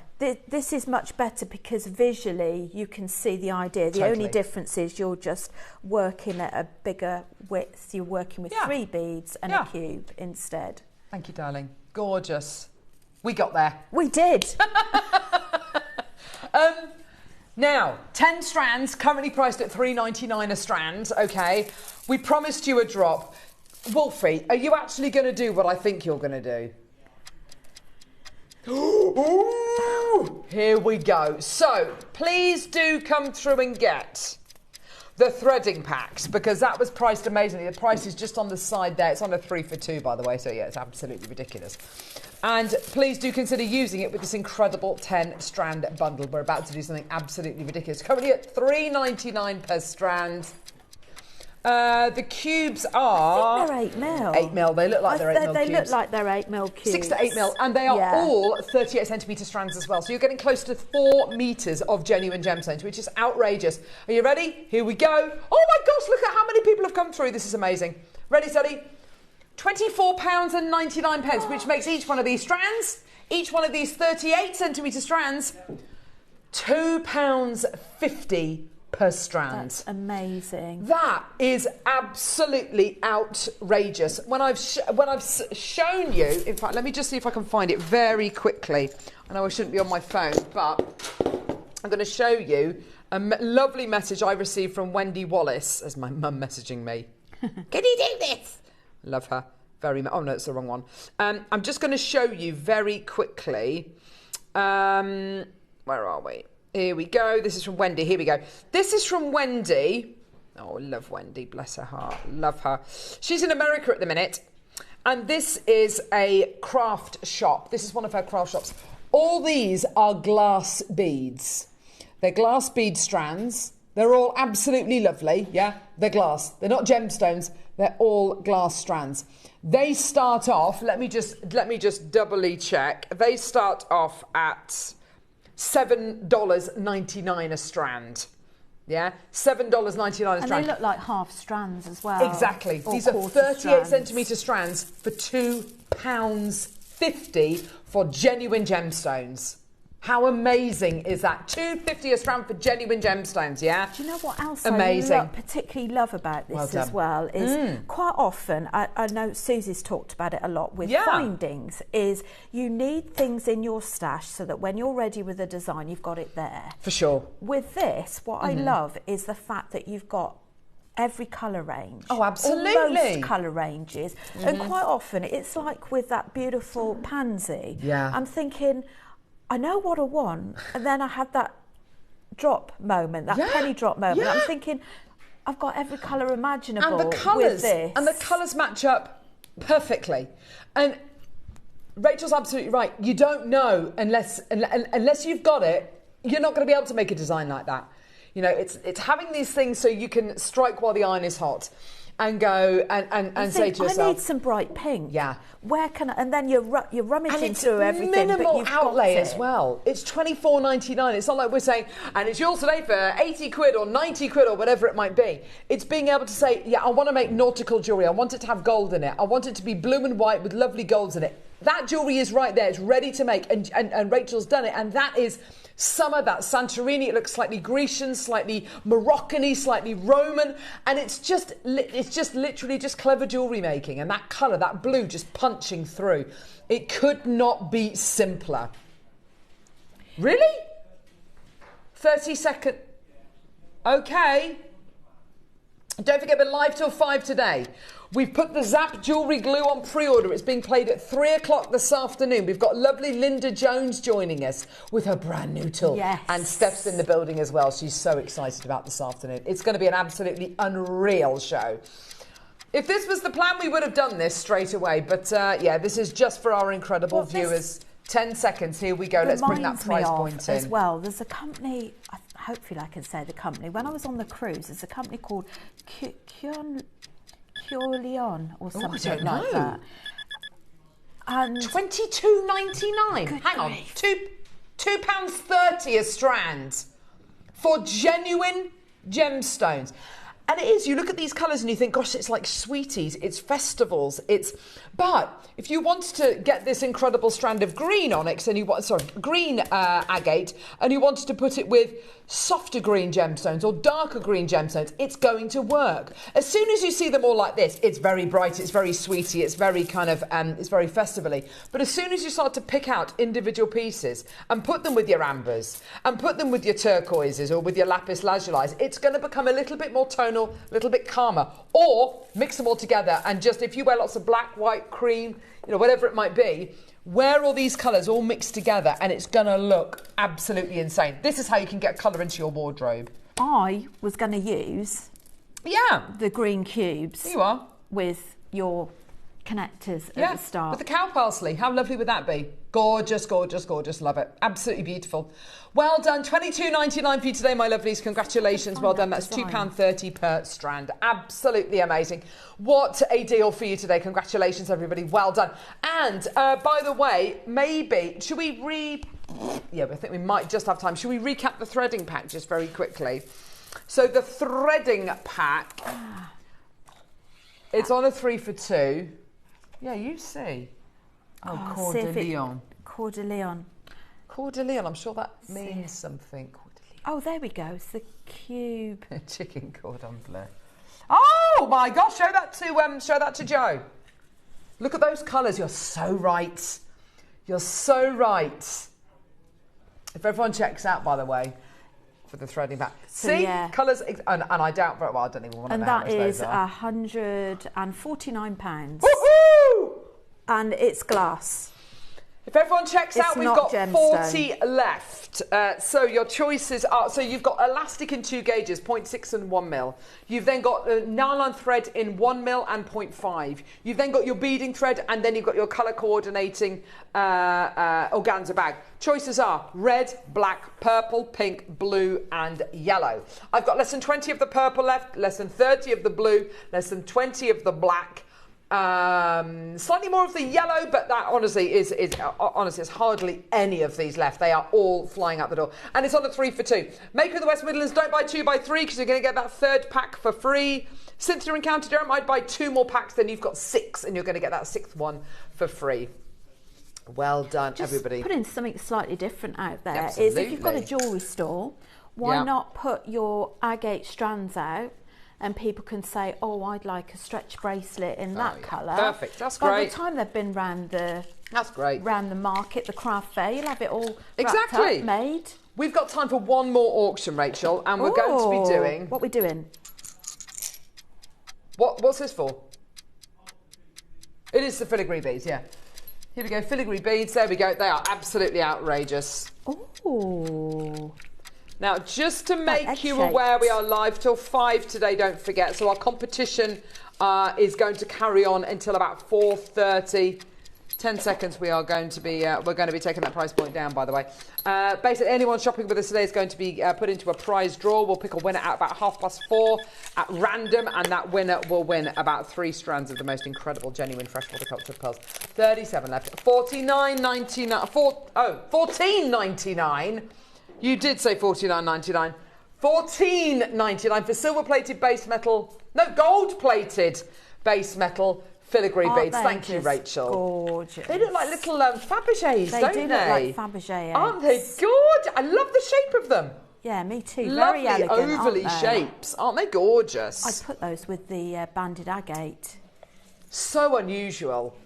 this is much better because visually you can see the idea. The only difference is you're just working at a bigger width. You're working with 3 beads and a cube instead. Thank you, darling. Gorgeous. We got there. We did. Now, 10 strands, currently priced at $3.99 a strand, okay? We promised you a drop. Wolfie, are you actually going to do what I think you're going to do? Ooh, here we go. So, please do come through and get the threading packs, because that was priced amazingly. The price is just on the side there. It's on a 3 for 2, by the way, so yeah, it's absolutely ridiculous. And please do consider using it with this incredible 10 strand bundle. We're about to do something absolutely ridiculous. Currently at $3.99 per strand. The cubes are... I think they're 8 mil. 8 mil. They look like they're 8 mil cubes. They look like they're 8 mil cubes. 6 to 8 mil. And they are all 38 centimetre strands as well. So you're getting close to 4 metres of genuine gemstones, which is outrageous. Are you ready? Here we go. Oh my gosh, look at how many people have come through. This is amazing. Ready, steady? £24.99, which makes each one of these strands, each one of these 38 centimetre strands, £2.50 per strand. That's amazing. That is absolutely outrageous. When I've shown you, in fact, let me just see if I can find it very quickly. I know I shouldn't be on my phone, but I'm going to show you a lovely message I received from Wendy Wallace, as my mum messaging me. Can you do this? Love her very much. Oh no, it's the wrong one. I'm just going to show you very quickly. Where are we? Here we go. This is from Wendy. Here we go. This is from Wendy. Oh, love Wendy. Bless her heart. Love her. She's in America at the minute. And this is a craft shop. This is one of her craft shops. All these are glass beads. They're glass bead strands. They're all absolutely lovely. Yeah, they're glass. They're not gemstones. They're all glass strands. They start off, let me just doubly check. They start off at $7.99 a strand. Yeah, $7.99 a strand. And they look like half strands as well. Exactly. These are 38 centimetre strands for £2.50 for genuine gemstones. How amazing is that? $2.50 a strand for genuine gemstones, yeah? Do you know what else amazing. I particularly love about this as well is quite often, I know Susie's talked about it a lot with findings, is you need things in your stash so that when you're ready with a design, you've got it there. For sure. With this, what I love is the fact that you've got every colour range. Oh, absolutely. Or most colour ranges. And quite often, it's like with that beautiful pansy. Yeah. I'm thinking, I know what I want, and then I had that drop moment, that penny drop moment. Yeah. I'm thinking, I've got every colour imaginable and the colours, with this. and the colours match up perfectly. And Rachel's absolutely right. You don't know unless you've got it. You're not going to be able to make a design like that. You know, it's having these things so you can strike while the iron is hot. And go and say to yourself, I need some bright pink. Yeah. Where can I? And then you're rummaging through everything. Minimal but you've outlay got as well. It's $24.99. It's not like we're saying, and it's yours today for 80 quid or 90 quid or whatever it might be. It's being able to say, yeah, I want to make nautical jewellery. I want it to have gold in it. I want it to be blue and white with lovely golds in it. That jewellery is right there. It's ready to make, and Rachel's done it. And that is summer, that Santorini. It looks slightly Grecian, slightly Moroccan-y, slightly Roman, and it's just literally just clever jewellery making, and that colour, that blue, just punching through. It could not be simpler. Really? 30 seconds. Okay. Don't forget, we're live till 5 today. We've put the Zap Jewellery Glue on pre-order. It's being played at 3 o'clock this afternoon. We've got lovely Linda Jones joining us with her brand new tool. Yes. And Steph's in the building as well. She's so excited about this afternoon. It's going to be an absolutely unreal show. If this was the plan, we would have done this straight away. But yeah, this is just for our incredible viewers. 10 seconds. Here we go. Let's bring that price point in. As well, there's a company, I hopefully I can say the company. When I was on the cruise, there's a company called Leon or something like that. And £22.99. Hang on, £2.30 a strand for genuine gemstones. And it is, you look at these colours and you think, gosh, it's like sweeties, it's festivals, but if you want to get this incredible strand of green onyx and you want, green agate, and you wanted to put it with softer green gemstones or darker green gemstones, it's going to work. As soon as you see them all like this, it's very bright, it's very sweety, it's very kind of, it's very festivally. But as soon as you start to pick out individual pieces and put them with your ambers and put them with your turquoises or with your lapis lazulis, it's going to become a little bit more tonal, a little bit calmer. Or mix them all together and just, if you wear lots of black, white, cream, you know, whatever it might be, wear all these colours all mixed together and it's going to look absolutely insane. This is how you can get colour into your wardrobe. I was going to use the green cubes. Here you are. With your connectors at the start. With the cow parsley. How lovely would that be? Gorgeous, gorgeous, gorgeous. Love it. Absolutely beautiful. Well done. £22.99 for you today, my lovelies. Congratulations. Well done. That's £2.30 per strand. Absolutely amazing. What a deal for you today. Congratulations, everybody. Well done. And by the way, maybe, should we I think we might just have time. Should we recap the threading pack just very quickly? So the threading pack, it's on a 3 for 2. Yeah, you see. Oh, Coeur de Lion. Coeur de Lion. Coeur de Lion, I'm sure that means something. Oh, there we go. It's the cube. Chicken cordon bleu. Oh my gosh! Show that to Joe. Look at those colours. You're so right. You're so right. If everyone checks out, by the way, for the threading back. See, colours, and I doubt very well. I don't even want to know how much those are. And that is £149. Woohoo! And it's glass. If everyone checks out, we've got 40 left. So your choices are, so you've got elastic in 2 gauges, 0.6 and 1 mil. You've then got nylon thread in 1 mil and 0.5. You've then got your beading thread, and then you've got your colour coordinating organza bag. Choices are red, black, purple, pink, blue and yellow. I've got less than 20 of the purple left, less than 30 of the blue, less than 20 of the black. Slightly more of the yellow, but that honestly is hardly any of these left. They are all flying out the door, and it's on a 3 for 2. Maker of the West Midlands, don't buy 2, buy 3 because you're going to get that 3rd pack for free. Cynthia and County Durham, I'd buy 2 more packs, then you've got 6, and you're going to get that 6th one for free. Well done, everybody. Putting something slightly different out there Absolutely. is if you've got a jewellery store, why not put your agate strands out? And people can say, oh, I'd like a stretch bracelet in that colour. Perfect, that's great. By the time they've been round the market, the craft fair, you'll have it all wrapped up, made. We've got time for one more auction, Rachel, and we're going to be doing... What are we doing? What's this for? It is the filigree beads, yeah. Here we go, filigree beads, there we go. They are absolutely outrageous. Oh. Now, just to make you aware, we are live till 5 today, don't forget. So our competition is going to carry on until about 4:30. 10 seconds, we're going to be taking that price point down, by the way. Basically, anyone shopping with us today is going to be put into a prize draw. We'll pick a winner at about 4:30 at random, and that winner will win about 3 strands of the most incredible, genuine freshwater cultured pearls. 37 left. $49.99. $14.99. You did say $49.99. $14.99 for silver-plated base metal. No, gold-plated base metal filigree beads. Thank you, Rachel. Gorgeous. They look like little Fabergés, don't they? They do look like Fabergé eggs. Aren't they gorgeous? I love the shape of them. Yeah, me too. Lovely, very elegant, ovally shapes. Aren't they gorgeous? I put those with the banded agate. So unusual.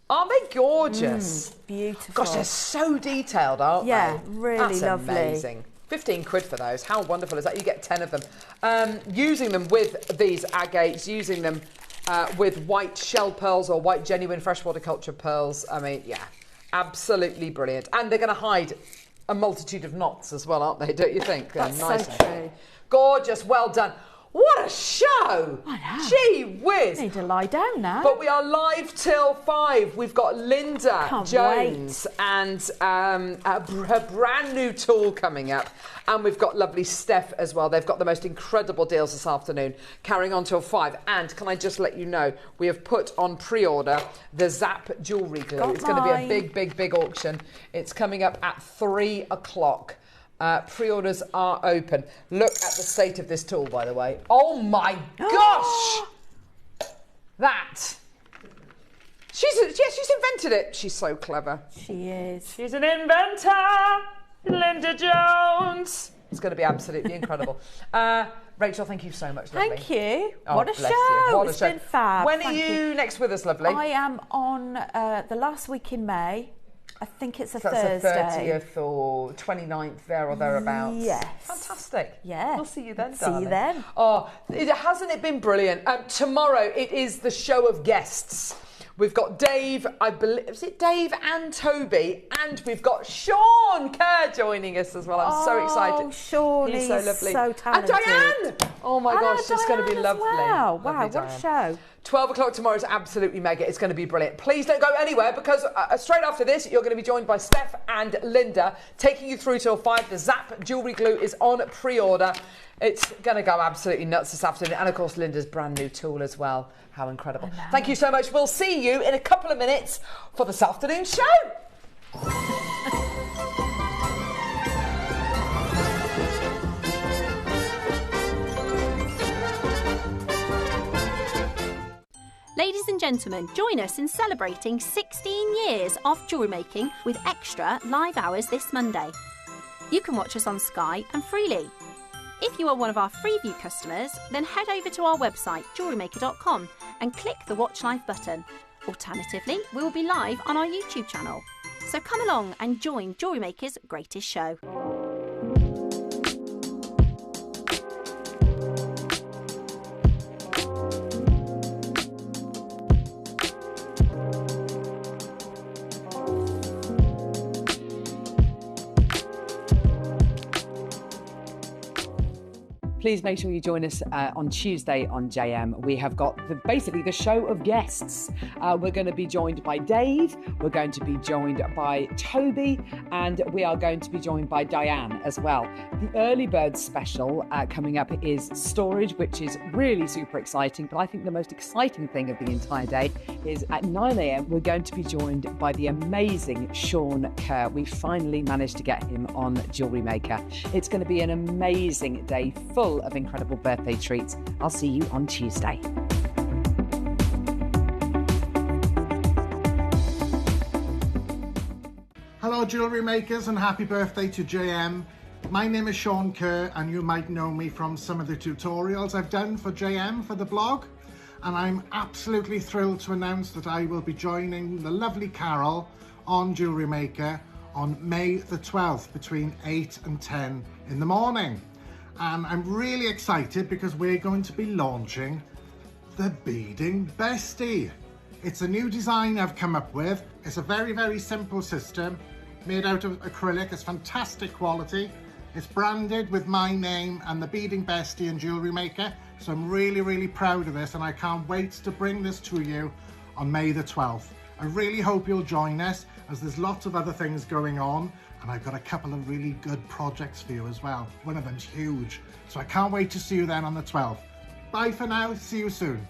Aren't they gorgeous? Beautiful. Gosh, they're so detailed, aren't they? Yeah, really lovely. That's amazing. 15 quid for those. How wonderful is that? You get 10 of them. Using them with these agates, using them with white shell pearls or white genuine freshwater culture pearls. I mean, yeah, absolutely brilliant. And they're going to hide a multitude of knots as well, aren't they? Don't you think? That's nice so true. Gorgeous. Well done. What a show! I know. Gee whiz! Need to lie down now. But we are live till 5. We've got Linda Can't Jones and her brand new tool coming up. And we've got lovely Steph as well. They've got the most incredible deals this afternoon, carrying on till 5. And can I just let you know, we have put on pre-order the Zap jewellery glue. It's going to be a big auction. It's coming up at 3 o'clock. Pre-orders are open. Look at the state of this tool, by the way. Oh my gosh! That. She's invented it. She's so clever. She is. She's an inventor, Linda Jones. It's going to be absolutely incredible. Rachel, thank you so much, lovely. Thank you. Oh, what a bless show. You. What it's a show. Been fab. When are you next with us, lovely? I am on the last week in May. I think it's a Thursday. That's the 30th or 29th, there or thereabouts. Yes. Fantastic. Yeah. We'll see you then, See darling. you then. Oh, hasn't it been brilliant? Tomorrow it is the show of guests. We've got Dave, I believe, is it Dave and Toby? And we've got Sean Kerr joining us as well. I'm so excited. Oh, Sean, he's so lovely. So talented. And Diane! Oh my gosh, it's going to be lovely. Wow, Lovely, what a Diane. show. 12 o'clock tomorrow is absolutely mega. It's going to be brilliant. Please don't go anywhere because straight after this, you're going to be joined by Steph and Linda, taking you through till 5. The Zap jewellery glue is on pre-order. It's going to go absolutely nuts this afternoon. And of course, Linda's brand new tool as well. How incredible. Thank you so much. We'll see you in a couple of minutes for this afternoon show. Ladies and gentlemen, join us in celebrating 16 years of jewellery making with extra live hours this Monday. You can watch us on Sky and freely. If you are one of our Freeview customers, then head over to our website, JewelleryMaker.com, and click the Watch Live button. Alternatively, we will be live on our YouTube channel. So come along and join Jewellery Maker's greatest show. Please make sure you join us on Tuesday on JM. We have got basically the show of guests. We're going to be joined by Dave, we're going to be joined by Toby, and we are going to be joined by Diane as well. The early bird special coming up is storage, which is really super exciting, but I think the most exciting thing of the entire day is at 9 a.m. we're going to be joined by the amazing Sean Kerr. We finally managed to get him on Jewellery Maker. It's going to be an amazing day full of incredible birthday treats. I'll see you on Tuesday. Hello jewellery makers and happy birthday to JM. My name is Sean Kerr and you might know me from some of the tutorials I've done for JM for the blog. And I'm absolutely thrilled to announce that I will be joining the lovely Carol on Jewellery Maker on May the 12th between 8 and 10 in the morning. And I'm really excited because we're going to be launching the Beading Bestie. It's a new design I've come up with. It's a very simple system made out of acrylic. It's fantastic quality. It's branded with my name and the Beading Bestie and Jewellery Maker. So I'm really proud of this and I can't wait to bring this to you on May the 12th. I really hope you'll join us as there's lots of other things going on. And I've got a couple of really good projects for you as well. One of them's huge. So I can't wait to see you then on the 12th. Bye for now, see you soon.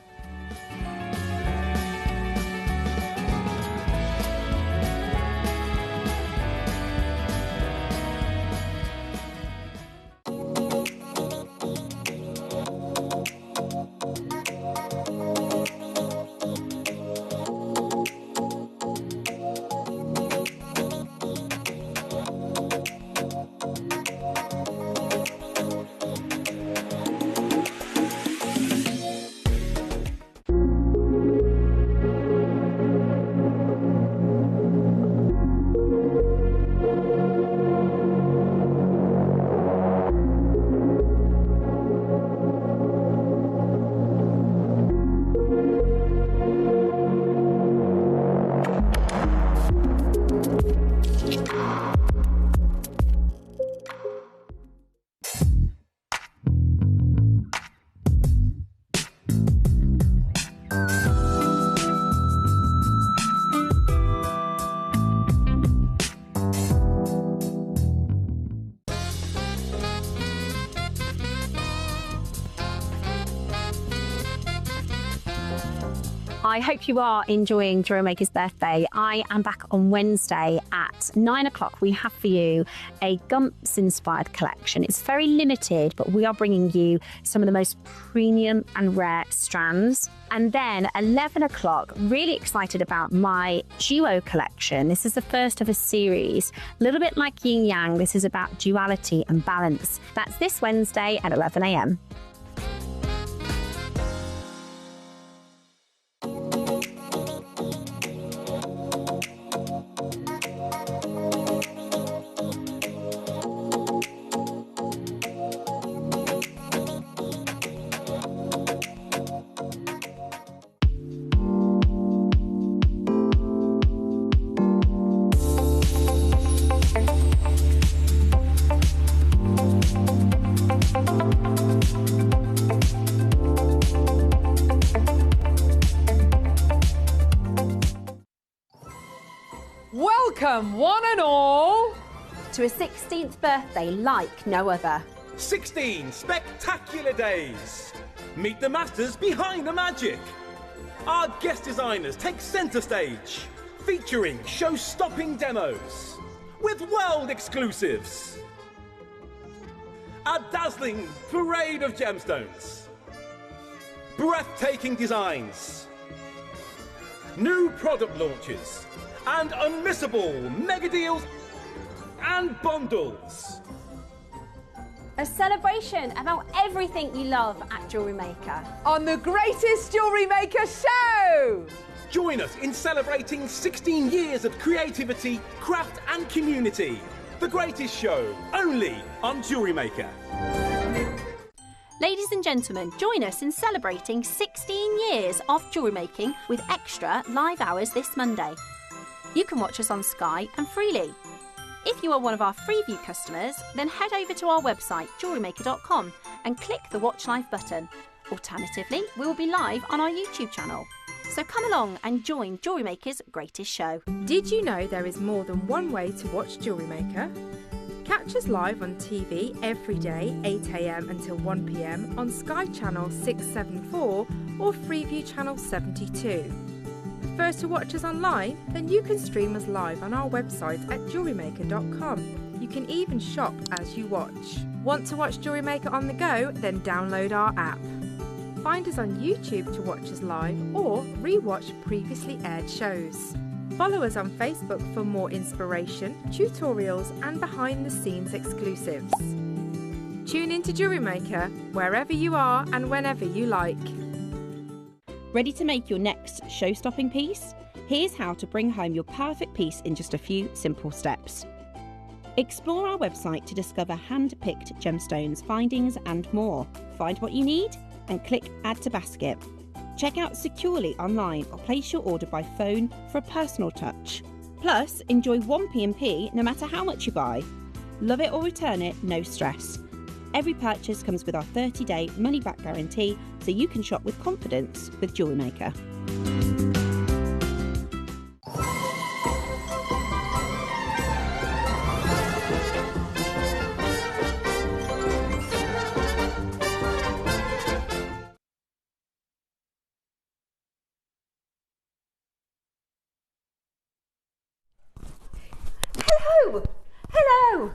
I hope you are enjoying JewelleryMaker's birthday. I am back on Wednesday at 9 o'clock. We have for you a Gumps-inspired collection. It's very limited, but we are bringing you some of the most premium and rare strands. And then 11 o'clock, really excited about my duo collection. This is the first of a series. A little bit like yin yang, this is about duality and balance. That's this Wednesday at 11 a.m. Welcome, one and all, to a 16th birthday like no other. 16 spectacular days. Meet the masters behind the magic. Our guest designers take centre stage, featuring show-stopping demos with world exclusives. A dazzling parade of gemstones, breathtaking designs, new product launches, and unmissable mega deals and bundles. A celebration about everything you love at JewelleryMaker. On the greatest JewelleryMaker show! Join us in celebrating 16 years of creativity, craft and community. The greatest show, only on JewelleryMaker. Ladies and gentlemen, join us in celebrating 16 years of jewellery making with extra live hours this Monday. You can watch us on Sky and freely. If you are one of our Freeview customers, then head over to our website, JewelleryMaker.com, and click the Watch Live button. Alternatively, we will be live on our YouTube channel. So come along and join JewelleryMaker's greatest show. Did you know there is more than one way to watch JewelleryMaker? Catch us live on TV every day, 8 a.m. until 1 p.m. on Sky Channel 674 or Freeview Channel 72. Prefer to watch us online? Then you can stream us live on our website at JewelleryMaker.com. You can even shop as you watch. Want to watch JewelleryMaker on the go? Then download our app. Find us on YouTube to watch us live or re-watch previously aired shows. Follow us on Facebook for more inspiration, tutorials and behind-the-scenes exclusives. Tune in to JewelleryMaker wherever you are and whenever you like. Ready to make your next show-stopping piece? Here's how to bring home your perfect piece in just a few simple steps. Explore our website to discover hand-picked gemstones, findings and more. Find what you need and click Add to Basket. Check out securely online or place your order by phone for a personal touch. Plus, enjoy 1p&p no matter how much you buy. Love it or return it, no stress. Every purchase comes with our 30-day money-back guarantee, so you can shop with confidence with JewelleryMaker. Hello! Hello!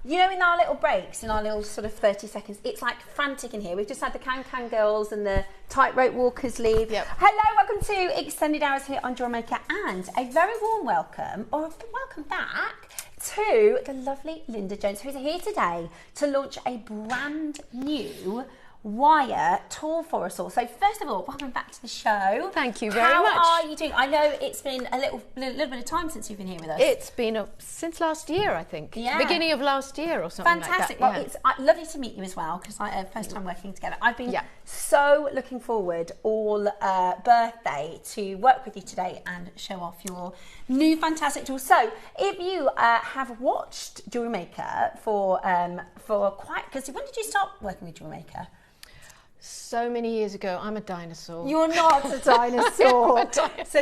You know, in our little breaks, in our little sort of 30 seconds, it's like frantic in here. We've just had the Can girls and the tightrope walkers leave. Yep. Hello, welcome to Extended Hours here on JewelleryMaker, and a very warm welcome, or a welcome back, to the lovely Linda Jones, who's here today to launch a brand new wire tool for us all. So first of all, welcome back to the show. Thank you very much. How are you doing? I know it's been a little bit of time since you've been here with us. It's been since last year, I think. Yeah. Beginning of last year or something Fantastic. like that. Well, it's lovely to meet you as well, because first time working together. I've been so looking forward all birthday to work with you today and show off your new fantastic tools. So if you have watched JewelleryMaker for quite, because when did you start working with JewelleryMaker? So many years ago. I'm a dinosaur. You're not a dinosaur. So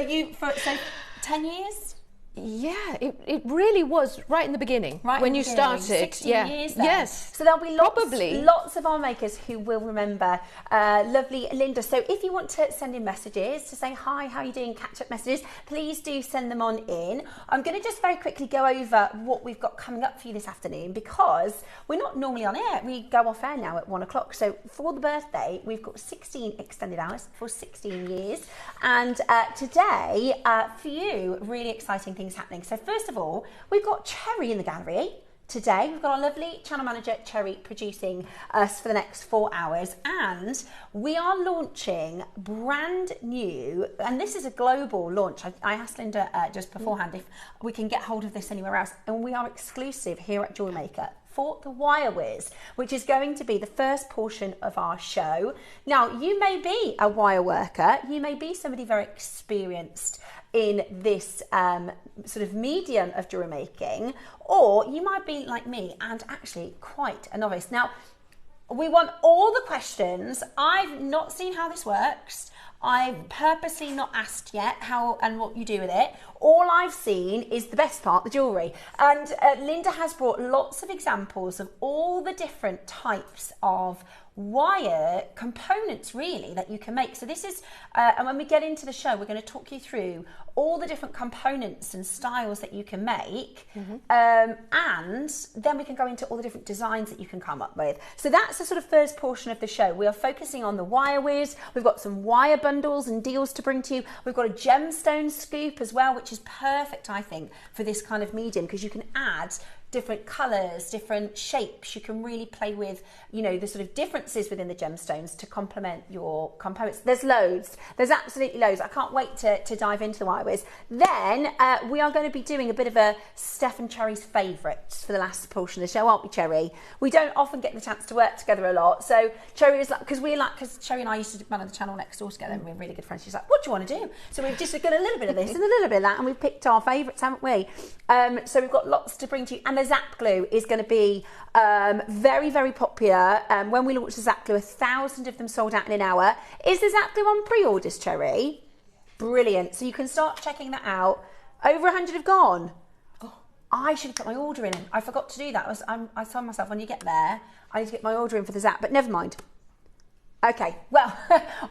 10 years? Yeah, it really was right in the beginning, when you started. 16 years then. Yes. So there'll be lots of our makers who will remember lovely Linda. So if you want to send in messages to say hi, how are you doing, catch up messages, please do send them on in. I'm going to just very quickly go over what we've got coming up for you this afternoon, because we're not normally on air. We go off air now at 1 o'clock. So for the birthday, we've got 16 extended hours for 16 years. And today, for you, really exciting things happening. So first of all, we've got Cherry in the gallery today. We've got our lovely channel manager Cherry producing us for the next 4 hours, and we are launching brand new, and this is a global launch. I asked Linda just beforehand if we can get hold of this anywhere else, and we are exclusive here at JewelleryMaker for the wire whiz, which is going to be the first portion of our show. Now, you may be a wire worker, you may be somebody very experienced in this sort of medium of jewellery making, or you might be like me and actually quite a novice. Now, we want all the questions. I've not seen how this works. I've purposely not asked yet how and what you do with it. All I've seen is the best part, the jewellery. And Linda has brought lots of examples of all the different types of wire components really that you can make. So this is, and when we get into the show, we're going to talk you through all the different components and styles that you can make, and then we can go into all the different designs that you can come up with. So that's the sort of first portion of the show. We are focusing on the wire whiz. We've got some wire bundles and deals to bring to you. We've got a gemstone scoop as well, which is perfect, I think, for this kind of medium, because you can add different colours, different shapes. You can really play with, you know, the sort of differences within the gemstones to complement your components. There's loads. There's absolutely loads. I can't wait to dive into the wire whiz. Then we are going to be doing a bit of a Steph and Cherry's favourites for the last portion of the show, aren't we, Cherry? We don't often get the chance to work together a lot. So Cherry is like, because Cherry and I used to run the channel next door together and we're really good friends. She's like, what do you want to do? So we've just got a little bit of this and a little bit of that, and we've picked our favourites, haven't we? So we've got lots to bring to you. And the Zap Glue is going to be very, very popular. When we launched the Zap Glue, 1,000 of them sold out in an hour. Is the Zap Glue on pre-orders, Cherry? Brilliant. So you can start checking that out. Over 100 have gone. Oh, I should have put my order in. I forgot to do that. I told myself when you get there, I need to get my order in for the Zap, but never mind. Okay, well,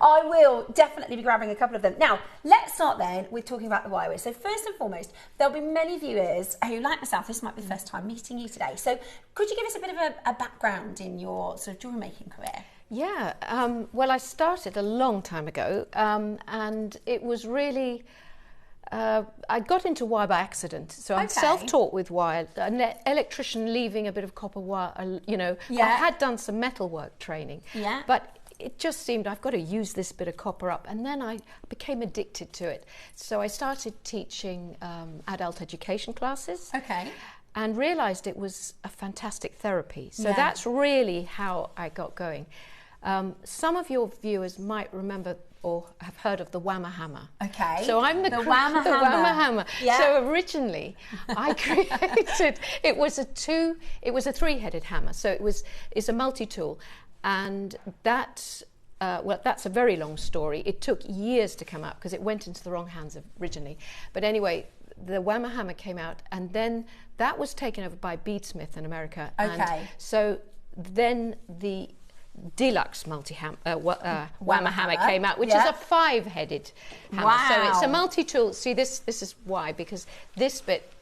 I will definitely be grabbing a couple of them. Now, let's start then with talking about the wire whiz. So first and foremost, there'll be many viewers who, like myself, this might be the first time meeting you today. So could you give us a bit of a background in your sort of jewellery making career? Yeah, well, I started a long time ago, and it was really... I got into wire by accident, so I'm self-taught with wire. An electrician leaving a bit of copper wire, you know. Yeah. I had done some metalwork training, but it just seemed I've got to use this bit of copper up, and then I became addicted to it. So I started teaching adult education classes. Okay. And realised it was a fantastic therapy. So that's really how I got going. Some of your viewers might remember or have heard of the Whammer hammer. Okay. So I'm the Whammer hammer. Yeah. So originally I created, it was a three-headed hammer. So it's a multi-tool, and that's a very long story. It took years to come out because it went into the wrong hands originally. But anyway, the Whammer hammer came out, and then that was taken over by Beadsmith in America. Okay. And so then the deluxe Whammer hammer came out, which is a 5-headed hammer. Wow. So it's a multi-tool. See, this is why, because this bit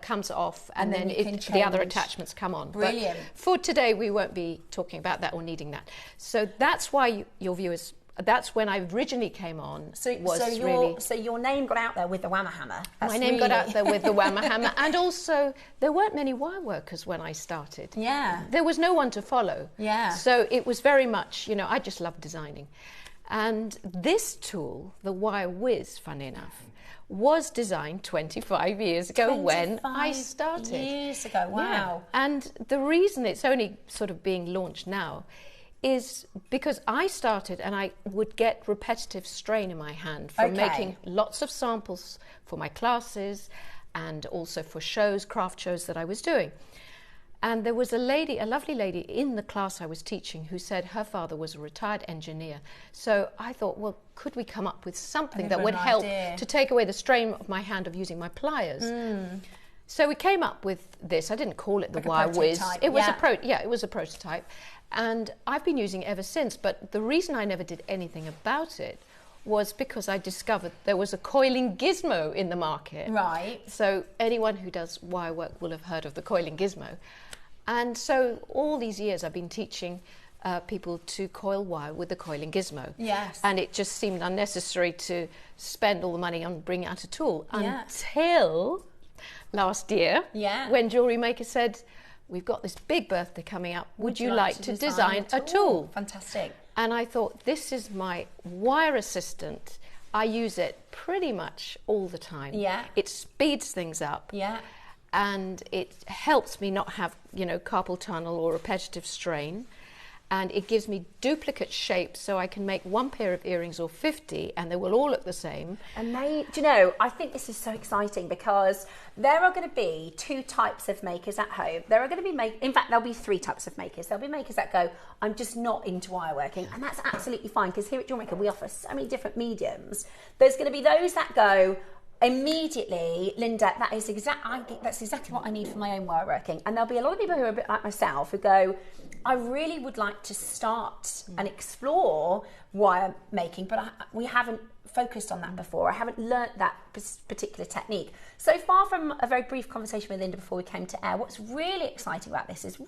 comes off and then the other attachments come on. Brilliant. But for today, we won't be talking about that or needing that. So that's why your viewers... That's when I originally came on. So your name got out there with the Whammer hammer. My name got out there with the Whammer hammer, and also there weren't many wire workers when I started. Yeah, there was no one to follow. Yeah, so it was very much, you know, I just loved designing, and this tool, the wire whiz, funny enough, was designed 25 years ago when I started. Years ago, wow! Yeah. And the reason it's only sort of being launched now is because I started and I would get repetitive strain in my hand from making lots of samples for my classes and also for shows, craft shows that I was doing. And there was a lovely lady in the class I was teaching who said her father was a retired engineer. So I thought, well, could we come up with something that would help to take away the strain of my hand of using my pliers? So we came up with this. I didn't call it the Wire Whiz. It was it was a prototype. And I've been using it ever since. But the reason I never did anything about it was because I discovered there was a coiling gizmo in the market. Right. So anyone who does wire work will have heard of the coiling gizmo. And so all these years I've been teaching people to coil wire with the coiling gizmo. Yes. And it just seemed unnecessary to spend all the money on bringing out a tool until last year when JewelleryMaker said, we've got this big birthday coming up. Would you like to design a tool? Fantastic. And I thought, this is my wire assistant. I use it pretty much all the time. Yeah. It speeds things up. Yeah. And it helps me not have, carpal tunnel or repetitive strain. And it gives me duplicate shapes so I can make one pair of earrings or 50 and they will all look the same. And I think this is so exciting because there are going to be two types of makers at home. There are going to be in fact, there'll be three types of makers. There'll be makers that go, I'm just not into wire working, and that's absolutely fine because here at JewelleryMaker we offer so many different mediums. There's going to be those that go, immediately, Linda, that's exactly what I need for my own wire working. And there'll be a lot of people who are a bit like myself who go, I really would like to start and explore wire making, but we haven't focused on that before. I haven't learnt that particular technique. So far from a very brief conversation with Linda before we came to air, what's really exciting about this is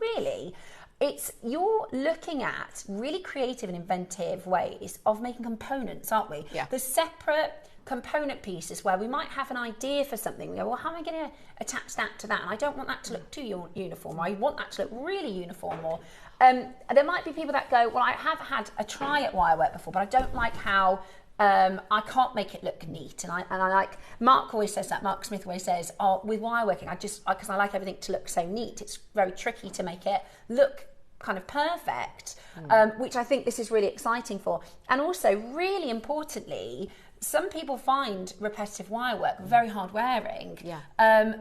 you're looking at really creative and inventive ways of making components, aren't we? Yeah. The separate component pieces where we might have an idea for something. We go, well, how am I going to attach that to that? And I don't want that to look too uniform. I want that to look really uniform. Or there might be people that go, well, I have had a try at wire work before, but I don't like how I can't make it look neat. And I like, Mark always says that, Mark Smith always says, with wire working, because I like everything to look so neat, it's very tricky to make it look kind of perfect, which I think this is really exciting for. And also, really importantly, some people find repetitive wire work very hard wearing,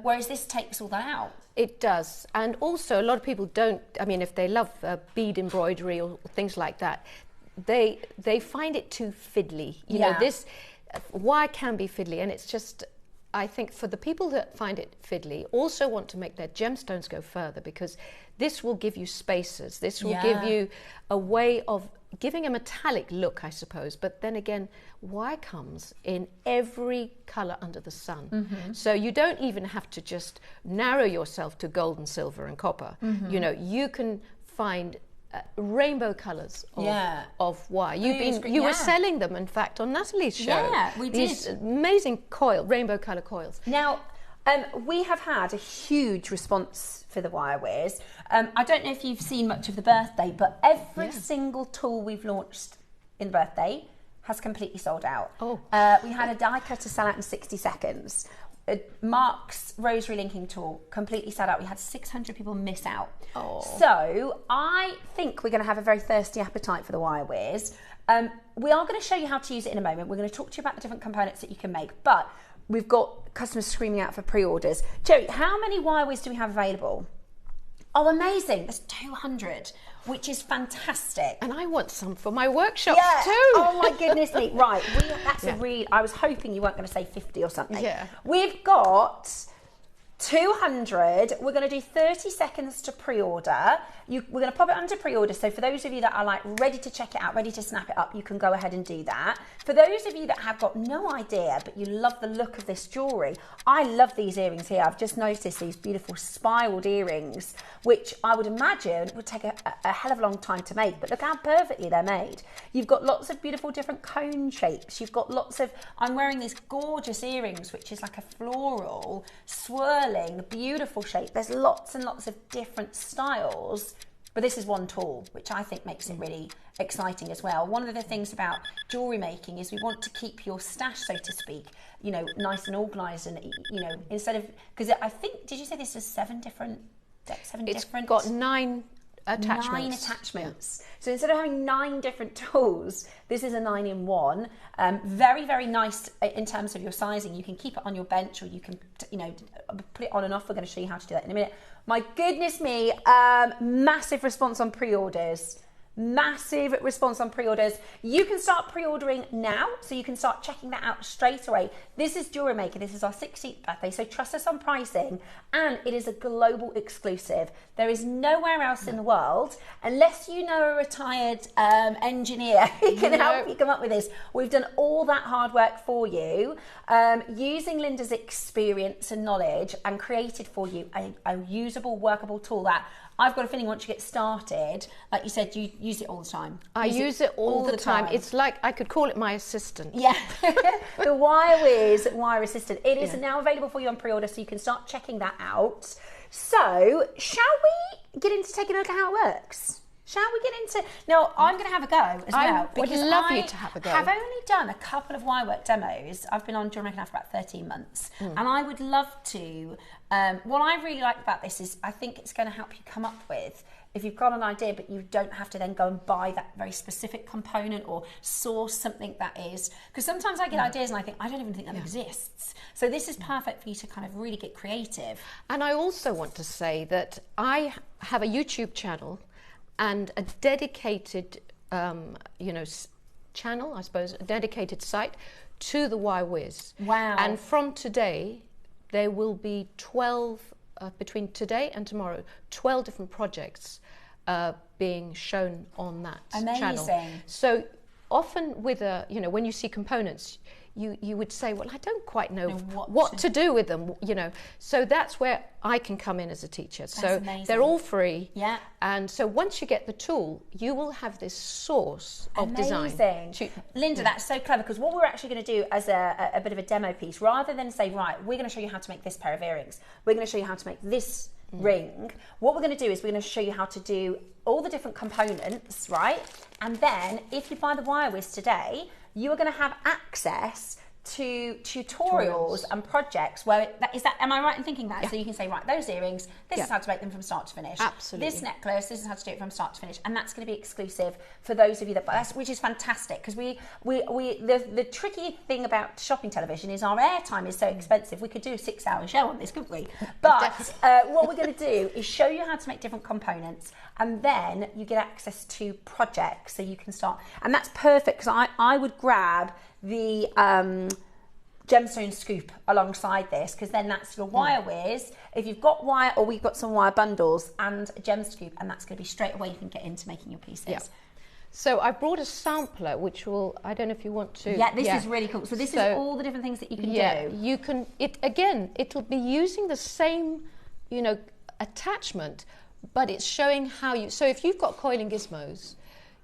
whereas this takes all that out. It does. And also, a lot of people don't, if they love bead embroidery or things like that, they find it too fiddly. You know, this wire can be fiddly, and it's just, I think for the people that find it fiddly, also want to make their gemstones go further, because this will give you spaces. This will give you a way of giving a metallic look, I suppose. But then again, wire comes in every colour under the sun. Mm-hmm. So you don't even have to just narrow yourself to gold and silver and copper. Mm-hmm. You know, you can find rainbow colours of wire. You were selling them, in fact, on Natalie's show. Yeah, we did. These amazing rainbow colour coils. Now, we have had a huge response for the wire wares. I don't know if you've seen much of the birthday, but every single tool we've launched in the birthday has completely sold out. Oh. We had a die cutter sell out in 60 seconds. Mark's rosary linking tool completely sold out. We had 600 people miss out. Oh. So I think we're going to have a very thirsty appetite for the wire wares. We are going to show you how to use it in a moment. We're going to talk to you about the different components that you can make, but we've got customers screaming out for pre-orders. Jerry, how many wire wares do we have available? Oh, amazing. There's 200, which is fantastic. And I want some for my workshop too. Oh my goodness me. Right, I was hoping you weren't going to say 50 or something. Yeah. We've got 200. We're going to do 30 seconds to pre-order. We're going to pop it under pre-order. So for those of you that are like ready to check it out, ready to snap it up, you can go ahead and do that. For those of you that have got no idea, but you love the look of this jewellery, I love these earrings here. I've just noticed these beautiful spiraled earrings, which I would imagine would take a hell of a long time to make, but look how perfectly they're made. You've got lots of beautiful different cone shapes. You've got lots of, I'm wearing these gorgeous earrings, which is like a floral, swirling, beautiful shape. There's lots and lots of different styles. But this is one tool, which I think makes it really exciting as well. One of the things about jewellery making is we want to keep your stash, so to speak, you know, nice and organised, and, you know, instead of, because I think, did you say this is 7 different? It's got 9 attachments. 9 attachments. Yeah. So instead of having 9 different tools, this is a 9-in-1. Very, very nice in terms of your sizing. You can keep it on your bench, or you can, put it on and off. We're going to show you how to do that in a minute. My goodness me, massive response on pre-orders. Massive response on pre-orders. You can start pre-ordering now, so you can start checking that out straight away. This is JewelleryMaker. This is our 16th birthday, so trust us on pricing, and it is a global exclusive. There is nowhere else in the world, unless you know a retired engineer who can help you come up with this. We've done all that hard work for you, using Linda's experience and knowledge, and created for you a usable, workable tool that I've got a feeling once you get started, like you said, you use it all the time. I use it all the time. It's like I could call it my assistant. Yeah, the Wirewiz Wire Assistant. It is now available for you on pre-order, so you can start checking that out. So, shall we get into taking a look at how it works? Shall we get into... No, I'm going to have a go as well. I would love you to have a go. I've only done a couple of wirework demos. I've been on JewelleryMaker now for about 13 months. And I would love to... what I really like about this is I think it's going to help you come up with, if you've got an idea, but you don't have to then go and buy that very specific component or source something that is... Because sometimes I get ideas and I think, I don't even think that exists. So this is perfect for you to kind of really get creative. And I also want to say that I have a YouTube channel and a dedicated, channel, I suppose, a dedicated site to the Wirewiz. Wow. And from today, there will be 12, between today and tomorrow, 12 different projects being shown on that channel. Amazing. So often with when you see components, you would say, well, I don't quite know what to do with them, So that's where I can come in as a teacher. So they're all free. Yeah. And so once you get the tool, you will have this source of design. Amazing. Linda, that's so clever, because what we're actually going to do as a bit of a demo piece, rather than say, right, we're going to show you how to make this pair of earrings, we're going to show you how to make this ring, what we're going to do is we're going to show you how to do all the different components, right? And then if you buy the Wirewiz today, you are going to have access to tutorials and projects where am I right in thinking that? So you can say, right, those earrings, this is how to make them from start to finish. Absolutely. This necklace, this is how to do it from start to finish, and that's going to be exclusive for those of you that buy us, which is fantastic, because the tricky thing about shopping television is our airtime is so expensive. We could do a 6-hour show on this, couldn't we? But what we're going to do is show you how to make different components, and then you get access to projects, so you can start, and that's perfect, because I would grab the gemstone scoop alongside this, because then that's your Wirewiz. If you've got wire, or we've got some wire bundles and a gem scoop, and that's going to be straight away you can get into making your pieces. Yeah. So I brought a sampler, which will, I don't know if you want to. Yeah, this is really cool. So this is all the different things that you can do. You can, it'll be using the same, attachment, but it's showing how you, so if you've got coiling gizmos,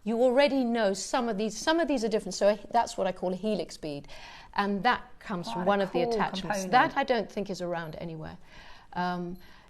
you already know some of these are different. So that's what I call a helix bead. And that comes from one of the attachments. That I don't think is around anywhere.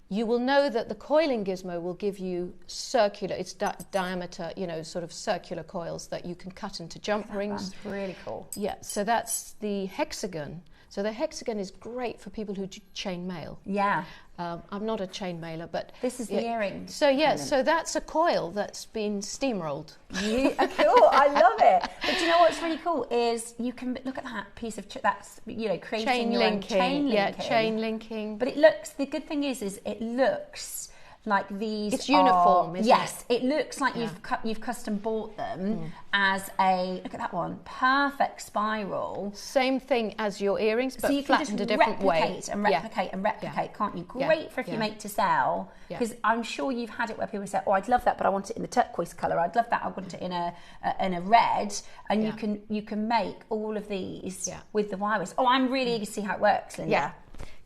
You will know that the coiling gizmo will give you circular, it's diameter, sort of circular coils that you can cut into jump rings. That's really cool. Yeah, so that's the hexagon. So the hexagon is great for people who chain mail. Yeah. I'm not a chain mailer, but... This is the earring. So so that's a coil that's been steamrolled. Cool, I love it. But do you know what's really cool is you can look at that piece of, that's, creating chain your linking. Own chain linking. Yeah, chain linking. But it looks, the good thing is it looks like these It's uniform, isn't it? Yes, it looks like you've custom bought them as a, look at that one, perfect spiral. Same thing as your earrings, but so you can flattened just a different way. replicate, can't you? Great for if you make to sell, because I'm sure you've had it where people say, oh, I'd love that, but I want it in the turquoise colour. I'd love that, I want it in a red, and you can make all of these with the Wirewiz. Oh, I'm really eager to see how it works, Linda. Yeah,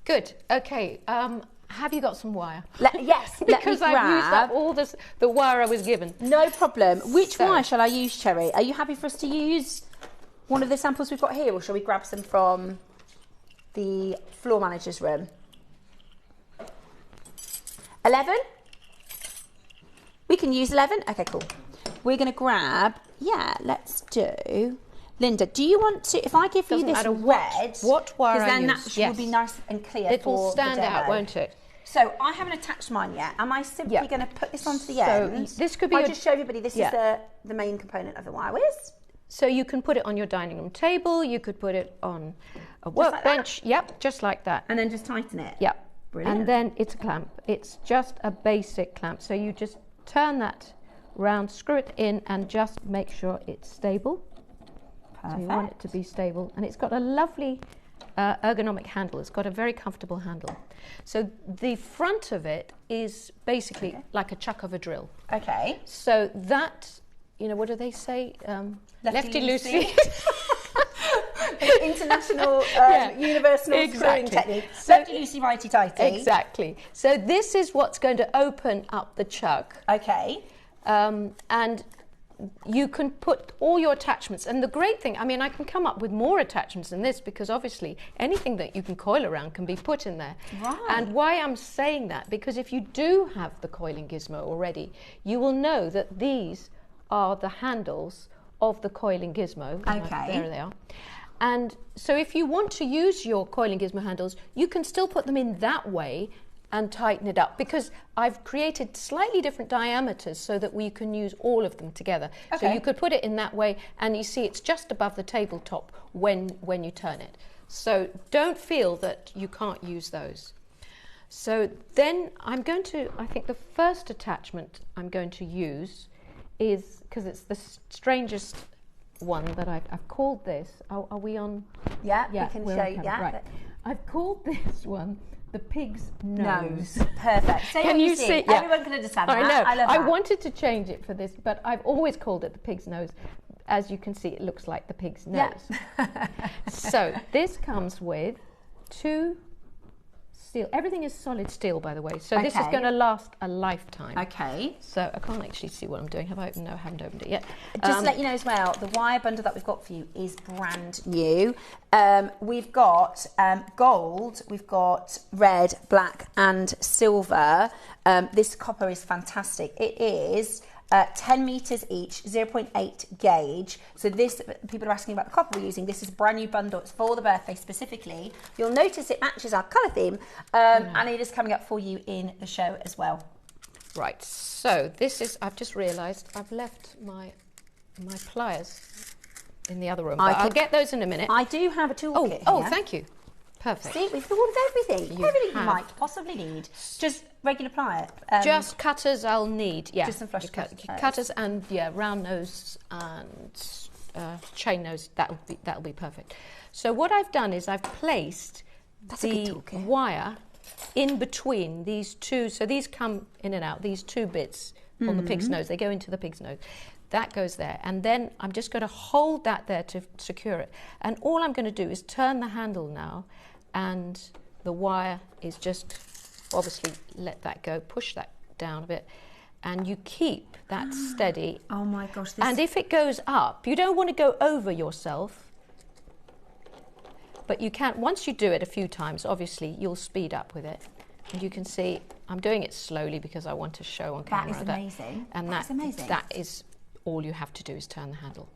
good. Okay. Have you got some wire? Yes, because I've used up all the wire I was given. No problem. Which wire shall I use, Cherry? Are you happy for us to use one of the samples we've got here, or shall we grab some from the floor manager's room? 11? We can use 11? Okay, cool. We're going to grab, let's do... Linda, do you want to, if I give you this red, what wire I then use, that will be nice and clear. It will stand out, won't it? So I haven't attached mine yet. Am I simply going to put this onto the end? This could be. I'll just show everybody. This is the main component of the wire whiz. So you can put it on your dining room table. You could put it on a workbench. Yep, just like that. And then just tighten it. Yep. Brilliant. And then it's a clamp. It's just a basic clamp. So you just turn that round, screw it in, and just make sure it's stable. Perfect. So you want it to be stable, and it's got a lovely ergonomic handle. It's got a very comfortable handle. So the front of it is basically like a chuck of a drill. Okay. So that, you know, what do they say? Lefty loosey. International universal screwing technique. So, lefty loosey, righty tighty. Exactly. So this is what's going to open up the chuck. Okay. And you can put all your attachments. And the great thing, I mean, I can come up with more attachments than this, because obviously anything that you can coil around can be put in there. Right. And why I'm saying that, because if you do have the coiling gizmo already, you will know that these are the handles of the coiling gizmo. Okay. There they are. And so if you want to use your coiling gizmo handles, you can still put them in that way and tighten it up, because I've created slightly different diameters so that we can use all of them together. Okay. So you could put it in that way, and you see it's just above the tabletop when you turn it. So don't feel that you can't use those. So then I'm going to, I think the first attachment I'm going to use is, because it's the strangest one that I've called this. Are we on? Yeah, we can show you. Yeah. Right. I've called this one the pig's nose. Perfect. So can you see? Yeah. Everyone can understand I that. know. I love that. I wanted to change it for this, but I've always called it the pig's nose. As you can see, it looks like the pig's nose. Yeah. So this comes with 2 steel. Everything is solid steel, by the way. So this is going to last a lifetime. Okay. So I can't actually see what I'm doing. Have I opened? No, I haven't opened it yet. Just to let you know as well, the wire bundle that we've got for you is brand new. We've got gold, we've got red, black and silver. This copper is fantastic. It is 10 metres each, 0.8 gauge. So this, people are asking about the copper we're using. This is a brand new bundle. It's for the birthday specifically. You'll notice it matches our colour theme, and it is coming up for you in the show as well. Right, so this is, I've just realised I've left my pliers in the other room. I'll get those in a minute. I do have a toolkit here. Oh, thank you. Perfect. See, we've thought of everything. Everything you might possibly need. Just regular plier. Just cutters I'll need, yeah. Just some flush cutters and, yeah, round nose and chain nose. That'll be perfect. So what I've done is I've placed the wire in between these two. So these come in and out, these 2 bits on the pig's nose. They go into the pig's nose. That goes there. And then I'm just going to hold that there to secure it. And all I'm going to do is turn the handle now, and the wire is just, obviously, let that go, push that down a bit, and you keep that steady. Oh my gosh. And if it goes up, you don't want to go over yourself, but you can, once you do it a few times, obviously, you'll speed up with it. And you can see, I'm doing it slowly because I want to show on camera. That is amazing. And that's amazing. That is all you have to do is turn the handle.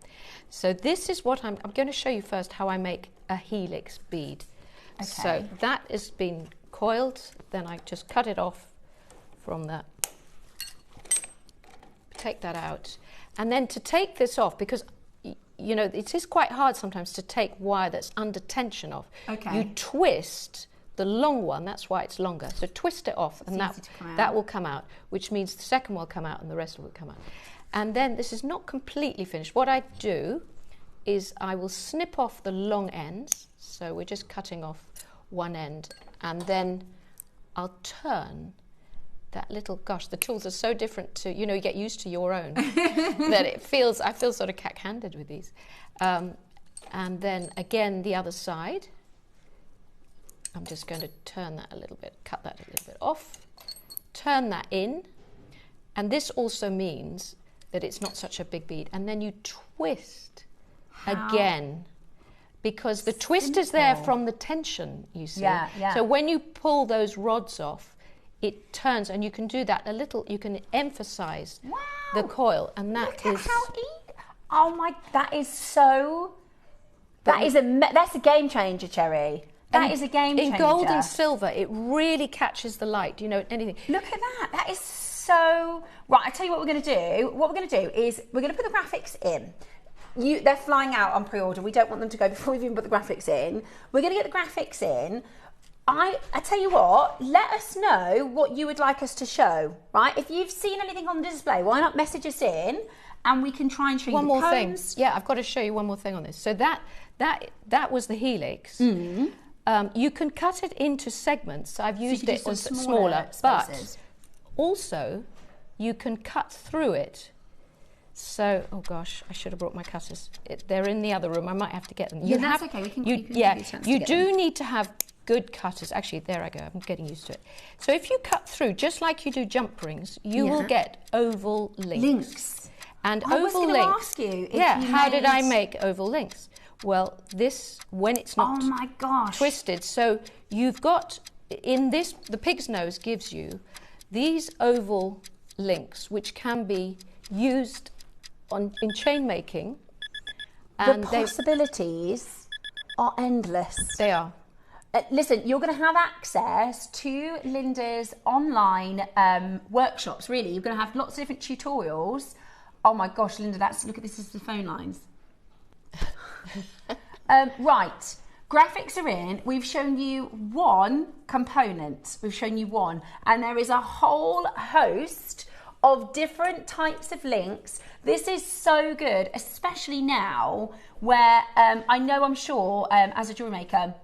So this is what I'm going to show you first how I make a helix bead. Okay. So that has been coiled, then I just cut it off from that. Take that out. And then to take this off, because you know, it is quite hard sometimes to take wire that's under tension off. Okay. You twist the long one, that's why it's longer. So twist it off, and that will come out, which means the second one will come out and the rest will come out. And then this is not completely finished. What I do is I will snip off the long ends. So we're just cutting off one end, and then I'll turn that little, gosh, the tools are so different to, you know, you get used to your own, that I feel sort of cack-handed with these. And then again, the other side, I'm just going to turn that a little bit, cut that a little bit off, turn that in, and this also means that it's not such a big bead. And then you twist again, because the twist is there from the tension, you see. Yeah. So when you pull those rods off, it turns, and you can do that a little, you can emphasize the coil, and that is... Oh my, that is so... that's a game changer, Cherry. That is a game changer. In gold and silver, it really catches the light. You know, anything. Look at that. That is so... Right, I tell you what we're going to do. What we're going to do is we're going to put the graphics in. They're flying out on pre-order. We don't want them to go before we've even put the graphics in. We're going to get the graphics in. I tell you what, let us know what you would like us to show, right? If you've seen anything on the display, why not message us in and we can try and show you one the more combs. thing. Yeah, I've got to show you one more thing on this. So that was the helix. You can cut it into segments. I've used it as smaller, but also you can cut through it. So, oh gosh, I should have brought my cutters. They're in the other room. I might have to get them. Yeah, that's okay. You do need to have good cutters. Actually, there I go. I'm getting used to it. So if you cut through, just like you do jump rings, you will get oval links. And oval links. Ask you if how did I make oval links? Well, this, when it's not twisted, so you've got, in this, the pig's nose gives you these oval links, which can be used in chain making. And the possibilities are endless. They are. Listen, you're going to have access to Linda's online workshops, really. You're going to have lots of different tutorials. Oh my gosh, Linda, look at this, is the phone lines. Right, graphics are in. We've shown you one component. We've shown you one. And there is a whole host of different types of links. This is so good, especially now where I'm sure, as a jewellery maker,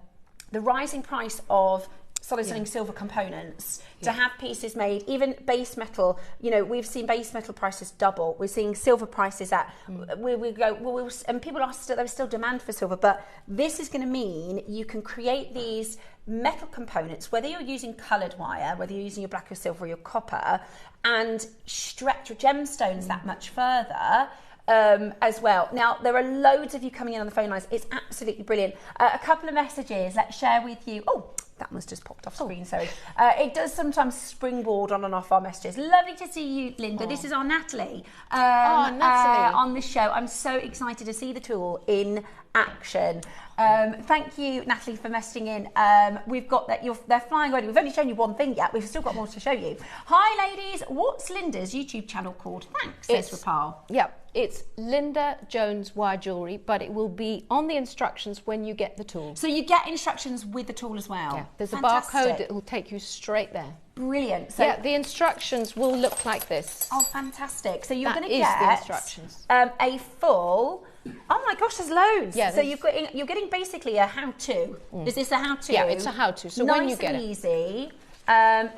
the rising price of solid silver components, to have pieces made, even base metal, you know, we've seen base metal prices double. We're seeing silver prices at, and people are still, there's still demand for silver, but this is going to mean you can create these metal components, whether you're using coloured wire, whether you're using your black or silver or your copper, and stretch your gemstones that much further. As well. Now, there are loads of you coming in on the phone lines. It's absolutely brilliant. A couple of messages, let's share with you. Oh, that one's just popped off screen, sorry. It does sometimes springboard on and off our messages. Lovely to see you, Linda. This is our Natalie. Natalie. On the show. I'm so excited to see the tool in action. Thank you, Natalie, for messaging in. We've got that. They're flying already. We've only shown you one thing yet. We've still got more to show you. Hi, ladies. What's Linda's YouTube channel called? Thanks, says Rapal. Yep. It's Linda Jones Wire Jewellery, but it will be on the instructions when you get the tool. So you get instructions with the tool as well? Yeah, there's a barcode that will take you straight there. Brilliant. So yeah, the instructions will look like this. Oh, fantastic. So you're going to get the instructions. A full... Oh my gosh, there's loads. Yeah, so you're getting basically a how-to. Is this a how-to? Yeah, it's a how-to. So nice when you get and it. easy.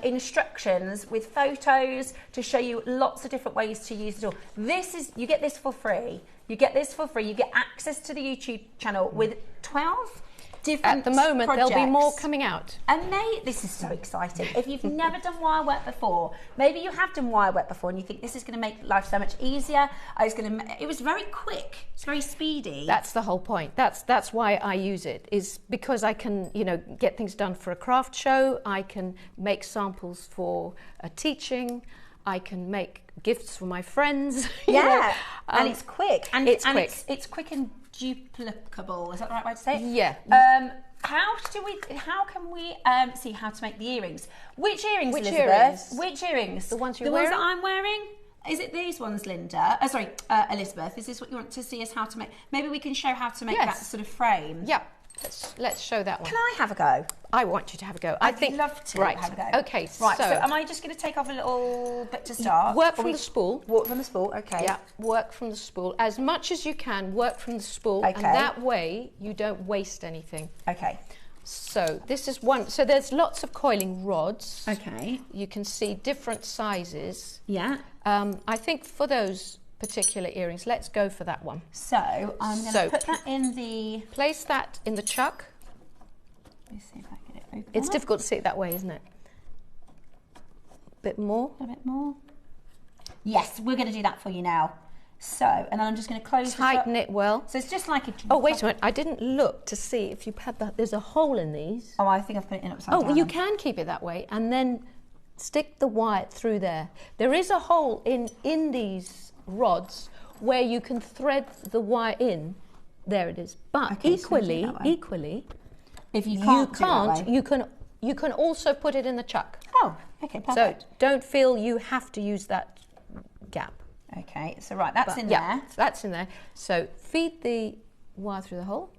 Instructions with photos to show you lots of different ways to use the tool. You get this for free. You get this for free. You get access to the YouTube channel with 12 different At the moment, projects. there'll be more coming out. And this is so exciting. If you've never done wire work before, maybe you have done wire work before and you think this is going to make life so much easier. It was very quick. It's very speedy. That's the whole point. That's why I use it, is because I can, get things done for a craft show. I can make samples for a teaching. I can make gifts for my friends. Yeah, and it's quick. And it's quick. It's quick and duplicable. Is that the right way to say it? Yeah. How can we see how to make the earrings? Which earrings, Which Elizabeth? earrings? Which earrings? The ones you're the wearing? ones that I'm wearing? Is it these ones, Linda? Elizabeth. Is this what you want to see us how to make? Maybe we can show how to make that sort of frame. Yeah. Let's show that one. Can I have a go? I want you to have a go. I'd love to have a go. Okay, right, so am I just going to take off a little bit to start? Work from the spool. Work from the spool, okay. Yeah, work from the spool. As much as you can, work from the spool. Okay. And that way, you don't waste anything. Okay. So this is one. So there's lots of coiling rods. Okay. You can see different sizes. Yeah. I think for those particular earrings, let's go for that one. So I'm going to put that in the... Place that in the chuck. Let me see if I can get it open. It's difficult to see it that way, isn't it? Bit more. A bit more. Yes, we're going to do that for you now. So, and then I'm just going to close Tighten it well. So it's just like a... Oh, wait a minute. I didn't look to see if you had that. There's a hole in these. Oh, I think I've put it in upside down. Oh, well, you can keep it that way and then stick the wire through there. There is a hole in these rods where you can thread the wire in. There it is. But okay, equally, If you can't, you can also put it in the chuck. Oh, okay, perfect. So don't feel you have to use that gap. Okay, so right, that's in there. So that's in there. So feed the wire through the hole.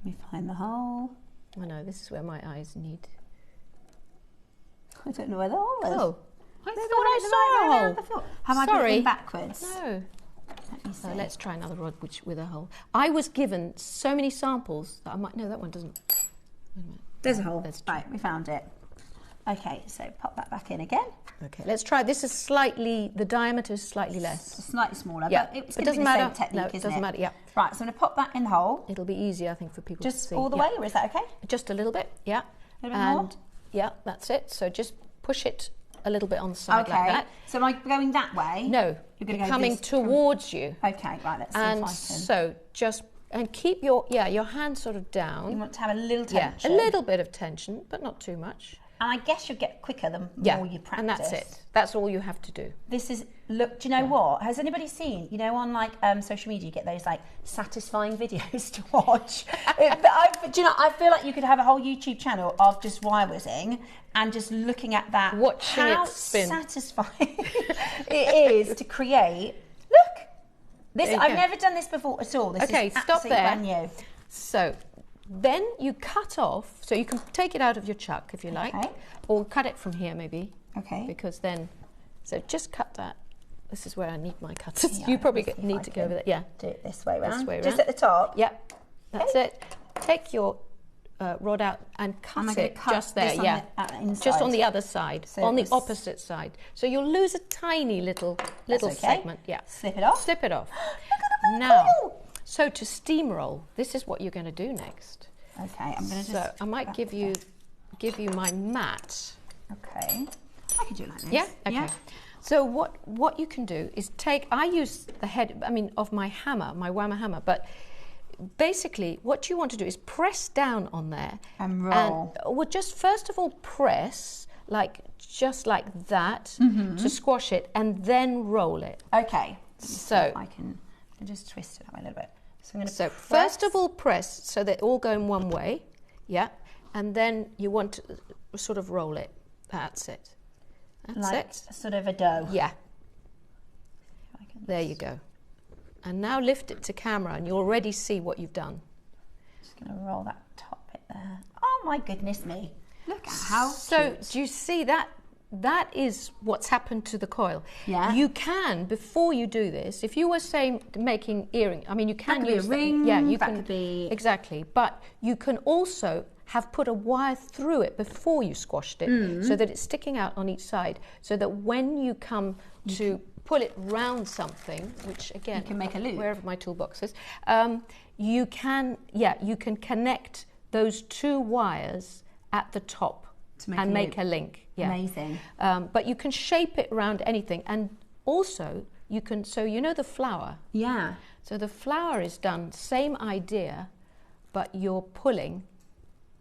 Let me find the hole. I know, this is where my eyes need. I don't know where the hole is. Oh, I thought I saw a hole. Have I got it backwards? No. Let me see. Let's try another rod with a hole. I was given so many samples that I might... No, that one doesn't. Wait a minute. There's a hole. Right, we found it. Okay, so pop that back in again. Okay, let's try. This is slightly... The diameter is slightly less. Slightly smaller, yeah. but it's It going to be the same technique, no, isn't it? it doesn't matter, yeah. Right, so I'm going to pop that in the hole. It'll be easier, I think, for people to see. Just all the way, or is that okay? Just a little bit, yeah. A little bit more? Yeah, that's it. So just push it a little bit on the side like that. So am I going that way? No, you're going to go coming towards you. Okay, right, let's see if I can. So just, and keep your hand sort of down. You want to have a little tension. Yeah, a little bit of tension, but not too much. And I guess you'll get quicker the more you practice. And that's it. That's all you have to do. This is, look, do you know what? Has anybody seen, you know, on like social media, you get those like satisfying videos to watch? Do you know, I feel like you could have a whole YouTube channel of just wire whizzing and just looking at that. Watching how it spin. Satisfying it is to create. Look, this I've never done this before at all. This is stop there. Brand new. So then you cut off, so you can take it out of your chuck if you like, or cut it from here maybe. Okay. Because then, so just cut that. This is where I need my cutters. Yeah, you probably need to go over there. Yeah. Do it this way round. This way round. Just at the top. Yep. That's it. Take your rod out and cut it just there. Yeah. Just on the other side, so on the opposite side. So you'll lose a tiny little segment. Yeah. Slip it off. Slip it off. Look at the now, so to steamroll, this is what you're going to do next. Okay, I'm going to just. So I might give you my mat. Okay. I can do it like this. Yeah. Okay. Yeah. So what you can do is I use the head, of my hammer, my Whammer hammer, but basically what you want to do is press down on there. And roll. Well, just first of all press, just like that, to squash it, and then roll it. Okay. So I can just twist it up a little bit. So I'm going to So first of all press so they're all going one way, yeah, and then you want to sort of roll it. That's it. That's it. Sort of a dough. Yeah. There you go. And now lift it to camera and you'll already see what you've done. Just going to roll that top bit there. Oh my goodness me. Look at how cute. Do you see that? That is what's happened to the coil. Yeah. You can, before you do this, if you were saying making earring, you can use a ring. Yeah, you that can could be exactly. But you can also have put a wire through it before you squashed it, so that it's sticking out on each side, so that when you come to pull it round something, which again, you can make a loop. Wherever my toolbox is, you can connect those two wires at the top and make a link. Yeah. Amazing. But you can shape it around anything, and also you can. So you know the flower. Yeah. So the flower is done same idea, but you're pulling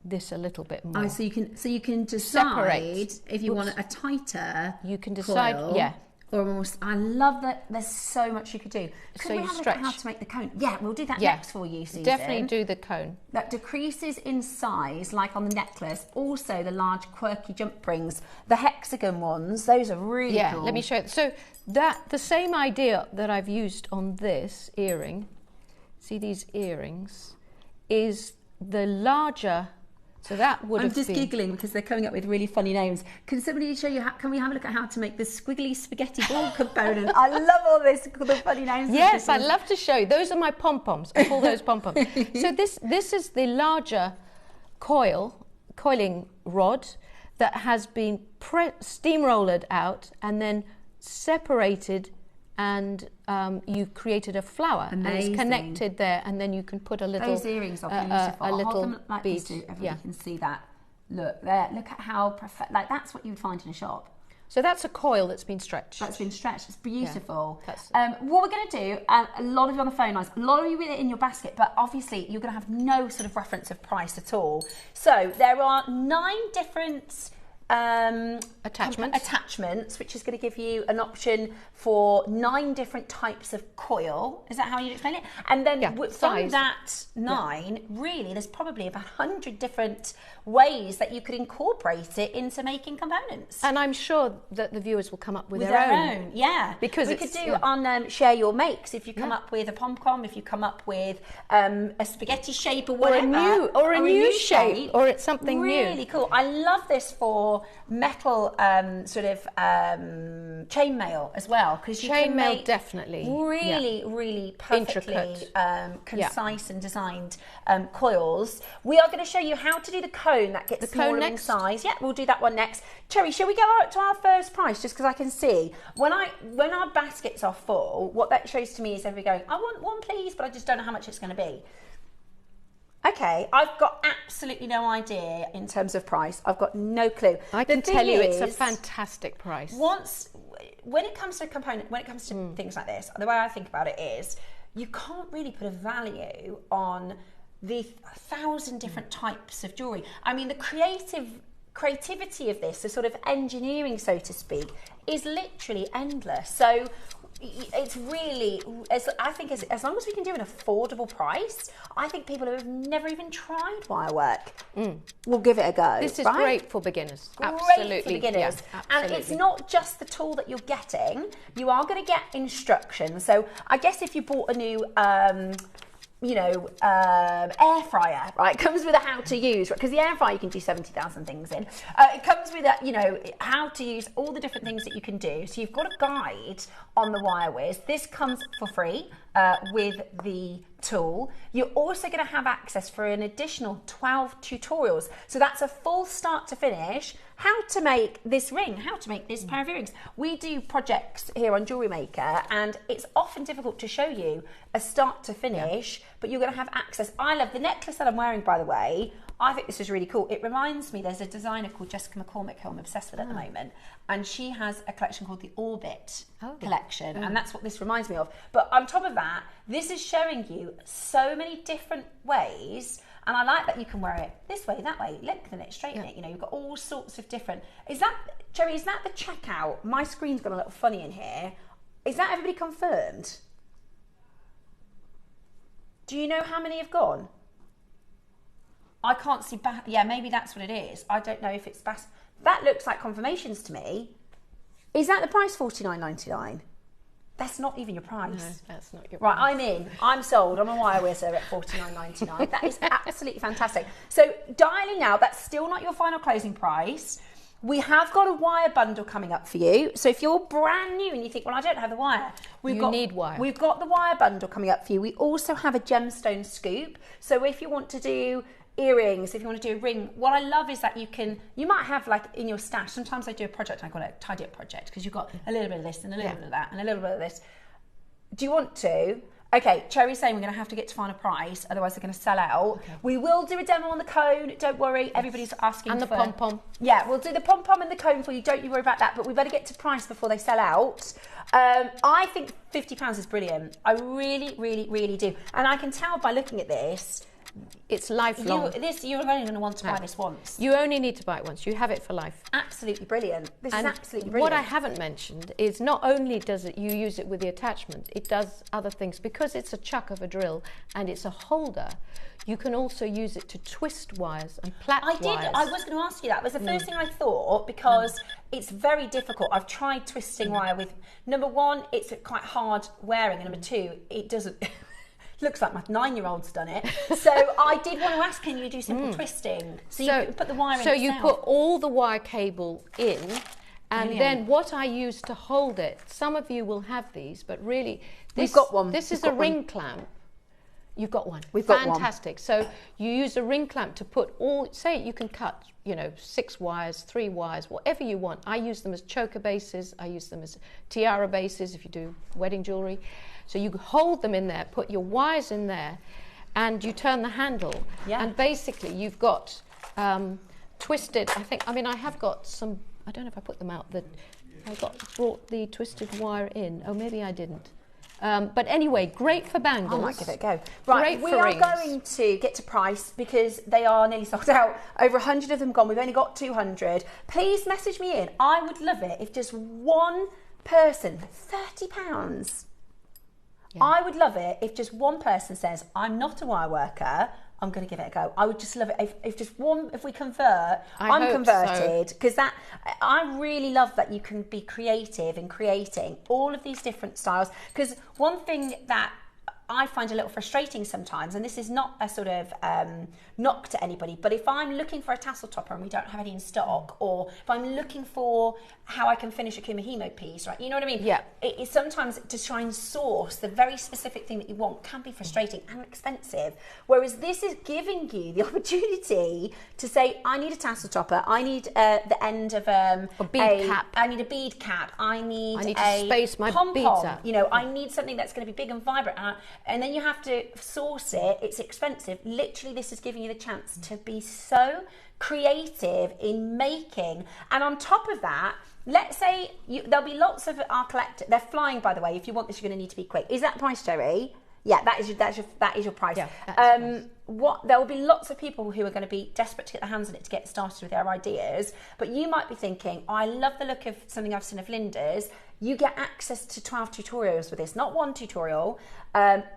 this a little bit more. Oh, so you can decide Separate. if you want a tighter. You can decide. Coil, yeah. Or almost. I love that. There's so much you could do. Could we have a look at how to make the cone? Yeah, we'll do that next for you, Susan. Definitely do the cone. That decreases in size, like on the necklace. Also, the large quirky jump rings, the hexagon ones. Those are really cool. Yeah. Let me show you. So the same idea that I've used on this earring. See these earrings, is the larger. So that would I'm have just been... giggling because they're coming up with really funny names. Can somebody show you, can we have a look at how to make the squiggly spaghetti ball component? I love all this, the funny names. Yes, I'd love to show you. Those are my pom-poms. I call those pom-poms. So this is the larger coiling rod that has been steamrolled out and then separated, and you've created a flower. Amazing. And it's connected there, and then you can put a little those earrings are beautiful. a little hold them like bead. this so everybody can see that. Look there. Look at how perfect. Like that's what you would find in a shop. So that's a coil that's been stretched. That's been stretched. It's beautiful. Yeah, what we're going to do, a lot of you on the phone lines, a lot of you with it in your basket, but obviously you're going to have no sort of reference of price at all. So there are 9 different attachments, which is going to give you an option for 9 different types of coil. Is that how you explain it? And then from that 9, really, there's probably about 100 different ways that you could incorporate it into making components. And I'm sure that the viewers will come up with their own. Yeah, because we could do on Share Your Makes. If you come up with a pom-pom, if you come up with a spaghetti shape or whatever, or a new shape, or it's something new. Really cool. I love this for metal chainmail as well, because you can make definitely really perfectly concise and designed coils. We are going to show you how to do the cone that gets smaller in size. Yeah, we'll do that one next. Cherry, shall we go out to our first price, just because I can see when our baskets are full, what that shows to me is everybody going, I want one please, but I just don't know how much it's going to be. Okay, I've got absolutely no idea in terms of price. I've got no clue. I can tell you it's a fantastic price. When it comes to things like this, the way I think about it is you can't really put a value on the 1,000 different types of jewellery. I mean, the creativity of this, the sort of engineering, so to speak, is literally endless. So it's really, I think as long as we can do an affordable price, I think people who have never even tried wire work will give it a go. This is great for beginners. Great for beginners. Yeah, and it's not just the tool that you're getting. You are going to get instructions. So I guess if you bought a new air fryer, right? It comes with a how to use, because the air fryer you can do 70,000 things in. It comes with a, how to use all the different things that you can do. So you've got a guide on the wire whiz. This comes for free with the tool. You're also going to have access for an additional 12 tutorials. So that's a full start to finish, how to make this ring, how to make this pair of earrings. We do projects here on Jewellery Maker, and it's often difficult to show you a start to finish, but you're going to have access. I love the necklace that I'm wearing, by the way. I think this is really cool. It reminds me, there's a designer called Jessica McCormick who I'm obsessed with at the moment, and she has a collection called the Orbit collection, and that's what this reminds me of. But on top of that, this is showing you so many different ways, and I like that you can wear it this way, that way, lengthen it, straighten it, you've got all sorts of different... Cherry, is that the checkout? My screen's gone a little funny in here. Is that everybody confirmed? Do you know how many have gone? I can't see back. Yeah, maybe that's what it is. I don't know if it's bass. That looks like confirmations to me. Is that the price, $49.99? That's not even your price. No, that's not your price. Right, price. I'm in. I'm sold. I'm a wire whizzer at $49.99. That is absolutely fantastic. So dialing now, that's still not your final closing price. We have got a wire bundle coming up for you. So if you're brand new and you think, well, I don't have the wire. You need wire. We've got the wire bundle coming up for you. We also have a gemstone scoop. So if you want to do earrings, if you want to do a ring, what I love is that you might have like in your stash, sometimes I do a project, I call it a tidy up project, because you've got a little bit of this and a little bit of that and a little bit of this. Do you want to? Okay, Cherry's saying we're going to have to get to find a price, otherwise they're going to sell out. Okay. We will do a demo on the cone, don't worry, everybody's asking and for... the pom-pom. Yeah, we'll do the pom-pom and the cone for you, don't you worry about that, but we better get to price before they sell out. I think £50 is brilliant. I really, really, really do. And I can tell by looking at this, it's lifelong. You're only going to want to buy this once. You only need to buy it once. You have it for life. Absolutely brilliant. This is absolutely brilliant. What I haven't mentioned is not only does you use it with the attachment, it does other things. Because it's a chuck of a drill and it's a holder, you can also use it to twist wires and plait wires. I was going to ask you that. It was the first thing I thought, because it's very difficult. I've tried twisting wire with, number one, it's quite hard wearing, and number two, it doesn't... Looks like my 9-year-old's done it. So I did want to ask, can you do simple twisting? So you can put the wire in So you itself. put all the wire cable in, and then what I use to hold it, some of you will have these, but really, we've got one. This is a ring clamp. You've got one. We've got one. Fantastic. So you use a ring clamp to put all, say you can cut, 6 wires, 3 wires, whatever you want. I use them as choker bases. I use them as tiara bases if you do wedding jewellery. So you hold them in there, put your wires in there, and you turn the handle. Yeah. And basically you've got twisted, I have got some, I don't know if I put them out, I brought the twisted wire in. Oh, maybe I didn't. But anyway, great for bangles. I might give it a go. Right, Great we for are rings. going to get to price because they are nearly sold out. Over 100 of them gone. We've only got 200. Please message me in. I would love it if just one person, £30. Yeah. I would love it if just one person says, I'm not a wire worker, I'm going to give it a go. I would just love it if we convert, I'm converted, because I really love that you can be creative in creating all of these different styles. Because one thing that I find a little frustrating sometimes, and this is not a sort of knock to anybody, but if I'm looking for a tassel topper and we don't have any in stock, or if I'm looking for how I can finish a kumihimo piece, right? You know what I mean? Yeah. It's sometimes to try and source the very specific thing that you want can be frustrating and expensive. Whereas this is giving you the opportunity to say, I need a tassel topper, I need the end of a bead cap, I need a bead cap, I need to space my pom-pom. beads up. You know, I need something that's going to be big and vibrant, and then you have to source it. It's expensive. Literally, this is giving you the chance to be so creative in making. And on top of that, let's say there'll be lots of our collectors. They're flying, by the way. If you want this, you're going to need to be quick. Is that price, Jerry? Yeah, that is your price. Yeah, there will be lots of people who are going to be desperate to get their hands on it to get started with their ideas. But you might be thinking, I love the look of something I've seen of Linda's. You get access to 12 tutorials with this, not one tutorial.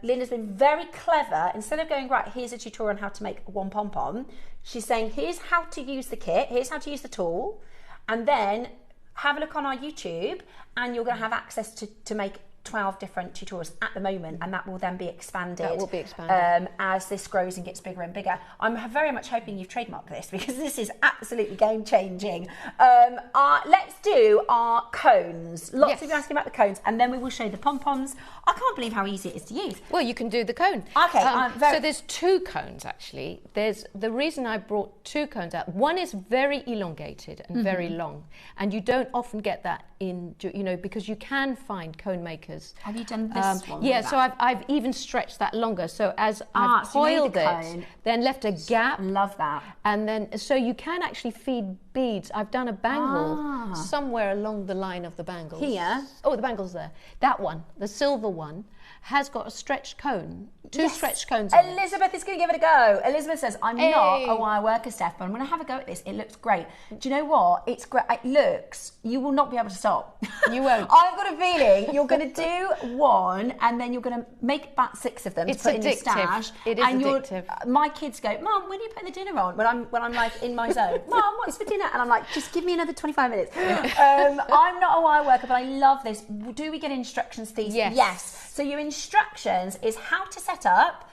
Linda's been very clever. Instead of going, right, here's a tutorial on how to make one pom-pom, she's saying, here's how to use the kit, here's how to use the tool, and then have a look on our YouTube, and you're going to have access to make 12 different tutorials at the moment, and that will then be expanded. That will be expanded. As this grows and gets bigger and bigger. I'm very much hoping you've trademarked this, because this is absolutely game changing. Let's do our cones. Lots of you asking about the cones, and then we will show the pom-poms. I can't believe how easy it is to use. Well, you can do the cone. Okay. So there's two cones, actually. There's the reason I brought two cones out. One is very elongated and very long, and you don't often get that in, because you can find cone makers. Have you done this one? Yeah, so I've even stretched that longer. So as I've coiled it, then left a gap. Love that. And then, so you can actually feed beads. I've done a bangle somewhere along the line of the bangles. Here? Oh, the bangle's there. That one, the silver one, has got a stretched cone. Two stretched cones on Elizabeth is going to give it a go. Elizabeth says, I'm not a wire worker, Steph, but I'm going to have a go at this. It looks great. Do you know what? It's great. It looks, you will not be able to stop. You won't. I've got a feeling you're going to do one, and then you're going to make about 6 of them to put in your stash. It is addictive. My kids go, Mum, when are you putting the dinner on? When I'm like in my zone. Mum, what's for dinner? And I'm like, just give me another 25 minutes. I'm not a wire worker, but I love this. Do we get instructions, please? Yes. So your instructions is how to set up,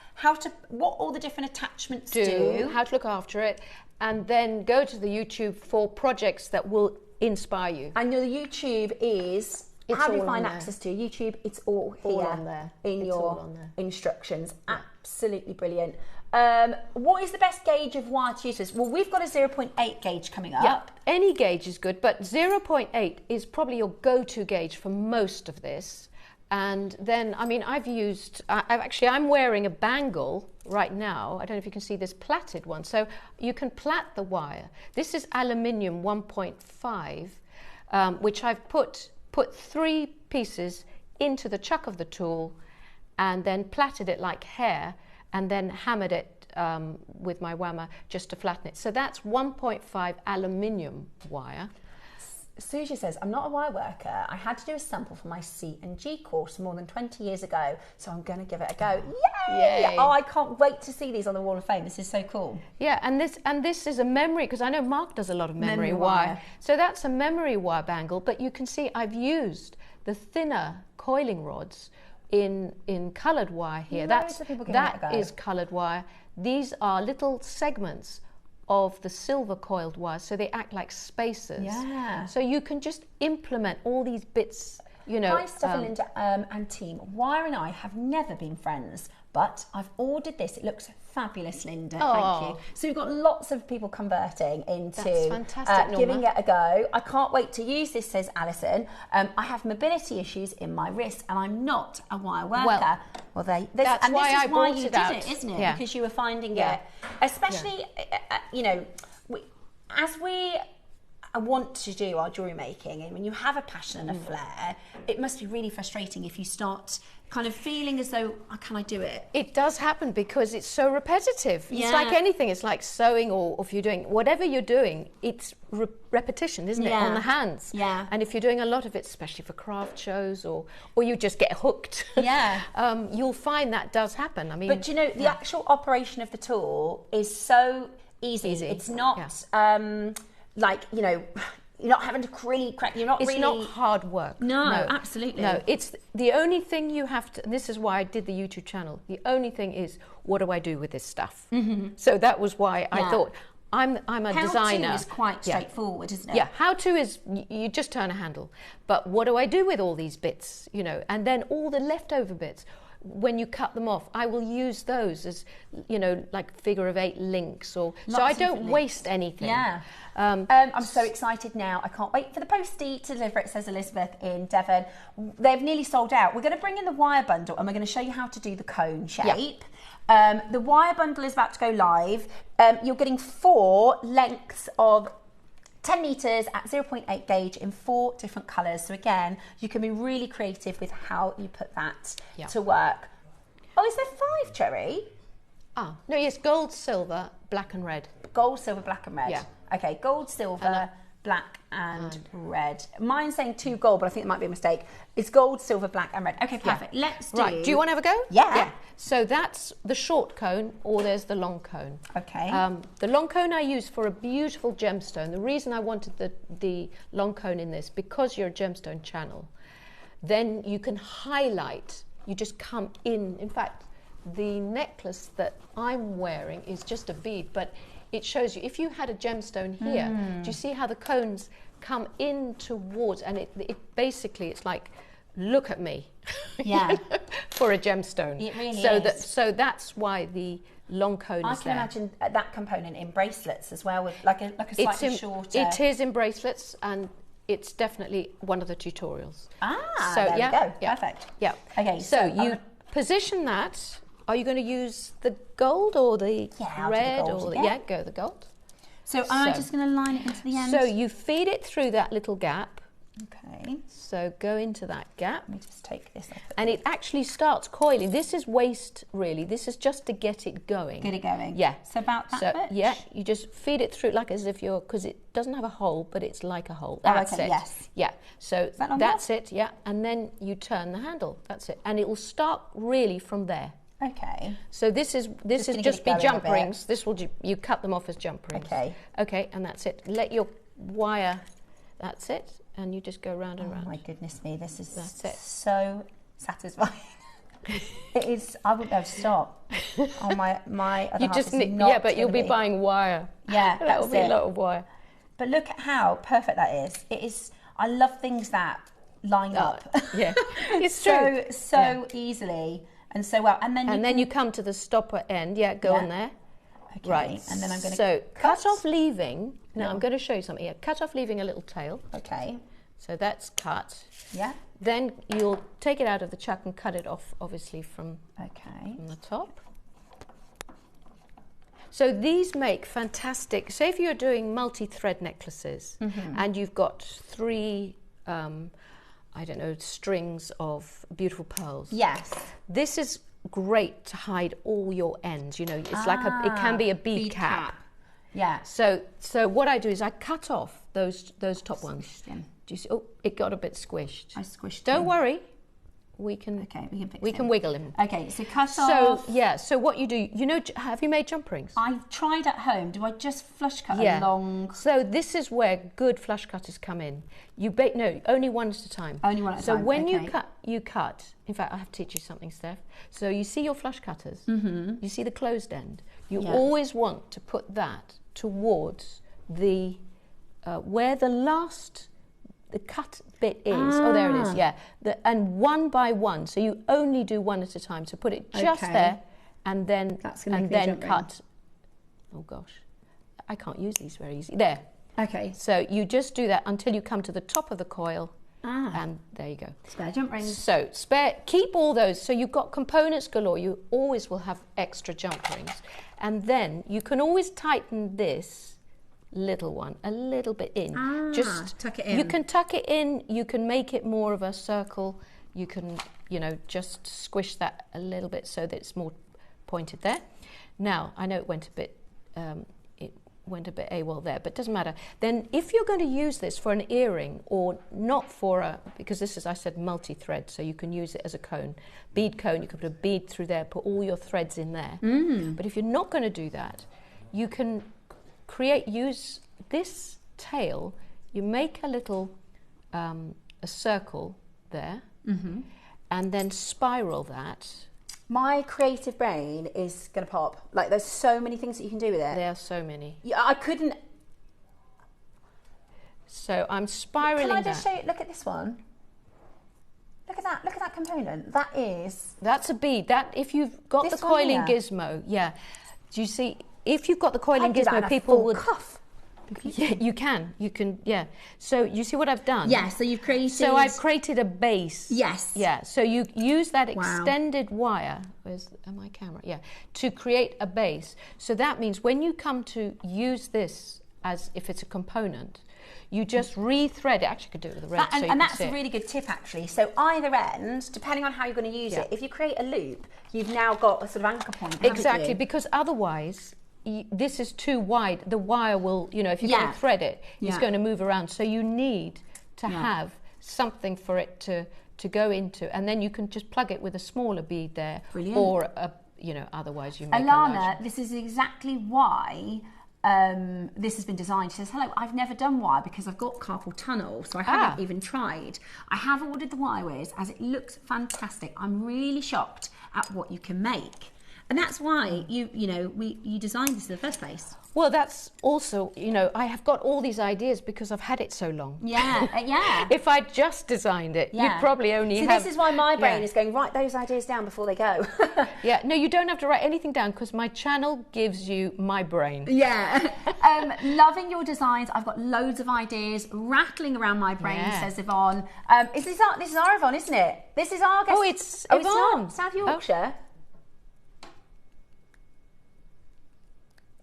what all the different attachments do, how to look after it, and then go to the YouTube for projects that will inspire you. And your YouTube is, how do you find access to YouTube? It's all here on there. In your instructions. Yeah. Absolutely brilliant. What is the best gauge of wire to use this? Well, we've got a 0.8 gauge coming up. Yep, any gauge is good, but 0.8 is probably your go-to gauge for most of this. And then, I mean, I'm wearing a bangle right now. I don't know if you can see this plaited one. So you can plait the wire. This is aluminium 1.5, which I've put 3 pieces into the chuck of the tool, and then plaited it like hair, and then hammered it with my whammer just to flatten it. So that's 1.5 aluminium wire. Suja says, I'm not a wire worker. I had to do a sample for my C&G course more than 20 years ago, so I'm going to give it a go. Yay! Oh, I can't wait to see these on the Wall of Fame. This is so cool. Yeah, and this is a memory, because I know Mark does a lot of memory wire. So that's a memory wire bangle, but you can see I've used the thinner coiling rods in coloured wire here. That is coloured wire. These are little segments of the silver coiled wire, so they act like spacers. Yeah. So you can just implement all these bits, Hi, Steph and Linda and team. Wire and I have never been friends, but I've ordered this. It looks fabulous, Linda. Thank you. So we've got lots of people converting into giving it a go. I can't wait to use this, says Alison. I have mobility issues in my wrist, and I'm not a wire worker. That's why I brought it out. This is why you did it, isn't it? Yeah. Because you were finding it, especially, want to do our jewellery making, and when you have a passion and a flair, it must be really frustrating if you start kind of feeling as though, oh, can I do it? It does happen because it's so repetitive. Yeah. It's like anything. It's like sewing, or if you're doing whatever you're doing, it's repetition, isn't it, on the hands? Yeah. And if you're doing a lot of it, especially for craft shows, or you just get hooked, yeah, you'll find that does happen. I mean, but you know, the actual operation of the tool is so easy. It's not like, you know, you're not having to really crack. It's not hard work. No, absolutely. No, it's the only thing you have to. And this is why I did the YouTube channel. The only thing is, what do I do with this stuff? Mm-hmm. So that was why I thought I'm a designer. How to is quite straightforward, isn't it? Yeah, how to is you just turn a handle. But what do I do with all these bits? You know, and then all the leftover bits. When you cut them off, I will use those as, you know, like figure of 8 links, or so I don't waste anything. Yeah. I'm so excited now. I can't wait for the postie to deliver it, says Elizabeth in Devon. They've nearly sold out. We're going to bring in the wire bundle, and we're going to show you how to do the cone shape. Yeah. The wire bundle is about to go live. You're getting 4 lengths of 10 metres at 0.8 gauge in 4 different colours. So again, you can be really creative with how you put that to work. Oh, is there 5, Cherry? Ah, no, yes, gold, silver, black and red. Gold, silver, black and red. Yeah. Okay, gold, silver, black and red. Mine's saying 2 gold, but I think it might be a mistake. It's gold, silver, black and red. Okay, perfect. Yeah. Let's do... Right, do you want to have a go? Yeah. So that's the short cone, or there's the long cone. Okay. The long cone I use for a beautiful gemstone. The reason I wanted the long cone in this, because you're a gemstone channel, then you can highlight, you just come in. In fact, the necklace that I'm wearing is just a bead, but it shows you, if you had a gemstone here, do you see how the cones come in towards, and it basically, it's like, look at me, yeah, for a gemstone. It really is. So that's why the long cone is there. I can imagine that component in bracelets as well, with like a slightly shorter. It is in bracelets, and it's definitely one of the tutorials. Ah, so there we go. Yeah, perfect. Yeah. Okay, so you position that. Are you going to use the gold or the red? Go the gold. So I'm just going to line it into the end. So you feed it through that little gap. Okay. So go into that gap. Let me just take this off. And it actually starts coiling. This is waste, really. This is just to get it going. Get it going. Yeah. So about that much? Yeah, you just feed it through like as if you're, because it doesn't have a hole, but it's like a hole. That's it. Yes. Yeah. So that's it. Yeah. And then you turn the handle. That's it. And it will start really from there. Okay. So this is just be jump rings. This will you cut them off as jump rings. Okay. Okay, and that's it. Let your wire. That's it, and you just go round and round. Oh my goodness me! This is so satisfying. It is. I wouldn't be able to stop. Oh my other you half just is not but you'll be buying wire. Yeah, that will be a lot of wire. But look at how perfect that is. It is. I love things that line up. Yeah, it's true. So easily. And so well, and then you come to the stopper end. Yeah, go on there. Okay. Right. And then I'm going to so cut off, leaving. Now I'm going to show you something here. Cut off, leaving a little tail. Okay. So that's cut. Yeah. Then you'll take it out of the chuck and cut it off, obviously from the top. So these make fantastic. Say if you're doing multi-thread necklaces and you've got 3. I don't know, strings of beautiful pearls. Yes. This is great to hide all your ends. You know, it's like it can be a bead cap. Yeah. So what I do is I cut off those top ones. Do you see? Oh, it got a bit squished. I squished. Don't worry. We can wiggle him. Okay, so cut off. So what you do, you know, have you made jump rings? I've tried at home. Do I just flush cut along? So this is where good flush cutters come in. Only one at a time. Only one at a time. So when you cut. In fact, I have to teach you something, Steph. So you see your flush cutters. You see the closed end. You always want to put that towards the where the last. The cut bit is, there it is, yeah. And one by one, so you only do one at a time. So put it just there, and then cut. Oh gosh, I can't use these very easy. There. Okay. So you just do that until you come to the top of the coil, and there you go. Spare jump rings. So keep all those. So you've got components galore. You always will have extra jump rings, and then you can always tighten this little one, a little bit in. Just tuck it in. You can tuck it in, you can make it more of a circle, you can, you know, just squish that a little bit so that it's more pointed there. Now, I know it went a bit AWOL there, but it doesn't matter. Then if you're going to use this for an earring or not for a, because this is, I said, multi-thread, so you can use it as a cone. Bead cone, you can put a bead through there, put all your threads in there. But if you're not going to do that, you can use this tail, you make a little, a circle there, and then spiral that. My creative brain is going to pop. Like, there's so many things that you can do with it. There are so many. Yeah, I couldn't. So I'm spiraling that. Can I just show you? Look at this one. Look at that. Look at that component. That is. That's a bead. That, if you've got the coiling gizmo, yeah. Do you see? If you've got the coiling gizmo, people would. Cuff. Yeah, you can, yeah. So you see what I've done? Yeah, so you've created... So I've created a base. Yes. Yeah, so you use that extended wire, where's my camera? Yeah, to create a base. So that means when you come to use this as if it's a component, you just re-thread it. Actually, could do it with a red. And that's a really good tip, actually. So either end, depending on how you're going to use it, if you create a loop, you've now got a sort of anchor point. Exactly, because otherwise, this is too wide. The wire will, you know, if you're going to thread it, it's going to move around. So you need to have something for it to go into, and then you can just plug it with a smaller bead there, or a, you know, otherwise you make Alana, this is exactly why this has been designed. She says, hello, I've never done wire because I've got carpal tunnel, so I haven't even tried. I have ordered the wire wiz as it looks fantastic. I'm really shocked at what you can make. And that's why you designed this in the first place. Well, that's also, you know, I have got all these ideas because I've had it so long. Yeah, yeah. If I'd just designed it, you'd probably only have... this is why my brain is going, write those ideas down before they go. Yeah, no, you don't have to write anything down because my channel gives you my brain. Yeah. Loving your designs. I've got loads of ideas rattling around my brain, says Yvonne. This is our Yvonne, isn't it? This is our guest. Oh, it's Yvonne. It's not. South Yorkshire.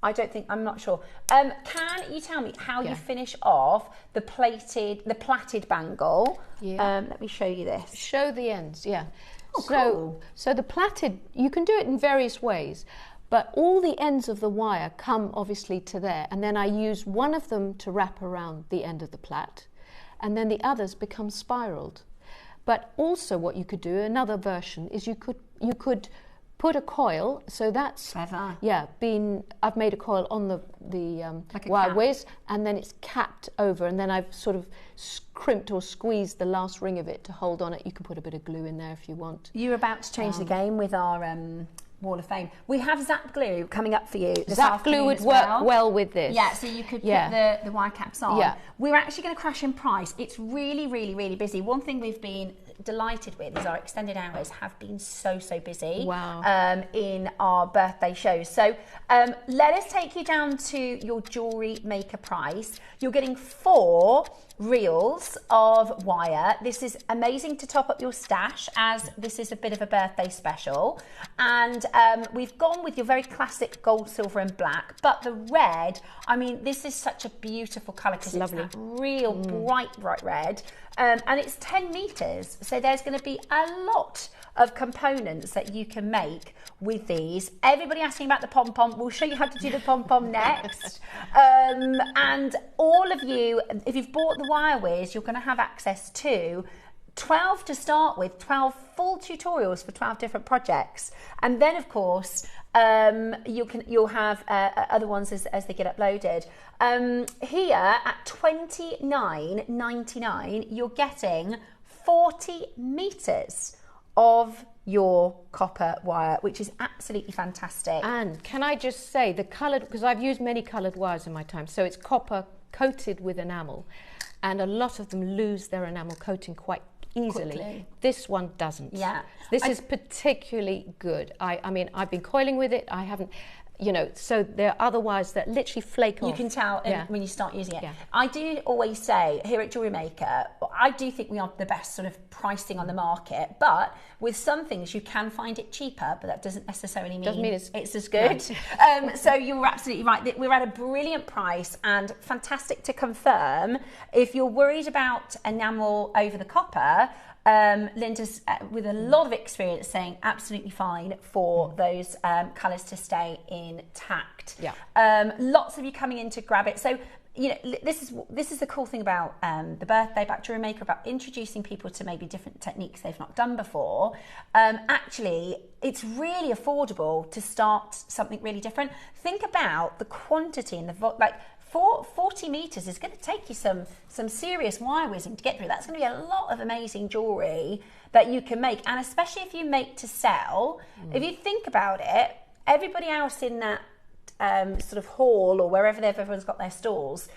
I don't think, I'm not sure. Can you tell me how you finish off the plaited bangle? Yeah. Let me show you this. Show the ends, yeah. Oh, cool. So the plaited, you can do it in various ways, but all the ends of the wire come obviously to there, and then I use one of them to wrap around the end of the plait, and then the others become spiraled. But also what you could do, another version, is you could put a coil, so that's clever. Yeah, I've made a coil on the like wire wiz, and then it's capped over, and then I've sort of crimped or squeezed the last ring of it to hold on it. You can put a bit of glue in there if you want. You're about to change the game with our Wall of Fame. We have Zap glue coming up for you this Zap glue would work well with this. Yeah, so you could put the wire caps on. Yeah. We're actually going to crash in price. It's really, really, really busy. One thing we've been delighted with is our extended hours have been so busy. Wow. In our birthday shows. So let us take you down to your jewellery maker price. You're getting 4 reels of wire. This is amazing to top up your stash, as this is a bit of a birthday special. And we've gone with your very classic gold, silver and black, but the red, I mean, this is such a beautiful colour because it's that real bright red. And it's 10 metres, so there's going to be a lot of components that you can make with these. Everybody asking about the pom-pom. We'll show you how to do the pom-pom next. And all of you, if you've bought the wire wiz, you're going to have access to 12 to start with, 12 full tutorials for 12 different projects. And then, of course, you'll have other ones as they get uploaded. Here at $29.99, you're getting 40 metres of your copper wire, which is absolutely fantastic. And can I just say, the coloured, because I've used many coloured wires in my time, so it's copper coated with enamel, and a lot of them lose their enamel coating quite easily. Quickly. This one doesn't. Yeah. This is particularly good. I mean, I've been coiling with it. I haven't. You know, so there are other wires that literally flake off. You can tell Yeah. when you start using it. Yeah. I do always say here at Jewellery Maker, I do think we are the best sort of pricing on the market, but with some things you can find it cheaper, but that doesn't necessarily mean, it's as good. So you're absolutely right. We're at a brilliant price and fantastic to confirm. If you're worried about enamel over the copper, Linda's with a lot of experience saying absolutely fine for those colours to stay intact. Yeah. Lots of you coming in to grab it. So, you know, this is the cool thing about the birthday, about Jewellery Maker, about introducing people to maybe different techniques they've not done before. Actually, it's really affordable to start something really different. Think about the quantity and the 40 metres is going to take you some serious wire whizzing to get through. That's going to be a lot of amazing jewellery that you can make. And especially if you make to sell, if you think about it, everybody else in that sort of hall or wherever everyone's got their stalls,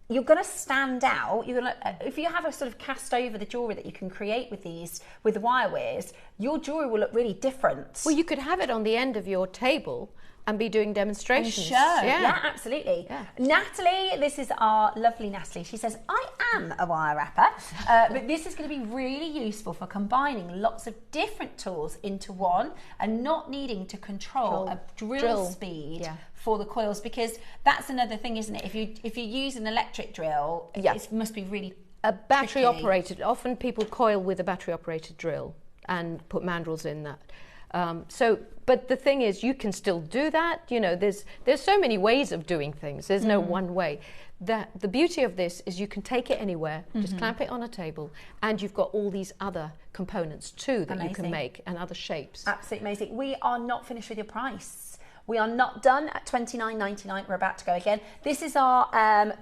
you're going to stand out. You're going to, if you have a sort of cast over the jewellery that you can create with the wire weirs, your jewellery will look really different. Well, you could have it on the end of your table and be doing demonstrations. And show. Yeah, absolutely. Yeah. Natalie, this is our lovely Natalie. She says, I am a wire wrapper, but this is going to be really useful for combining lots of different tools into one and not needing to control a drill speed for the coils, because that's another thing, isn't it? If you use an electric drill, it must be really a battery operated. Often people coil with a battery operated drill and put mandrels in that. But the thing is, you can still do that. You know, there's so many ways of doing things. There's no one way. The beauty of this is you can take it anywhere, just clamp it on a table, and you've got all these other components too that you can make, and other shapes. Absolutely amazing. We are not finished with your price. We are not done at $29.99. We're about to go again. This is our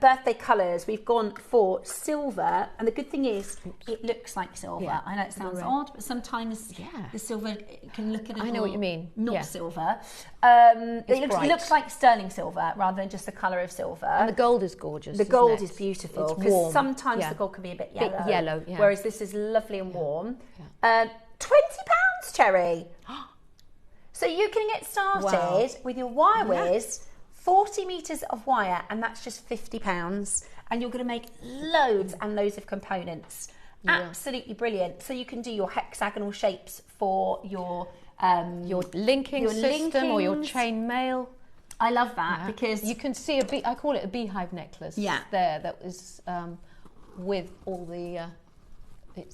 birthday colours. We've gone for silver, and the good thing is it looks like silver. Yeah. I know it sounds odd, but sometimes the silver can look a little. I know what you mean. Not silver. It looks like sterling silver rather than just the colour of silver. And the gold is gorgeous. The gold is beautiful because sometimes the gold can be a bit yellow. Whereas this is lovely and warm. £20, Cherry. So you can get started with your wire weirs, 40 metres of wire, and that's just £50. And you're going to make loads and loads of components. Absolutely brilliant. So you can do your hexagonal shapes for your linking system or your chain mail. I love that because you can see I call it a beehive necklace. There that is with all the.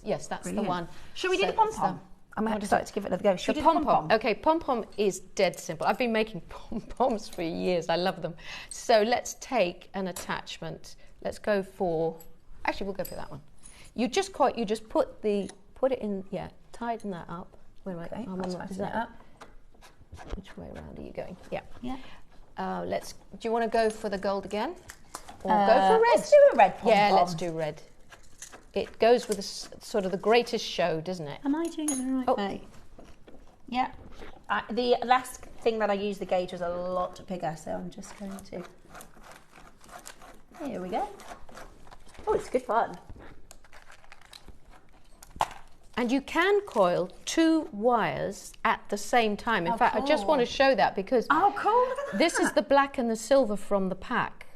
Yes, that's the one. Should we do the pom pom? I'm going to start to give it another go. The pom-pom. Okay, pom-pom is dead simple. I've been making pom-poms for years. I love them. So let's take an attachment. Let's go for, actually we'll go for that one. You just put it in, tighten that up. Wait a minute. Okay, I'm tighten it up. Which way around are you going? Yeah. Do you want to go for the gold again? Or go for red? Let's do a red pom-pom. Yeah, let's do red. It goes with sort of the greatest show, doesn't it? Am I doing it the right way? Yeah. The last thing that I used, the gauge was a lot bigger, so I'm just going to... Here we go. Oh, it's good fun. And you can coil 2 wires at the same time. In fact, cool. I just want to show that because this is the black and the silver from the pack.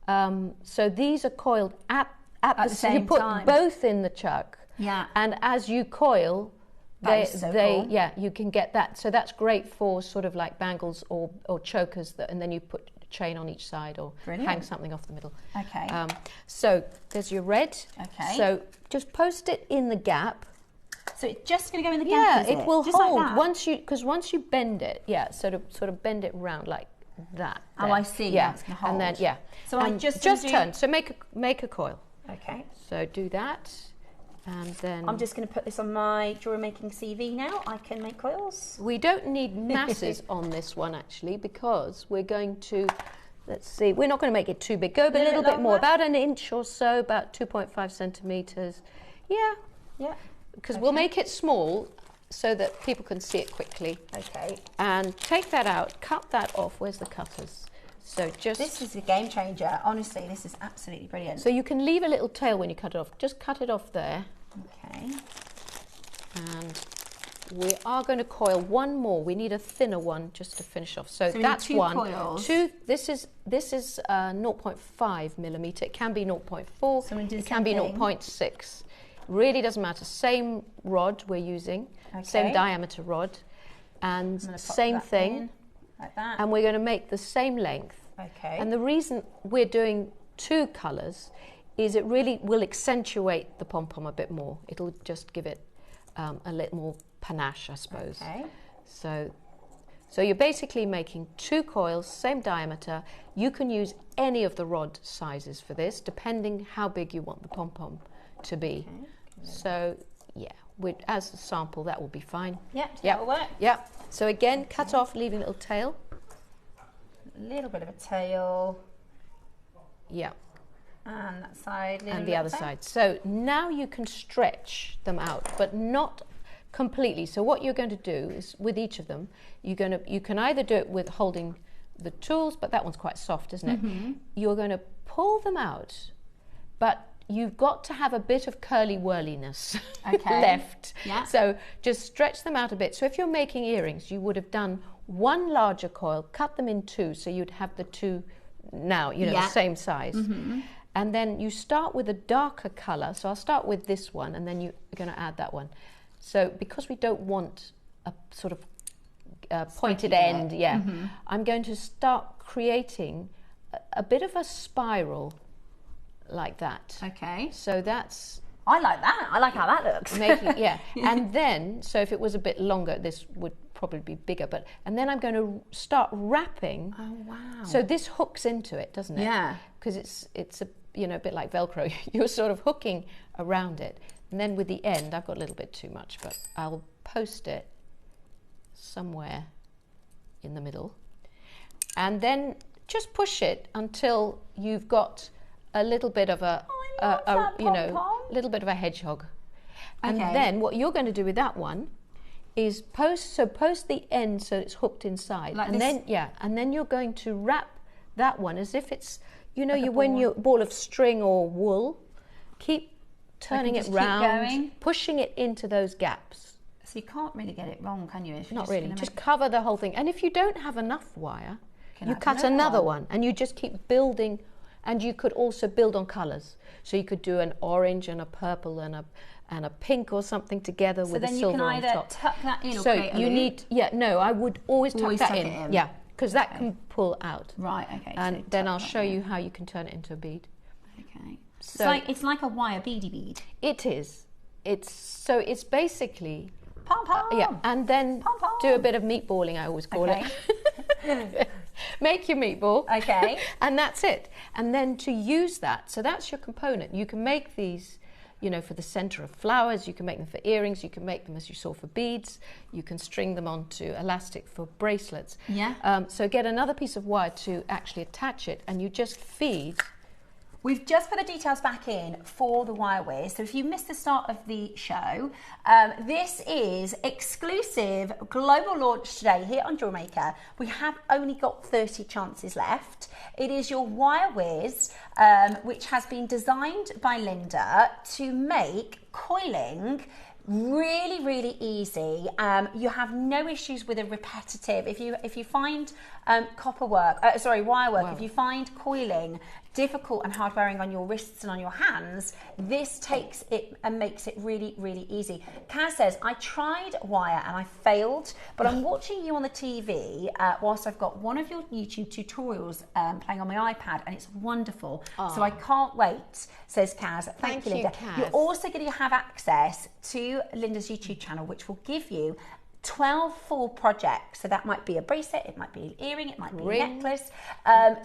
So these are coiled at the same time. You put both in the chuck. Yeah. And as you coil, you can get that. So that's great for sort of like bangles or chokers, and then you put a chain on each side or hang something off the middle. Okay. So there's your red. Okay. So just post it in the gap. So it's just going to go in the gap, it will just hold like that? once you bend it, sort of bend it round like that. Oh, there. I see. Yeah, it's going to hold. And then So and I just turn. So make a coil. Okay. So do that, and then I'm just going to put this on my jewelry making CV now. I can make coils. We don't need masses on this one actually because we're going to. Let's see. We're not going to make it too big. Go a little bit more, about an inch or so, about 2.5 centimeters. Yeah. Yeah. Because we'll make it small so that people can see it quickly. Okay. And take that out, cut that off. Where's the cutters? So just... This is a game changer. Honestly, this is absolutely brilliant. So you can leave a little tail when you cut it off. Just cut it off there. Okay. And we are going to coil one more. We need a thinner one just to finish off. So that's two one. Coils. This is 0.5 millimeter. It can be 0.4. So it can be 0.6. Really doesn't matter. Same rod we're using, same diameter rod, and same thing. Like that. And we're going to make the same length. Okay. And the reason we're doing two colours is it really will accentuate the pom-pom a bit more. It'll just give it a little more panache, I suppose. Okay. So you're basically making two coils, same diameter. You can use any of the rod sizes for this, depending how big you want the pom-pom to be. Okay. So, yeah, as a sample, that will be fine. Yep, that will work. Yep. So again, cut off, leaving a little tail. A little bit of a tail. Yeah. And that side. And the other side. So now you can stretch them out, but not completely. So what you're going to do is, with each of them, you can either do it with holding the tools, but that one's quite soft, isn't it? Mm-hmm. You're going to pull them out, but you've got to have a bit of curly whirliness left. Yeah. So just stretch them out a bit. So if you're making earrings, you would have done one larger coil, cut them in two, so you'd have the two now, the same size. Mm-hmm. And then you start with a darker colour. So I'll start with this one, and then you're going to add that one. So because we don't want a sort of pointed end, mm-hmm. I'm going to start creating a bit of a spiral like that. Okay. So that's... I like that. I like how that looks. And then, so if it was a bit longer, this would probably be bigger. And then I'm going to start wrapping. Oh, wow. So this hooks into it, doesn't it? Yeah. Because it's a bit like Velcro. You're sort of hooking around it. And then with the end, I've got a little bit too much, but I'll post it somewhere in the middle. And then just push it until you've got a little bit of a little bit of a hedgehog. And then what you're going to do with that one is post the end so it's hooked inside. Like and this? then you're going to wrap that one as if it's when you're a ball of string or wool, keep turning it round, pushing it into those gaps. So you can't really get it wrong, can you? Not really. Just cover the whole thing. And if you don't have enough wire, you cut another one and you just keep building. And you could also build on colours. So you could do an orange and a purple and a pink or something together with a silver on top. So then you can either tuck that in or so create a you loop? need, I would always tuck that in. Yeah, because that can pull out. Right, okay. And so then I'll show you how you can turn it into a bead. Okay. So it's like a wire beady bead. It is. It's basically... Pom-pom. Yeah, and then do a bit of meatballing, I always call it. Make your meatball. Okay. And that's it. And then to use that, so that's your component. You can make these, for the centre of flowers. You can make them for earrings. You can make them, as you saw, for beads. You can string them onto elastic for bracelets. Yeah. So get another piece of wire to actually attach it, and you just feed. We've just put the details back in for the wire whiz. So if you missed the start of the show, this is exclusive global launch today here on JewelleryMaker. We have only got 30 chances left. It is your wire whiz, which has been designed by Linda to make coiling really, really easy. You have no issues with a repetitive. If you find wire work, if you find coiling difficult and hard wearing on your wrists and on your hands, this takes it and makes it really, really easy. Kaz says, I tried wire and I failed, but I'm watching you on the TV whilst I've got one of your YouTube tutorials playing on my iPad, and it's wonderful. So I can't wait, says Kaz. Thank you, Linda. Kaz. You're also going to have access to Linda's YouTube channel, which will give you 12 full projects. So that might be a bracelet, it might be an earring, it might be a necklace,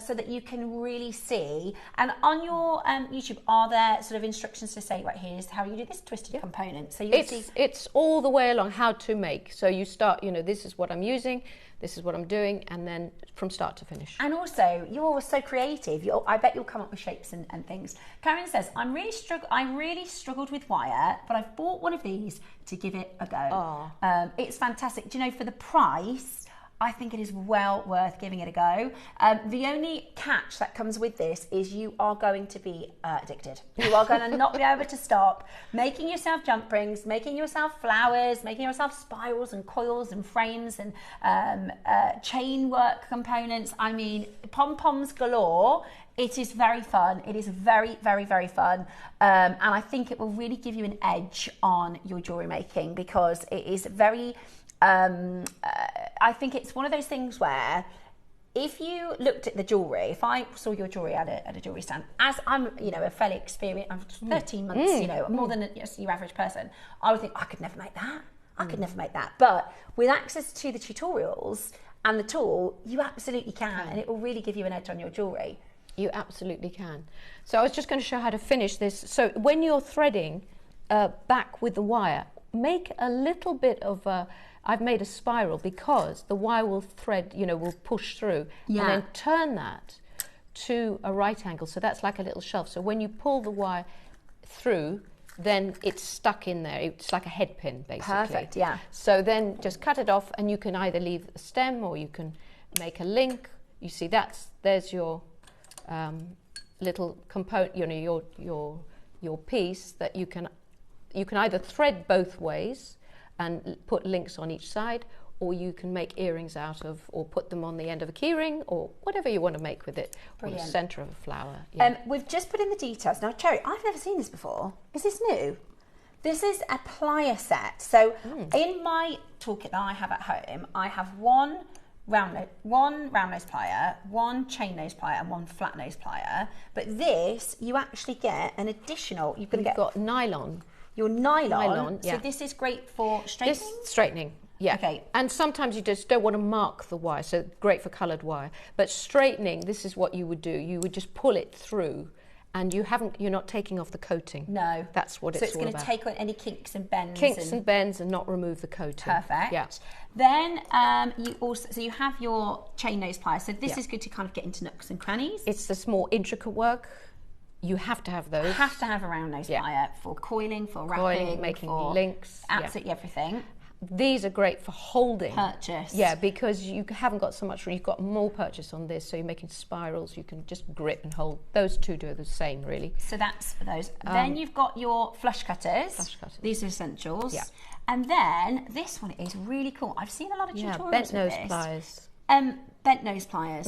so that you can really see. And on your YouTube, are there sort of instructions to say, right, here's how you do this twisted component? So you'll see. It's all the way along how to make. So you start, this is what I'm using, this is what I'm doing, and then from start to finish. And also, you're so creative. I bet you'll come up with shapes and things. Karen says, I really struggled with wire, but I've bought one of these to give it a go. It's fantastic. Do you know, for the price, I think it is well worth giving it a go. The only catch that comes with this is you are going to be addicted. You are going to not be able to stop making yourself jump rings, making yourself flowers, making yourself spirals and coils and frames and chain work components. I mean, pom-poms galore. It is very fun. It is very, very, very fun. And I think it will really give you an edge on your jewellery making because it is very, I think it's one of those things where if you looked at the jewellery, if I saw your jewellery at a jewellery stand, as I'm, you know, a fairly experienced, I'm 13 months, you know, more than your average person, I would think, I could never make that. I could never make that. But with access to the tutorials and the tool, you absolutely can. And it will really give you an edge on your jewellery. You absolutely can. So I was just going to show how to finish this. So when you're threading back with the wire, make a little bit of a, I've made a spiral because the wire will thread, you know, will push through. And then turn that to a right angle. So that's like a little shelf. So when you pull the wire through, then it's stuck in there. It's like a head pin, basically. Perfect, yeah. So then just cut it off and you can either leave a stem or you can make a link. You see, there's your little component, you know, your piece that you can either thread both ways and put links on each side, or you can make earrings out of, or put them on the end of a keyring, or whatever you want to make with it, Brilliant. or the centre of a flower. We've just put in the details. Now, Cherry, I've never seen this before. Is this new? This is a plier set. So in my toolkit that I have at home, I have one round nose plier, one chain nose plier, and one flat nose plier. But this, you actually get an additional. You've got nylon. Your nylon. Yeah. So this is great for straightening. Straightening. Yeah. Okay. And sometimes you just don't want to mark the wire, so great for coloured wire. But straightening, this is what you would do. You would just pull it through, and you're not taking off the coating. No. That's what it's all about. So it's going to take on any kinks and bends. Kinks and bends and not remove the coating. Perfect. Yeah. Then you have your chain nose pliers. So this is good to kind of get into nooks and crannies. It's the more intricate work. You have to have those. Have to have a round nose plier for coiling, for wrapping, making for links. Absolutely everything. These are great for holding. Purchase. Yeah, because you haven't got so much room. You've got more purchase on this, so you're making spirals. You can just grip and hold. Those two do the same, really. So that's for those. Then you've got your flush cutters. These are essentials. Yeah. And then this one is really cool. I've seen a lot of tutorials bent nose with this. pliers. Bent nose pliers.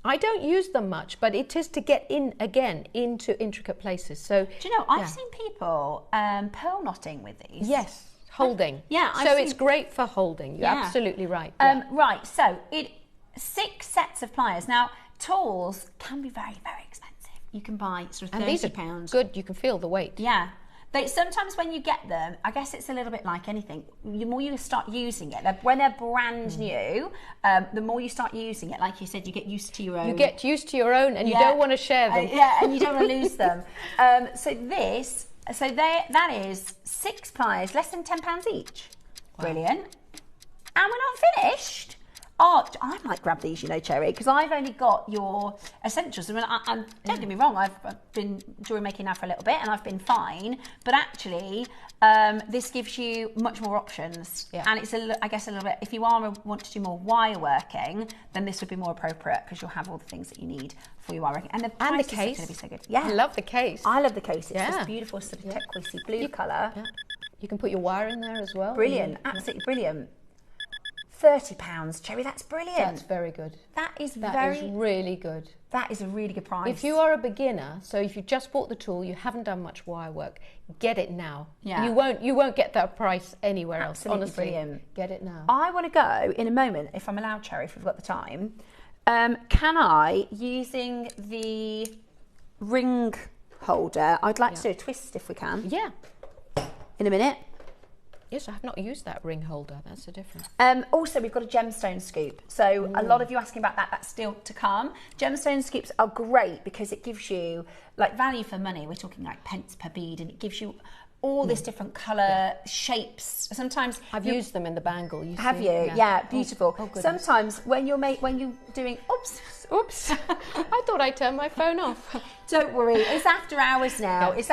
I don't use them much, but it is to get in again into intricate places. So do you know, I've seen people pearl knotting with these. Yes, holding. Yeah, so it's great for holding. You're absolutely right. Right. So 6 sets of pliers. Now tools can be very, very expensive. You can buy sort of £30. And these are good. You can feel the weight. Yeah. Sometimes when you get them, I guess it's a little bit like anything. The more you start using it, when they're brand new, the more you start using it, like you said, you get used to your own. You get used to your own, and you don't want to share them. And you don't want to lose them. That is 6 pliers, less than £10 each. Wow. Brilliant. And we're not finished. Oh, I might grab these, you know, Cherry, because I've only got your essentials. I mean, don't get me wrong, I've been jewellery making now for a little bit and I've been fine. But actually, this gives you much more options. Yeah. And it's, I guess, a little bit, if you want to do more wire working, then this would be more appropriate because you'll have all the things that you need for your wire working. And the case is going to be so good. Yeah. I love the case. I love the case. It's this beautiful sort of turquoisey blue colour. Yeah. You can put your wire in there as well. Brilliant. Absolutely brilliant. £30, Cherry, that's brilliant. That's very good. That is really good. That is a really good price. If you are a beginner, so if you just bought the tool, you haven't done much wire work, get it now. Yeah. You won't get that price anywhere else. Honestly, brilliant. Get it now. I want to go in a moment, if I'm allowed, Cherry, if we've got the time. Can I, using the ring holder, I'd like to do a twist if we can. Yeah. In a minute. Yes, I have not used that ring holder. That's the difference. Also, we've got a gemstone scoop. So a lot of you asking about that. That's still to come. Gemstone scoops are great because it gives you like value for money. We're talking like pence per bead, and it gives you all this different colour, shapes. Sometimes I've used them in the bangle. Have you? Yeah, beautiful. Sometimes when you're doing, oops, I thought I turned my phone off. Don't worry, it's after hours now. It's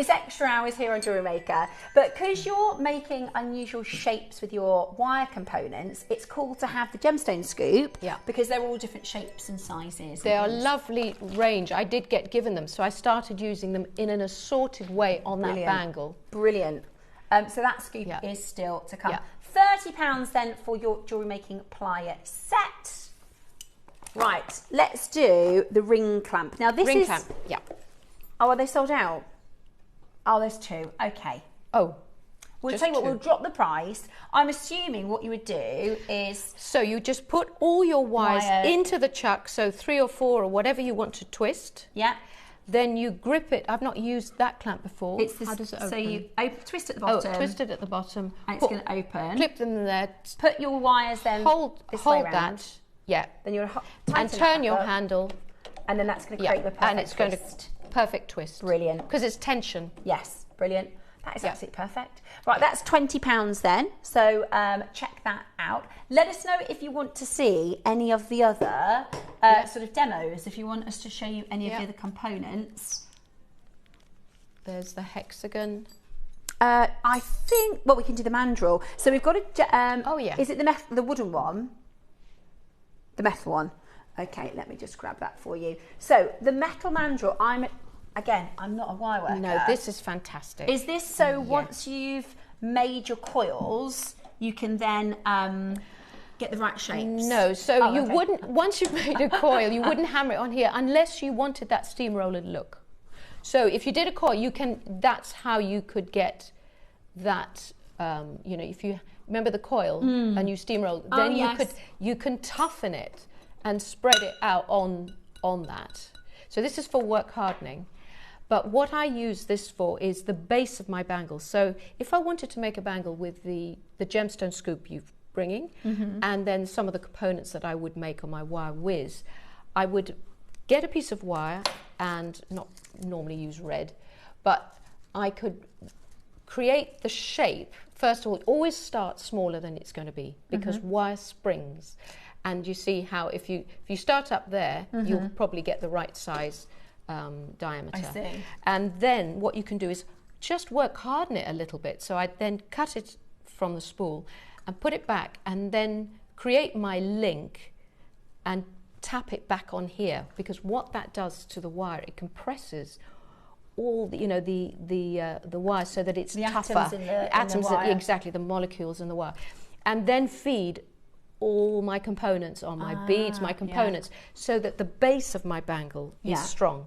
extra hours here on Jewellery Maker. But because you're making unusual shapes with your wire components, it's cool to have the gemstone scoop because they're all different shapes and sizes. They are lovely range. I did get given them, so I started using them in an assorted way on that bangle. Brilliant. So that scoop is still to come. £30 then for your jewellery making plier set. Right, let's do the ring clamp. Now this ring clamp, Oh, are they sold out? Oh, there's two. Okay. Oh. We'll tell you what, we'll drop the price. I'm assuming what you would do is... So you just put all your wires into the chuck, so 3 or 4 or whatever you want to twist. Yeah. Then you grip it. I've not used that clamp before. It's this, how does it open? So you twist at the bottom. Oh, twist it at the bottom. And it's going to open. Clip them there. Put your wires then hold way that. round. Yeah. Then you're and turn your handle. And then that's going to create the perfect and it's going to perfect twist. Brilliant. Because it's tension. Yes, brilliant. That is absolutely perfect. Right, that's £20 then. So check that out. Let us know if you want to see any of the other sort of demos, if you want us to show you any of the other components. There's the hexagon. I think, well, we can do the mandrel. So we've got a, oh yeah. Is it the wooden one? The metal one. Okay, let me just grab that for you. So the metal mandrel, I'm not a wire worker. No, this is fantastic. Is this so once you've made your coils, you can then get the right shapes? No, so you wouldn't, once you've made a coil, you wouldn't hammer it on here unless you wanted that steamroller look. So if you did a coil, that's how you could get that, you know, if you remember the coil and you steamroll, then you can toughen it and spread it out on that. So this is for work hardening. But what I use this for is the base of my bangle. So if I wanted to make a bangle with the gemstone scoop you're bringing, and then some of the components that I would make on my wire whiz, I would get a piece of wire and not normally use red, but I could create the shape. First of all, always start smaller than it's going to be because wire springs. And you see how if you start up there, you'll probably get the right size diameter. I see. And then what you can do is just work harden it a little bit. So I then cut it from the spool and put it back and then create my link and tap it back on here, because what that does to the wire, it compresses all the, you know, the wire so that it's tougher. Atoms in the wire. Exactly, the molecules in the wire. And then feed all my components on my beads, my components, so that the base of my bangle is strong.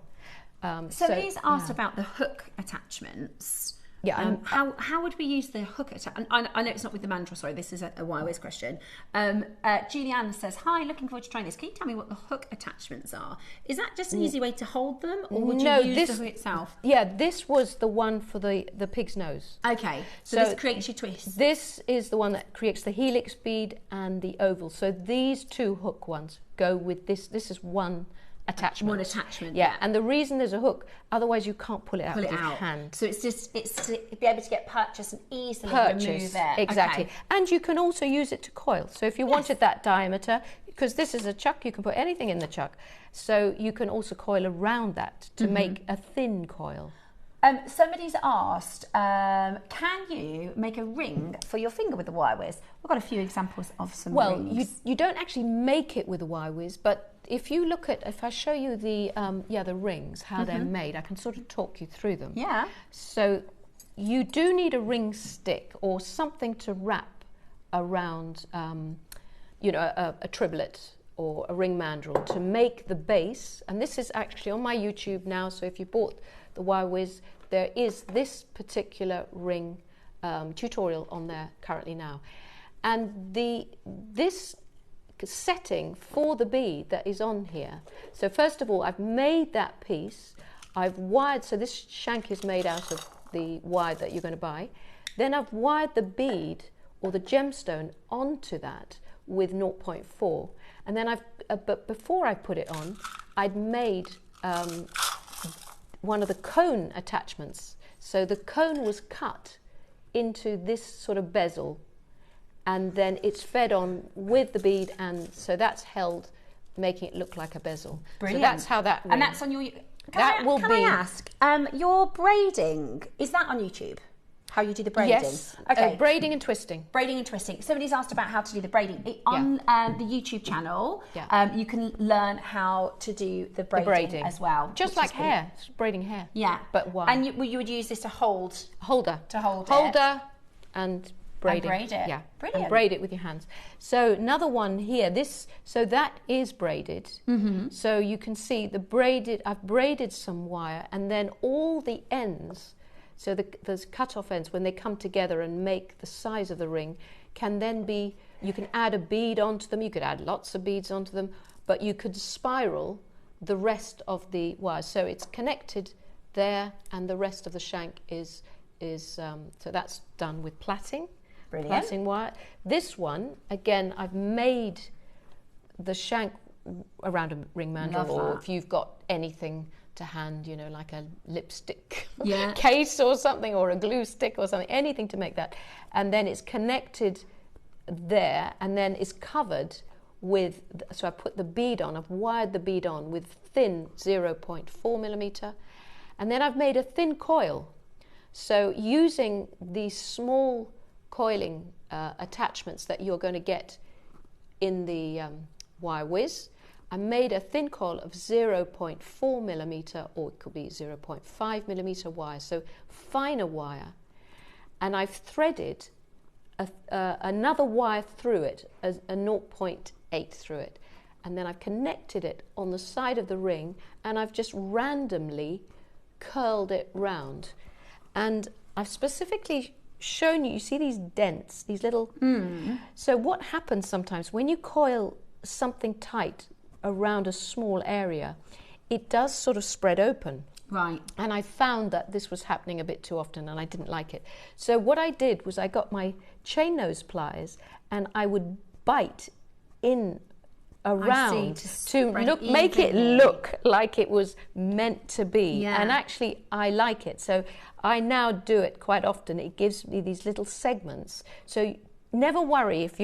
So Lee's asked about the hook attachments. Yeah. How would we use the hook attachment? I know it's not with the mandrel, sorry, this is a wire whiz question. Julianne says, hi, looking forward to trying this. Can you tell me what the hook attachments are? Is that just an easy way to hold them, or would you use the hook itself? Yeah, this was the one for the pig's nose. Okay, so this creates your twist. This is the one that creates the helix bead and the oval. So these two hook ones go with this. This is one attachment. One attachment. Yeah, and the reason there's a hook, otherwise you can't pull it out with your hand. So it's to be able to get purchased and easily remove it. Exactly. Okay. And you can also use it to coil. So if you wanted that diameter, because this is a chuck, you can put anything in the chuck. So you can also coil around that to make a thin coil. Somebody's asked, can you make a ring for your finger with the wire whiz? We've got a few examples of some rings. Well, you don't actually make it with a wire whiz, but if you look at, if I show you the rings, how they're made, I can sort of talk you through them. Yeah. So you do need a ring stick or something to wrap around, a triblet or a ring mandrel to make the base. And this is actually on my YouTube now, so if you bought the wire whiz, there is this particular ring tutorial on there currently now. And this setting for the bead that is on here. So first of all, I've made that piece. I've wired, so this shank is made out of the wire that you're going to buy. Then I've wired the bead or the gemstone onto that with 0.4. And then but before I put it on, I'd made one of the cone attachments. So the cone was cut into this sort of bezel, and then it's fed on with the bead, and so that's held, making it look like a bezel. Brilliant. So that's how that ring. And that's on your... Can I ask, your braiding, is that on YouTube? How you do the braiding? Yes. Okay. Braiding and twisting. Braiding and twisting. Somebody's asked about how to do the braiding. On the YouTube channel, you can learn how to do the braiding as well. Just like hair, braiding hair. Yeah. But why? And you would use this to hold... Holder. To hold Holder and braiding. And braid it. Yeah. Brilliant. And braid it with your hands. So another one here, so that is braided. Mm-hmm. So you can see I've braided some wire, and then all the ends, so those cut-off ends, when they come together and make the size of the ring, can then be, you can add a bead onto them, you could add lots of beads onto them, but you could spiral the rest of the wire. So it's connected there, and the rest of the shank is so that's done with plaiting. Brilliant. Plaiting wire. This one, again, I've made the shank around a ring mandrel, or if you've got anything to hand, you know, like a lipstick case or something, or a glue stick or something, anything to make that. And then it's connected there, and then it's covered with, so I put the bead on, I've wired the bead on with thin 0.4 millimeter, and then I've made a thin coil. So using these small coiling attachments that you're going to get in the wire whiz, I made a thin coil of 0.4 millimeter, or it could be 0.5 millimeter wire, so finer wire, and I've threaded another wire through it, a 0.8 through it, and then I've connected it on the side of the ring, and I've just randomly curled it round, and I've specifically shown you see these dents, these little... So what happens sometimes when you coil something tight around a small area, it does sort of spread open. Right. And I found that this was happening a bit too often, and I didn't like it. So what I did was I got my chain nose pliers, and I would bite in around to make it look like it was meant to be. Yeah. And actually I like it, so I now do it quite often. It gives me these little segments, so never worry if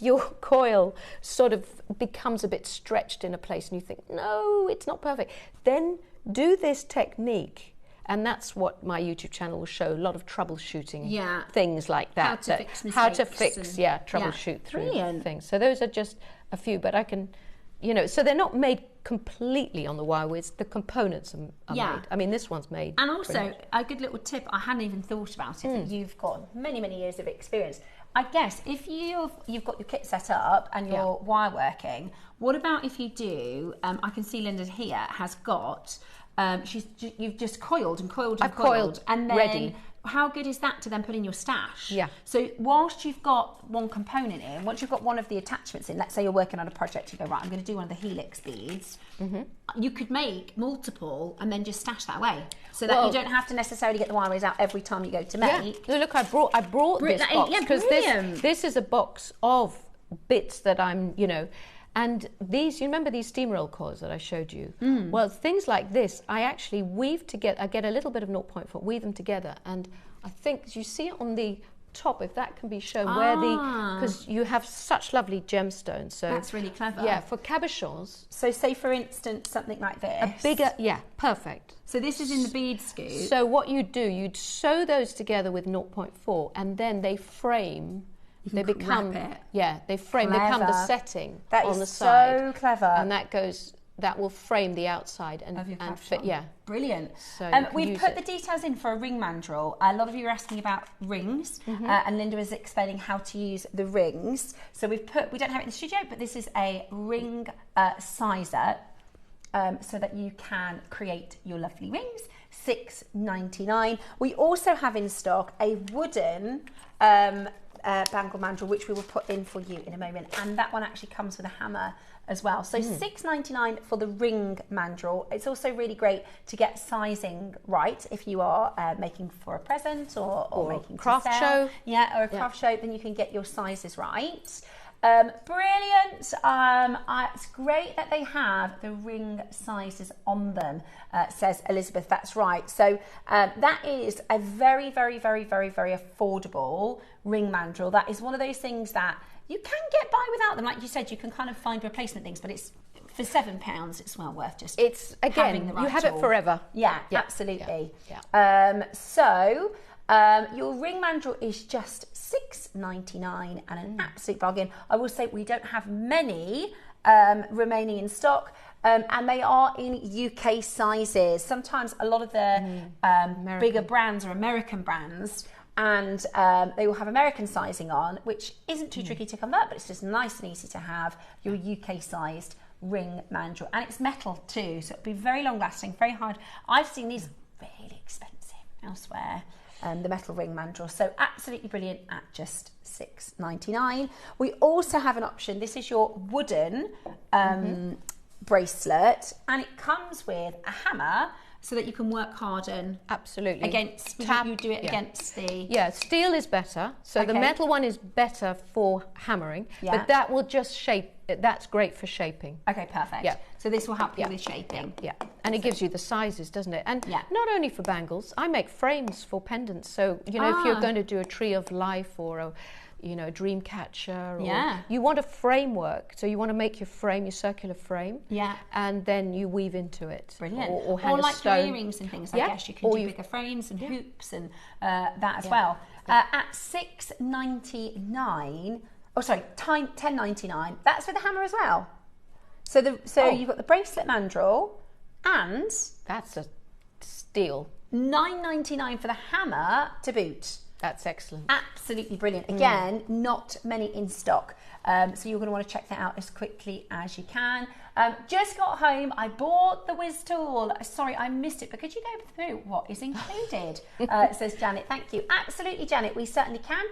your coil sort of becomes a bit stretched in a place and you think, no, it's not perfect, then do this technique. And that's what my YouTube channel will show, a lot of troubleshooting things like that. How to fix troubleshoot through things. So those are just a few, but I can, so they're not made completely on the wire whiz, the components are made. I mean, this one's made. And also, a good little tip, I hadn't even thought about it, but you've got many, many years of experience. I guess if you've got your kit set up and you're wire working, what about if you do, I can see Linda here has got, you've just coiled and coiled and coiled. And then ready. How good is that to then put in your stash? Yeah. So whilst you've got one component in, once you've got one of the attachments in, let's say you're working on a project, you go, right, I'm going to do one of the helix beads. You could make multiple and then just stash that away, so that you don't have to necessarily get the wire whiz out every time you go to make. Yeah. Look, I brought this box because this is a box of bits that I'm, and these, you remember these steam roll coils that I showed you? Well, things like this, I actually weave together, I get a little bit of 0.4, weave them together, and I think, you see it on the top, if that can be shown, where because you have such lovely gemstones. So that's really clever. Yeah, for cabochons. So say, for instance, something like this. A bigger, perfect. So this is in the bead scoop. So what you do, you'd sew those together with 0.4, and then they frame. They become they frame. They become the setting on the side. So clever. And that will frame the outside and fit. Yeah, brilliant. So we've put the details in for a ring mandrel. A lot of you are asking about rings, and Linda was explaining how to use the rings. So we don't have it in the studio, but this is a ring sizer, so that you can create your lovely rings. $6.99. We also have in stock a wooden bangle mandrel, which we will put in for you in a moment, and that one actually comes with a hammer as well. So $6.99 for the ring mandrel. It's also really great to get sizing right if you are making for a present or making craft to sell. show. Yeah, or a craft show, then you can get your sizes right. Brilliant. It's great that they have the ring sizes on them, says Elizabeth. That's right. So that is a very, very, very, very, very affordable ring mandrel. That is one of those things that you can get by without them. Like you said, you can kind of find replacement things, but it's for £7, it's well worth just having the right you have tool. It forever. Yeah, absolutely. Yeah. Your ring mandrel is just $6.99 and an absolute bargain. I will say we don't have many remaining in stock, and they are in UK sizes. Sometimes a lot of the bigger brands are American brands, and they will have American sizing on, which isn't too tricky to convert, but it's just nice and easy to have your UK sized ring mandrel. And it's metal too, so it'll be very long lasting, very hard. I've seen these really expensive elsewhere, the metal ring mandrel, so absolutely brilliant at just $6.99. We also have an option. This is your wooden bracelet, and it comes with a hammer so that you can work harden. Absolutely. Against, you do it against the... Yeah, steel is better. So the metal one is better for hammering, but that will just shape, that's great for shaping. Okay, perfect. Yeah. So this will help you with shaping. Yeah, and it gives you the sizes, doesn't it? And not only for bangles, I make frames for pendants. So, you know, if you're going to do a tree of life or a, you know, dream catcher, or you want a framework, so you want to make your frame, your circular frame, and then you weave into it. Brilliant. Or hang like a stone. your earrings and things, I guess you can do bigger frames and hoops and that as well. At $6.99, oh sorry, $10.99, that's with the hammer as well. So you've got the bracelet mandrel, and that's a steal. $9.99 for the hammer to boot. That's excellent. Absolutely brilliant. Again, not many in stock. So you're going to want to check that out as quickly as you can. Just got home. I bought the Wiz tool. Sorry, I missed it, but could you go through what is included? Says Janet. Thank you. Absolutely, Janet. We certainly can.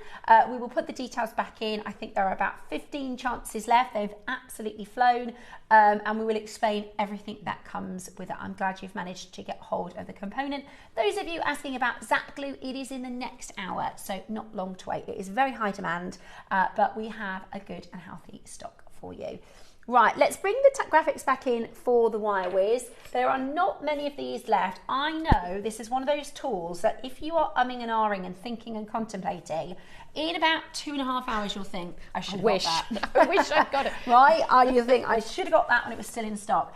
We will put the details back in. I think there are about 15 chances left. They've absolutely flown. And we will explain everything that comes with it. I'm glad you've managed to get hold of the component. Those of you asking about Zap glue, it is in the next hour, so not long to wait. It is very high demand, but we have a good and healthy stock for you. Right, let's bring the graphics back in for the wire whiz. There are not many of these left. I know this is one of those tools that if you are umming and ahhing and thinking and contemplating, in about 2.5 hours you'll think, I should have got that. I wish I'd got it. Right? You think, I should have got that when it was still in stock.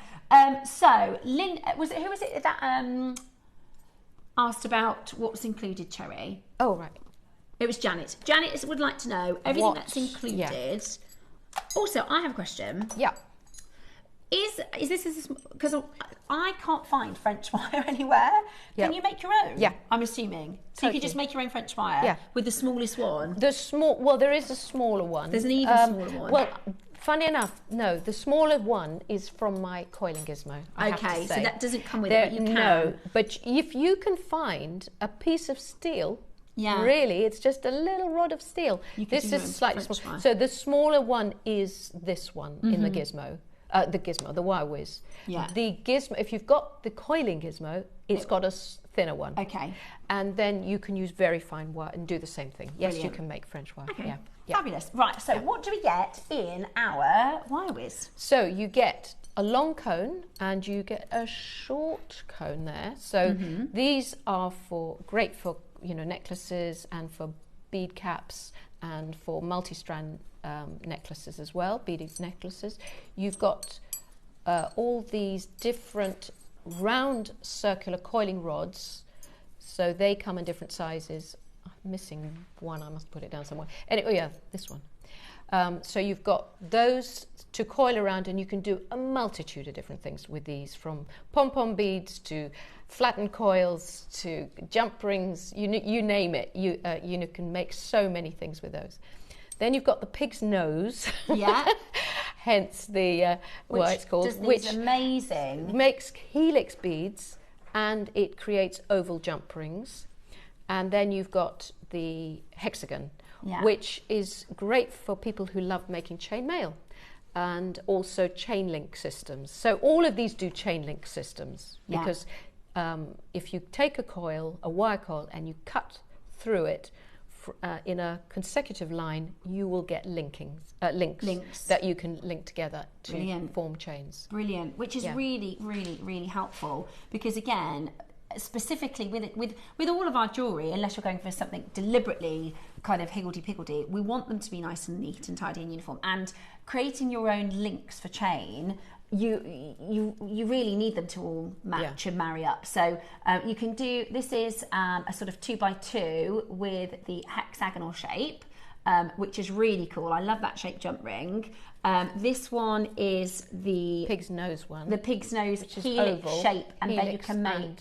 So, Lynn, who was it that asked about what was included, Cherry? Oh, right. It was Janet. Janet would like to know everything that's included. Yeah. Also, I have a question. Yeah. Is this because I can't find French wire anywhere? Can you make your own? Yeah. I'm assuming. So you could just make your own French wire with the smallest one? Well, there is a smaller one. There's an even smaller one. Well, funny enough, no, the smaller one is from my coiling gizmo. I have to say. So that doesn't come with it, but you can. No, but if you can find a piece of steel, really, it's just a little rod of steel. This is slightly small. So the smaller one is this one in the gizmo. The wire whiz. Yeah. The gizmo, if you've got the coiling gizmo, it's got a thinner one. Okay. And then you can use very fine wire and do the same thing. Yes, Brilliant. you can make French wire. Okay. Yeah. Fabulous. Right, so what do we get in our wire whiz? So you get a long cone and you get a short cone there. So these are great for necklaces and for bead caps and for multi-strand necklaces as well, beaded necklaces. You've got all these different round circular coiling rods, so they come in different sizes. I'm missing one, I must put it down somewhere. Anyway, this one. So you've got those to coil around, and you can do a multitude of different things with these, from pom-pom beads to flattened coils to jump rings, you name it. You can make so many things with those. Then you've got the pig's nose, hence the what it's called, which amazing makes helix beads, and it creates oval jump rings. And then you've got the hexagon, which is great for people who love making chainmail and also chain link systems. So all of these do chain link systems because if you take a wire coil, and you cut through it in a consecutive line, you will get links that you can link together to form chains. Brilliant, which is really, really, really helpful, because again, specifically with all of our jewellery, unless you're going for something deliberately kind of higgledy-piggledy, we want them to be nice and neat and tidy and uniform. And creating your own links for chain, you really need them to all match and marry up. So you can do, this is a sort of 2x2 with the hexagonal shape, which is really cool. I love that shaped jump ring. This one is the pig's nose one. The pig's nose, which is helix shape, and then you can make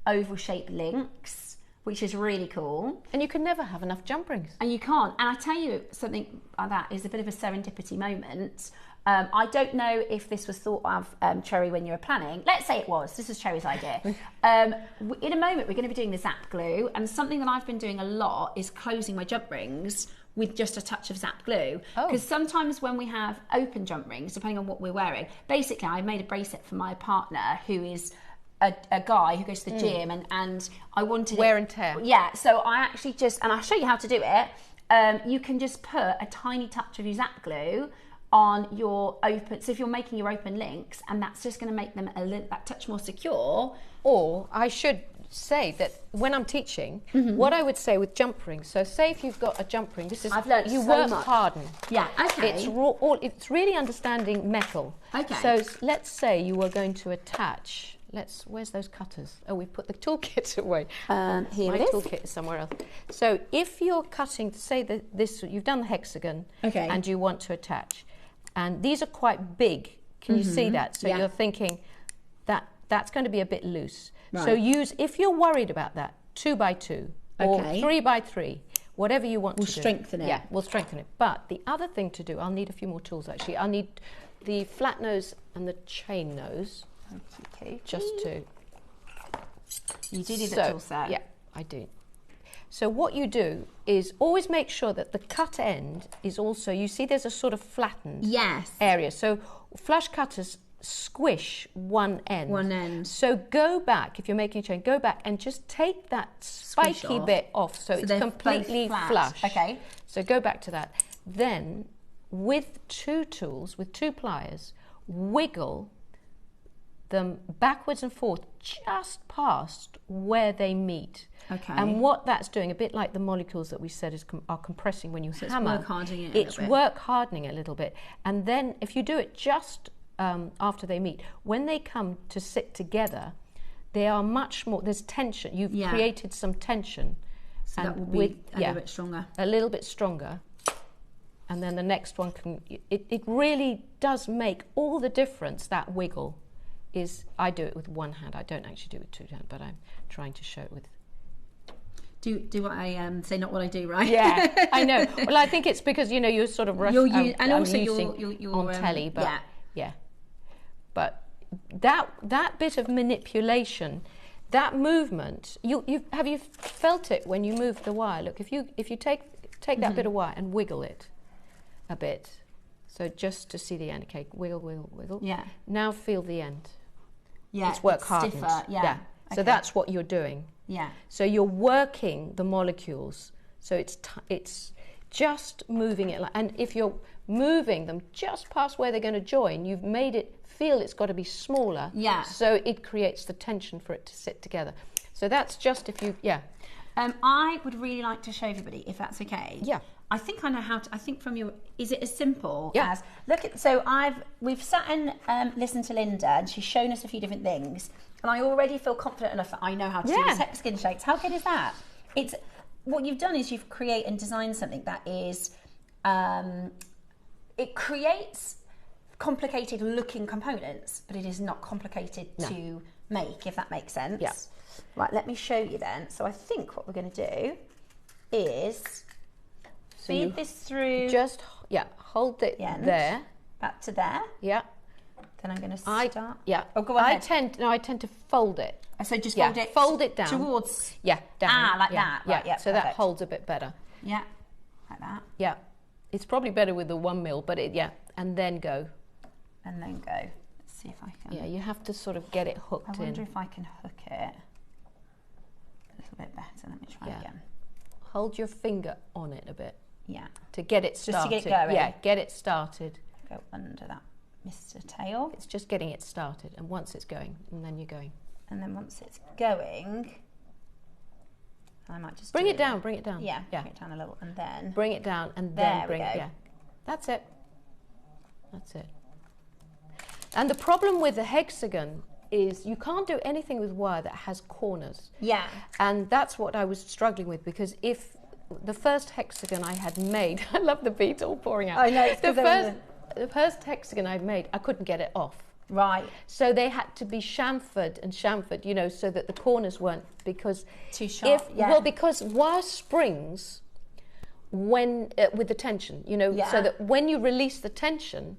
oval shaped links, which is really cool. And you can never have enough jump rings. And you can't. And I tell you, something like that is a bit of a serendipity moment. I don't know if this was thought of, Cherry, when you were planning. Let's say it was. This is Cherry's idea. In a moment, we're going to be doing the zap glue, and something that I've been doing a lot is closing my jump rings with just a touch of zap glue. Because sometimes when we have open jump rings, depending on what we're wearing, basically I made a bracelet for my partner who is a guy who goes to the gym, and I wanted wear and tear. Yeah, so I actually just, and I'll show you how to do it. You can just put a tiny touch of your zap glue on your open, so if you're making your open links, and that's just going to make them that touch more secure. Or I should say that when I'm teaching, what I would say with jump rings, so say if you've got a jump ring, this is, I've learned you so work much. harden. Yeah, okay. It's really understanding metal. Okay. So let's say you were going to attach, where's those cutters? Oh, we put the toolkit away. Here My it is. toolkit is somewhere else. So if you're cutting, say this, you've done the hexagon, Okay. and you want to attach, and these are quite big. Can you see that? So you're thinking that's going to be a bit loose. Right. So if you're worried about that, 2x2 or 3x3, whatever you want to do. We'll strengthen it. Yeah, we'll strengthen it. But the other thing to do, I'll need a few more tools actually. I'll need the flat nose and the chain nose. Okay. Just to. You do need the tool set. Yeah, I do. So what you do is always make sure that the cut end is also, you see there's a sort of flattened area. So flush cutters squish one end. One end. So go back, if you're making a chain, go back and just take that spiky bit off so it's completely flush. Okay. So go back to that. Then with two tools, with two pliers, wiggle them backwards and forth just past where they meet. Okay. And what that's doing, a bit like the molecules that we said are compressing when you hammer. It's work hardening it a It's little bit. work hardening it a little bit. And then if you do it just after they meet, when they come to sit together, they are much more, there's tension. You've created some tension. So and that will be a little bit stronger. A little bit stronger. And then the next one can, it really does make all the difference, that wiggle. I do it with one hand. I don't actually do it with two hands, but I'm trying to show it with. Do what I say, not what I do, right? Yeah, I know. Well, I think it's because you're sort of rushing, and also you're on telly, but yeah. But that bit of manipulation, that movement, have you felt it when you move the wire? Look, if you take that bit of wire and wiggle it a bit, so just to see the end. Okay, wiggle, wiggle, wiggle. Yeah. Now feel the end. Yeah, it's work hardened. Stiffer. Yeah. So that's what you're doing. Yeah. So you're working the molecules. So it's just moving it, and if you're moving them just past where they're going to join, you've made it feel it's got to be smaller. Yeah. So it creates the tension for it to sit together. So that's just if you, I would really like to show everybody, if that's okay. Yeah. I think I know how to. I think from your, is it as simple Yeah. as we've sat and listened to Linda, and she's shown us a few different things, and I already feel confident enough that I know how to do these hexagon shapes. How good is that? It's what you've done is you've created and designed something that is, it creates complicated looking components, but it is not complicated to make, if that makes sense. Yeah. Right, let me show you then. So I think what we're going to do is feed this through. Just hold it there. Back to there. Yeah. Then I'm going to start. Oh, go ahead. I tend to fold it. So just fold it down towards. Yeah, down. Like that. Right, yeah. So that holds a bit better. Yeah, like that. Yeah, it's probably better with the 1 mil, but and then go. And then go. Let's see if I can. Yeah, you have to sort of get it hooked in. I wonder if I can hook it a little bit better. Let me try again. hold your finger on it a bit. Yeah. To get it started. Just to get it going. Yeah, get it started. Go under that Mr. Tail. It's just getting it started, and once it's going, and then you're going. And then once it's going, I might just bring it down. Bring it down. Yeah, bring it down a little, and then bring it down, and then bring it. Yeah, that's it. That's it. And the problem with the hexagon is you can't do anything with wire that has corners. Yeah. And that's what I was struggling with, because if the first hexagon I had made, I love the beads all pouring out. I know. It's the first hexagon I made, I couldn't get it off. Right. So they had to be chamfered and chamfered, you know, so that the corners weren't, because too sharp. Well, because wire springs when with the tension, you know, so that when you release the tension,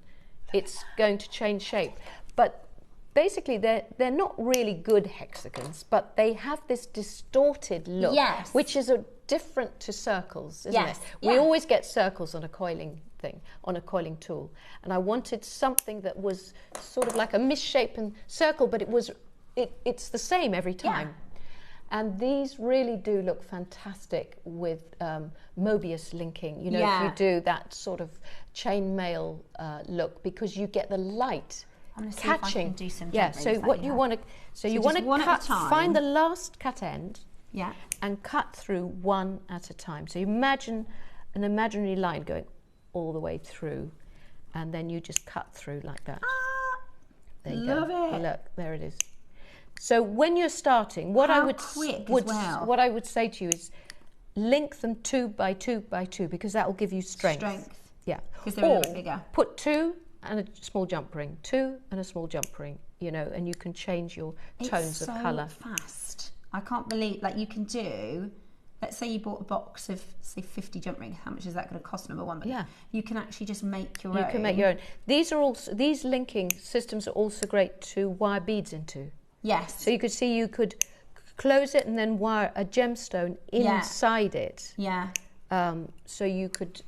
it's going to change shape. But basically, they're not really good hexagons, but they have this distorted look, which is different to circles, isn't it? We always get circles on a coiling thing, on a coiling tool, and I wanted something that was sort of like a misshapen circle, but it's the same every time. And these really do look fantastic with Mobius linking, you know, if you do that sort of chainmail look, because you get the light catching. Do some so what you want to, you want to cut, find the last cut end, and cut through one at a time. So you imagine an imaginary line going all the way through, and then you just cut through like that. There you love go. it. Look, there it is. So when you're starting, what I would say to you is link them 2 by 2 by 2, because that will give you strength. Yeah. Because they're a little bit bigger. Put 2 and a small jump ring, 2 and a small jump ring, you know, and you can change your tones of colour. It's so fast. I can't believe, like, you can do, let's say you bought a box of, say, 50 jump rings. How much is that going to cost, number one? But you can actually just make your own. You can make your own. These linking systems are also great to wire beads into. Yes. So you could see, you could close it and then wire a gemstone inside it. Yeah. So you could,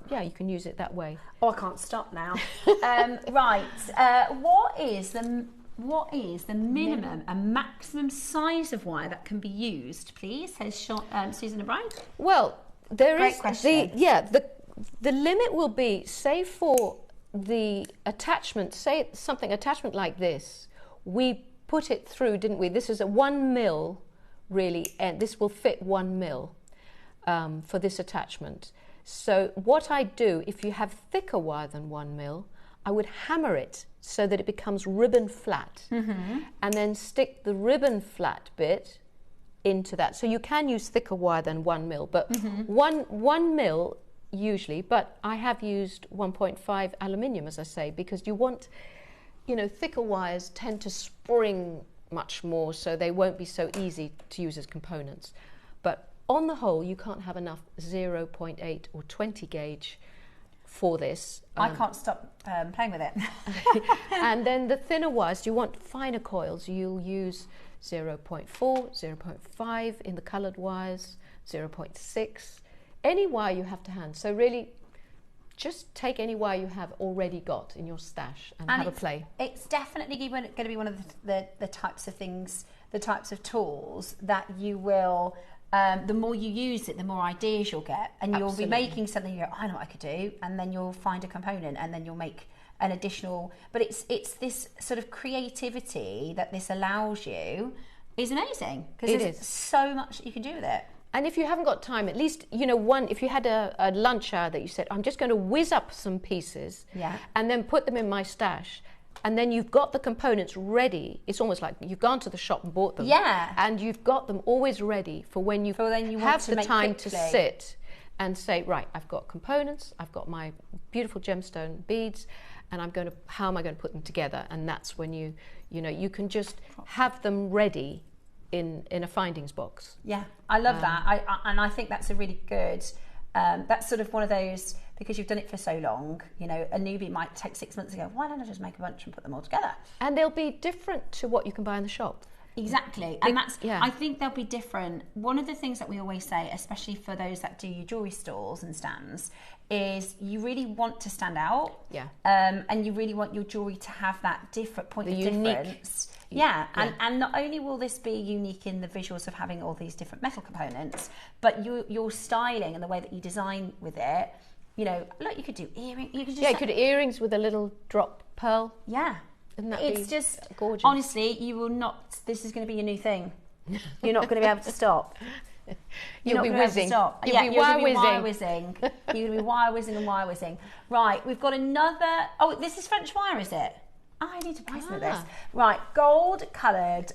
you can use it that way. Oh, I can't stop now. Right. What is the minimum and maximum size of wire that can be used, please? Says Susan O'Brien. Well, there Great is question. the limit will be, say for the attachment, say something attachment like this, we put it through, didn't we? This is a 1 mil, really, and this will fit 1 mil for this attachment. So what I do, if you have thicker wire than 1 mil, I would hammer it so that it becomes ribbon flat, and then stick the ribbon flat bit into that. So you can use thicker wire than 1 mil, but 1 mil usually, but I have used 1.5 aluminium, as I say, because you want, you know, thicker wires tend to spring much more, so they won't be so easy to use as components. But on the whole, you can't have enough 0.8 or 20 gauge for this. I can't stop playing with it. And then the thinner wires, you want finer coils, you'll use 0.4, 0.5 in the coloured wires, 0.6, any wire you have to hand. So really, just take any wire you have already got in your stash and have a play. It's definitely going to be one of the types of things, the types of tools that you will, the more you use it, the more ideas you'll get. And you'll be making something, you go, I know what I could do. And then you'll find a component and then you'll make an additional, but it's this sort of creativity that this allows you is amazing. Because there's so much that you can do with it. And if you haven't got time, at least, you know, if you had a lunch hour that you said, I'm just going to whiz up some pieces and then put them in my stash, and then you've got the components ready. It's almost like you've gone to the shop and bought them. Yeah. And you've got them always ready for when you have the time to sit and say, right, I've got components, I've got my beautiful gemstone beads, and how am I going to put them together? And that's when you can just have them ready in a findings box. Yeah, I love that. I think that's a really good, that's sort of one of those, because you've done it for so long, you know, a newbie might take 6 months to go, why don't I just make a bunch and put them all together? And they'll be different to what you can buy in the shop. Exactly. And I think they'll be different. One of the things that we always say, especially for those that do your jewellery stalls and stands, is you really want to stand out. Yeah. And you really want your jewellery to have that different point of difference. Yeah, and not only will this be unique in the visuals of having all these different metal components, but your styling and the way that you design with it, you know, look, you could do earrings. You could just you could do earrings with a little drop pearl. Yeah. Isn't that it's just gorgeous? Honestly, you will not. This is going to be your new thing. You're not going to be able to stop. You'll be whizzing. You'll be wire whizzing. You're going to be wire whizzing and wire whizzing. Right, we've got another. Oh, this is French wire, is it? Oh, I need to buy some of this. Right, gold-coloured,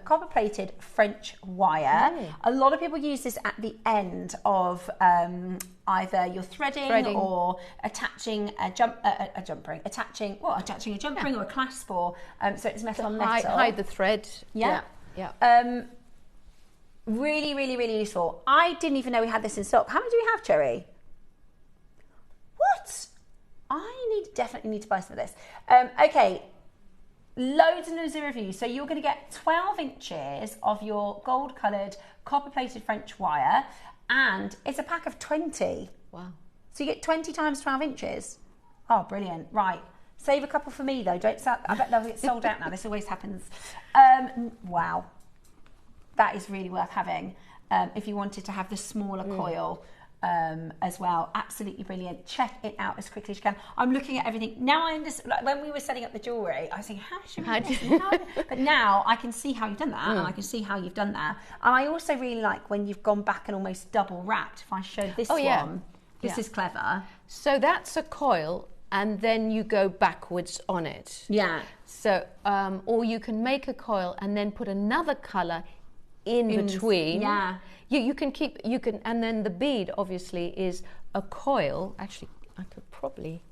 copper-plated French wire. A lot of people use this at the end of either your threading or attaching a jump ring, attaching a jump ring or a clasp, or so it's metal on metal. Hide the thread. Yeah. Really, really, really useful. I didn't even know we had this in stock. How many do we have, Cherry? What? I definitely need to buy some of this. Okay, loads and loads of reviews. So you're going to get 12 inches of your gold-coloured, copper-plated French wire, and it's a pack of 20. Wow. So you get 20 times 12 inches. Oh, brilliant. Right. Save a couple for me, though. Don't sell. I bet they'll get sold out now. This always happens. Wow. That is really worth having if you wanted to have the smaller coil. As well, absolutely brilliant. Check it out as quickly as you can. I'm looking at everything now. I understand. Like when we were setting up the jewellery, I was thinking, how should we do this? But now I can see how you've done that, and I can see how you've done that. And I also really like when you've gone back and almost double wrapped. If I show this one, this is clever. So that's a coil, and then you go backwards on it. Yeah. So, or you can make a coil and then put another colour in between. Yeah. You can, and then the bead obviously is a coil. Actually, I could probably,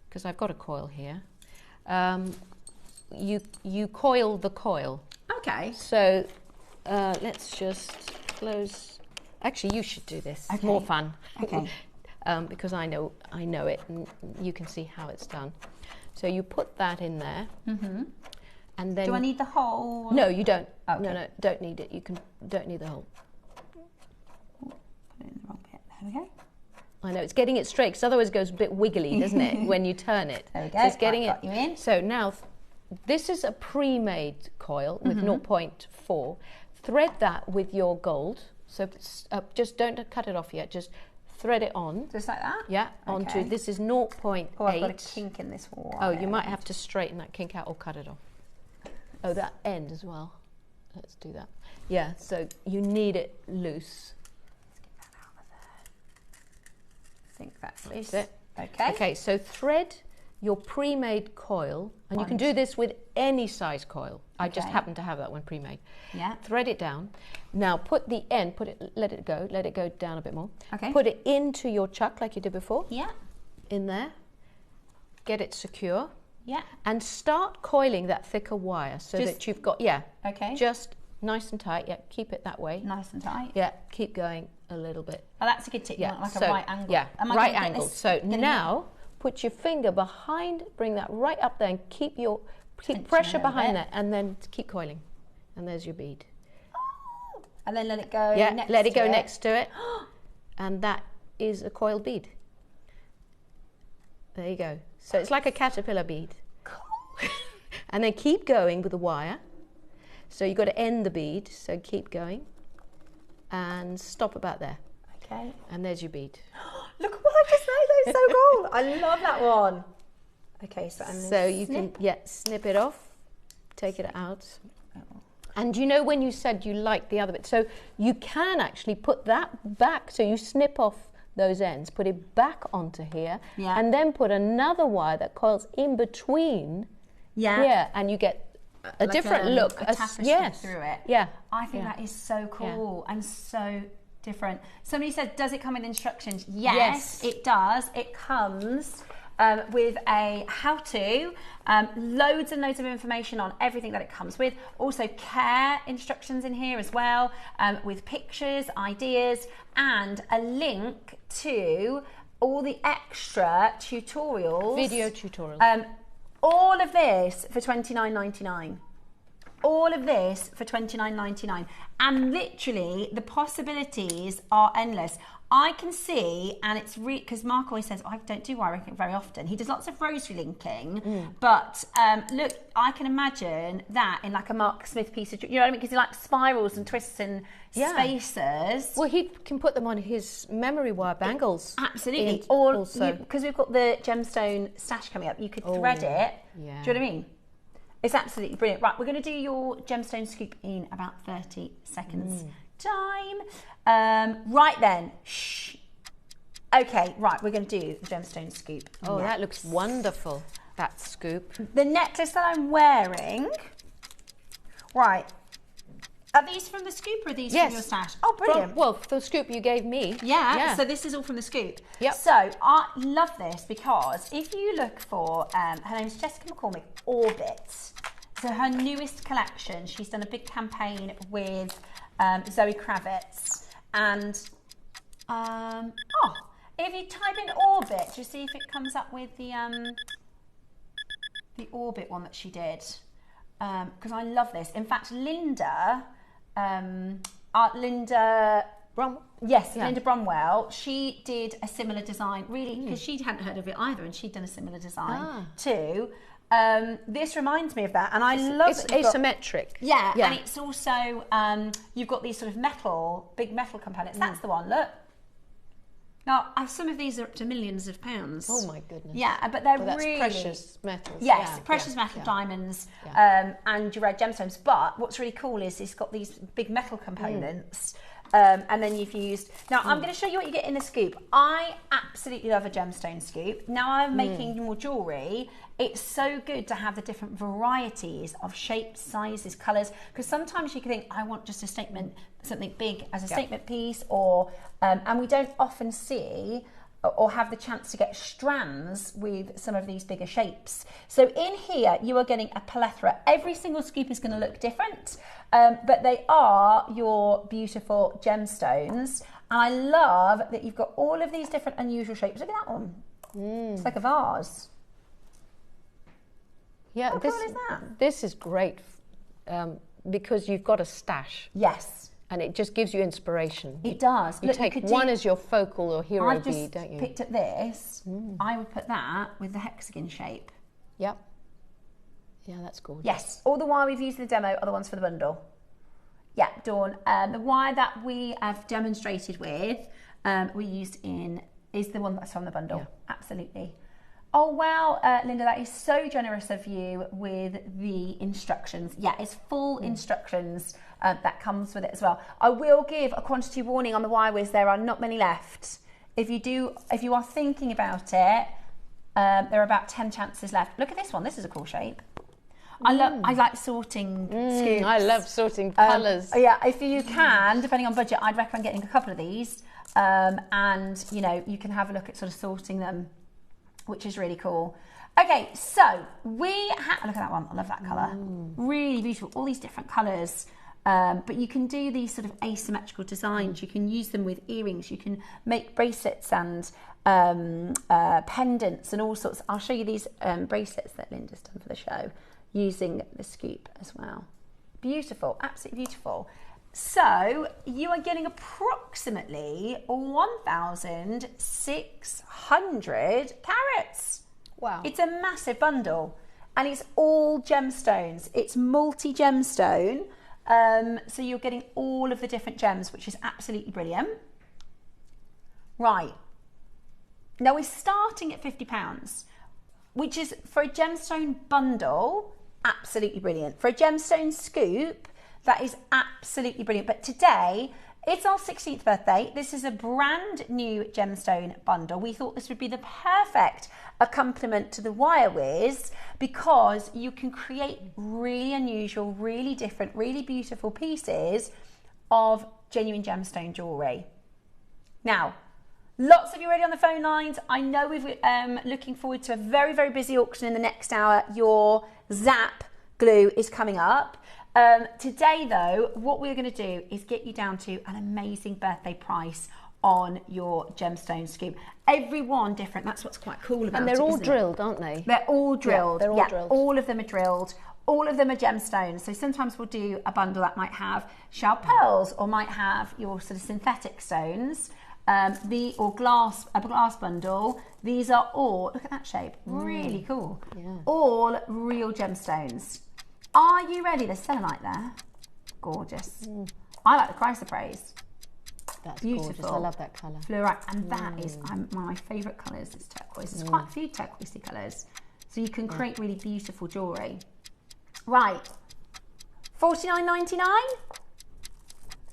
because I've got a coil here. You coil the coil. Okay. So let's just close. Actually, you should do this. Okay. More fun. Okay. Because I know it, and you can see how it's done. So you put that in there. Mm-hmm. And then. Do I need the whole? No, you don't. Okay. No, don't need it. Don't need the whole. Put it in the wrong bit. There we go. I know, it's getting it straight, because otherwise it goes a bit wiggly, doesn't it, when you turn it. There we go. So it's getting got you in. So now, this is a pre-made coil with 0.4. Thread that with your gold. So just don't cut it off yet. Just thread it on. Just like that? Yeah, onto, this is 0.8. Oh, I've got a kink in this wire. Oh, you might have to straighten that kink out or cut it off. Oh, that end as well. Let's do that. Yeah, so you need it loose. Let's get that out of there. I think that's loose. That's it. Okay. Okay, so thread your pre-made coil, and you can do this with any size coil. I just happen to have that one pre-made. Yeah. Thread it down. Now put the end, let it go down a bit more. Okay. Put it into your chuck like you did before. Yeah. In there. Get it secure. Yeah. And start coiling that thicker wire so that you've got, Okay. just nice and tight. Yeah, keep it that way. Nice and tight. Yeah, keep going a little bit. Oh, that's a good tip. Yeah, like a right angle. Yeah, right angle. This, so now put your finger behind, bring that right up there, and keep pressure behind that, and then keep coiling. And there's your bead. Oh, and then let it go. Yeah, next let it go to next to it, and that is a coiled bead. There you go. So it's like a caterpillar bead. Cool. And then keep going with the wire. So you've got to end the bead, so keep going. And stop about there. Okay. And there's your bead. Look at what I just made, that's so cool. I love that one. Okay, so you can snip it off, take it out. And you know when you said you liked the other bit, so you can actually put that back, so you snip off those ends, put it back onto here, and then put another wire that coils in between here, and you get a different look. A tapestry through it. Yeah. I think that is so cool and so different. Somebody said, does it come in instructions? Yes, it does. It comes with a how-to, loads and loads of information on everything that it comes with. Also care instructions in here as well, with pictures, ideas, and a link to all the extra tutorials. Video tutorials. All of this for $29.99. all of this for $29.99, and literally the possibilities are endless. I can see, and it's because Mark always says, I don't do wire linking very often. He does lots of rosary linking, but look, I can imagine that in like a Mark Smith piece of, you know what I mean? Because he likes spirals and twists and spacers. Well, he can put them on his memory wire bangles. Absolutely. Or because we've got the gemstone stash coming up, you could thread it. Yeah. Do you know what I mean? It's absolutely brilliant. Right, we're going to do your gemstone scoop in about 30 seconds time. Right then. Shh. Okay, right, we're going to do the gemstone scoop. Oh, that looks wonderful, that scoop. The necklace that I'm wearing, right, are these from the scoop or are these from your stash? Oh, brilliant. Well, the scoop you gave me. Yeah, so this is all from the scoop. Yep. So I love this because if you look for, her name's Jessica McCormick, Orbit. So her newest collection, she's done a big campaign with Zoe Kravitz. And, if you type in Orbit, just see if it comes up with the Orbit one that she did. Because I love this. In fact, Linda Bromwell. Yes, Linda Bromwell. She did a similar design, really, because she hadn't heard of it either, and she'd done a similar design too. This reminds me of that, and I love it's asymmetric. And it's also you've got these sort of big metal components. That's the one. Look. Now, some of these are up to millions of pounds. Oh my goodness! Yeah, but they're that's really precious metals. Yes, precious metal diamonds and your red gemstones. But what's really cool is it's got these big metal components. And then you've used... Now, I'm going to show you what you get in the scoop. I absolutely love a gemstone scoop. Now I'm making more jewellery. It's so good to have the different varieties of shapes, sizes, colours, because sometimes you can think, I want just a statement, something big as a statement piece, or and we don't often see or have the chance to get strands with some of these bigger shapes. So in here, you are getting a plethora. Every single scoop is going to look different, but they are your beautiful gemstones. And I love that you've got all of these different unusual shapes. Look at that one. It's like a vase. Yeah, How cool is that? This is great because you've got a stash. Yes. And it just gives you inspiration. It does. You take one as your focal or hero bead, don't you? I've just picked up this. I would put that with the hexagon shape. Yep. Yeah, that's gorgeous. Yes. All the wire we've used in the demo are the ones for the bundle. Yeah, Dawn. The wire that we have demonstrated with, is the one that's from the bundle. Yeah. Absolutely. Oh, wow, Linda, that is so generous of you with the instructions. Yeah, it's full instructions that comes with it as well. I will give a quantity warning on the wire whiz. There are not many left. If you are thinking about it, there are about 10 chances left. Look at this one. This is a cool shape. I like sorting scoops. I love sorting colours. Yeah, if you can, depending on budget, I'd recommend getting a couple of these. And, you can have a look at sort of sorting them, which is really cool. Okay, so look at that one. I love that colour. Really beautiful. All these different colours. But you can do these sort of asymmetrical designs. You can use them with earrings. You can make bracelets and pendants and all sorts. I'll show you these bracelets that Linda's done for the show using the scoop as well. Beautiful, absolutely beautiful. So you are getting approximately 1,600 carats. Wow. It's a massive bundle and it's all gemstones. It's multi-gemstone. So you're getting all of the different gems, which is absolutely brilliant. Right. Now we're starting at £50, which is, for a gemstone bundle, absolutely brilliant. For a gemstone scoop, that is absolutely brilliant. But today, it's our 16th birthday. This is a brand new gemstone bundle. We thought this would be the perfect accompaniment to the wire whiz because you can create really unusual, really different, really beautiful pieces of genuine gemstone jewellery. Now, lots of you already on the phone lines. I know we're looking forward to a very, very busy auction in the next hour. Your Zap glue is coming up. Today, though, what we're going to do is get you down to an amazing birthday price on your gemstone scoop. Every one different. That's what's quite cool about it. And they're all drilled, aren't they? They're all drilled. Yeah, they're all drilled. All of them are drilled. All of them are gemstones. So sometimes we'll do a bundle that might have shell pearls or might have your sort of synthetic stones. A glass bundle. These are all, look at that shape, really cool. Yeah. All real gemstones. Are you ready? There's selenite there. Gorgeous. I like the chrysoprase. That's beautiful. Gorgeous. I love that colour. Fluorite, and that is one of my favourite colours is turquoise. There's quite a few turquoisey colours. So you can create really beautiful jewellery. Right, $49.99.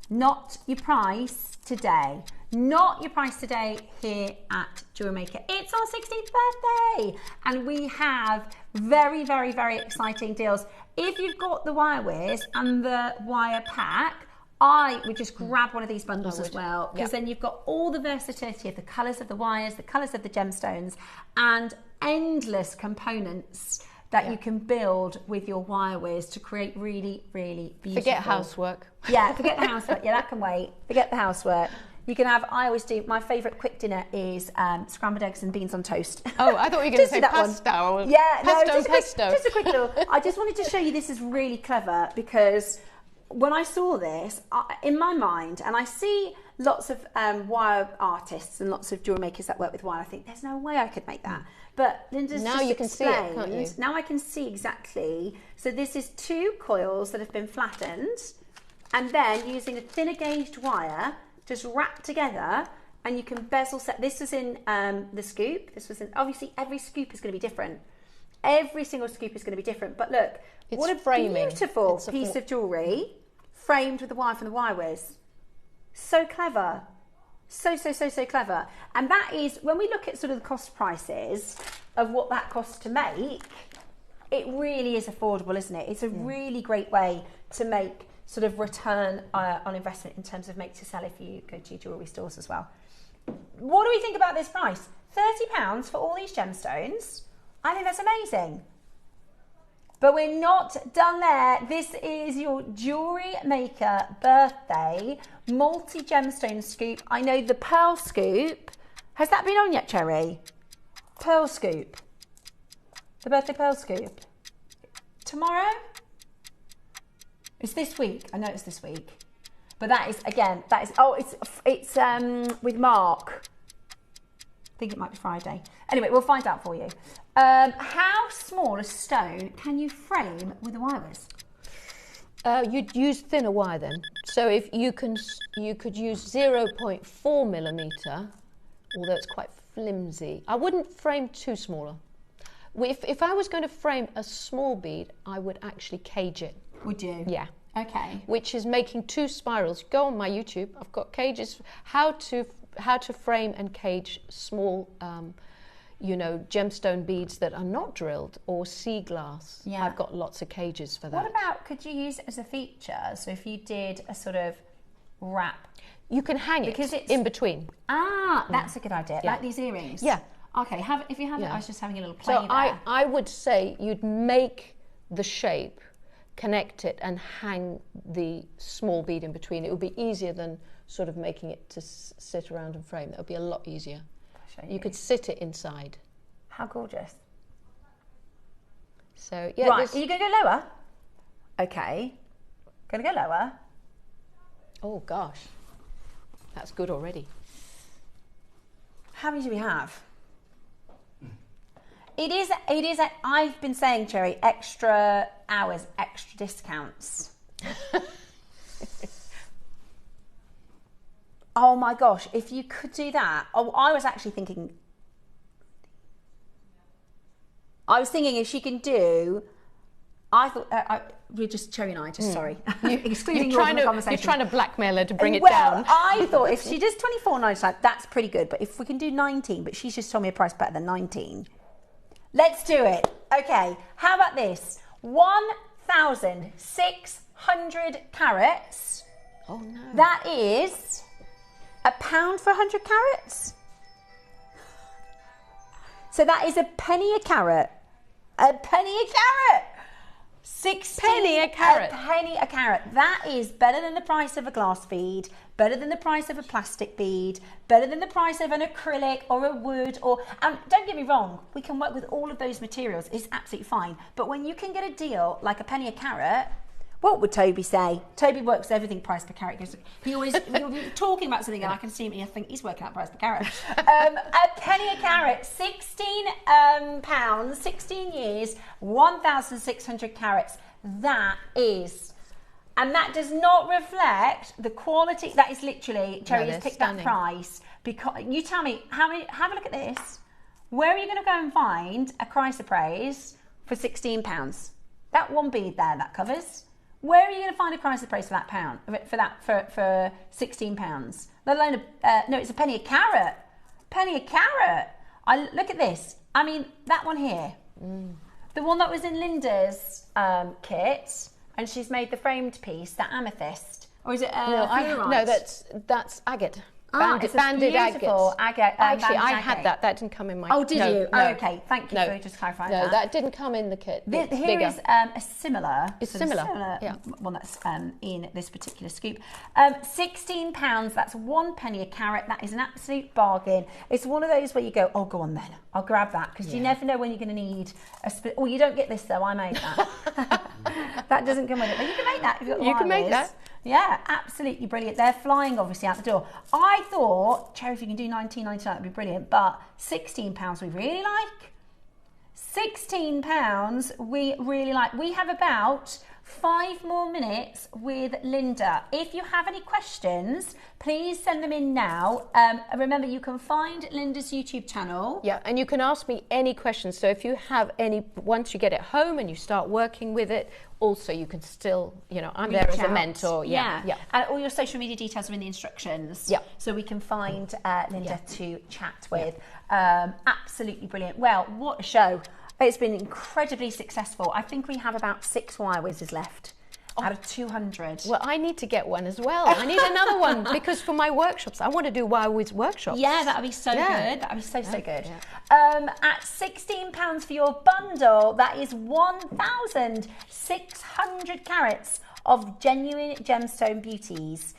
Not your price today. Not your price today here at JewelleryMaker. It's our 16th birthday and we have very, very, very exciting deals. If you've got the wire weirs and the wire pack, I would just grab one of these bundles as well, because then you've got all the versatility of the colours of the wires, the colours of the gemstones, and endless components that you can build with your wire weirs to create really, really beautiful. Forget housework. Yeah, forget the housework. Yeah, that can wait. Forget the housework. You can have, I always do, my favourite quick dinner is scrambled eggs and beans on toast. Oh, I thought you were going to say pasta. Or pesto. Just a quick little, I just wanted to show you this is really clever, because when I saw this, in my mind, and I see lots of wire artists and lots of jewellery makers that work with wire, I think there's no way I could make that. But Linda's now just you can see it, can't you? Now I can see exactly. So this is 2 coils that have been flattened, and then using a thinner gauged wire, just wrapped together, and you can bezel set. This was in the scoop. This was in, obviously every scoop is going to be different. Every single scoop is going to be different. But look, what a beautiful piece of jewellery, framed with the wire from the wire weirs. So clever. So clever. And that is, when we look at sort of the cost prices of what that costs to make, it really is affordable, isn't it? It's a really great way to make sort of return on investment in terms of make to sell if you go to your jewellery stores as well. What do we think about this price? £30 for all these gemstones. I think that's amazing. But we're not done there. This is your JewelleryMaker birthday multi-gemstone scoop. I know the pearl scoop. Has that been on yet, Cherry? Pearl scoop. The birthday pearl scoop. Tomorrow? It's this week. I know it's this week. But that is, again, that is, oh, it's with Mark. I think it might be Friday. Anyway, we'll find out for you. How small a stone can you frame with the wire weirs? You'd use thinner wire then. So if you could use 0.4 millimetre, although it's quite flimsy. I wouldn't frame too smaller. If I was going to frame a small bead, I would actually cage it. Would you? Yeah. Okay. Which is making 2 spirals. Go on my YouTube. I've got cages. How to frame and cage small, gemstone beads that are not drilled, or sea glass. Yeah. I've got lots of cages for that. What about, could you use it as a feature? So if you did a sort of wrap. You can hang it in between. Ah, that's a good idea. Yeah. Like these earrings. Yeah. Okay, if you have it, I was just having a little play so there. I would say you'd make the shape, connect it, and hang the small bead in between. It would be easier than sort of making it to sit around and frame. That would be a lot easier. You could sit it inside. How gorgeous. So, yeah. Right, are you going to go lower? Okay. Going to go lower? Oh, gosh. That's good already. How many do we have? It is, I've been saying, Cherry, extra hours, extra discounts. Oh my gosh, if you could do that. Oh, I was thinking if she can do, I thought, we're just, Cherry and I, sorry. Excluding you from the conversation. You're trying to blackmail her to bring it down. I thought if she does $24.95, that's pretty good. But if we can do 19, but she's just told me a price better than 19. Let's do it. Okay, how about this? 1,600 carats. Oh no. That is £1 for 100 carats. So that is a penny a carat. A penny a carat. 6 penny a carat. A penny a carat. That is better than the price of a glass bead, better than the price of a plastic bead, better than the price of an acrylic or a wood, and don't get me wrong, we can work with all of those materials, it's absolutely fine. But when you can get a deal like a penny a carat, what would Toby say? Toby works everything price per carat. He'll be talking about something and I can see him, I think he's working out price per carat. A penny a carat, 16 pounds, 16 years, 1,600 carats. That is, and that does not reflect the quality. That is literally, Cherry has picked that price because, you tell me, have a look at this. Where are you going to go and find a chrysoprase for £16? That one bead there, that covers. Where are you going to find a chrysoprase for that for £16? Let alone no, it's a penny a carat. Penny a carat. Look at this. I mean, that one here, the one that was in Linda's kit, and she's made the framed piece, that amethyst, or is it? No, that's agate. It's banded beautiful agate. Actually, I had that. That didn't come in my kit. Oh, did you? No. Oh, okay. Thank you for just clarifying that. No, that didn't come in the kit. Here is a similar. It's similar. One that's in this particular scoop. £16. That's 1 penny a carat. That is an absolute bargain. It's one of those where you go, oh, go on then. I'll grab that because you never know when you're going to need a split. Oh, you don't get this though. I made that. That doesn't come with it. But you can make that if you've got the You can make that. Yeah, absolutely brilliant. They're flying obviously out the door. I thought, Cherry, if you can do £19.99, that'd be brilliant. But £16 we really like. £16 we really like. We have about 5 more minutes with Linda. If you have any questions, please send them in now. Remember, you can find Linda's YouTube channel. Yeah, and you can ask me any questions. So if you have any, once you get it home and you start working with it, also you can still, I'm there as a mentor. Yeah. And all your social media details are in the instructions. Yeah. So we can find Linda to chat with. Absolutely brilliant. Well, what a show. It's been incredibly successful. I think we have about 6 wire whizzes left out of 200. Well, I need to get one as well. I need another one because for my workshops, I want to do wire whiz workshops. Yeah, that would be so good. That would be so good. Yeah. At £16 for your bundle, that is 1,600 carats of genuine gemstone beauties.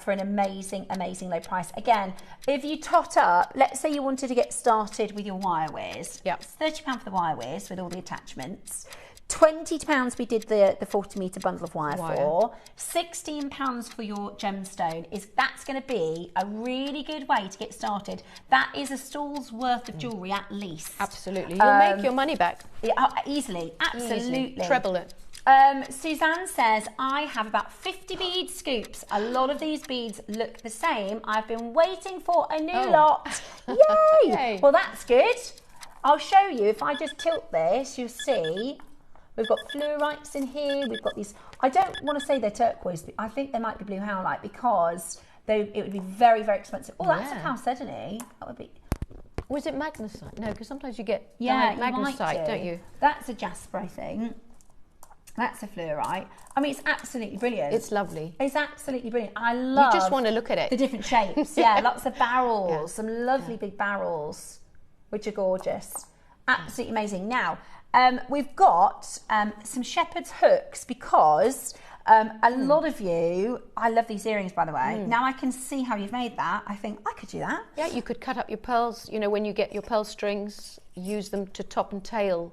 For an amazing, amazing low price. Again, if you tot up, let's say you wanted to get started with your wire whiz. Yeah. It's £30 for the wire whiz with all the attachments. £20 we did the 40 metre bundle of wire for. £16 for your gemstone. That's going to be a really good way to get started. That is a stall's worth of jewellery at least. Absolutely. You'll make your money back. Yeah, easily. Absolutely. Easily. Treble it. Suzanne says, I have about 50 bead scoops. A lot of these beads look the same. I've been waiting for a new lot. Yay! Yay! Well, that's good. I'll show you. If I just tilt this, you'll see we've got fluorites in here. We've got these. I don't want to say they're turquoise. I think they might be blue howlite because it would be very, very expensive. Oh, that's a chalcedony. That would be. Was it magnesite? No, because sometimes you get magnesite, don't you? That's a jasper, I think. That's a fluorite. I mean, it's absolutely brilliant. It's lovely. It's absolutely brilliant. I love. You just want to look at it. The different shapes. Yeah, lots of barrels, some lovely big barrels, which are gorgeous. Absolutely amazing. Now, we've got some shepherd's hooks because a lot of you. I love these earrings, by the way. Now I can see how you've made that. I think I could do that. Yeah, you could cut up your pearls. When you get your pearl strings, use them to top and tail.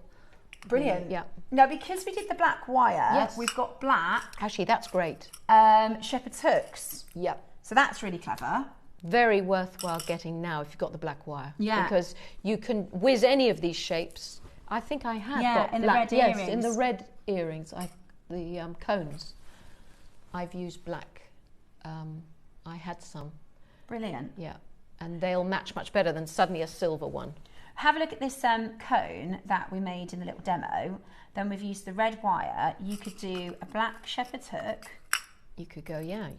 Brilliant. Yeah. Now, because we did the black wire, we've got black. Actually, that's great. Shepherd's hooks. Yep. So that's really clever. Very worthwhile getting now if you've got the black wire. Yeah. Because you can whiz any of these shapes. I think I have got in black. The red earrings. Yes, in the red earrings. The cones. I've used black. I had some. Brilliant. Yeah. And they'll match much better than suddenly a silver one. Have a look at this cone that we made in the little demo. Then we've used the red wire. You could do a black shepherd's hook. You could go, then,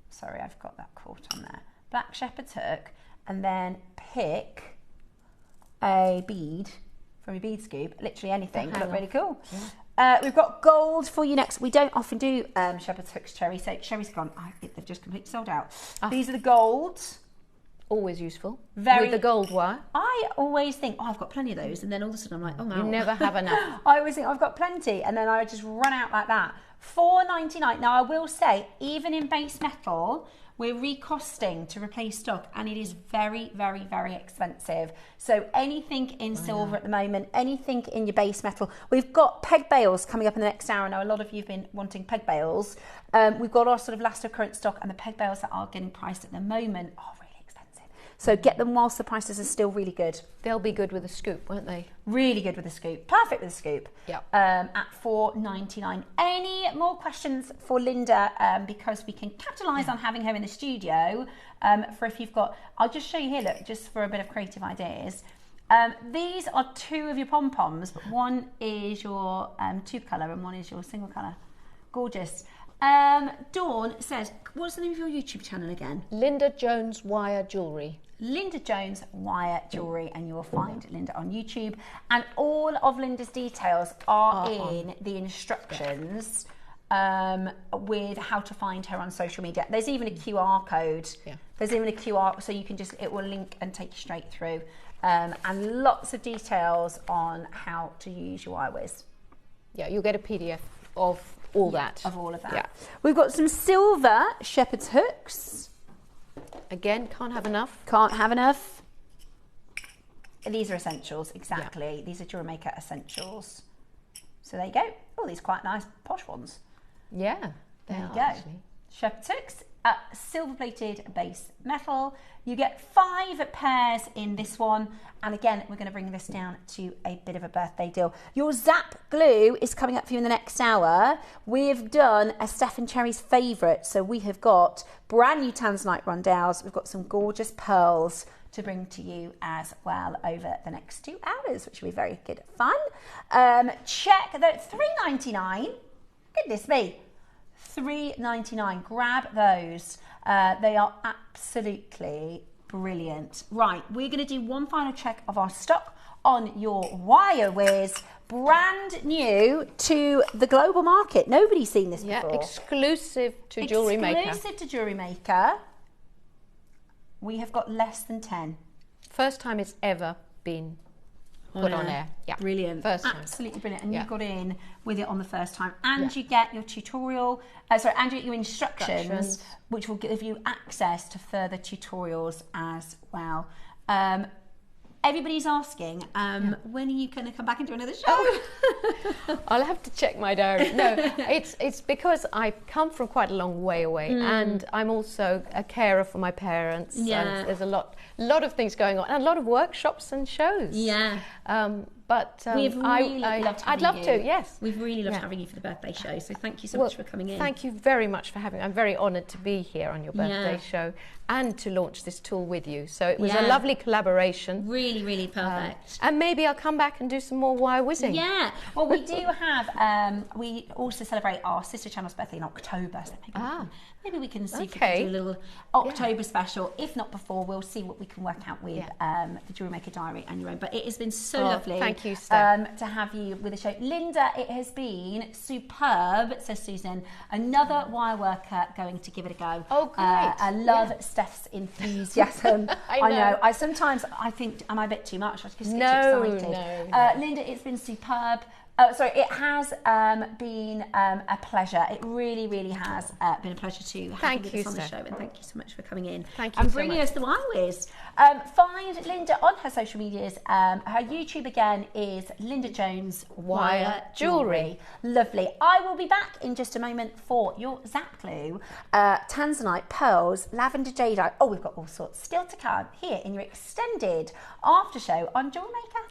sorry, I've got that caught on there. Black shepherd's hook, and then pick a bead from your bead scoop, literally anything. Look really cool. Yeah. We've got gold for you next. We don't often do shepherd's hooks, Cherry. So Cherry's gone. They've just completely sold out. These are the golds. always useful. Very. With the gold wire. I always think, oh, I've got plenty of those, and then all of a sudden I'm like, oh, no. You never have enough. I always think I've got plenty, and then I just run out like that. $4.99. Now I will say, even in base metal, we're recosting to replace stock, and it is very, very, very expensive. So anything in silver at the moment, anything in your base metal. We've got peg bales coming up in the next hour. I know a lot of you have been wanting peg bales. We've got our sort of last of current stock, and the peg bales that are getting priced at the moment are really expensive. So get them whilst the prices are still really good. They'll be good with a scoop, won't they? Really good with a scoop. Perfect with a scoop. Yep. At $4.99. Any more questions for Linda? Because we can capitalise on having her in the studio. For if you've got, I'll just show you here, look, just for a bit of creative ideas. These are two of your pom-poms, but one is your tube colour and one is your single colour. Gorgeous. Dawn says, what's the name of your YouTube channel again? Linda Jones Wire Jewellery. Linda Jones Wire Jewellery, and you will find Linda on YouTube. And all of Linda's details are in the instructions with how to find her on social media. There's even a QR code. Yeah. There's even a QR, so you can just, it will link and take you straight through. And lots of details on how to use your iWiz. Yeah, you'll get a PDF of all that. Of all of that. Yeah. We've got some silver shepherd's hooks. Again, can't have enough. Can't have enough. These are essentials, exactly. Yeah. These are JewelleryMaker essentials. So there you go. Oh, these are quite nice posh ones. Yeah, there you go. Actually. Shepherd's hooks, silver-plated base metal. You get 5 pairs in this one. And again, we're going to bring this down to a bit of a birthday deal. Your Zap glue is coming up for you in the next hour. We've done a Stephen Cherry's favourite. So we have got brand new Tanzanite rondelles. We've got some gorgeous pearls to bring to you as well over the next 2 hours, which will be very good fun. Check that $3.99. Goodness me. $3.99. Grab those. They are absolutely brilliant. Right, we're going to do one final check of our stock on your WireWiz. Brand new to the global market. Nobody's seen this before. Yeah, exclusive to JewelleryMaker. Exclusive to JewelleryMaker. We have got less than 10. First time it's ever been put on air. Yeah. Brilliant. First time. Absolutely brilliant. And you got in with it on the first time. And you get your tutorial, and you get your instructions, which will give you access to further tutorials as well. Everybody's asking, when are you going to come back and do another show? I'll have to check my diary. No, it's because I come from quite a long way away, and I'm also a carer for my parents. Yeah. And there's a lot of things going on, and a lot of workshops and shows. Yeah. But we've really loved having I'd love you. to, yes. We've really loved having you for the birthday show, so thank you so much for coming in. Thank you very much for having me. I'm very honoured to be here on your birthday show and to launch this tool with you. So it was a lovely collaboration. Really, really perfect. And maybe I'll come back and do some more wire whizzing. Yeah. Well, we do have, we also celebrate our sister channel's birthday in October, so maybe we can see if we can do a little October special. If not before, we'll see what we can work out with the JewelleryMaker diary and your own. But it has been so lovely. Thank you, Steph. To have you with the show. Linda, it has been superb, says Susan. Another wire worker going to give it a go. Oh, great. I love Steph's enthusiasm. I know. I sometimes think, am I a bit too much? I just get too excited. No. Linda, it's been superb. It has been a pleasure. It really, really has been a pleasure to have you on the show, and thank you so much for coming in. Thank you and so bringing much. us the WireWiz. Find Linda on her social medias. Her YouTube again is Linda Jones Wire Jewellery. Lovely. I will be back in just a moment for your Zap glue, Tanzanite, pearls, lavender jadeite. Oh, we've got all sorts still to come here in your extended after show on JewelleryMaker.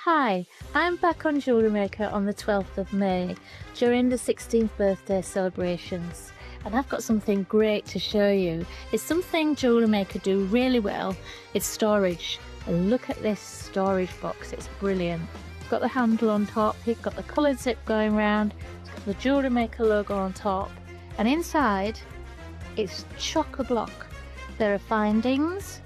Hi, I'm back on JewelleryMaker on the 12th of May during the 16th birthday celebrations, and I've got something great to show you. It's something JewelleryMaker do really well. It's storage. And look at this storage box, it's brilliant. It's got the handle on top, it's got the coloured zip going round, it's got the JewelleryMaker logo on top, and inside it's chock-a-block. There are findings,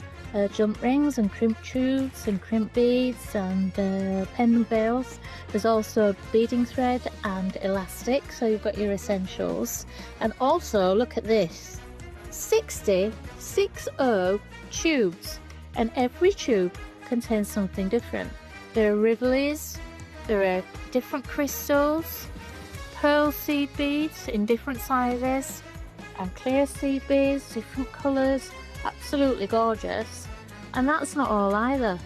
jump rings and crimp tubes and crimp beads and pendant veils. There's also beading thread and elastic, so you've got your essentials. And also, look at this, 60 tubes, and every tube contains something different. There are rivolies, there are different crystals, pearl seed beads in different sizes, and clear seed beads, different colours. Absolutely gorgeous. And that's not all either.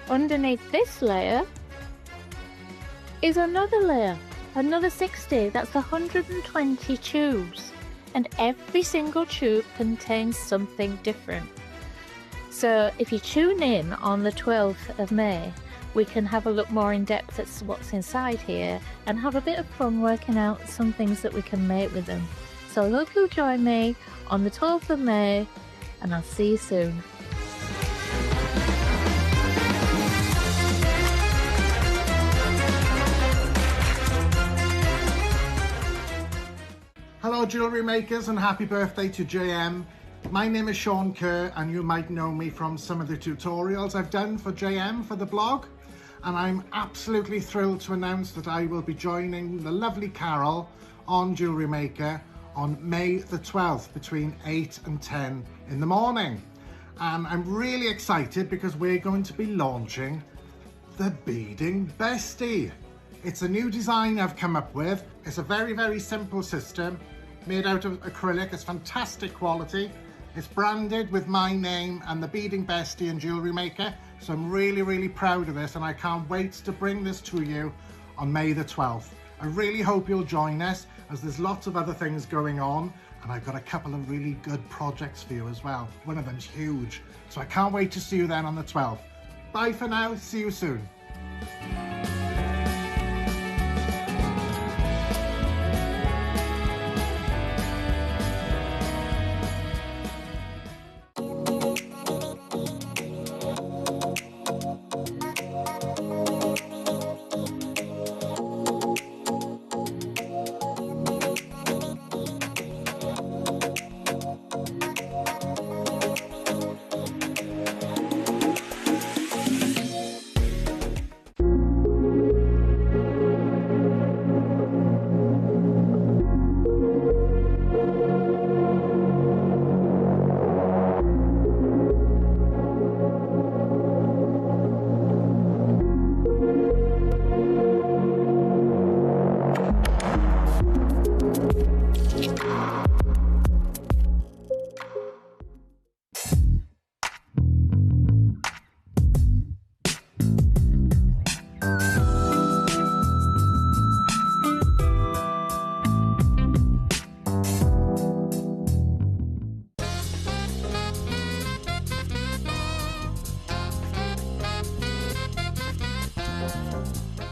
Underneath this layer is another layer, another 60. That's 120 tubes, and every single tube contains something different. So if you tune in on the 12th of May, we can have a look more in depth at what's inside here and have a bit of fun working out some things that we can make with them. So I hope you'll join me on the 12th of May, and I'll see you soon. Hello jewellery makers, and happy birthday to JM. My name is Sean Kerr, and you might know me from some of the tutorials I've done for JM for the blog. And I'm absolutely thrilled to announce that I will be joining the lovely Carol on JewelleryMaker on May the 12th between 8 and 10 in the morning. And I'm really excited because we're going to be launching the Beading Bestie. It's a new design I've come up with. It's a very, very simple system made out of acrylic. It's fantastic quality. It's branded with my name and the Beading Bestie and JewelleryMaker. So I'm really, really proud of this, and I can't wait to bring this to you on May the 12th. I really hope you'll join us, as there's lots of other things going on, and I've got a couple of really good projects for you as well. One of them's huge, so I can't wait to see you then on the 12th. Bye for now, see you soon.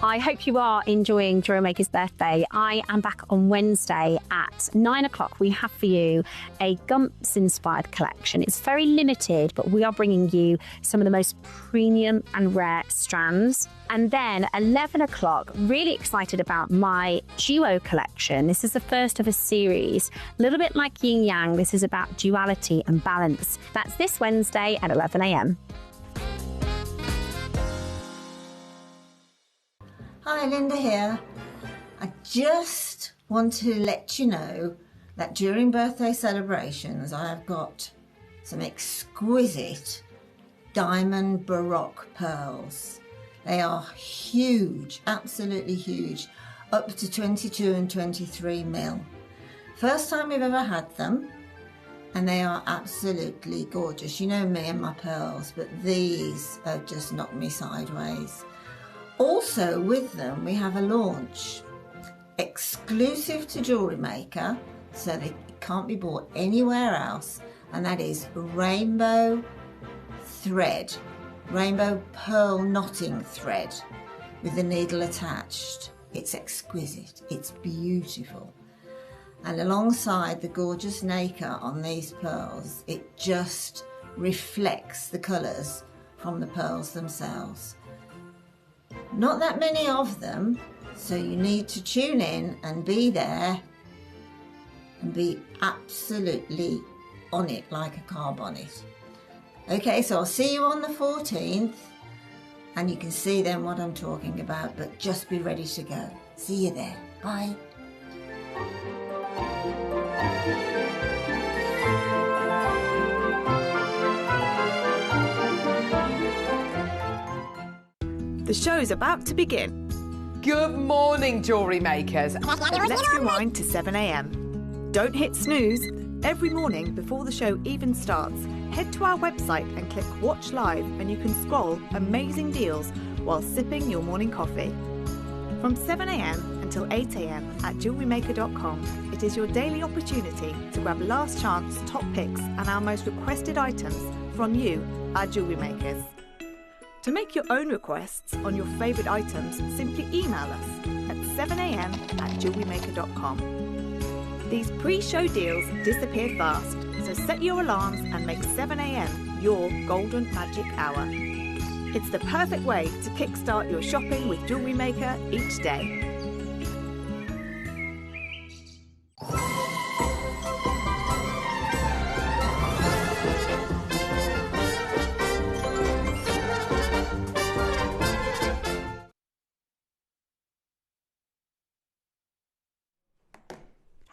I hope you are enjoying JewelleryMaker's birthday. I am back on Wednesday at 9 o'clock. We have for you a Gumps-inspired collection. It's very limited, but we are bringing you some of the most premium and rare strands. And then 11 o'clock, really excited about my duo collection. This is the first of a series. A little bit like yin yang, this is about duality and balance. That's this Wednesday at 11 a.m. Hi, Linda here. I just want to let you know that during birthday celebrations I have got some exquisite diamond baroque pearls. They are huge, absolutely huge, up to 22 and 23 mil. First time we've ever had them, and they are absolutely gorgeous. You know me and my pearls, but these have just knocked me sideways. Also with them we have a launch exclusive to JewelleryMaker, so they can't be bought anywhere else, and that is rainbow thread, rainbow pearl knotting thread with the needle attached. It's exquisite, it's beautiful. And alongside the gorgeous nacre on these pearls, it just reflects the colours from the pearls themselves. Not that many of them, so you need to tune in and be there and be absolutely on it like a car bonnet. Okay, so I'll see you on the 14th, and you can see then what I'm talking about, but just be ready to go. See you there. Bye. The show's about to begin. Good morning, jewellery makers. Let's rewind to 7 a.m. Don't hit snooze. Every morning before the show even starts, head to our website and click Watch Live, and you can scroll amazing deals while sipping your morning coffee. From 7 a.m. until 8 a.m. at JewelleryMaker.com, it is your daily opportunity to grab last chance top picks and our most requested items from you, our jewellery makers. To make your own requests on your favourite items, simply email us at 7 a.m. at JewelleryMaker.com. These pre-show deals disappear fast, so set your alarms and make 7 a.m. your golden magic hour. It's the perfect way to kickstart your shopping with Jewellery Maker each day.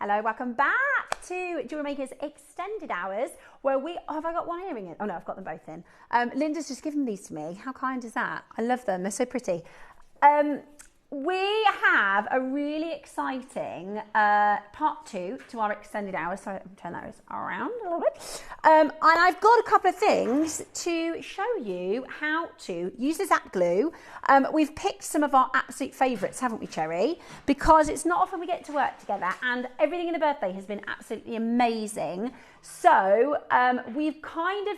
Hello, welcome back to Jewellery Maker's Extended Hours, where have I got one earring in? Oh no, I've got them both in. Linda's just given these to me. How kind is that? I love them, they're so pretty. We have a really exciting part 2 to our extended hours. Sorry, I'll turn those around a little bit. And I've got a couple of things to show you how to use the Zap glue. We've picked some of our absolute favourites, haven't we, Cherry? Because it's not often we get to work together, and everything in the birthday has been absolutely amazing. So we've kind of,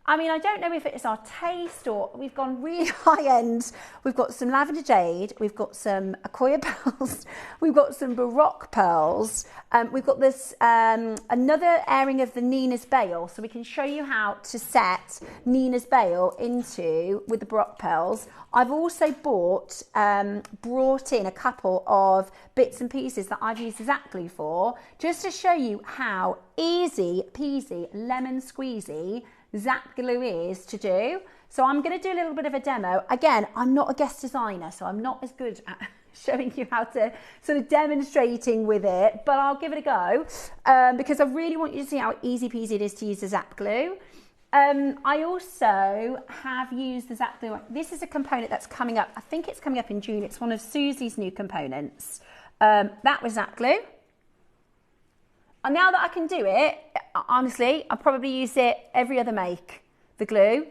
I mean, I don't know if it's our taste or we've gone really high end. We've got some lavender jade, we've got some Accoya pearls, we've got some Baroque pearls, we've got this another airing of the Nina's Bail, so we can show you how to set Nina's Bail with the Baroque pearls. I've also brought in a couple of bits and pieces that I've used the Zap glue for, just to show you how easy peasy, lemon squeezy Zap glue is to do. So I'm going to do a little bit of a demo. Again, I'm not a guest designer, so I'm not as good at showing you how to sort of demonstrating with it, but I'll give it a go because I really want you to see how easy peasy it is to use the Zap glue. I also have used the Zap glue. This is a component that's coming up. I think it's coming up in June. It's one of Susie's new components. That was Zap glue. And now that I can do it, honestly, I probably use it every other make, the glue.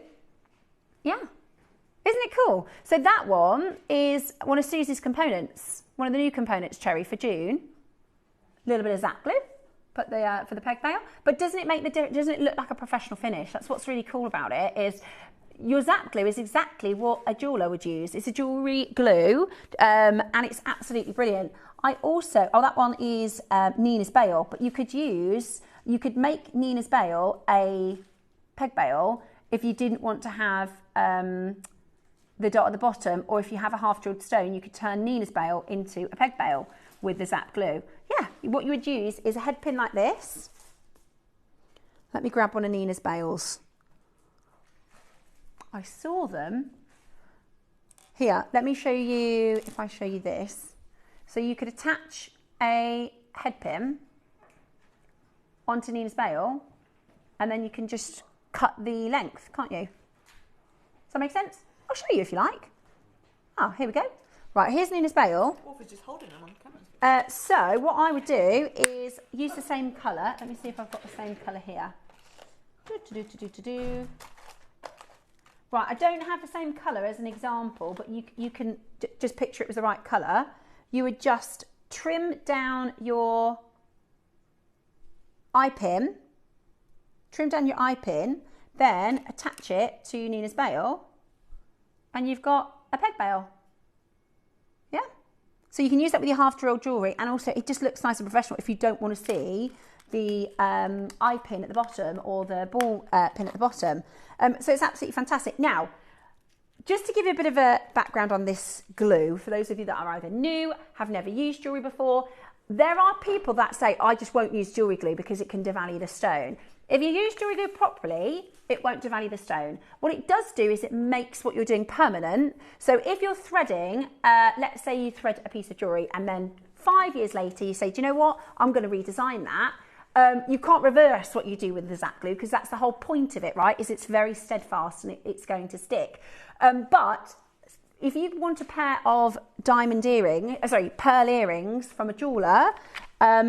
Yeah, isn't it cool? So that one is one of Susie's components, one of the new components, Cherry, for June. A little bit of Zap glue, put the for the peg bail. But doesn't it make the difference? Doesn't it look like a professional finish? That's what's really cool about it. Is your Zap glue is exactly what a jeweller would use. It's a jewellery glue, and it's absolutely brilliant. I also, that one is Nina's Bail, but you could make Nina's Bail a peg bail if you didn't want to have the dot at the bottom, or if you have a half drilled stone, you could turn Nina's Bail into a peg bail with the Zap glue. Yeah, what you would use is a head pin like this. Let me grab one of Nina's Bails. I saw them. Here, let me show you, if I show you this. So you could attach a head pin onto Nina's Bail, and then you can just cut the length, can't you? Does that make sense? I'll show you if you like. Oh, here we go. Right, here's Nina's Bail. Or if we're just holding them on camera. So what I would do is use the same colour. Let me see if I've got the same colour here. Right, I don't have the same colour as an example, but you can just picture it was the right colour. You would just trim down your eye pin, then attach it to Nina's Bail, and you've got a peg bail. Yeah? So you can use that with your half drilled jewellery, and also it just looks nice and professional if you don't want to see the eye pin at the bottom or the ball pin at the bottom. So it's absolutely fantastic. Now, just to give you a bit of a background on this glue, for those of you that are either new, have never used jewellery before, there are people that say, I just won't use jewellery glue because it can devalue the stone. If you use jewellery glue properly, it won't devalue the stone. What it does do is it makes what you're doing permanent. So if you're threading, let's say you thread a piece of jewellery and then 5 years later you say, do you know what, I'm going to redesign that. You can't reverse what you do with the Zap glue because that's the whole point of it, right? Is it's very steadfast and it's going to stick. But if you want a pair of pearl earrings from a jeweller,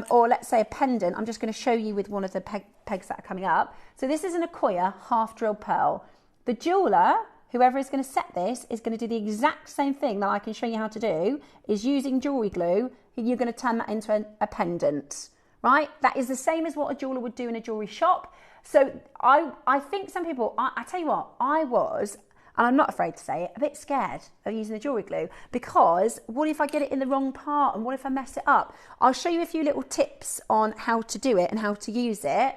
or let's say a pendant, I'm just going to show you with one of the pegs that are coming up. So this is an Akoya half drilled pearl. The jeweller, whoever is going to set this, is going to do the exact same thing that I can show you how to do, is using jewellery glue. You're going to turn that into a pendant, right? That is the same as what a jeweller would do in a jewellery shop. So I think some people, I tell you what, I was, and I'm not afraid to say it, a bit scared of using the jewellery glue because what if I get it in the wrong part and what if I mess it up? I'll show you a few little tips on how to do it and how to use it.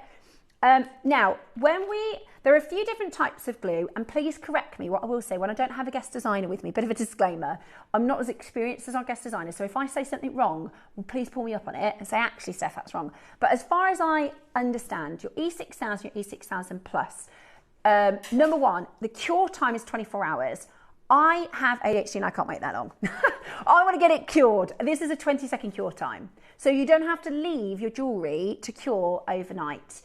Now, there are a few different types of glue, and please correct me, what I will say, when I don't have a guest designer with me, bit of a disclaimer, I'm not as experienced as our guest designer, so if I say something wrong, please pull me up on it and say, actually, Steph, that's wrong. But as far as I understand, your E6000, your E6000 Plus, number one, the cure time is 24 hours. I have ADHD and I can't wait that long. I want to get it cured. This is a 20-second cure time. So you don't have to leave your jewellery to cure overnight.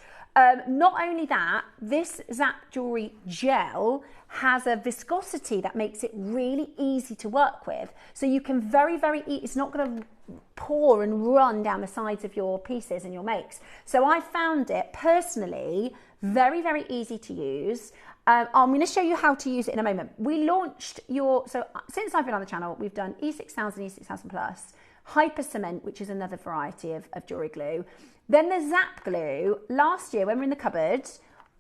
Not only that, this Zap Jewellery gel has a viscosity that makes it really easy to work with. So you can it's not going to pour and run down the sides of your pieces and your makes. So I found it personally very, very easy to use. I'm going to show you how to use it in a moment. We launched so since I've been on the channel, we've done E6000, E6000 Plus, Hyper Cement, which is another variety of jewellery glue. Then the Zap glue, last year when we were in the cupboard,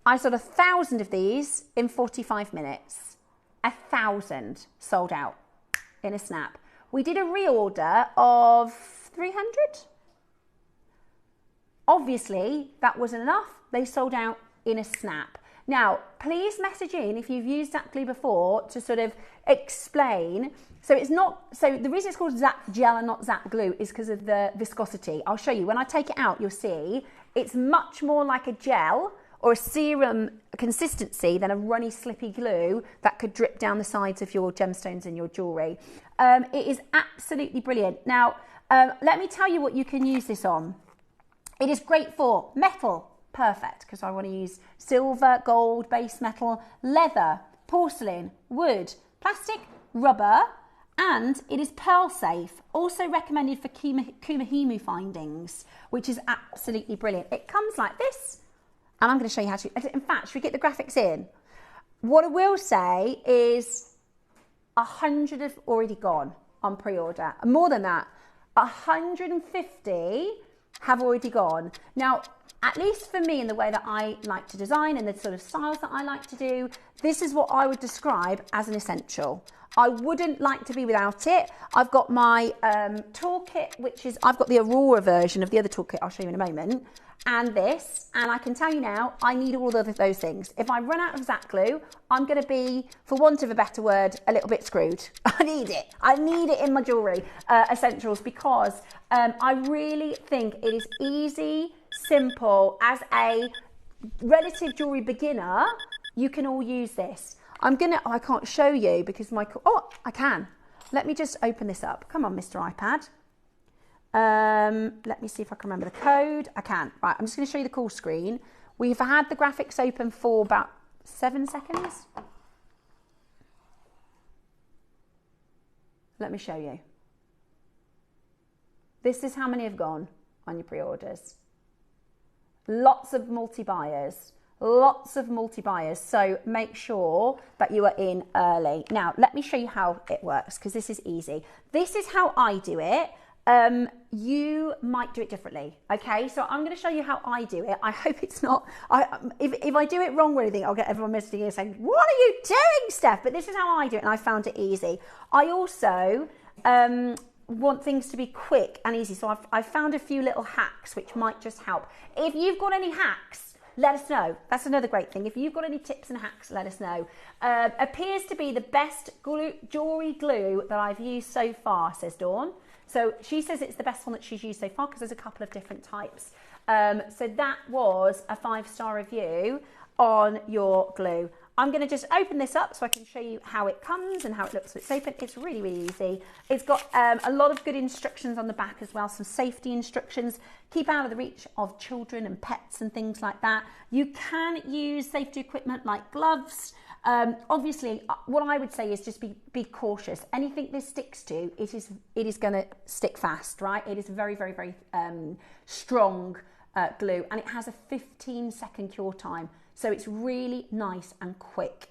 I sold 1,000 of these in 45 minutes. 1,000 sold out in a snap. We did a reorder of 300. Obviously, that wasn't enough. They sold out in a snap. Now, please message in if you've used Zap glue before to sort of explain. So the reason it's called Zap gel and not Zap glue is because of the viscosity. I'll show you. When I take it out, you'll see it's much more like a gel or a serum consistency than a runny, slippy glue that could drip down the sides of your gemstones and your jewellery. It is absolutely brilliant. Now, let me tell you what you can use this on. It is great for metal. Perfect, because I want to use silver, gold, base metal, leather, porcelain, wood, plastic, rubber, and it is pearl safe. Also recommended for Kumahimu findings, which is absolutely brilliant. It comes like this, and I'm going to show you how to. In fact, should we get the graphics in? What I will say is 100 have already gone on pre-order. More than that, 150 have already gone. Now, at least for me, in the way that I like to design and the sort of styles that I like to do, this is what I would describe as an essential. I wouldn't like to be without it. I've got my toolkit, I've got the Aurora version of the other toolkit I'll show you in a moment, and this, and I can tell you now, I need all of those things. If I run out of Zap glue, I'm going to be, for want of a better word, a little bit screwed. I need it. I need it in my jewellery essentials because I really think it is easy, simple. As a relative jewellery beginner, you can all use this. I can't show you because I can. Let me just open this up. Come on, Mr. iPad. Let me see if I can remember the code. I can. Right, I'm just going to show you the call screen. We've had the graphics open for about 7 seconds. Let me show you. This is how many have gone on your pre-orders. Lots of multi-buyers. Lots of multi-buyers, so make sure that you are in early. Now, let me show you how it works, because this is easy. This is how I do it. You might do it differently, okay? So I'm going to show you how I do it. I hope it's not... If I do it wrong or anything, I'll get everyone messaging in saying, what are you doing, Steph? But this is how I do it, and I found it easy. I also... want things to be quick and easy, so I've found a few little hacks which might just help. If you've got any hacks, let us know. That's another great thing. If you've got any tips and hacks, let us know. Appears to be the best jewellery glue that I've used so far, says Dawn. So she says it's the best one that she's used so far because there's a couple of different types. So that was a 5-star review on your glue. I'm going to just open this up so I can show you how it comes and how it looks when it's open. It's really, really easy. It's got a lot of good instructions on the back as well, some safety instructions. Keep out of the reach of children and pets and things like that. You can use safety equipment like gloves. Obviously, what I would say is just be cautious. Anything this sticks to, it is going to stick fast, right? It is very, very, very strong glue, and it has a 15-second cure time. So it's really nice and quick.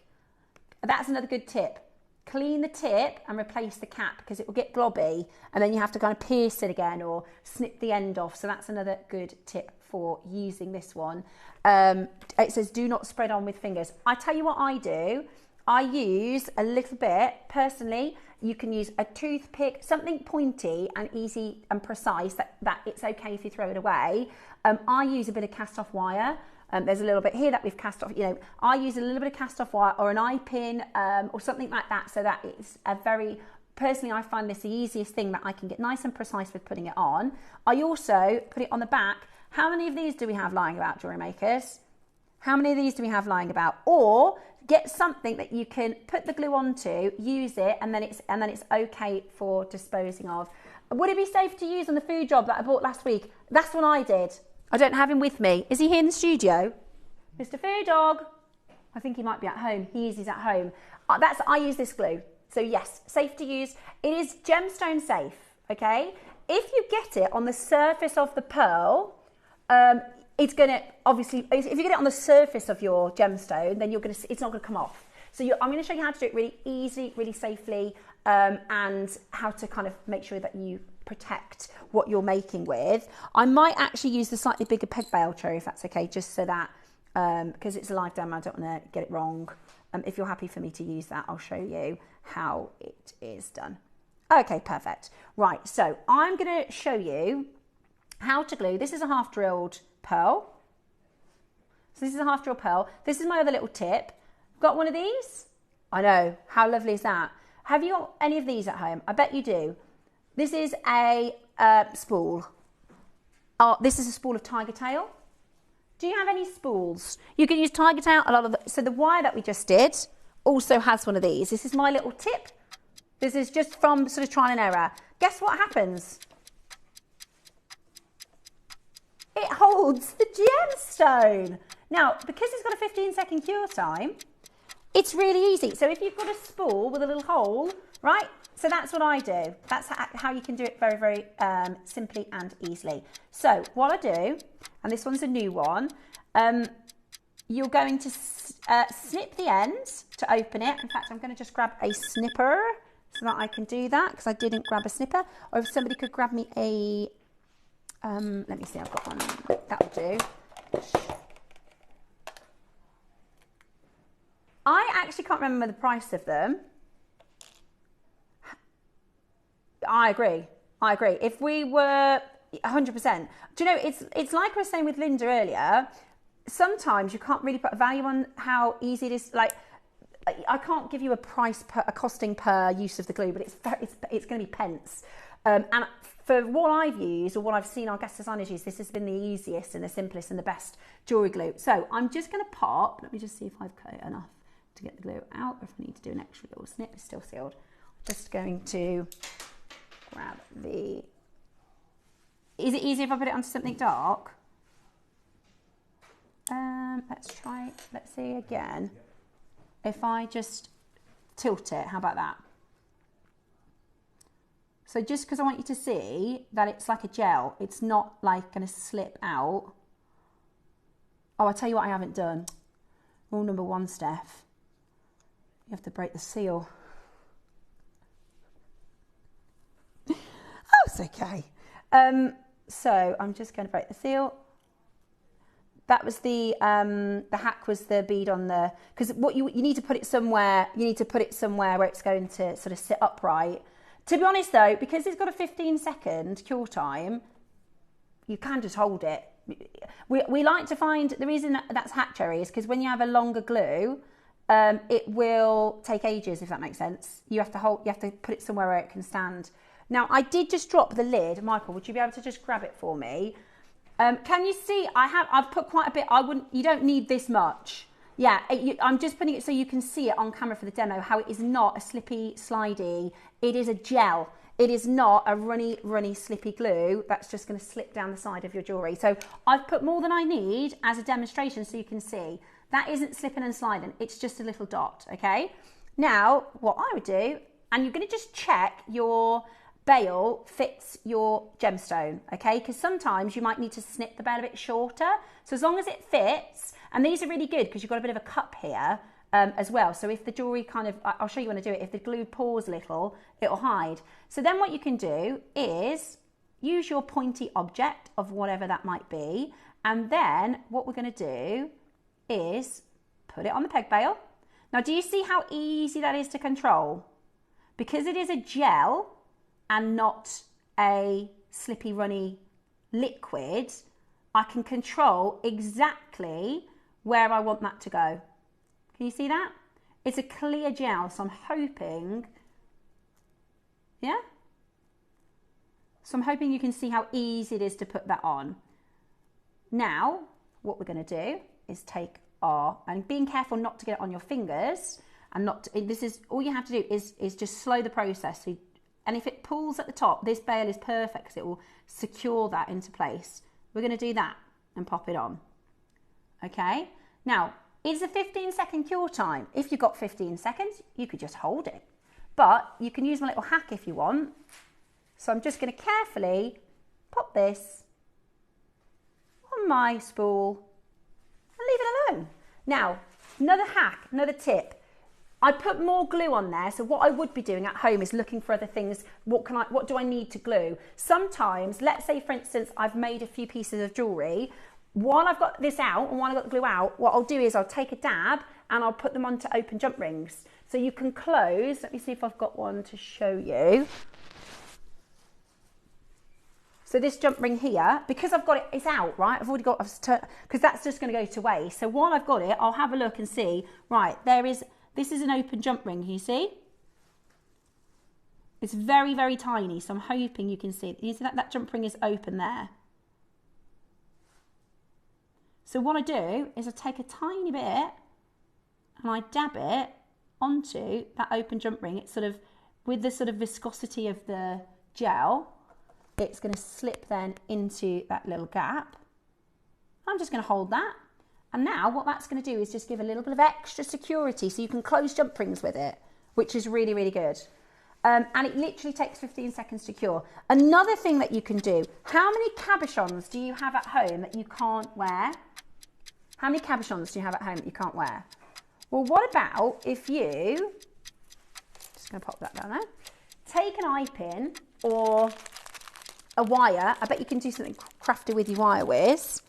That's another good tip. Clean the tip and replace the cap because it will get globby and then you have to kind of pierce it again or snip the end off. So that's another good tip for using this one. It says do not spread on with fingers. I tell you what I do. I use a little bit, personally, you can use a toothpick, something pointy and easy and precise that it's okay if you throw it away. I use a bit of cast off wire. There's a little bit here that we've cast off, I use a little bit of cast off wire or an eye pin or something like that, so that it's personally I find this the easiest thing that I can get nice and precise with putting it on. I also put it on the back. How many of these do we have lying about, jewellery makers? How many of these do we have lying about? Or get something that you can put the glue onto, use it, and then it's okay for disposing of. Would it be safe to use on the food job that I bought last week? That's what I did. I don't have him with me. Is he here in the studio? Mr. Food Dog. I think he might be at home. He's at home. I use this glue. So yes, safe to use. It is gemstone safe, okay? If you get it on the surface of the pearl, it's gonna, obviously, if you get it on the surface of your gemstone, then it's not gonna come off. So I'm gonna show you how to do it really easy, really safely, and how to kind of make sure that you protect what you're making with. I might actually use the slightly bigger peg bail tray if that's okay, just so that, because it's a live demo, I don't want to get it wrong. If you're happy for me to use that, I'll show you how it is done. Okay, perfect. Right, so I'm going to show you how to glue. This is a half drilled pearl. So this is a half drilled pearl. This is my other little tip. Got one of these? I know, how lovely is that? Have you got any of these at home? I bet you do. This is a spool. This is a spool of tiger tail. Do you have any spools? You can use tiger tail, so the wire that we just did also has one of these. This is my little tip. This is just from sort of trial and error. Guess what happens? It holds the gemstone. Now, because it's got a 15-second cure time, it's really easy. So if you've got a spool with a little hole, right? So that's what I do. That's how you can do it very, very simply and easily. So what I do, and this one's a new one, you're going to snip the ends to open it. In fact, I'm going to just grab a snipper so that I can do that because I didn't grab a snipper. Or if somebody could grab me a, let me see, I've got one. That'll do. I actually can't remember the price of them. I agree. If we were 100%, do you know, it's like I was saying with Linda earlier, sometimes you can't really put a value on how easy it is. Like, I can't give you a price a costing per use of the glue, but it's going to be pence. And for what I've used or what I've seen our guest designers use, this has been the easiest and the simplest and the best jewellery glue. So I'm just going to pop, let me just see if I've cut it enough to get the glue out, or if I need to do an extra little snip. It's still sealed. Just going to grab the, is it easy if I put it onto something dark? Let's try, let's see again. If I just tilt it, how about that? So just because I want you to see that it's like a gel, it's not like going to slip out. Oh, I'll tell you what I haven't done. Rule number 1, Steph. You have to break the seal. Oh, it's okay. So I'm just going to break the seal. That was the hack was the bead on the, because what you need to put it somewhere, you need to put it somewhere where it's going to sort of sit upright. To be honest though, because it's got a 15-second cure time, you can just hold it. We like to find, the reason that's hack cherry is because when you have a longer glue, it will take ages, if that makes sense. You have to put it somewhere where it can stand. Now, I did just drop the lid. Michael, would you be able to just grab it for me? Can you see? I've put quite a bit. You don't need this much. Yeah, I'm just putting it so you can see it on camera for the demo, how it is not a slippy, slidey. It is a gel. It is not a runny, slippy glue that's just going to slip down the side of your jewellery. So I've put more than I need as a demonstration so you can see. That isn't slipping and sliding. It's just a little dot, okay? Now, what I would do, and you're going to just check your bail fits your gemstone, okay? Because sometimes you might need to snip the bail a bit shorter. So as long as it fits, and these are really good because you've got a bit of a cup here as well. So if the jewellery kind of, I'll show you when I do it, if the glue pours a little, it'll hide. So then what you can do is use your pointy object of whatever that might be. And then what we're going to do is put it on the peg bail. Now, do you see how easy that is to control? Because it is a gel and not a slippy, runny liquid, I can control exactly where I want that to go. Can you see that? It's a clear gel, so I'm hoping, yeah? So I'm hoping you can see how easy it is to put that on. Now, what we're going to do is take and being careful not to get it on your fingers, and this is, all you have to do is just slow the process. And if it pulls at the top, this bail is perfect because it will secure that into place. We're going to do that and pop it on. Okay? Now, it's a 15-second cure time. If you've got 15 seconds, you could just hold it. But you can use my little hack if you want. So I'm just going to carefully pop this on my spool and leave it alone. Now, another hack, another tip. I put more glue on there, so what I would be doing at home is looking for other things. What do I need to glue? Sometimes, let's say for instance, I've made a few pieces of jewellery. While I've got this out and while I've got the glue out, what I'll do is I'll take a dab and I'll put them onto open jump rings. So you can close, let me see if I've got one to show you. So this jump ring here, because I've got it, it's out, right? I've already got, because that's just going to go to waste. So while I've got it, I'll have a look and see, right, this is an open jump ring, you see? It's very, very tiny, so I'm hoping you can see. You see that jump ring is open there. So what I do is I take a tiny bit and I dab it onto that open jump ring. It's sort of, with the sort of viscosity of the gel, it's going to slip then into that little gap. I'm just going to hold that. And now what that's going to do is just give a little bit of extra security so you can close jump rings with it, which is really, really good. And it literally takes 15 seconds to cure. Another thing that you can do, how many cabochons do you have at home that you can't wear? How many cabochons do you have at home that you can't wear? Well, what about if you, just going to pop that down there, take an eye pin or a wire, I bet you can do something crafty with your wire with,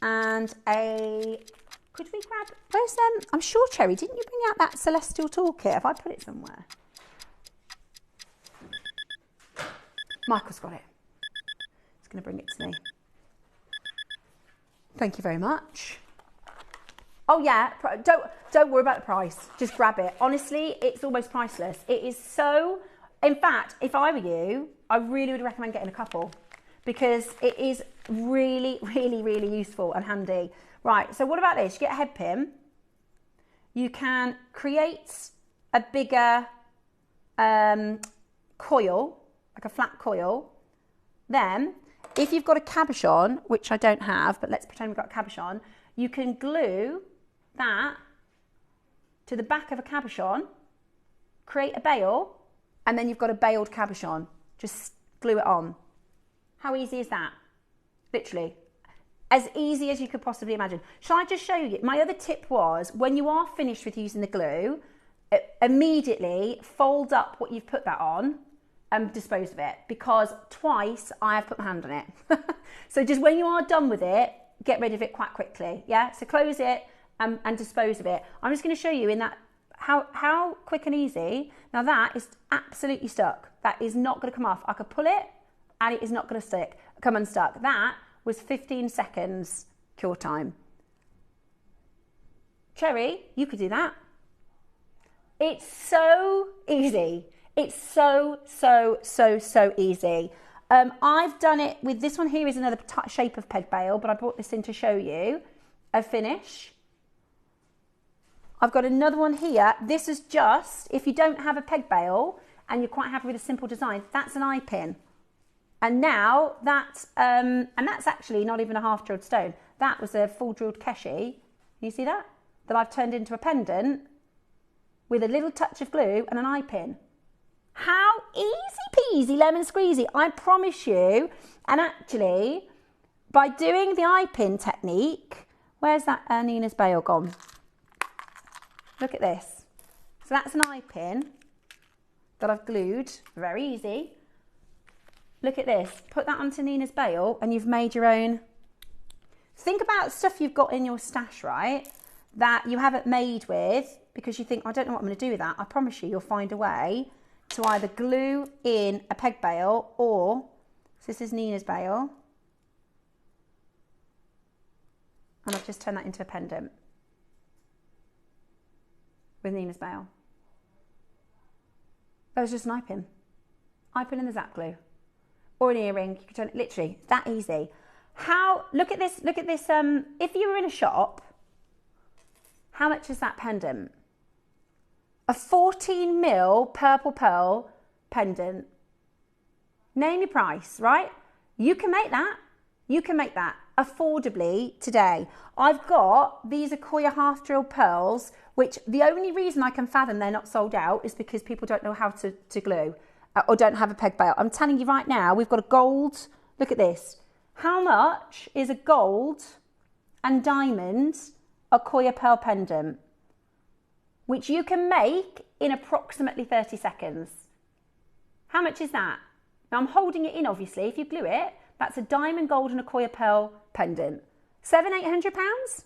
and could we grab, where's I'm sure, Cherry, didn't you bring out that celestial toolkit? Have I put it somewhere? Michael's got it. He's going to bring it to me. Thank you very much. Oh yeah, don't worry about the price. Just grab it. Honestly, it's almost priceless. It is so, in fact, if I were you, I really would recommend getting a couple because it is really, really, really useful and handy. Right, so what about this? You get a head pin. You can create a bigger coil, like a flat coil. Then, if you've got a cabochon, which I don't have, but let's pretend we've got a cabochon, you can glue that to the back of a cabochon, create a bail, and then you've got a bailed cabochon. Just glue it on. How easy is that? Literally. As easy as you could possibly imagine. Shall I just show you? My other tip was, when you are finished with using the glue, immediately fold up what you've put that on and dispose of it, because twice I have put my hand on it. So just when you are done with it, get rid of it quite quickly. Yeah, so close it and dispose of it. I'm just going to show you in that how quick and easy. Now that is absolutely stuck. That is not going to come off. I could pull it and it is not going to come unstuck. That was 15 seconds cure time. Cherry, you could do that. It's so easy. It's so easy. I've done it with this one here is another shape of peg bail, but I brought this in to show you a finish. I've got another one here. This is just, if you don't have a peg bail and you're quite happy with a simple design, that's an eye pin. And now that's actually not even a half drilled stone. That was a full drilled keshi. You see that? That I've turned into a pendant with a little touch of glue and an eye pin. How easy peasy lemon squeezy, I promise you. And actually, by doing the eye pin technique, where's that Nina's bail gone? Look at this. So that's an eye pin that I've glued, very easy. Look at this, put that onto Nina's bail and you've made your own. Think about stuff you've got in your stash, right? That you haven't made with because you think, I don't know what I'm going to do with that. I promise you, you'll find a way to either glue in a peg bail or, so this is Nina's bail. And I've just turned that into a pendant with Nina's bail. That was just an eye pin. Eye pin in the zap glue. Or an earring, you could turn it, literally, that easy. How, look at this, if you were in a shop, how much is that pendant? A 14 mil purple pearl pendant. Name your price, right? You can make that. You can make that affordably today. I've got these Akoya half drill pearls, which the only reason I can fathom they're not sold out is because people don't know how to glue or don't have a peg bail. I'm telling you right now, we've got a gold, look at this. How much is a gold and diamond Akoya pearl pendant, which you can make in approximately 30 seconds? How much is that? Now I'm holding it in, obviously. If you glue it, that's a diamond, gold and Akoya pearl pendant. £700-800?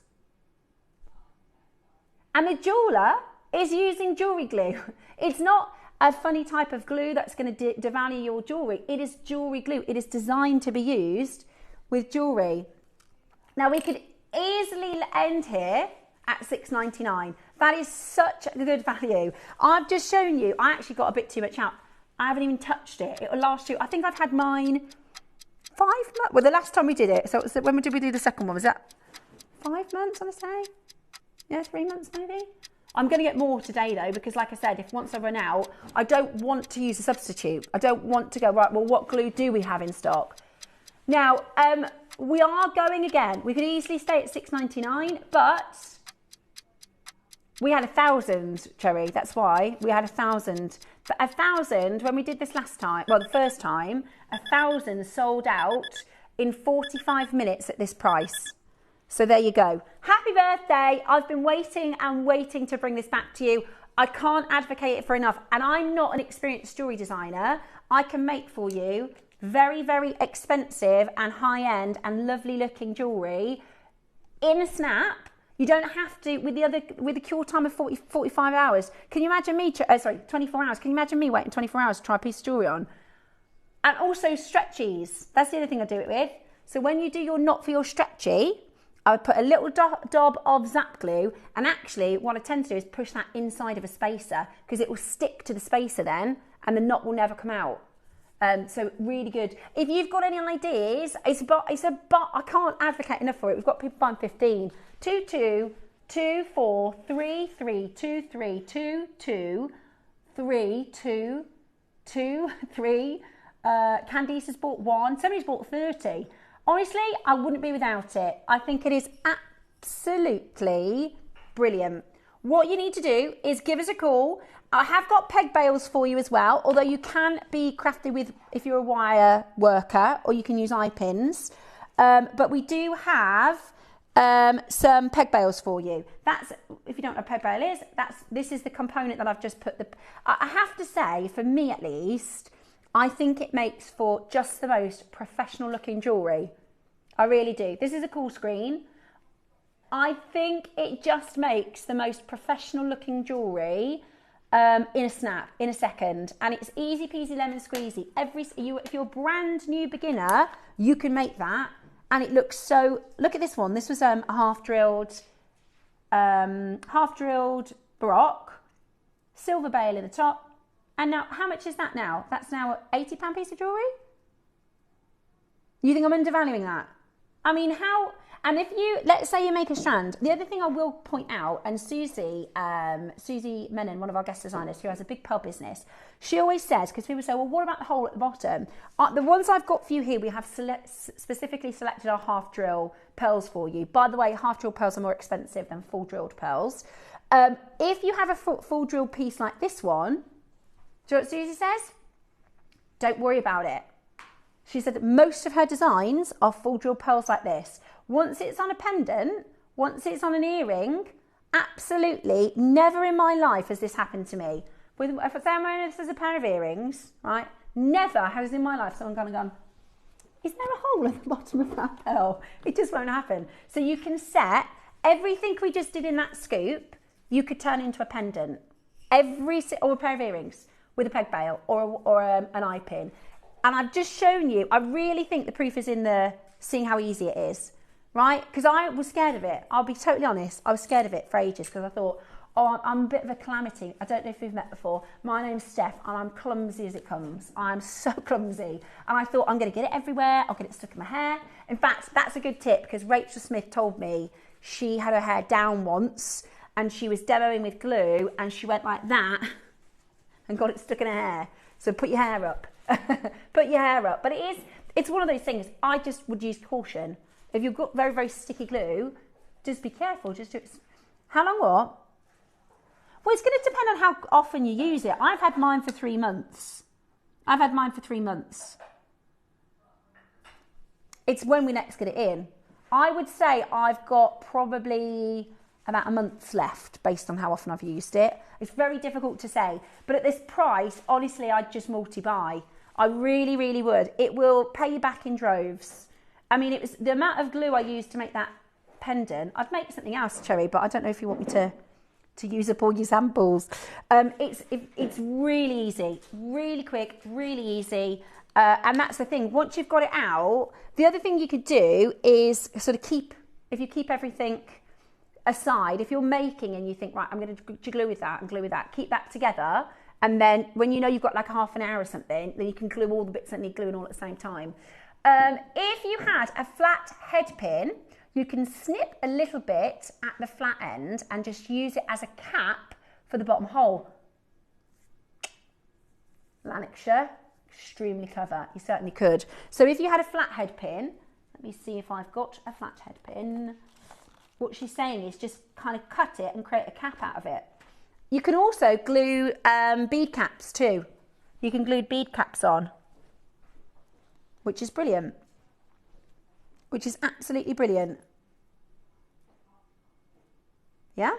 And the jeweller is using jewellery glue. It's not a funny type of glue that's going to devalue your jewellery. It is jewellery glue. It is designed to be used with jewellery. Now we could easily end here at $6.99. That is such a good value. I've just shown you, I actually got a bit too much out. I haven't even touched it. It will last you, I think I've had mine 5 months. Well, the last time we did it, so when did we do the second one? Was that 5 months, I want to say? Yeah, 3 months maybe? I'm going to get more today though, because like I said, if once I run out, I don't want to use a substitute. I don't want to go, right, well, what glue do we have in stock? Now, we are going again. We could easily stay at $6.99, but we had 1,000, Cherry. That's why we had 1,000. But 1,000, when we did this last time, well, the first time, 1,000 sold out in 45 minutes at this price. So there you go. Happy birthday. I've been waiting and waiting to bring this back to you. I can't advocate it for enough. And I'm not an experienced jewellery designer. I can make for you very, very expensive and high-end and lovely looking jewellery in a snap. You don't have to, with the cure time of 45 hours. Can you imagine me, 24 hours. Can you imagine me waiting 24 hours to try a piece of jewellery on? And also stretchies. That's the other thing I do it with. So when you do your knot for your stretchy, I would put a little dob of zap glue, and actually what I tend to do is push that inside of a spacer because it will stick to the spacer then and the knot will never come out. So really good. If you've got any ideas, I can't advocate enough for it. We've got people buying 15. 22 24 33 23 22 3 2 2 3. Candice has bought 1. Somebody's bought 30. Honestly, I wouldn't be without it. I think it is absolutely brilliant. What you need to do is give us a call. I have got peg bails for you as well, although you can be crafty with if you're a wire worker, or you can use eye pins. But we do have some peg bails for you. That's, if you don't know what a peg bail is, this is the component that I've just put I have to say, for me at least, I think it makes for just the most professional looking jewellery. I really do. This is a cool screen. I think it just makes the most professional looking jewellery in a snap, in a second. And it's easy peasy lemon squeezy. If you're a brand new beginner, you can make that. And it looks so, look at this one. This was a half drilled baroque, silver bail in the top. And now, how much is that now? That's now an £80 piece of jewellery? You think I'm undervaluing that? I mean, how... And if you, let's say you make a strand, the other thing I will point out, and Susie Menon, one of our guest designers who has a big pearl business, she always says, because people say, well, what about the hole at the bottom? The ones I've got for you here, we have specifically selected our half drill pearls for you. By the way, half drill pearls are more expensive than full drilled pearls. If you have a full drill piece like this one, do you know what Susie says? Don't worry about it. She said that most of her designs are full drill pearls like this. Once it's on a pendant, once it's on an earring, absolutely never in my life has this happened to me. If I say I'm wearing this as a pair of earrings, right? Never has in my life someone gone, is there a hole at the bottom of that pearl? It just won't happen. So you can set everything we just did in that scoop, you could turn into a pendant. Or a pair of earrings with a peg bail or an eye pin. And I've just shown you, I really think the proof is in the seeing how easy it is, right? Because I was scared of it. I'll be totally honest. I was scared of it for ages because I thought, oh, I'm a bit of a calamity. I don't know if we've met before. My name's Steph and I'm clumsy as it comes. I'm so clumsy. And I thought, I'm going to get it everywhere. I'll get it stuck in my hair. In fact, that's a good tip because Rachel Smith told me she had her hair down once and she was demoing with glue and she went like that and got it stuck in her hair. So put your hair up. Put your hair up. But it's one of those things, I just would use caution. If you've got very, very sticky glue, just be careful. Just do it. How long what? Well, it's going to depend on how often you use it. I've had mine for 3 months. It's when we next get it in. I would say I've got probably about a month left based on how often I've used it. It's very difficult to say. But at this price, honestly, I'd just multi-buy. I really, really would. It will pay you back in droves. I mean, it was the amount of glue I used to make that pendant. I'd make something else, Cherry, but I don't know if you want me to use up all your samples. It's really easy, really quick, really easy. And that's the thing. Once you've got it out, the other thing you could do is sort of if you keep everything aside, if you're making and you think, right, I'm going to glue with that and glue with that, keep that together. And then when you know you've got like a half an hour or something, then you can glue all the bits that need gluing all at the same time. If you had a flat head pin, you can snip a little bit at the flat end and just use it as a cap for the bottom hole. Lanarkshire, extremely clever. You certainly could. So if you had a flat head pin, let me see if I've got a flat head pin. What she's saying is just kind of cut it and create a cap out of it. You can also glue bead caps too. You can glue bead caps on, which is brilliant. Which is absolutely brilliant. Yeah?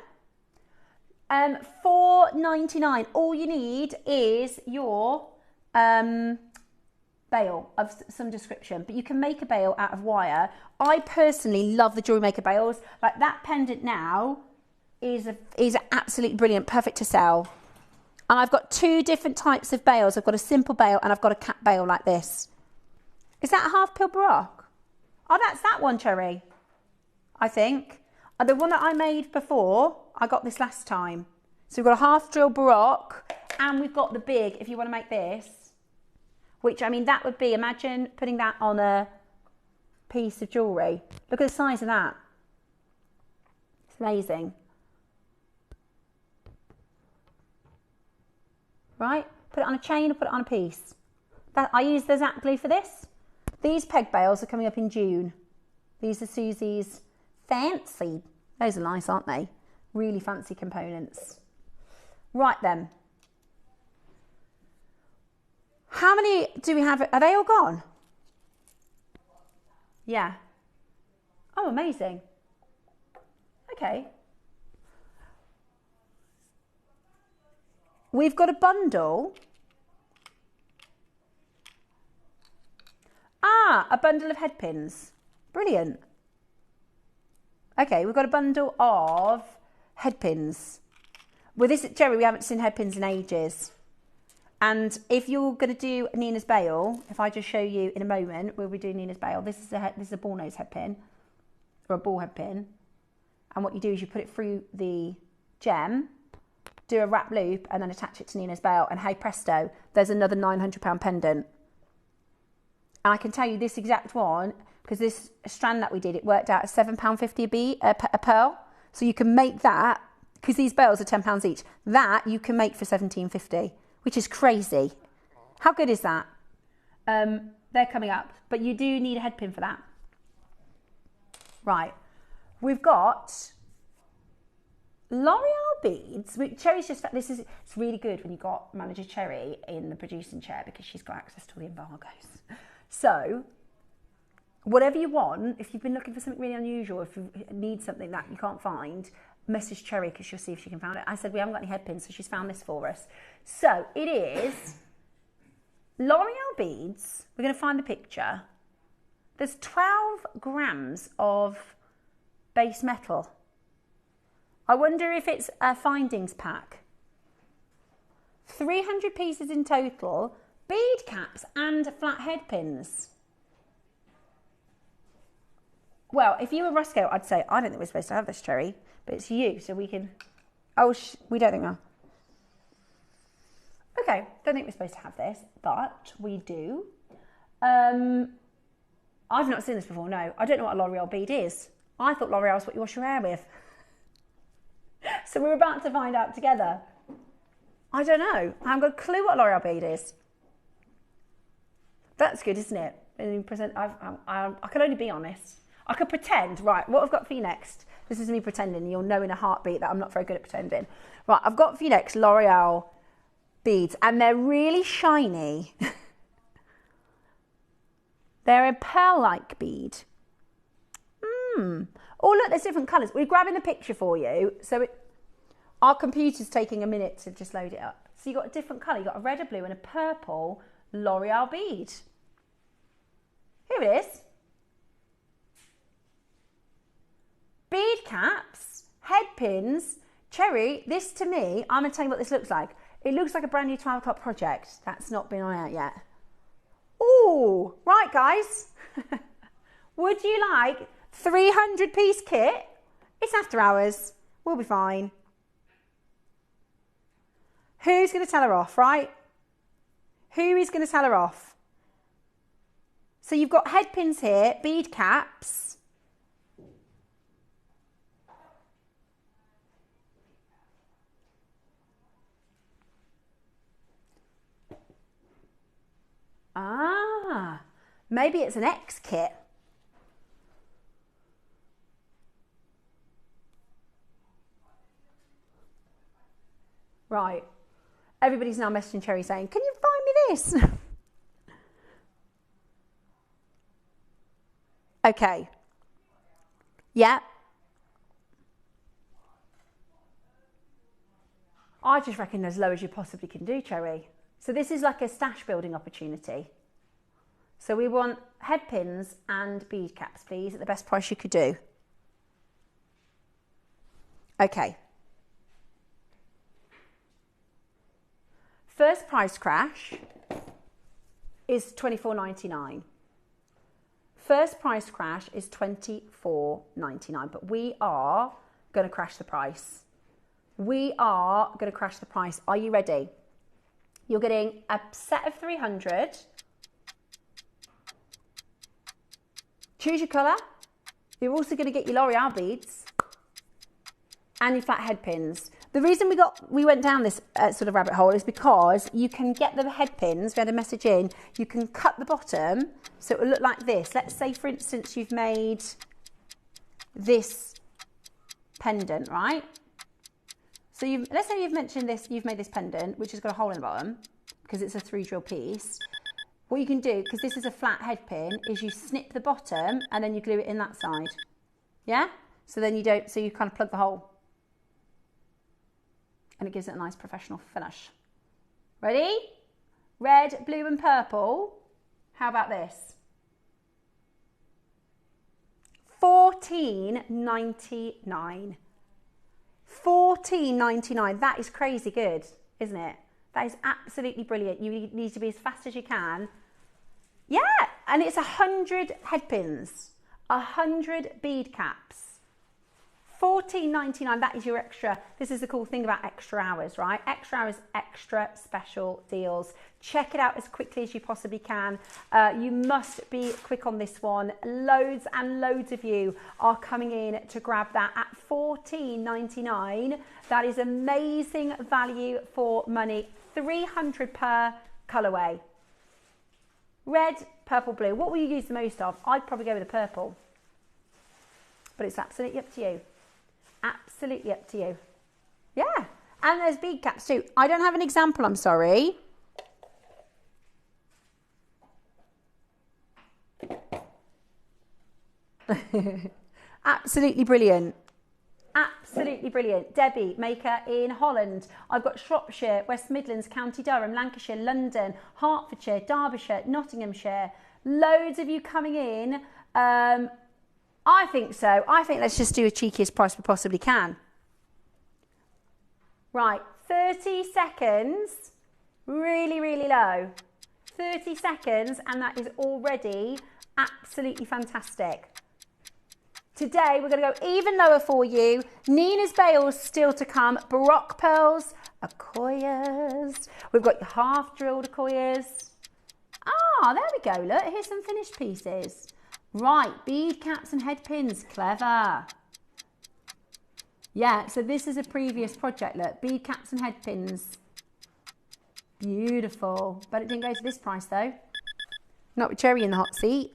$4.99. All you need is your bail of some description, but you can make a bail out of wire. I personally love the JewelleryMaker bails. Like that pendant now is absolutely brilliant, perfect to sell. And I've got 2 different types of bails. I've got a simple bail and I've got a cap bail like this. Is that a half pill Baroque? Oh, that's that one, Cherry, I think. The one that I made before, I got this last time. So we've got a half drill Baroque and we've got the big, if you want to make this, which, I mean, that would be, imagine putting that on a piece of jewellery. Look at the size of that. It's amazing. Right? Put it on a chain or put it on a piece. I use the Zap glue for this. These peg bails are coming up in June. These are Susie's fancy. Those are nice, aren't they? Really fancy components. Right then. How many do we have? Are they all gone? Yeah. Oh, amazing. Okay. We've got a bundle. A bundle of head pins. Brilliant. Okay, we've got a bundle of head pins. With this, Jerry, we haven't seen head pins in ages. And if you're going to do Nina's bail, if I just show you in a moment, we'll be doing Nina's bail. This is a ball nose head pin, or a ball head pin. And what you do is you put it through the gem, do a wrap loop, and then attach it to Nina's bail. And hey presto, there's another £900 pendant. And I can tell you this exact one, because this strand that we did, it worked out at £7.50 a pearl. So you can make that, because these bells are £10 each, that you can make for £17.50, which is crazy. How good is that? They're coming up, but you do need a head pin for that. Right, we've got L'Oreal beads. Cherry's just, it's really good when you've got Manager Cherry in the producing chair because she's got access to all the embargoes. So, whatever you want, if you've been looking for something really unusual, if you need something that you can't find, message Cherry because she'll see if she can find it. I said we haven't got any head pins, so she's found this for us. So, it is L'Oreal beads. We're going to find the picture. There's 12 grams of base metal. I wonder if it's a findings pack. 300 pieces in total, bead caps and flat head pins. Well, if you were Roscoe, I'd say, I don't think we're supposed to have this, Cherry, but it's you, so we can... Oh, we don't think so. Okay, don't think we're supposed to have this, but we do. I've not seen this before, no. I don't know what a L'Oreal bead is. I thought L'Oreal was what you wash your hair with. So we're about to find out together. I don't know. I haven't got a clue what a L'Oreal bead is. That's good, isn't it? I can only be honest. I could pretend. Right, what I've got for you next. This is me pretending. You'll know in a heartbeat that I'm not very good at pretending. Right, I've got for you next L'Oreal beads, and they're really shiny. They're a pearl-like bead. Oh, look, there's different colours. We're grabbing a picture for you. So our computer's taking a minute to just load it up. So you've got a different colour. You've got a red, a blue and a purple L'Oreal bead. Here it is. Bead caps, head pins, Cherry. This to me, I'm going to tell you what this looks like. It looks like a brand new 12 o'clock project. That's not been on out yet. Oh, right, guys. Would you like 300 piece kit? It's after hours. We'll be fine. Who's going to tell her off, right? Who is going to tell her off? So you've got head pins here, bead caps. Ah, maybe it's an X kit. Right. Everybody's now messaging Cherry saying, can you find me this? Okay. Yeah. I just reckon as low as you possibly can do, Cherry. So this is like a stash building opportunity. So we want head pins and bead caps, please, at the best price you could do. Okay. First price crash is $24.99. First price crash is $24.99, but we are going to crash the price. We are going to crash the price. Are you ready? You're getting a set of 300. Choose your colour. You're also going to get your L'Oreal beads and your flat head pins. The reason we went down this sort of rabbit hole is because you can get the head pins. We had a message in. You can cut the bottom so it will look like this. Let's say, for instance, you've made this pendant, right? So let's say you've made this pendant, which has got a hole in the bottom because it's a 3-drill piece. What you can do, because this is a flat head pin, is you snip the bottom and then you glue it in that side. Yeah? So then you kind of plug the hole. And it gives it a nice professional finish. Ready? Red, blue and purple. How about this? $14.99. $14.99. That is crazy good, isn't it? That is absolutely brilliant. You need to be as fast as you can. Yeah, and it's 100 head pins, 100 bead caps, $14.99, that is your extra. This is the cool thing about extra hours, right? Extra hours, extra special deals. Check it out as quickly as you possibly can. You must be quick on this one. Loads and loads of you are coming in to grab that at $14.99. That is amazing value for money. 300 per colourway. Red, purple, blue. What will you use the most of? I'd probably go with the purple. But it's absolutely up to you. Absolutely up to you. Yeah. And there's bead caps too. I don't have an example, I'm sorry. Absolutely brilliant. Absolutely brilliant. Debbie, maker in Holland. I've got Shropshire, West Midlands, County Durham, Lancashire, London, Hertfordshire, Derbyshire, Nottinghamshire. Loads of you coming in. I think so. I think let's just do a cheekiest price we possibly can. Right, 30 seconds. Really, really low. 30 seconds, and that is already absolutely fantastic. Today, we're going to go even lower for you. Nina's Bales still to come. Baroque pearls, Akoyas. We've got your half-drilled Akoyas. Ah, there we go. Look, here's some finished pieces. Right, bead caps and head pins. Clever. Yeah, so this is a previous project. Look, bead caps and head pins. Beautiful. But it didn't go to this price, though. Not with Cherry in the hot seat.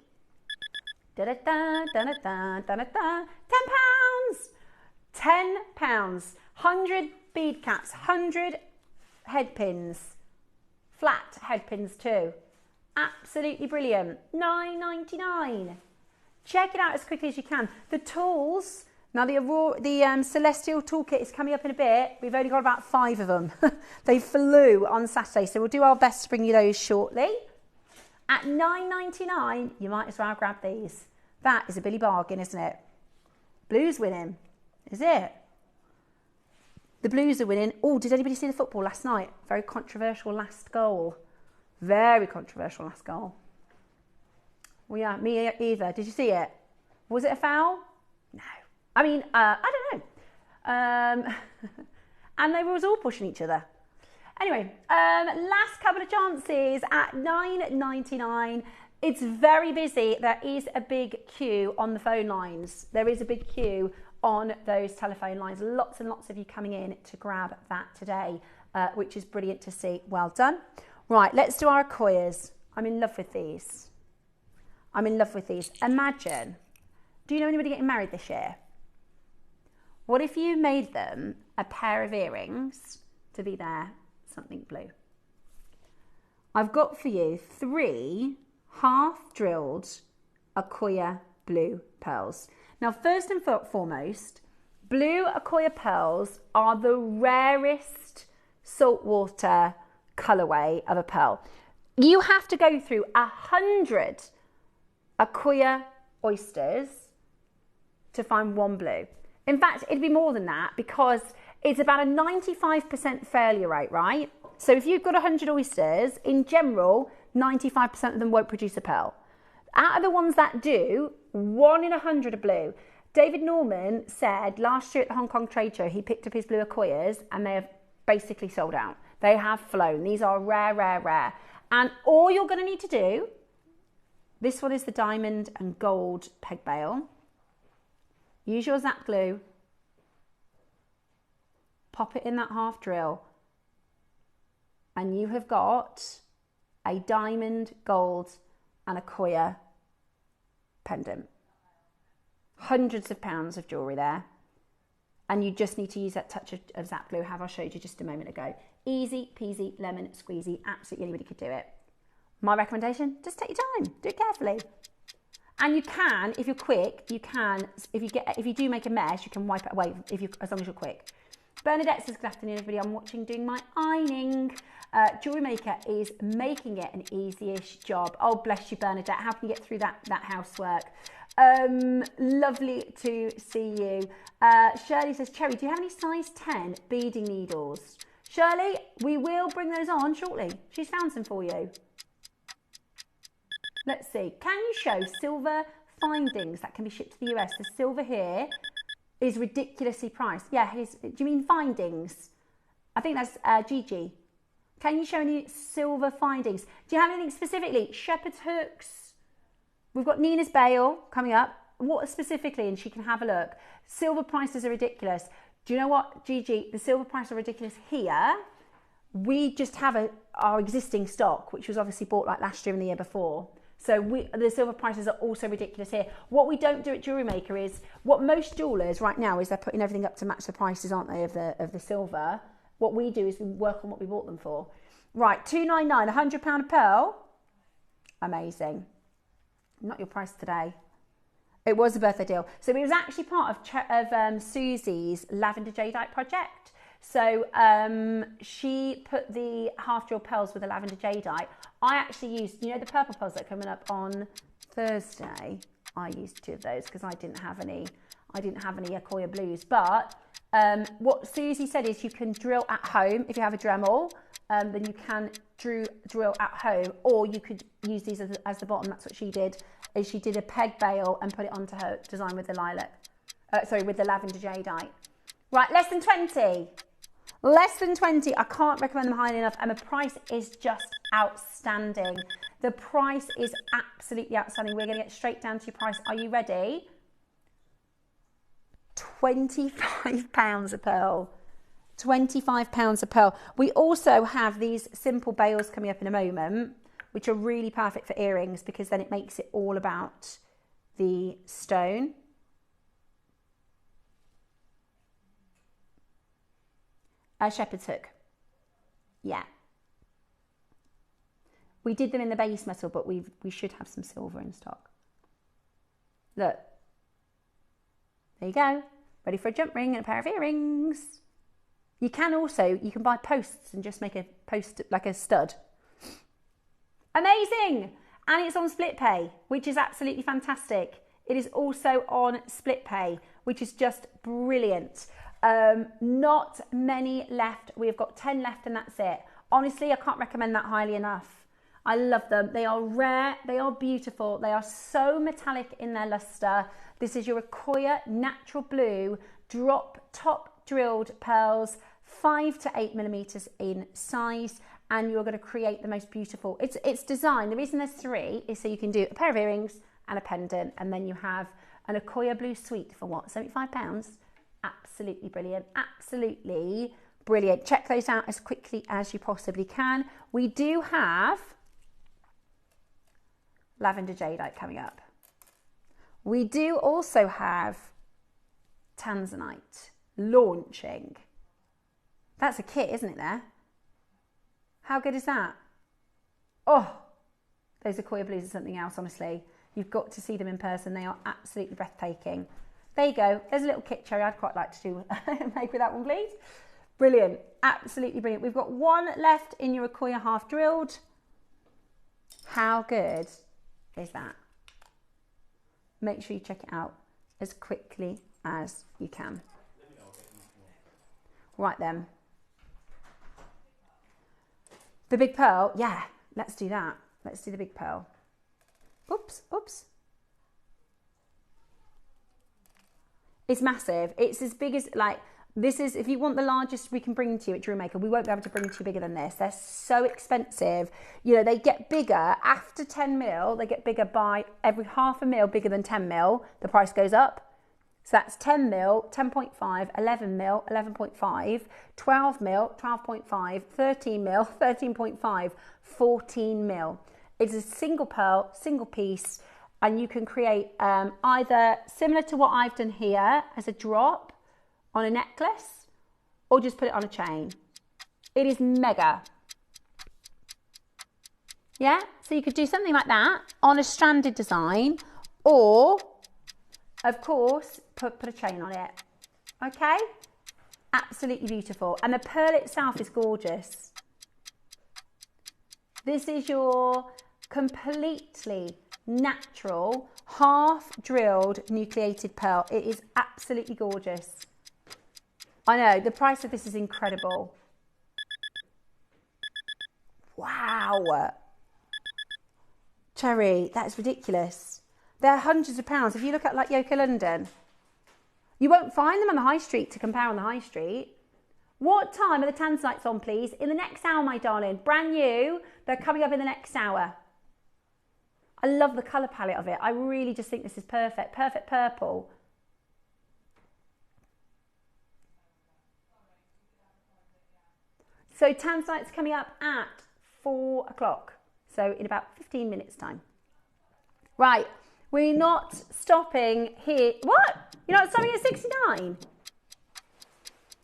Da-da-da, da-da-da, da-da-da. £10. £10. 100 bead caps, 100 head pins. Flat head pins too. Absolutely brilliant. $9.99. Check it out as quickly as you can. The tools, now the Celestial Toolkit is coming up in a bit. We've only got about 5 of them. They flew on Saturday, so we'll do our best to bring you those shortly. At $9.99, you might as well grab these. That is a Billy bargain, isn't it? Blues winning, is it? The Blues are winning. Oh, did anybody see the football last night? Very controversial last goal. Very controversial last goal. Well, yeah, me either. Did you see it? Was it a foul? No. I mean, I don't know. And they was all pushing each other. Anyway, last couple of chances at $9.99. It's very busy. There is a big queue on the phone lines. There is a big queue on those telephone lines. Lots and lots of you coming in to grab that today, which is brilliant to see. Well done. Right, let's do our Akoyas. I'm in love with these. I'm in love with these. Imagine, do you know anybody getting married this year? What if you made them a pair of earrings to be there? Something blue. I've got for you 3 half-drilled Akoya blue pearls. Now, first and foremost, blue Akoya pearls are the rarest saltwater colourway of a pearl. You have to go through 100 Akoya oysters to find one blue. In fact, it'd be more than that because it's about a 95% failure rate, right? So if you've got 100 oysters, in general, 95% of them won't produce a pearl. Out of the ones that do, 1 in 100 are blue. David Norman said last year at the Hong Kong trade show, he picked up his blue Akoyas and they have basically sold out. They have flown. These are rare, rare, rare. And all you're going to need to do, this one is the diamond and gold peg bail. Use your Zap glue. Pop it in that half drill. And you have got a diamond, gold and Akoya pendant. Hundreds of pounds of jewellery there. And you just need to use that touch of Zap glue, how I showed you just a moment ago. Easy peasy, lemon squeezy. Absolutely anybody could do it. My recommendation, just take your time. Do it carefully. And you can, if you're quick, you can, if you do make a mess, you can wipe it away as long as you're quick. Bernadette says, good afternoon, everybody. I'm watching, doing my ironing. JewelleryMaker is making it an easy-ish job. Oh, bless you, Bernadette. How can you get through that housework? Lovely to see you. Shirley says, Cherry, do you have any size 10 beading needles? Shirley, we will bring those on shortly. She's found some for you. Let's see. Can you show silver findings that can be shipped to the US? The silver here is ridiculously priced. Yeah, do you mean findings? I think that's Gigi. Can you show any silver findings? Do you have anything specifically? Shepherd's hooks. We've got Nina's Bail coming up. What specifically? And she can have a look. Silver prices are ridiculous. Do you know what, Gigi? The silver prices are ridiculous here. We just have our existing stock, which was obviously bought like last year and the year before. So the silver prices are also ridiculous here. What we don't do at Jewellery Maker is, what most jewellers right now is they're putting everything up to match the prices, aren't they, of the silver. What we do is we work on what we bought them for. Right, £299, £100 a pearl. Amazing. Not your price today. It was a birthday deal. So it was actually part of Susie's Lavender Jadeite project. So she put the half jewel pearls with the lavender jadeite. I actually used, you know, the purple pearls that are coming up on Thursday. I used 2 of those because I didn't have any Akoya blues. But what Susie said is you can drill at home if you have a Dremel. Then you can drill at home, or you could use these as the bottom. That's what she did. Is she did a peg bail and put it onto her design with the with the lavender jadeite. Right, less than 20. Less than 20. I can't recommend them highly enough, and the price is just outstanding. The price is absolutely outstanding. We're going to get straight down to your price. Are you ready? £25 a pearl. £25 a pearl. We also have these simple bails coming up in a moment, which are really perfect for earrings because then it makes it all about the stone. A shepherd's hook. Yeah. We did them in the base metal, but we should have some silver in stock. Look. There you go. Ready for a jump ring and a pair of earrings. You can buy posts and just make a post like a stud. Amazing. And it's on split pay, which is absolutely fantastic. It is also on split pay, which is just brilliant. Not many left. We've got 10 left and that's it. Honestly, I can't recommend that highly enough. I love them. They are rare. They are beautiful. They are so metallic in their luster. This is your Akoya natural blue drop top drilled pearls, 5 to 8 millimeters in size, and you're going to create the most beautiful. It's designed. The reason there's 3 is so you can do a pair of earrings and a pendant, and then you have an Akoya blue suite for what, £75? Absolutely brilliant. Absolutely brilliant. Check those out as quickly as you possibly can. We do have lavender jadeite coming up. We do also have tanzanite launching. That's a kit, isn't it there? How good is that? Oh, those Akoya blues are something else, honestly. You've got to see them in person. They are absolutely breathtaking. There you go. There's a little kit cherry I'd quite like to make with that one, please. Brilliant. Absolutely brilliant. We've got 1 left in your Akoya half drilled. How good is that? Make sure you check it out as quickly as you can. Right then. The big pearl. Yeah, let's do that. Let's do the big pearl. Oops, oops. It's massive. It's as big as, like, this is, if you want the largest we can bring to you at Jewellery Maker, we won't be able to bring to you bigger than this. They're so expensive. You know, they get bigger after 10 mil. They get bigger by every half a mil bigger than 10 mil. The price goes up. So that's 10 mil, 10.5, 11 mil, 11.5, 12 mil, 12.5, 13 mil, 13.5, 14 mil. It's a single pearl, single piece, and you can create either similar to what I've done here as a drop on a necklace, or just put it on a chain. It is mega. Yeah, so you could do something like that on a stranded design, or of course, put a chain on it. Okay? Absolutely beautiful. And the pearl itself is gorgeous. This is your completely natural, half-drilled, nucleated pearl. It is absolutely gorgeous. I know, the price of this is incredible. Wow. Cherry, that is ridiculous. They're hundreds of pounds. If you look at like Yoko London, You won't find them on the high street to compare on the high street. What time are the tanzanites on, please? In the next hour, my darling. Brand new. They're coming up in the next hour. I love the colour palette of it. I really just think this is perfect. Perfect purple. So tanzanite's coming up at 4 o'clock. So in about 15 minutes time. Right. We're not stopping here. What? You're not stopping at 69?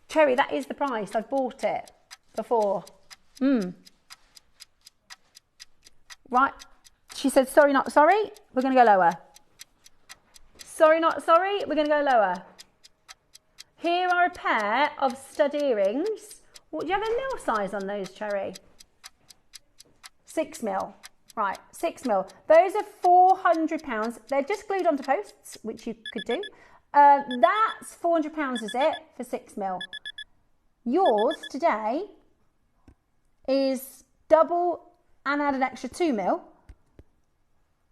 Cherry, that is the price. I've bought it before. Right. She said, sorry, not sorry. We're going to go lower. Sorry, not sorry. We're going to go lower. Here are a pair of stud earrings. What, do you have a mil size on those, Cherry? 6 mil. Right, 6 mil. Those are £400. They're just glued onto posts, which you could do. That's £400, is it, for 6 mil? Yours today is double and add an extra 2 mil.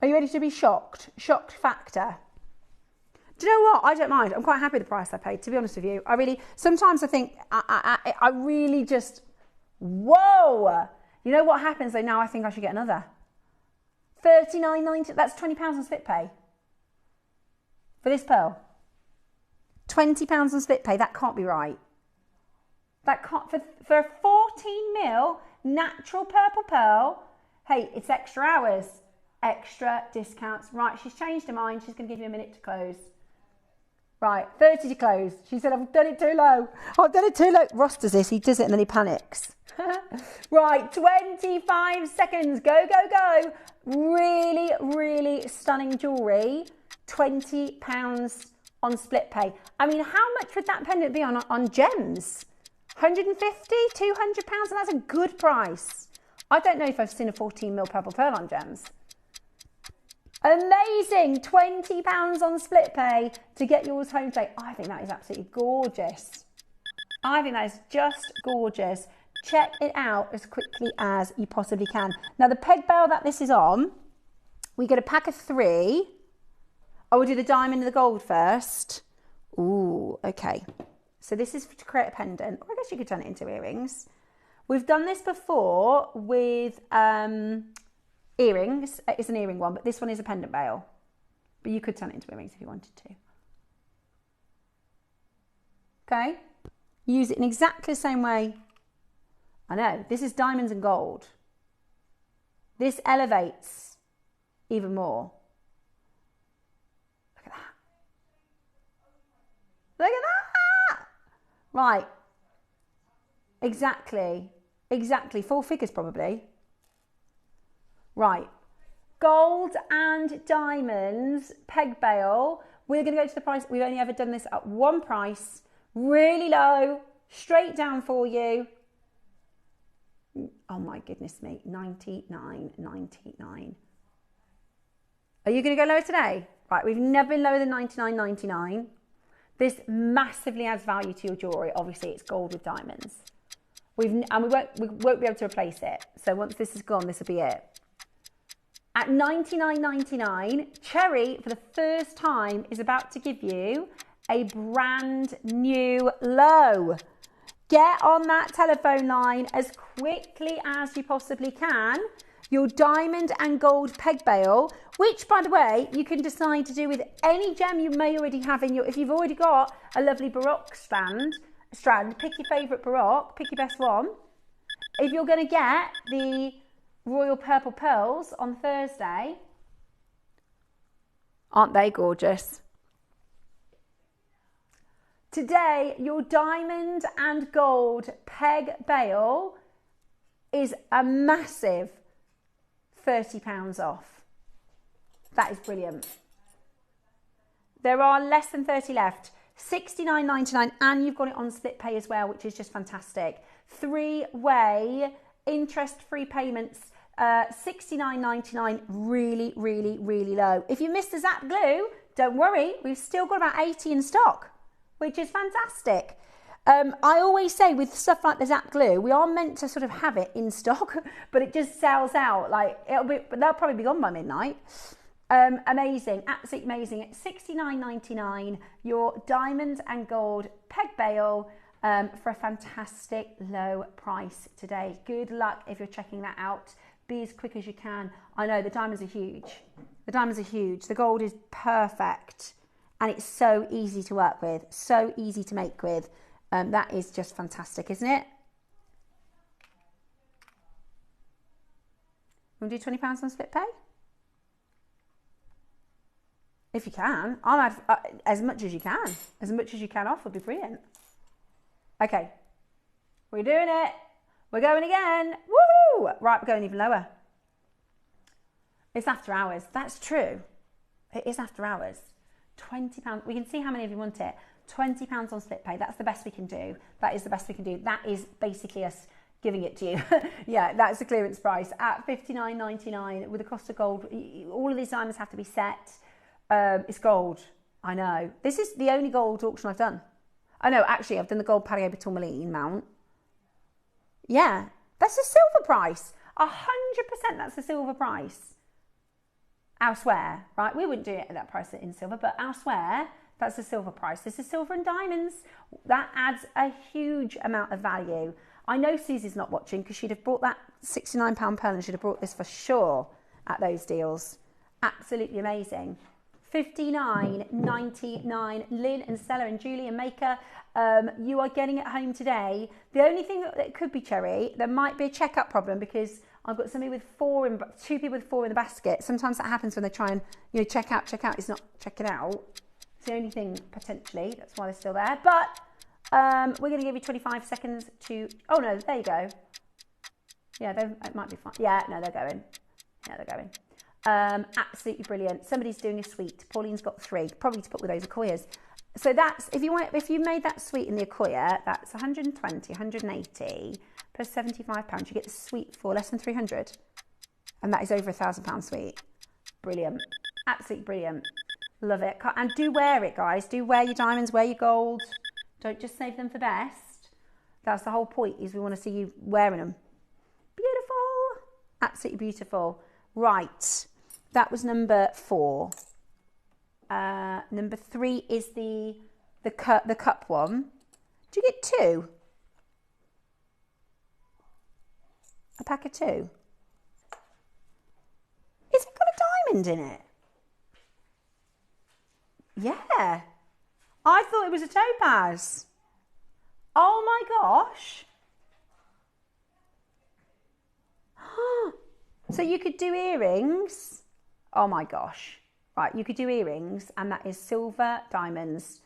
Are you ready to be shocked? Shocked factor. Do you know what? I don't mind. I'm quite happy with the price I paid, to be honest with you. I really, sometimes I think, I really just, whoa. You know what happens though? Now I think I should get another. $39.90, that's £20 on split pay. For this pearl. £20 on split pay, that can't be right. That can't, for a 14 mil natural purple pearl, hey, it's extra hours, extra discounts. Right, she's changed her mind, she's going to give you a minute to close. Right, 30 to close. She said, I've done it too low. I've done it too low. Ross does this, he does it and then he panics. Right, 25 seconds, go, go, go. Really, really stunning jewellery. £20 on split pay. I mean, how much would that pendant be on gems? 150, £200, and that's a good price. I don't know if I've seen a 14 mil purple pearl on gems. Amazing, £20 on split pay to get yours home today. I think that is absolutely gorgeous. I think that is just gorgeous. Check it out as quickly as you possibly can. Now the peg bail that this is on, we get a pack of 3. I will do the diamond and the gold first. Ooh, okay. So this is to create a pendant, or I guess you could turn it into earrings. We've done this before with earrings. It's an earring one, but this one is a pendant bail. But you could turn it into earrings if you wanted to. Okay. Use it in exactly the same way. I know, this is diamonds and gold. This elevates even more. Look at that. Look at that! Right. Exactly. Exactly. 4 figures probably. Right. Gold and diamonds, peg bail. We're going to go to the price. We've only ever done this at one price. Really low. Straight down for you. Oh my goodness me, $99.99. Are you going to go lower today? Right, we've never been lower than $99.99. This massively adds value to your jewellery. Obviously, it's gold with diamonds. We won't be able to replace it. So once this is gone, this will be it. At $99.99, Cherry, for the first time, is about to give you a brand new low. Get on that telephone line as quickly as you possibly can. Your diamond and gold peg bail, which, by the way, you can decide to do with any gem you may already have in your... If you've already got a lovely Baroque strand, pick your favourite Baroque, pick your best one. If you're going to get the Royal Purple Pearls on Thursday, aren't they gorgeous? Today, your diamond and gold peg bail is a massive £30 off. That is brilliant. There are less than 30 left. $69.99, and you've got it on split pay as well, which is just fantastic. 3-way interest-free payments, $69.99, really, really, really low. If you missed the Zap Glue, don't worry, we've still got about 80 in stock, which is fantastic. I always say with stuff like the Zap Glue, we are meant to sort of have it in stock, but it just sells out. Like they'll probably be gone by midnight. Amazing, absolutely amazing. At $69.99, your diamond and gold peg bail for a fantastic low price today. Good luck if you're checking that out. Be as quick as you can. I know the diamonds are huge. The diamonds are huge. The gold is perfect. And it's so easy to work with, so easy to make with. That is just fantastic, isn't it? Want to do £20 on split pay? If you can. I'll add as much as you can. As much as you can off would be brilliant. Okay. We're doing it. We're going again. Woohoo! Right, we're going even lower. It's after hours. That's true. It is after hours. £20. We can see how many of you want it. £20 on split pay. That's the best we can do. That is the best we can do. That is basically us giving it to you. Yeah, that's the clearance price at $59.99 with the cost of gold. All of these diamonds have to be set. It's gold. I know. This is the only gold auction I've done. I know, actually, I've done the gold Pario tourmaline mount. Yeah, that's a silver price. 100% that's a silver price. Elsewhere, right? We wouldn't do it at that price in silver, but elsewhere, that's a silver price. This is silver and diamonds. That adds a huge amount of value. I know Susie's not watching because she'd have bought that £69 pearl and she'd have bought this for sure at those deals. Absolutely amazing. $59.99. Lynn and Stella and JewelleryMaker, you are getting it home today. The only thing that could be, Cherry, there might be a checkout problem because I've got somebody with two people with 4 in the basket. Sometimes that happens when they try and check out. It's not checking out. It's the only thing potentially. That's why they're still there. But we're going to give you 25 seconds to. Oh no, there you go. Yeah, it might be fine. Yeah, no, they're going. Yeah, they're going. Absolutely brilliant. Somebody's doing a suite. Pauline's got 3, probably to put with those Akoyas. So that's if you made that suite in the Akoya, that's 120, 180 plus £75. You get the suite for less than 300, and that is over £1,000 suite. Brilliant, absolutely brilliant. Love it. And do wear it, guys. Do wear your diamonds, wear your gold. Don't just save them for best. That's the whole point. Is we want to see you wearing them. Beautiful, absolutely beautiful. Right. That was number 4. Number 3 is the cup one. Do you get 2? A pack of 2? Is it got a diamond in it? Yeah. I thought it was a topaz. Oh my gosh. So you could do earrings. Oh my gosh. Right, you could do earrings and that is silver, diamonds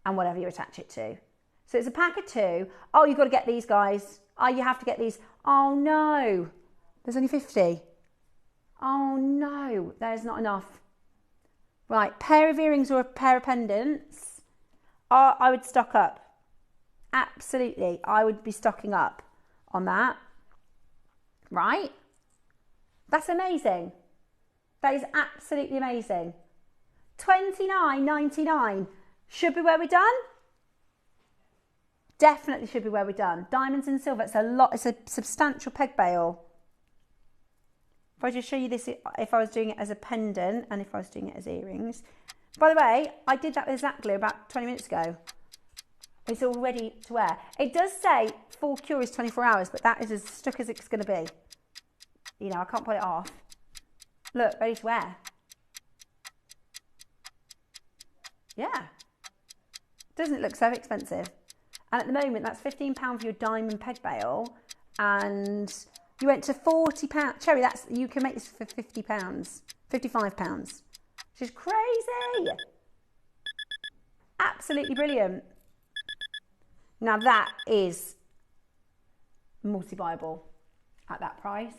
and whatever you attach it to. So it's a pack of 2. Oh, you've got to get these, guys. Oh, you have to get these. Oh no. There's only 50. Oh no, there's not enough. Right, pair of earrings or a pair of pendants. I would stock up. Absolutely, I would be stocking up on that. Right? That's amazing. That is absolutely amazing. $29.99. Should be where we're done. Definitely should be where we're done. Diamonds and silver. It's a lot. It's a substantial peg bail. If I just show you this, if I was doing it as a pendant and if I was doing it as earrings. By the way, I did that with Zap glue about 20 minutes ago. It's all ready to wear. It does say full cure is 24 hours, but that is as stuck as it's going to be. You know, I can't pull it off. Look, ready to wear. Yeah. Doesn't it look so expensive? And at the moment, that's £15 for your diamond peg bail. And you went to £40. Cherry, you can make this for £50. £55. Which is crazy. Absolutely brilliant. Now that is multi-buyable at that price.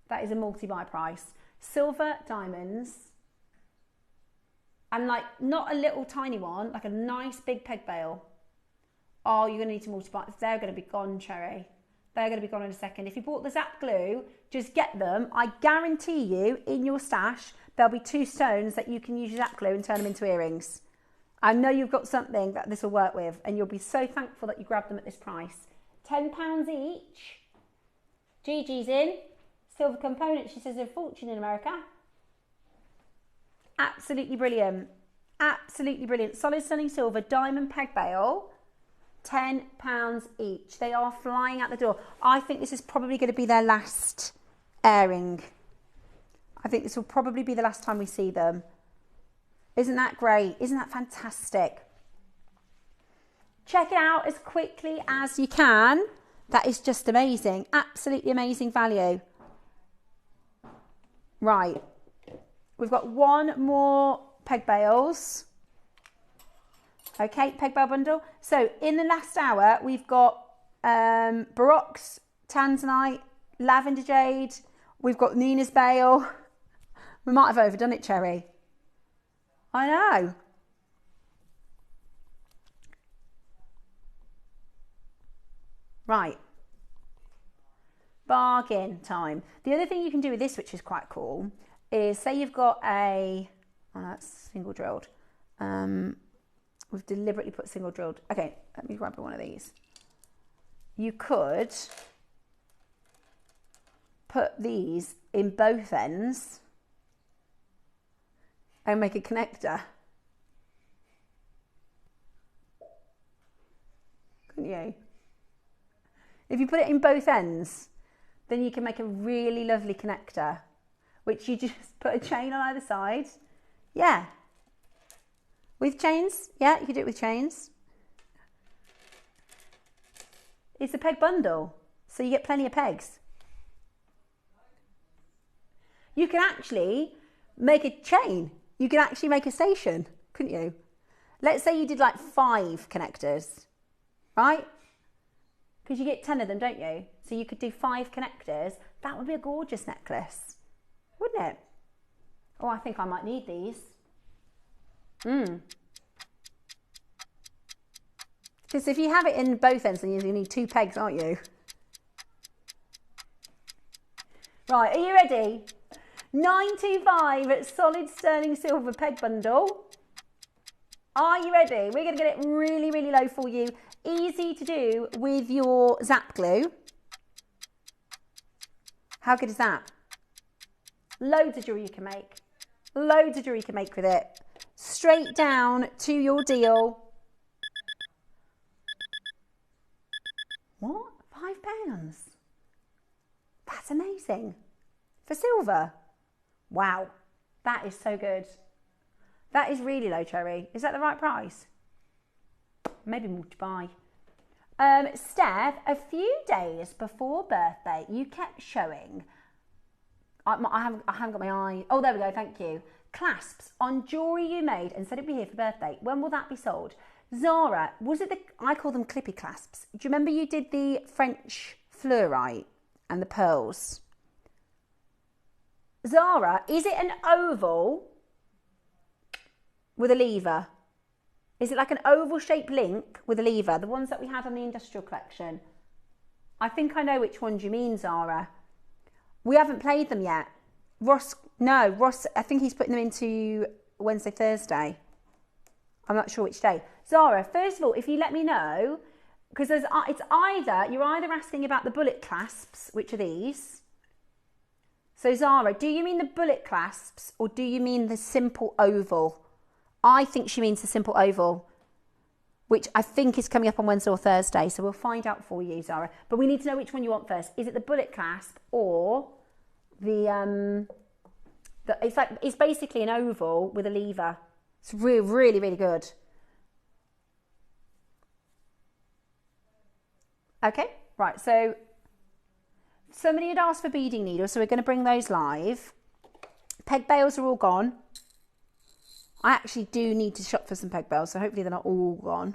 That is a multi-buy price. Silver, diamonds, and like not a little tiny one, like a nice big peg bail. Oh, you're going to need to multiply. They're going to be gone, Cherry. They're going to be gone in a second. If you bought the Zap glue, just get them. I guarantee you, in your stash, there'll be 2 stones that you can use your Zap glue and turn them into earrings. I know you've got something that this will work with, and you'll be so thankful that you grabbed them at this price. £10 each. Gigi's in. Silver component, she says, a fortune in America. Absolutely brilliant. Absolutely brilliant. Solid sterling silver, diamond peg bail, £10 each. They are flying out the door. I think this is probably going to be their last airing. I think this will probably be the last time we see them. Isn't that great? Isn't that fantastic? Check it out as quickly as you can. That is just amazing. Absolutely amazing value. Right. We've got one more peg bails. Okay, peg bail bundle. So in the last hour, we've got Baroque's Tanzanite, Lavender Jade. We've got Nina's bail. We might have overdone it, Cherry. I know. Right. Bargain time. The other thing you can do with this, which is quite cool, is say you've got a, oh, that's single drilled. We've deliberately put single drilled. Okay, let me grab one of these. You could put these in both ends and make a connector. Couldn't you? If you put it in both ends, then you can make a really lovely connector, which you just put a chain on either side. Yeah. With chains? Yeah, you could do it with chains. It's a peg bundle, so you get plenty of pegs. You can actually make a chain. You can actually make a station, couldn't you? Let's say you did like 5 connectors, right? Because you get 10 of them, don't you? So you could do 5 connectors. That would be a gorgeous necklace, wouldn't it? Oh, I think I might need these. Because if you have it in both ends, then you need 2 pegs, aren't you? Right, are you ready? 925 solid sterling silver peg bundle. Are you ready? We're going to get it really, really low for you. Easy to do with your zap glue. How good is that? Loads of jewellery you can make. Loads of jewellery you can make with it. Straight down to your deal. What? £5? That's amazing. For silver. Wow. That is so good. That is really low, Cherry. Is that the right price? Maybe more to buy. Steph, a few days before birthday, you kept showing. I haven't got my eye. Oh, there we go. Thank you. Clasps on jewellery you made and said it'd be here for birthday. When will that be sold? Zara, was it the? I call them clippy clasps. Do you remember you did the French fluorite and the pearls? Zara, is it an oval with a lever? Is it like an oval shaped link with a lever? The ones that we had on the industrial collection. I think I know which ones you mean, Zara. We haven't played them yet. Ross, I think he's putting them into Wednesday, Thursday. I'm not sure which day. Zara, first of all, if you let me know, because you're either asking about the bullet clasps, which are these. So Zara, do you mean the bullet clasps or do you mean the simple oval? I think she means the simple oval, which I think is coming up on Wednesday or Thursday. So we'll find out for you, Zara. But we need to know which one you want first. Is it the bullet clasp or it's basically an oval with a lever. It's really, really, really good. Okay, right. So somebody had asked for beading needles, so we're going to bring those live. Peg bails are all gone. I actually do need to shop for some peg bails, so hopefully they're not all gone.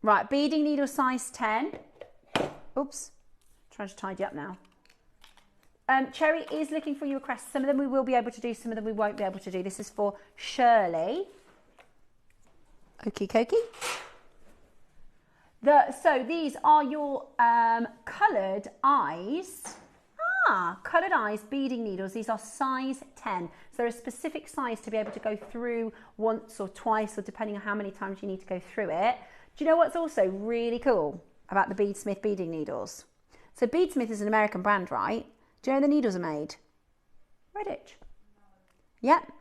Right, beading needle size 10. Oops, trying to tidy up now. Cherry is looking for your requests. Some of them we will be able to do, some of them we won't be able to do. This is for Shirley. Okie dokie. So these are your coloured eyes. Coloured eyes beading needles. These are size 10. So they're a specific size to be able to go through once or twice, or depending on how many times you need to go through it. Do you know what's also really cool about the Beadsmith beading needles? So Beadsmith is an American brand, right? Do you know where the needles are made? Redditch. Yep.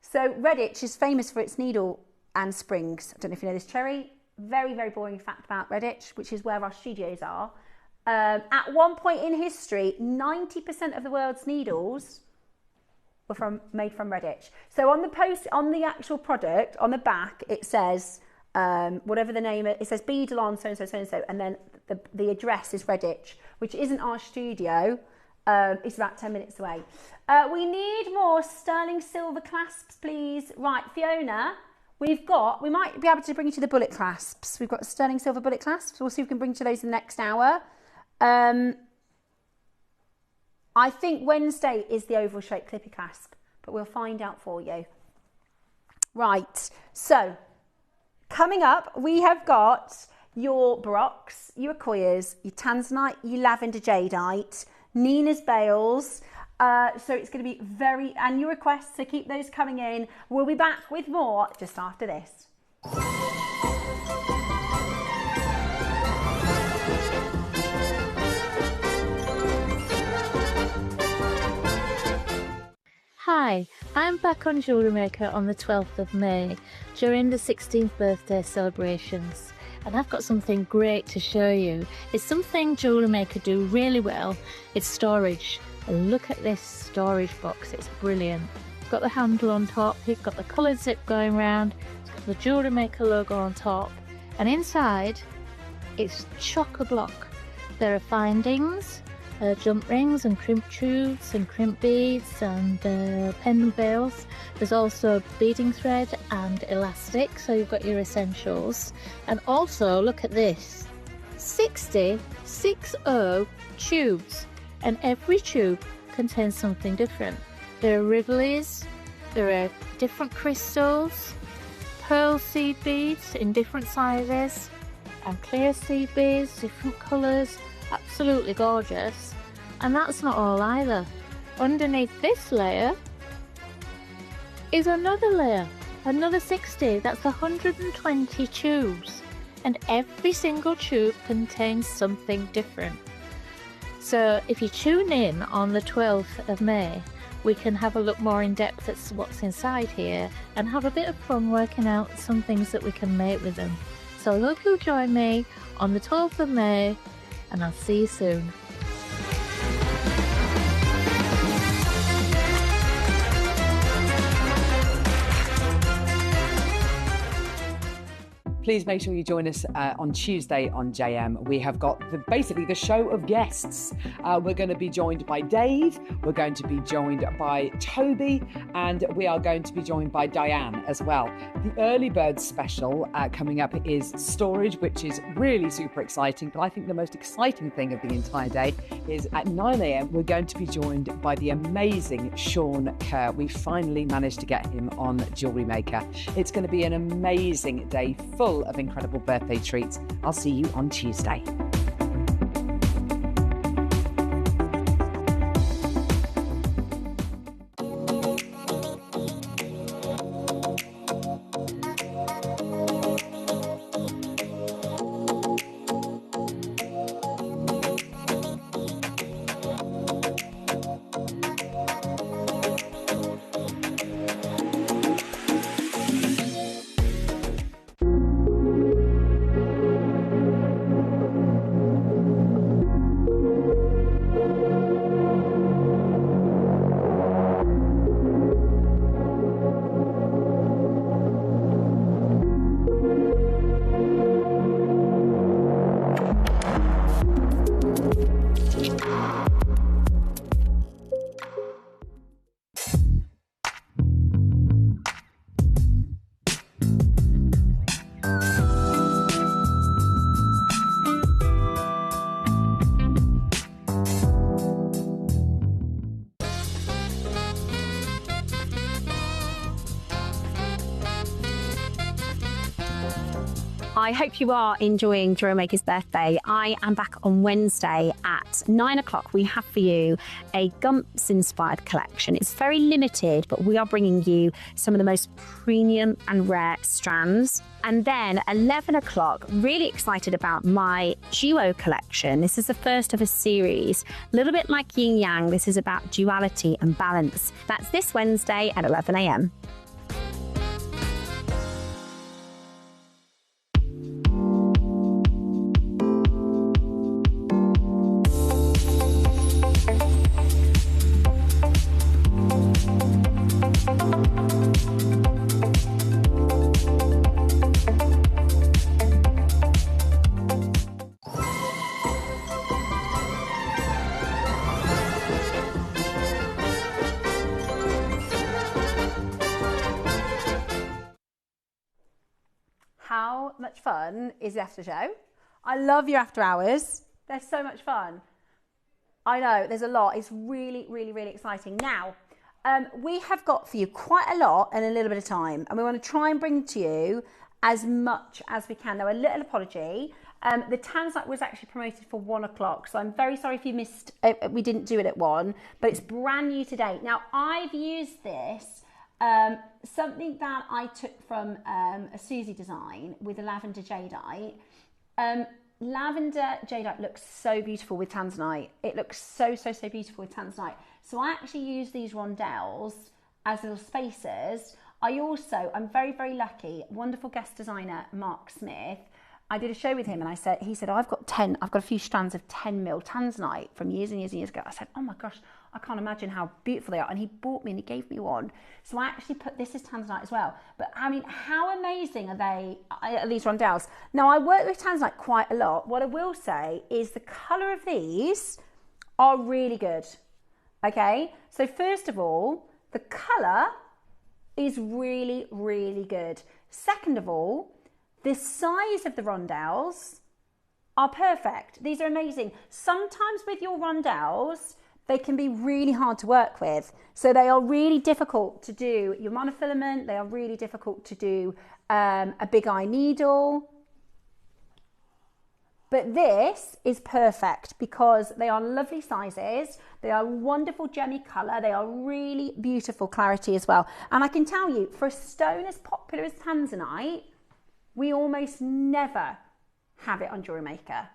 So Redditch is famous for its needle and springs. I don't know if you know this, Cherry. Very, very boring fact about Redditch, which is where our studios are. At one point in history, 90% of the world's needles were made from Redditch. So on the actual product, on the back, it says, whatever the name, it says Beadle so and so, so and so, and then the address is Redditch, which isn't our studio. It's about 10 minutes away. We need more sterling silver clasps, please. Right, Fiona, we might be able to bring you to the bullet clasps. We've got sterling silver bullet clasps. We'll see if we can bring you to those in the next hour. I think Wednesday is the oval shaped clippy clasp, but we'll find out for you. Right, so coming up, we have got your Barocks, your Accoyas, your Tanzanite, your Lavender Jadeite, Nina's Bales. So it's going to be and your requests, so keep those coming in. We'll be back with more just after this. Hi, I'm back on JewelleryMaker on the 12th of May during the 16th birthday celebrations, and I've got something great to show you. It's something JewelleryMaker do really well. It's storage. And look at this storage box, it's brilliant. It's got the handle on top, it's got the coloured zip going round, it's got the JewelleryMaker logo on top, and inside it's chock-a-block. There are findings, jump rings and crimp tubes and crimp beads and pendant bales. There's also beading thread and elastic, so you've got your essentials. And also look at this, 60 tubes, and every tube contains something different. There are rivolies, there are different crystals, pearl seed beads in different sizes, and clear seed beads, different colours. Absolutely gorgeous. And that's not all either. Underneath this layer is another layer, another 60. That's 120 tubes, and every single tube contains something different. So if you tune in on the 12th of May, we can have a look more in depth at what's inside here and have a bit of fun working out some things that we can make with them. So I hope you'll join me on the 12th of May, and I'll see you soon. Please make sure you join us on Tuesday on JM. We have got basically the show of guests. We're going to be joined by Dave, we're going to be joined by Toby, and we are going to be joined by Diane as well. The early bird special coming up is storage, which is really super exciting, but I think the most exciting thing of the entire day is at 9 a.m. we're going to be joined by the amazing Sean Kerr. We finally managed to get him on JewelleryMaker. It's going to be an amazing day full of incredible birthday treats. I'll see you on Tuesday. I hope you are enjoying JewelleryMaker's birthday. I am back on Wednesday at 9 o'clock. We have for you a Gumps-inspired collection. It's very limited, but we are bringing you some of the most premium and rare strands. And then 11 o'clock, really excited about my duo collection. This is the first of a series. A little bit like yin yang, this is about duality and balance. That's this Wednesday at 11 a.m. How much fun is the after show? I love your after hours. They're so much fun. I know, there's a lot. It's really, really, really exciting. Now, we have got for you quite a lot in a little bit of time, and we want to try and bring to you as much as we can. Now, a little apology. The Tanzite was actually promoted for 1 o'clock, so I'm very sorry if you missed, we didn't do it at 1, but it's brand new today. Now, I've used this, something that I took from a Susie design with a lavender jadeite. Lavender jadeite looks so beautiful with tanzanite. It looks so, so, so beautiful with tanzanite. So I actually use these rondelles as little spacers. I'm very, very lucky. Wonderful guest designer, Mark Smith. I did a show with him and he said, oh, I've got a few strands of 10 mil tanzanite from years and years and years ago. I said, oh my gosh, I can't imagine how beautiful they are. And he bought me and he gave me one. So I actually put, this is tanzanite as well. But I mean, how amazing are these rondelles? Now I work with tanzanite quite a lot. What I will say is the colour of these are really good. Okay. So first of all, the colour is really, really good. Second of all, the size of the rondelles are perfect. These are amazing. Sometimes with your rondelles, they can be really hard to work with. So they are really difficult to do your monofilament. They are really difficult to do a big eye needle. But this is perfect because they are lovely sizes. They are wonderful gemmy colour. They are really beautiful clarity as well. And I can tell you, for a stone as popular as tanzanite, we almost never have it on JewelleryMaker.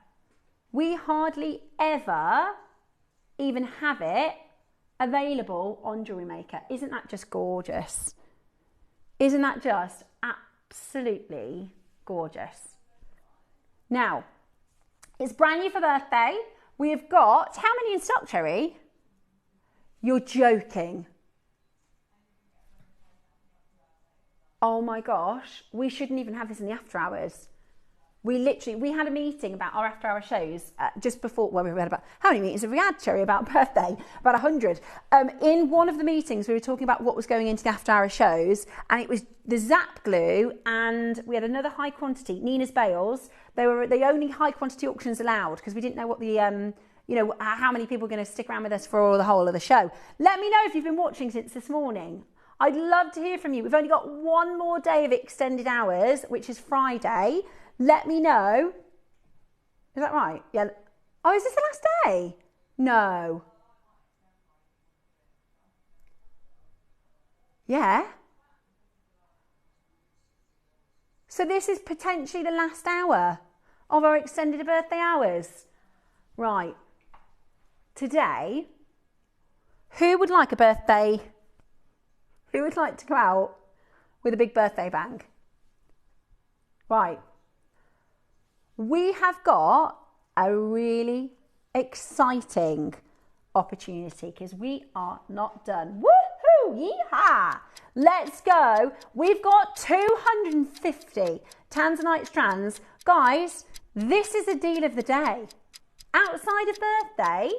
We hardly ever even have it available on JewelleryMaker. Isn't that just gorgeous? Isn't that just absolutely gorgeous? Now, it's brand new for birthday. We have got, how many in stock, Cherry? You're joking. Oh my gosh, we shouldn't even have this in the after hours. We had a meeting about our after hour shows just before, well, we had about, how many meetings have we had, Cherry, about birthday? About 100. In one of the meetings, we were talking about what was going into the after hour shows, and it was the Zap glue, and we had another high quantity, Nina's Bales. They were the only high quantity auctions allowed because we didn't know what the, how many people were going to stick around with us for the whole of the show. Let me know if you've been watching since this morning. I'd love to hear from you. We've only got one more day of extended hours, which is Friday. Let me know. Is that right? Yeah. Oh, is this the last day? No. Yeah. So this is potentially the last hour of our extended birthday hours. Right. Today, who would like a birthday? Who would like to go out with a big birthday bang? Right. We have got a really exciting opportunity because we are not done. Woohoo! Yeehaw! Let's go. We've got 250 tanzanite strands. Guys, this is a deal of the day. Outside of birthday,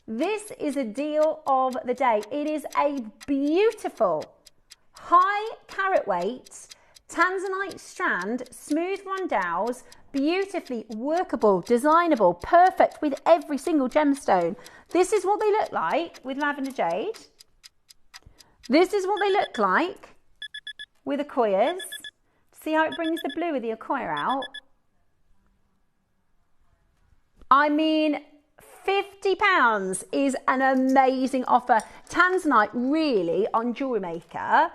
this is a deal of the day. It is a beautiful high carat weight tanzanite strand, smooth rondelles, beautifully workable, designable, perfect with every single gemstone. This is what they look like with lavender jade. This is what they look like with Akoyas. See how it brings the blue of the Akoya out? I mean, £50 is an amazing offer. Tanzanite really on Jewellery Maker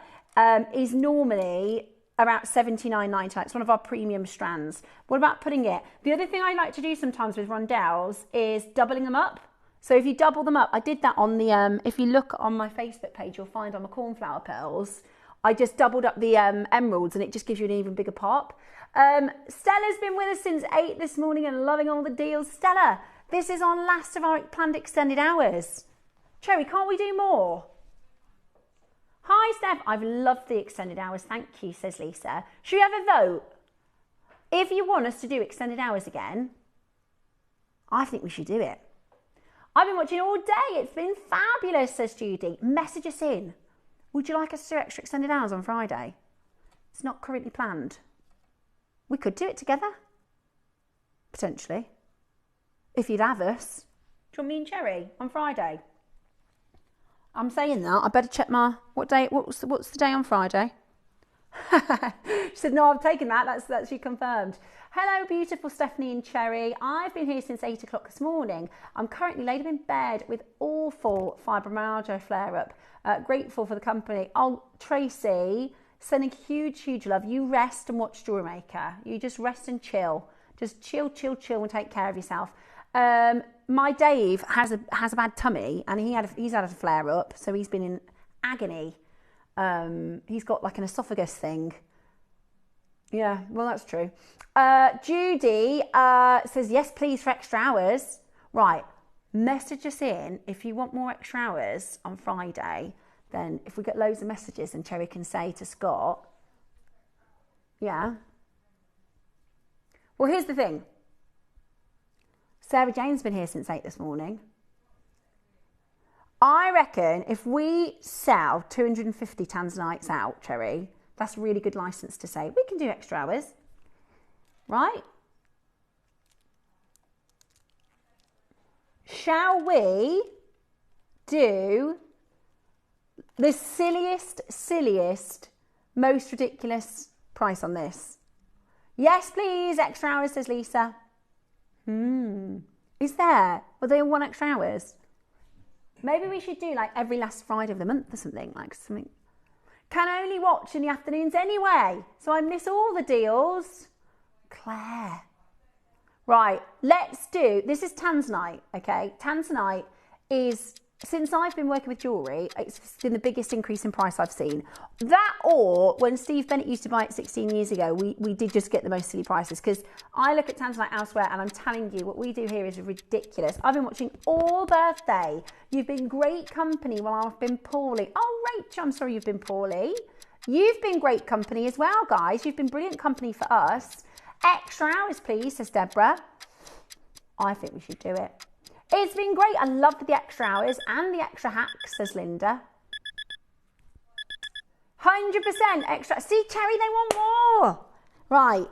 is normally about $79.99. It's one of our premium strands. What about putting it? The other thing I like to do sometimes with rondelles is doubling them up. So if you double them up, I did that on the, if you look on my Facebook page, you'll find on the cornflower pearls, I just doubled up the emeralds and it just gives you an even bigger pop. Stella's been with us since 8 this morning and loving all the deals. Stella, this is our last of our planned extended hours. Cherry, can't we do more? Hi, Steph. I've loved the extended hours. Thank you, says Lisa. Should we have a vote? If you want us to do extended hours again, I think we should do it. I've been watching all day. It's been fabulous, says Judy. Message us in. Would you like us to do extra extended hours on Friday? It's not currently planned. We could do it together. Potentially. If you'd have us. Do you want me and Cherry on Friday? I'm saying that. I better check my... What's the day on Friday? She said, no, I've taken that. That's you confirmed. Hello, beautiful Stephanie and Cherry. I've been here since 8 o'clock this morning. I'm currently laid up in bed with awful fibromyalgia flare-up. Grateful for the company. Oh, Tracy, sending huge, huge love. You rest and watch Jewellery Maker. You just rest and chill. Just chill, chill, chill and take care of yourself. My Dave has a bad tummy and he's had a flare up, so he's been in agony. He's got like an esophagus thing. Yeah, well, that's true. Judy says, yes, please, for extra hours. Right, message us in if you want more extra hours on Friday. Then if we get loads of messages and Cherry can say to Scott, yeah. Well, here's the thing. Sarah Jane's been here since 8 this morning. I reckon if we sell 250 Tanzanites out, Cherry, that's a really good license to say we can do extra hours, right? Shall we do the silliest, most ridiculous price on this? Yes, please, extra hours, says Lisa. Is there? Well, they all want extra hours. Maybe we should do like every last Friday of the month or something, like something. Can only watch in the afternoons anyway, so I miss all the deals. Claire. Right, let's do, this is Tanzanite, okay? Tanzanite is, since I've been working with jewellery, it's been the biggest increase in price I've seen. That or when Steve Bennett used to buy it 16 years ago, we did just get the most silly prices, because I look at Tanzanite elsewhere and I'm telling you, what we do here is ridiculous. I've been watching all birthday. You've been great company while I've been poorly. Oh, Rachel, I'm sorry you've been poorly. You've been great company as well, guys. You've been brilliant company for us. Extra hours, please, says Deborah. I think we should do it. It's been great. I love the extra hours and the extra hacks, says Linda. 100% extra. See, Cherry, they want more. Right.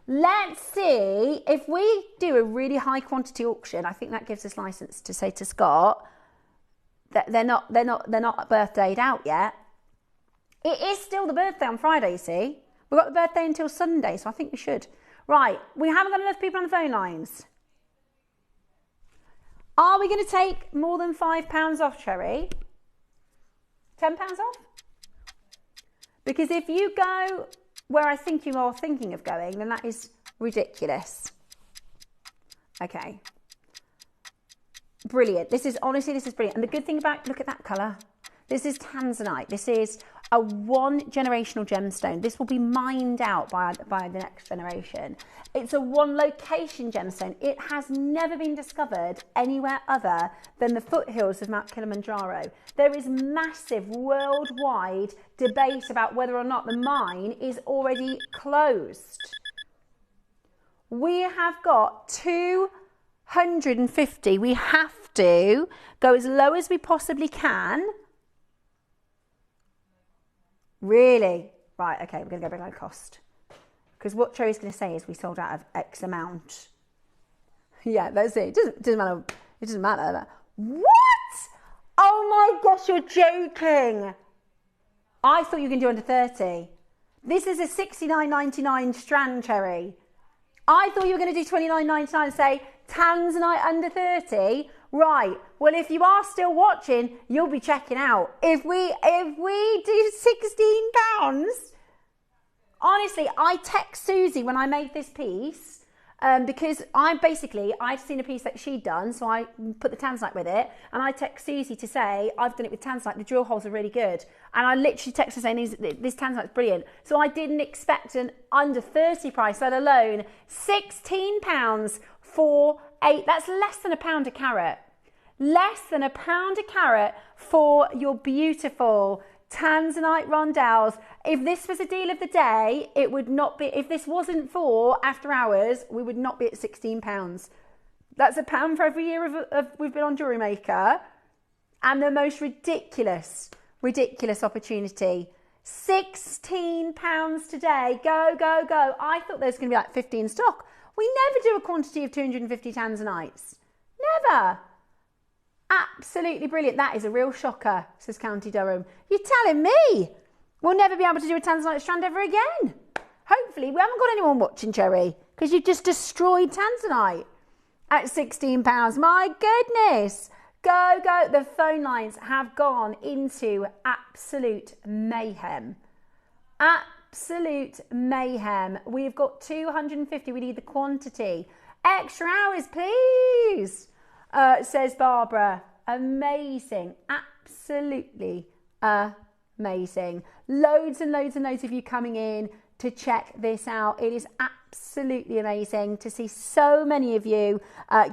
Let's see if we do a really high quantity auction. I think that gives us license to say to Scott that they're not birthdayed out yet. It is still the birthday on Friday, you see. We've got the birthday until Sunday, so I think we should. Right, we haven't got enough people on the phone lines. Are we going to take more than £5 off, Cherry? £10 off? Because if you go where I think you are thinking of going, then that is ridiculous. Okay. Brilliant. This is brilliant. And the good thing about, look at that colour. This is Tanzanite. This is a one-generational gemstone. This will be mined out by the next generation. It's a one-location gemstone. It has never been discovered anywhere other than the foothills of Mount Kilimanjaro. There is massive worldwide debate about whether or not the mine is already closed. We have got 250. We have to go as low as we possibly can. Really? Right, okay, we're going to go below cost. Because what Cherry's going to say is we sold out of X amount. Yeah, that's it. It doesn't matter. It doesn't matter. What? Oh my gosh, you're joking. I thought you were going to do under 30. This is a $69.99 strand, Cherry. I thought you were going to do $29.99 and say Tanzanite under 30. Right. Well, if you are still watching, you'll be checking out. If we do £16, honestly, I text Susie when I made this piece. Because I'd seen a piece that she'd done, so I put the Tanzanite with it, and I text Susie to say, I've done it with Tanzanite, the drill holes are really good. And I literally text her saying, this Tanzanite's brilliant. So I didn't expect an under 30 price, let alone £16 for that's less than £1 a carat. Less than £1 a carat for your beautiful Tanzanite rondelles. If this was a deal of the day, it would not be. If this wasn't for after hours, we would not be at £16. That's £1 for every year of we've been on Jewellery Maker, and the most ridiculous opportunity. £16 today. Go, go, go. I thought there was going to be like 50 in stock. We never do a quantity of 250 Tanzanites. Never. Absolutely brilliant. That is a real shocker, says County Durham. You're telling me we'll never be able to do a Tanzanite strand ever again. Hopefully, we haven't got anyone watching, Cherry, because you've just destroyed Tanzanite at £16. My goodness. Go, go. The phone lines have gone into absolute mayhem. Absolute mayhem. We've got 250. We need the quantity. Extra hours, please. Says Barbara. Amazing. Absolutely amazing. Loads and loads and loads of you coming in to check this out. It is absolutely amazing to see so many of you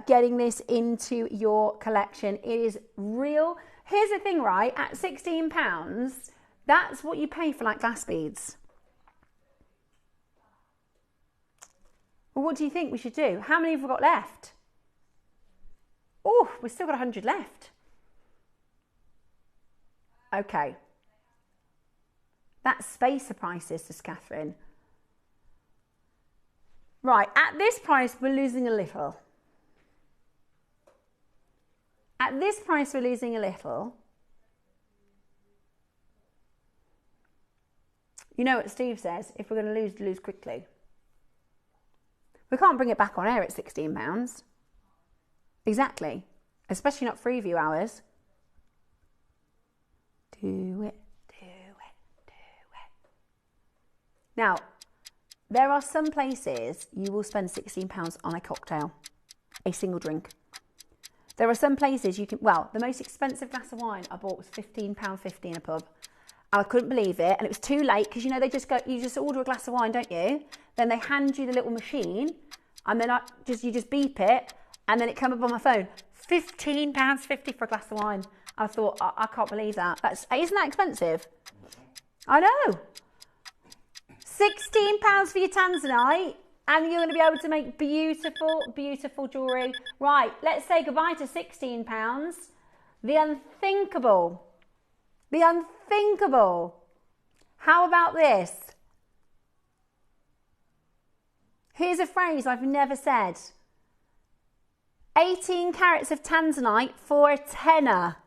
getting this into your collection. It is real. Here's the thing, right? At £16, that's what you pay for like glass beads. Well, what do you think we should do? How many have we got left? Oh, we've still got 100 left. Okay. That's spacer prices, says Catherine. Right, at this price, we're losing a little. At this price, we're losing a little. You know what Steve says, if we're going to lose quickly. We can't bring it back on air at £16. Exactly. Especially not free view hours. Do it, do it, do it. Now, there are some places you will spend £16 on a cocktail, a single drink. There are some places you can, well, the most expensive glass of wine I bought was £15.50 in a pub. And I couldn't believe it. And it was too late because, you know, they just go, you just order a glass of wine, don't you? Then they hand you the little machine and then you just beep it. And then it came up on my phone, £15.50 for a glass of wine. I thought, I can't believe that. Isn't that expensive? I know. £16 for your Tanzanite, and you're going to be able to make beautiful, beautiful jewellery. Right, let's say goodbye to £16. The unthinkable. The unthinkable. How about this? Here's a phrase I've never said. 18 carats of Tanzanite for a tenner.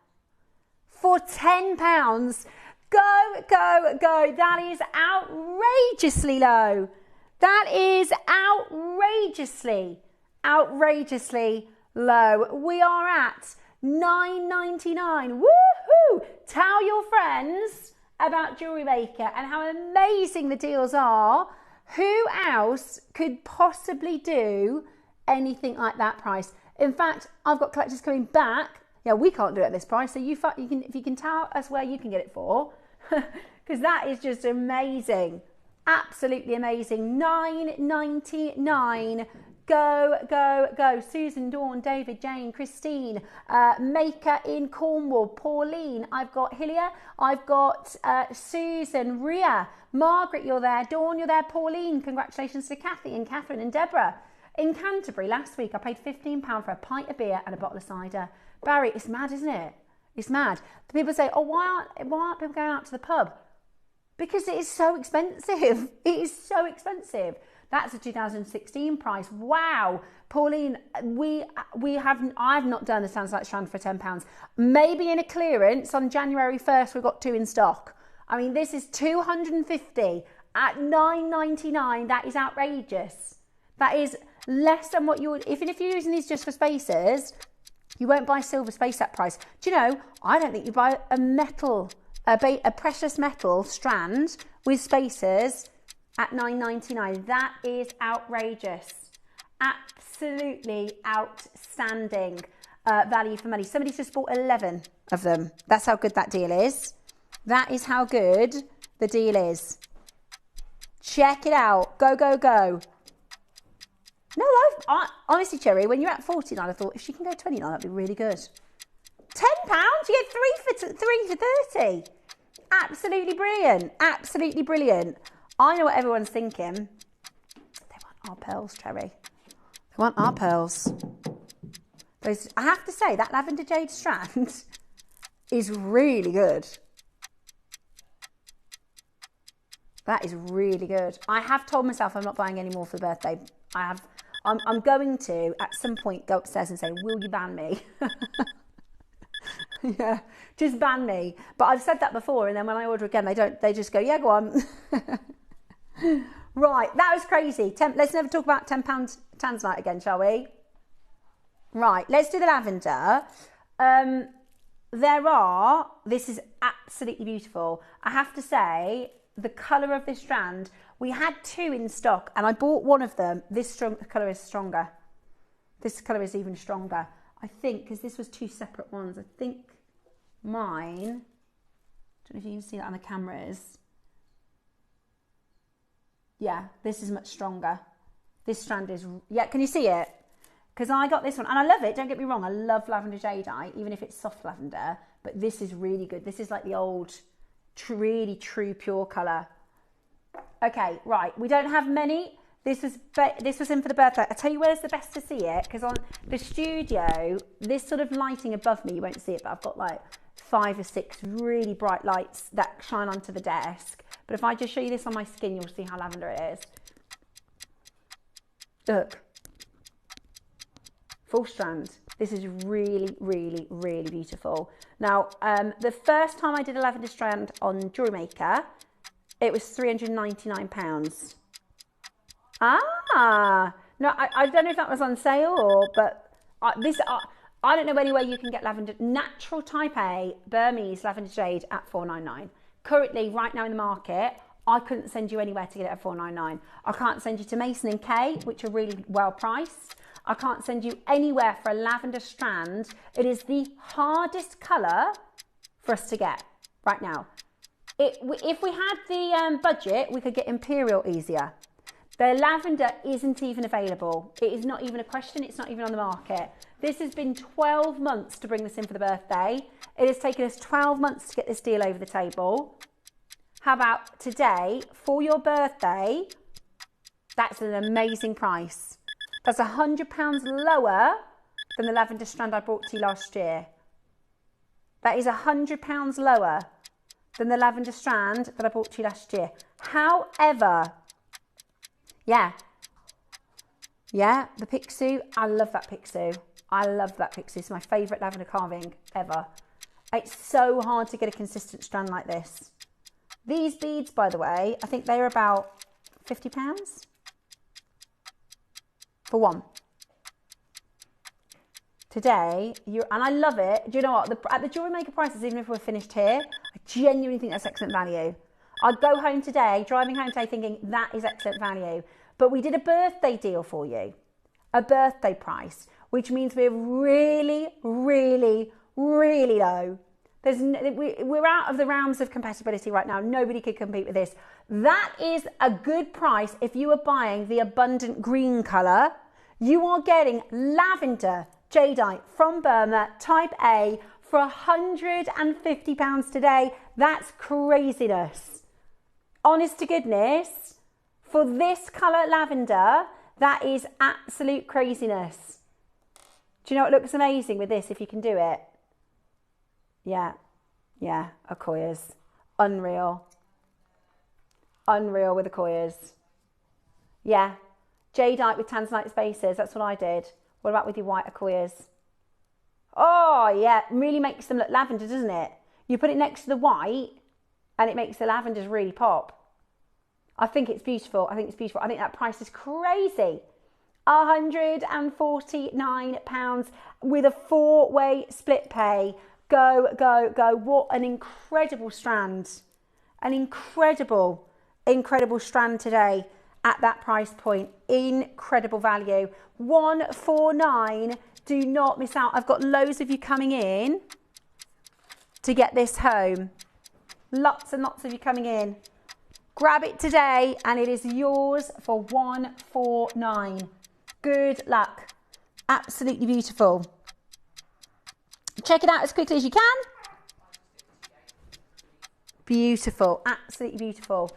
For £10. Go, go, go. That is outrageously low. That is outrageously low. We are at $9.99. Woohoo! Tell your friends about Jewellery Maker and how amazing the deals are. Who else could possibly do anything like that price? In fact, I've got collectors coming back. Yeah, we can't do it at this price. So if you can tell us where you can get it for, because that is just amazing. Absolutely amazing. $9.99. Go, go, go. Susan, Dawn, David, Jane, Christine, Maker in Cornwall, Pauline. I've got Hilia. I've got Susan, Ria, Margaret, you're there. Dawn, you're there. Pauline, congratulations to Kathy and Catherine and Deborah. In Canterbury last week, I paid £15 for a pint of beer and a bottle of cider. Barry, it's mad, isn't it? It's mad. The people say, oh, why aren't people going out to the pub? Because it is so expensive. It is so expensive. That's a 2016 price. Wow. Pauline, I've not done the Tanzanite strand for £10. Maybe in a clearance on January 1st, we've got 2 in stock. I mean, this is 250 at $9.99. That is outrageous. That is less than what you would, even if you're using these just for spaces, you won't buy silver space at price. Do you know, I don't think you buy a metal, a precious metal strand with spacers at $9.99. That is outrageous. Absolutely outstanding value for money. Somebody's just bought 11 of them. That's how good that deal is. That is how good the deal is. Check it out. Go, go, go. No, honestly, Cherry, when you're at 49, I thought if she can go 29, that'd be really good. £10, you get three for 30. Absolutely brilliant. Absolutely brilliant. I know what everyone's thinking. They want our pearls, Cherry. They want our pearls. Those, I have to say, that lavender jade strand is really good. That is really good. I have told myself I'm not buying any more for the birthday. I'm going to, at some point, go upstairs and say, will you ban me? Yeah, just ban me. But I've said that before, and then when I order again, they just go, yeah, go on. Right, that was crazy. Let's never talk about £10 Tanzanite again, shall we? Right, let's do the lavender. This is absolutely beautiful. I have to say, the colour of this strand, we had 2 in stock and I bought one of them. This colour is stronger. This colour is even stronger. I think, because this was 2 separate ones, I think mine, I don't know if you can see that on the cameras. Yeah, this is much stronger. This strand is, yeah, can you see it? Because I got this one and I love it, don't get me wrong, I love lavender jadeite, even if it's soft lavender, but this is really good. This is like the old, really true pure colour. Okay, right, we don't have many. This was in for the birthday. I tell you where's the best to see it, because on the studio, this sort of lighting above me, you won't see it, but I've got like 5 or 6 really bright lights that shine onto the desk. But if I just show you this on my skin, you'll see how lavender it is. Look. Full strand. This is really, really, really beautiful. Now, the first time I did a lavender strand on JewelleryMaker, it was £399. Ah, no, I don't know if that was on sale but I don't know anywhere you can get lavender, natural type A, Burmese lavender jade at £499. Currently, right now in the market, I couldn't send you anywhere to get it at £499. I can't send you to Mason & Kay, which are really well priced. I can't send you anywhere for a lavender strand. It is the hardest colour for us to get right now. If we had the budget, we could get Imperial easier. The lavender isn't even available. It is not even a question. It's not even on the market. This has been 12 months to bring this in for the birthday. It has taken us 12 months to get this deal over the table. How about today, for your birthday, that's an amazing price. That's £100 lower than the lavender strand I brought to you last year. That is £100 lower than the lavender strand that I brought to you last year. However, yeah, the Pixie, I love that Pixie. I love that Pixie. It's my favourite lavender carving ever. It's so hard to get a consistent strand like this. These beads, by the way, I think they're about £50 for one. Today, and I love it. Do you know what? At the JewelleryMaker prices, even if we're finished here, I genuinely think that's excellent value. I'd go home today, driving home today, thinking that is excellent value. But we did a birthday deal for you, a birthday price, which means we're really, really, really low. We're out of the realms of compatibility right now. Nobody could compete with this. That is a good price if you are buying the abundant green colour. You are getting lavender jadeite from Burma, type A, for £150 today. That's craziness. Honest to goodness, for this colour lavender, that is absolute craziness. Do you know what looks amazing with this if you can do it? Yeah, Akoya's. Unreal. Unreal with Akoya's. Yeah, jadeite with tanzanite spacers, that's what I did. What about with your white Akoya's? Oh, yeah, really makes them look lavender, doesn't it? You put it next to the white and it makes the lavenders really pop. I think it's beautiful. I think that price is crazy. £149 with a 4-way split pay. Go, go, go. What an incredible strand. An incredible, incredible strand today at that price point. Incredible value. 149. Do not miss out. I've got loads of you coming in to get this home. Lots and lots of you coming in. Grab it today and it is yours for 149. Good luck. Absolutely beautiful. Check it out as quickly as you can. Beautiful. Absolutely beautiful.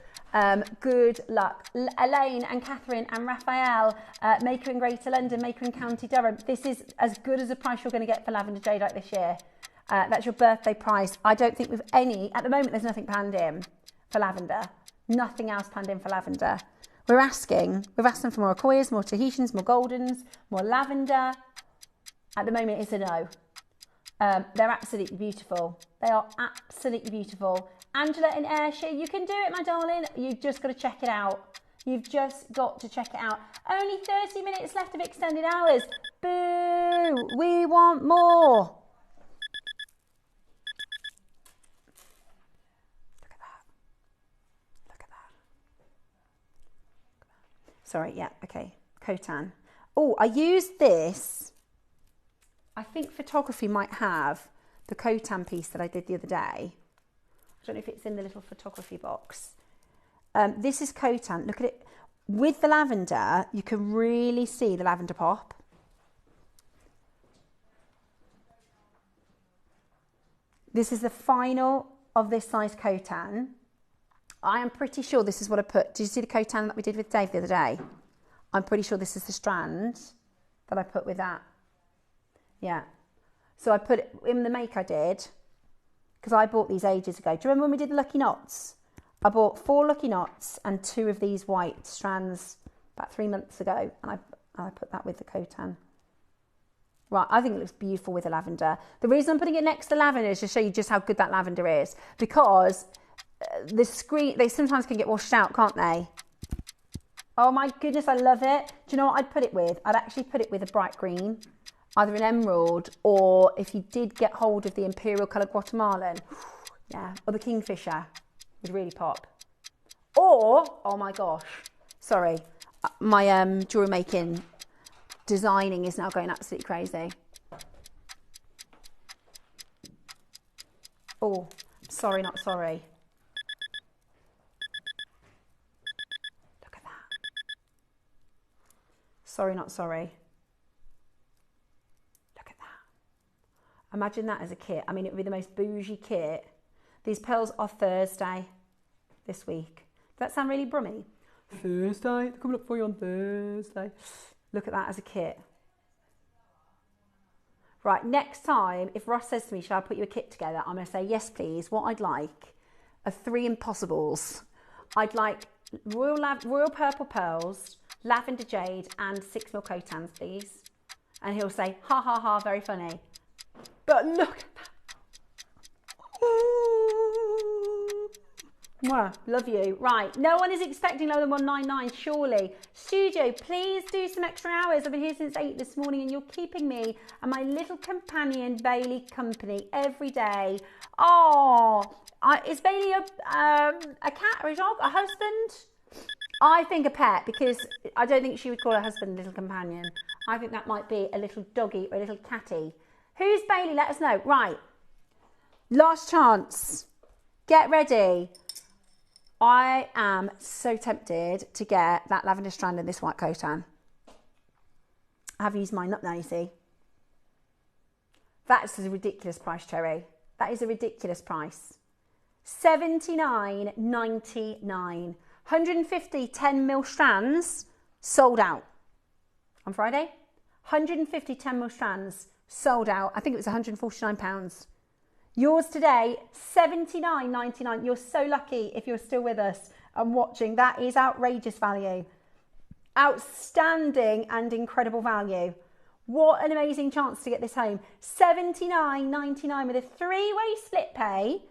Good luck. Elaine and Catherine and Raphael, maker in Greater London, maker in County Durham. This is as good as a price you're going to get for lavender jadeite this year. That's your birthday price. I don't think we've any, at the moment there's nothing planned in for lavender. Nothing else planned in for lavender. We've asked them for more Akoyas, more Tahitians, more Goldens, more lavender. At the moment it's a no. They're absolutely beautiful. They are absolutely beautiful. Angela in Ayrshire, you can do it, my darling. You've just got to check it out. You've just got to check it out. Only 30 minutes left of extended hours. Boo! We want more. Look at that. Look at that. Sorry, yeah, okay. Khotan. Oh, I used this. I think photography might have the Khotan piece that I did the other day. I don't know if it's in the little photography box. This is Khotan. Look at it. With the lavender, you can really see the lavender pop. This is the final of this size Khotan. I am pretty sure this is what I put. Did you see the Khotan that we did with Dave the other day? I'm pretty sure this is the strand that I put with that. Yeah. So I put it in the make I did, because I bought these ages ago. Do you remember when we did the lucky knots? I bought 4 lucky knots and 2 of these white strands about 3 months ago, and I put that with the Khotan. Right, I think it looks beautiful with the lavender. The reason I'm putting it next to lavender is to show you just how good that lavender is, because the screen, they sometimes can get washed out, can't they? Oh my goodness, I love it. Do you know what I'd put it with? I'd actually put it with a bright green, either an emerald, or if you did get hold of the imperial colour Guatemalan, yeah, or the kingfisher, would really pop. Or, oh my gosh, sorry, my jewellery making designing is now going absolutely crazy. Oh, sorry, not sorry. Look at that. Sorry, not sorry. Imagine that as a kit. I mean, it would be the most bougie kit. These pearls are Thursday this week. Does that sound really brummy? Thursday, they're coming up for you on Thursday. Look at that as a kit. Right, next time, if Ross says to me, shall I put you a kit together? I'm going to say, yes, please. What I'd like are 3 impossibles. I'd like royal purple pearls, lavender jade, and 6 mil Khotans, please. And he'll say, ha, ha, ha, very funny. But look at that. Mwah, love you. Right, no one is expecting lower than 199, surely. Studio, please do some extra hours. I've been here since 8 this morning and you're keeping me and my little companion Bailey company every day. Oh, is Bailey a cat or a dog, a husband? I think a pet, because I don't think she would call her husband a little companion. I think that might be a little doggy or a little catty. Who's Bailey? Let us know. Right. Last chance. Get ready. I am so tempted to get that lavender strand and this white Khotan. I have used mine up now, you see. That's a ridiculous price, Cherry. That is a ridiculous price. $79.99. 150 10 mil strands sold out on Friday. 150 10 mil strands sold out. I think it was £149. Yours today, $79.99. You're so lucky if you're still with us and watching. That is outrageous value. Outstanding and incredible value. What an amazing chance to get this home. $79.99 with a 3-way split pay.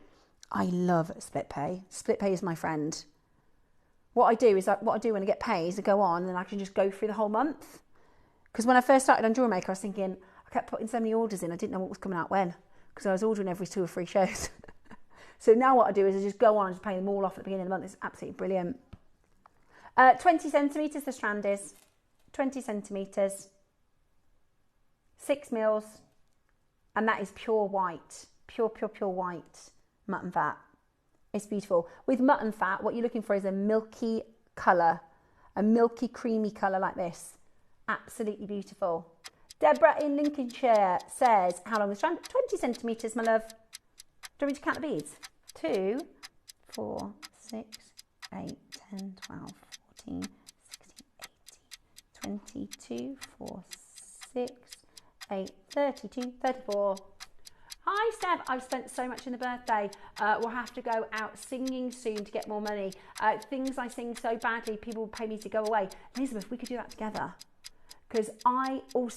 I love split pay. Split pay is my friend. What I do when I get paid is I go on and I can just go through the whole month. Because when I first started on JewelleryMaker, I was thinking, I kept putting so many orders in, I didn't know what was coming out when, because I was ordering every 2 or 3 shows. So now what I do is I just go on and just pay them all off at the beginning of the month. It's absolutely brilliant. 20 centimetres the strand is. 20 centimetres. 6 mils. And that is pure white. Pure white mutton fat. It's beautiful. With mutton fat, what you're looking for is a milky colour. A milky, creamy colour like this. Absolutely beautiful. Deborah in Lincolnshire says, how long is the strand? 20 centimetres, my love. Do you want me to count the beads? 2, 4, 6, 8, 10, 12, 14, 16, 18, 22, 4, 6, 8, 32, 34. Hi, Steph. I've spent so much in the birthday. We'll have to go out singing soon to get more money. Things I sing so badly, people will pay me to go away. Elizabeth, we could do that together. Because I have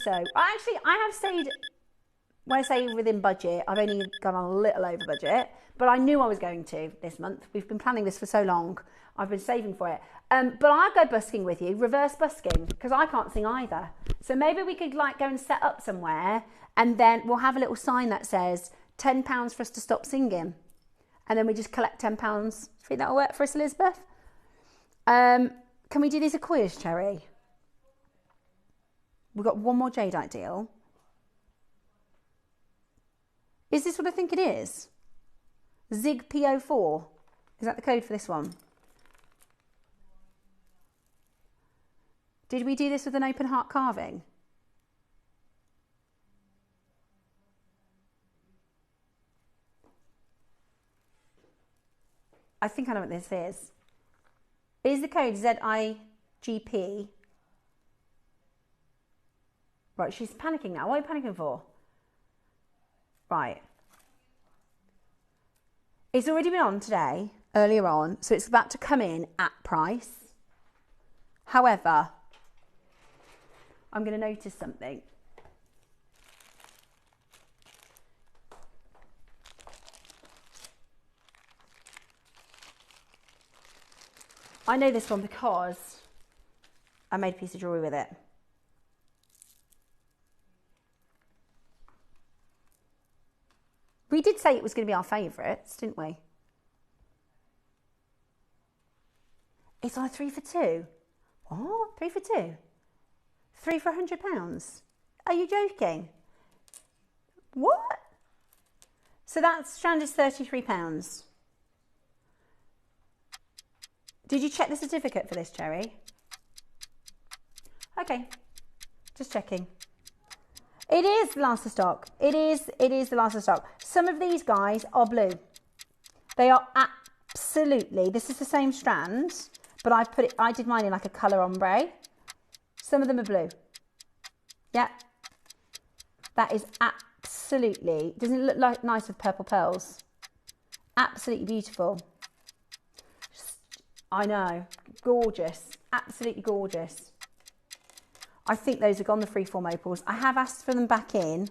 stayed, when I say within budget, I've only gone a little over budget, but I knew I was going to this month. We've been planning this for so long. I've been saving for it. But I'll go busking with you, reverse busking, because I can't sing either. So maybe we could like go and set up somewhere, and then we'll have a little sign that says £10 for us to stop singing. And then we just collect £10. Think that'll work for us, Elizabeth? Can we do these Akoyas, Cherry? We've got one more Jadeite deal. Is this what I think it is? Zig PO4. Is that the code for this one? Did we do this with an open heart carving? I think I know what this is. Is the code ZIGP? Right, she's panicking now. What are you panicking for? Right. It's already been on today, earlier on, so it's about to come in at price. However, I'm going to notice something. I know this one because I made a piece of jewellery with it. We did say it was going to be our favourites, didn't we? It's on a 3 for 2. What? 3 for 2? 3 for £100? Are you joking? What? So that strand is £33. Did you check the certificate for this, Cherry? Okay, just checking. It is the last of stock. It is the last of stock. Some of these guys are blue. They are absolutely, this is the same strand, but I did mine in like a colour ombre. Some of them are blue. Yeah. That is absolutely, doesn't it look like nice with purple pearls? Absolutely beautiful. I know, gorgeous, absolutely gorgeous. I think those are gone, the freeform opals. I have asked for them back in.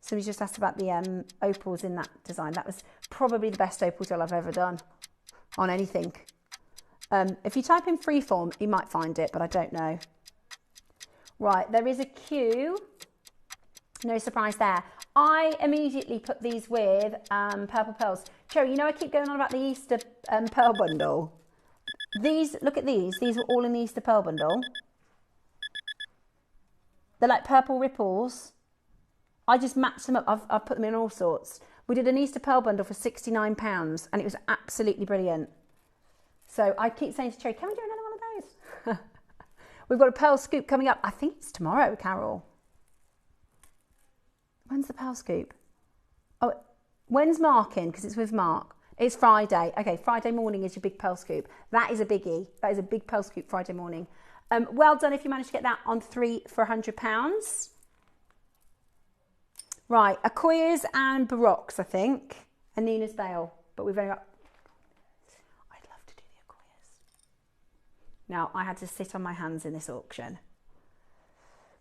Somebody just asked about the opals in that design. That was probably the best opal gel I've ever done on anything. If you type in freeform, you might find it, but I don't know. Right, there is a queue. No surprise there. I immediately put these with purple pearls. Cherry, you know I keep going on about the Easter pearl bundle. These, look at these. These were all in the Easter pearl bundle. They're like purple ripples. I just matched them up. I've put them in all sorts. We did an Easter pearl bundle for £69 and it was absolutely brilliant. So I keep saying to Cherry, can we do another one of those? We've got a pearl scoop coming up. I think it's tomorrow, Carol. When's the pearl scoop? Oh, when's Mark in? Because it's with Mark. It's Friday. Okay, Friday morning is your big pearl scoop. That is a biggie. That is a big pearl scoop Friday morning. Well done if you managed to get that on 3 for £100. Right, Akoyas and Baroques, I think. And Nina's Bale. But we've only got... I'd love to do the Akoyas. Now, I had to sit on my hands in this auction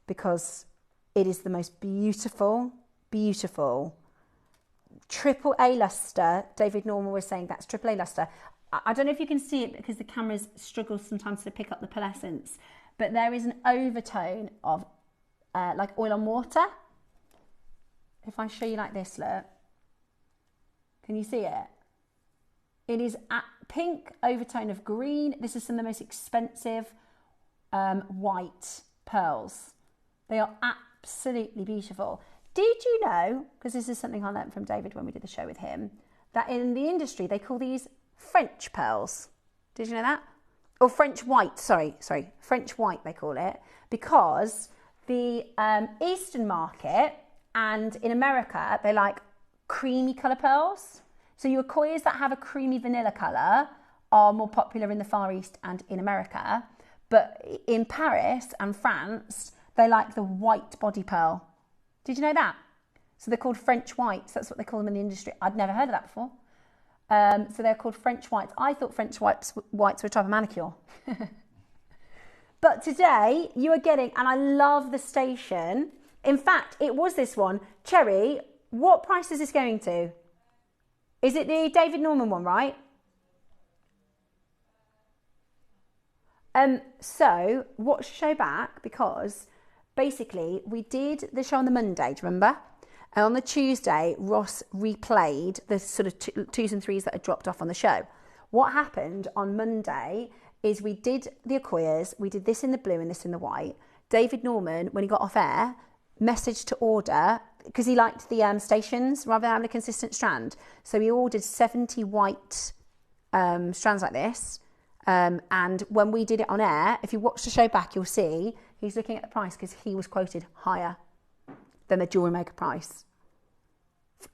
because it is the most beautiful, beautiful triple A luster. David Norman was saying that's triple A luster. I don't know if you can see it because the cameras struggle sometimes to pick up the pearlescence, but there is an overtone of like oil on water. If I show you like this, look. Can you see it? It is a pink overtone of green. This is some of the most expensive white pearls. They are absolutely beautiful. Did you know, because this is something I learned from David when we did the show with him, that in the industry they call these French pearls? Did you know that? Or French white, sorry, French white they call it, because the Eastern market and in America, they like creamy colour pearls. So your Akoyas that have a creamy vanilla colour are more popular in the Far East and in America. But in Paris and France, they like the white body pearl. Did you know that? So they're called French whites. That's what they call them in the industry. I'd never heard of that before. So they're called French whites. I thought French whites were a type of manicure. But today you are getting, and I love the station. In fact, it was this one. Cherry, what price is this going to? Is it the David Norman one, right? So watch the show back, because basically we did the show on the Monday, do you remember? And on the Tuesday, Ross replayed the sort of twos and threes that had dropped off on the show. What happened on Monday is we did the Akoyas, we did this in the blue and this in the white. David Norman, when he got off air, messaged to order, because he liked the stations rather than having a consistent strand. So he ordered 70 white strands like this. And when we did it on air, if you watch the show back, you'll see he's looking at the price because he was quoted higher than the JewelleryMaker price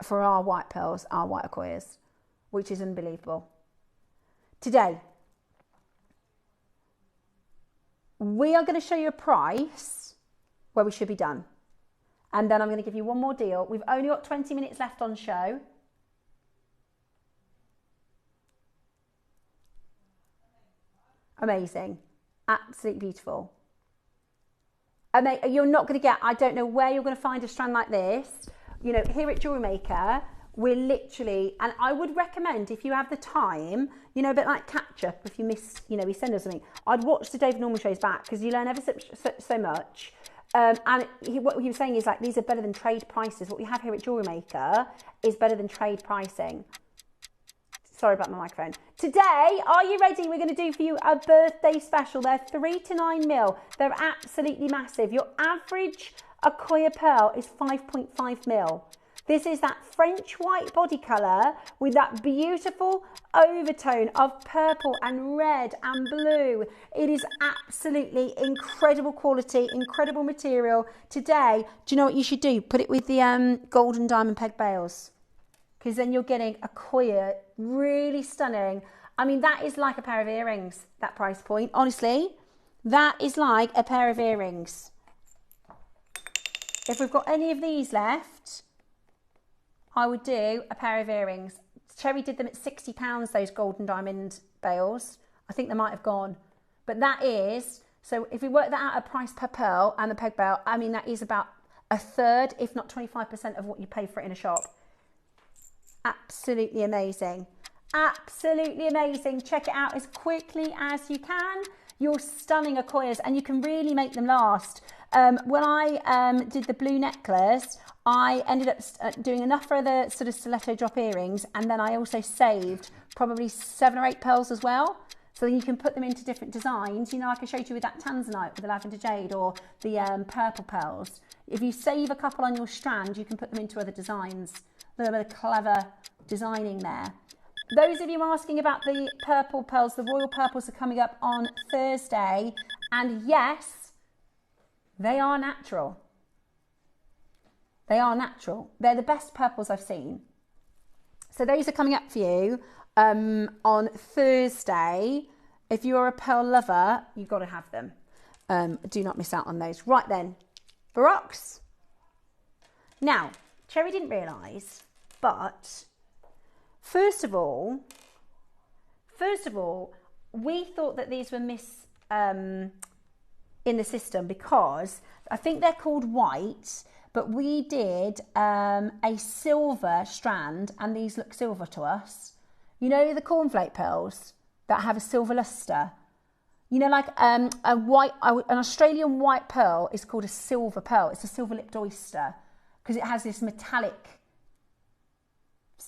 for our white pearls, our white Akoyas, which is unbelievable. Today, we are going to show you a price where we should be done. And then I'm going to give you one more deal. We've only got 20 minutes left on show. Amazing. Absolutely beautiful. You're not going to get, I don't know where you're going to find a strand like this. You know, here at JewelleryMaker, we're literally, and I would recommend if you have the time, you know, a bit like catch up, if you miss, you know, we send us something, I'd watch the David Norman shows back because you learn ever so much. And what he was saying is like, these are better than trade prices. What we have here at JewelleryMaker is better than trade pricing. Sorry about my microphone. Today, are you ready? We're going to do for you a birthday special. They're 3 to 9 mil. They're absolutely massive. Your average Akoya pearl is 5.5 mil. This is that French white body colour with that beautiful overtone of purple and red and blue. It is absolutely incredible quality, incredible material. Today, do you know what you should do? Put it with the golden diamond peg bales, because then you're getting Akoya, really stunning. I mean, that is like a pair of earrings, that price point. Honestly, that is like a pair of earrings. If we've got any of these left, I would do a pair of earrings. Cherry did them at £60, those golden diamond bales. I think they might have gone. But that is, so if we work that out a price per pearl and the peg bale, I mean, that is about a third, if not 25% of what you pay for it in a shop. Absolutely amazing. Absolutely amazing. Check it out as quickly as you can. Your stunning Akoyas, and you can really make them last. When I did the blue necklace, I ended up doing enough for the sort of stiletto drop earrings, and then I also saved probably 7 or 8 pearls as well. So you can put them into different designs. You know, like I showed you with that tanzanite with the lavender jade or the purple pearls. If you save a couple on your strand, you can put them into other designs. A little bit of clever designing there. Those of you asking about the purple pearls, the royal purples are coming up on Thursday. And yes, they are natural. They are natural. They're the best purples I've seen. So those are coming up for you on Thursday. If you're a pearl lover, you've got to have them. Do not miss out on those. Right then, Baroques. Now, Cherry didn't realise, but first of all, we thought that these were in the system because I think they're called white, but we did a silver strand, and these look silver to us. You know the cornflake pearls that have a silver lustre? You know, like an Australian white pearl is called a silver pearl. It's a silver-lipped oyster because it has this metallic,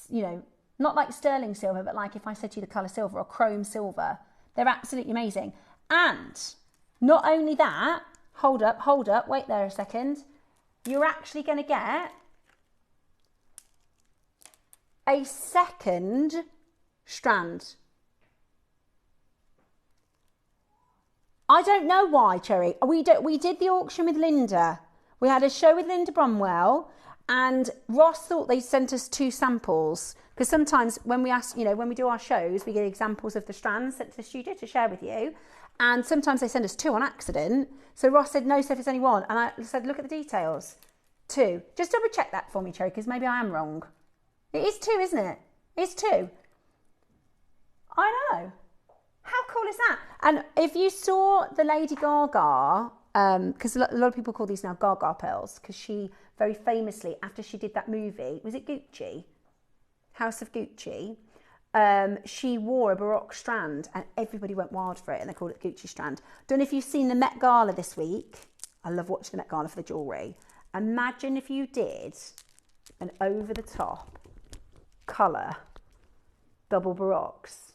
you know, not like sterling silver, but like if I said to you the colour silver or chrome silver. They're absolutely amazing. And not only that, hold up, wait there a second. You're actually going to get a second strand. I don't know why, Cherry. We did the auction with Linda. We had a show with Linda Bromwell, and Ross thought they sent us 2 samples. Because sometimes when we ask, you know, when we do our shows, we get examples of the strands sent to the studio to share with you. And sometimes they send us 2 on accident. So Ross said, no, Steph, it's only 1. And I said, look at the details. 2. Just double check that for me, Cherry, because maybe I am wrong. It is 2, isn't it? It's 2. I know. How cool is that? And if you saw the Lady Gaga, because a lot of people call these now Gaga pearls, because she very famously, after she did that movie, was it Gucci? House of Gucci, she wore a Baroque strand and everybody went wild for it and they called it Gucci strand. Don't know if you've seen the Met Gala this week. I love watching the Met Gala for the jewellery. Imagine if you did an over-the-top colour double Baroques.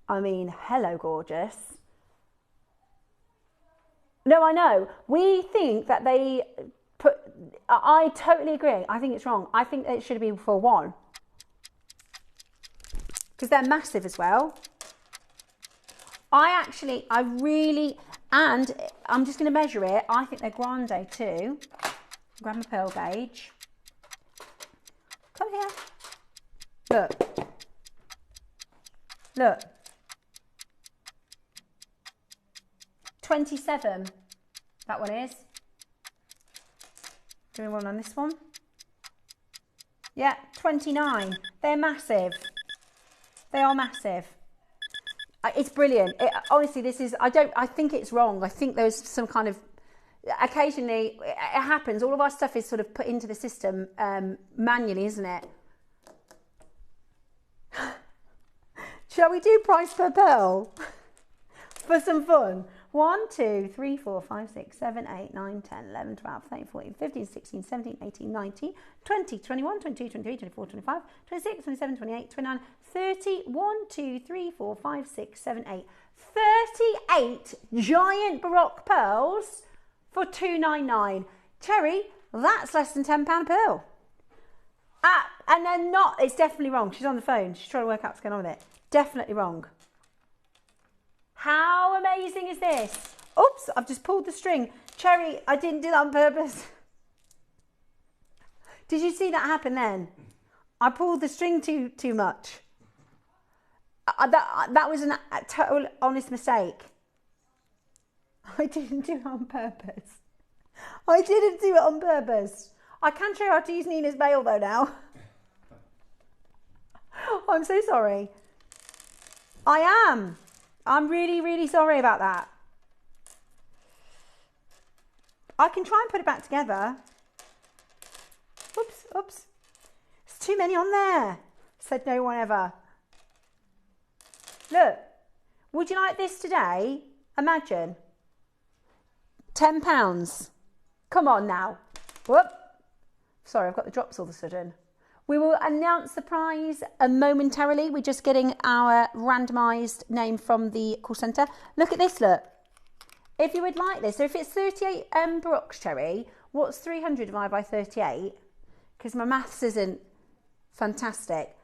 I mean, hello, gorgeous. No, I know. We think that they put... I totally agree. I think it's wrong. I think it should have been for 1. Because they're massive as well. I really... And I'm just going to measure it. I think they're grande too. Grab my pearl gauge. Come here. Look. Look. 27. That one is. Doing one on this one. Yeah, 29. They're massive. They are massive. It's brilliant. Honestly, this is, I think it's wrong. I think there's some kind of, occasionally it happens. All of our stuff is sort of put into the system manually, isn't it? Shall we do price per pearl? For some fun. 1, 2, 3, 4, 5, 6, 7, 8, 9, 10, 11, 12, 13, 14, 15, 16, 17, 18, 19, 20, 21, 22, 23, 24, 25, 26, 27, 28, 29, 30, 1, 2, 3, 4, 5, 6, 7, 8. 38 giant Baroque pearls for $2.99. Cherry, that's less than £10 a pearl. And they're not, it's definitely wrong. She's on the phone. She's trying to work out what's going on with it. Definitely wrong. How amazing is this? Oops, I've just pulled the string. Cherry, I didn't do that on purpose. Did you see that happen then? I pulled the string too much. That was a total honest mistake. I didn't do it on purpose. I didn't do it on purpose. I can show you how to use Nina's veil though now. I'm so sorry. I am. I'm really, really sorry about that. I can try and put it back together. Oops, oops. There's too many on there. Said no one ever. Look, would you like this today? Imagine. £10. Come on now. Whoop. Sorry, I've got the drops all of a sudden. We will announce the prize momentarily. We're just getting our randomised name from the call centre. Look at this, look. If you would like this, so if it's 38 Baroques, Cherry, what's 300 divided by 38? Because my maths isn't fantastic.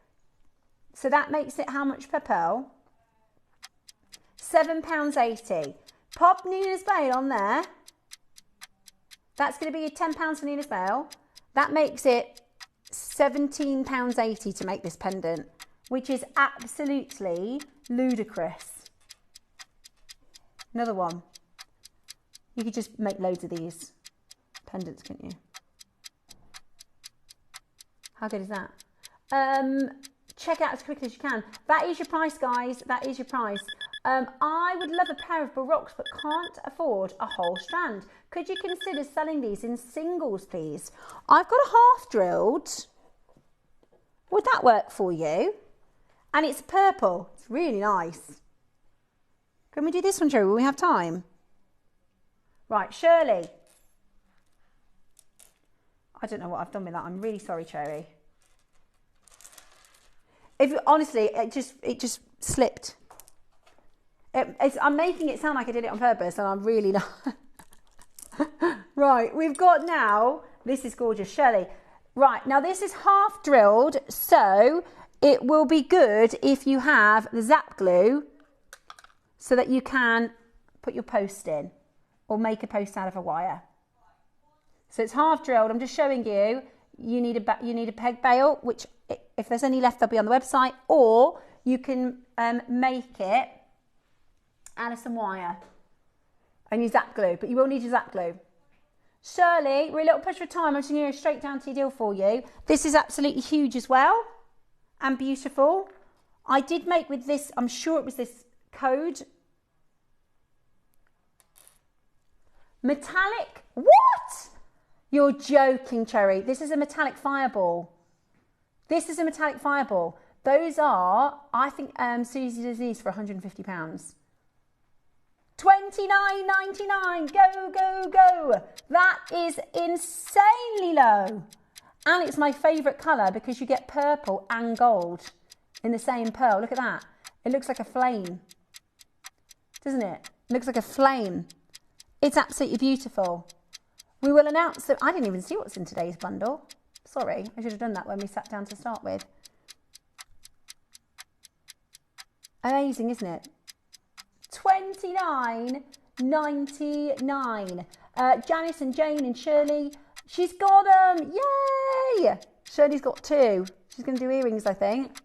So that makes it how much per pearl? £7.80. Pop Nina's veil on there. That's going to be your £10 for Nina's veil. That makes it £17.80 to make this pendant, which is absolutely ludicrous. Another one. You could just make loads of these pendants, couldn't you? How good is that? Check it out as quickly as you can. That is your price, guys. That is your price. I would love a pair of Baroques, but can't afford a whole strand. Could you consider selling these in singles, please? I've got a half drilled. Would that work for you? And it's purple. It's really nice. Can we do this one, Joe? Will we have time? Right, Shirley. I don't know what I've done with that. I'm really sorry, Cherry. Honestly, it just slipped. I'm making it sound like I did it on purpose, and I'm really not. Right, we've got now. This is gorgeous, Shirley. Right, now this is half drilled, so it will be good if you have the zap glue so that you can put your post in or make a post out of a wire. So it's half drilled. I'm just showing you. You need a peg bail, which if there's any left, they'll be on the website, or you can make it out of some wire and use zap glue, but you will need your zap glue. Shirley, we're a little push for time. I'm just going to go straight down to your deal for you. This is absolutely huge as well and beautiful. I did make with this, I'm sure it was this code. Metallic? What? You're joking, Cherry. This is a metallic fireball. This is a metallic fireball. Those are, I think Susie does these for £150. $29.99. Go, go, go. That is insanely low. And it's my favourite colour because you get purple and gold in the same pearl. Look at that. It looks like a flame. Doesn't it? It looks like a flame. It's absolutely beautiful. We will announce that. I didn't even see what's in today's bundle. Sorry, I should have done that when we sat down to start with. Amazing, isn't it? $29.99. Janice and Jane and Shirley, she's got them. Yay! Shirley's got two. She's going to do earrings, I think.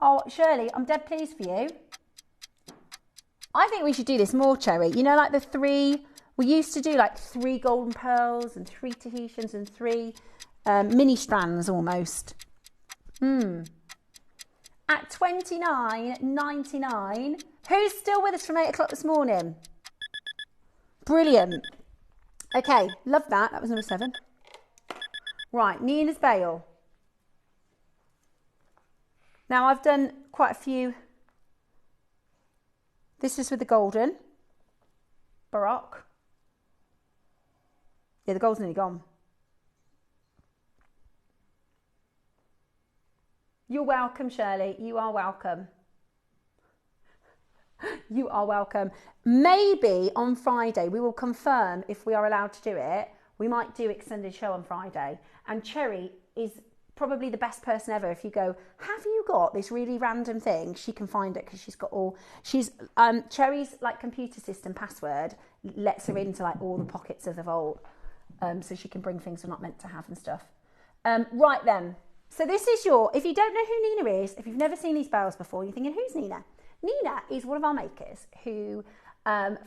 Oh, Shirley, I'm dead pleased for you. I think we should do this more, Cherry. You know, like the three, we used to do like 3 golden pearls and 3 Tahitians and 3 mini strands almost. At $29.99. Who's still with us from 8 o'clock this morning? Brilliant. Okay, love that. That was number 7. Right, Nina's Bail. Now I've done quite a few. This is with the golden. Baroque. Yeah, the gold's nearly gone. You're welcome, Shirley. You are welcome. You are welcome. Maybe on Friday we will confirm if we are allowed to do it. We might do extended show on Friday. And Cherry is probably the best person ever. If you go, have you got this really random thing? She can find it because she's got all. Cherry's like computer system password lets her into like all the pockets of the vault, so she can bring things we're not meant to have and stuff. Right then. So this is if you don't know who Nina is, if you've never seen these bells before, you're thinking, who's Nina? Nina is one of our makers who,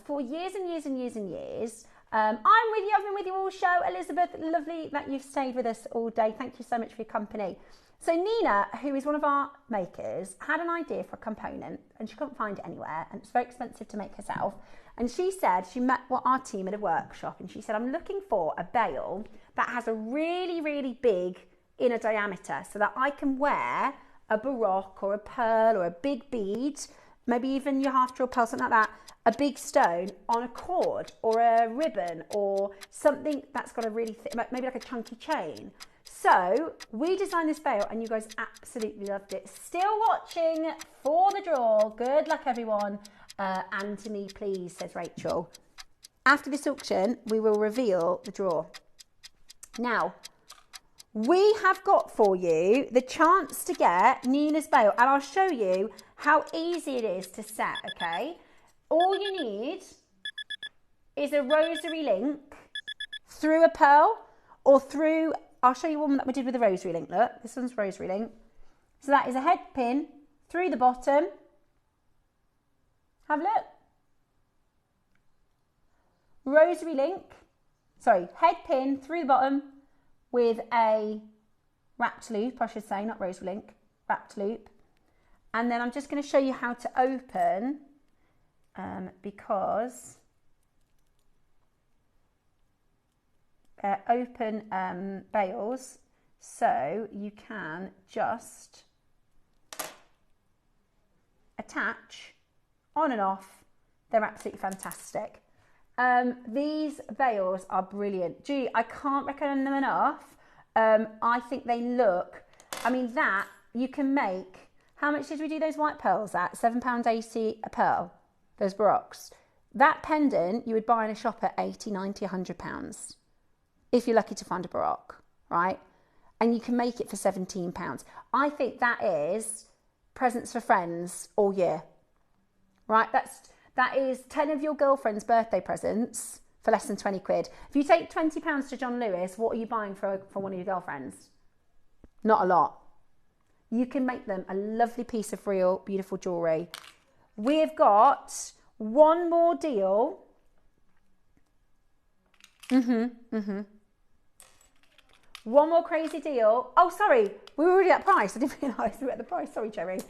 for years and years and years and years, I'm with you, I've been with you all show. Elizabeth, lovely that you've stayed with us all day. Thank you so much for your company. So Nina, who is one of our makers, had an idea for a component and she couldn't find it anywhere and it's very expensive to make herself. And she said, she met our team at a workshop and she said, I'm looking for a bail that has a really, really big inner diameter so that I can wear a baroque or a pearl or a big bead, maybe even your half drill pearl, something like that, a big stone on a cord or a ribbon or something that's got a really thick, maybe like a chunky chain. So we designed this bail and you guys absolutely loved it. Still watching for the draw. Good luck, everyone. And to me, please, says Rachel. After this auction, we will reveal the draw. Now, we have got for you the chance to get Nina's bail, and I'll show you how easy it is to set, okay? All you need is a rosary link through a pearl or through, I'll show you one that we did with a rosary link. Look, this one's rosary link. So that is a head pin through the bottom. Have a look. Rosary link, head pin through the bottom with a wrapped loop, I should say, not rosary link, wrapped loop. And then I'm just going to show you how to open because open bails, so you can just attach on and off They're absolutely fantastic. These veils are brilliant. Gee, I can't recommend them enough. I think they look, I mean, that you can make, how much did we do those white pearls at? £7.80 a pearl, those baroques. That pendant you would buy in a shop at 80, 90, £100 if you're lucky to find a baroque, right? And you can make it for £17. I think that is presents for friends all year, right? That is 10 of your girlfriend's birthday presents for less than 20 quid. If you take £20 to John Lewis, what are you buying for one of your girlfriends? Not a lot. You can make them a lovely piece of real, beautiful jewellery. We've got one more deal. One more crazy deal. Oh, sorry, we were already at price. I didn't realise we were at the price. Sorry, Cherry.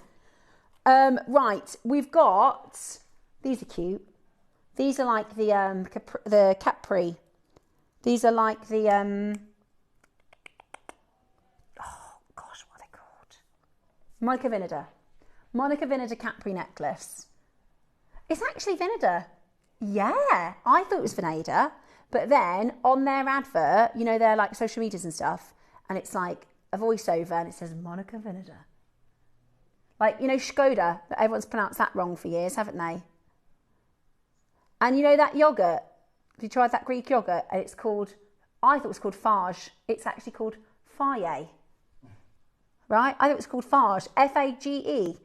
Right, we've got, these are cute. These are like the Capri. These are like the, oh gosh, what are they called? Monica Vinader. Monica Vinader Capri necklace. It's actually Vinader. Yeah, I thought it was Vinader. But then on their advert, you know, they're like social medias and stuff, and it's like a voiceover and it says Monica Vinader. Like, you know, Skoda, that everyone's pronounced that wrong for years, haven't they? And you know that yogurt? Have you tried that Greek yogurt? And it's called, I thought it was called Fage. It's actually called Faye. Right? I thought it was called Fage. F-A-G-E.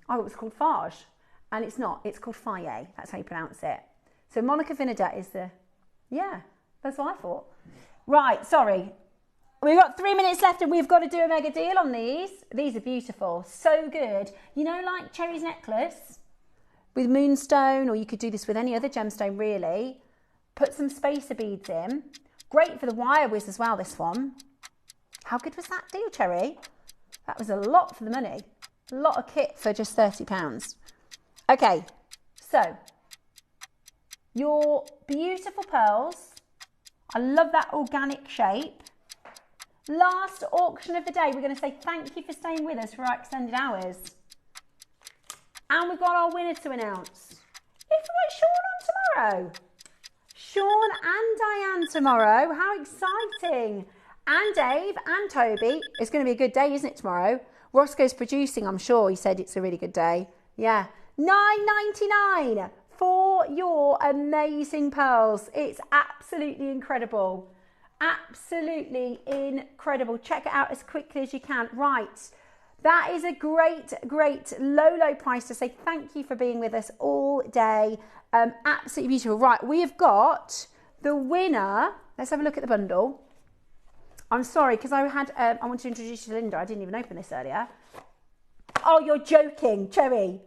I thought it was called Fage. And it's not. It's called Faye. That's how you pronounce it. So Monica Vinader is the, yeah, that's what I thought. Right, sorry. We've got 3 minutes left and we've got to do a mega deal on these. These are beautiful. So good. You know, like Cherry's necklace with moonstone, or you could do this with any other gemstone, really. Put some spacer beads in. Great for the wire whiz as well, this one. How good was that deal, Cherry? That was a lot for the money. A lot of kit for just £30. Okay, so your beautiful pearls. I love that organic shape. Last auction of the day. We're going to say thank you for staying with us for our extended hours. And we've got our winner to announce. We've got Sean on tomorrow. Sean and Diane tomorrow. How exciting. And Dave and Toby. It's going to be a good day, isn't it, tomorrow? Roscoe's producing, I'm sure. He said it's a really good day. Yeah. $9.99 for your amazing pearls. It's absolutely incredible. Absolutely incredible. Check it out as quickly as you can. Right. That is a great, great low price to say thank you for being with us all day. Absolutely beautiful. Right, we have got the winner. Let's have a look at the bundle. I'm sorry, because I want to introduce you to Linda. I didn't even open this earlier. Oh, you're joking, Cherry.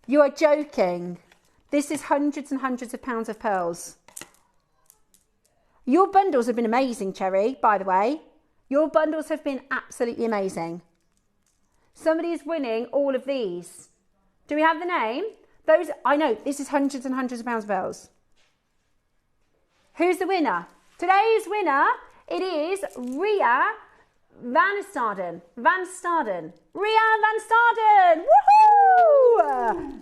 You are joking. This is hundreds and hundreds of pounds of pearls. Your bundles have been amazing, Cherry, by the way. Your bundles have been absolutely amazing. Somebody is winning all of these. Do we have the name? Those, I know, this is hundreds and hundreds of pounds of pearls. Who's the winner? Today's winner, it is Ria Van Staden. Ria Van Staden! Woohoo!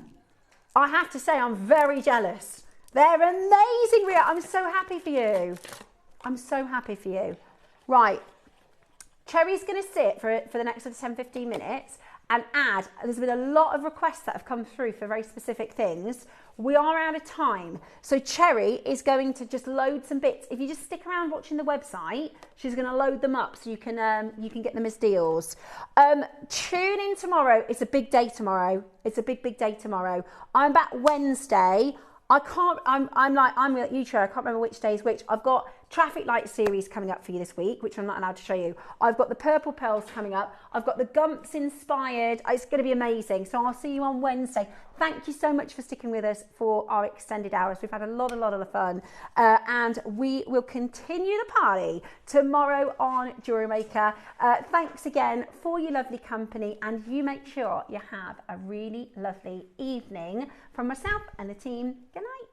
I have to say, I'm very jealous. They're amazing, Ria. I'm so happy for you. I'm so happy for you. Right. Cherry's going to sit for the next 10-15 minutes and add. There's been a lot of requests that have come through for very specific things. We are out of time. So Cherry is going to just load some bits. If you just stick around watching the website, she's going to load them up so you can get them as deals. Tune in tomorrow. It's a big day tomorrow. It's a big day tomorrow. I'm back Wednesday. I'm like you, Cher. I can't remember which day is which. I've got traffic light series coming up for you this week, which I'm not allowed to show you. I've got the purple pearls coming up. I've got the Gumps inspired. It's going to be amazing. So I'll see you on Wednesday. Thank you so much for sticking with us for our extended hours. We've had a lot of fun. And we will continue the party tomorrow on Jewellery Maker. Thanks again for your lovely company, and you make sure you have a really lovely evening. From myself and the team, good night.